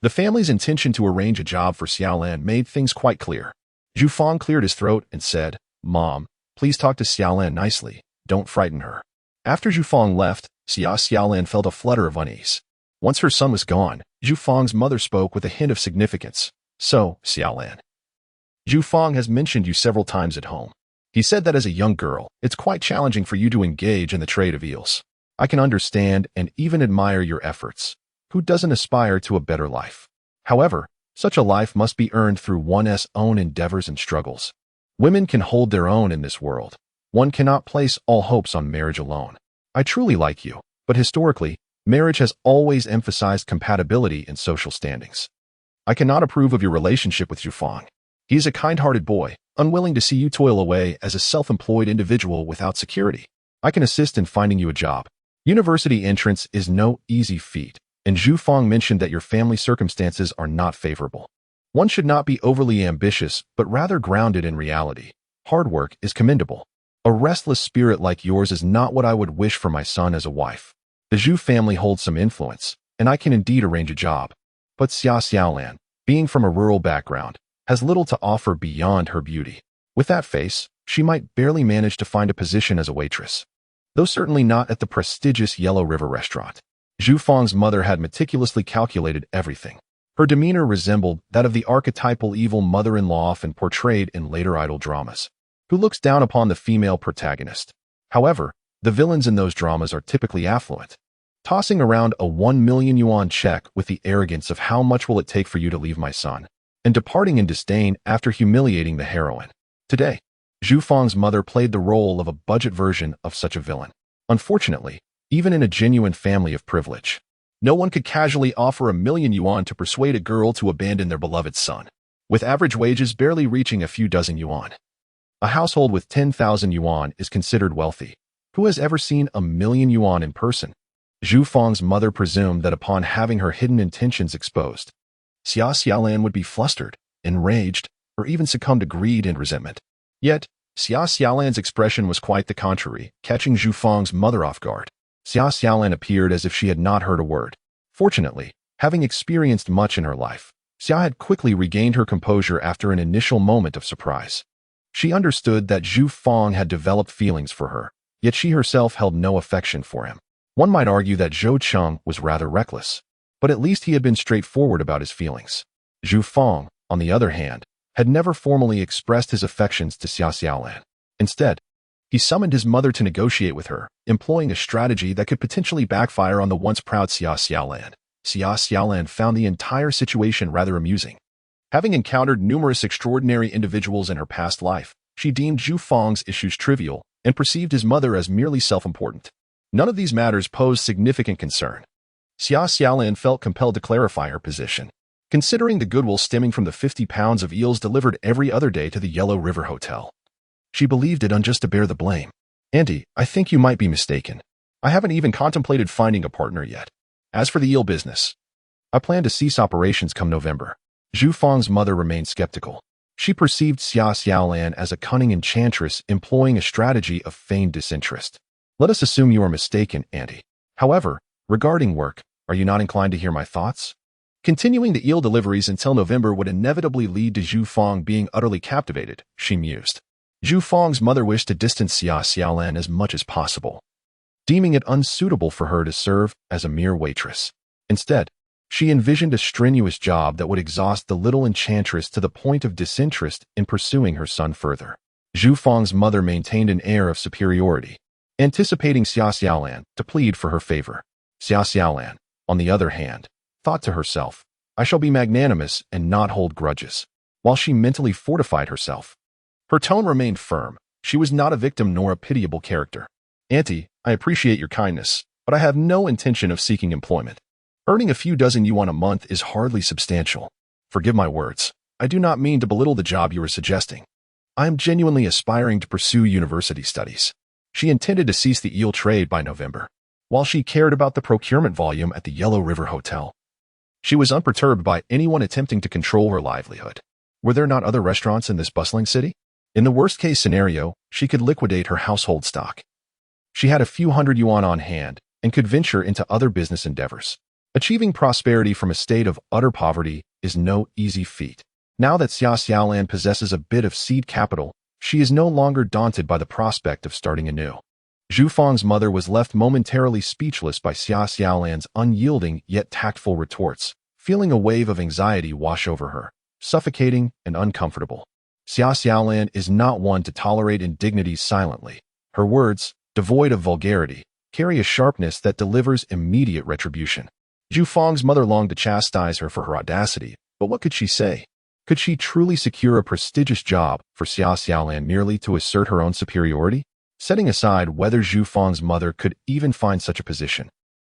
the family's intention to arrange a job for Xiaolan made things quite clear. Zhu Fang cleared his throat and said, Mom, please talk to Xiaolan nicely, don't frighten her. After Zhu Fang left, Xiaolan felt a flutter of unease. Once her son was gone, Zhu Fang's mother spoke with a hint of significance. So, Xiaolan, Zhu Fang has mentioned you several times at home. He said that as a young girl, it's quite challenging for you to engage in the trade of eels. I can understand and even admire your efforts. Who doesn't aspire to a better life? However, such a life must be earned through one's own endeavors and struggles. Women can hold their own in this world. One cannot place all hopes on marriage alone. I truly like you, but historically, Marriage has always emphasized compatibility in social standings. I cannot approve of your relationship with Zhufang. He is a kind-hearted boy, unwilling to see you toil away as a self-employed individual without security. I can assist in finding you a job. University entrance is no easy feat, and Zhufang mentioned that your family circumstances are not favorable. One should not be overly ambitious, but rather grounded in reality. Hard work is commendable. A restless spirit like yours is not what I would wish for my son as a wife. The Zhu family holds some influence, and I can indeed arrange a job. But Xia Xiaolan, being from a rural background, has little to offer beyond her beauty. With that face, she might barely manage to find a position as a waitress. Though certainly not at the prestigious Yellow River restaurant. Zhufang's mother had meticulously calculated everything. Her demeanor resembled that of the archetypal evil mother-in-law often portrayed in later idol dramas, who looks down upon the female protagonist. However, the villains in those dramas are typically affluent, tossing around a 1 million yuan check with the arrogance of how much will it take for you to leave my son, and departing in disdain after humiliating the heroine. Today, Zhufang's mother played the role of a budget version of such a villain. Unfortunately, even in a genuine family of privilege, no one could casually offer 1 million yuan to persuade a girl to abandon their beloved son, with average wages barely reaching a few dozen yuan. A household with 10,000 yuan is considered wealthy. Who has ever seen 1 million yuan in person? Zhufang's mother presumed that upon having her hidden intentions exposed, Xia Xiaolan would be flustered, enraged, or even succumb to greed and resentment. Yet, Xia Xiaolan's expression was quite the contrary, catching Zhufang's mother off guard. Xia Xiaolan appeared as if she had not heard a word. Fortunately, having experienced much in her life, Xia had quickly regained her composure after an initial moment of surprise. She understood that Zhufang had developed feelings for her, yet she herself held no affection for him. One might argue that Zhou Cheng was rather reckless, but at least he had been straightforward about his feelings. Zhufang, on the other hand, had never formally expressed his affections to Xia Xiaolan. Instead, he summoned his mother to negotiate with her, employing a strategy that could potentially backfire on the once proud Xia Xiaolan. Xia Xiaolan found the entire situation rather amusing. Having encountered numerous extraordinary individuals in her past life, she deemed Zhufang's issues trivial and perceived his mother as merely self-important. None of these matters posed significant concern. Xia Xiaolan felt compelled to clarify her position, considering the goodwill stemming from the 50 pounds of eels delivered every other day to the Yellow River Hotel. She believed it unjust to bear the blame. Auntie, I think you might be mistaken. I haven't even contemplated finding a partner yet. As for the eel business, I plan to cease operations come November. Zhufang's mother remained skeptical. She perceived Xia Xiaolan as a cunning enchantress employing a strategy of feigned disinterest. Let us assume you are mistaken, Auntie. However, regarding work, are you not inclined to hear my thoughts? Continuing the eel deliveries until November would inevitably lead to Zhufang being utterly captivated, she mused. Zhufang's mother wished to distance Xia Xiaolan as much as possible, deeming it unsuitable for her to serve as a mere waitress. Instead, she envisioned a strenuous job that would exhaust the little enchantress to the point of disinterest in pursuing her son further. Zhufang's mother maintained an air of superiority, anticipating Xia Xiaolan to plead for her favor. Xia Xiaolan, on the other hand, thought to herself, I shall be magnanimous and not hold grudges. While she mentally fortified herself, her tone remained firm. She was not a victim nor a pitiable character. Auntie, I appreciate your kindness, but I have no intention of seeking employment. Earning a few dozen yuan a month is hardly substantial. Forgive my words. I do not mean to belittle the job you are suggesting. I am genuinely aspiring to pursue university studies. She intended to cease the eel trade by November, while she cared about the procurement volume at the Yellow River Hotel. She was unperturbed by anyone attempting to control her livelihood. Were there not other restaurants in this bustling city? In the worst-case scenario, she could liquidate her household stock. She had a few hundred yuan on hand and could venture into other business endeavors. Achieving prosperity from a state of utter poverty is no easy feat. Now that Xia Xiaolan possesses a bit of seed capital, she is no longer daunted by the prospect of starting anew. Zhufang's mother was left momentarily speechless by Xia Xiaolan's unyielding yet tactful retorts, feeling a wave of anxiety wash over her, suffocating and uncomfortable. Xia Xiaolan is not one to tolerate indignities silently. Her words, devoid of vulgarity, carry a sharpness that delivers immediate retribution. Zhufang's mother longed to chastise her for her audacity, but what could she say? Could she truly secure a prestigious job for Xia Xiaolan merely to assert her own superiority? Setting aside whether Zhufang's mother could even find such a position,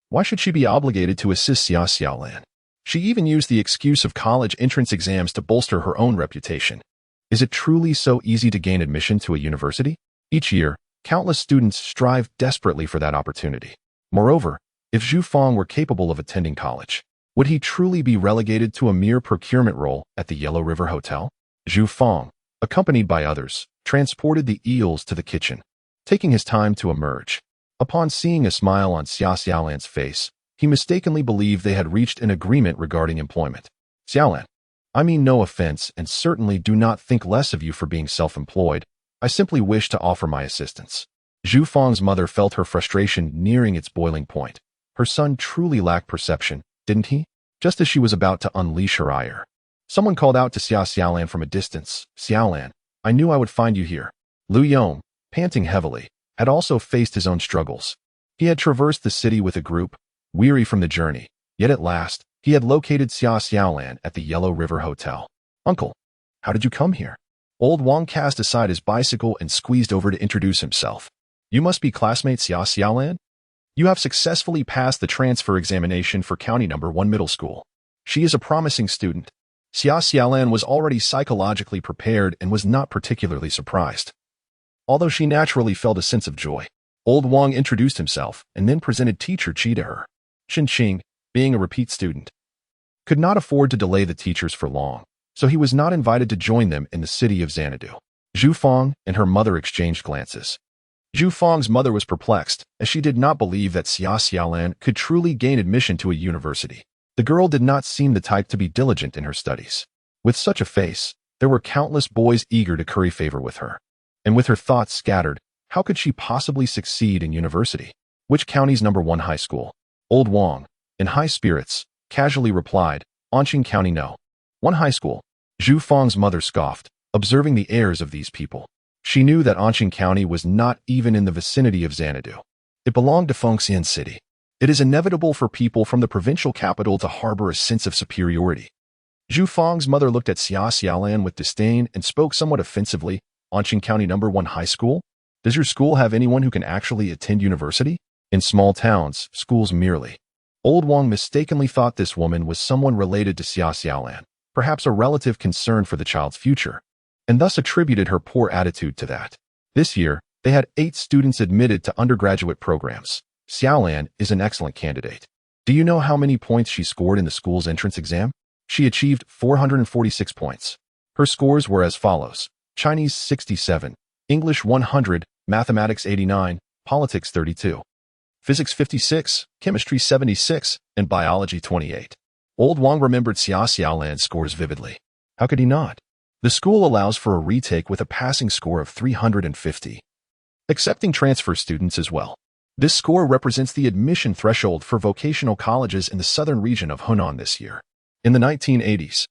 Why should she be obligated to assist Xia Xiaolan? She even used the excuse of college entrance exams to bolster her own reputation. Is it truly so easy to gain admission to a university? Each year, countless students strive desperately for that opportunity. Moreover, if Zhu Fang were capable of attending college, would he truly be relegated to a mere procurement role at the Yellow River Hotel? Zhu Fang, accompanied by others, transported the eels to the kitchen, taking his time to emerge. Upon seeing a smile on Xia Xiaolan's face, he mistakenly believed they had reached an agreement regarding employment. Xiaolan, I mean no offense and certainly do not think less of you for being self-employed. I simply wish to offer my assistance. Zhu Fang's mother felt her frustration nearing its boiling point. Her son truly lacked perception, didn't he? Just as she was about to unleash her ire, someone called out to Xia Xiaolan from a distance. Xiaolan, I knew I would find you here. Lu Yong, panting heavily, had also faced his own struggles. He had traversed the city with a group, weary from the journey, yet at last, he had located Xia Xiaolan at the Yellow River Hotel. Uncle, how did you come here? Old Wang cast aside his bicycle and squeezed over to introduce himself. You must be classmate Xia Xiaolan? You have successfully passed the transfer examination for County No. 1 Middle School. She is a promising student. Xia Xiaolan was already psychologically prepared and was not particularly surprised. Although she naturally felt a sense of joy, Old Wang introduced himself and then presented Teacher Qi to her. Shen Qing, being a repeat student, could not afford to delay the teachers for long, so he was not invited to join them in the city of Xanadu. Zhu Fang and her mother exchanged glances. Zhu Fang's mother was perplexed, as she did not believe that Xia Xiaolan could truly gain admission to a university. The girl did not seem the type to be diligent in her studies. With such a face, there were countless boys eager to curry favor with her. And with her thoughts scattered, how could she possibly succeed in university? Which county's No. 1 high school? Old Wang, in high spirits, casually replied, Anqing County No. 1 high school. Zhu Fang's mother scoffed, observing the airs of these people. She knew that Anqing County was not even in the vicinity of Xanadu. It belonged to Fengxian City. It is inevitable for people from the provincial capital to harbor a sense of superiority. Zhu Fang's mother looked at Xia Xiaolan with disdain and spoke somewhat offensively. Anqing County No. 1 high school? Does your school have anyone who can actually attend university? In small towns, schools merely. Old Wang mistakenly thought this woman was someone related to Xia Xiaolan, perhaps a relative concerned for the child's future, and thus attributed her poor attitude to that. This year, they had 8 students admitted to undergraduate programs. Xiaolan is an excellent candidate. Do you know how many points she scored in the school's entrance exam? She achieved 446 points. Her scores were as follows: Chinese 67, English 100, Mathematics 89, Politics 32, Physics 56, Chemistry 76, and Biology 28. Old Wang remembered Xia Xiaolan's scores vividly. How could he not? The school allows for a retake with a passing score of 350, accepting transfer students as well. This score represents the admission threshold for vocational colleges in the southern region of Hunan this year. In the 1980s,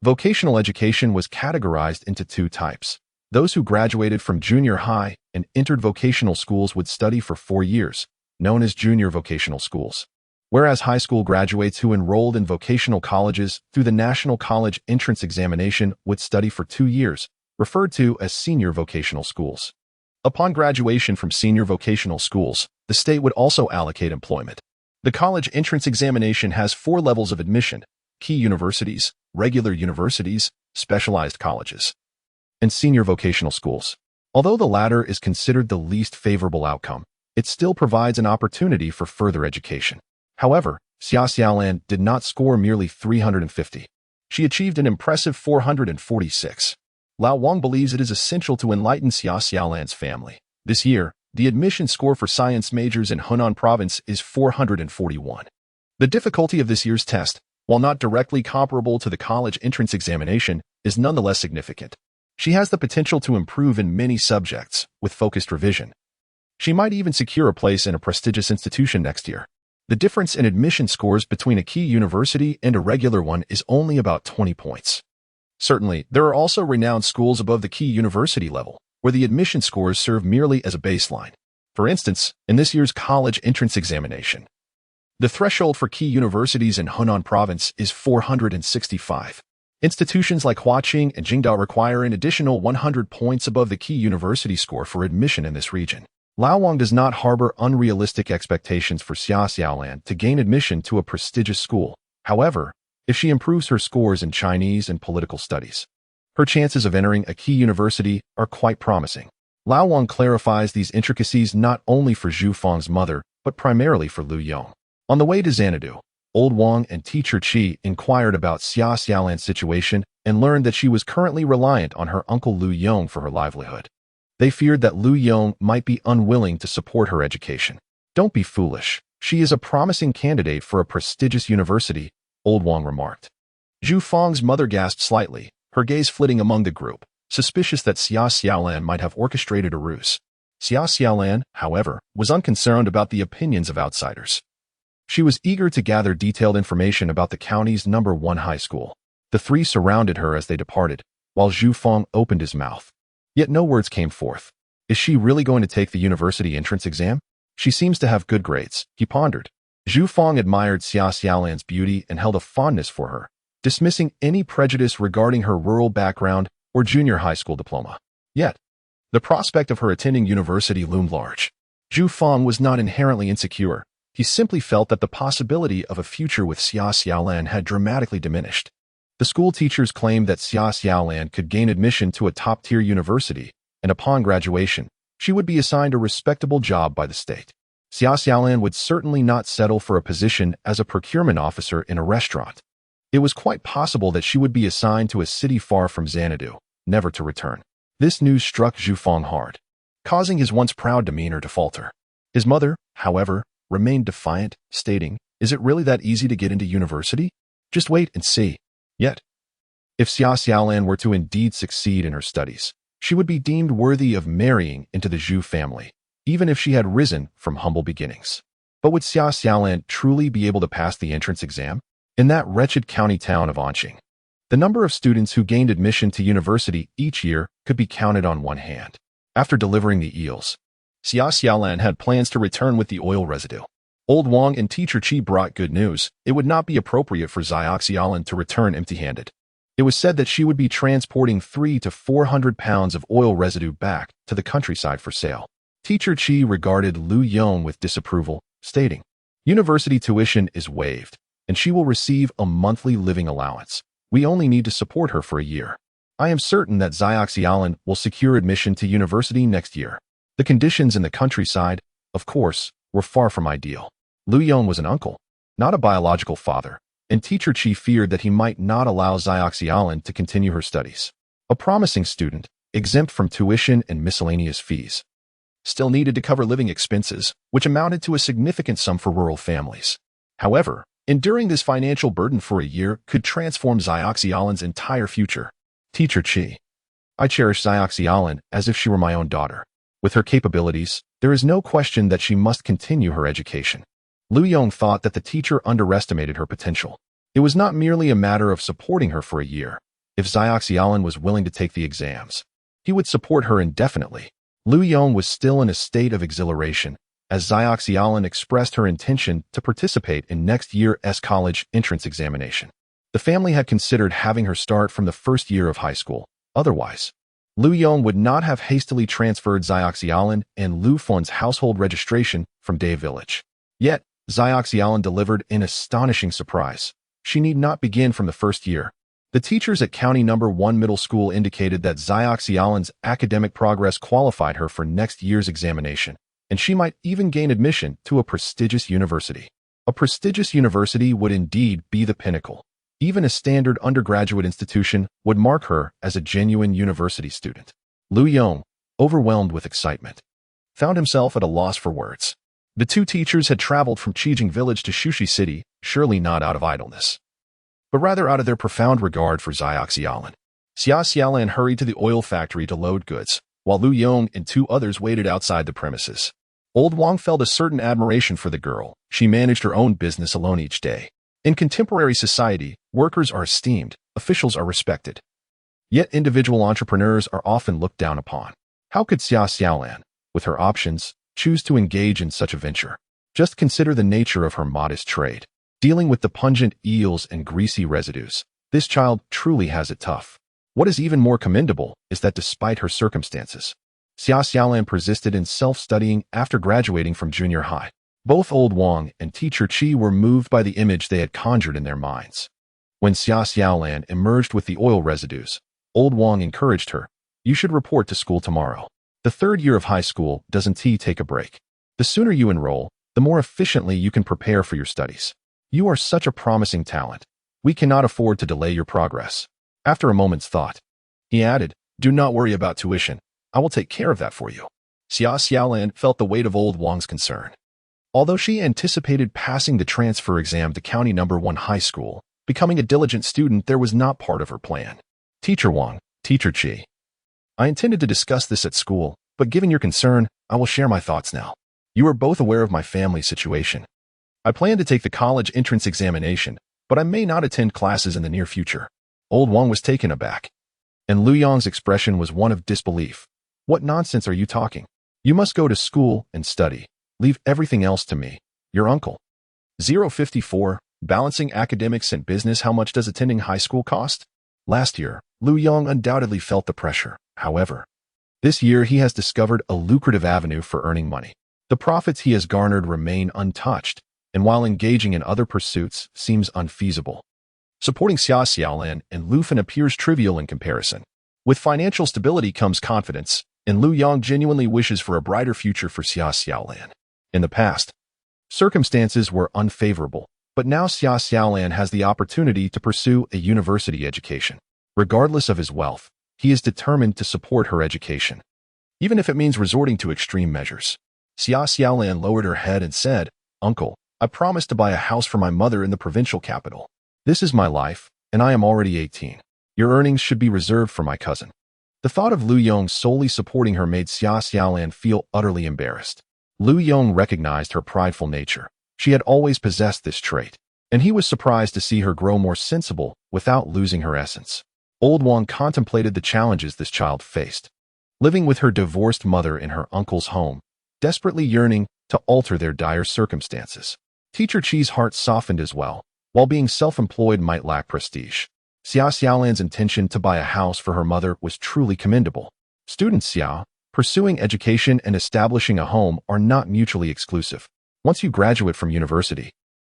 vocational education was categorized into 2 types. Those who graduated from junior high and entered vocational schools would study for 4 years, known as junior vocational schools, whereas high school graduates who enrolled in vocational colleges through the National College Entrance Examination would study for 2 years, referred to as senior vocational schools. Upon graduation from senior vocational schools, the state would also allocate employment. The college entrance examination has 4 levels of admission: key universities, regular universities, specialized colleges, and senior vocational schools. Although the latter is considered the least favorable outcome, it still provides an opportunity for further education. However, Xia Xiaolan did not score merely 350. She achieved an impressive 446. Lao Wang believes it is essential to enlighten Xia Xiaolan's family. This year, the admission score for science majors in Hunan province is 441. The difficulty of this year's test, while not directly comparable to the college entrance examination, is nonetheless significant. She has the potential to improve in many subjects with focused revision. She might even secure a place in a prestigious institution next year. The difference in admission scores between a key university and a regular one is only about 20 points. Certainly, there are also renowned schools above the key university level, where the admission scores serve merely as a baseline. For instance, in this year's college entrance examination, the threshold for key universities in Hunan province is 465. Institutions like Huaqing and Jingdao require an additional 100 points above the key university score for admission in this region. Lao Wang does not harbor unrealistic expectations for Xia Xiaolan to gain admission to a prestigious school. However, if she improves her scores in Chinese and political studies, her chances of entering a key university are quite promising. Lao Wang clarifies these intricacies not only for Zhu Fang's mother, but primarily for Lu Yong. On the way to Xanadu, Old Wang and teacher Qi inquired about Xia Xiaolan's situation and learned that she was currently reliant on her uncle Lu Yong for her livelihood. They feared that Lu Yong might be unwilling to support her education. "Don't be foolish. She is a promising candidate for a prestigious university," Old Wang remarked. Zhu Fang's mother gasped slightly, her gaze flitting among the group, suspicious that Xia Xiaolan might have orchestrated a ruse. Xia Xiaolan, however, was unconcerned about the opinions of outsiders. She was eager to gather detailed information about the county's #1 high school. The three surrounded her as they departed, while Zhu Fang opened his mouth. Yet no words came forth. Is she really going to take the university entrance exam? She seems to have good grades, he pondered. Zhu Fang admired Xia Xiaolan's beauty and held a fondness for her, dismissing any prejudice regarding her rural background or junior high school diploma. Yet, the prospect of her attending university loomed large. Zhu Fang was not inherently insecure. He simply felt that the possibility of a future with Xia Xiaolan had dramatically diminished. The school teachers claimed that Xia Xiaolan could gain admission to a top-tier university, and upon graduation, she would be assigned a respectable job by the state. Xia Xiaolan would certainly not settle for a position as a procurement officer in a restaurant. It was quite possible that she would be assigned to a city far from Xanadu, never to return. This news struck Zhu Fang hard, causing his once proud demeanor to falter. His mother, however, remained defiant, stating, "Is it really that easy to get into university? Just wait and see." Yet, if Xia Xiaolan were to indeed succeed in her studies, she would be deemed worthy of marrying into the Zhu family, even if she had risen from humble beginnings. But would Xia Xiaolan truly be able to pass the entrance exam? In that wretched county town of Anqing, the number of students who gained admission to university each year could be counted on one hand. After delivering the eels, Xia Xiaolan had plans to return with the oil residue. Old Wang and teacher Qi brought good news. It would not be appropriate for Xia Xiaolan to return empty-handed. It was said that she would be transporting 300 to 400 pounds of oil residue back to the countryside for sale. Teacher Qi regarded Lu Yong with disapproval, stating, "University tuition is waived, and she will receive a monthly living allowance. We only need to support her for a year. I am certain that Xia Xiaolan will secure admission to university next year." The conditions in the countryside, of course, were far from ideal. Lu Yong was an uncle, not a biological father, and teacher Qi feared that he might not allow Xia Xiaolan to continue her studies. A promising student, exempt from tuition and miscellaneous fees, still needed to cover living expenses, which amounted to a significant sum for rural families. However, enduring this financial burden for a year could transform Xia Xiaolan's entire future. Teacher Qi, I cherish Xia Xiaolan as if she were my own daughter. With her capabilities, there is no question that she must continue her education. Lu Yong thought that the teacher underestimated her potential. It was not merely a matter of supporting her for a year. If Xia Xiaolan was willing to take the exams, he would support her indefinitely. Lu Yong was still in a state of exhilaration, as Xia Xiaolan expressed her intention to participate in next year's college entrance examination. The family had considered having her start from the first year of high school. Otherwise, Lu Yong would not have hastily transferred Xia Xiaolan and Lu Fun's household registration from Day Village. Yet, Xia Xiaolan delivered an astonishing surprise. She need not begin from the first year. The teachers at County #1 Middle School indicated that Xia Xiaolan's academic progress qualified her for next year's examination, and she might even gain admission to a prestigious university. A prestigious university would indeed be the pinnacle. Even a standard undergraduate institution would mark her as a genuine university student. Lu Yong, overwhelmed with excitement, found himself at a loss for words. The two teachers had traveled from Qijing village to Shushi city, surely not out of idleness, but rather out of their profound regard for Xia Xiaolan. Xia Xiaolan hurried to the oil factory to load goods, while Lu Yong and two others waited outside the premises. Old Wang felt a certain admiration for the girl. She managed her own business alone each day. In contemporary society, workers are esteemed, officials are respected. Yet individual entrepreneurs are often looked down upon. How could Xia Xiaolan, with her options, choose to engage in such a venture? Just consider the nature of her modest trade. Dealing with the pungent eels and greasy residues, this child truly has it tough. What is even more commendable is that despite her circumstances, Xia Xiaolan persisted in self-studying after graduating from junior high. Both Old Wang and teacher Qi were moved by the image they had conjured in their minds. When Xia Xiaolan emerged with the oil residues, Old Wang encouraged her, "You should report to school tomorrow. The third year of high school doesn't take a break. The sooner you enroll, the more efficiently you can prepare for your studies. You are such a promising talent. We cannot afford to delay your progress." After a moment's thought, he added, "Do not worry about tuition. I will take care of that for you." Xia Xiaolan felt the weight of Old Wang's concern. Although she anticipated passing the transfer exam to County No. 1 high school, becoming a diligent student there was not part of her plan. "Teacher Wang, Teacher Qi, I intended to discuss this at school, but given your concern, I will share my thoughts now. You are both aware of my family situation. I plan to take the college entrance examination, but I may not attend classes in the near future." Old Wang was taken aback, and Lu Yong's expression was one of disbelief. "What nonsense are you talking? You must go to school and study. Leave everything else to me, your uncle." 054. Balancing academics and business. How much does attending high school cost? Last year, Lu Yong undoubtedly felt the pressure. However, this year he has discovered a lucrative avenue for earning money. The profits he has garnered remain untouched, and while engaging in other pursuits seems unfeasible. Supporting Xia Xiaolan and Lu Fan appears trivial in comparison. With financial stability comes confidence, and Lu Yong genuinely wishes for a brighter future for Xia Xiaolan. In the past, circumstances were unfavorable, but now Xia Xiaolan has the opportunity to pursue a university education. Regardless of his wealth, he is determined to support her education, even if it means resorting to extreme measures. Xia Xiaolan lowered her head and said, "Uncle, I promised to buy a house for my mother in the provincial capital. This is my life, and I am already 18. Your earnings should be reserved for my cousin." The thought of Lu Yong solely supporting her made Xia Xiaolan feel utterly embarrassed. Lu Yong recognized her prideful nature. She had always possessed this trait, and he was surprised to see her grow more sensible without losing her essence. Old Wang contemplated the challenges this child faced, living with her divorced mother in her uncle's home, desperately yearning to alter their dire circumstances. Teacher Qi's heart softened as well. While being self-employed might lack prestige, Xia Xiaolan's intention to buy a house for her mother was truly commendable. Student Xia, pursuing education and establishing a home are not mutually exclusive. Once you graduate from university,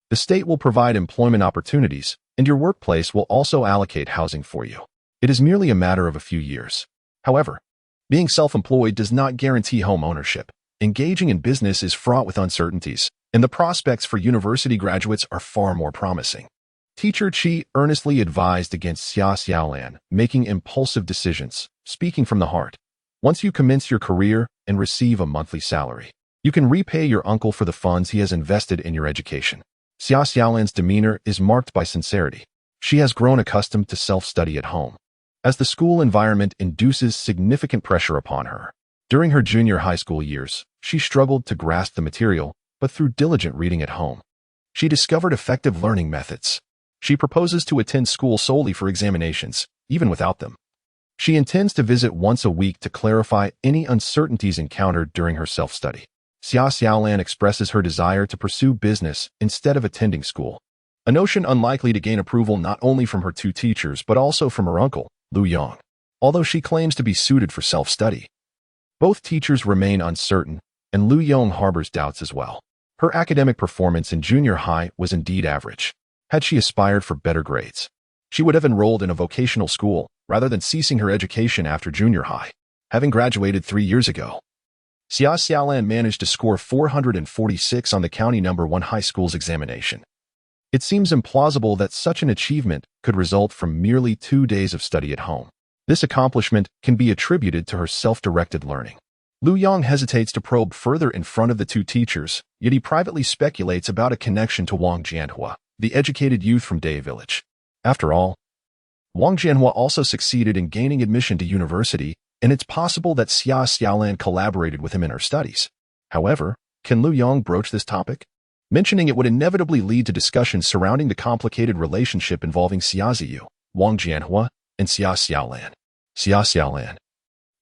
the state will provide employment opportunities, and your workplace will also allocate housing for you. It is merely a matter of a few years. However, being self-employed does not guarantee home ownership. Engaging in business is fraught with uncertainties, and the prospects for university graduates are far more promising. Teacher Qi earnestly advised against Xia Xiaolan making impulsive decisions, speaking from the heart. Once you commence your career and receive a monthly salary, you can repay your uncle for the funds he has invested in your education. Xia Xiaolan's demeanor is marked by sincerity. She has grown accustomed to self-study at home, as the school environment induces significant pressure upon her. During her junior high school years, she struggled to grasp the material, but through diligent reading at home, she discovered effective learning methods. She proposes to attend school solely for examinations, even without them. She intends to visit once a week to clarify any uncertainties encountered during her self-study. Xia Xiaolan expresses her desire to pursue business instead of attending school, a notion unlikely to gain approval not only from her two teachers but also from her uncle, Lu Yong. Although she claims to be suited for self-study, both teachers remain uncertain, and Lu Yong harbors doubts as well. Her academic performance in junior high was indeed average. Had she aspired for better grades, she would have enrolled in a vocational school rather than ceasing her education after junior high. Having graduated 3 years ago, Xia Xiaolan managed to score 446 on the County No. 1 high school's examination. It seems implausible that such an achievement could result from merely 2 days of study at home. This accomplishment can be attributed to her self-directed learning. Lu Yong hesitates to probe further in front of the two teachers, yet he privately speculates about a connection to Wang Jianhua, the educated youth from Day Village. After all, Wang Jianhua also succeeded in gaining admission to university, and it's possible that Xia Xiaolan collaborated with him in her studies. However, can Lu Yong broach this topic? Mentioning it would inevitably lead to discussions surrounding the complicated relationship involving Xia Ziyu, Wang Jianhua, and Xia Xiaolan. Xia Xiaolan,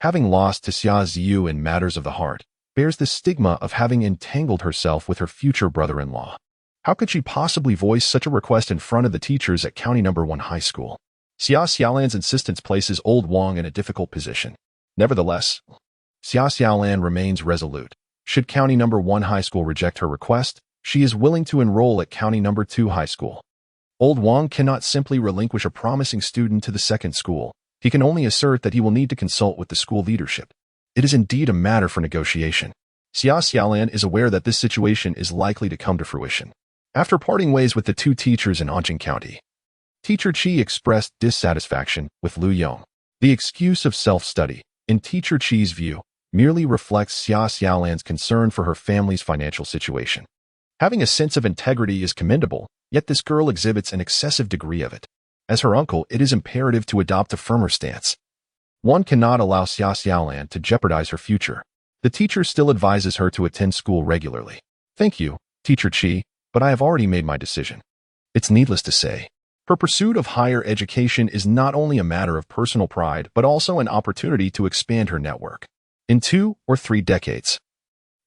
having lost to Xia Ziyu in matters of the heart, bears the stigma of having entangled herself with her future brother-in-law. How could she possibly voice such a request in front of the teachers at County No. 1 high school? Xia Xiaolan's insistence places Old Wang in a difficult position. Nevertheless, Xia Xiaolan remains resolute. Should County Number 1 High School reject her request, she is willing to enroll at County Number 2 High School. Old Wang cannot simply relinquish a promising student to the second school. He can only assert that he will need to consult with the school leadership. It is indeed a matter for negotiation. Xia Xiaolan is aware that this situation is likely to come to fruition. After parting ways with the two teachers in Anjing County, Teacher Chi expressed dissatisfaction with Lu Yong. The excuse of self-study, in Teacher Chi's view, merely reflects Xia Xiaolan's concern for her family's financial situation. Having a sense of integrity is commendable, yet this girl exhibits an excessive degree of it. As her uncle, it is imperative to adopt a firmer stance. One cannot allow Xia Xiaolan to jeopardize her future. The teacher still advises her to attend school regularly. Thank you, Teacher Chi, but I have already made my decision. It's needless to say, her pursuit of higher education is not only a matter of personal pride, but also an opportunity to expand her network. In 2 or 3 decades,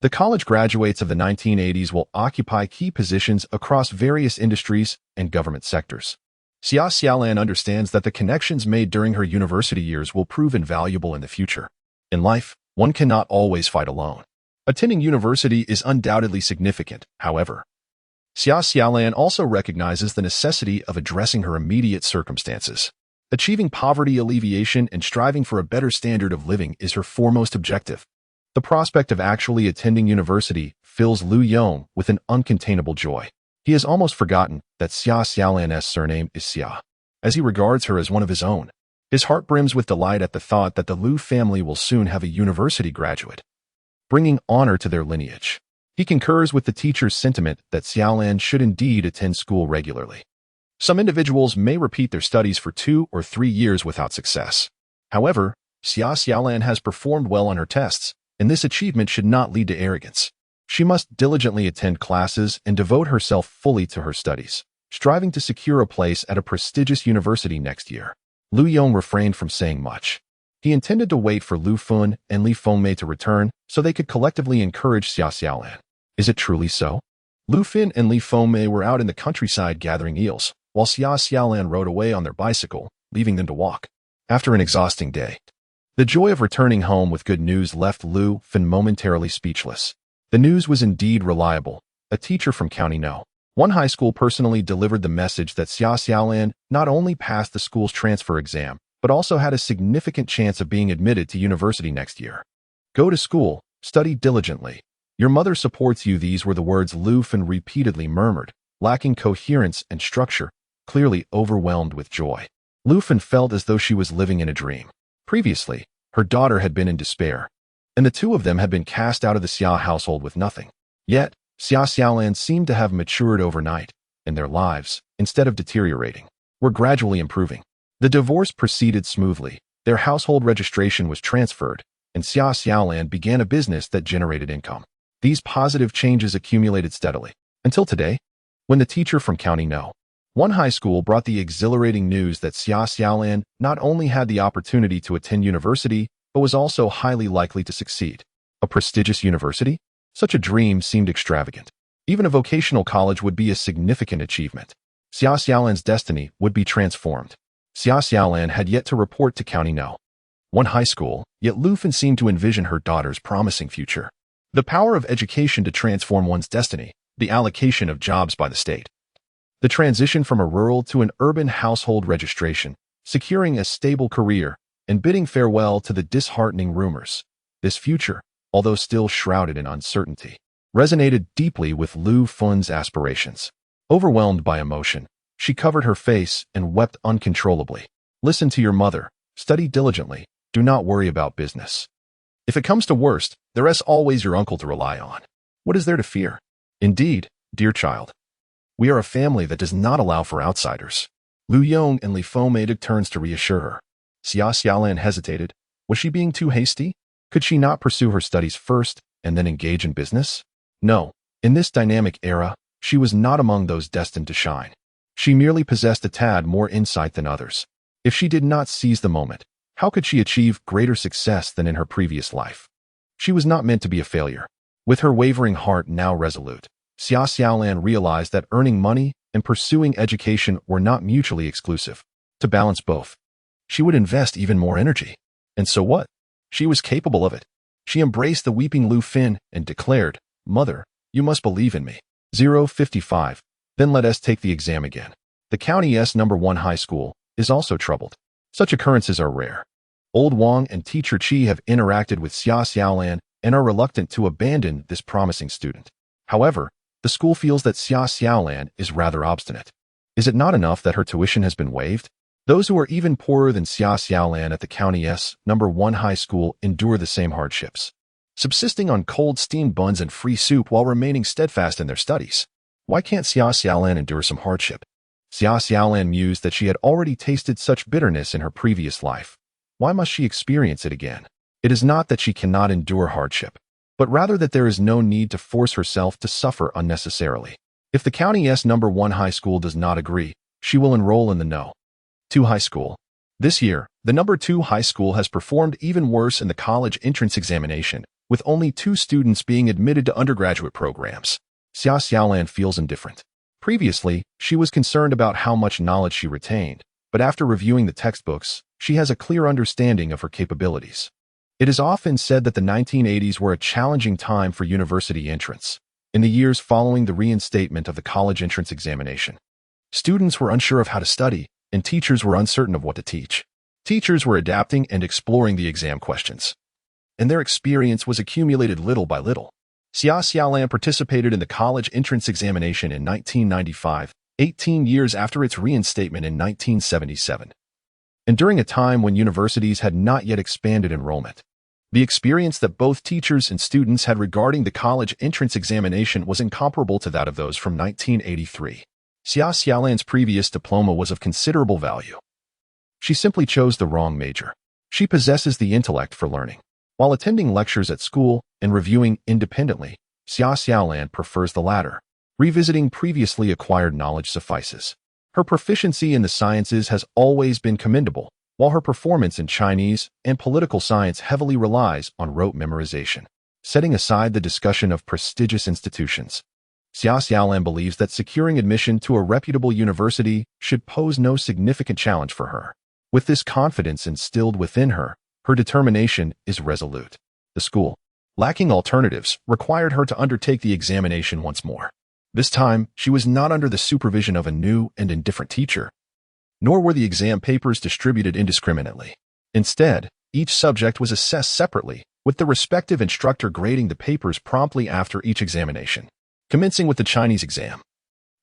the college graduates of the 1980s will occupy key positions across various industries and government sectors. Xia Xiaolan understands that the connections made during her university years will prove invaluable in the future. In life, one cannot always fight alone. Attending university is undoubtedly significant, however. Xia Xiaolan also recognizes the necessity of addressing her immediate circumstances. Achieving poverty alleviation and striving for a better standard of living is her foremost objective. The prospect of actually attending university fills Lu Yong with an uncontainable joy. He has almost forgotten that Xia Xiaolan's surname is Xia, as he regards her as one of his own. His heart brims with delight at the thought that the Lu family will soon have a university graduate, bringing honor to their lineage. He concurs with the teacher's sentiment that Xiaolan should indeed attend school regularly. Some individuals may repeat their studies for 2 or 3 years without success. However, Xia Xiaolan has performed well on her tests, and this achievement should not lead to arrogance. She must diligently attend classes and devote herself fully to her studies, striving to secure a place at a prestigious university next year. Lu Yong refrained from saying much. He intended to wait for Lu Fun and Li Fengmei to return so they could collectively encourage Xia Xiaolan. Is it truly so? Lu Fin and Li Fengmei were out in the countryside gathering eels, while Xia Xiaolan rode away on their bicycle, leaving them to walk. After an exhausting day, the joy of returning home with good news left Lu Fin momentarily speechless. The news was indeed reliable. A teacher from County No. 1 High School personally delivered the message that Xia Xiaolan not only passed the school's transfer exam, but also had a significant chance of being admitted to university next year. Go to school, study diligently. Your mother supports you. These were the words Lu Fin repeatedly murmured, lacking coherence and structure, clearly overwhelmed with joy. Lu Fin felt as though she was living in a dream. Previously, her daughter had been in despair, and the two of them had been cast out of the Xia household with nothing. Yet, Xia Xiaolan seemed to have matured overnight, and their lives, instead of deteriorating, were gradually improving. The divorce proceeded smoothly, their household registration was transferred, and Xia Xiaolan began a business that generated income. These positive changes accumulated steadily, until today, when the teacher from County No. 1 High School brought the exhilarating news that Xia Xiaolan not only had the opportunity to attend university, but was also highly likely to succeed. A prestigious university? Such a dream seemed extravagant. Even a vocational college would be a significant achievement. Xia Xiaolan's destiny would be transformed. Xia Xiaolan had yet to report to County No. 1 High School, yet Lu Fin seemed to envision her daughter's promising future. The power of education to transform one's destiny, the allocation of jobs by the state, the transition from a rural to an urban household registration, securing a stable career, and bidding farewell to the disheartening rumors. This future, although still shrouded in uncertainty, resonated deeply with Lu Fun's aspirations. Overwhelmed by emotion, she covered her face and wept uncontrollably. Listen to your mother, study diligently, do not worry about business. If it comes to worst, there is always your uncle to rely on. What is there to fear? Indeed, dear child, we are a family that does not allow for outsiders. Lu Yong and Li Fengmei took turns to reassure her. Xia Xiaolan hesitated. Was she being too hasty? Could she not pursue her studies first and then engage in business? No, in this dynamic era, she was not among those destined to shine. She merely possessed a tad more insight than others. If she did not seize the moment, how could she achieve greater success than in her previous life? She was not meant to be a failure. With her wavering heart now resolute, Xia Xiaolan realized that earning money and pursuing education were not mutually exclusive. To balance both, she would invest even more energy. And so what? She was capable of it. She embraced the weeping Lu Fin and declared, "Mother, you must believe in me." 055. Then let us take the exam again. The county's number 1 high school is also troubled. Such occurrences are rare. Old Wang and teacher Qi have interacted with Xia Xiaolan and are reluctant to abandon this promising student. However, the school feels that Xia Xiaolan is rather obstinate. Is it not enough that her tuition has been waived? Those who are even poorer than Xia Xiaolan at the county's number 1 high school endure the same hardships, subsisting on cold steamed buns and free soup while remaining steadfast in their studies. Why can't Xia Xiaolan endure some hardship? Xia Xiaolan mused that she had already tasted such bitterness in her previous life. Why must she experience it again? It is not that she cannot endure hardship, but rather that there is no need to force herself to suffer unnecessarily. If the county's number 1 high school does not agree, she will enroll in the No. 2 high school. This year, the number 2 high school has performed even worse in the college entrance examination, with only 2 students being admitted to undergraduate programs. Xia Xiaolan feels indifferent. Previously, she was concerned about how much knowledge she retained, but after reviewing the textbooks, she has a clear understanding of her capabilities. It is often said that the 1980s were a challenging time for university entrance. In the years following the reinstatement of the college entrance examination, students were unsure of how to study, and teachers were uncertain of what to teach. Teachers were adapting and exploring the exam questions, and their experience was accumulated little by little. Xia Xiaolan participated in the college entrance examination in 1995, 18 years after its reinstatement in 1977. And during a time when universities had not yet expanded enrollment. The experience that both teachers and students had regarding the college entrance examination was incomparable to that of those from 1983. Xia Xiaolan's previous diploma was of considerable value. She simply chose the wrong major. She possesses the intellect for learning. While attending lectures at school and reviewing independently, Xia Xiaolan prefers the latter. Revisiting previously acquired knowledge suffices. Her proficiency in the sciences has always been commendable, while her performance in Chinese and political science heavily relies on rote memorization. Setting aside the discussion of prestigious institutions, Xia Xiaolan believes that securing admission to a reputable university should pose no significant challenge for her. With this confidence instilled within her, her determination is resolute. The school, lacking alternatives, required her to undertake the examination once more. This time, she was not under the supervision of a new and indifferent teacher, nor were the exam papers distributed indiscriminately. Instead, each subject was assessed separately, with the respective instructor grading the papers promptly after each examination. Commencing with the Chinese exam,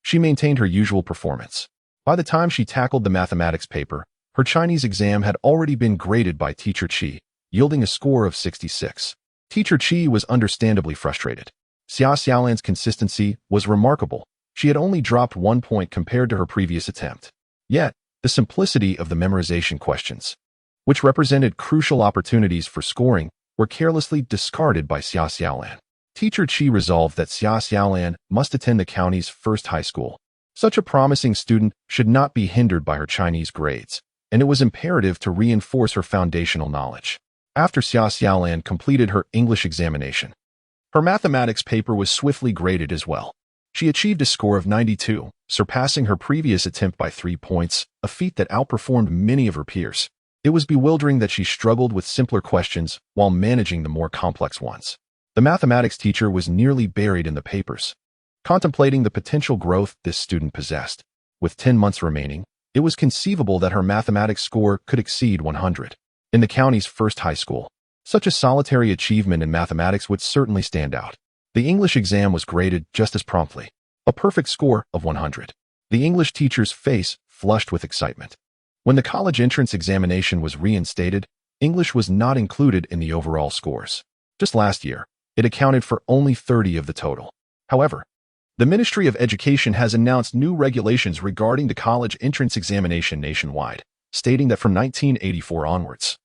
she maintained her usual performance. By the time she tackled the mathematics paper, her Chinese exam had already been graded by teacher Qi, yielding a score of 66. Teacher Qi was understandably frustrated. Xia Xiaolan's consistency was remarkable. She had only dropped 1 point compared to her previous attempt. Yet, the simplicity of the memorization questions, which represented crucial opportunities for scoring, were carelessly discarded by Xia Xiaolan. Teacher Qi resolved that Xia Xiaolan must attend the county's first high school. Such a promising student should not be hindered by her Chinese grades, and it was imperative to reinforce her foundational knowledge. After Xia Xiaolan completed her English examination, her mathematics paper was swiftly graded as well. She achieved a score of 92, surpassing her previous attempt by 3 points, a feat that outperformed many of her peers. It was bewildering that she struggled with simpler questions while managing the more complex ones. The mathematics teacher was nearly buried in the papers, contemplating the potential growth this student possessed. With 10 months remaining, it was conceivable that her mathematics score could exceed 100. In the county's first high school, such a solitary achievement in mathematics would certainly stand out. The English exam was graded just as promptly, a perfect score of 100. The English teacher's face flushed with excitement. When the college entrance examination was reinstated, English was not included in the overall scores. Just last year, it accounted for only 30 of the total. However, the Ministry of Education has announced new regulations regarding the college entrance examination nationwide, stating that from 1984 onwards,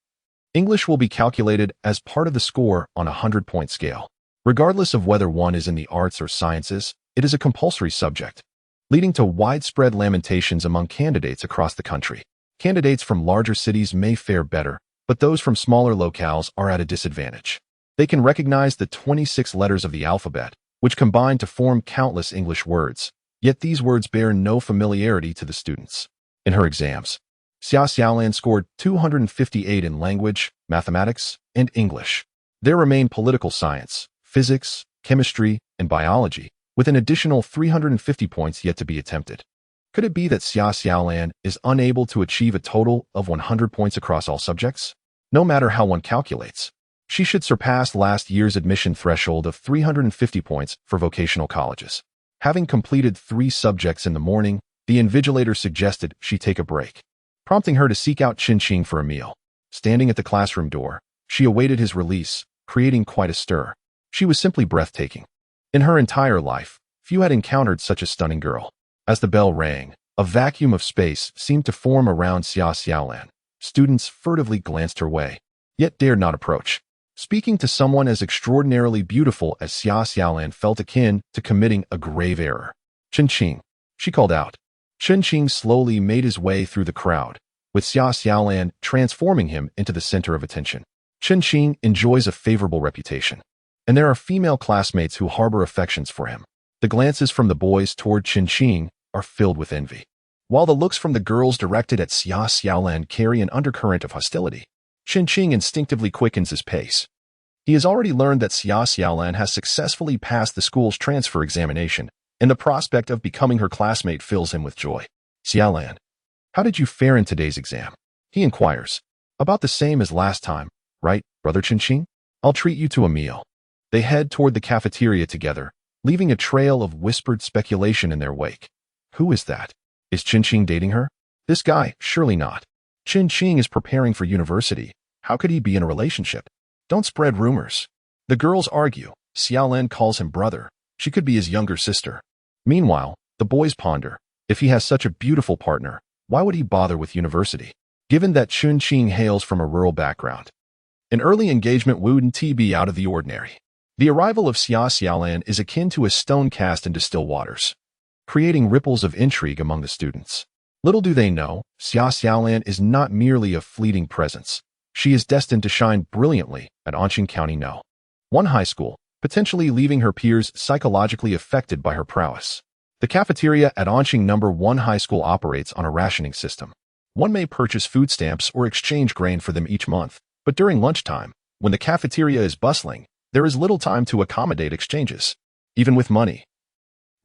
English will be calculated as part of the score on a 100-point scale. Regardless of whether one is in the arts or sciences, it is a compulsory subject, leading to widespread lamentations among candidates across the country. Candidates from larger cities may fare better, but those from smaller locales are at a disadvantage. They can recognize the 26 letters of the alphabet, which combine to form countless English words, yet these words bear no familiarity to the students. In her exams, Xia Xiaolan scored 258 in language, mathematics, and English. There remain political science, physics, chemistry, and biology, with an additional 350 points yet to be attempted. Could it be that Xia Xiaolan is unable to achieve a total of 100 points across all subjects? No matter how one calculates, she should surpass last year's admission threshold of 350 points for vocational colleges. Having completed 3 subjects in the morning, the invigilator suggested she take a break, prompting her to seek out Qinqing for a meal. Standing at the classroom door, she awaited his release, creating quite a stir. She was simply breathtaking. In her entire life, few had encountered such a stunning girl. As the bell rang, a vacuum of space seemed to form around Xia Xiaolan. Students furtively glanced her way, yet dared not approach. Speaking to someone as extraordinarily beautiful as Xia Xiaolan felt akin to committing a grave error. "Qinqing," she called out. Qinqing slowly made his way through the crowd, with Xia Xiaolan transforming him into the center of attention. Qinqing enjoys a favorable reputation, and there are female classmates who harbor affections for him. The glances from the boys toward Qinqing are filled with envy, while the looks from the girls directed at Xia Xiaolan carry an undercurrent of hostility. Qinqing instinctively quickens his pace. He has already learned that Xia Xiaolan has successfully passed the school's transfer examination, and the prospect of becoming her classmate fills him with joy. "Xiaolan, how did you fare in today's exam?" he inquires. "About the same as last time, right, brother Qinqing? I'll treat you to a meal." They head toward the cafeteria together, leaving a trail of whispered speculation in their wake. Who is that? Is Qinqing dating her? This guy, surely not. Qinqing is preparing for university. How could he be in a relationship? Don't spread rumors. The girls argue. Xiaolan calls him brother. She could be his younger sister. Meanwhile, the boys ponder. If he has such a beautiful partner, why would he bother with university? Given that Qinqing hails from a rural background, an early engagement wouldn't be out of the ordinary. The arrival of Xia Xiaolan is akin to a stone cast into still waters, creating ripples of intrigue among the students. Little do they know, Xia Xiaolan is not merely a fleeting presence. She is destined to shine brilliantly at Anqing County No. 1 high school, potentially leaving her peers psychologically affected by her prowess. The cafeteria at Anqing No. 1 high school operates on a rationing system. One may purchase food stamps or exchange grain for them each month, but during lunchtime, when the cafeteria is bustling, there is little time to accommodate exchanges. Even with money,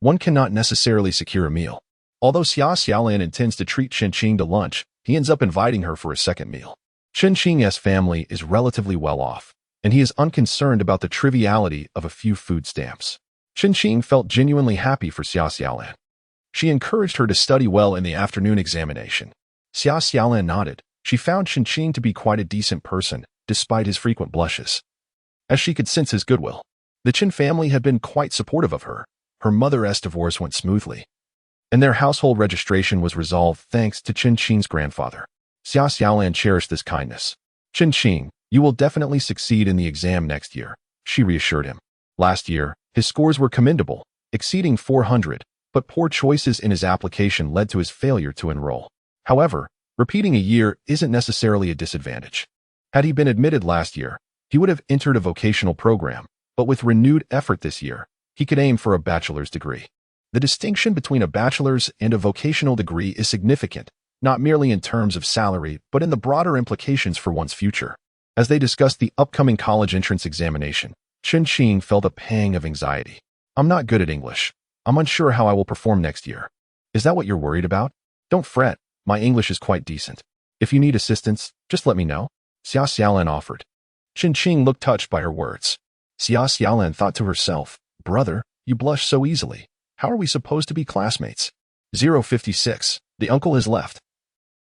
one cannot necessarily secure a meal. Although Xia Xiaolan intends to treat Qinqing to lunch, he ends up inviting her for a second meal. Qinqing's family is relatively well off, and he is unconcerned about the triviality of a few food stamps. Qinqing felt genuinely happy for Xia Xiaolan. She encouraged her to study well in the afternoon examination. Xia Xiaolan nodded. She found Qinqing to be quite a decent person, despite his frequent blushes, as she could sense his goodwill. The Qin family had been quite supportive of her. Her mother's divorce went smoothly, and their household registration was resolved thanks to Qinqing's grandfather. Xia Xiaolan cherished this kindness. "Qinqing, you will definitely succeed in the exam next year," she reassured him. Last year, his scores were commendable, exceeding 400, but poor choices in his application led to his failure to enroll. However, repeating a year isn't necessarily a disadvantage. Had he been admitted last year, he would have entered a vocational program, but with renewed effort this year, he could aim for a bachelor's degree. The distinction between a bachelor's and a vocational degree is significant, not merely in terms of salary, but in the broader implications for one's future. As they discussed the upcoming college entrance examination, Qinqing felt a pang of anxiety. "I'm not good at English. I'm unsure how I will perform next year." "Is that what you're worried about?" "Don't fret. My English is quite decent. If you need assistance, just let me know," Xia Xiaolan offered. Qinqing looked touched by her words. Xia Xiaolan thought to herself, "Brother, you blush so easily. How are we supposed to be classmates?" 056. The uncle has left,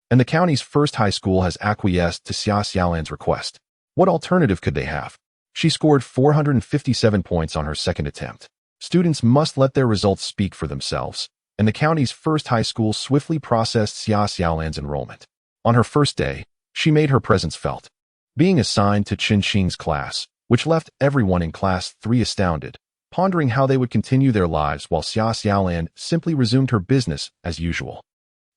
and the county's first high school has acquiesced to Xia Xiaolan's request. What alternative could they have? She scored 457 points on her second attempt. Students must let their results speak for themselves, and the county's first high school swiftly processed Xia Xiaolan's enrollment. On her first day, she made her presence felt. Being assigned to Qinqing's class, which left everyone in class 3 astounded, pondering how they would continue their lives while Xia Xiaolan simply resumed her business as usual.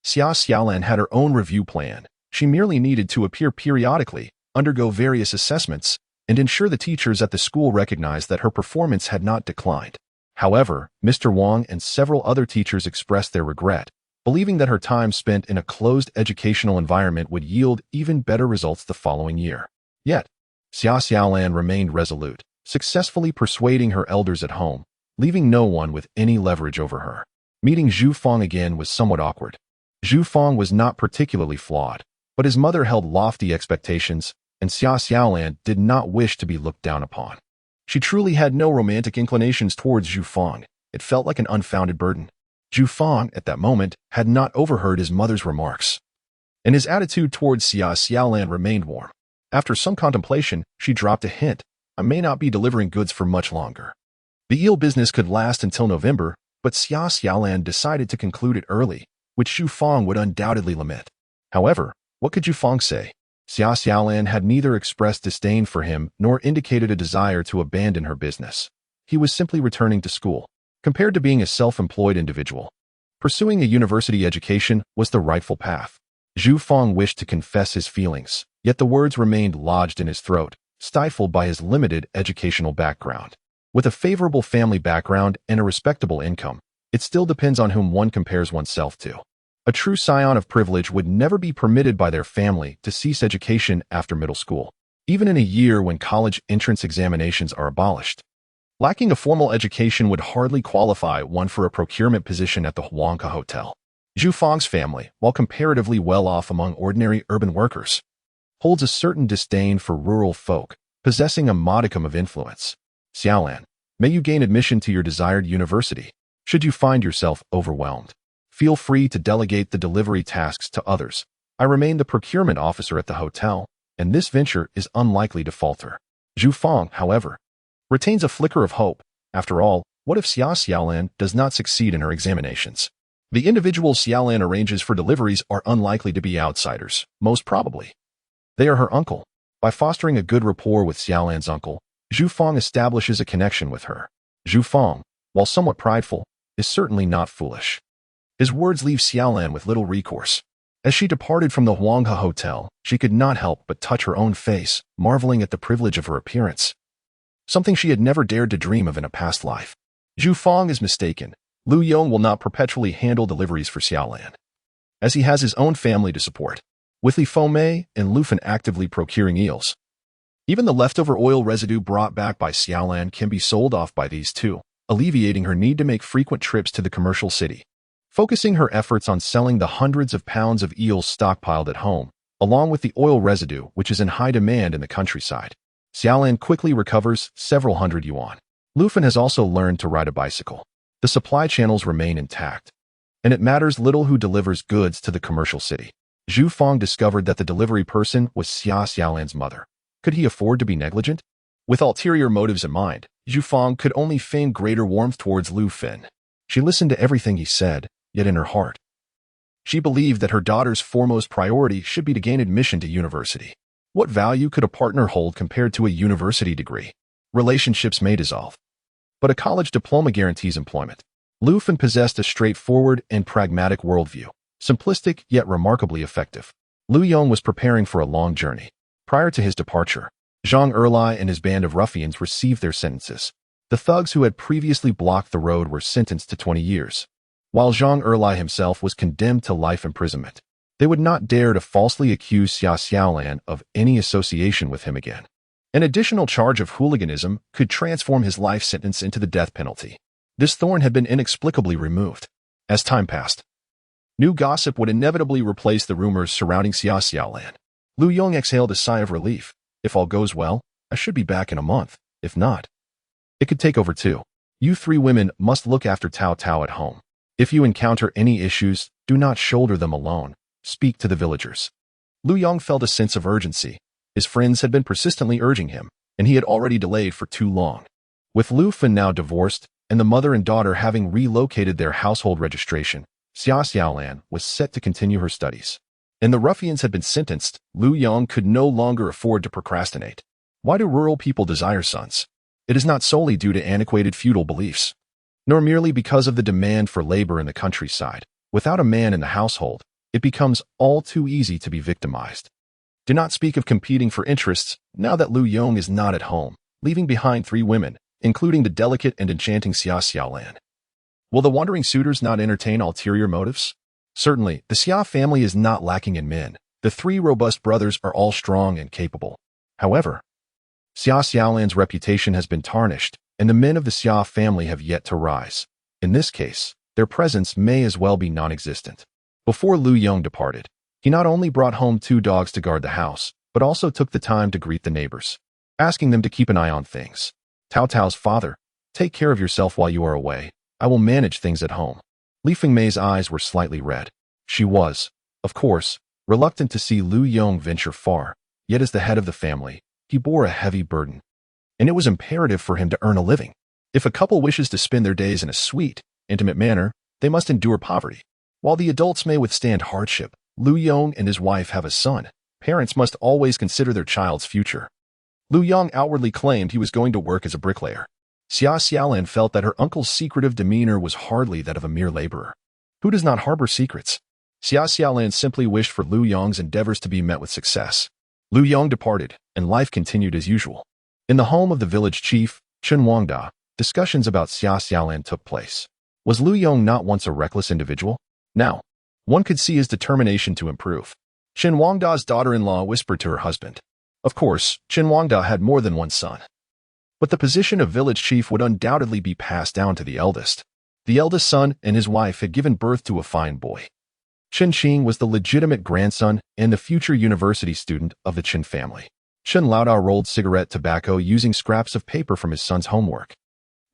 Xia Xiaolan had her own review plan. She merely needed to appear periodically, undergo various assessments, and ensure the teachers at the school recognized that her performance had not declined. However, Mr. Wang and several other teachers expressed their regret, believing that her time spent in a closed educational environment would yield even better results the following year. Yet, Xia Xiaolan remained resolute, successfully persuading her elders at home, leaving no one with any leverage over her. Meeting Zhu Feng again was somewhat awkward. Zhu Feng was not particularly flawed, but his mother held lofty expectations, and Xia Xiaolan did not wish to be looked down upon. She truly had no romantic inclinations towards Zhu Feng. It felt like an unfounded burden. Zhu Feng, at that moment, had not overheard his mother's remarks, and his attitude towards Xia Xiaolan remained warm. After some contemplation, she dropped a hint: "I may not be delivering goods for much longer." The eel business could last until November, but Xia Xiaolan decided to conclude it early, which Zhu Feng would undoubtedly lament. However, what could Zhu Feng say? Xia Xiaolan had neither expressed disdain for him nor indicated a desire to abandon her business. He was simply returning to school, compared to being a self-employed individual. Pursuing a university education was the rightful path. Zhu Feng wished to confess his feelings, yet the words remained lodged in his throat, stifled by his limited educational background. With a favorable family background and a respectable income, it still depends on whom one compares oneself to. A true scion of privilege would never be permitted by their family to cease education after middle school, even in a year when college entrance examinations are abolished. Lacking a formal education would hardly qualify one for a procurement position at the Huanghe Hotel. Zhu Feng's family, while comparatively well-off among ordinary urban workers, holds a certain disdain for rural folk, possessing a modicum of influence. Xiaolan, may you gain admission to your desired university. Should you find yourself overwhelmed, feel free to delegate the delivery tasks to others. I remain the procurement officer at the hotel, and this venture is unlikely to falter. Zhu Feng, however, retains a flicker of hope. After all, what if Xia Xiaolan does not succeed in her examinations? The individuals Xiaolan arranges for deliveries are unlikely to be outsiders, most probably. They are her uncle. By fostering a good rapport with Xiaolan's uncle, Zhu Feng establishes a connection with her. Zhu Feng, while somewhat prideful, is certainly not foolish. His words leave Xiaolan with little recourse. As she departed from the Huanghe Hotel, she could not help but touch her own face, marveling at the privilege of her appearance. Something she had never dared to dream of in a past life. Zhu Feng is mistaken. Lu Yong will not perpetually handle deliveries for Xiaolan, as he has his own family to support, with Li Fomei and Lufan actively procuring eels. Even the leftover oil residue brought back by Xiaolan can be sold off by these two, alleviating her need to make frequent trips to the commercial city. Focusing her efforts on selling the hundreds of pounds of eels stockpiled at home, along with the oil residue which is in high demand in the countryside, Xiaolan quickly recovers several hundred yuan. Lufan has also learned to ride a bicycle. The supply channels remain intact, and it matters little who delivers goods to the commercial city. Zhu Feng discovered that the delivery person was Xia Xiaolan's mother. Could he afford to be negligent? With ulterior motives in mind, Zhu Feng could only feign greater warmth towards Lu Fin. She listened to everything he said, yet in her heart, she believed that her daughter's foremost priority should be to gain admission to university. What value could a partner hold compared to a university degree? Relationships may dissolve, but a college diploma guarantees employment. Lu Fin possessed a straightforward and pragmatic worldview, simplistic yet remarkably effective. Lu Yong was preparing for a long journey. Prior to his departure, Zhang Erlai and his band of ruffians received their sentences. The thugs who had previously blocked the road were sentenced to 20 years, while Zhang Erlai himself was condemned to life imprisonment. They would not dare to falsely accuse Xia Xiaolan of any association with him again. An additional charge of hooliganism could transform his life sentence into the death penalty. This thorn had been inexplicably removed. As time passed, new gossip would inevitably replace the rumors surrounding Xia Xiaolan. Lu Yong exhaled a sigh of relief. If all goes well, I should be back in a month. If not, it could take over 2. You 3 women must look after Tao Tao at home. If you encounter any issues, do not shoulder them alone. Speak to the villagers. Lu Yong felt a sense of urgency. His friends had been persistently urging him, and he had already delayed for too long. With Lu Fin now divorced, and the mother and daughter having relocated their household registration, Xia Xiaolan was set to continue her studies. And the ruffians had been sentenced. Lu Yong could no longer afford to procrastinate. Why do rural people desire sons? It is not solely due to antiquated feudal beliefs, nor merely because of the demand for labor in the countryside. Without a man in the household, it becomes all too easy to be victimized. Do not speak of competing for interests now that Lu Yong is not at home, leaving behind 3 women, including the delicate and enchanting Xia Xiaolan. Will the wandering suitors not entertain ulterior motives? Certainly, the Xia family is not lacking in men. The 3 robust brothers are all strong and capable. However, Xia Xiaolan's reputation has been tarnished, and the men of the Xia family have yet to rise. In this case, their presence may as well be non-existent. Before Lu Yong departed, he not only brought home 2 dogs to guard the house, but also took the time to greet the neighbors, asking them to keep an eye on things. Tao Tao's father, take care of yourself while you are away. I will manage things at home. Li Fengmei's eyes were slightly red. She was, of course, reluctant to see Lu Yong venture far, yet as the head of the family, he bore a heavy burden. And it was imperative for him to earn a living. If a couple wishes to spend their days in a sweet, intimate manner, they must endure poverty. While the adults may withstand hardship, Lu Yong and his wife have a son. Parents must always consider their child's future. Lu Yong outwardly claimed he was going to work as a bricklayer. Xia Xiaolan felt that her uncle's secretive demeanor was hardly that of a mere laborer. Who does not harbor secrets? Xia Xiaolan simply wished for Lu Yong's endeavors to be met with success. Lu Yong departed, and life continued as usual. In the home of the village chief, Chen Wangda, discussions about Xia Xiaolan took place. Was Lu Yong not once a reckless individual? Now, one could see his determination to improve. Chen Wangda's daughter-in-law whispered to her husband. Of course, Chen Wangda had more than one son. But the position of village chief would undoubtedly be passed down to the eldest. The eldest son and his wife had given birth to a fine boy. Chen Qing was the legitimate grandson and the future university student of the Chen family. Chen Laodao rolled cigarette tobacco using scraps of paper from his son's homework.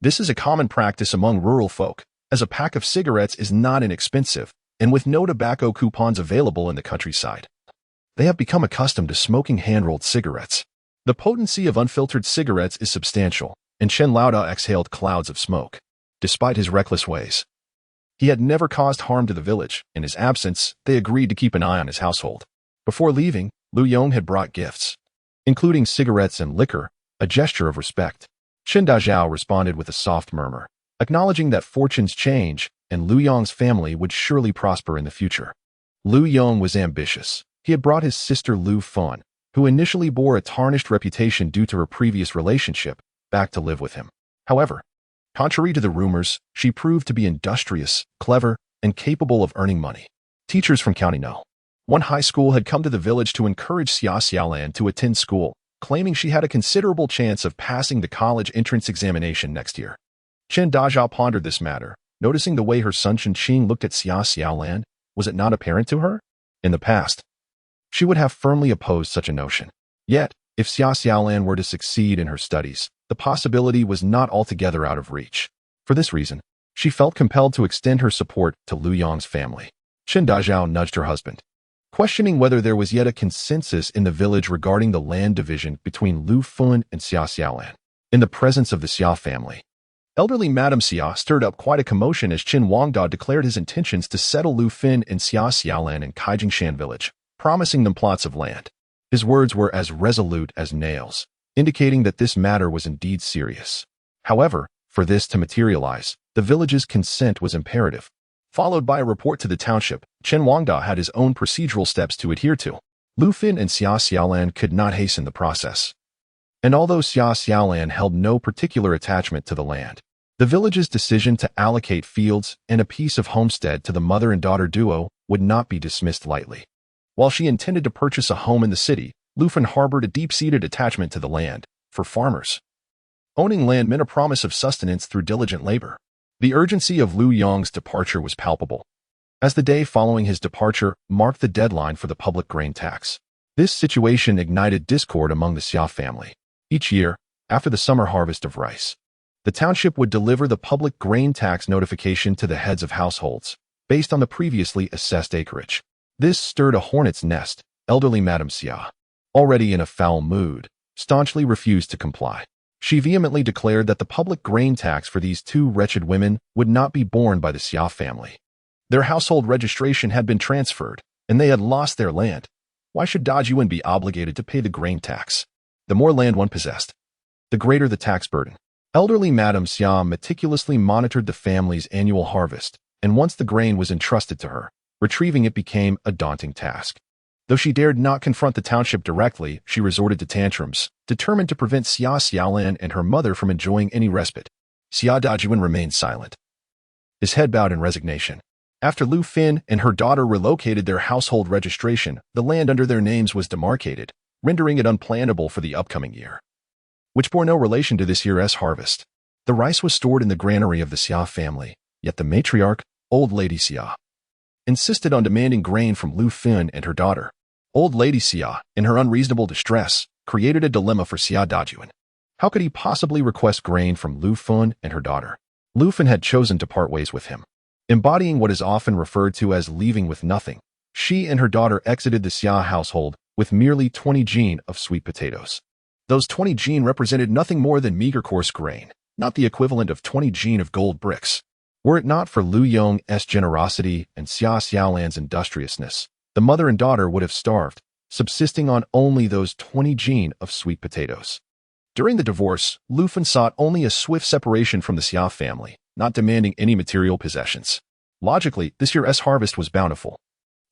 This is a common practice among rural folk, as a pack of cigarettes is not inexpensive, and with no tobacco coupons available in the countryside. They have become accustomed to smoking hand-rolled cigarettes. The potency of unfiltered cigarettes is substantial, and Chen Laodao exhaled clouds of smoke. Despite his reckless ways, he had never caused harm to the village. In his absence, they agreed to keep an eye on his household. Before leaving, Lu Yong had brought gifts, including cigarettes and liquor, a gesture of respect. Chen Dazhao responded with a soft murmur, acknowledging that fortunes change and Lu Yong's family would surely prosper in the future. Lu Yong was ambitious. He had brought his sister Lu Fan, who initially bore a tarnished reputation due to her previous relationship, back to live with him. However, contrary to the rumors, she proved to be industrious, clever, and capable of earning money. Teachers from County No. 1 high school had come to the village to encourage Xia Xiaolan to attend school, claiming she had a considerable chance of passing the college entrance examination next year. Chen Dazhao pondered this matter, noticing the way her son Chen Qing looked at Xia Xiaolan. Was it not apparent to her? In the past, she would have firmly opposed such a notion. Yet, if Xia Xiaolan were to succeed in her studies, the possibility was not altogether out of reach. For this reason, she felt compelled to extend her support to Lu Yong's family. Chen Dazhao nudged her husband, questioning whether there was yet a consensus in the village regarding the land division between Lu Fun and Xia Xiaolan. In the presence of the Xia family, elderly Madame Xia stirred up quite a commotion as Chen Wangda declared his intentions to settle Lu Fin and Xia Xiaolan in Kaijingshan village, promising them plots of land. His words were as resolute as nails, indicating that this matter was indeed serious. However, for this to materialize, the village's consent was imperative. Followed by a report to the township, Chen Wangda had his own procedural steps to adhere to. Lu Fin and Xia Xiaolan could not hasten the process. And although Xia Xiaolan held no particular attachment to the land, the village's decision to allocate fields and a piece of homestead to the mother and daughter duo would not be dismissed lightly. While she intended to purchase a home in the city, Lu Fin harbored a deep-seated attachment to the land. For farmers, owning land meant a promise of sustenance through diligent labor. The urgency of Lu Yong's departure was palpable, as the day following his departure marked the deadline for the public grain tax. This situation ignited discord among the Xia family. Each year, after the summer harvest of rice, the township would deliver the public grain tax notification to the heads of households, based on the previously assessed acreage. This stirred a hornet's nest. Elderly Madame Xia, already in a foul mood, staunchly refused to comply. She vehemently declared that the public grain tax for these 2 wretched women would not be borne by the Xia family. Their household registration had been transferred, and they had lost their land. Why should Dajiyuan be obligated to pay the grain tax? The more land one possessed, the greater the tax burden. Elderly Madame Xia meticulously monitored the family's annual harvest, and once the grain was entrusted to her, retrieving it became a daunting task. Though she dared not confront the township directly, she resorted to tantrums, determined to prevent Xia Xiaolan and her mother from enjoying any respite. Xia Dajiyuan remained silent, his head bowed in resignation. After Lu Fin and her daughter relocated their household registration, the land under their names was demarcated, rendering it unplannable for the upcoming year. which bore no relation to this year's harvest. The rice was stored in the granary of the Xia family, yet the matriarch, Old Lady Xia, insisted on demanding grain from Lu Fin and her daughter. Old Lady Xia, in her unreasonable distress, created a dilemma for Xia Dajuan. How could he possibly request grain from Lu Fin and her daughter? Lu Fin had chosen to part ways with him. Embodying what is often referred to as leaving with nothing, she and her daughter exited the Xia household with merely 20 jin of sweet potatoes. Those 20 jin represented nothing more than meager coarse grain, not the equivalent of 20 jin of gold bricks. Were it not for Lu Yong's generosity and Xia Xiaolan's industriousness, the mother and daughter would have starved, subsisting on only those 20 jin of sweet potatoes. During the divorce, Lu Fin sought only a swift separation from the Xia family, not demanding any material possessions. Logically, this year's harvest was bountiful.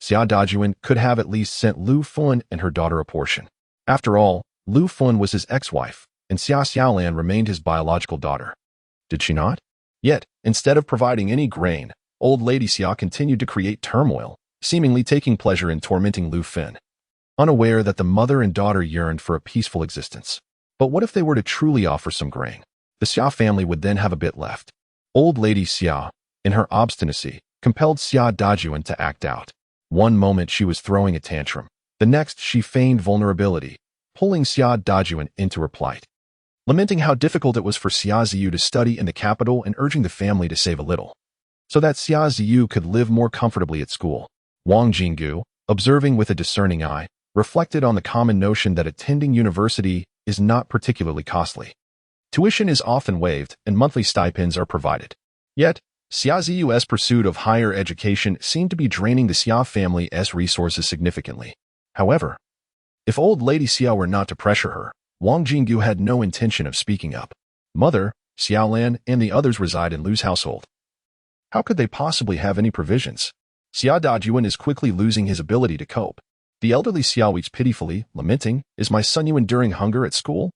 Xia Dajuan could have at least sent Lu Fin and her daughter a portion. After all, Lu Fin was his ex-wife, and Xia Xiaolan remained his biological daughter. Did she not? Yet, instead of providing any grain, Old Lady Xia continued to create turmoil, seemingly taking pleasure in tormenting Lu Fin. Unaware that the mother and daughter yearned for a peaceful existence. But what if they were to truly offer some grain? The Xia family would then have a bit left. Old Lady Xia, in her obstinacy, compelled Xia Dajuan to act out. One moment she was throwing a tantrum, the next she feigned vulnerability, pulling Xia Dajuan into her plight. Lamenting how difficult it was for Xia Ziyu to study in the capital and urging the family to save a little, so that Xia Ziyu could live more comfortably at school. Wang Jinggu, observing with a discerning eye, reflected on the common notion that attending university is not particularly costly. Tuition is often waived and monthly stipends are provided. Yet, Xia Ziyu's pursuit of higher education seemed to be draining the Xia family's resources significantly. However, if Old Lady Xia were not to pressure her, Wang Jinggu had no intention of speaking up. Mother, Xiaolan, and the others reside in Lu's household. How could they possibly have any provisions? Xia Dajuan is quickly losing his ability to cope. The elderly Xiao weeps pitifully, lamenting, "Is my son enduring hunger at school?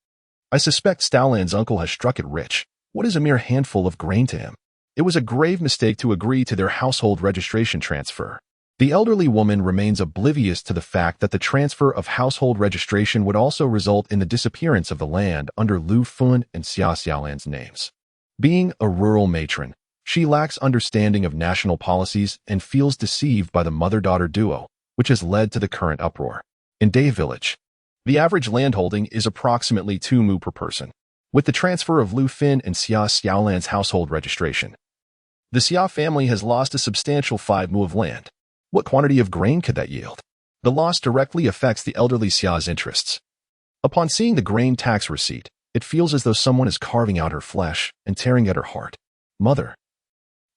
I suspect Stalan's uncle has struck it rich. What is a mere handful of grain to him?" It was a grave mistake to agree to their household registration transfer. The elderly woman remains oblivious to the fact that the transfer of household registration would also result in the disappearance of the land under Lu Fin and Xia Xiaolan's names. Being a rural matron, she lacks understanding of national policies and feels deceived by the mother-daughter duo, which has led to the current uproar. In Day Village, the average landholding is approximately 2 mu per person. With the transfer of Lu Fin and Xia Xiaolan's household registration, the Xia family has lost a substantial 5 mu of land. What quantity of grain could that yield? The loss directly affects the elderly Xia's interests. Upon seeing the grain tax receipt, it feels as though someone is carving out her flesh and tearing at her heart. Mother,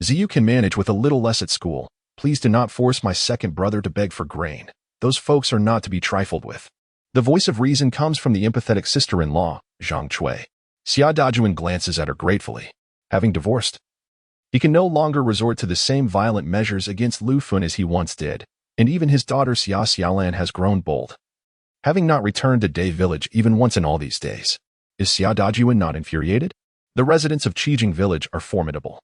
Ziyu can manage with a little less at school. Please do not force my second brother to beg for grain. Those folks are not to be trifled with. The voice of reason comes from the empathetic sister-in-law, Zhang Cui. Xia Dajuan glances at her gratefully. Having divorced, he can no longer resort to the same violent measures against Lu Fin as he once did, and even his daughter Xia Xiaolan has grown bold. Having not returned to Day Village even once in all these days, is Xia Dajuan not infuriated? The residents of Qijing Village are formidable.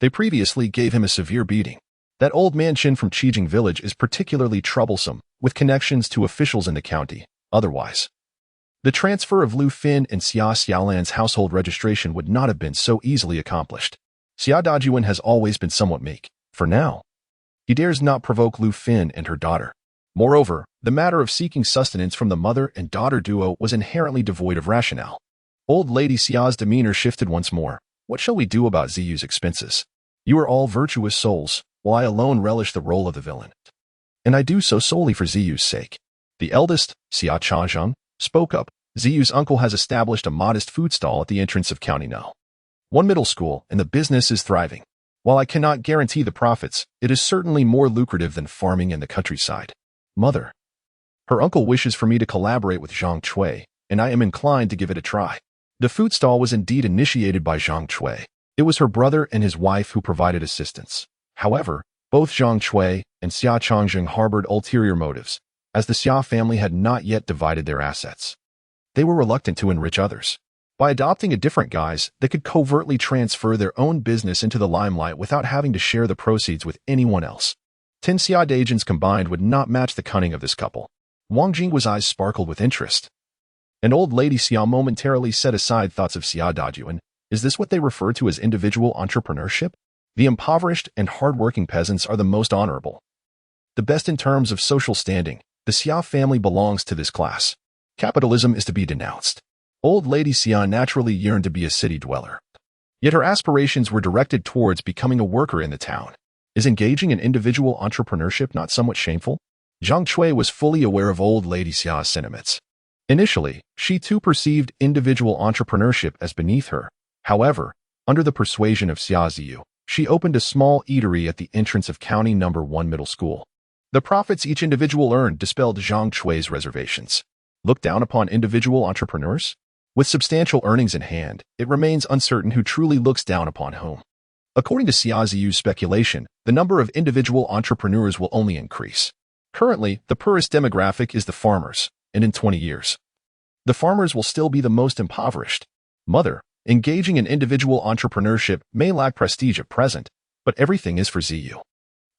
They previously gave him a severe beating. That old mansion from Qijing Village is particularly troublesome, with connections to officials in the county. Otherwise, the transfer of Lu Fin and Xia Xiaolan's household registration would not have been so easily accomplished. Xia Dajuan has always been somewhat meek. For now, he dares not provoke Lu Fin and her daughter. Moreover, the matter of seeking sustenance from the mother and daughter duo was inherently devoid of rationale. Old Lady Xia's demeanor shifted once more. What shall we do about Ziyu's expenses? You are all virtuous souls, while I alone relish the role of the villain. And I do so solely for Ziyu's sake. The eldest, Xia Changzheng, spoke up. Ziyu's uncle has established a modest food stall at the entrance of County No. 1 middle school, and the business is thriving. While I cannot guarantee the profits, it is certainly more lucrative than farming in the countryside. Mother, her uncle wishes for me to collaborate with Zhang Cui, and I am inclined to give it a try. The food stall was indeed initiated by Zhang Cui. It was her brother and his wife who provided assistance. However, both Zhang Cui and Xia Changzheng harbored ulterior motives, as the Xia family had not yet divided their assets. They were reluctant to enrich others. By adopting a different guise, they could covertly transfer their own business into the limelight without having to share the proceeds with anyone else. 10 Xia Dajins combined would not match the cunning of this couple. Wang Jinggu's eyes sparkled with interest. And old lady Xia momentarily set aside thoughts of Xia Dajuan. Is this what they refer to as individual entrepreneurship? The impoverished and hardworking peasants are the most honorable. The best in terms of social standing, the Xia family belongs to this class. Capitalism is to be denounced. Old lady Xia naturally yearned to be a city dweller. Yet her aspirations were directed towards becoming a worker in the town. Is engaging in individual entrepreneurship not somewhat shameful? Zhang Cui was fully aware of old lady Xia's sentiments. Initially, she too perceived individual entrepreneurship as beneath her. However, under the persuasion of Xia Ziyu, she opened a small eatery at the entrance of County No. 1 Middle School. The profits each individual earned dispelled Zhang Cui's reservations. Look down upon individual entrepreneurs? With substantial earnings in hand, it remains uncertain who truly looks down upon whom. According to Xia Ziyu's speculation, the number of individual entrepreneurs will only increase. Currently, the poorest demographic is the farmers, and in 20 years, the farmers will still be the most impoverished. Mother, engaging in individual entrepreneurship may lack prestige at present, but everything is for Ziyu.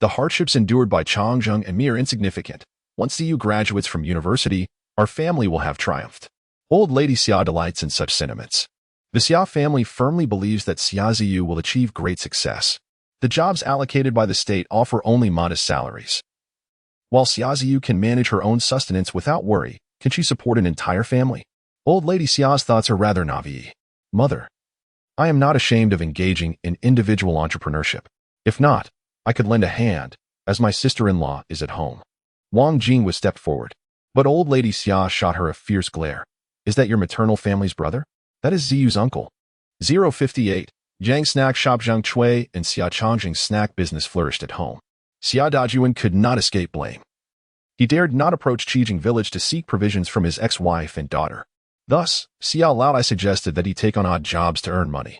The hardships endured by Changzheng and me are insignificant. Once Ziyu graduates from university, our family will have triumphed. Old lady Xia delights in such sentiments. The Xia family firmly believes that Xia Ziyu will achieve great success. The jobs allocated by the state offer only modest salaries. While Xia Ziyu can manage her own sustenance without worry, can she support an entire family? Old lady Xia's thoughts are rather naive. Mother, I am not ashamed of engaging in individual entrepreneurship. If not, I could lend a hand, as my sister-in-law is at home. Wang Jing was stepped forward, but old lady Xia shot her a fierce glare. Is that your maternal family's brother? That is Ziyu's uncle. 058. Jiang Snack Shop. Zhang Cui and Xia Changjing's snack business flourished at home. Xia Dajuan could not escape blame. He dared not approach Qijing village to seek provisions from his ex-wife and daughter. Thus, Xia Laodai suggested that he take on odd jobs to earn money,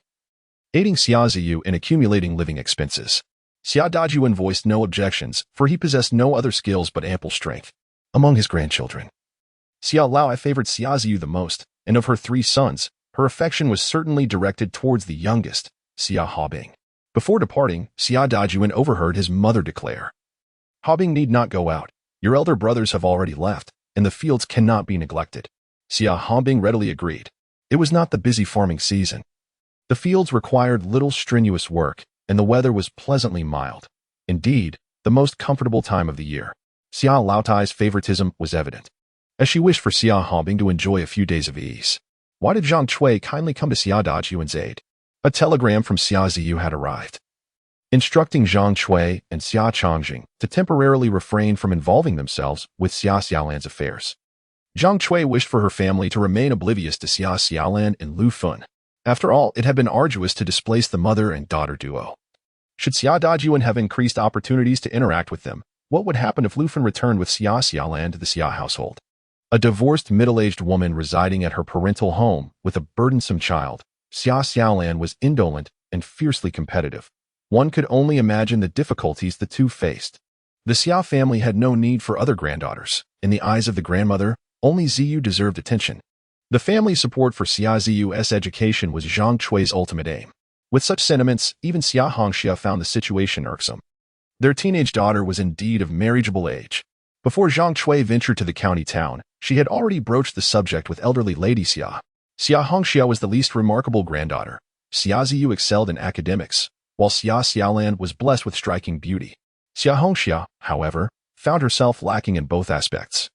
aiding Xia Ziyu in accumulating living expenses. Xia Dajuan voiced no objections, for he possessed no other skills but ample strength. Among his grandchildren, Xia Laodai favored Xia Ziyu the most, and of her 3 sons, her affection was certainly directed towards the youngest, Xia Haobing. Before departing, Xia Dajuan overheard his mother declare, Haobing need not go out. Your elder brothers have already left, and the fields cannot be neglected. Xia Haobing readily agreed. It was not the busy farming season. The fields required little strenuous work, and the weather was pleasantly mild. Indeed, the most comfortable time of the year. Xia Laotai's favoritism was evident, as she wished for Xia Haobing to enjoy a few days of ease. Why did Zhang Cui kindly come to Xia Dajuan's aid? A telegram from Xia Ziyu had arrived, instructing Zhang Cui and Xia Changjing to temporarily refrain from involving themselves with Xia Xiaolan's affairs. Zhang Cui wished for her family to remain oblivious to Xia Xiaolan and Lu Fun. After all, it had been arduous to displace the mother and daughter duo. Should Xia Dajuan have increased opportunities to interact with them, what would happen if Lu Fun returned with Xia Xiaolan to the Xia household? A divorced middle-aged woman residing at her parental home with a burdensome child, Xia Xiaolan was indolent and fiercely competitive. One could only imagine the difficulties the two faced. The Xia family had no need for other granddaughters. In the eyes of the grandmother, only Ziyu deserved attention. The family's support for Xia Ziyu's education was Zhang Cui's ultimate aim. With such sentiments, even Xia Hongxia found the situation irksome. Their teenage daughter was indeed of marriageable age. Before Zhang Cui ventured to the county town, she had already broached the subject with elderly Lady Xia. Xia Hongxia was the least remarkable granddaughter. Xia Ziyu excelled in academics, while Xia Xiaolan was blessed with striking beauty. Xia Hongxia, however, found herself lacking in both aspects.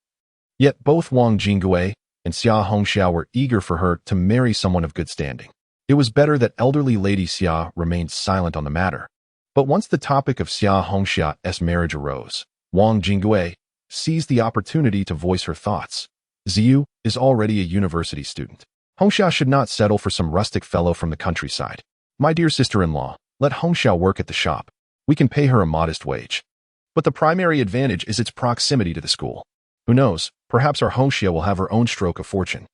Yet both Wang Jingui and Xia Hongxia were eager for her to marry someone of good standing. It was better that elderly Lady Xia remained silent on the matter. But once the topic of Xia Hongxia's marriage arose, Wang Jingui seized the opportunity to voice her thoughts. Ziyu is already a university student. Hongxia should not settle for some rustic fellow from the countryside. My dear sister-in-law, let Hongxia work at the shop. We can pay her a modest wage. But the primary advantage is its proximity to the school. Who knows, perhaps our Hongxia will have her own stroke of fortune.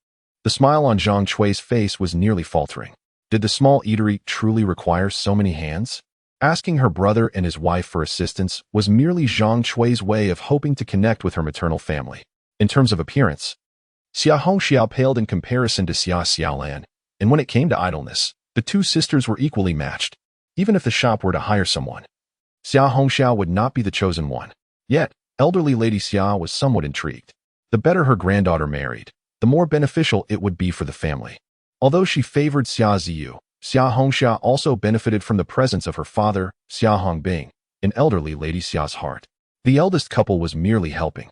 The smile on Zhang Cui's face was nearly faltering. Did the small eatery truly require so many hands? Asking her brother and his wife for assistance was merely Zhang Cui's way of hoping to connect with her maternal family. In terms of appearance, Xia Hongxia paled in comparison to Xia Xiaolan, and when it came to idleness, the two sisters were equally matched. Even if the shop were to hire someone, Xia Hongxia would not be the chosen one. Yet, elderly Lady Xia was somewhat intrigued. The better her granddaughter married, the more beneficial it would be for the family. Although she favored Xia Ziyu, Xia Hongxia also benefited from the presence of her father, Xia Hongbing, an elderly Lady Xia's heart. The eldest couple was merely helping.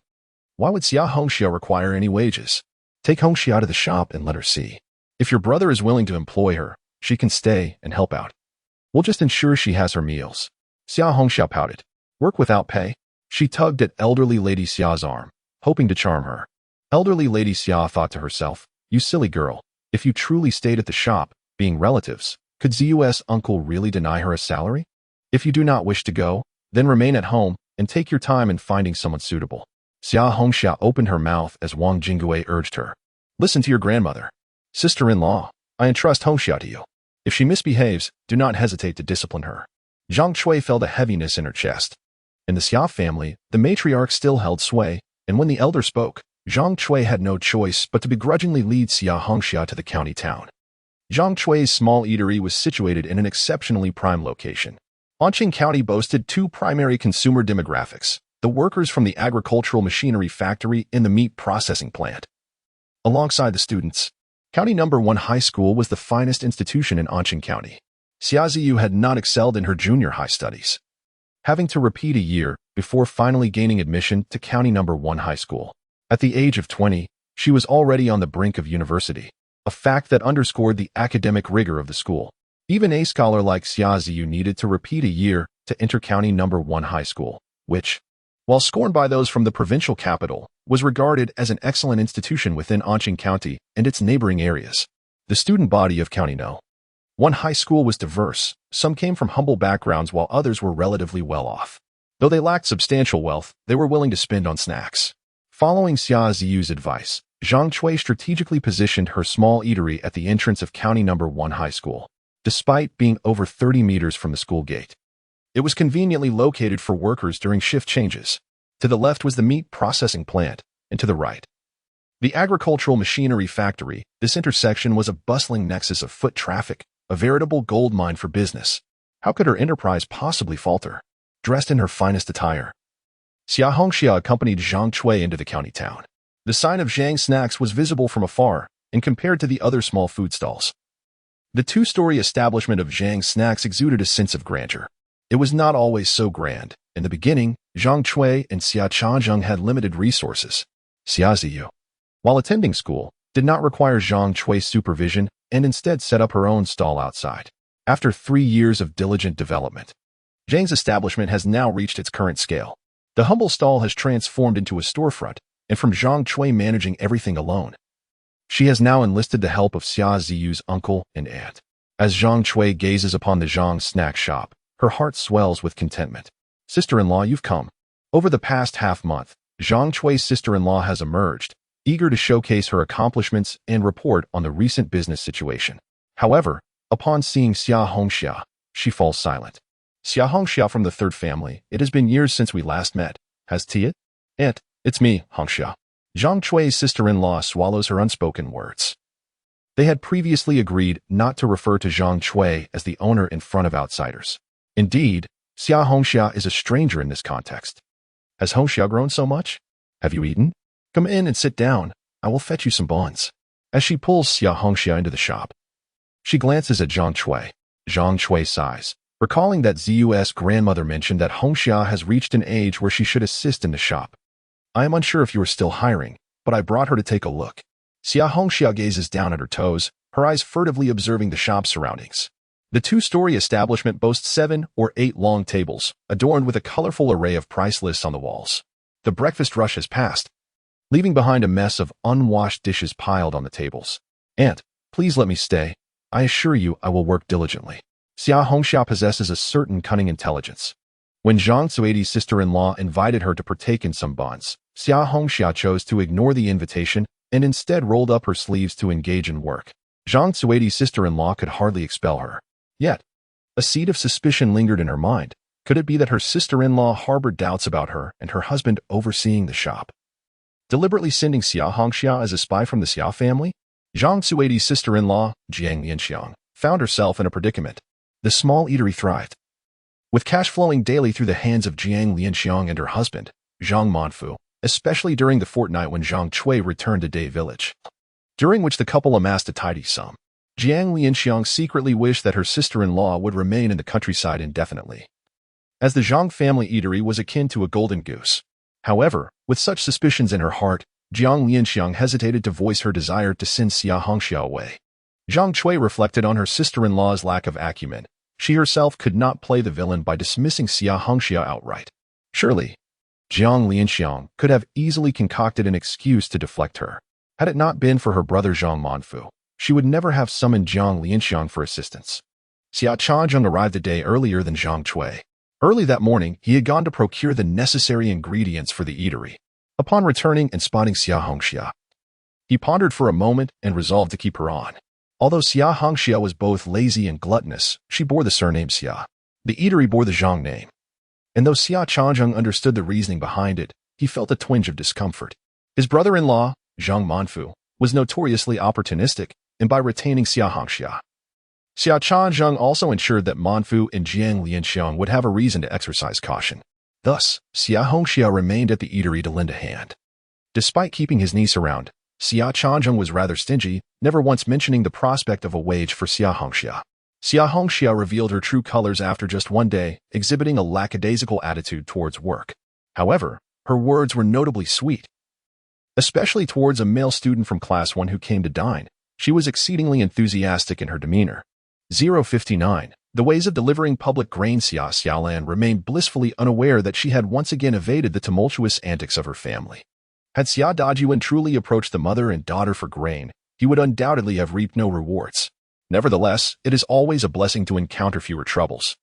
Why would Xia Hongxia require any wages? Take Hongxia to the shop and let her see. If your brother is willing to employ her, she can stay and help out. We'll just ensure she has her meals. Xia Hongxia pouted. Work without pay? She tugged at elderly Lady Xia's arm, hoping to charm her. Elderly Lady Xia thought to herself, you silly girl, if you truly stayed at the shop, being relatives, could Ziyu's uncle really deny her a salary? If you do not wish to go, then remain at home and take your time in finding someone suitable. Xia Hongxia opened her mouth as Wang Jinggui urged her. Listen to your grandmother. Sister-in-law, I entrust Hongxia to you. If she misbehaves, do not hesitate to discipline her. Zhang Chui felt a heaviness in her chest. In the Xia family, the matriarch still held sway, and when the elder spoke, Zhang Chui had no choice but to begrudgingly lead Xia Hongxia to the county town. Zhang Chui's small eatery was situated in an exceptionally prime location. Anqing County boasted two primary consumer demographics, the workers from the agricultural machinery factory and the meat processing plant. Alongside the students, County No. 1 High School was the finest institution in Anqing County. Xia Ziyu had not excelled in her junior high studies, having to repeat a year before finally gaining admission to County No. 1 High School. At the age of 20, she was already on the brink of university, a fact that underscored the academic rigor of the school. Even a scholar like Xia Ziyu needed to repeat a year to enter County No. 1 High School, which, while scorned by those from the provincial capital, was regarded as an excellent institution within Anqing County and its neighboring areas. The student body of County No. 1 High School was diverse. Some came from humble backgrounds while others were relatively well-off. Though they lacked substantial wealth, they were willing to spend on snacks. Following Xia Ziyu's advice, Zhang Chui strategically positioned her small eatery at the entrance of County No. 1 High School, despite being over 30 meters from the school gate. It was conveniently located for workers during shift changes. To the left was the meat processing plant, and to the right, the agricultural machinery factory. This intersection was a bustling nexus of foot traffic, a veritable gold mine for business. How could her enterprise possibly falter? Dressed in her finest attire, Xia Hongxia accompanied Zhang Chui into the county town. The sign of Zhang Snacks was visible from afar, and compared to the other small food stalls, the two-story establishment of Zhang Snacks exuded a sense of grandeur. It was not always so grand. In the beginning, Zhang Chui and Xia Changzheng had limited resources. Xia Ziyu, while attending school, did not require Zhang Chui's supervision and instead set up her own stall outside. After 3 years of diligent development, Zhang's establishment has now reached its current scale. The humble stall has transformed into a storefront, and from Zhang Chui managing everything alone, she has now enlisted the help of Xia Ziyu's uncle and aunt. As Zhang Chui gazes upon the Zhang snack shop, her heart swells with contentment. Sister-in-law, you've come. Over the past half-month, Zhang Chui's sister-in-law has emerged, eager to showcase her accomplishments and report on the recent business situation. However, upon seeing Xia Hongxia, she falls silent. Xia Hongxia from the third family, it has been years since we last met. Has Tia? Aunt, it's me, Hongxia. Zhang Chui's sister-in-law swallows her unspoken words. They had previously agreed not to refer to Zhang Chui as the owner in front of outsiders. Indeed, Xia Hongxia is a stranger in this context. Has Hongxia grown so much? Have you eaten? Come in and sit down. I will fetch you some buns. As she pulls Xia Hongxia into the shop, she glances at Zhang Chui. Zhang Chui sighs, recalling that Ziyu's grandmother mentioned that Hongxia has reached an age where she should assist in the shop. I am unsure if you are still hiring, but I brought her to take a look. Xia Hongxia gazes down at her toes, her eyes furtively observing the shop surroundings. The two-story establishment boasts 7 or 8 long tables, adorned with a colorful array of price lists on the walls. The breakfast rush has passed, leaving behind a mess of unwashed dishes piled on the tables. Aunt, please let me stay. I assure you I will work diligently. Xia Hongxia possesses a certain cunning intelligence. When Zhang Suidi's sister-in-law invited her to partake in some buns, Xia Hongxia chose to ignore the invitation and instead rolled up her sleeves to engage in work. Zhang Suidi's sister-in-law could hardly expel her. Yet, a seed of suspicion lingered in her mind. Could it be that her sister-in-law harbored doubts about her and her husband overseeing the shop, deliberately sending Xia Hongxia as a spy from the Xia family? Zhang Suidi's sister-in-law, Jiang Lianxiang, found herself in a predicament. The small eatery thrived, with cash flowing daily through the hands of Jiang Lianxiang and her husband, Zhang Manfu, especially during the fortnight when Zhang Chui returned to Day Village. during which the couple amassed a tidy sum. Jiang Lianxiang secretly wished that her sister-in-law would remain in the countryside indefinitely, as the Zhang family eatery was akin to a golden goose. However, with such suspicions in her heart, Jiang Lianxiang hesitated to voice her desire to send Xia Hongxia away. Zhang Cui reflected on her sister-in-law's lack of acumen. She herself could not play the villain by dismissing Xia Hongxia outright. Surely, Jiang Lianxiang could have easily concocted an excuse to deflect her. Had it not been for her brother Zhang Manfu, she would never have summoned Jiang Lianxiang for assistance. Xia Changzheng arrived a day earlier than Zhang Cui. Early that morning, he had gone to procure the necessary ingredients for the eatery. Upon returning and spotting Xia Hongxia, he pondered for a moment and resolved to keep her on. Although Xia Hongxia was both lazy and gluttonous, she bore the surname Xia. The eatery bore the Zhang name. And though Xia Changzheng understood the reasoning behind it, he felt a twinge of discomfort. His brother-in-law, Zhang Manfu, was notoriously opportunistic, and by retaining Xia Hongxia, Xia Changzheng also ensured that Manfu and Jiang Lianxiang would have a reason to exercise caution. Thus, Xia Hongxia remained at the eatery to lend a hand. Despite keeping his niece around, Xia Changzheng was rather stingy, never once mentioning the prospect of a wage for Xia Hongxia. Xia Hongxia revealed her true colors after just one day, exhibiting a lackadaisical attitude towards work. However, her words were notably sweet. Especially towards a male student from Class 1 who came to dine, she was exceedingly enthusiastic in her demeanor. 059. The ways of delivering public grain. Xia Xiaolan remained blissfully unaware that she had once again evaded the tumultuous antics of her family. Had Xia Dajuan truly approached the mother and daughter for grain, he would undoubtedly have reaped no rewards. Nevertheless, it is always a blessing to encounter fewer troubles.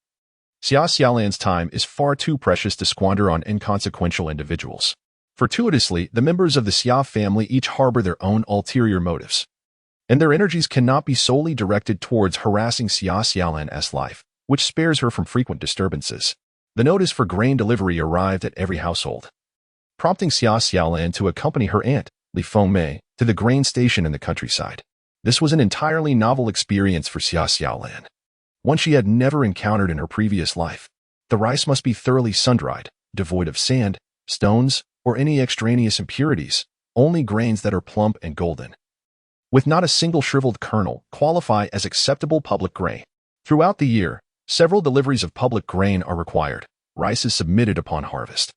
Xia Xiaolan's time is far too precious to squander on inconsequential individuals. Fortuitously, the members of the Xia family each harbor their own ulterior motives, and their energies cannot be solely directed towards harassing Xia Xiaolan's life, which spares her from frequent disturbances. The notice for grain delivery arrived at every household, prompting Xia Xiaolan to accompany her aunt, Li Fengmei, to the grain station in the countryside. This was an entirely novel experience for Xia Xiaolan, one she had never encountered in her previous life. The rice must be thoroughly sun-dried, devoid of sand, stones, or any extraneous impurities, only grains that are plump and golden, with not a single shriveled kernel, qualify as acceptable public grain. Throughout the year, several deliveries of public grain are required. Rice is submitted upon harvest,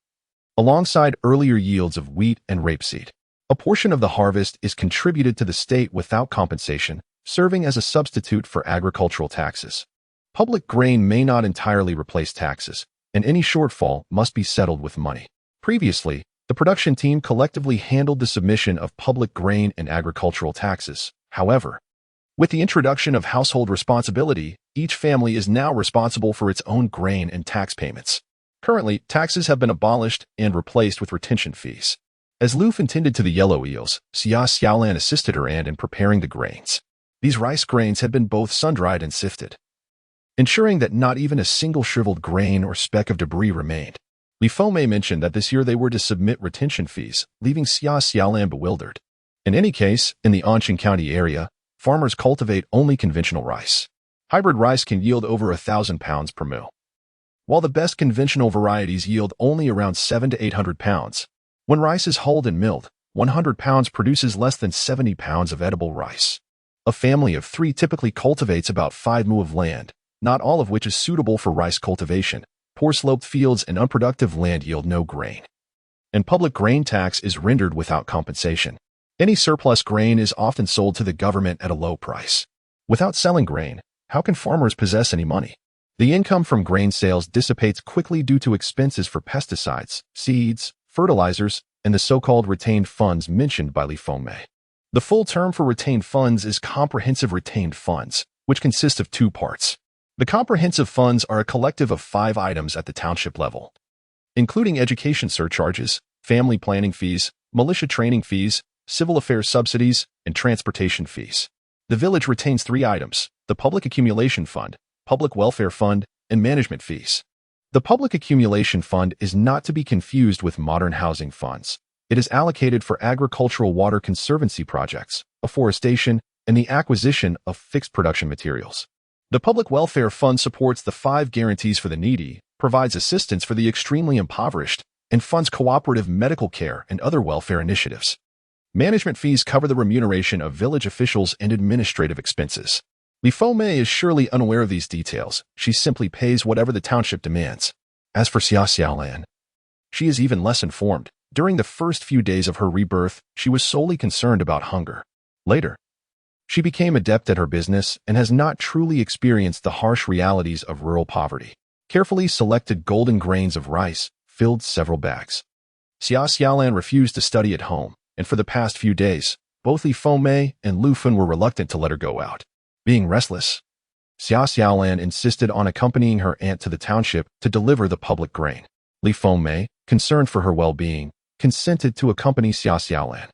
alongside earlier yields of wheat and rapeseed. A portion of the harvest is contributed to the state without compensation, serving as a substitute for agricultural taxes. Public grain may not entirely replace taxes, and any shortfall must be settled with money. Previously, the production team collectively handled the submission of public grain and agricultural taxes. However, with the introduction of household responsibility, each family is now responsible for its own grain and tax payments. Currently, taxes have been abolished and replaced with retention fees. As Loof intended to the yellow eels, Xia Xiaolan assisted her aunt in preparing the grains. These rice grains had been both sun-dried and sifted, ensuring that not even a single shriveled grain or speck of debris remained. Li Fengmei mentioned that this year they were to submit retention fees, leaving Xia Xiaolan bewildered. In any case, in the Anqing County area, farmers cultivate only conventional rice. Hybrid rice can yield over 1,000 pounds per mu, while the best conventional varieties yield only around 700 to 800 pounds. When rice is hulled and milled, 100 pounds produces less than 70 pounds of edible rice. A family of 3 typically cultivates about 5 mu of land, not all of which is suitable for rice cultivation. Poor sloped fields and unproductive land yield no grain, and public grain tax is rendered without compensation. Any surplus grain is often sold to the government at a low price. Without selling grain, how can farmers possess any money? The income from grain sales dissipates quickly due to expenses for pesticides, seeds, fertilizers, and the so-called retained funds mentioned by Li Fengmei. The full term for retained funds is comprehensive retained funds, which consist of 2 parts. The comprehensive funds are a collective of 5 items at the township level, including education surcharges, family planning fees, militia training fees, civil affairs subsidies, and transportation fees. The village retains 3 items: the Public Accumulation Fund, Public Welfare Fund, and management fees. The Public Accumulation Fund is not to be confused with modern housing funds. It is allocated for agricultural water conservancy projects, afforestation, and the acquisition of fixed production materials. The Public Welfare Fund supports the 5 guarantees for the needy, provides assistance for the extremely impoverished, and funds cooperative medical care and other welfare initiatives. Management fees cover the remuneration of village officials and administrative expenses. Li Fomei is surely unaware of these details. She simply pays whatever the township demands. As for Xia Xiaolan, she is even less informed. During the first few days of her rebirth, she was solely concerned about hunger. Later, she became adept at her business and has not truly experienced the harsh realities of rural poverty. Carefully selected golden grains of rice filled several bags. Xia Xiaolan refused to study at home, and for the past few days, both Li Fomei and Lu Fun were reluctant to let her go out. Being restless, Xia Xiaolan insisted on accompanying her aunt to the township to deliver the public grain. Li Fomei, concerned for her well-being, consented to accompany Xia Xiaolan.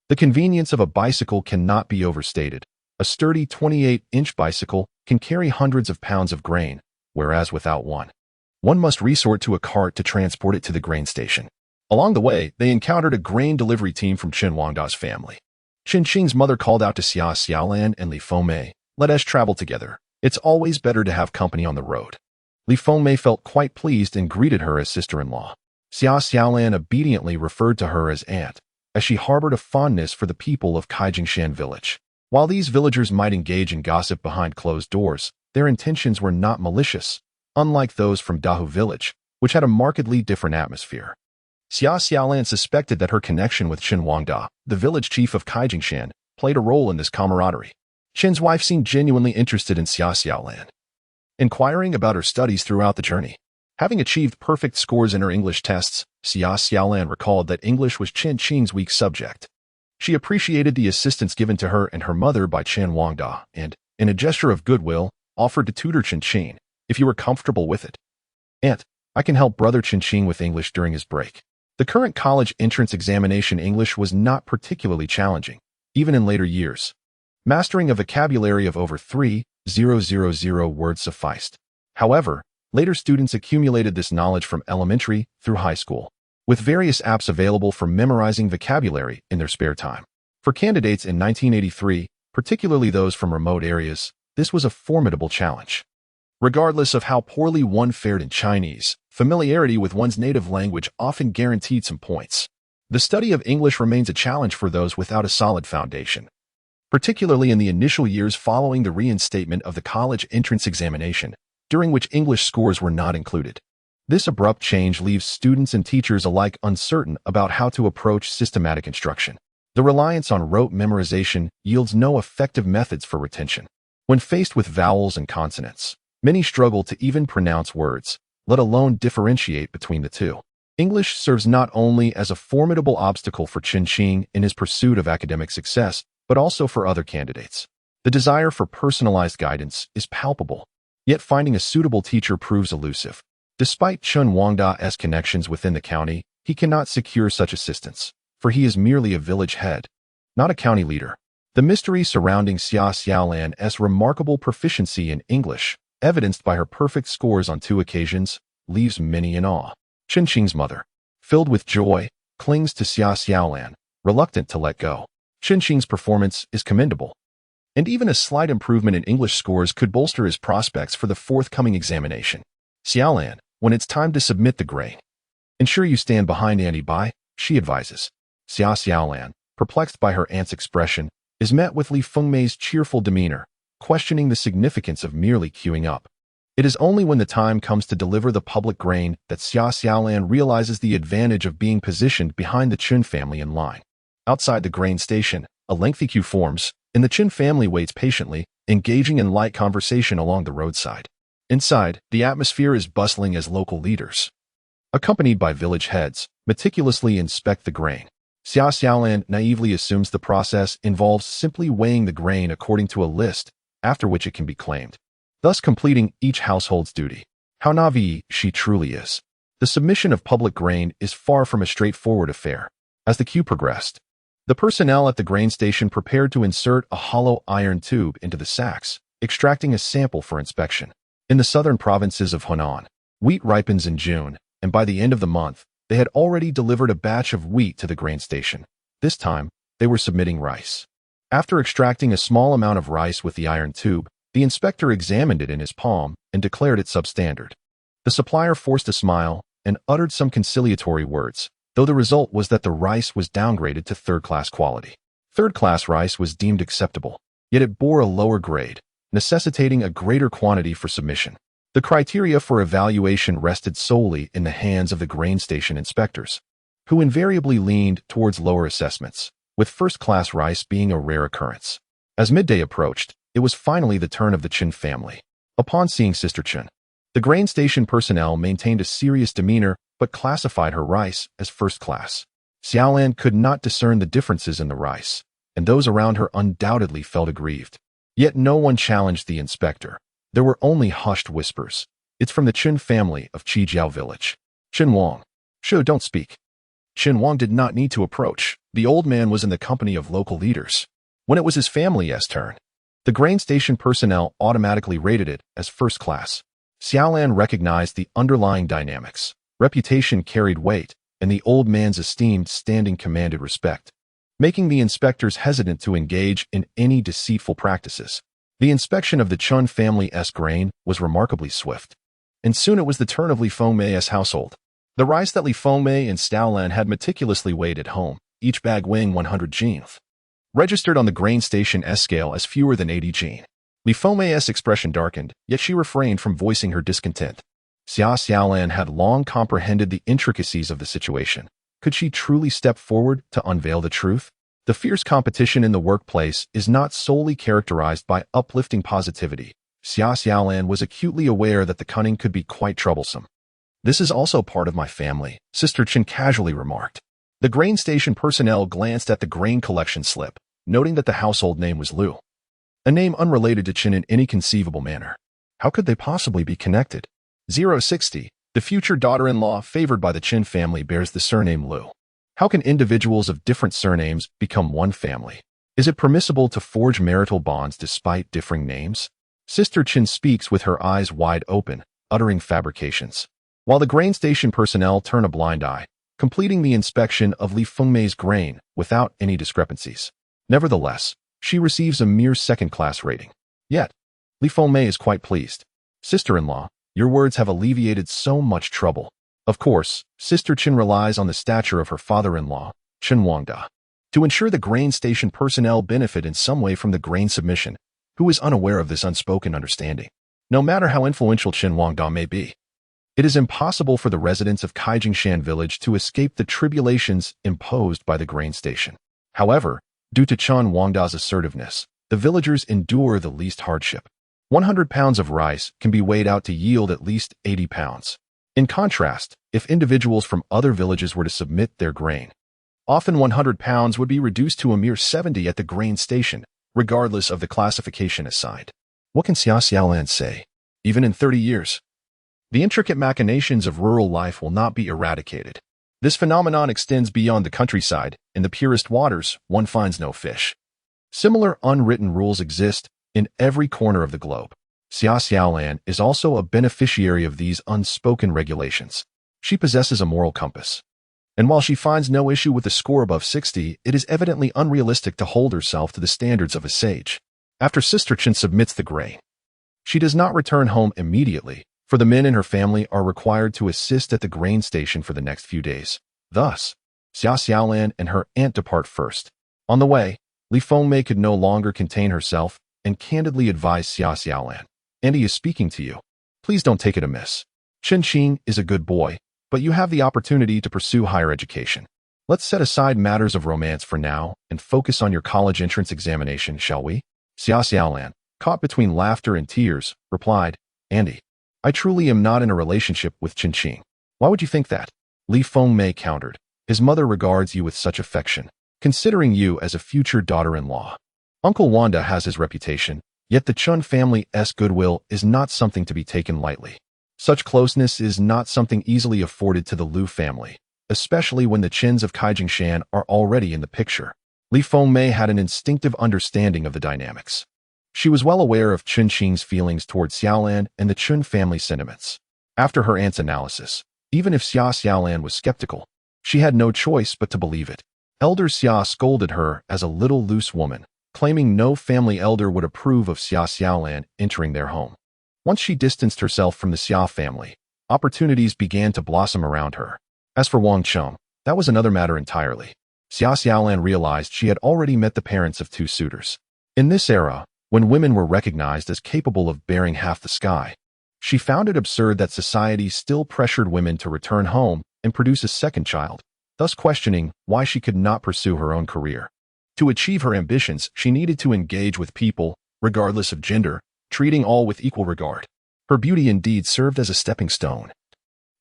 The convenience of a bicycle cannot be overstated. A sturdy 28-inch bicycle can carry hundreds of pounds of grain, whereas without one must resort to a cart to transport it to the grain station. Along the way, they encountered a grain delivery team from Chen Wangda's family. Chen Qing's mother called out to Xia Xiaolan and Li Fomei, "Let us travel together. It's always better to have company on the road." Li Fomei felt quite pleased and greeted her as sister-in-law. Xia Xiaolan obediently referred to her as aunt, as she harbored a fondness for the people of Kaijingshan village. While these villagers might engage in gossip behind closed doors, their intentions were not malicious, unlike those from Dahu village, which had a markedly different atmosphere. Xia Xiaolan suspected that her connection with Chen Wangda, the village chief of Kaijingshan, played a role in this camaraderie. Chen's wife seemed genuinely interested in Xia Xiaolan, inquiring about her studies throughout the journey. Having achieved perfect scores in her English tests, Xia Xiaolan recalled that English was Chen Qing's weak subject. She appreciated the assistance given to her and her mother by Chen Wangda and, in a gesture of goodwill, offered to tutor Chen Qing, if you were comfortable with it. "Aunt, I can help brother Chen Qing with English during his break." The current college entrance examination English was not particularly challenging, even in later years. Mastering a vocabulary of over 3,000 words sufficed. However, later students accumulated this knowledge from elementary through high school, with various apps available for memorizing vocabulary in their spare time. For candidates in 1983, particularly those from remote areas, this was a formidable challenge. Regardless of how poorly one fared in Chinese, familiarity with one's native language often guaranteed some points. The study of English remains a challenge for those without a solid foundation, particularly in the initial years following the reinstatement of the college entrance examination, during which English scores were not included. This abrupt change leaves students and teachers alike uncertain about how to approach systematic instruction. The reliance on rote memorization yields no effective methods for retention. When faced with vowels and consonants, many struggle to even pronounce words, let alone differentiate between the two. English serves not only as a formidable obstacle for Chen Qing in his pursuit of academic success, but also for other candidates. The desire for personalized guidance is palpable, yet finding a suitable teacher proves elusive. Despite Chen Wangda's connections within the county, he cannot secure such assistance, for he is merely a village head, not a county leader. The mystery surrounding Xia Xiaolan's remarkable proficiency in English, evidenced by her perfect scores on 2 occasions, leaves many in awe. Chen Qing's mother, filled with joy, clings to Xia Xiaolan, reluctant to let go. Chen Qing's performance is commendable, and even a slight improvement in English scores could bolster his prospects for the forthcoming examination. "Xiaolan, when it's time to submit the grain, ensure you stand behind Auntie Bai," she advises. Xia Xiaolan, perplexed by her aunt's expression, is met with Li Fengmei's cheerful demeanor, questioning the significance of merely queuing up. It is only when the time comes to deliver the public grain that Xia Xiaolan realizes the advantage of being positioned behind the Chen family in line. Outside the grain station, a lengthy queue forms, and the Chen family waits patiently, engaging in light conversation along the roadside. Inside, the atmosphere is bustling as local leaders, accompanied by village heads, meticulously inspect the grain. Xia Xiaolan naively assumes the process involves simply weighing the grain according to a list, after which it can be claimed, thus completing each household's duty. How naive she truly is. The submission of public grain is far from a straightforward affair. As the queue progressed, the personnel at the grain station prepared to insert a hollow iron tube into the sacks, extracting a sample for inspection. In the southern provinces of Hunan, wheat ripens in June, and by the end of the month, they had already delivered a batch of wheat to the grain station. This time, they were submitting rice. After extracting a small amount of rice with the iron tube, the inspector examined it in his palm and declared it substandard. The supplier forced a smile and uttered some conciliatory words, though the result was that the rice was downgraded to third-class quality. Third-class rice was deemed acceptable, yet it bore a lower grade, necessitating a greater quantity for submission. The criteria for evaluation rested solely in the hands of the grain station inspectors, who invariably leaned towards lower assessments, with first-class rice being a rare occurrence. As midday approached, it was finally the turn of the Chen family. Upon seeing Sister Chen, the grain station personnel maintained a serious demeanor but classified her rice as first class. Xiaolan could not discern the differences in the rice, and those around her undoubtedly felt aggrieved. Yet no one challenged the inspector. There were only hushed whispers. "It's from the Chen family of Qijiao village. Chen Wang. Sure, don't speak." Chen Wang did not need to approach. The old man was in the company of local leaders. When it was his family's turn, the grain station personnel automatically rated it as first class. Xiaolan recognized the underlying dynamics. Reputation carried weight, and the old man's esteemed standing commanded respect, making the inspectors hesitant to engage in any deceitful practices. The inspection of the Chun family's grain was remarkably swift, and soon it was the turn of Li Fengmei's household. The rice that Li Fengmei and Xiaolan had meticulously weighed at home, each bag weighing 100 jin, registered on the grain station scale as fewer than 80 jin. Li Fengmei's expression darkened, yet she refrained from voicing her discontent. Xiaolan had long comprehended the intricacies of the situation. Could she truly step forward to unveil the truth? The fierce competition in the workplace is not solely characterized by uplifting positivity. Xiaolan was acutely aware that the cunning could be quite troublesome. "This is also part of my family," Sister Chen casually remarked. The grain station personnel glanced at the grain collection slip, noting that the household name was Liu, a name unrelated to Chen in any conceivable manner. How could they possibly be connected? 060. The future daughter-in-law favored by the Chen family bears the surname Liu. How can individuals of different surnames become one family? Is it permissible to forge marital bonds despite differing names? Sister Chen speaks with her eyes wide open, uttering fabrications, while the grain station personnel turn a blind eye, completing the inspection of Li Fengmei's grain without any discrepancies. Nevertheless, she receives a mere second-class rating. Yet, Li Fengmei is quite pleased. "Sister-in-law, your words have alleviated so much trouble." Of course, Sister Chen relies on the stature of her father-in-law, Chen Wangda, to ensure the grain station personnel benefit in some way from the grain submission, who is unaware of this unspoken understanding. No matter how influential Chen Wangda may be, it is impossible for the residents of Kaijingshan village to escape the tribulations imposed by the grain station. However, due to Chen Wangda's assertiveness, the villagers endure the least hardship. 100 pounds of rice can be weighed out to yield at least 80 pounds. In contrast, if individuals from other villages were to submit their grain, often 100 pounds would be reduced to a mere 70 at the grain station, regardless of the classification assigned. What can Xiaolan say? Even in 30 years, the intricate machinations of rural life will not be eradicated. This phenomenon extends beyond the countryside. In the purest waters, one finds no fish. Similar unwritten rules exist in every corner of the globe. Xiaolan is also a beneficiary of these unspoken regulations. She possesses a moral compass. And while she finds no issue with a score above 60, it is evidently unrealistic to hold herself to the standards of a sage. After Sister Chen submits the grain, she does not return home immediately, for the men in her family are required to assist at the grain station for the next few days. Thus, Xiaolan and her aunt depart first. On the way, Li Fengmei could no longer contain herself and candidly advised Xiaolan. "Andy is speaking to you. Please don't take it amiss. Chen Qing is a good boy, but you have the opportunity to pursue higher education. Let's set aside matters of romance for now and focus on your college entrance examination, shall we?" Xiaolan, caught between laughter and tears, replied, "Andy, I truly am not in a relationship with Chen Qing." "Why would you think that?" Li Fengmei countered. "His mother regards you with such affection, considering you as a future daughter-in-law. Uncle Wanda has his reputation, yet the Chun family's goodwill is not something to be taken lightly. Such closeness is not something easily afforded to the Liu family, especially when the Chens of Kaijingshan are already in the picture." Li Fengmei had an instinctive understanding of the dynamics. She was well aware of Chen Qing's feelings toward Xiaolan and the Chun family sentiments. After her aunt's analysis, even if Xiaolan was skeptical, she had no choice but to believe it. Elder Xia scolded her as a little loose woman, claiming no family elder would approve of Xiaolan entering their home. Once she distanced herself from the Xia family, opportunities began to blossom around her. As for Wang Cheng, That was another matter entirely. Xia Xiaolan realized she had already met the parents of 2 suitors. In this era, when women were recognized as capable of bearing half the sky, she found it absurd that society still pressured women to return home and produce a second child, thus questioning why she could not pursue her own career. To achieve her ambitions, she needed to engage with people, regardless of gender, treating all with equal regard. Her beauty indeed served as a stepping stone,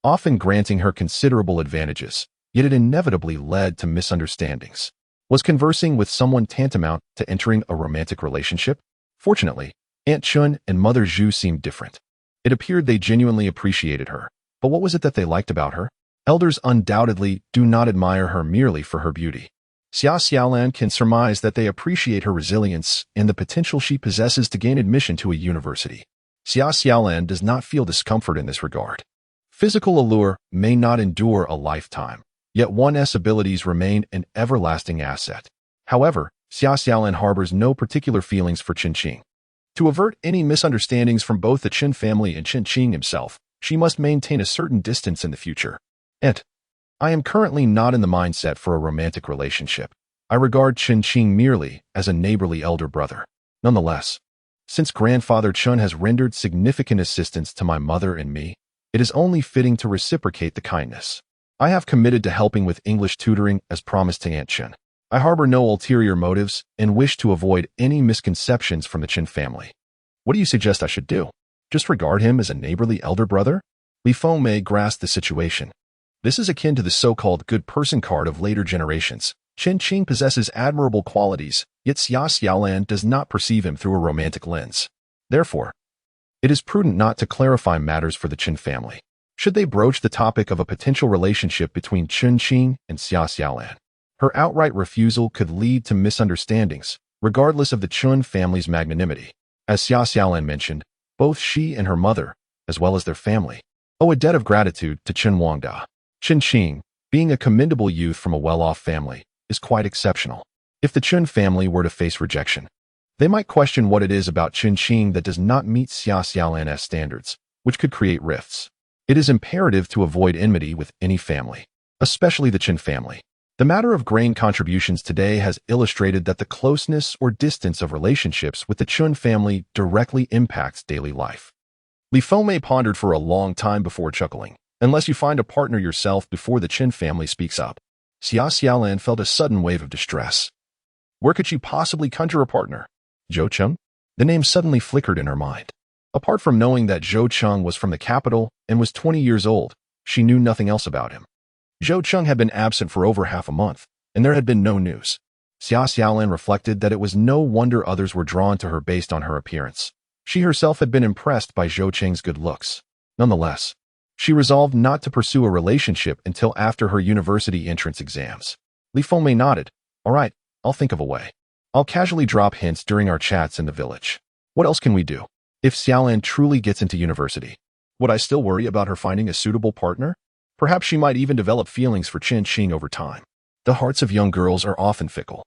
often granting her considerable advantages, yet it inevitably led to misunderstandings. Was conversing with someone tantamount to entering a romantic relationship? Fortunately, Aunt Chun and Mother Zhu seemed different. It appeared they genuinely appreciated her, but what was it that they liked about her? Elders undoubtedly do not admire her merely for her beauty. Xia Xiaolan can surmise that they appreciate her resilience and the potential she possesses to gain admission to a university. Xia Xiaolan does not feel discomfort in this regard. Physical allure may not endure a lifetime, yet one's abilities remain an everlasting asset. However, Xia Xiaolan harbors no particular feelings for Qin Qing. To avert any misunderstandings from both the Qin family and Qin Qing himself, she must maintain a certain distance in the future. I am currently not in the mindset for a romantic relationship. I regard Qin Qing merely as a neighborly elder brother. Nonetheless, since Grandfather Chun has rendered significant assistance to my mother and me, it is only fitting to reciprocate the kindness. I have committed to helping with English tutoring as promised to Aunt Chen. I harbor no ulterior motives and wish to avoid any misconceptions from the Qin family. What do you suggest I should do? Just regard him as a neighborly elder brother? Li Fengmei grasped the situation. This is akin to the so-called good person card of later generations. Qin Qing possesses admirable qualities, yet Xia Xiaolan does not perceive him through a romantic lens. Therefore, it is prudent not to clarify matters for the Qin family. Should they broach the topic of a potential relationship between Qin Qing and Xia Xiaolan, her outright refusal could lead to misunderstandings, regardless of the Chun family's magnanimity. As Xia Xiaolan mentioned, both she and her mother, as well as their family, owe a debt of gratitude to Qin Wangda. Qin Qing, being a commendable youth from a well-off family, is quite exceptional. If the Chun family were to face rejection, they might question what it is about Qin Qing that does not meet Xia Xiaolan's standards, which could create rifts. It is imperative to avoid enmity with any family, especially the Qin family. The matter of grain contributions today has illustrated that the closeness or distance of relationships with the Chun family directly impacts daily life. Li Fengmei pondered for a long time before chuckling. Unless you find a partner yourself before the Qin family speaks up. Xia Xiaolan felt a sudden wave of distress. Where could she possibly conjure a partner? Zhou Cheng? The name suddenly flickered in her mind. Apart from knowing that Zhou Cheng was from the capital and was 20 years old, she knew nothing else about him. Zhou Cheng had been absent for over half a month, and there had been no news. Xia Xiaolan reflected that it was no wonder others were drawn to her based on her appearance. She herself had been impressed by Zhou Cheng's good looks. Nonetheless, she resolved not to pursue a relationship until after her university entrance exams. Li Fengmei nodded. All right, I'll think of a way. I'll casually drop hints during our chats in the village. What else can we do? If Xiaolan truly gets into university, would I still worry about her finding a suitable partner? Perhaps she might even develop feelings for Qin Qing over time. The hearts of young girls are often fickle.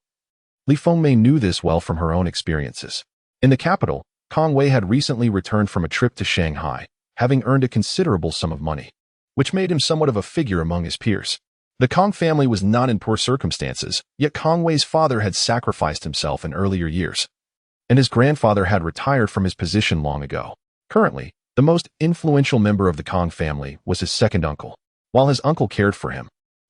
Li Fengmei knew this well from her own experiences. In the capital, Kong Wei had recently returned from a trip to Shanghai, having earned a considerable sum of money, which made him somewhat of a figure among his peers. The Kong family was not in poor circumstances, yet Kong Wei's father had sacrificed himself in earlier years, and his grandfather had retired from his position long ago. Currently, the most influential member of the Kong family was his second uncle. While his uncle cared for him,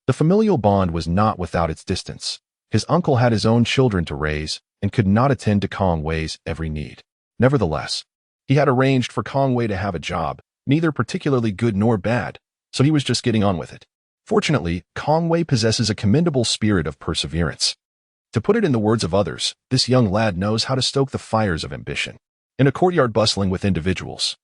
the familial bond was not without its distance. His uncle had his own children to raise and could not attend to Kong Wei's every need. Nevertheless, he had arranged for Kong Wei to have a job, neither particularly good nor bad, so he was just getting on with it. Fortunately, Kong Wei possesses a commendable spirit of perseverance. To put it in the words of others, this young lad knows how to stoke the fires of ambition. In a courtyard bustling with individuals,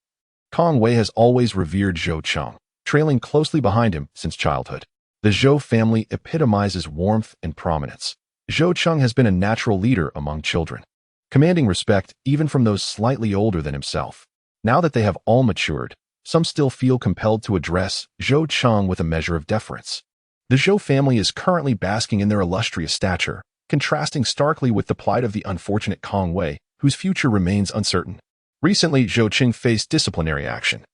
Kong Wei has always revered Zhou Cheng, trailing closely behind him since childhood. The Zhou family epitomizes warmth and prominence. Zhou Cheng has been a natural leader among children, commanding respect even from those slightly older than himself. Now that they have all matured, some still feel compelled to address Zhou Cheng with a measure of deference. The Zhou family is currently basking in their illustrious stature, contrasting starkly with the plight of the unfortunate Kong Wei, whose future remains uncertain. Recently, Zhou Cheng faced disciplinary action,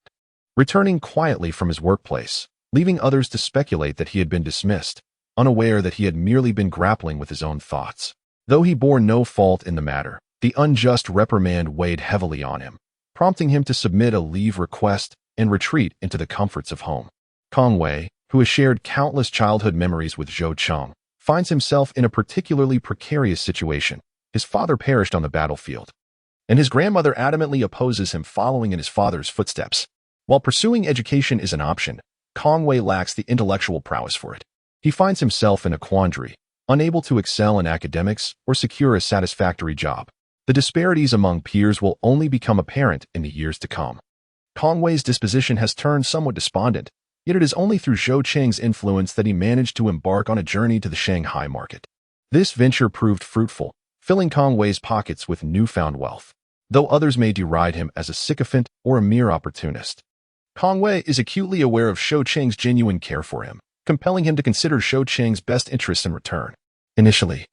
returning quietly from his workplace, leaving others to speculate that he had been dismissed. unaware that he had merely been grappling with his own thoughts. Though he bore no fault in the matter, the unjust reprimand weighed heavily on him, prompting him to submit a leave request and retreat into the comforts of home. Kong Wei, who has shared countless childhood memories with Zhou Cheng, finds himself in a particularly precarious situation. His father perished on the battlefield, and his grandmother adamantly opposes him following in his father's footsteps. While pursuing education is an option, Kong Wei lacks the intellectual prowess for it. He finds himself in a quandary, unable to excel in academics or secure a satisfactory job. The disparities among peers will only become apparent in the years to come. Kong Wei's disposition has turned somewhat despondent, yet it is only through Zhou Cheng's influence that he managed to embark on a journey to the Shanghai market. This venture proved fruitful, filling Kong Wei's pockets with newfound wealth. Though others may deride him as a sycophant or a mere opportunist, Kong Wei is acutely aware of Zhou Cheng's genuine care for him, compelling him to consider Zhou Cheng's best interests in return. Initially,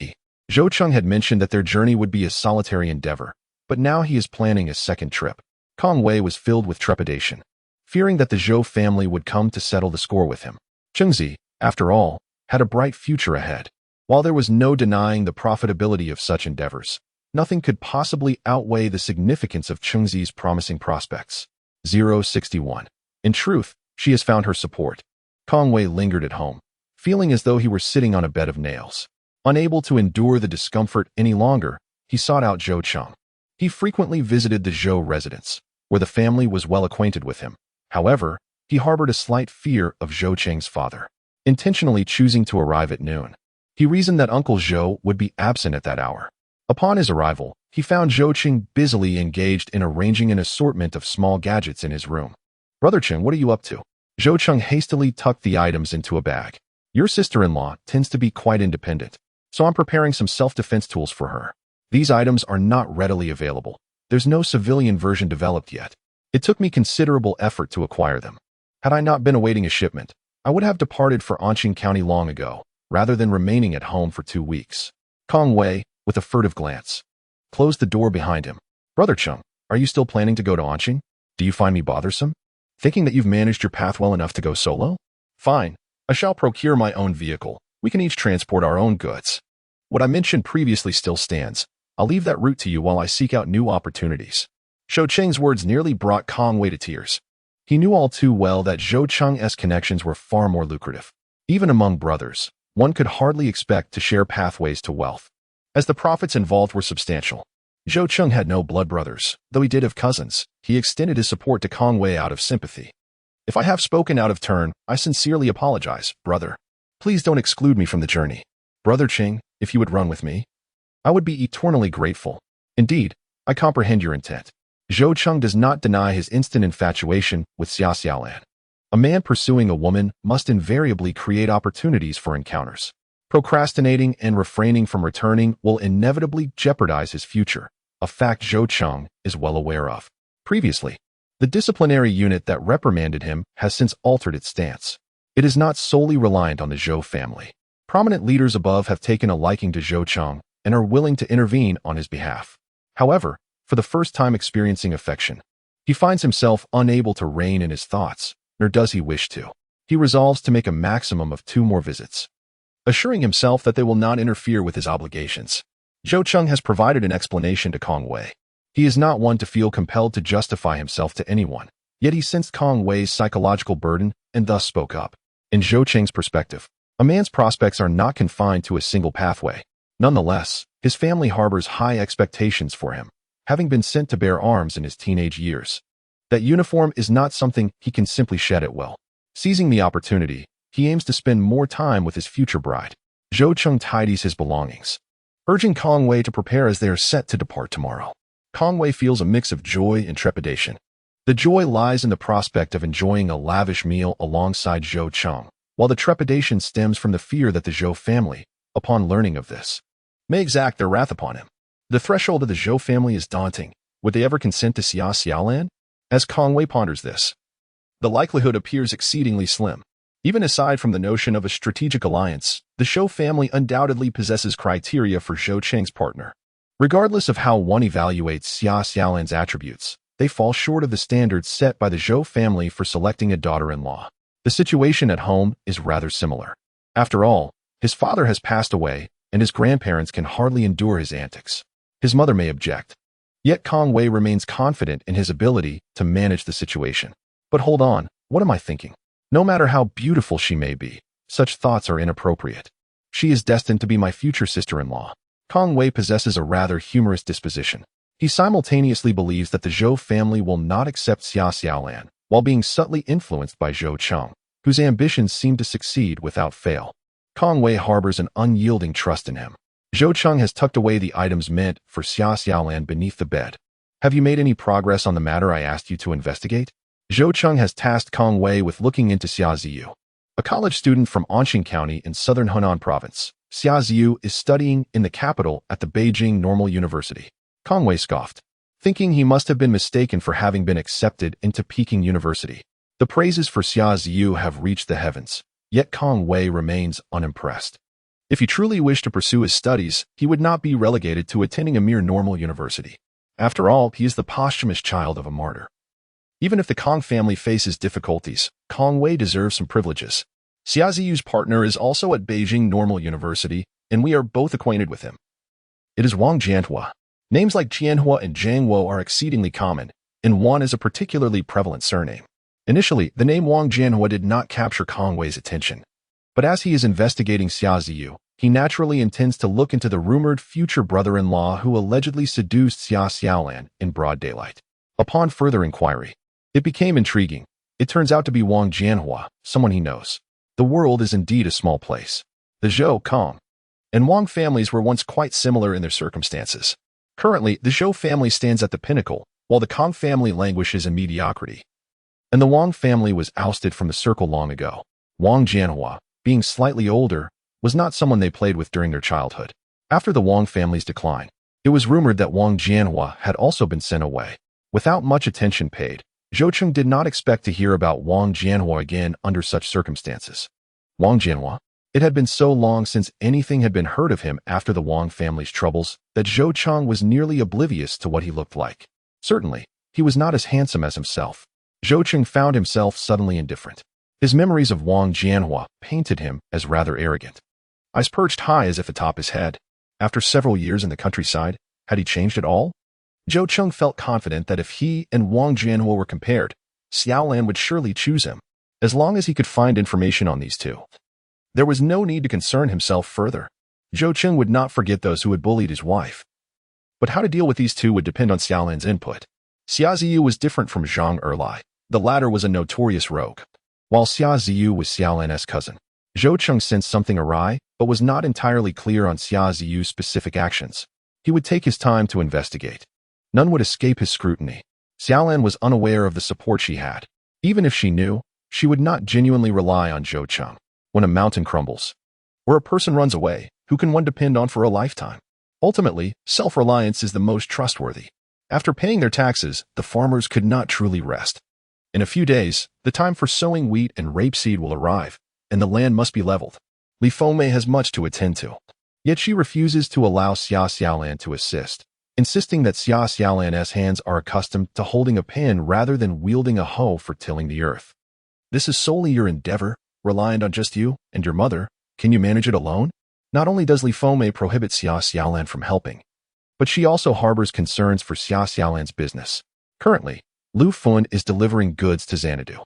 Zhou Cheng had mentioned that their journey would be a solitary endeavor, but now he is planning a second trip. Kong Wei was filled with trepidation, fearing that the Zhou family would come to settle the score with him. Chengzi, after all, had a bright future ahead. While there was no denying the profitability of such endeavors, nothing could possibly outweigh the significance of Chengzi's promising prospects. 061. In truth, she has found her support. Kong Wei lingered at home, feeling as though he were sitting on a bed of nails. Unable to endure the discomfort any longer, he sought out Zhou Cheng. He frequently visited the Zhou residence, where the family was well acquainted with him. However, he harbored a slight fear of Zhou Cheng's father, intentionally choosing to arrive at noon. He reasoned that Uncle Zhou would be absent at that hour. Upon his arrival, he found Zhou Cheng busily engaged in arranging an assortment of small gadgets in his room. "Brother Cheng, what are you up to?" Zhou Cheng hastily tucked the items into a bag. "Your sister-in-law tends to be quite independent, so I'm preparing some self-defense tools for her. These items are not readily available. There's no civilian version developed yet. It took me considerable effort to acquire them. Had I not been awaiting a shipment, I would have departed for Anqing County long ago, rather than remaining at home for 2 weeks." Kong Wei, with a furtive glance, closed the door behind him. "Brother Cheng, are you still planning to go to Anqing? Do you find me bothersome? Thinking that you've managed your path well enough to go solo? Fine, I shall procure my own vehicle. We can each transport our own goods. What I mentioned previously still stands. I'll leave that route to you while I seek out new opportunities." Zhou Cheng's words nearly brought Kong Wei to tears. He knew all too well that Zhou Cheng's connections were far more lucrative. Even among brothers, one could hardly expect to share pathways to wealth, as the profits involved were substantial. Zhou Cheng had no blood brothers, though he did have cousins. He extended his support to Kong Wei out of sympathy. "If I have spoken out of turn, I sincerely apologize, brother. Please don't exclude me from the journey. Brother Cheng, if you would run with me, I would be eternally grateful. Indeed, I comprehend your intent." Zhou Cheng does not deny his instant infatuation with Xia Xiaolan. A man pursuing a woman must invariably create opportunities for encounters. Procrastinating and refraining from returning will inevitably jeopardize his future, a fact Zhou Cheng is well aware of. Previously, the disciplinary unit that reprimanded him has since altered its stance. It is not solely reliant on the Zhou family. Prominent leaders above have taken a liking to Zhou Cheng and are willing to intervene on his behalf. However, for the first time experiencing affection, he finds himself unable to rein in his thoughts, nor does he wish to. He resolves to make a maximum of 2 more visits, assuring himself that they will not interfere with his obligations. Zhou Cheng has provided an explanation to Kong Wei. He is not one to feel compelled to justify himself to anyone, yet he sensed Kong Wei's psychological burden and thus spoke up. In Zhou Cheng's perspective, a man's prospects are not confined to a single pathway. Nonetheless, his family harbors high expectations for him, having been sent to bear arms in his teenage years. That uniform is not something he can simply shed at will. Seizing the opportunity, he aims to spend more time with his future bride. Zhou Cheng tidies his belongings, urging Kong Wei to prepare as they are set to depart tomorrow. Kong Wei feels a mix of joy and trepidation. The joy lies in the prospect of enjoying a lavish meal alongside Zhou Cheng, while the trepidation stems from the fear that the Zhou family, upon learning of this, may exact their wrath upon him. The threshold of the Zhou family is daunting. Would they ever consent to Xia Xiaolan? As Kong Wei ponders this, the likelihood appears exceedingly slim. Even aside from the notion of a strategic alliance, the Zhou family undoubtedly possesses criteria for Zhou Cheng's partner. Regardless of how one evaluates Xia Xiaolan's attributes, they fall short of the standards set by the Zhou family for selecting a daughter-in-law. The situation at home is rather similar. After all, His father has passed away, and his grandparents can hardly endure his antics. His mother may object. Yet Kong Wei remains confident in his ability to manage the situation. But hold on, what am I thinking? No matter how beautiful she may be, such thoughts are inappropriate. She is destined to be my future sister-in-law. Kong Wei possesses a rather humorous disposition. He simultaneously believes that the Zhou family will not accept Xia Xiaolan, while being subtly influenced by Zhou Cheng, whose ambitions seem to succeed without fail. Kong Wei harbors an unyielding trust in him. Zhou Cheng has tucked away the items meant for Xia Xiaolan beneath the bed. Have you made any progress on the matter I asked you to investigate? Zhou Cheng has tasked Kong Wei with looking into Xia Ziyu, a college student from Anqing County in southern Hunan province. Xia Ziyu is studying in the capital at the Beijing Normal University. Kong Wei scoffed, thinking he must have been mistaken for having been accepted into Peking University. The praises for Xia Ziyu have reached the heavens, yet Kong Wei remains unimpressed. If he truly wished to pursue his studies, he would not be relegated to attending a mere normal university. After all, he is the posthumous child of a martyr. Even if the Kong family faces difficulties, Kong Wei deserves some privileges. Xia Ziyu's partner is also at Beijing Normal University, and we are both acquainted with him. It is Wang Jianhua. Names like Jianhua and Zhang Wo are exceedingly common, and Wan is a particularly prevalent surname. Initially, the name Wang Jianhua did not capture Kong Wei's attention. But as he is investigating Xia Ziyu, he naturally intends to look into the rumored future brother-in-law who allegedly seduced Xia Xiaolan in broad daylight. Upon further inquiry, it became intriguing. It turns out to be Wang Jianhua, someone he knows. The world is indeed a small place. The Zhou, Kong, and Wang families were once quite similar in their circumstances. Currently, the Zhou family stands at the pinnacle, while the Kong family languishes in mediocrity. And the Wang family was ousted from the circle long ago. Wang Jianhua, being slightly older, was not someone they played with during their childhood. After the Wang family's decline, it was rumored that Wang Jianhua had also been sent away. Without much attention paid, Zhou Cheng did not expect to hear about Wang Jianhua again under such circumstances. Wang Jianhua? It had been so long since anything had been heard of him after the Wang family's troubles that Zhou Cheng was nearly oblivious to what he looked like. Certainly, he was not as handsome as himself. Zhou Cheng found himself suddenly indifferent. His memories of Wang Jianhua painted him as rather arrogant. Eyes perched high as if atop his head. After several years in the countryside, had he changed at all? Zhou Cheng felt confident that if he and Wang Jianhua were compared, Xiaolan would surely choose him, as long as he could find information on these two. There was no need to concern himself further. Zhou Cheng would not forget those who had bullied his wife. But how to deal with these two would depend on Xiaolan's input. Xia Ziyu was different from Zhang Erlai. The latter was a notorious rogue, while Xia Ziyu was Xiaolan's cousin. Zhou Cheng sensed something awry, but was not entirely clear on Xia Ziyu's specific actions. He would take his time to investigate. None would escape his scrutiny. Xiaolan was unaware of the support she had. Even if she knew, she would not genuinely rely on Zhou Cheng. When a mountain crumbles, or a person runs away, who can one depend on for a lifetime? Ultimately, self-reliance is the most trustworthy. After paying their taxes, the farmers could not truly rest. In a few days, the time for sowing wheat and rapeseed will arrive, and the land must be leveled. Li Fengmei has much to attend to. Yet she refuses to allow Xia Xiaolan to assist, insisting that Xia Xiaolan's hands are accustomed to holding a pen rather than wielding a hoe for tilling the earth. This is solely your endeavor, reliant on just you and your mother. Can you manage it alone? Not only does Li Fengmei prohibit Xia Xiaolan from helping, but she also harbors concerns for Xia Xiaolan's business. Currently, Lu Fun is delivering goods to Xanadu,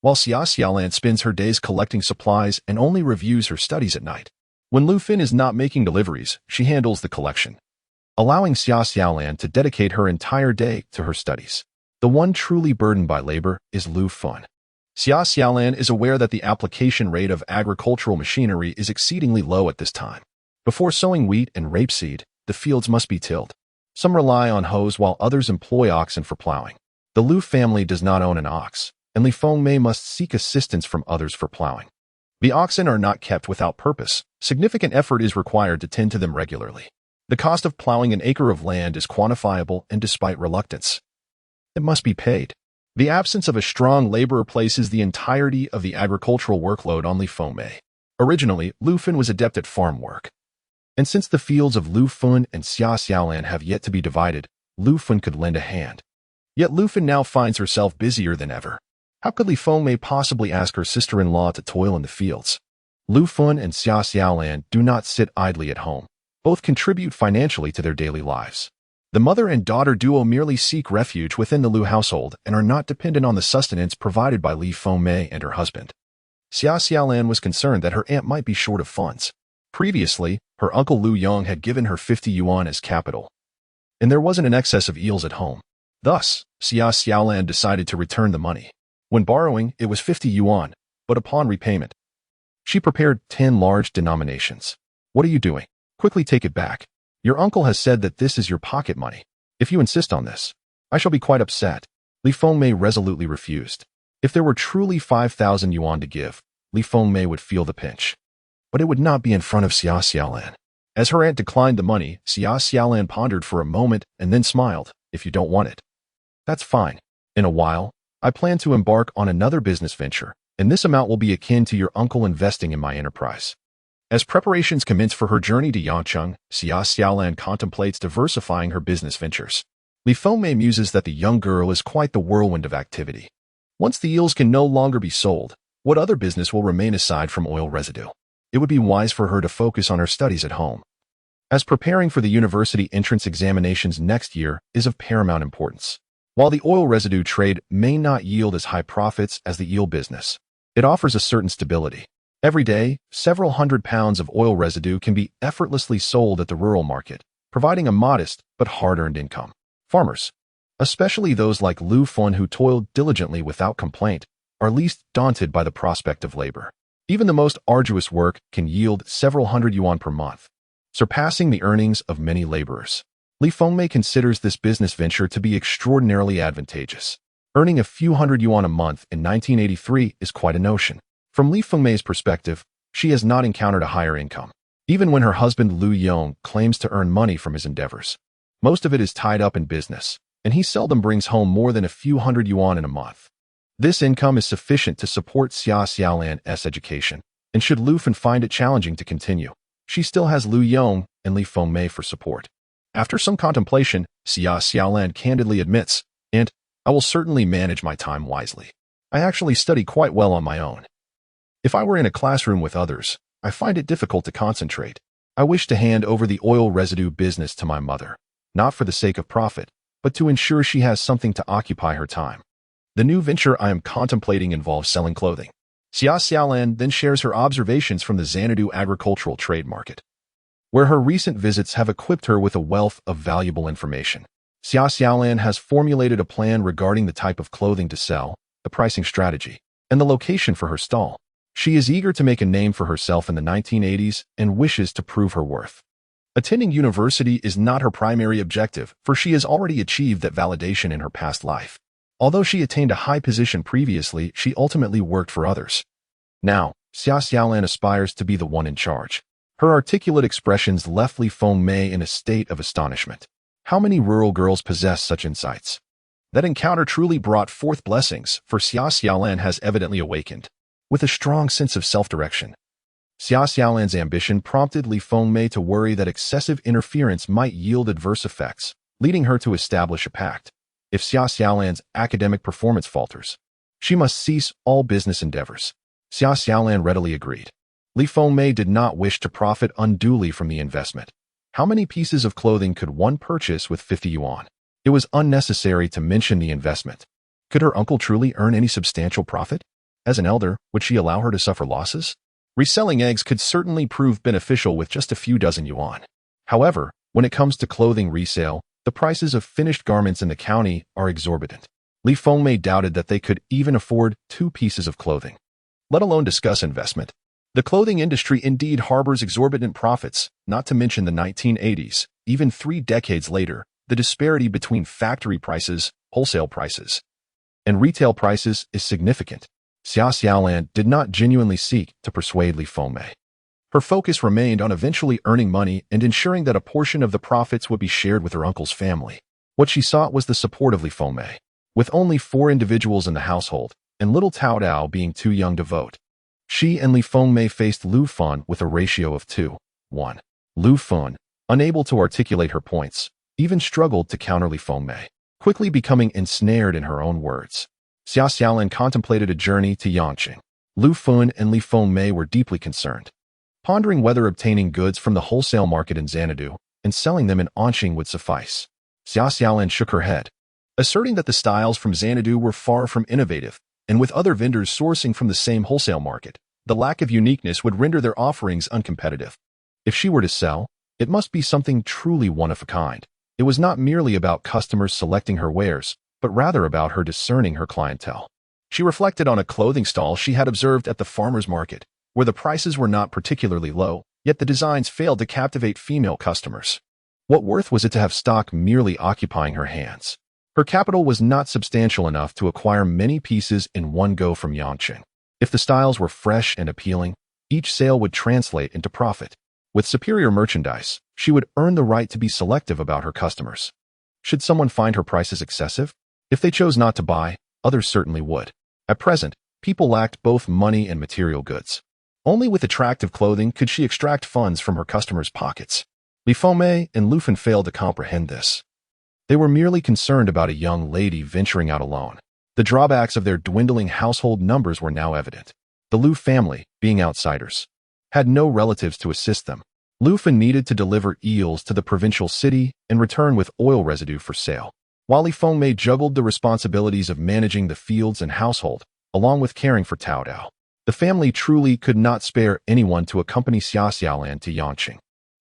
while Xia Xiaolan spends her days collecting supplies and only reviews her studies at night. When Lu Fin is not making deliveries, she handles the collection, allowing Xia Xiaolan to dedicate her entire day to her studies. The one truly burdened by labor is Lu Fun. Xia Xiaolan is aware that the application rate of agricultural machinery is exceedingly low at this time. Before sowing wheat and rapeseed, the fields must be tilled. Some rely on hoes while others employ oxen for plowing. The Lu family does not own an ox, and Li Fengmei must seek assistance from others for plowing. The oxen are not kept without purpose. Significant effort is required to tend to them regularly. The cost of plowing an acre of land is quantifiable, and despite reluctance, it must be paid. The absence of a strong laborer places the entirety of the agricultural workload on Li Fengmei. Originally, Lu Fin was adept at farm work. And since the fields of Lu Fun and Xia Xiaolan have yet to be divided, Lu Fun could lend a hand. Yet Lu Fin now finds herself busier than ever. How could Li Fengmei possibly ask her sister-in-law to toil in the fields? Lu Fun and Xia Xiaolan do not sit idly at home. Both contribute financially to their daily lives. The mother and daughter duo merely seek refuge within the Lu household and are not dependent on the sustenance provided by Li Fengmei and her husband. Xia Xiaolan was concerned that her aunt might be short of funds. Previously, her uncle Lu Yong had given her 50 yuan as capital, and there wasn't an excess of eels at home. Thus, Xia Xiaolan decided to return the money. When borrowing, it was 50 yuan, but upon repayment, she prepared 10 large denominations. What are you doing? Quickly take it back. Your uncle has said that this is your pocket money. If you insist on this, I shall be quite upset. Li Fengmei resolutely refused. If there were truly 5,000 yuan to give, Li Fengmei would feel the pinch. But it would not be in front of Xia Xiaolan. As her aunt declined the money, Xia Xiaolan pondered for a moment and then smiled. If you don't want it, that's fine. In a while, I plan to embark on another business venture, and this amount will be akin to your uncle investing in my enterprise. As preparations commence for her journey to Yangcheng, Xia Xiaolan contemplates diversifying her business ventures. Li Fengmei muses that the young girl is quite the whirlwind of activity. Once the eels can no longer be sold, what other business will remain aside from oil residue? It would be wise for her to focus on her studies at home, as preparing for the university entrance examinations next year is of paramount importance. While the oil residue trade may not yield as high profits as the eel business, it offers a certain stability. Every day, several hundred pounds of oil residue can be effortlessly sold at the rural market, providing a modest but hard-earned income. Farmers, especially those like Lu Fun who toiled diligently without complaint, are least daunted by the prospect of labor. Even the most arduous work can yield several hundred yuan per month, surpassing the earnings of many laborers. Li Fengmei considers this business venture to be extraordinarily advantageous. Earning a few hundred yuan a month in 1983 is quite a notion. From Li Fengmei's perspective, she has not encountered a higher income. Even when her husband Lu Yong claims to earn money from his endeavors, most of it is tied up in business, and he seldom brings home more than a few hundred yuan in a month. This income is sufficient to support Xia Xiaolan's education, and should Lu Fen find it challenging to continue, she still has Lu Yong and Li Fengmei for support. After some contemplation, Xia Xiaolan candidly admits, "And I will certainly manage my time wisely. I actually study quite well on my own. If I were in a classroom with others, I find it difficult to concentrate. I wish to hand over the oil residue business to my mother, not for the sake of profit, but to ensure she has something to occupy her time. The new venture I am contemplating involves selling clothing." Xia Xiaolan then shares her observations from the Xanadu agricultural trade market, where her recent visits have equipped her with a wealth of valuable information. Xia Xiaolan has formulated a plan regarding the type of clothing to sell, the pricing strategy, and the location for her stall. She is eager to make a name for herself in the 1980s and wishes to prove her worth. Attending university is not her primary objective, for she has already achieved that validation in her past life. Although she attained a high position previously, she ultimately worked for others. Now, Xia Xiaolan aspires to be the one in charge. Her articulate expressions left Li Fengmei in a state of astonishment. How many rural girls possess such insights? That encounter truly brought forth blessings, for Xia Xiaolan has evidently awakened, with a strong sense of self-direction. Xia Xiaolan's ambition prompted Li Fengmei to worry that excessive interference might yield adverse effects, leading her to establish a pact. If Xia Xiaolan's academic performance falters, she must cease all business endeavors. Xia Xiaolan readily agreed. Li Fengmei did not wish to profit unduly from the investment. How many pieces of clothing could one purchase with 50 yuan? It was unnecessary to mention the investment. Could her uncle truly earn any substantial profit? As an elder, would she allow her to suffer losses? Reselling eggs could certainly prove beneficial with just a few dozen yuan. However, when it comes to clothing resale, the prices of finished garments in the county are exorbitant. Li Fengmei doubted that they could even afford 2 pieces of clothing, let alone discuss investment. The clothing industry indeed harbors exorbitant profits, not to mention the 1980s. Even 3 decades later, the disparity between factory prices, wholesale prices, and retail prices is significant. Xia Xiaolan did not genuinely seek to persuade Li Fengmei. Her focus remained on eventually earning money and ensuring that a portion of the profits would be shared with her uncle's family. What she sought was the support of Li Fengmei. With only 4 individuals in the household, and little Tao Dao being too young to vote, she and Li Fengmei faced Lu Fun with a ratio of 2:1. Lu Fun, unable to articulate her points, even struggled to counter Li Fengmei, quickly becoming ensnared in her own words. Xia Xiaolan contemplated a journey to Yangcheng. Lu Fun and Li Fengmei were deeply concerned, pondering whether obtaining goods from the wholesale market in Xanadu and selling them in Anqing would suffice. Xia Xiaolan shook her head, asserting that the styles from Xanadu were far from innovative, and with other vendors sourcing from the same wholesale market, the lack of uniqueness would render their offerings uncompetitive. If she were to sell, it must be something truly one of a kind. It was not merely about customers selecting her wares, but rather about her discerning her clientele. She reflected on a clothing stall she had observed at the farmer's market, where the prices were not particularly low, yet the designs failed to captivate female customers. What worth was it to have stock merely occupying her hands? Her capital was not substantial enough to acquire many pieces in one go from Yangqing. If the styles were fresh and appealing, each sale would translate into profit. With superior merchandise, she would earn the right to be selective about her customers. Should someone find her prices excessive? If they chose not to buy, others certainly would. At present, people lacked both money and material goods. Only with attractive clothing could she extract funds from her customers' pockets. Li Fengmei and Lu Fun failed to comprehend this. They were merely concerned about a young lady venturing out alone. The drawbacks of their dwindling household numbers were now evident. The Lu family, being outsiders, had no relatives to assist them. Lu Fun needed to deliver eels to the provincial city and return with oil residue for sale, while Li Fengmei juggled the responsibilities of managing the fields and household, along with caring for Tao Dao. The family truly could not spare anyone to accompany Xia Xiaolan to Yangqing.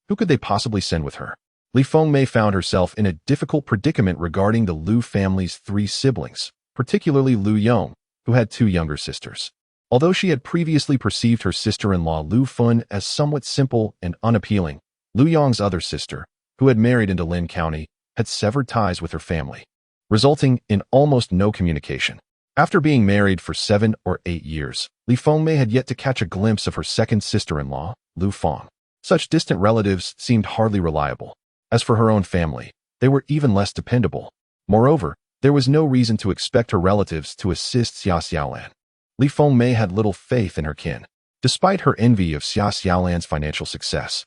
Who could they possibly send with her? Li Fengmei found herself in a difficult predicament regarding the Lu family's 3 siblings, particularly Lu Yong, who had 2 younger sisters. Although she had previously perceived her sister-in-law Lu Fun as somewhat simple and unappealing, Lu Yong's other sister, who had married into Lin County, had severed ties with her family, resulting in almost no communication. After being married for 7 or 8 years, Li Fengmei had yet to catch a glimpse of her second sister-in-law, Lu Fang. Such distant relatives seemed hardly reliable. As for her own family, they were even less dependable. Moreover, there was no reason to expect her relatives to assist Xia Xiaolan. Li Fengmei had little faith in her kin, despite her envy of Xia Xiaolan's financial success.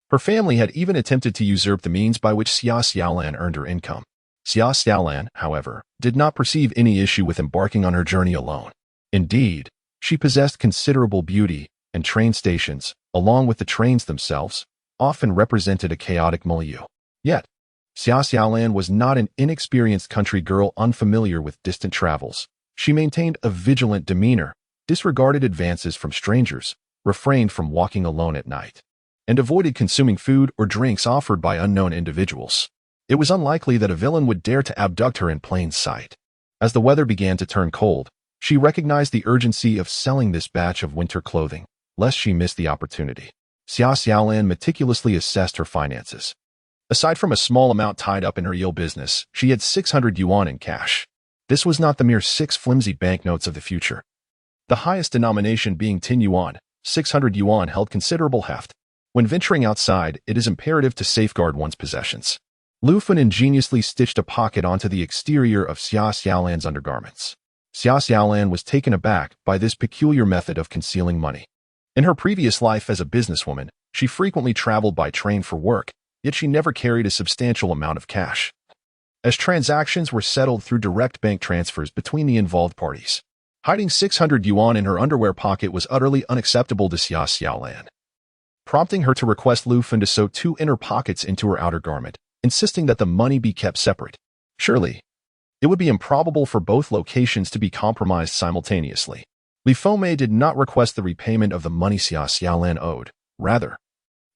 Her family had even attempted to usurp the means by which Xia Xiaolan earned her income. Xia Xiaolan, however, did not perceive any issue with embarking on her journey alone. Indeed, she possessed considerable beauty, and train stations, along with the trains themselves, often represented a chaotic milieu. Yet, Xia Xiaolan was not an inexperienced country girl unfamiliar with distant travels. She maintained a vigilant demeanor, disregarded advances from strangers, refrained from walking alone at night, and avoided consuming food or drinks offered by unknown individuals. It was unlikely that a villain would dare to abduct her in plain sight. As the weather began to turn cold, she recognized the urgency of selling this batch of winter clothing, lest she miss the opportunity. Xia Xiaolan meticulously assessed her finances. Aside from a small amount tied up in her eel business, she had 600 yuan in cash. This was not the mere 6 flimsy banknotes of the future. The highest denomination being 10 yuan, 600 yuan held considerable heft. When venturing outside, it is imperative to safeguard one's possessions. Lu Fun ingeniously stitched a pocket onto the exterior of Xia Xiaolan's undergarments. Xia Xiaolan was taken aback by this peculiar method of concealing money. In her previous life as a businesswoman, she frequently traveled by train for work, yet she never carried a substantial amount of cash, as transactions were settled through direct bank transfers between the involved parties. Hiding 600 yuan in her underwear pocket was utterly unacceptable to Xia Xiaolan, prompting her to request Lu Fun to sew 2 inner pockets into her outer garment, insisting that the money be kept separate. Surely, it would be improbable for both locations to be compromised simultaneously. Li Fengmei did not request the repayment of the money Xia Xiaolan owed. Rather,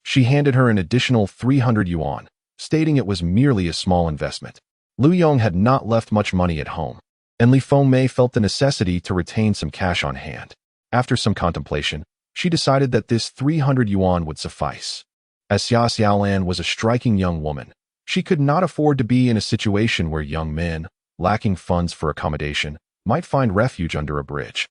she handed her an additional 300 yuan, stating it was merely a small investment. Lu Yong had not left much money at home, and Li Fengmei felt the necessity to retain some cash on hand. After some contemplation, she decided that this 300 yuan would suffice. As Xia Xiaolan was a striking young woman, she could not afford to be in a situation where young men, lacking funds for accommodation, might find refuge under a bridge.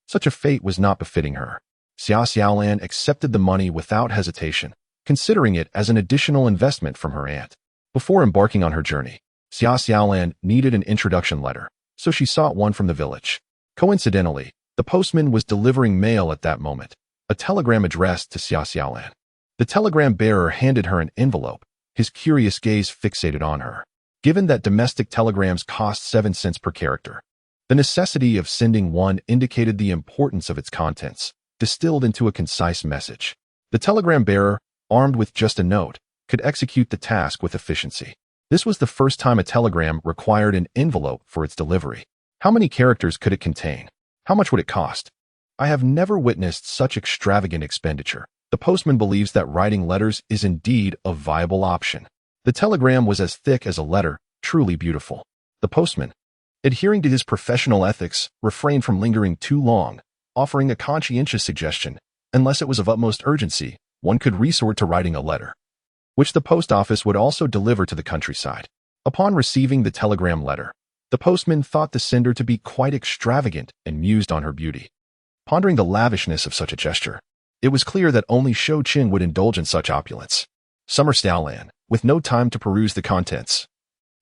Such a fate was not befitting her. Xia Xiaolan accepted the money without hesitation, considering it as an additional investment from her aunt. Before embarking on her journey, Xia Xiaolan needed an introduction letter, so she sought one from the village. Coincidentally, the postman was delivering mail at that moment, a telegram addressed to Xia Xiaolan. The telegram bearer handed her an envelope, his curious gaze fixated on her. Given that domestic telegrams cost 7 cents per character, The necessity of sending one indicated the importance of its contents, distilled into a concise message. The telegram bearer, armed with just a note, could execute the task with efficiency. This was the first time a telegram required an envelope for its delivery. How many characters could it contain? How much would it cost? I have never witnessed such extravagant expenditure. The postman believes that writing letters is indeed a viable option. The telegram was as thick as a letter, truly beautiful. The postman, adhering to his professional ethics, refrained from lingering too long, offering a conscientious suggestion. Unless it was of utmost urgency, one could resort to writing a letter, which the post office would also deliver to the countryside. Upon receiving the telegram letter, the postman thought the sender to be quite extravagant and mused on her beauty. Pondering the lavishness of such a gesture, it was clear that only Shou Qing would indulge in such opulence. Summer Xiaolan, with no time to peruse the contents,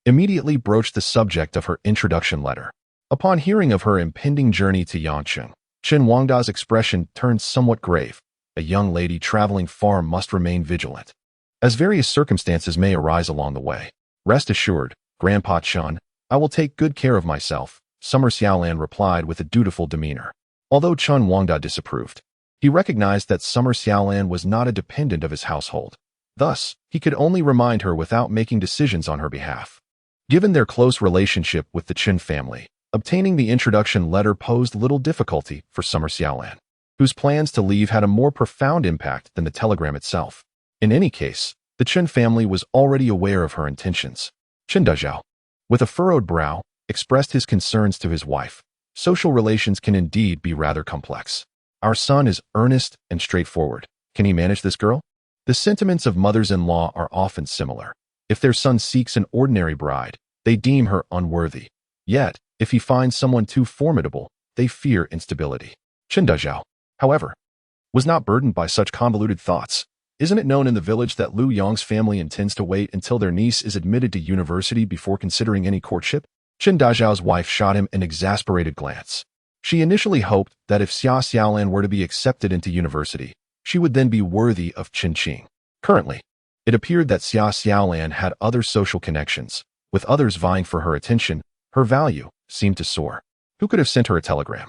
immediately broached the subject of her introduction letter. Upon hearing of her impending journey to Yangcheng, Chen Wangda's expression turned somewhat grave. A young lady traveling far must remain vigilant, as various circumstances may arise along the way. Rest assured, Grandpa Chen, I will take good care of myself, Summer Xiaolan replied with a dutiful demeanor. Although Chen Wangda disapproved, he recognized that Summer Xiaolan was not a dependent of his household. Thus, he could only remind her without making decisions on her behalf. Given their close relationship with the Chen family, obtaining the introduction letter posed little difficulty for Summer Xiaolan, whose plans to leave had a more profound impact than the telegram itself. In any case, the Chen family was already aware of her intentions. Chen Dazhao, with a furrowed brow, expressed his concerns to his wife. Social relations can indeed be rather complex. Our son is earnest and straightforward. Can he manage this girl? The sentiments of mothers-in-law are often similar. If their son seeks an ordinary bride, they deem her unworthy. Yet, if he finds someone too formidable, they fear instability. Chen Dazhao, however, was not burdened by such convoluted thoughts. Isn't it known in the village that Liu Yong's family intends to wait until their niece is admitted to university before considering any courtship? Chen Dazhao's wife shot him an exasperated glance. She initially hoped that if Xia Xiaolan were to be accepted into university, she would then be worthy of Chen Qing. Currently, it appeared that Xia Xiaolan had other social connections, with others vying for her attention. Her value seemed to soar. Who could have sent her a telegram?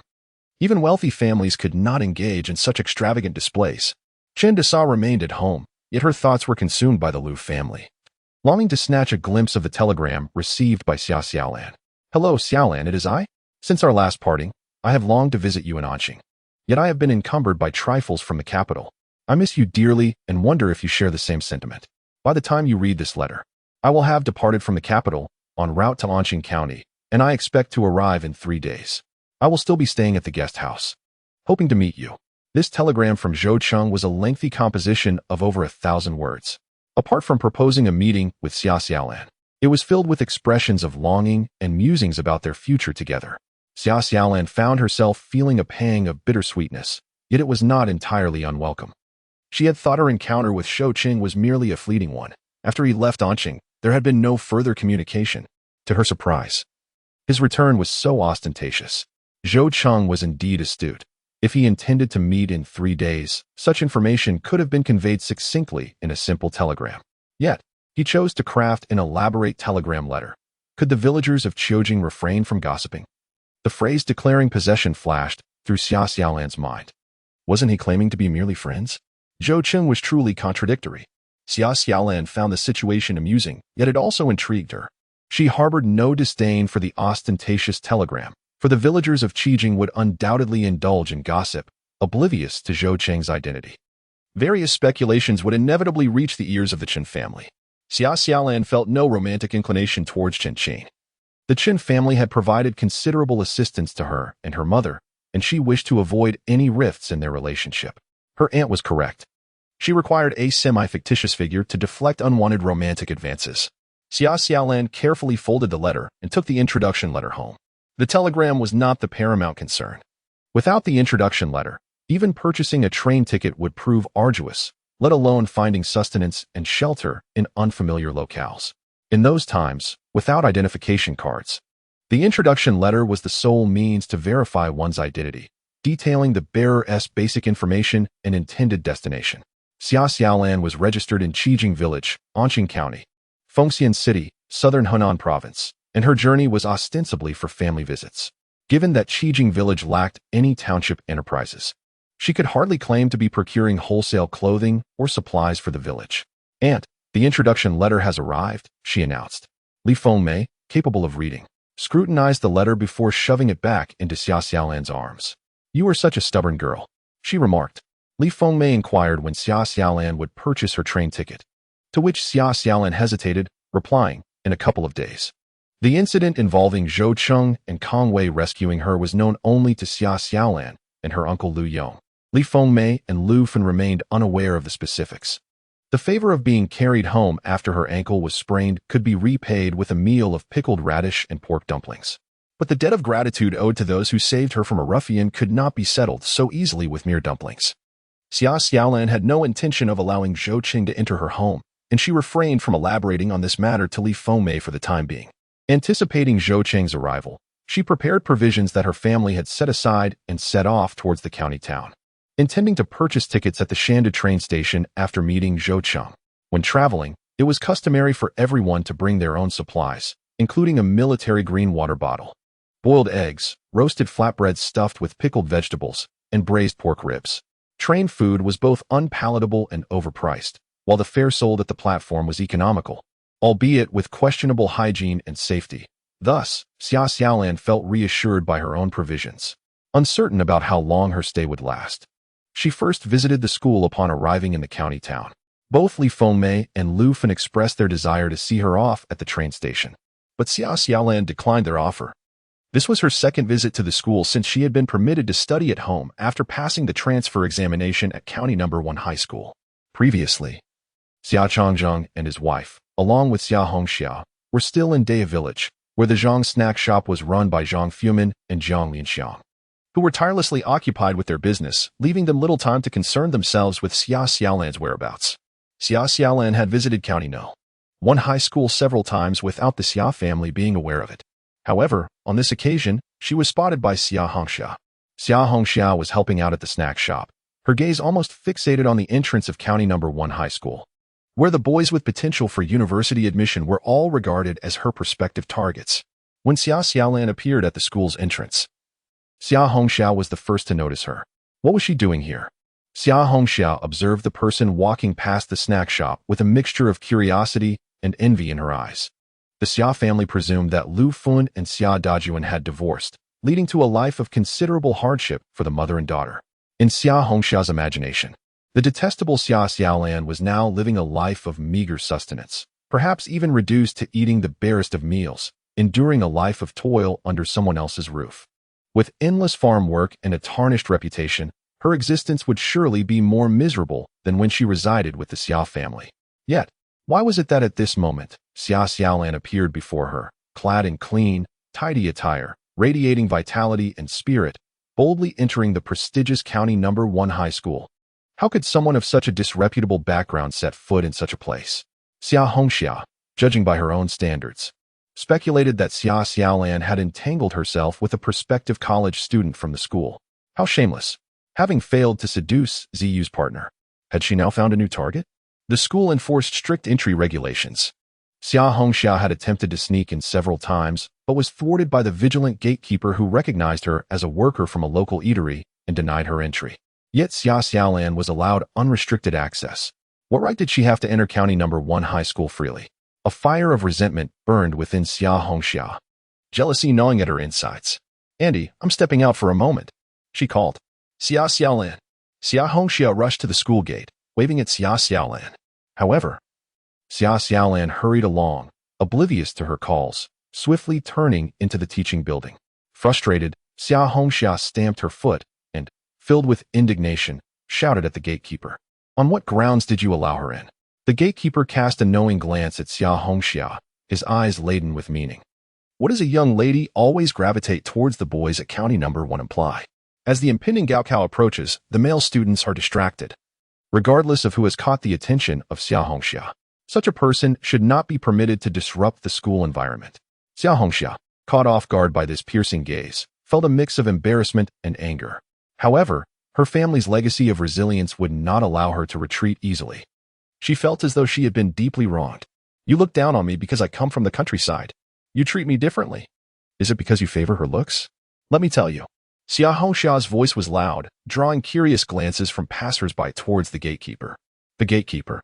Even wealthy families could not engage in such extravagant displays. Chen Dasa remained at home, yet her thoughts were consumed by the Liu family. Longing to snatch a glimpse of the telegram received by Xia Xiaolan. Hello, Xiaolan, it is I. Since our last parting, I have longed to visit you in Anqing. Yet I have been encumbered by trifles from the capital. I miss you dearly and wonder if you share the same sentiment. By the time you read this letter, I will have departed from the capital, en route to Anqing County, and I expect to arrive in 3 days. I will still be staying at the guest house, hoping to meet you. This telegram from Zhou Cheng was a lengthy composition of over 1,000 words. Apart from proposing a meeting with Xia Xiaolan, it was filled with expressions of longing and musings about their future together. Xia Xiaolan found herself feeling a pang of bittersweetness, yet it was not entirely unwelcome. She had thought her encounter with Shou Qing was merely a fleeting one. After he left Anqing, there had been no further communication. To her surprise, his return was so ostentatious. Zhou Cheng was indeed astute. If he intended to meet in 3 days, such information could have been conveyed succinctly in a simple telegram. Yet, he chose to craft an elaborate telegram letter. Could the villagers of Qiujing refrain from gossiping? The phrase declaring possession flashed through Xia Xiaolan's mind. Wasn't he claiming to be merely friends? Zhou Cheng was truly contradictory. Xia Xiaolan found the situation amusing, yet it also intrigued her. She harbored no disdain for the ostentatious telegram, for the villagers of Qiujing would undoubtedly indulge in gossip, oblivious to Zhou Cheng's identity. Various speculations would inevitably reach the ears of the Chen family. Xia Xiaolan felt no romantic inclination towards Chen Qing. The Chen family had provided considerable assistance to her and her mother, and she wished to avoid any rifts in their relationship. Her aunt was correct. She required a semi-fictitious figure to deflect unwanted romantic advances. Xia Xiaolan carefully folded the letter and took the introduction letter home. The telegram was not the paramount concern. Without the introduction letter, even purchasing a train ticket would prove arduous, let alone finding sustenance and shelter in unfamiliar locales. In those times, without identification cards, the introduction letter was the sole means to verify one's identity, detailing the bearer's basic information and intended destination. Xia Xiaolan was registered in Qiujing Village, Anqing County, Fengxian City, southern Henan Province, and her journey was ostensibly for family visits. given that Qijing village lacked any township enterprises. She could hardly claim to be procuring wholesale clothing or supplies for the village. "Aunt, the introduction letter has arrived," she announced. Li Fengmei, capable of reading, scrutinized the letter before shoving it back into Xia Xiaolan's arms. "You are such a stubborn girl," she remarked. Li Fengmei inquired when Xia Xiaolan would purchase her train ticket, to which Xia Xiaolan hesitated, replying, "In a couple of days." The incident involving Zhou Cheng and Kong Wei rescuing her was known only to Xia Xiaolan and her uncle Lu Yong. Li Fengmei and Lu Fen remained unaware of the specifics. The favor of being carried home after her ankle was sprained could be repaid with a meal of pickled radish and pork dumplings. But the debt of gratitude owed to those who saved her from a ruffian could not be settled so easily with mere dumplings. Xia Xiaolan had no intention of allowing Zhou Qing to enter her home, and she refrained from elaborating on this matter to Li Fengmei for the time being. Anticipating Zhou Qing's arrival, she prepared provisions that her family had set aside and set off towards the county town, intending to purchase tickets at the Shanda train station after meeting Zhou Cheng. When traveling, it was customary for everyone to bring their own supplies, including a military green water bottle, boiled eggs, roasted flatbreads stuffed with pickled vegetables, and braised pork ribs. Train food was both unpalatable and overpriced, while the fare sold at the platform was economical, albeit with questionable hygiene and safety. Thus, Xia Xiaolan felt reassured by her own provisions, uncertain about how long her stay would last. She first visited the school upon arriving in the county town. Both Li Fengmei and Lu Fen expressed their desire to see her off at the train station, but Xia Xiaolan declined their offer. This was her second visit to the school since she had been permitted to study at home after passing the transfer examination at County No. 1 High School. Previously, Xia Changzheng and his wife, along with Xia Hongxia, were still in Daya village, where the Zhang snack shop was run by Zhang Fumin and Zhang Lianxiang, who were tirelessly occupied with their business, leaving them little time to concern themselves with Xia Xiaolan's whereabouts. Xia Xiaolan had visited County No. 1 High School several times without the Xia family being aware of it. However, on this occasion, she was spotted by Xia Hongxia. Xia Hongxia was helping out at the snack shop, her gaze almost fixated on the entrance of County No. 1 High School, where the boys with potential for university admission were all regarded as her prospective targets. When Xia Xiaolan appeared at the school's entrance, Xia Hongxia was the first to notice her. What was she doing here? Xia Hongxia observed the person walking past the snack shop with a mixture of curiosity and envy in her eyes. The Xia family presumed that Lu Fen and Xia Dajuan had divorced, leading to a life of considerable hardship for the mother and daughter. In Xia Hongxia's imagination, the detestable Xia Xiaolan was now living a life of meager sustenance, perhaps even reduced to eating the barest of meals, enduring a life of toil under someone else's roof. With endless farm work and a tarnished reputation, her existence would surely be more miserable than when she resided with the Xia family. Yet, why was it that at this moment, Xia Xiaolan appeared before her, clad in clean, tidy attire, radiating vitality and spirit, boldly entering the prestigious County No. 1 High School? How could someone of such a disreputable background set foot in such a place? Xia Hongxia, judging by her own standards, speculated that Xia Xiaolan had entangled herself with a prospective college student from the school. How shameless! Having failed to seduce Ziyu's partner, had she now found a new target? The school enforced strict entry regulations. Xia Hongxia had attempted to sneak in several times, but was thwarted by the vigilant gatekeeper who recognized her as a worker from a local eatery and denied her entry. Yet Xia Xiaolan was allowed unrestricted access. What right did she have to enter County No. 1 High School freely? A fire of resentment burned within Xia Hongxia, jealousy gnawing at her insides. "Andy, I'm stepping out for a moment," she called. "Xia Xiaolan." Xia Hongxia rushed to the school gate, waving at Xia Xiaolan. However, Xia Xiaolan hurried along, oblivious to her calls, swiftly turning into the teaching building. Frustrated, Xia Hongxia stamped her foot and, filled with indignation, shouted at the gatekeeper. "On what grounds did you allow her in?" The gatekeeper cast a knowing glance at Xia Hongxia, his eyes laden with meaning. What does a young lady always gravitate towards the boys at County No. 1 imply? As the impending Gaokao approaches, the male students are distracted, regardless of who has caught the attention of Xia Hongxia. Such a person should not be permitted to disrupt the school environment. Xia Hongxia, caught off guard by this piercing gaze, felt a mix of embarrassment and anger. However, her family's legacy of resilience would not allow her to retreat easily. She felt as though she had been deeply wronged. "You look down on me because I come from the countryside. You treat me differently. Is it because you favor her looks? Let me tell you. Xia Hongxia's voice was loud, drawing curious glances from passers-by towards the gatekeeper. The gatekeeper,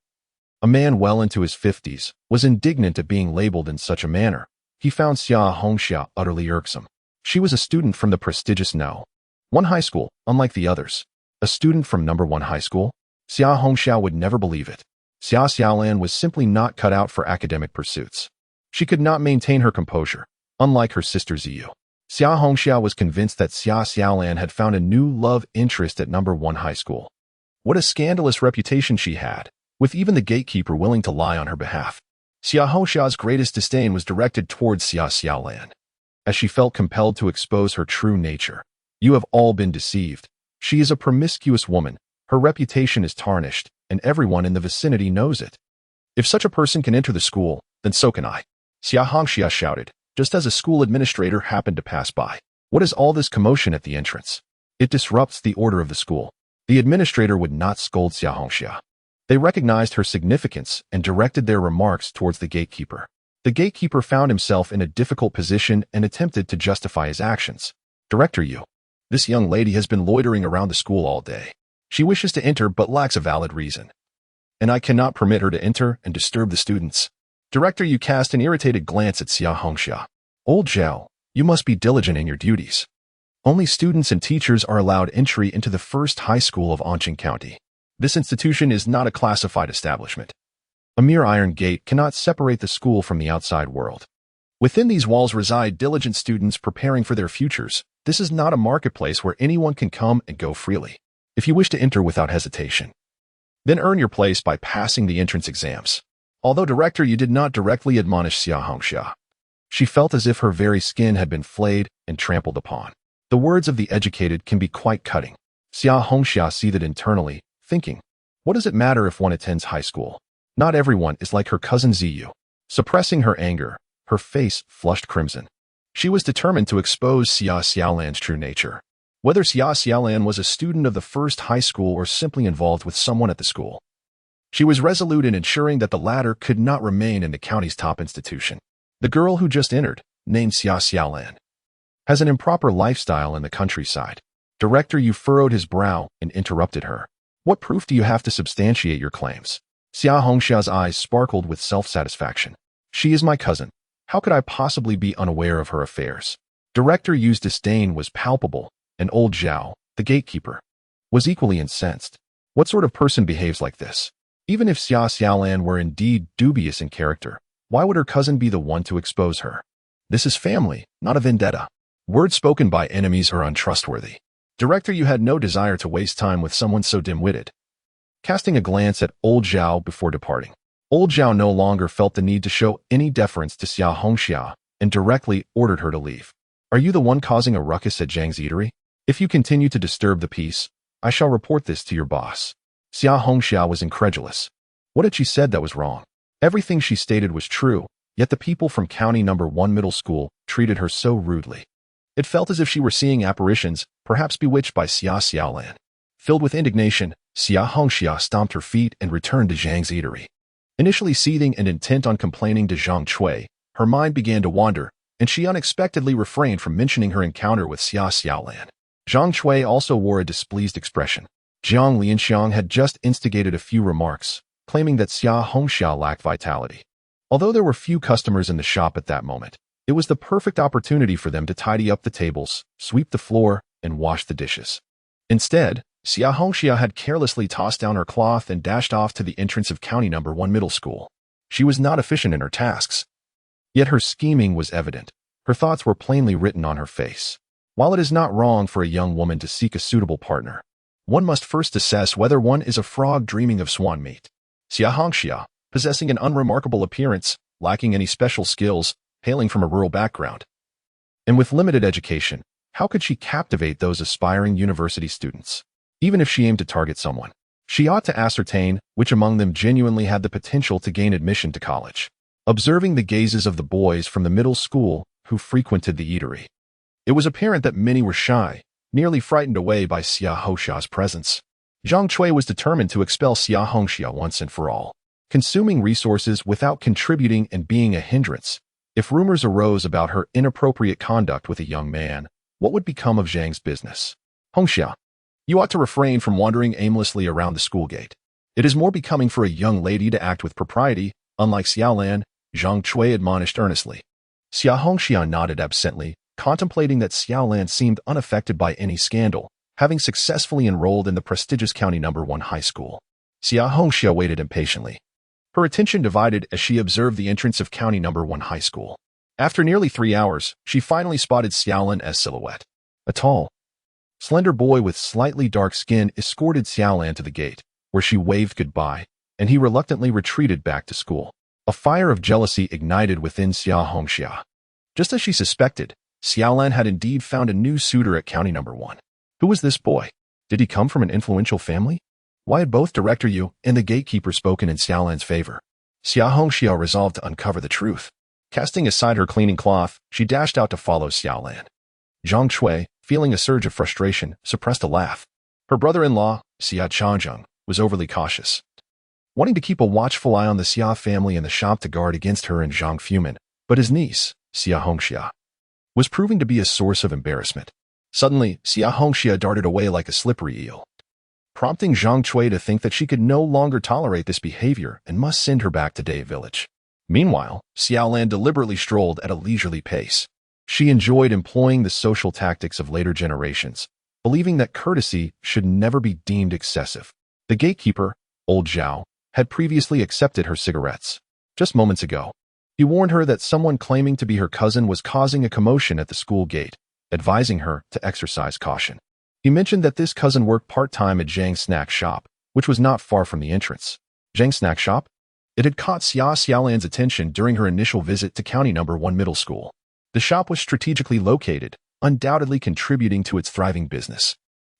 a man well into his 50s, was indignant at being labeled in such a manner. He found Xia Hongxia utterly irksome. She was a student from the prestigious No. 1 high school, unlike the others. A student from number 1 high school? Xia Hongxia would never believe it. Xia Xiaolan was simply not cut out for academic pursuits. She could not maintain her composure, unlike her sister Ziyu. Xia Hongxia was convinced that Xia Xiaolan had found a new love interest at number 1 high school. What a scandalous reputation she had, with even the gatekeeper willing to lie on her behalf. Xia Hongxia's greatest disdain was directed towards Xia Xiaolan, as she felt compelled to expose her true nature. You have all been deceived. She is a promiscuous woman. Her reputation is tarnished, and everyone in the vicinity knows it. If such a person can enter the school, then so can I. Xia Hongxia shouted, just as a school administrator happened to pass by. What is all this commotion at the entrance? It disrupts the order of the school. The administrator would not scold Xia Hongxia. They recognized her significance and directed their remarks towards the gatekeeper. The gatekeeper found himself in a difficult position and attempted to justify his actions. Director Yu. This young lady has been loitering around the school all day. She wishes to enter but lacks a valid reason. And I cannot permit her to enter and disturb the students. Director Yu cast an irritated glance at Xia Hongxia. Old Zhao, you must be diligent in your duties. Only students and teachers are allowed entry into the first high school of Anqing County. This institution is not a classified establishment. A mere iron gate cannot separate the school from the outside world. Within these walls reside diligent students preparing for their futures. This is not a marketplace where anyone can come and go freely. If you wish to enter without hesitation, then earn your place by passing the entrance exams. Although Director Yu did not directly admonish Xia Hongxia, she felt as if her very skin had been flayed and trampled upon. The words of the educated can be quite cutting. Xia Hongxia seethed internally, thinking, what does it matter if one attends high school? Not everyone is like her cousin Ziyu. Suppressing her anger, her face flushed crimson. She was determined to expose Xia Xiaolan's true nature. Whether Xia Xiaolan was a student of the first high school or simply involved with someone at the school, she was resolute in ensuring that the latter could not remain in the county's top institution. The girl who just entered, named Xia Xiaolan, has an improper lifestyle in the countryside. Director Yu furrowed his brow and interrupted her. What proof do you have to substantiate your claims? Xia Hongxia's eyes sparkled with self-satisfaction. She is my cousin. How could I possibly be unaware of her affairs? Director Yu's disdain was palpable, and old Zhao, the gatekeeper, was equally incensed. What sort of person behaves like this? Even if Xia Xiaolan were indeed dubious in character, why would her cousin be the one to expose her? This is family, not a vendetta. Words spoken by enemies are untrustworthy. Director Yu had no desire to waste time with someone so dim-witted. Casting a glance at old Zhao before departing, old Zhao no longer felt the need to show any deference to Xia Hongxia and directly ordered her to leave. Are you the one causing a ruckus at Zhang's eatery? If you continue to disturb the peace, I shall report this to your boss. Xia Hongxia was incredulous. What had she said that was wrong? Everything she stated was true, yet the people from County Number 1 Middle School treated her so rudely. It felt as if she were seeing apparitions, perhaps bewitched by Xia Xiaolan. Filled with indignation, Xia Hongxia stomped her feet and returned to Zhang's eatery. Initially seething and intent on complaining to Zhang Cui, her mind began to wander, and she unexpectedly refrained from mentioning her encounter with Xia Xiaolan. Zhang Cui also wore a displeased expression. Jiang Lianxiang had just instigated a few remarks, claiming that Xia Hongxia lacked vitality. Although there were few customers in the shop at that moment, it was the perfect opportunity for them to tidy up the tables, sweep the floor, and wash the dishes. Instead, Xia Hongxia had carelessly tossed down her cloth and dashed off to the entrance of County Number 1 Middle School. She was not efficient in her tasks. Yet her scheming was evident. Her thoughts were plainly written on her face. While it is not wrong for a young woman to seek a suitable partner, one must first assess whether one is a frog dreaming of swan meat. Xia Hongxia, possessing an unremarkable appearance, lacking any special skills, hailing from a rural background, and with limited education, how could she captivate those aspiring university students? Even if she aimed to target someone, she ought to ascertain which among them genuinely had the potential to gain admission to college. Observing the gazes of the boys from the middle school who frequented the eatery, it was apparent that many were shy, nearly frightened away by Xia Hongxia's presence. Zhang Cui was determined to expel Xia Hongxia once and for all, consuming resources without contributing and being a hindrance. If rumors arose about her inappropriate conduct with a young man, What would become of Zhang's business? Hongxia, you ought to refrain from wandering aimlessly around the school gate. It is more becoming for a young lady to act with propriety, unlike Xiaolan, Zhang Cui admonished earnestly. Xia Hongxia nodded absently, contemplating that Xiaolan seemed unaffected by any scandal, having successfully enrolled in the prestigious County No. 1 high school. Xia Hongxia waited impatiently. Her attention divided as she observed the entrance of County No. 1 high school. After nearly 3 hours, she finally spotted Xiaolan's silhouette. A tall, slender boy with slightly dark skin escorted Xiaolan to the gate, where she waved goodbye, and he reluctantly retreated back to school. A fire of jealousy ignited within Xia Hongxia. Just as she suspected, Xiaolan had indeed found a new suitor at County No. 1. Who was this boy? Did he come from an influential family? Why had both Director Yu and the gatekeeper spoken in Xiaolan's favor? Xia Hongxia resolved to uncover the truth. Casting aside her cleaning cloth, she dashed out to follow Xiaolan. Zhang Cui, feeling a surge of frustration, suppressed a laugh. Her brother-in-law, Xia Changjung, was overly cautious. Wanting to keep a watchful eye on the Xia family in the shop to guard against her and Zhang Fumin, but his niece, Xia Hongxia, was proving to be a source of embarrassment. Suddenly, Xia Hongxia darted away like a slippery eel, prompting Zhang Cui to think that she could no longer tolerate this behavior and must send her back to Day Village. Meanwhile, Xiaolan deliberately strolled at a leisurely pace. She enjoyed employing the social tactics of later generations, believing that courtesy should never be deemed excessive. The gatekeeper, old Zhao, had previously accepted her cigarettes. Just moments ago, he warned her that someone claiming to be her cousin was causing a commotion at the school gate, advising her to exercise caution. He mentioned that this cousin worked part-time at Zhang's snack shop, which was not far from the entrance. Zhang's snack shop? It had caught Xiaolan's attention during her initial visit to County No. 1 middle school. The shop was strategically located, undoubtedly contributing to its thriving business.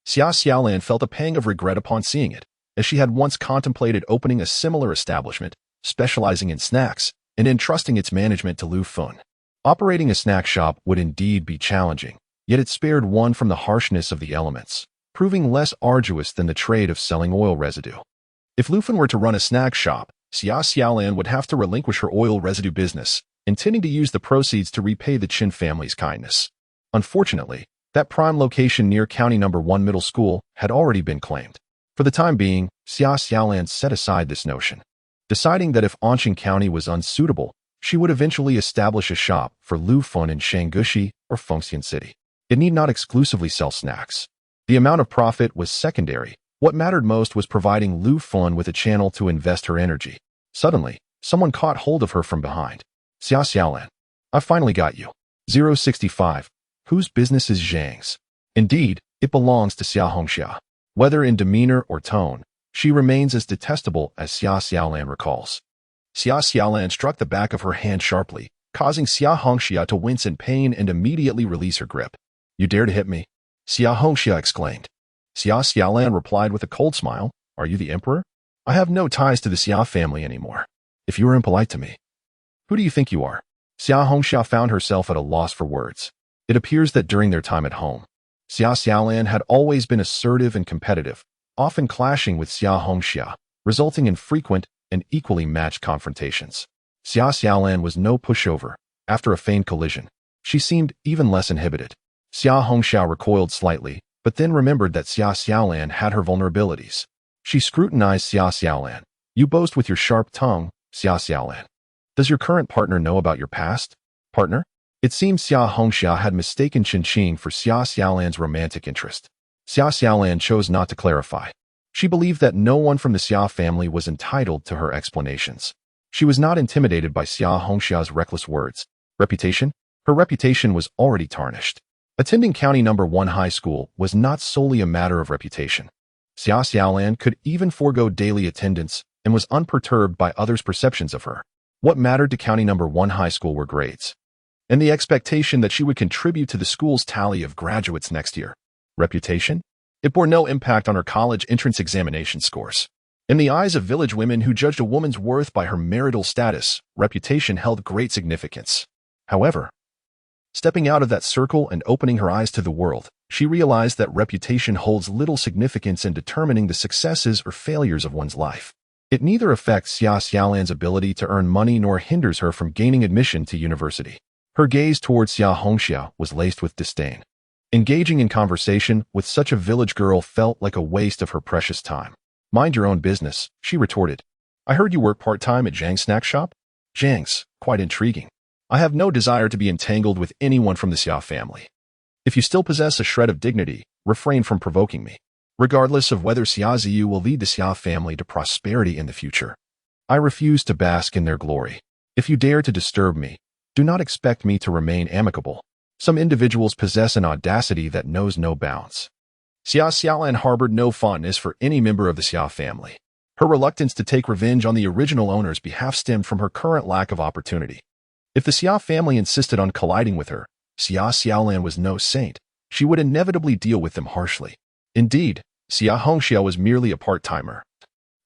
Xiaolan felt a pang of regret upon seeing it, as she had once contemplated opening a similar establishment, specializing in snacks, and entrusting its management to Lu Fun. Operating a snack shop would indeed be challenging, yet it spared one from the harshness of the elements, proving less arduous than the trade of selling oil residue. If Lu Fun were to run a snack shop, Xiaolan would have to relinquish her oil residue business, intending to use the proceeds to repay the Qin family's kindness. Unfortunately, that prime location near County No. 1 middle school had already been claimed. For the time being, Xiaolan set aside this notion, deciding that if Anqing County was unsuitable, she would eventually establish a shop for Lu Fun in Shanggushi or Fengxian City. It need not exclusively sell snacks. The amount of profit was secondary. What mattered most was providing Lu Fun with a channel to invest her energy. Suddenly, someone caught hold of her from behind. Xiaolan, I finally got you. 065. Whose business is Zhang's? Indeed, it belongs to Xia Hongxia. Whether in demeanor or tone, she remains as detestable as Xiaolan recalls. Xiaolan struck the back of her hand sharply, causing Xia Hongxia to wince in pain and immediately release her grip. You dare to hit me? Xia Hongxia exclaimed. Xiaolan replied with a cold smile. Are you the emperor? I have no ties to the Xia family anymore. If you are impolite to me, who do you think you are? Xia Hongxia found herself at a loss for words. It appears that during their time at home, Xiaolan had always been assertive and competitive, often clashing with Xia Hongxia, resulting in frequent and equally matched confrontations. Xiaolan was no pushover. After a feigned collision, she seemed even less inhibited. Xia Hongxia recoiled slightly, but then remembered that Xiaolan had her vulnerabilities. She scrutinized Xiaolan. You boast with your sharp tongue, Xiaolan. Does your current partner know about your past? Partner? It seems Xia Hongxia had mistaken Qinqing for Xiaolan's romantic interest. Xiaolan chose not to clarify. She believed that no one from the Xia family was entitled to her explanations. She was not intimidated by Xia Hongxia's reckless words. Reputation? Her reputation was already tarnished. Attending County No. 1 high school was not solely a matter of reputation. Xiaolan could even forego daily attendance and was unperturbed by others' perceptions of her. What mattered to County No. 1 high school were grades, and the expectation that she would contribute to the school's tally of graduates next year. Reputation? It bore no impact on her college entrance examination scores. In the eyes of village women who judged a woman's worth by her marital status, reputation held great significance. However, stepping out of that circle and opening her eyes to the world, she realized that reputation holds little significance in determining the successes or failures of one's life. It neither affects Xiaolan's ability to earn money nor hinders her from gaining admission to university. Her gaze towards Xia Hongxia was laced with disdain. Engaging in conversation with such a village girl felt like a waste of her precious time. Mind your own business, she retorted. I heard you work part-time at Zhang's snack shop? Zhang's, quite intriguing. I have no desire to be entangled with anyone from the Xia family. If you still possess a shred of dignity, refrain from provoking me. Regardless of whether Xia Ziyu will lead the Xia family to prosperity in the future, I refuse to bask in their glory. If you dare to disturb me, do not expect me to remain amicable. Some individuals possess an audacity that knows no bounds. Xia Xiaolan harbored no fondness for any member of the Xia family. Her reluctance to take revenge on the original owner's behalf stemmed from her current lack of opportunity. If the Xia family insisted on colliding with her, Xia Xiaolan was no saint. She would inevitably deal with them harshly. Indeed, Xia Hongxia was merely a part-timer.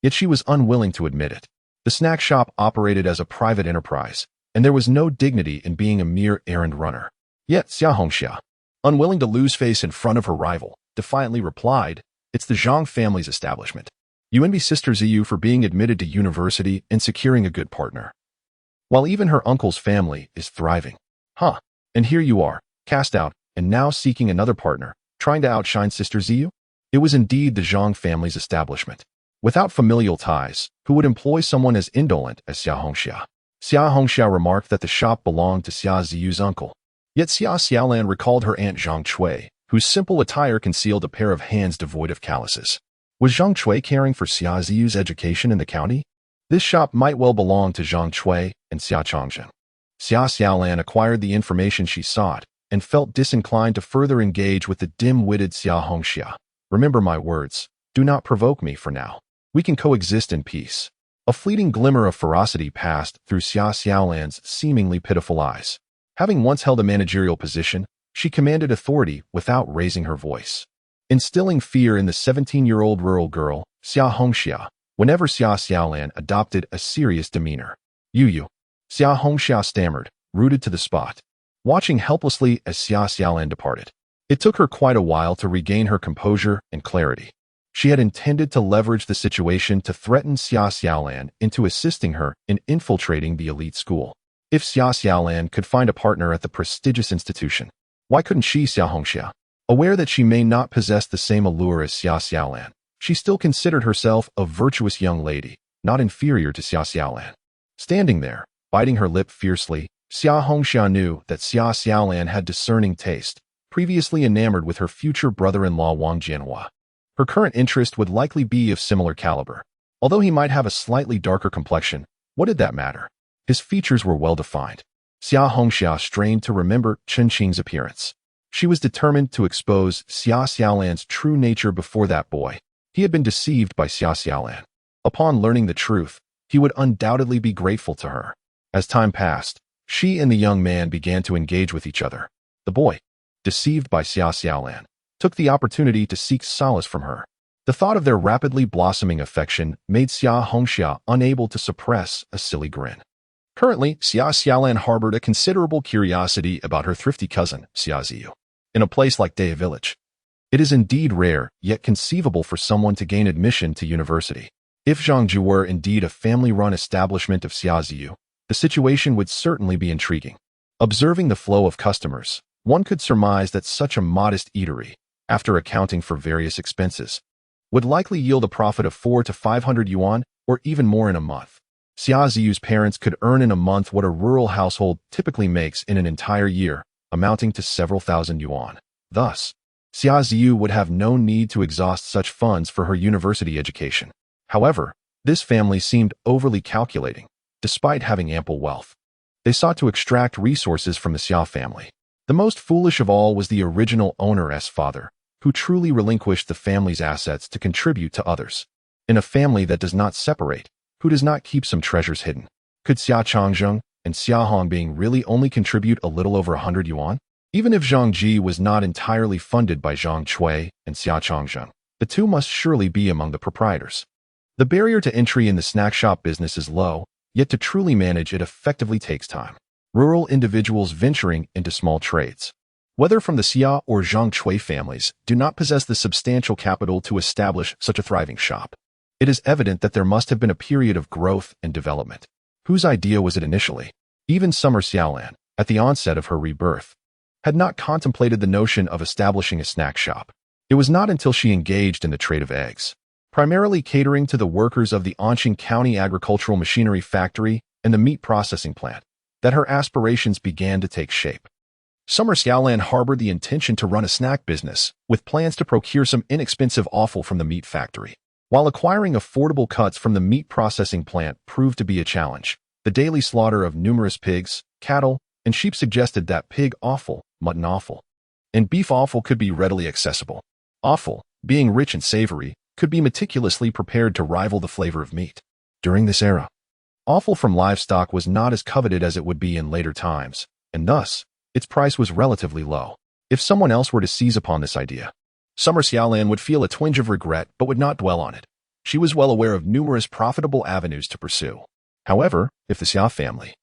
Yet she was unwilling to admit it. The snack shop operated as a private enterprise, and there was no dignity in being a mere errand runner. Yet Xia Hongxia, unwilling to lose face in front of her rival, defiantly replied, "It's the Zhang family's establishment. You envy Sister Ziyu for being admitted to university and securing a good partner, while even her uncle's family is thriving. Huh, and here you are, cast out, and now seeking another partner, trying to outshine Sister Ziyu?" It was indeed the Zhang family's establishment. Without familial ties, who would employ someone as indolent as Xia Hongxia? Xia Hongxia remarked that the shop belonged to Xia Ziyu's uncle. Yet Xia Xiaolan recalled her aunt Zhang Cui, whose simple attire concealed a pair of hands devoid of calluses. Was Zhang Cui caring for Xia Ziyu's education in the county? This shop might well belong to Zhang Cui and Xia Changzhen. Xia Xiaolan acquired the information she sought and felt disinclined to further engage with the dim-witted Xia Hongxia. Remember my words. Do not provoke me for now. We can coexist in peace. A fleeting glimmer of ferocity passed through Xia Xiaolan's seemingly pitiful eyes. Having once held a managerial position, she commanded authority without raising her voice, instilling fear in the 17-year-old rural girl, Xia Hongxia, whenever Xia Xiaolan adopted a serious demeanor. You, Xia Hongxia stammered, rooted to the spot, watching helplessly as Xia Xiaolan departed. It took her quite a while to regain her composure and clarity. She had intended to leverage the situation to threaten Xia Xiaolan into assisting her in infiltrating the elite school. If Xia Xiaolan could find a partner at the prestigious institution, why couldn't she, Xia Hongxia? Aware that she may not possess the same allure as Xia Xiaolan, she still considered herself a virtuous young lady, not inferior to Xia Xiaolan. Standing there, biting her lip fiercely, Xia Hongxia knew that Xia Xiaolan had discerning taste, previously enamored with her future brother-in-law Wang Jianhua. Her current interest would likely be of similar caliber. Although he might have a slightly darker complexion, what did that matter? His features were well-defined. Xia Hongxia strained to remember Chen Qing's appearance. She was determined to expose Xia Xiaolan's true nature before that boy. He had been deceived by Xia Xiaolan. Upon learning the truth, he would undoubtedly be grateful to her. As time passed, she and the young man began to engage with each other. The boy, deceived by Xia Xiaolan, took the opportunity to seek solace from her. The thought of their rapidly blossoming affection made Xia Hongxia unable to suppress a silly grin. Currently, Xia Xiaolan harbored a considerable curiosity about her thrifty cousin, Xia Ziyu. In a place like Daya Village, it is indeed rare, yet conceivable for someone to gain admission to university. If Zhangju were indeed a family-run establishment of Xia Ziyu, the situation would certainly be intriguing. Observing the flow of customers, one could surmise that such a modest eatery, after accounting for various expenses, would likely yield a profit of 400 to 500 yuan, or even more in a month. Xia Ziyu's parents could earn in a month what a rural household typically makes in an entire year, amounting to several thousand yuan. Thus, Xia Ziyu would have no need to exhaust such funds for her university education. However, this family seemed overly calculating, despite having ample wealth. They sought to extract resources from the Xia family. The most foolish of all was the original owner's father, who truly relinquished the family's assets to contribute to others. In a family that does not separate, who does not keep some treasures hidden? Could Xia Changzhen and Xia Hongbing really only contribute a little over 100 yuan? Even if Zhang Ji was not entirely funded by Zhang Cui and Xia Changzhen, the two must surely be among the proprietors. The barrier to entry in the snack shop business is low, yet to truly manage it effectively takes time. Rural individuals venturing into small trades, whether from the Xia or Zhang Cui families, do not possess the substantial capital to establish such a thriving shop. It is evident that there must have been a period of growth and development. Whose idea was it initially? Even Summer Xiaolan, at the onset of her rebirth, had not contemplated the notion of establishing a snack shop. It was not until she engaged in the trade of eggs, primarily catering to the workers of the Anqing County Agricultural Machinery Factory and the meat processing plant, that her aspirations began to take shape. Summer Xiaolan harbored the intention to run a snack business, with plans to procure some inexpensive offal from the meat factory. While acquiring affordable cuts from the meat processing plant proved to be a challenge, the daily slaughter of numerous pigs, cattle, and sheep suggested that pig offal, mutton offal, and beef offal could be readily accessible. Offal, being rich and savory, could be meticulously prepared to rival the flavor of meat. During this era, offal from livestock was not as coveted as it would be in later times, and thus, its price was relatively low. If someone else were to seize upon this idea, Summer Xiaolan would feel a twinge of regret but would not dwell on it. She was well aware of numerous profitable avenues to pursue. However, if the Xia family,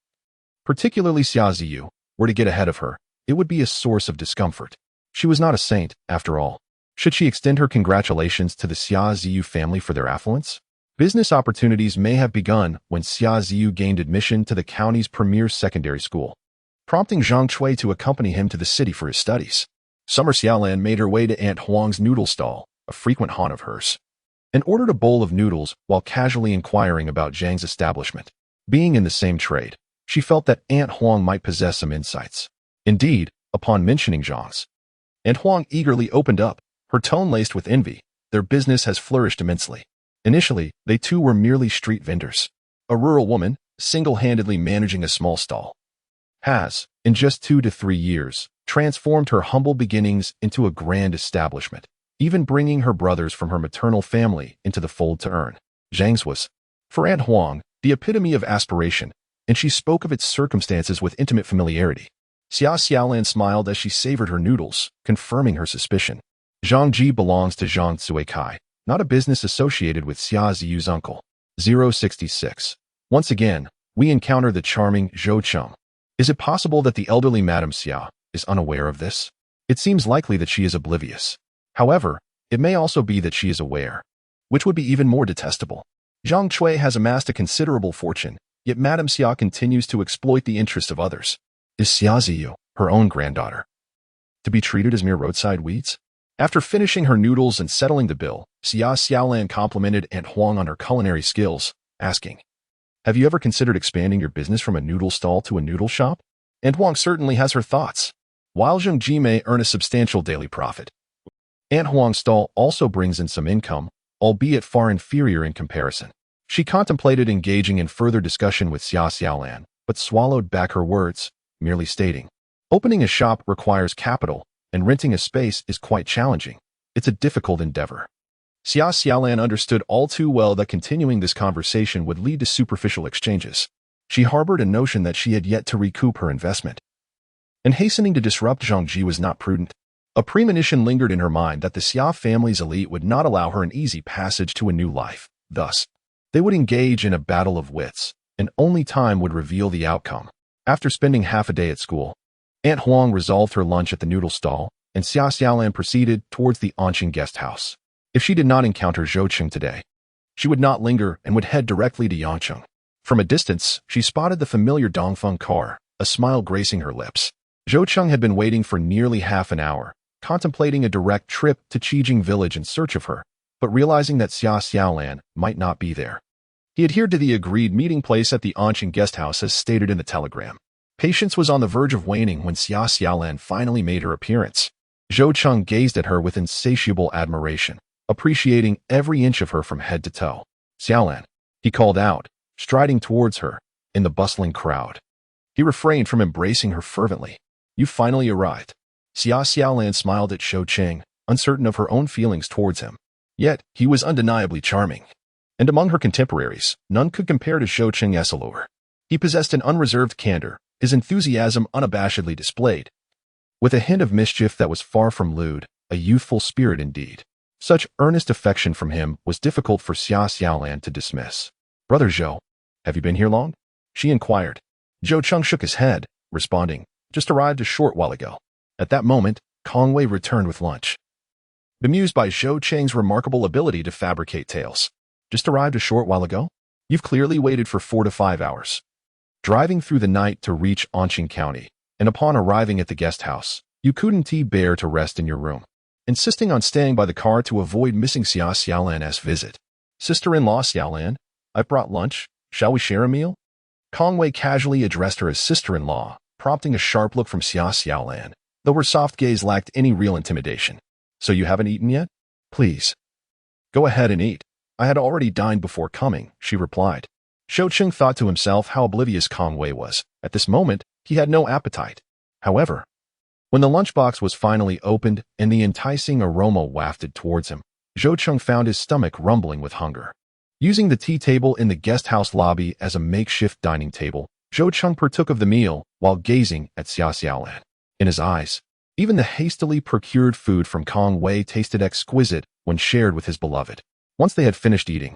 particularly Xia Ziyu, were to get ahead of her, it would be a source of discomfort. She was not a saint, after all. Should she extend her congratulations to the Xia Ziyu family for their affluence? Business opportunities may have begun when Xia Ziyu gained admission to the county's premier secondary school, prompting Zhang Chui to accompany him to the city for his studies. Summer Xiaolan made her way to Aunt Huang's noodle stall, a frequent haunt of hers, and ordered a bowl of noodles while casually inquiring about Zhang's establishment. Being in the same trade, she felt that Aunt Huang might possess some insights. Indeed, upon mentioning Zhang's, Aunt Huang eagerly opened up, her tone laced with envy. Their business has flourished immensely. Initially, they too were merely street vendors. A rural woman, single-handedly managing a small stall, has, in just 2 to 3 years, transformed her humble beginnings into a grand establishment, even bringing her brothers from her maternal family into the fold to earn. Zhang's was, for Aunt Huang, the epitome of aspiration, and she spoke of its circumstances with intimate familiarity. Xia Xiaolan smiled as she savored her noodles, confirming her suspicion. Zhang Ji belongs to Zhang Cuikai, not a business associated with Xia Ziyu's uncle. 066. Once again, we encounter the charming Zhou Cheng. Is it possible that the elderly Madame Xia is unaware of this? It seems likely that she is oblivious. However, it may also be that she is aware, which would be even more detestable. Zhang Chui has amassed a considerable fortune, yet Madame Xia continues to exploit the interests of others. Is Xia Ziyu, her own granddaughter, to be treated as mere roadside weeds? After finishing her noodles and settling the bill, Xia Xiaolan complimented Aunt Huang on her culinary skills, asking, "Have you ever considered expanding your business from a noodle stall to a noodle shop?" Aunt Huang certainly has her thoughts. While Zheng Ji may earn a substantial daily profit, Aunt Huang's stall also brings in some income, albeit far inferior in comparison. She contemplated engaging in further discussion with Xia Xiaolan, but swallowed back her words, merely stating, "Opening a shop requires capital, and renting a space is quite challenging. It's a difficult endeavor." Xia Xiaolan understood all too well that continuing this conversation would lead to superficial exchanges. She harbored a notion that she had yet to recoup her investment, and hastening to disrupt Zhang Ji was not prudent. A premonition lingered in her mind that the Xia family's elite would not allow her an easy passage to a new life. Thus, they would engage in a battle of wits, and only time would reveal the outcome. After spending half a day at school, Aunt Huang resolved her lunch at the noodle stall, and Xia Xiaolan proceeded towards the Anqing guest house. If she did not encounter Zhou Cheng today, she would not linger and would head directly to Yangcheng. From a distance, she spotted the familiar Dongfeng car, a smile gracing her lips. Zhou Cheng had been waiting for nearly half an hour, contemplating a direct trip to Qijing village in search of her, but realizing that Xia Xiaolan might not be there. He adhered to the agreed meeting place at the Anqing guest house as stated in the telegram. Patience was on the verge of waning when Xia Xiaolan finally made her appearance. Zhou Cheng gazed at her with insatiable admiration, appreciating every inch of her from head to toe. "Xiaolan," he called out, striding towards her, in the bustling crowd. He refrained from embracing her fervently. "You finally arrived." Xia Xiaolan smiled at Zhou Cheng, uncertain of her own feelings towards him. Yet, he was undeniably charming. And among her contemporaries, none could compare to Zhou Cheng's allure. He possessed an unreserved candor, his enthusiasm unabashedly displayed, with a hint of mischief that was far from lewd, a youthful spirit indeed. Such earnest affection from him was difficult for Xia Xiaolan to dismiss. "Brother Zhou, have you been here long?" she inquired. Zhou Cheng shook his head, responding, "Just arrived a short while ago." At that moment, Kong Wei returned with lunch. Bemused by Zhou Cheng's remarkable ability to fabricate tales. "Just arrived a short while ago? You've clearly waited for 4 to 5 hours. Driving through the night to reach Anqing County, and upon arriving at the guest house, You couldn't bear to rest in your room, insisting on staying by the car to avoid missing Xia Xiaolan's visit. Sister-in-law Xiaolan, I brought lunch. Shall we share a meal? Kong Wei casually addressed her as sister-in-law, prompting a sharp look from Xia Xiaolan, though her soft gaze lacked any real intimidation. So you haven't eaten yet? Please. Go ahead and eat. I had already dined before coming, she replied. Zhou Qing thought to himself how oblivious Kong Wei was. At this moment, he had no appetite. However, when the lunchbox was finally opened and the enticing aroma wafted towards him, Zhou Qing found his stomach rumbling with hunger. Using the tea table in the guest house lobby as a makeshift dining table, Zhou Qing partook of the meal while gazing at Xia Xiaolan. In his eyes, even the hastily procured food from Kong Wei tasted exquisite when shared with his beloved. Once they had finished eating,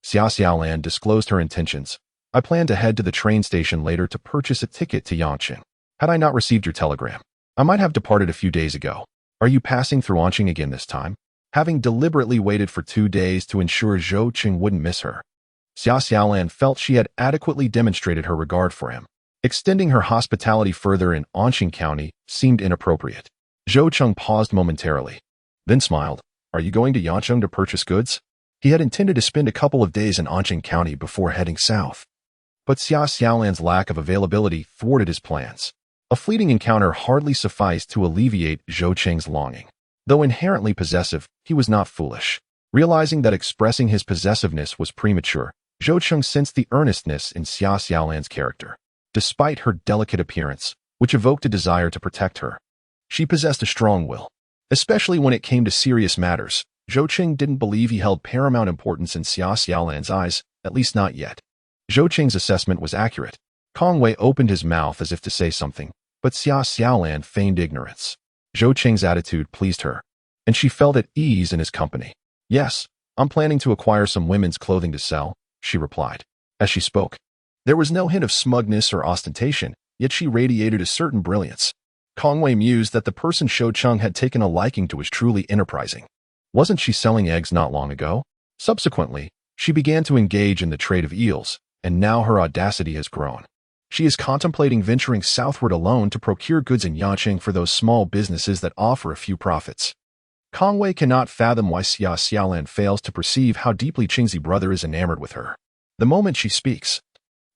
Xia Xiaolan disclosed her intentions. I plan to head to the train station later to purchase a ticket to Yanqing. Had I not received your telegram, I might have departed a few days ago. Are you passing through Yanqing again this time? Having deliberately waited for 2 days to ensure Zhou Qing wouldn't miss her, Xia Xiaolan felt she had adequately demonstrated her regard for him. Extending her hospitality further in Yanqing County seemed inappropriate. Zhou Qing paused momentarily, then smiled. Are you going to Yanqing to purchase goods? He had intended to spend a couple of days in Yanqing County before heading south. But Xia Xiaolan's lack of availability thwarted his plans. A fleeting encounter hardly sufficed to alleviate Zhou Qing's longing. Though inherently possessive, he was not foolish. Realizing that expressing his possessiveness was premature, Zhou Qing sensed the earnestness in Xia Xiaolan's character. Despite her delicate appearance, which evoked a desire to protect her, she possessed a strong will. Especially when it came to serious matters, Zhou Qing didn't believe he held paramount importance in Xia Xiaolan's eyes, at least not yet. Zhou Qing's assessment was accurate. Kong Wei opened his mouth as if to say something, but Xia Xiaolan feigned ignorance. Zhou Qing's attitude pleased her, and she felt at ease in his company. Yes, I'm planning to acquire some women's clothing to sell, she replied. As she spoke, there was no hint of smugness or ostentation, yet she radiated a certain brilliance. Kong Wei mused that the person Zhou Qing had taken a liking to was truly enterprising. Wasn't she selling eggs not long ago? Subsequently, she began to engage in the trade of eels, and now her audacity has grown. She is contemplating venturing southward alone to procure goods in Yanqing for those small businesses that offer a few profits. Kong Wei cannot fathom why Xia Xiaolan fails to perceive how deeply Qingzi brother is enamored with her. The moment she speaks,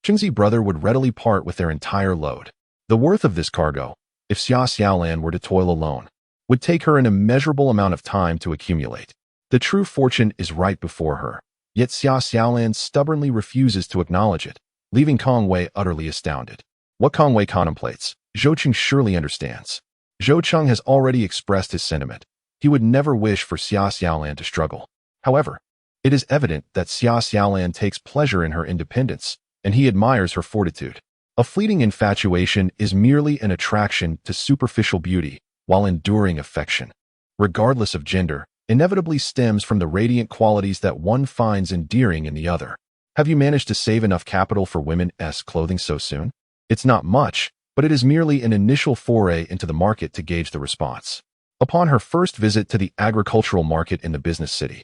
Qingzi brother would readily part with their entire load. The worth of this cargo, if Xia Xiaolan were to toil alone, would take her an immeasurable amount of time to accumulate. The true fortune is right before her, yet Xia Xiaolan stubbornly refuses to acknowledge it, leaving Kong Wei utterly astounded. What Kong Wei contemplates, Zhou Qing surely understands. Zhou Qing has already expressed his sentiment. He would never wish for Xia Xiaolan to struggle. However, it is evident that Xia Xiaolan takes pleasure in her independence, and he admires her fortitude. A fleeting infatuation is merely an attraction to superficial beauty, while enduring affection, regardless of gender, inevitably stems from the radiant qualities that one finds endearing in the other. Have you managed to save enough capital for women's clothing so soon? It's not much, but it is merely an initial foray into the market to gauge the response. Upon her first visit to the agricultural market in the business city,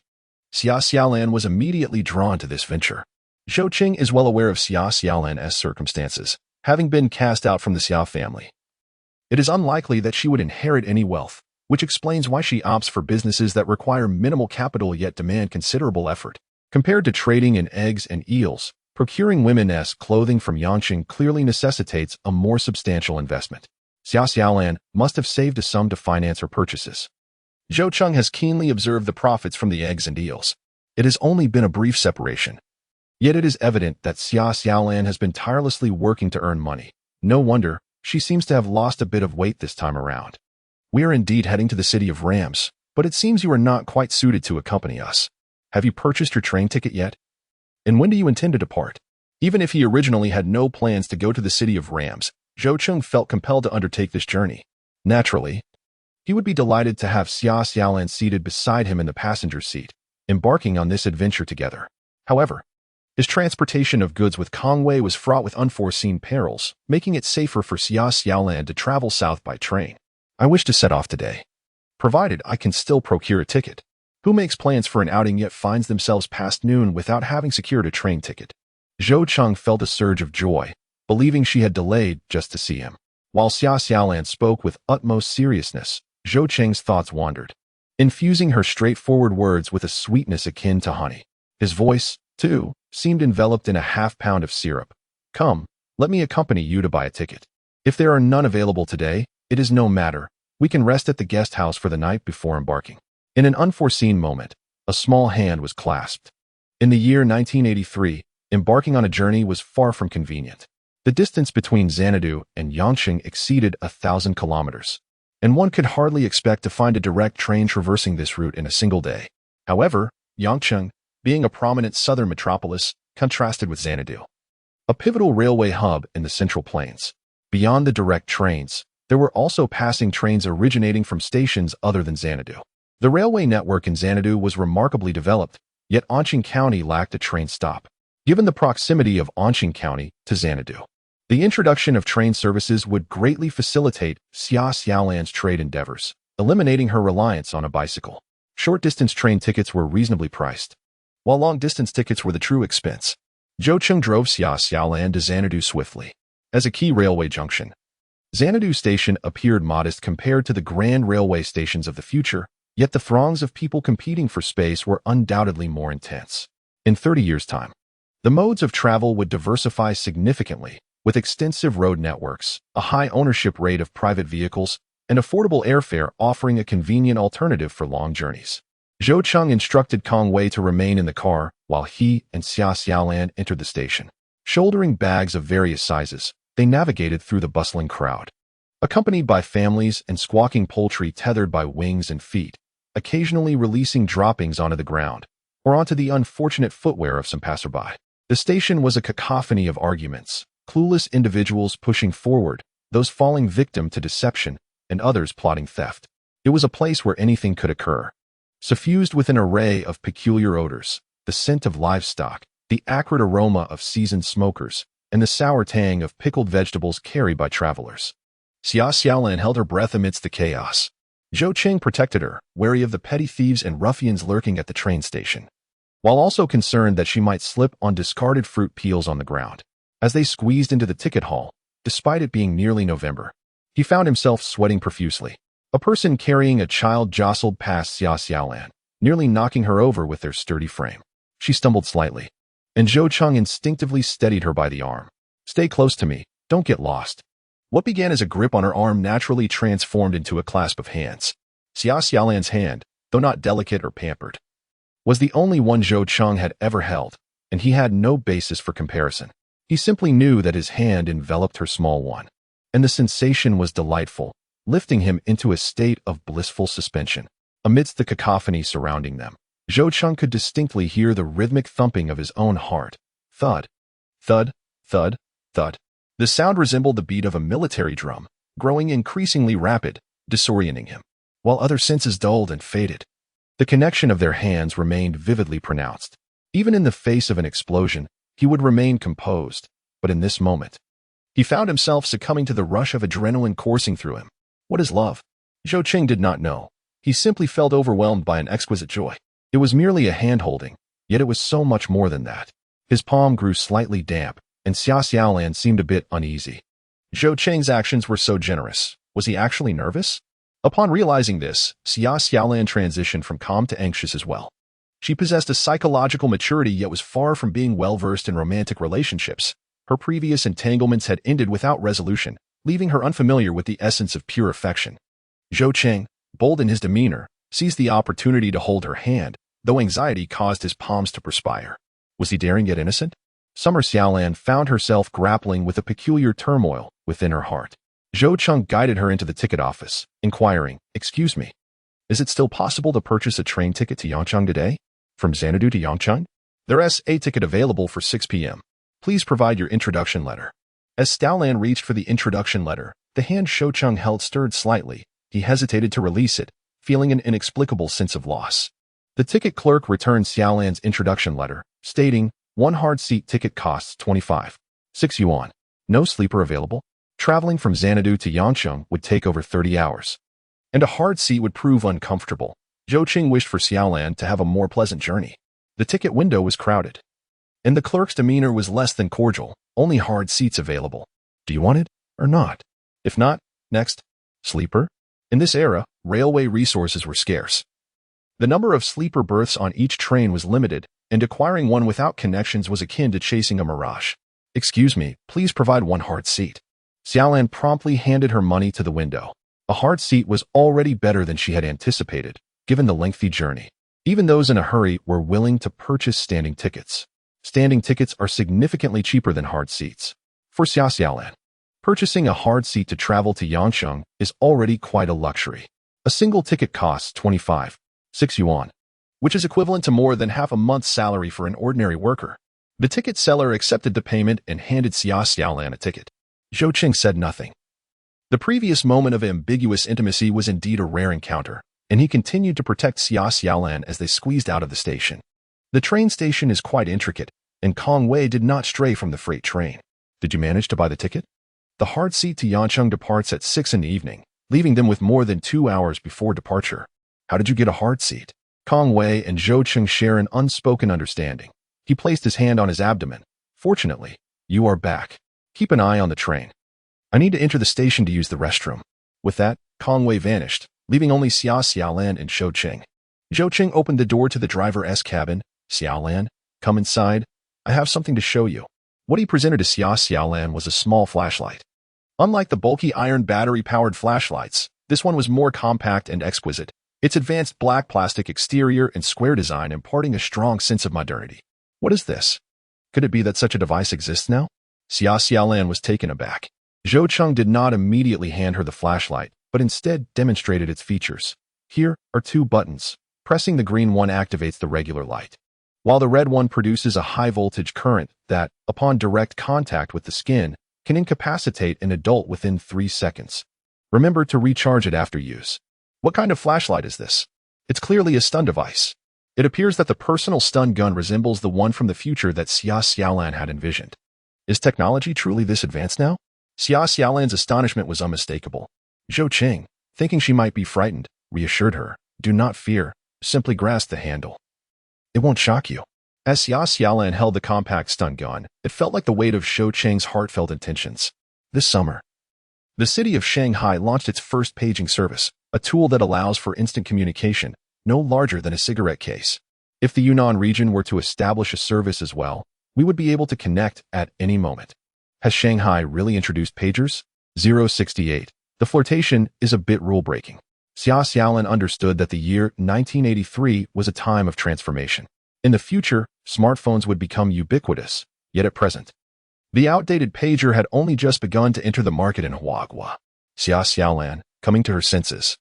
Xia Xiaolan was immediately drawn to this venture. Zhou Qing is well aware of Xia Xiaolan's circumstances, having been cast out from the Xia family. It is unlikely that she would inherit any wealth, which explains why she opts for businesses that require minimal capital yet demand considerable effort. Compared to trading in eggs and eels, procuring women's clothing from Yanqing clearly necessitates a more substantial investment. Xia Xiaolan must have saved a sum to finance her purchases. Zhou Qing has keenly observed the profits from the eggs and eels. It has only been a brief separation. Yet it is evident that Xia Xiaolan has been tirelessly working to earn money. No wonder, she seems to have lost a bit of weight this time around. We are indeed heading to the city of Rams, but it seems you are not quite suited to accompany us. Have you purchased your train ticket yet? And when do you intend to depart? Even if he originally had no plans to go to the city of Rams, Zhou Qing felt compelled to undertake this journey. Naturally, he would be delighted to have Xia Xiaolan seated beside him in the passenger seat, embarking on this adventure together. However, his transportation of goods with Kong Wei was fraught with unforeseen perils, making it safer for Xia Xiaolan to travel south by train. I wish to set off today, provided I can still procure a ticket. Who makes plans for an outing yet finds themselves past noon without having secured a train ticket? Zhou Qing felt a surge of joy, believing she had delayed just to see him. While Xia Xiaolan spoke with utmost seriousness, Zhou Qing's thoughts wandered, infusing her straightforward words with a sweetness akin to honey. His voice, too, seemed enveloped in a half-pound of syrup. Come, let me accompany you to buy a ticket. If there are none available today, it is no matter. We can rest at the guest house for the night before embarking. In an unforeseen moment, a small hand was clasped. In the year 1983, embarking on a journey was far from convenient. The distance between Xanadu and Yangqing exceeded 1,000 kilometers, and one could hardly expect to find a direct train traversing this route in a single day. However, Yangqing, being a prominent southern metropolis, contrasted with Xanadu, a pivotal railway hub in the Central Plains. Beyond the direct trains, there were also passing trains originating from stations other than Xanadu. The railway network in Xanadu was remarkably developed, yet Anqing County lacked a train stop. Given the proximity of Anqing County to Xanadu, the introduction of train services would greatly facilitate Xia Xiaolan's trade endeavors, eliminating her reliance on a bicycle. Short-distance train tickets were reasonably priced, while long-distance tickets were the true expense. Zhou Qing drove Xia Xiaolan to Xanadu swiftly. As a key railway junction, Xanadu Station appeared modest compared to the grand railway stations of the future, yet the throngs of people competing for space were undoubtedly more intense. In 30 years' time, the modes of travel would diversify significantly, with extensive road networks, a high ownership rate of private vehicles, and affordable airfare offering a convenient alternative for long journeys. Zhou Qing instructed Kong Wei to remain in the car while he and Xia Xiaolan entered the station. Shouldering bags of various sizes, they navigated through the bustling crowd, accompanied by families and squawking poultry tethered by wings and feet, occasionally releasing droppings onto the ground or onto the unfortunate footwear of some passerby. The station was a cacophony of arguments, clueless individuals pushing forward, those falling victim to deception, and others plotting theft. It was a place where anything could occur. Suffused with an array of peculiar odors, the scent of livestock, the acrid aroma of seasoned smokers, and the sour tang of pickled vegetables carried by travelers. Xia Xiaolan held her breath amidst the chaos. Zhou Qing protected her, wary of the petty thieves and ruffians lurking at the train station, while also concerned that she might slip on discarded fruit peels on the ground. As they squeezed into the ticket hall, despite it being nearly November, he found himself sweating profusely. A person carrying a child jostled past Xia Xiaolan, nearly knocking her over with their sturdy frame. She stumbled slightly, and Zhou Qing instinctively steadied her by the arm. Stay close to me, don't get lost. What began as a grip on her arm naturally transformed into a clasp of hands. Xia Xiaolan's hand, though not delicate or pampered, was the only one Zhou Qing had ever held, and he had no basis for comparison. He simply knew that his hand enveloped her small one, and the sensation was delightful, lifting him into a state of blissful suspension. Amidst the cacophony surrounding them, Zhou Qing could distinctly hear the rhythmic thumping of his own heart. Thud, thud, thud, thud. The sound resembled the beat of a military drum, growing increasingly rapid, disorienting him, while other senses dulled and faded. The connection of their hands remained vividly pronounced. Even in the face of an explosion, he would remain composed, but in this moment, he found himself succumbing to the rush of adrenaline coursing through him. What is love? Zhou Qing did not know. He simply felt overwhelmed by an exquisite joy. It was merely a hand-holding, yet it was so much more than that. His palm grew slightly damp, and Xia Xiaolan seemed a bit uneasy. Zhou Qing's actions were so generous. Was he actually nervous? Upon realizing this, Xia Xiaolan transitioned from calm to anxious as well. She possessed a psychological maturity yet was far from being well-versed in romantic relationships. Her previous entanglements had ended without resolution, leaving her unfamiliar with the essence of pure affection. Zhou Qing, bold in his demeanor, seized the opportunity to hold her hand, though anxiety caused his palms to perspire. Was he daring yet innocent? Summer Xiaolan found herself grappling with a peculiar turmoil within her heart. Zhou Qing guided her into the ticket office, inquiring, "Excuse me, is it still possible to purchase a train ticket to Yangqing today? From Xanadu to Yangqing? There's a ticket available for 6 p.m. Please provide your introduction letter." As Xiaolan reached for the introduction letter, the hand Zhou Qing held stirred slightly. He hesitated to release it, feeling an inexplicable sense of loss. The ticket clerk returned Xiaolan's introduction letter, stating, "One hard-seat ticket costs 25.6 yuan. No sleeper available. Traveling from Xanadu to Yangqing would take over 30 hours. And a hard seat would prove uncomfortable." Zhou Qing wished for Xiaolan to have a more pleasant journey. The ticket window was crowded, and the clerk's demeanor was less than cordial. "Only hard seats available. Do you want it or not?" If not, next. Sleeper? In this era, railway resources were scarce. The number of sleeper berths on each train was limited, and acquiring one without connections was akin to chasing a mirage. Excuse me, please provide one hard seat. Xiaolan promptly handed her money to the window. A hard seat was already better than she had anticipated, given the lengthy journey. Even those in a hurry were willing to purchase standing tickets. Standing tickets are significantly cheaper than hard seats. For Xiaolan, purchasing a hard seat to travel to Yangcheng is already quite a luxury. A single ticket costs 25.6 yuan, which is equivalent to more than half a month's salary for an ordinary worker. The ticket seller accepted the payment and handed Xiaolan a ticket. Zhou Qing said nothing. The previous moment of ambiguous intimacy was indeed a rare encounter, and he continued to protect Xiaolan as they squeezed out of the station. The train station is quite intricate, and Kong Wei did not stray from the freight train. Did you manage to buy the ticket? The hard seat to Yangcheng departs at 6 in the evening, leaving them with more than 2 hours before departure. How did you get a hard seat? Kong Wei and Zhou Qing share an unspoken understanding. He placed his hand on his abdomen. Fortunately, you are back. Keep an eye on the train. I need to enter the station to use the restroom. With that, Kong Wei vanished, leaving only Xiaolan and Zhou Qing. Zhou Qing opened the door to the driver's cabin. Xiaolan, come inside. I have something to show you. What he presented to Xiaolan was a small flashlight. Unlike the bulky iron battery-powered flashlights, this one was more compact and exquisite, its advanced black plastic exterior and square design imparting a strong sense of modernity. What is this? Could it be that such a device exists now? Xiaolan was taken aback. Zhou Qing did not immediately hand her the flashlight, but instead demonstrated its features. Here are 2 buttons. Pressing the green one activates the regular light, while the red one produces a high-voltage current that, upon direct contact with the skin, can incapacitate an adult within 3 seconds. Remember to recharge it after use. What kind of flashlight is this? It's clearly a stun device. It appears that the personal stun gun resembles the one from the future that Xiaolan had envisioned. Is technology truly this advanced now? Xiaolan's astonishment was unmistakable. Zhou Qing, thinking she might be frightened, reassured her. Do not fear, simply grasp the handle. It won't shock you. As Xiaolan held the compact stun gun, it felt like the weight of Zhou Qing's heartfelt intentions. This summer, the city of Shanghai launched its first paging service, a tool that allows for instant communication, no larger than a cigarette case. If the Yunnan region were to establish a service as well, we would be able to connect at any moment. Has Shanghai really introduced pagers? 068. The flirtation is a bit rule-breaking. Xiaolan understood that the year 1983 was a time of transformation. In the future, smartphones would become ubiquitous, yet at present, the outdated pager had only just begun to enter the market in Huagua. Xiaolan, coming to her senses,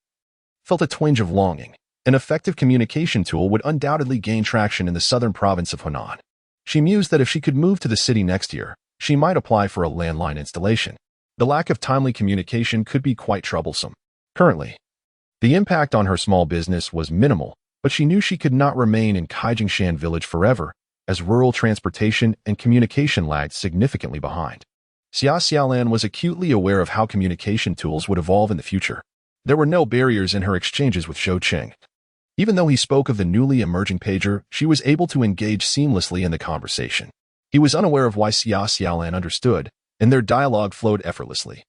felt a twinge of longing. An effective communication tool would undoubtedly gain traction in the southern province of Hunan. She mused that if she could move to the city next year, she might apply for a landline installation. The lack of timely communication could be quite troublesome. Currently, the impact on her small business was minimal, but she knew she could not remain in Kaijingshan village forever, as rural transportation and communication lagged significantly behind. Xiaolan was acutely aware of how communication tools would evolve in the future. There were no barriers in her exchanges with Zhou Qing. Even though he spoke of the newly emerging pager, she was able to engage seamlessly in the conversation. He was unaware of why Xiaolan understood, and their dialogue flowed effortlessly,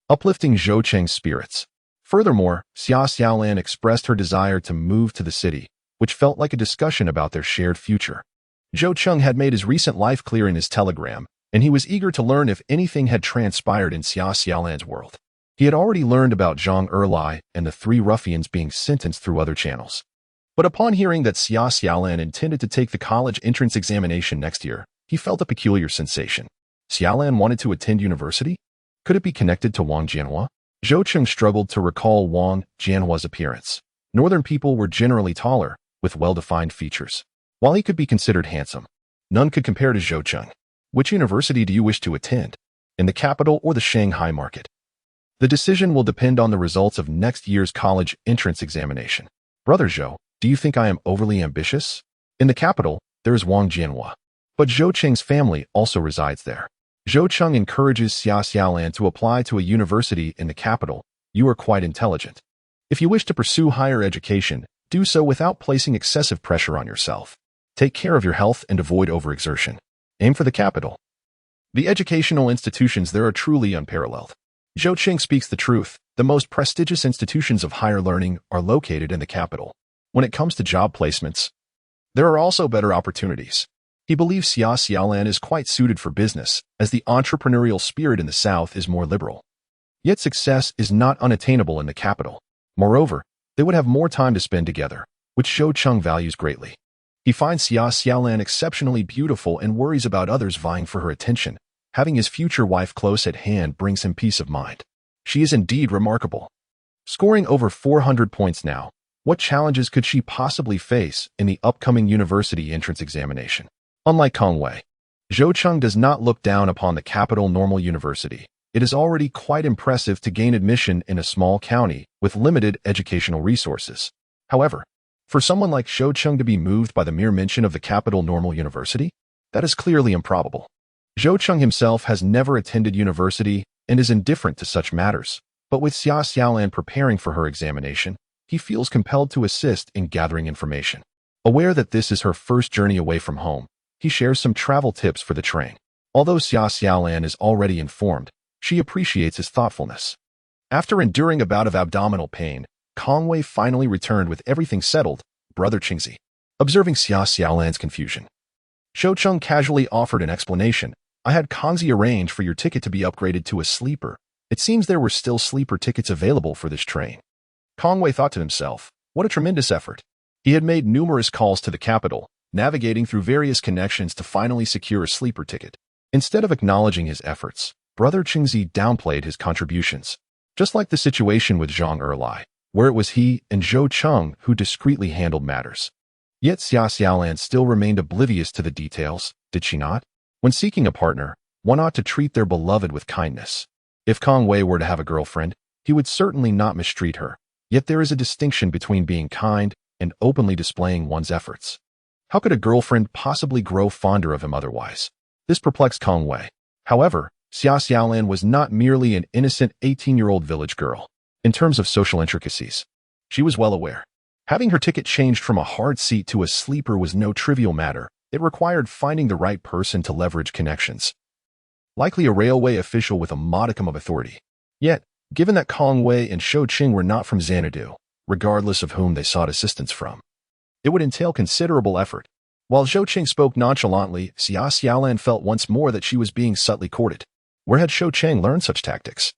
uplifting Zhou Qing's spirits. Furthermore, Xiaolan expressed her desire to move to the city, which felt like a discussion about their shared future. Zhou Qing had made his recent life clear in his telegram, and he was eager to learn if anything had transpired in Xiaolan's world. He had already learned about Zhang Erlai and the 3 ruffians being sentenced through other channels. But upon hearing that Xiaolan intended to take the college entrance examination next year, he felt a peculiar sensation. Xiaolan wanted to attend university? Could it be connected to Wang Jianhua? Zhou Qing struggled to recall Wang Jianhua's appearance. Northern people were generally taller, with well-defined features. While he could be considered handsome, none could compare to Zhou Qing. Which university do you wish to attend? In the capital or the Shanghai market? The decision will depend on the results of next year's college entrance examination. Brother Zhou, do you think I am overly ambitious? In the capital, there is Wang Jianhua, but Zhou Qing's family also resides there. Zhou Qing encourages Xiaolan to apply to a university in the capital. You are quite intelligent. If you wish to pursue higher education, do so without placing excessive pressure on yourself. Take care of your health and avoid overexertion. Aim for the capital. The educational institutions there are truly unparalleled. Zhou Qing speaks the truth. The most prestigious institutions of higher learning are located in the capital. When it comes to job placements, there are also better opportunities. He believes Xia Xiaolan is quite suited for business, as the entrepreneurial spirit in the south is more liberal. Yet success is not unattainable in the capital. Moreover, they would have more time to spend together, which Zhou Cheng values greatly. He finds Xia Xiaolan exceptionally beautiful and worries about others vying for her attention. Having his future wife close at hand brings him peace of mind. She is indeed remarkable. Scoring over 400 points now, what challenges could she possibly face in the upcoming university entrance examination? Unlike Kongwei, Zhou Cheng does not look down upon the capital normal university. It is already quite impressive to gain admission in a small county with limited educational resources. However, for someone like Zhou Cheng to be moved by the mere mention of the capital normal university, that is clearly improbable. Zhou Cheng himself has never attended university and is indifferent to such matters, but with Xia Xiaolan preparing for her examination, he feels compelled to assist in gathering information. Aware that this is her first journey away from home, he shares some travel tips for the train. Although Xia Xiaolan is already informed, she appreciates his thoughtfulness. After enduring a bout of abdominal pain, Kongwei finally returned with everything settled. Brother Qingzi, observing Xia Xiaolan's confusion, Zhou Cheng casually offered an explanation. I had Kongzi arrange for your ticket to be upgraded to a sleeper. It seems there were still sleeper tickets available for this train. Kongwei thought to himself, what a tremendous effort. He had made numerous calls to the capital, navigating through various connections to finally secure a sleeper ticket. Instead of acknowledging his efforts, Brother Qingzi downplayed his contributions. Just like the situation with Zhang Erlai, where it was he and Zhou Cheng who discreetly handled matters. Yet Xia Xiaolan still remained oblivious to the details, did she not? When seeking a partner, one ought to treat their beloved with kindness. If Kongwei were to have a girlfriend, he would certainly not mistreat her. Yet there is a distinction between being kind and openly displaying one's efforts. How could a girlfriend possibly grow fonder of him otherwise? This perplexed Kongwei. However, Xia Xiaolan was not merely an innocent 18-year-old village girl. In terms of social intricacies, she was well aware. Having her ticket changed from a hard seat to a sleeper was no trivial matter. It required finding the right person to leverage connections. Likely a railway official with a modicum of authority. Yet, given that Kongwei and Zhou Qing were not from Xanadu, regardless of whom they sought assistance from, it would entail considerable effort. While Zhou Qing spoke nonchalantly, Xia Xiaolan felt once more that she was being subtly courted. Where had Zhou Qing learned such tactics?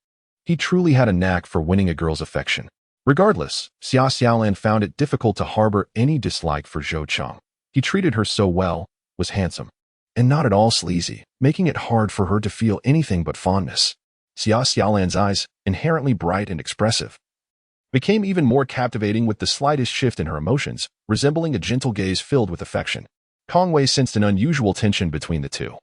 He truly had a knack for winning a girl's affection. Regardless, Xia Xiaolan found it difficult to harbor any dislike for Zhou Cheng. He treated her so well, was handsome, and not at all sleazy, making it hard for her to feel anything but fondness. Xia Xiaolan's eyes, inherently bright and expressive, became even more captivating with the slightest shift in her emotions, resembling a gentle gaze filled with affection. Kongwei sensed an unusual tension between the two.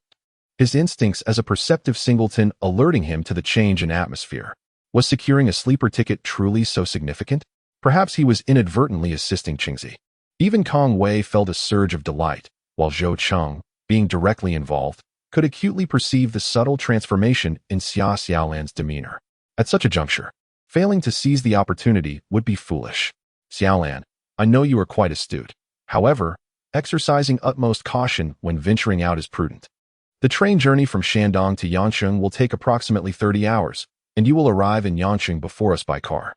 His instincts as a perceptive singleton alerting him to the change in atmosphere. Was securing a sleeper ticket truly so significant? Perhaps he was inadvertently assisting Qingzi. Even Kongwei felt a surge of delight, while Zhou Cheng, being directly involved, could acutely perceive the subtle transformation in Xia Xiaolan's demeanor. At such a juncture, failing to seize the opportunity would be foolish. Xiaolan, I know you are quite astute. However, exercising utmost caution when venturing out is prudent. The train journey from Shandong to Yancheng will take approximately 30 hours, and you will arrive in Yancheng before us by car.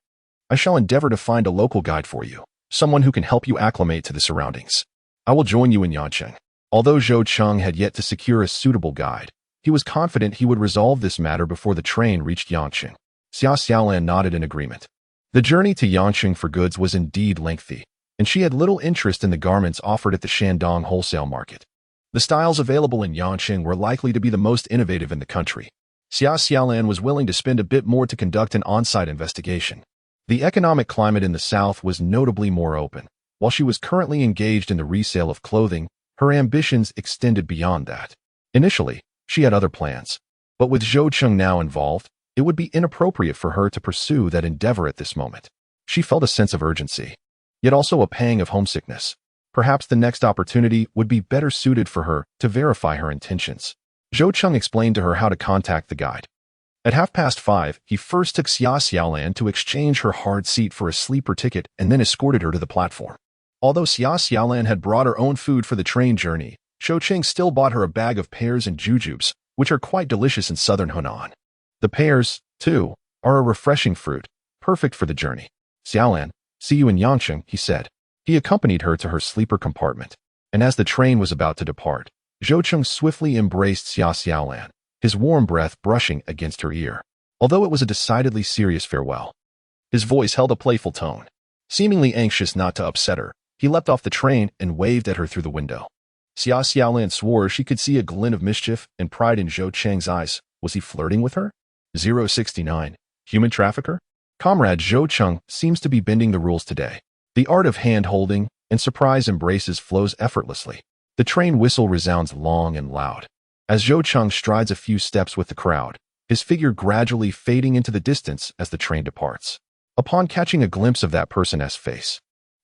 I shall endeavor to find a local guide for you, someone who can help you acclimate to the surroundings. I will join you in Yancheng. Although Zhou Cheng had yet to secure a suitable guide, he was confident he would resolve this matter before the train reached Yancheng. Xia Xiaolan nodded in agreement. The journey to Yancheng for goods was indeed lengthy, and she had little interest in the garments offered at the Shandong wholesale market. The styles available in Yancheng were likely to be the most innovative in the country. Xia Xiaolan was willing to spend a bit more to conduct an on-site investigation. The economic climate in the south was notably more open. While she was currently engaged in the resale of clothing, her ambitions extended beyond that. Initially, she had other plans, but with Zhou Cheng now involved, it would be inappropriate for her to pursue that endeavor at this moment. She felt a sense of urgency, yet also a pang of homesickness. Perhaps the next opportunity would be better suited for her to verify her intentions. Zhou Cheng explained to her how to contact the guide. At 5:30, he first took Xia Xiaolan to exchange her hard seat for a sleeper ticket and then escorted her to the platform. Although Xia Xiaolan had brought her own food for the train journey, Zhou Cheng still bought her a bag of pears and jujubes, which are quite delicious in southern Hunan. The pears, too, are a refreshing fruit, perfect for the journey. Xiaolan, see you in Yangcheng, he said. He accompanied her to her sleeper compartment, and as the train was about to depart, Zhou Cheng swiftly embraced Xiaolan, his warm breath brushing against her ear. Although it was a decidedly serious farewell, his voice held a playful tone. Seemingly anxious not to upset her, he leapt off the train and waved at her through the window. Xiaolan swore she could see a glint of mischief and pride in Zhou Cheng's eyes. Was he flirting with her? 069. Human trafficker? Comrade Zhou Cheng seems to be bending the rules today. The art of hand-holding and surprise embraces flows effortlessly. The train whistle resounds long and loud. As Zhou Cheng strides a few steps with the crowd, his figure gradually fading into the distance as the train departs. Upon catching a glimpse of that person's face,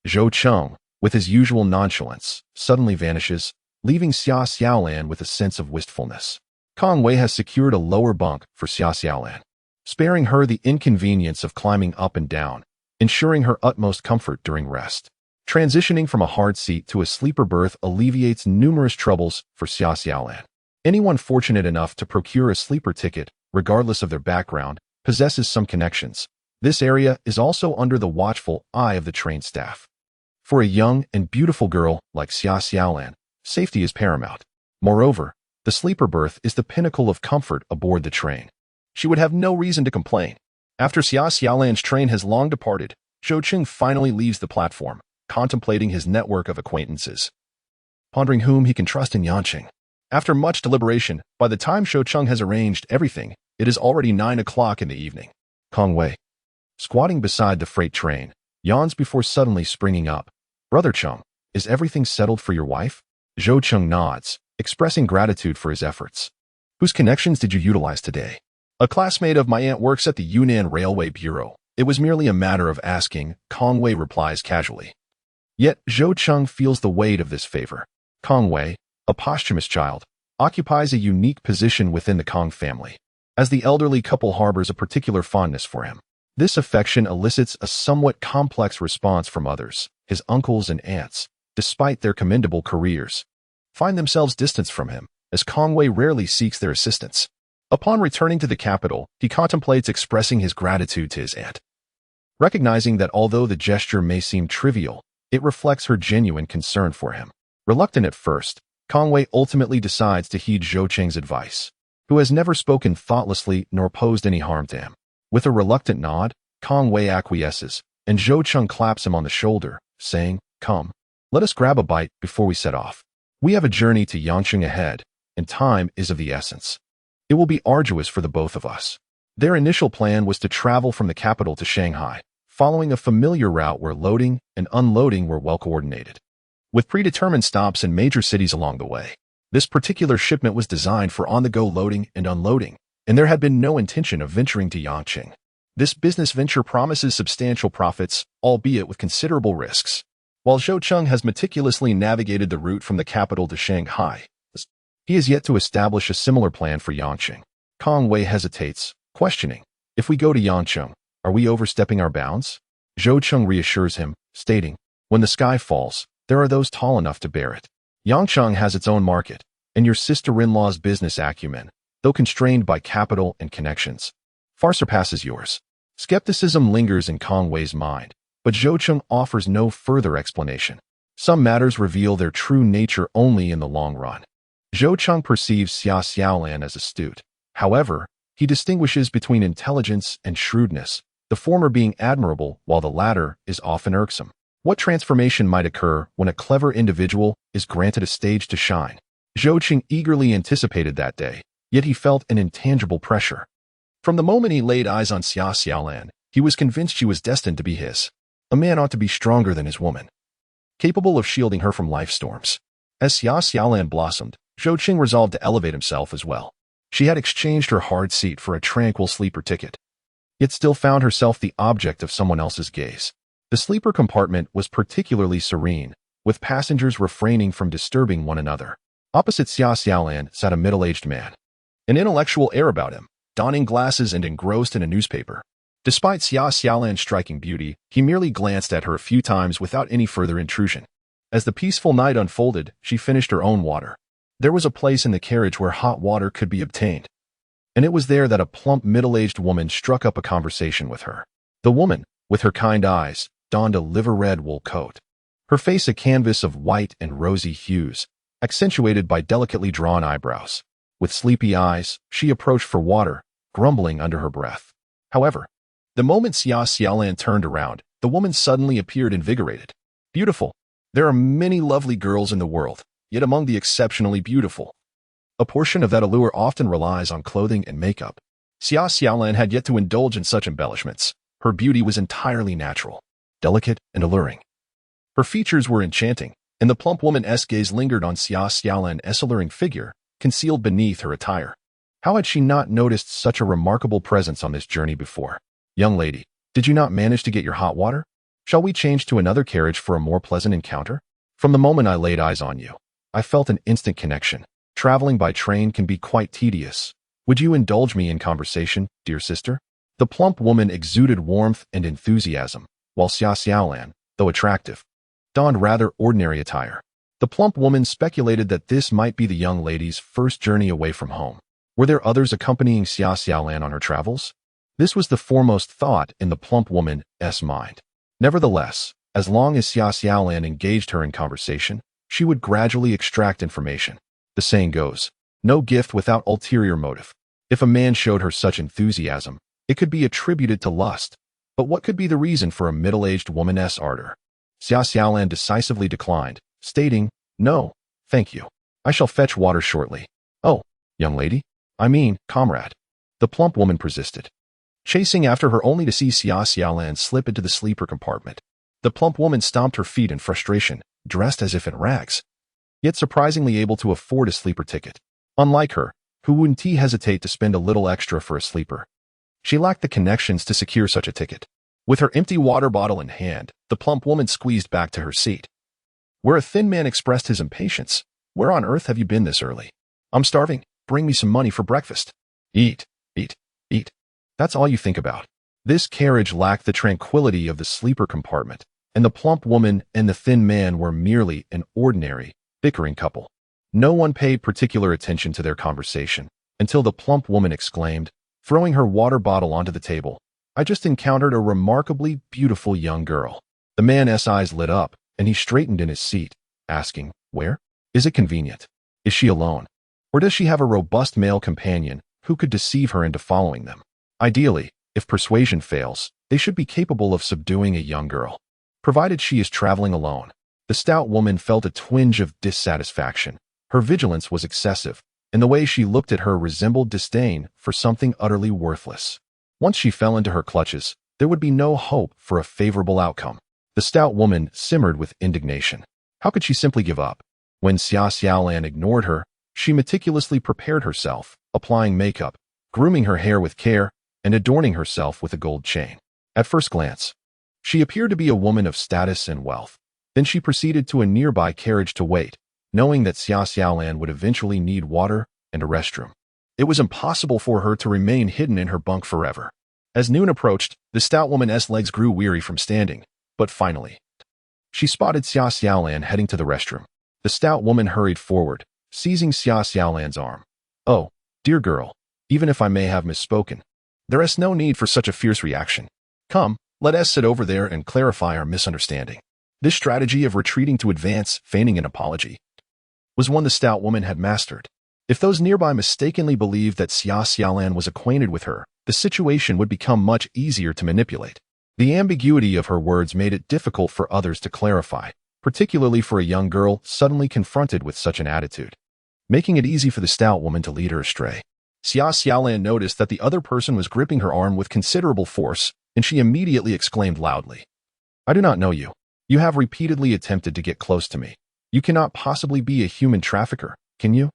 Zhou Cheng, with his usual nonchalance, suddenly vanishes, leaving Xiaolan with a sense of wistfulness. Kong Wei has secured a lower bunk for Xiaolan, sparing her the inconvenience of climbing up and down, ensuring her utmost comfort during rest. Transitioning from a hard seat to a sleeper berth alleviates numerous troubles for Xiaolan. Anyone fortunate enough to procure a sleeper ticket, regardless of their background, possesses some connections. This area is also under the watchful eye of the train staff. For a young and beautiful girl like Xiaolan, safety is paramount. Moreover, the sleeper berth is the pinnacle of comfort aboard the train. She would have no reason to complain. After Xiaolan's train has long departed, Zhou Cheng finally leaves the platform, contemplating his network of acquaintances, pondering whom he can trust in Yangcheng. After much deliberation, by the time Zhou Cheng has arranged everything, it is already 9 o'clock in the evening. Kong Wei, squatting beside the freight train, yawns before suddenly springing up. Brother Cheng, is everything settled for your wife? Zhou Cheng nods, expressing gratitude for his efforts. Whose connections did you utilize today? A classmate of my aunt works at the Yunnan Railway Bureau. It was merely a matter of asking, Kong Wei replies casually. Yet Zhou Cheng feels the weight of this favor. Kong Wei, a posthumous child, occupies a unique position within the Kong family, as the elderly couple harbors a particular fondness for him. This affection elicits a somewhat complex response from others. His uncles and aunts, despite their commendable careers, find themselves distanced from him, as Kong Wei rarely seeks their assistance. Upon returning to the capital, he contemplates expressing his gratitude to his aunt, recognizing that although the gesture may seem trivial, it reflects her genuine concern for him. Reluctant at first, Kong Wei ultimately decides to heed Zhou Cheng's advice, who has never spoken thoughtlessly nor posed any harm to him. With a reluctant nod, Kong Wei acquiesces, and Zhou Cheng claps him on the shoulder, saying, Come, let us grab a bite before we set off. We have a journey to Yangcheng ahead, and time is of the essence. It will be arduous for the both of us. Their initial plan was to travel from the capital to Shanghai, following a familiar route where loading and unloading were well coordinated, with predetermined stops in major cities along the way. This particular shipment was designed for on-the-go loading and unloading, and there had been no intention of venturing to Yangcheng. This business venture promises substantial profits, albeit with considerable risks. While Zhou Cheng has meticulously navigated the route from the capital to Shanghai, he has yet to establish a similar plan for Yangcheng. Kong Wei hesitates, questioning, if we go to Yangcheng, are we overstepping our bounds? Zhou Cheng reassures him, stating, when the sky falls, there are those tall enough to bear it. Yangcheng has its own market, and your sister-in-law's business acumen, though constrained by capital and connections, far surpasses yours. Skepticism lingers in Kong Wei's mind, but Zhou Cheng offers no further explanation. Some matters reveal their true nature only in the long run. Zhou Cheng perceives Xiaolan as astute. However, he distinguishes between intelligence and shrewdness, the former being admirable while the latter is often irksome. What transformation might occur when a clever individual is granted a stage to shine? Zhou Cheng eagerly anticipated that day, yet he felt an intangible pressure. From the moment he laid eyes on Xiaolan, he was convinced she was destined to be his. A man ought to be stronger than his woman, capable of shielding her from life storms. As Xiaolan blossomed, Zhou Cheng resolved to elevate himself as well. She had exchanged her hard seat for a tranquil sleeper ticket, yet still found herself the object of someone else's gaze. The sleeper compartment was particularly serene, with passengers refraining from disturbing one another. Opposite Xiaolan sat a middle-aged man, an intellectual air about him, donning glasses and engrossed in a newspaper. Despite Xiaolan's striking beauty, he merely glanced at her a few times without any further intrusion. As the peaceful night unfolded, she finished her own water. There was a place in the carriage where hot water could be obtained, and it was there that a plump middle-aged woman struck up a conversation with her. The woman, with her kind eyes, donned a liver-red wool coat. Her face a canvas of white and rosy hues, accentuated by delicately drawn eyebrows. With sleepy eyes, she approached for water, grumbling under her breath. However, the moment Xia Xiaolan turned around, the woman suddenly appeared invigorated. Beautiful. There are many lovely girls in the world, yet among the exceptionally beautiful, a portion of that allure often relies on clothing and makeup. Xia Xiaolan had yet to indulge in such embellishments. Her beauty was entirely natural, delicate and alluring. Her features were enchanting, and the plump woman's gaze lingered on Xia Xiaolan's alluring figure, concealed beneath her attire. How had she not noticed such a remarkable presence on this journey before? Young lady, did you not manage to get your hot water? Shall we change to another carriage for a more pleasant encounter? From the moment I laid eyes on you, I felt an instant connection. Traveling by train can be quite tedious. Would you indulge me in conversation, dear sister? The plump woman exuded warmth and enthusiasm, while Xia Xiaolan, though attractive, donned rather ordinary attire. The plump woman speculated that this might be the young lady's first journey away from home. Were there others accompanying Xia Xiaolan on her travels? This was the foremost thought in the plump woman's mind. Nevertheless, as long as Xia Xiaolan engaged her in conversation, she would gradually extract information. The saying goes, no gift without ulterior motive. If a man showed her such enthusiasm, it could be attributed to lust. But what could be the reason for a middle-aged woman's ardor? Xia Xiaolan decisively declined, stating, no, thank you. I shall fetch water shortly. Oh, young lady? I mean, comrade. The plump woman persisted, chasing after her only to see Xia Xiaolan slip into the sleeper compartment. The plump woman stomped her feet in frustration, dressed as if in rags, yet surprisingly able to afford a sleeper ticket. Unlike her, who wouldn't hesitate to spend a little extra for a sleeper. She lacked the connections to secure such a ticket. With her empty water bottle in hand, the plump woman squeezed back to her seat. Where a thin man expressed his impatience, where on earth have you been this early? I'm starving. Bring me some money for breakfast. Eat, eat, eat. That's all you think about. This carriage lacked the tranquility of the sleeper compartment, and the plump woman and the thin man were merely an ordinary, bickering couple. No one paid particular attention to their conversation, until the plump woman exclaimed, throwing her water bottle onto the table, I just encountered a remarkably beautiful young girl. The man's eyes lit up, and he straightened in his seat, asking, where? Is it convenient? Is she alone? Or does she have a robust male companion who could deceive her into following them? Ideally, if persuasion fails, they should be capable of subduing a young girl, provided she is traveling alone. The stout woman felt a twinge of dissatisfaction. Her vigilance was excessive, and the way she looked at her resembled disdain for something utterly worthless. Once she fell into her clutches, there would be no hope for a favorable outcome. The stout woman simmered with indignation. How could she simply give up? When Xia Xiaolan ignored her, she meticulously prepared herself, applying makeup, grooming her hair with care, and adorning herself with a gold chain. At first glance, she appeared to be a woman of status and wealth. Then she proceeded to a nearby carriage to wait, knowing that Xia Xiaolan would eventually need water and a restroom. It was impossible for her to remain hidden in her bunk forever. As noon approached, the stout woman's legs grew weary from standing, but finally, she spotted Xia Xiaolan heading to the restroom. The stout woman hurried forward, seizing Xia Xiaolan's arm. Oh, dear girl, even if I may have misspoken, there is no need for such a fierce reaction. Come, let us sit over there and clarify our misunderstanding. This strategy of retreating to advance, feigning an apology, was one the stout woman had mastered. If those nearby mistakenly believed that Xia Xiaolan was acquainted with her, the situation would become much easier to manipulate. The ambiguity of her words made it difficult for others to clarify, particularly for a young girl suddenly confronted with such an attitude, making it easy for the stout woman to lead her astray. Xia Xiaolan noticed that the other person was gripping her arm with considerable force, and she immediately exclaimed loudly, I do not know you. You have repeatedly attempted to get close to me. You cannot possibly be a human trafficker, can you?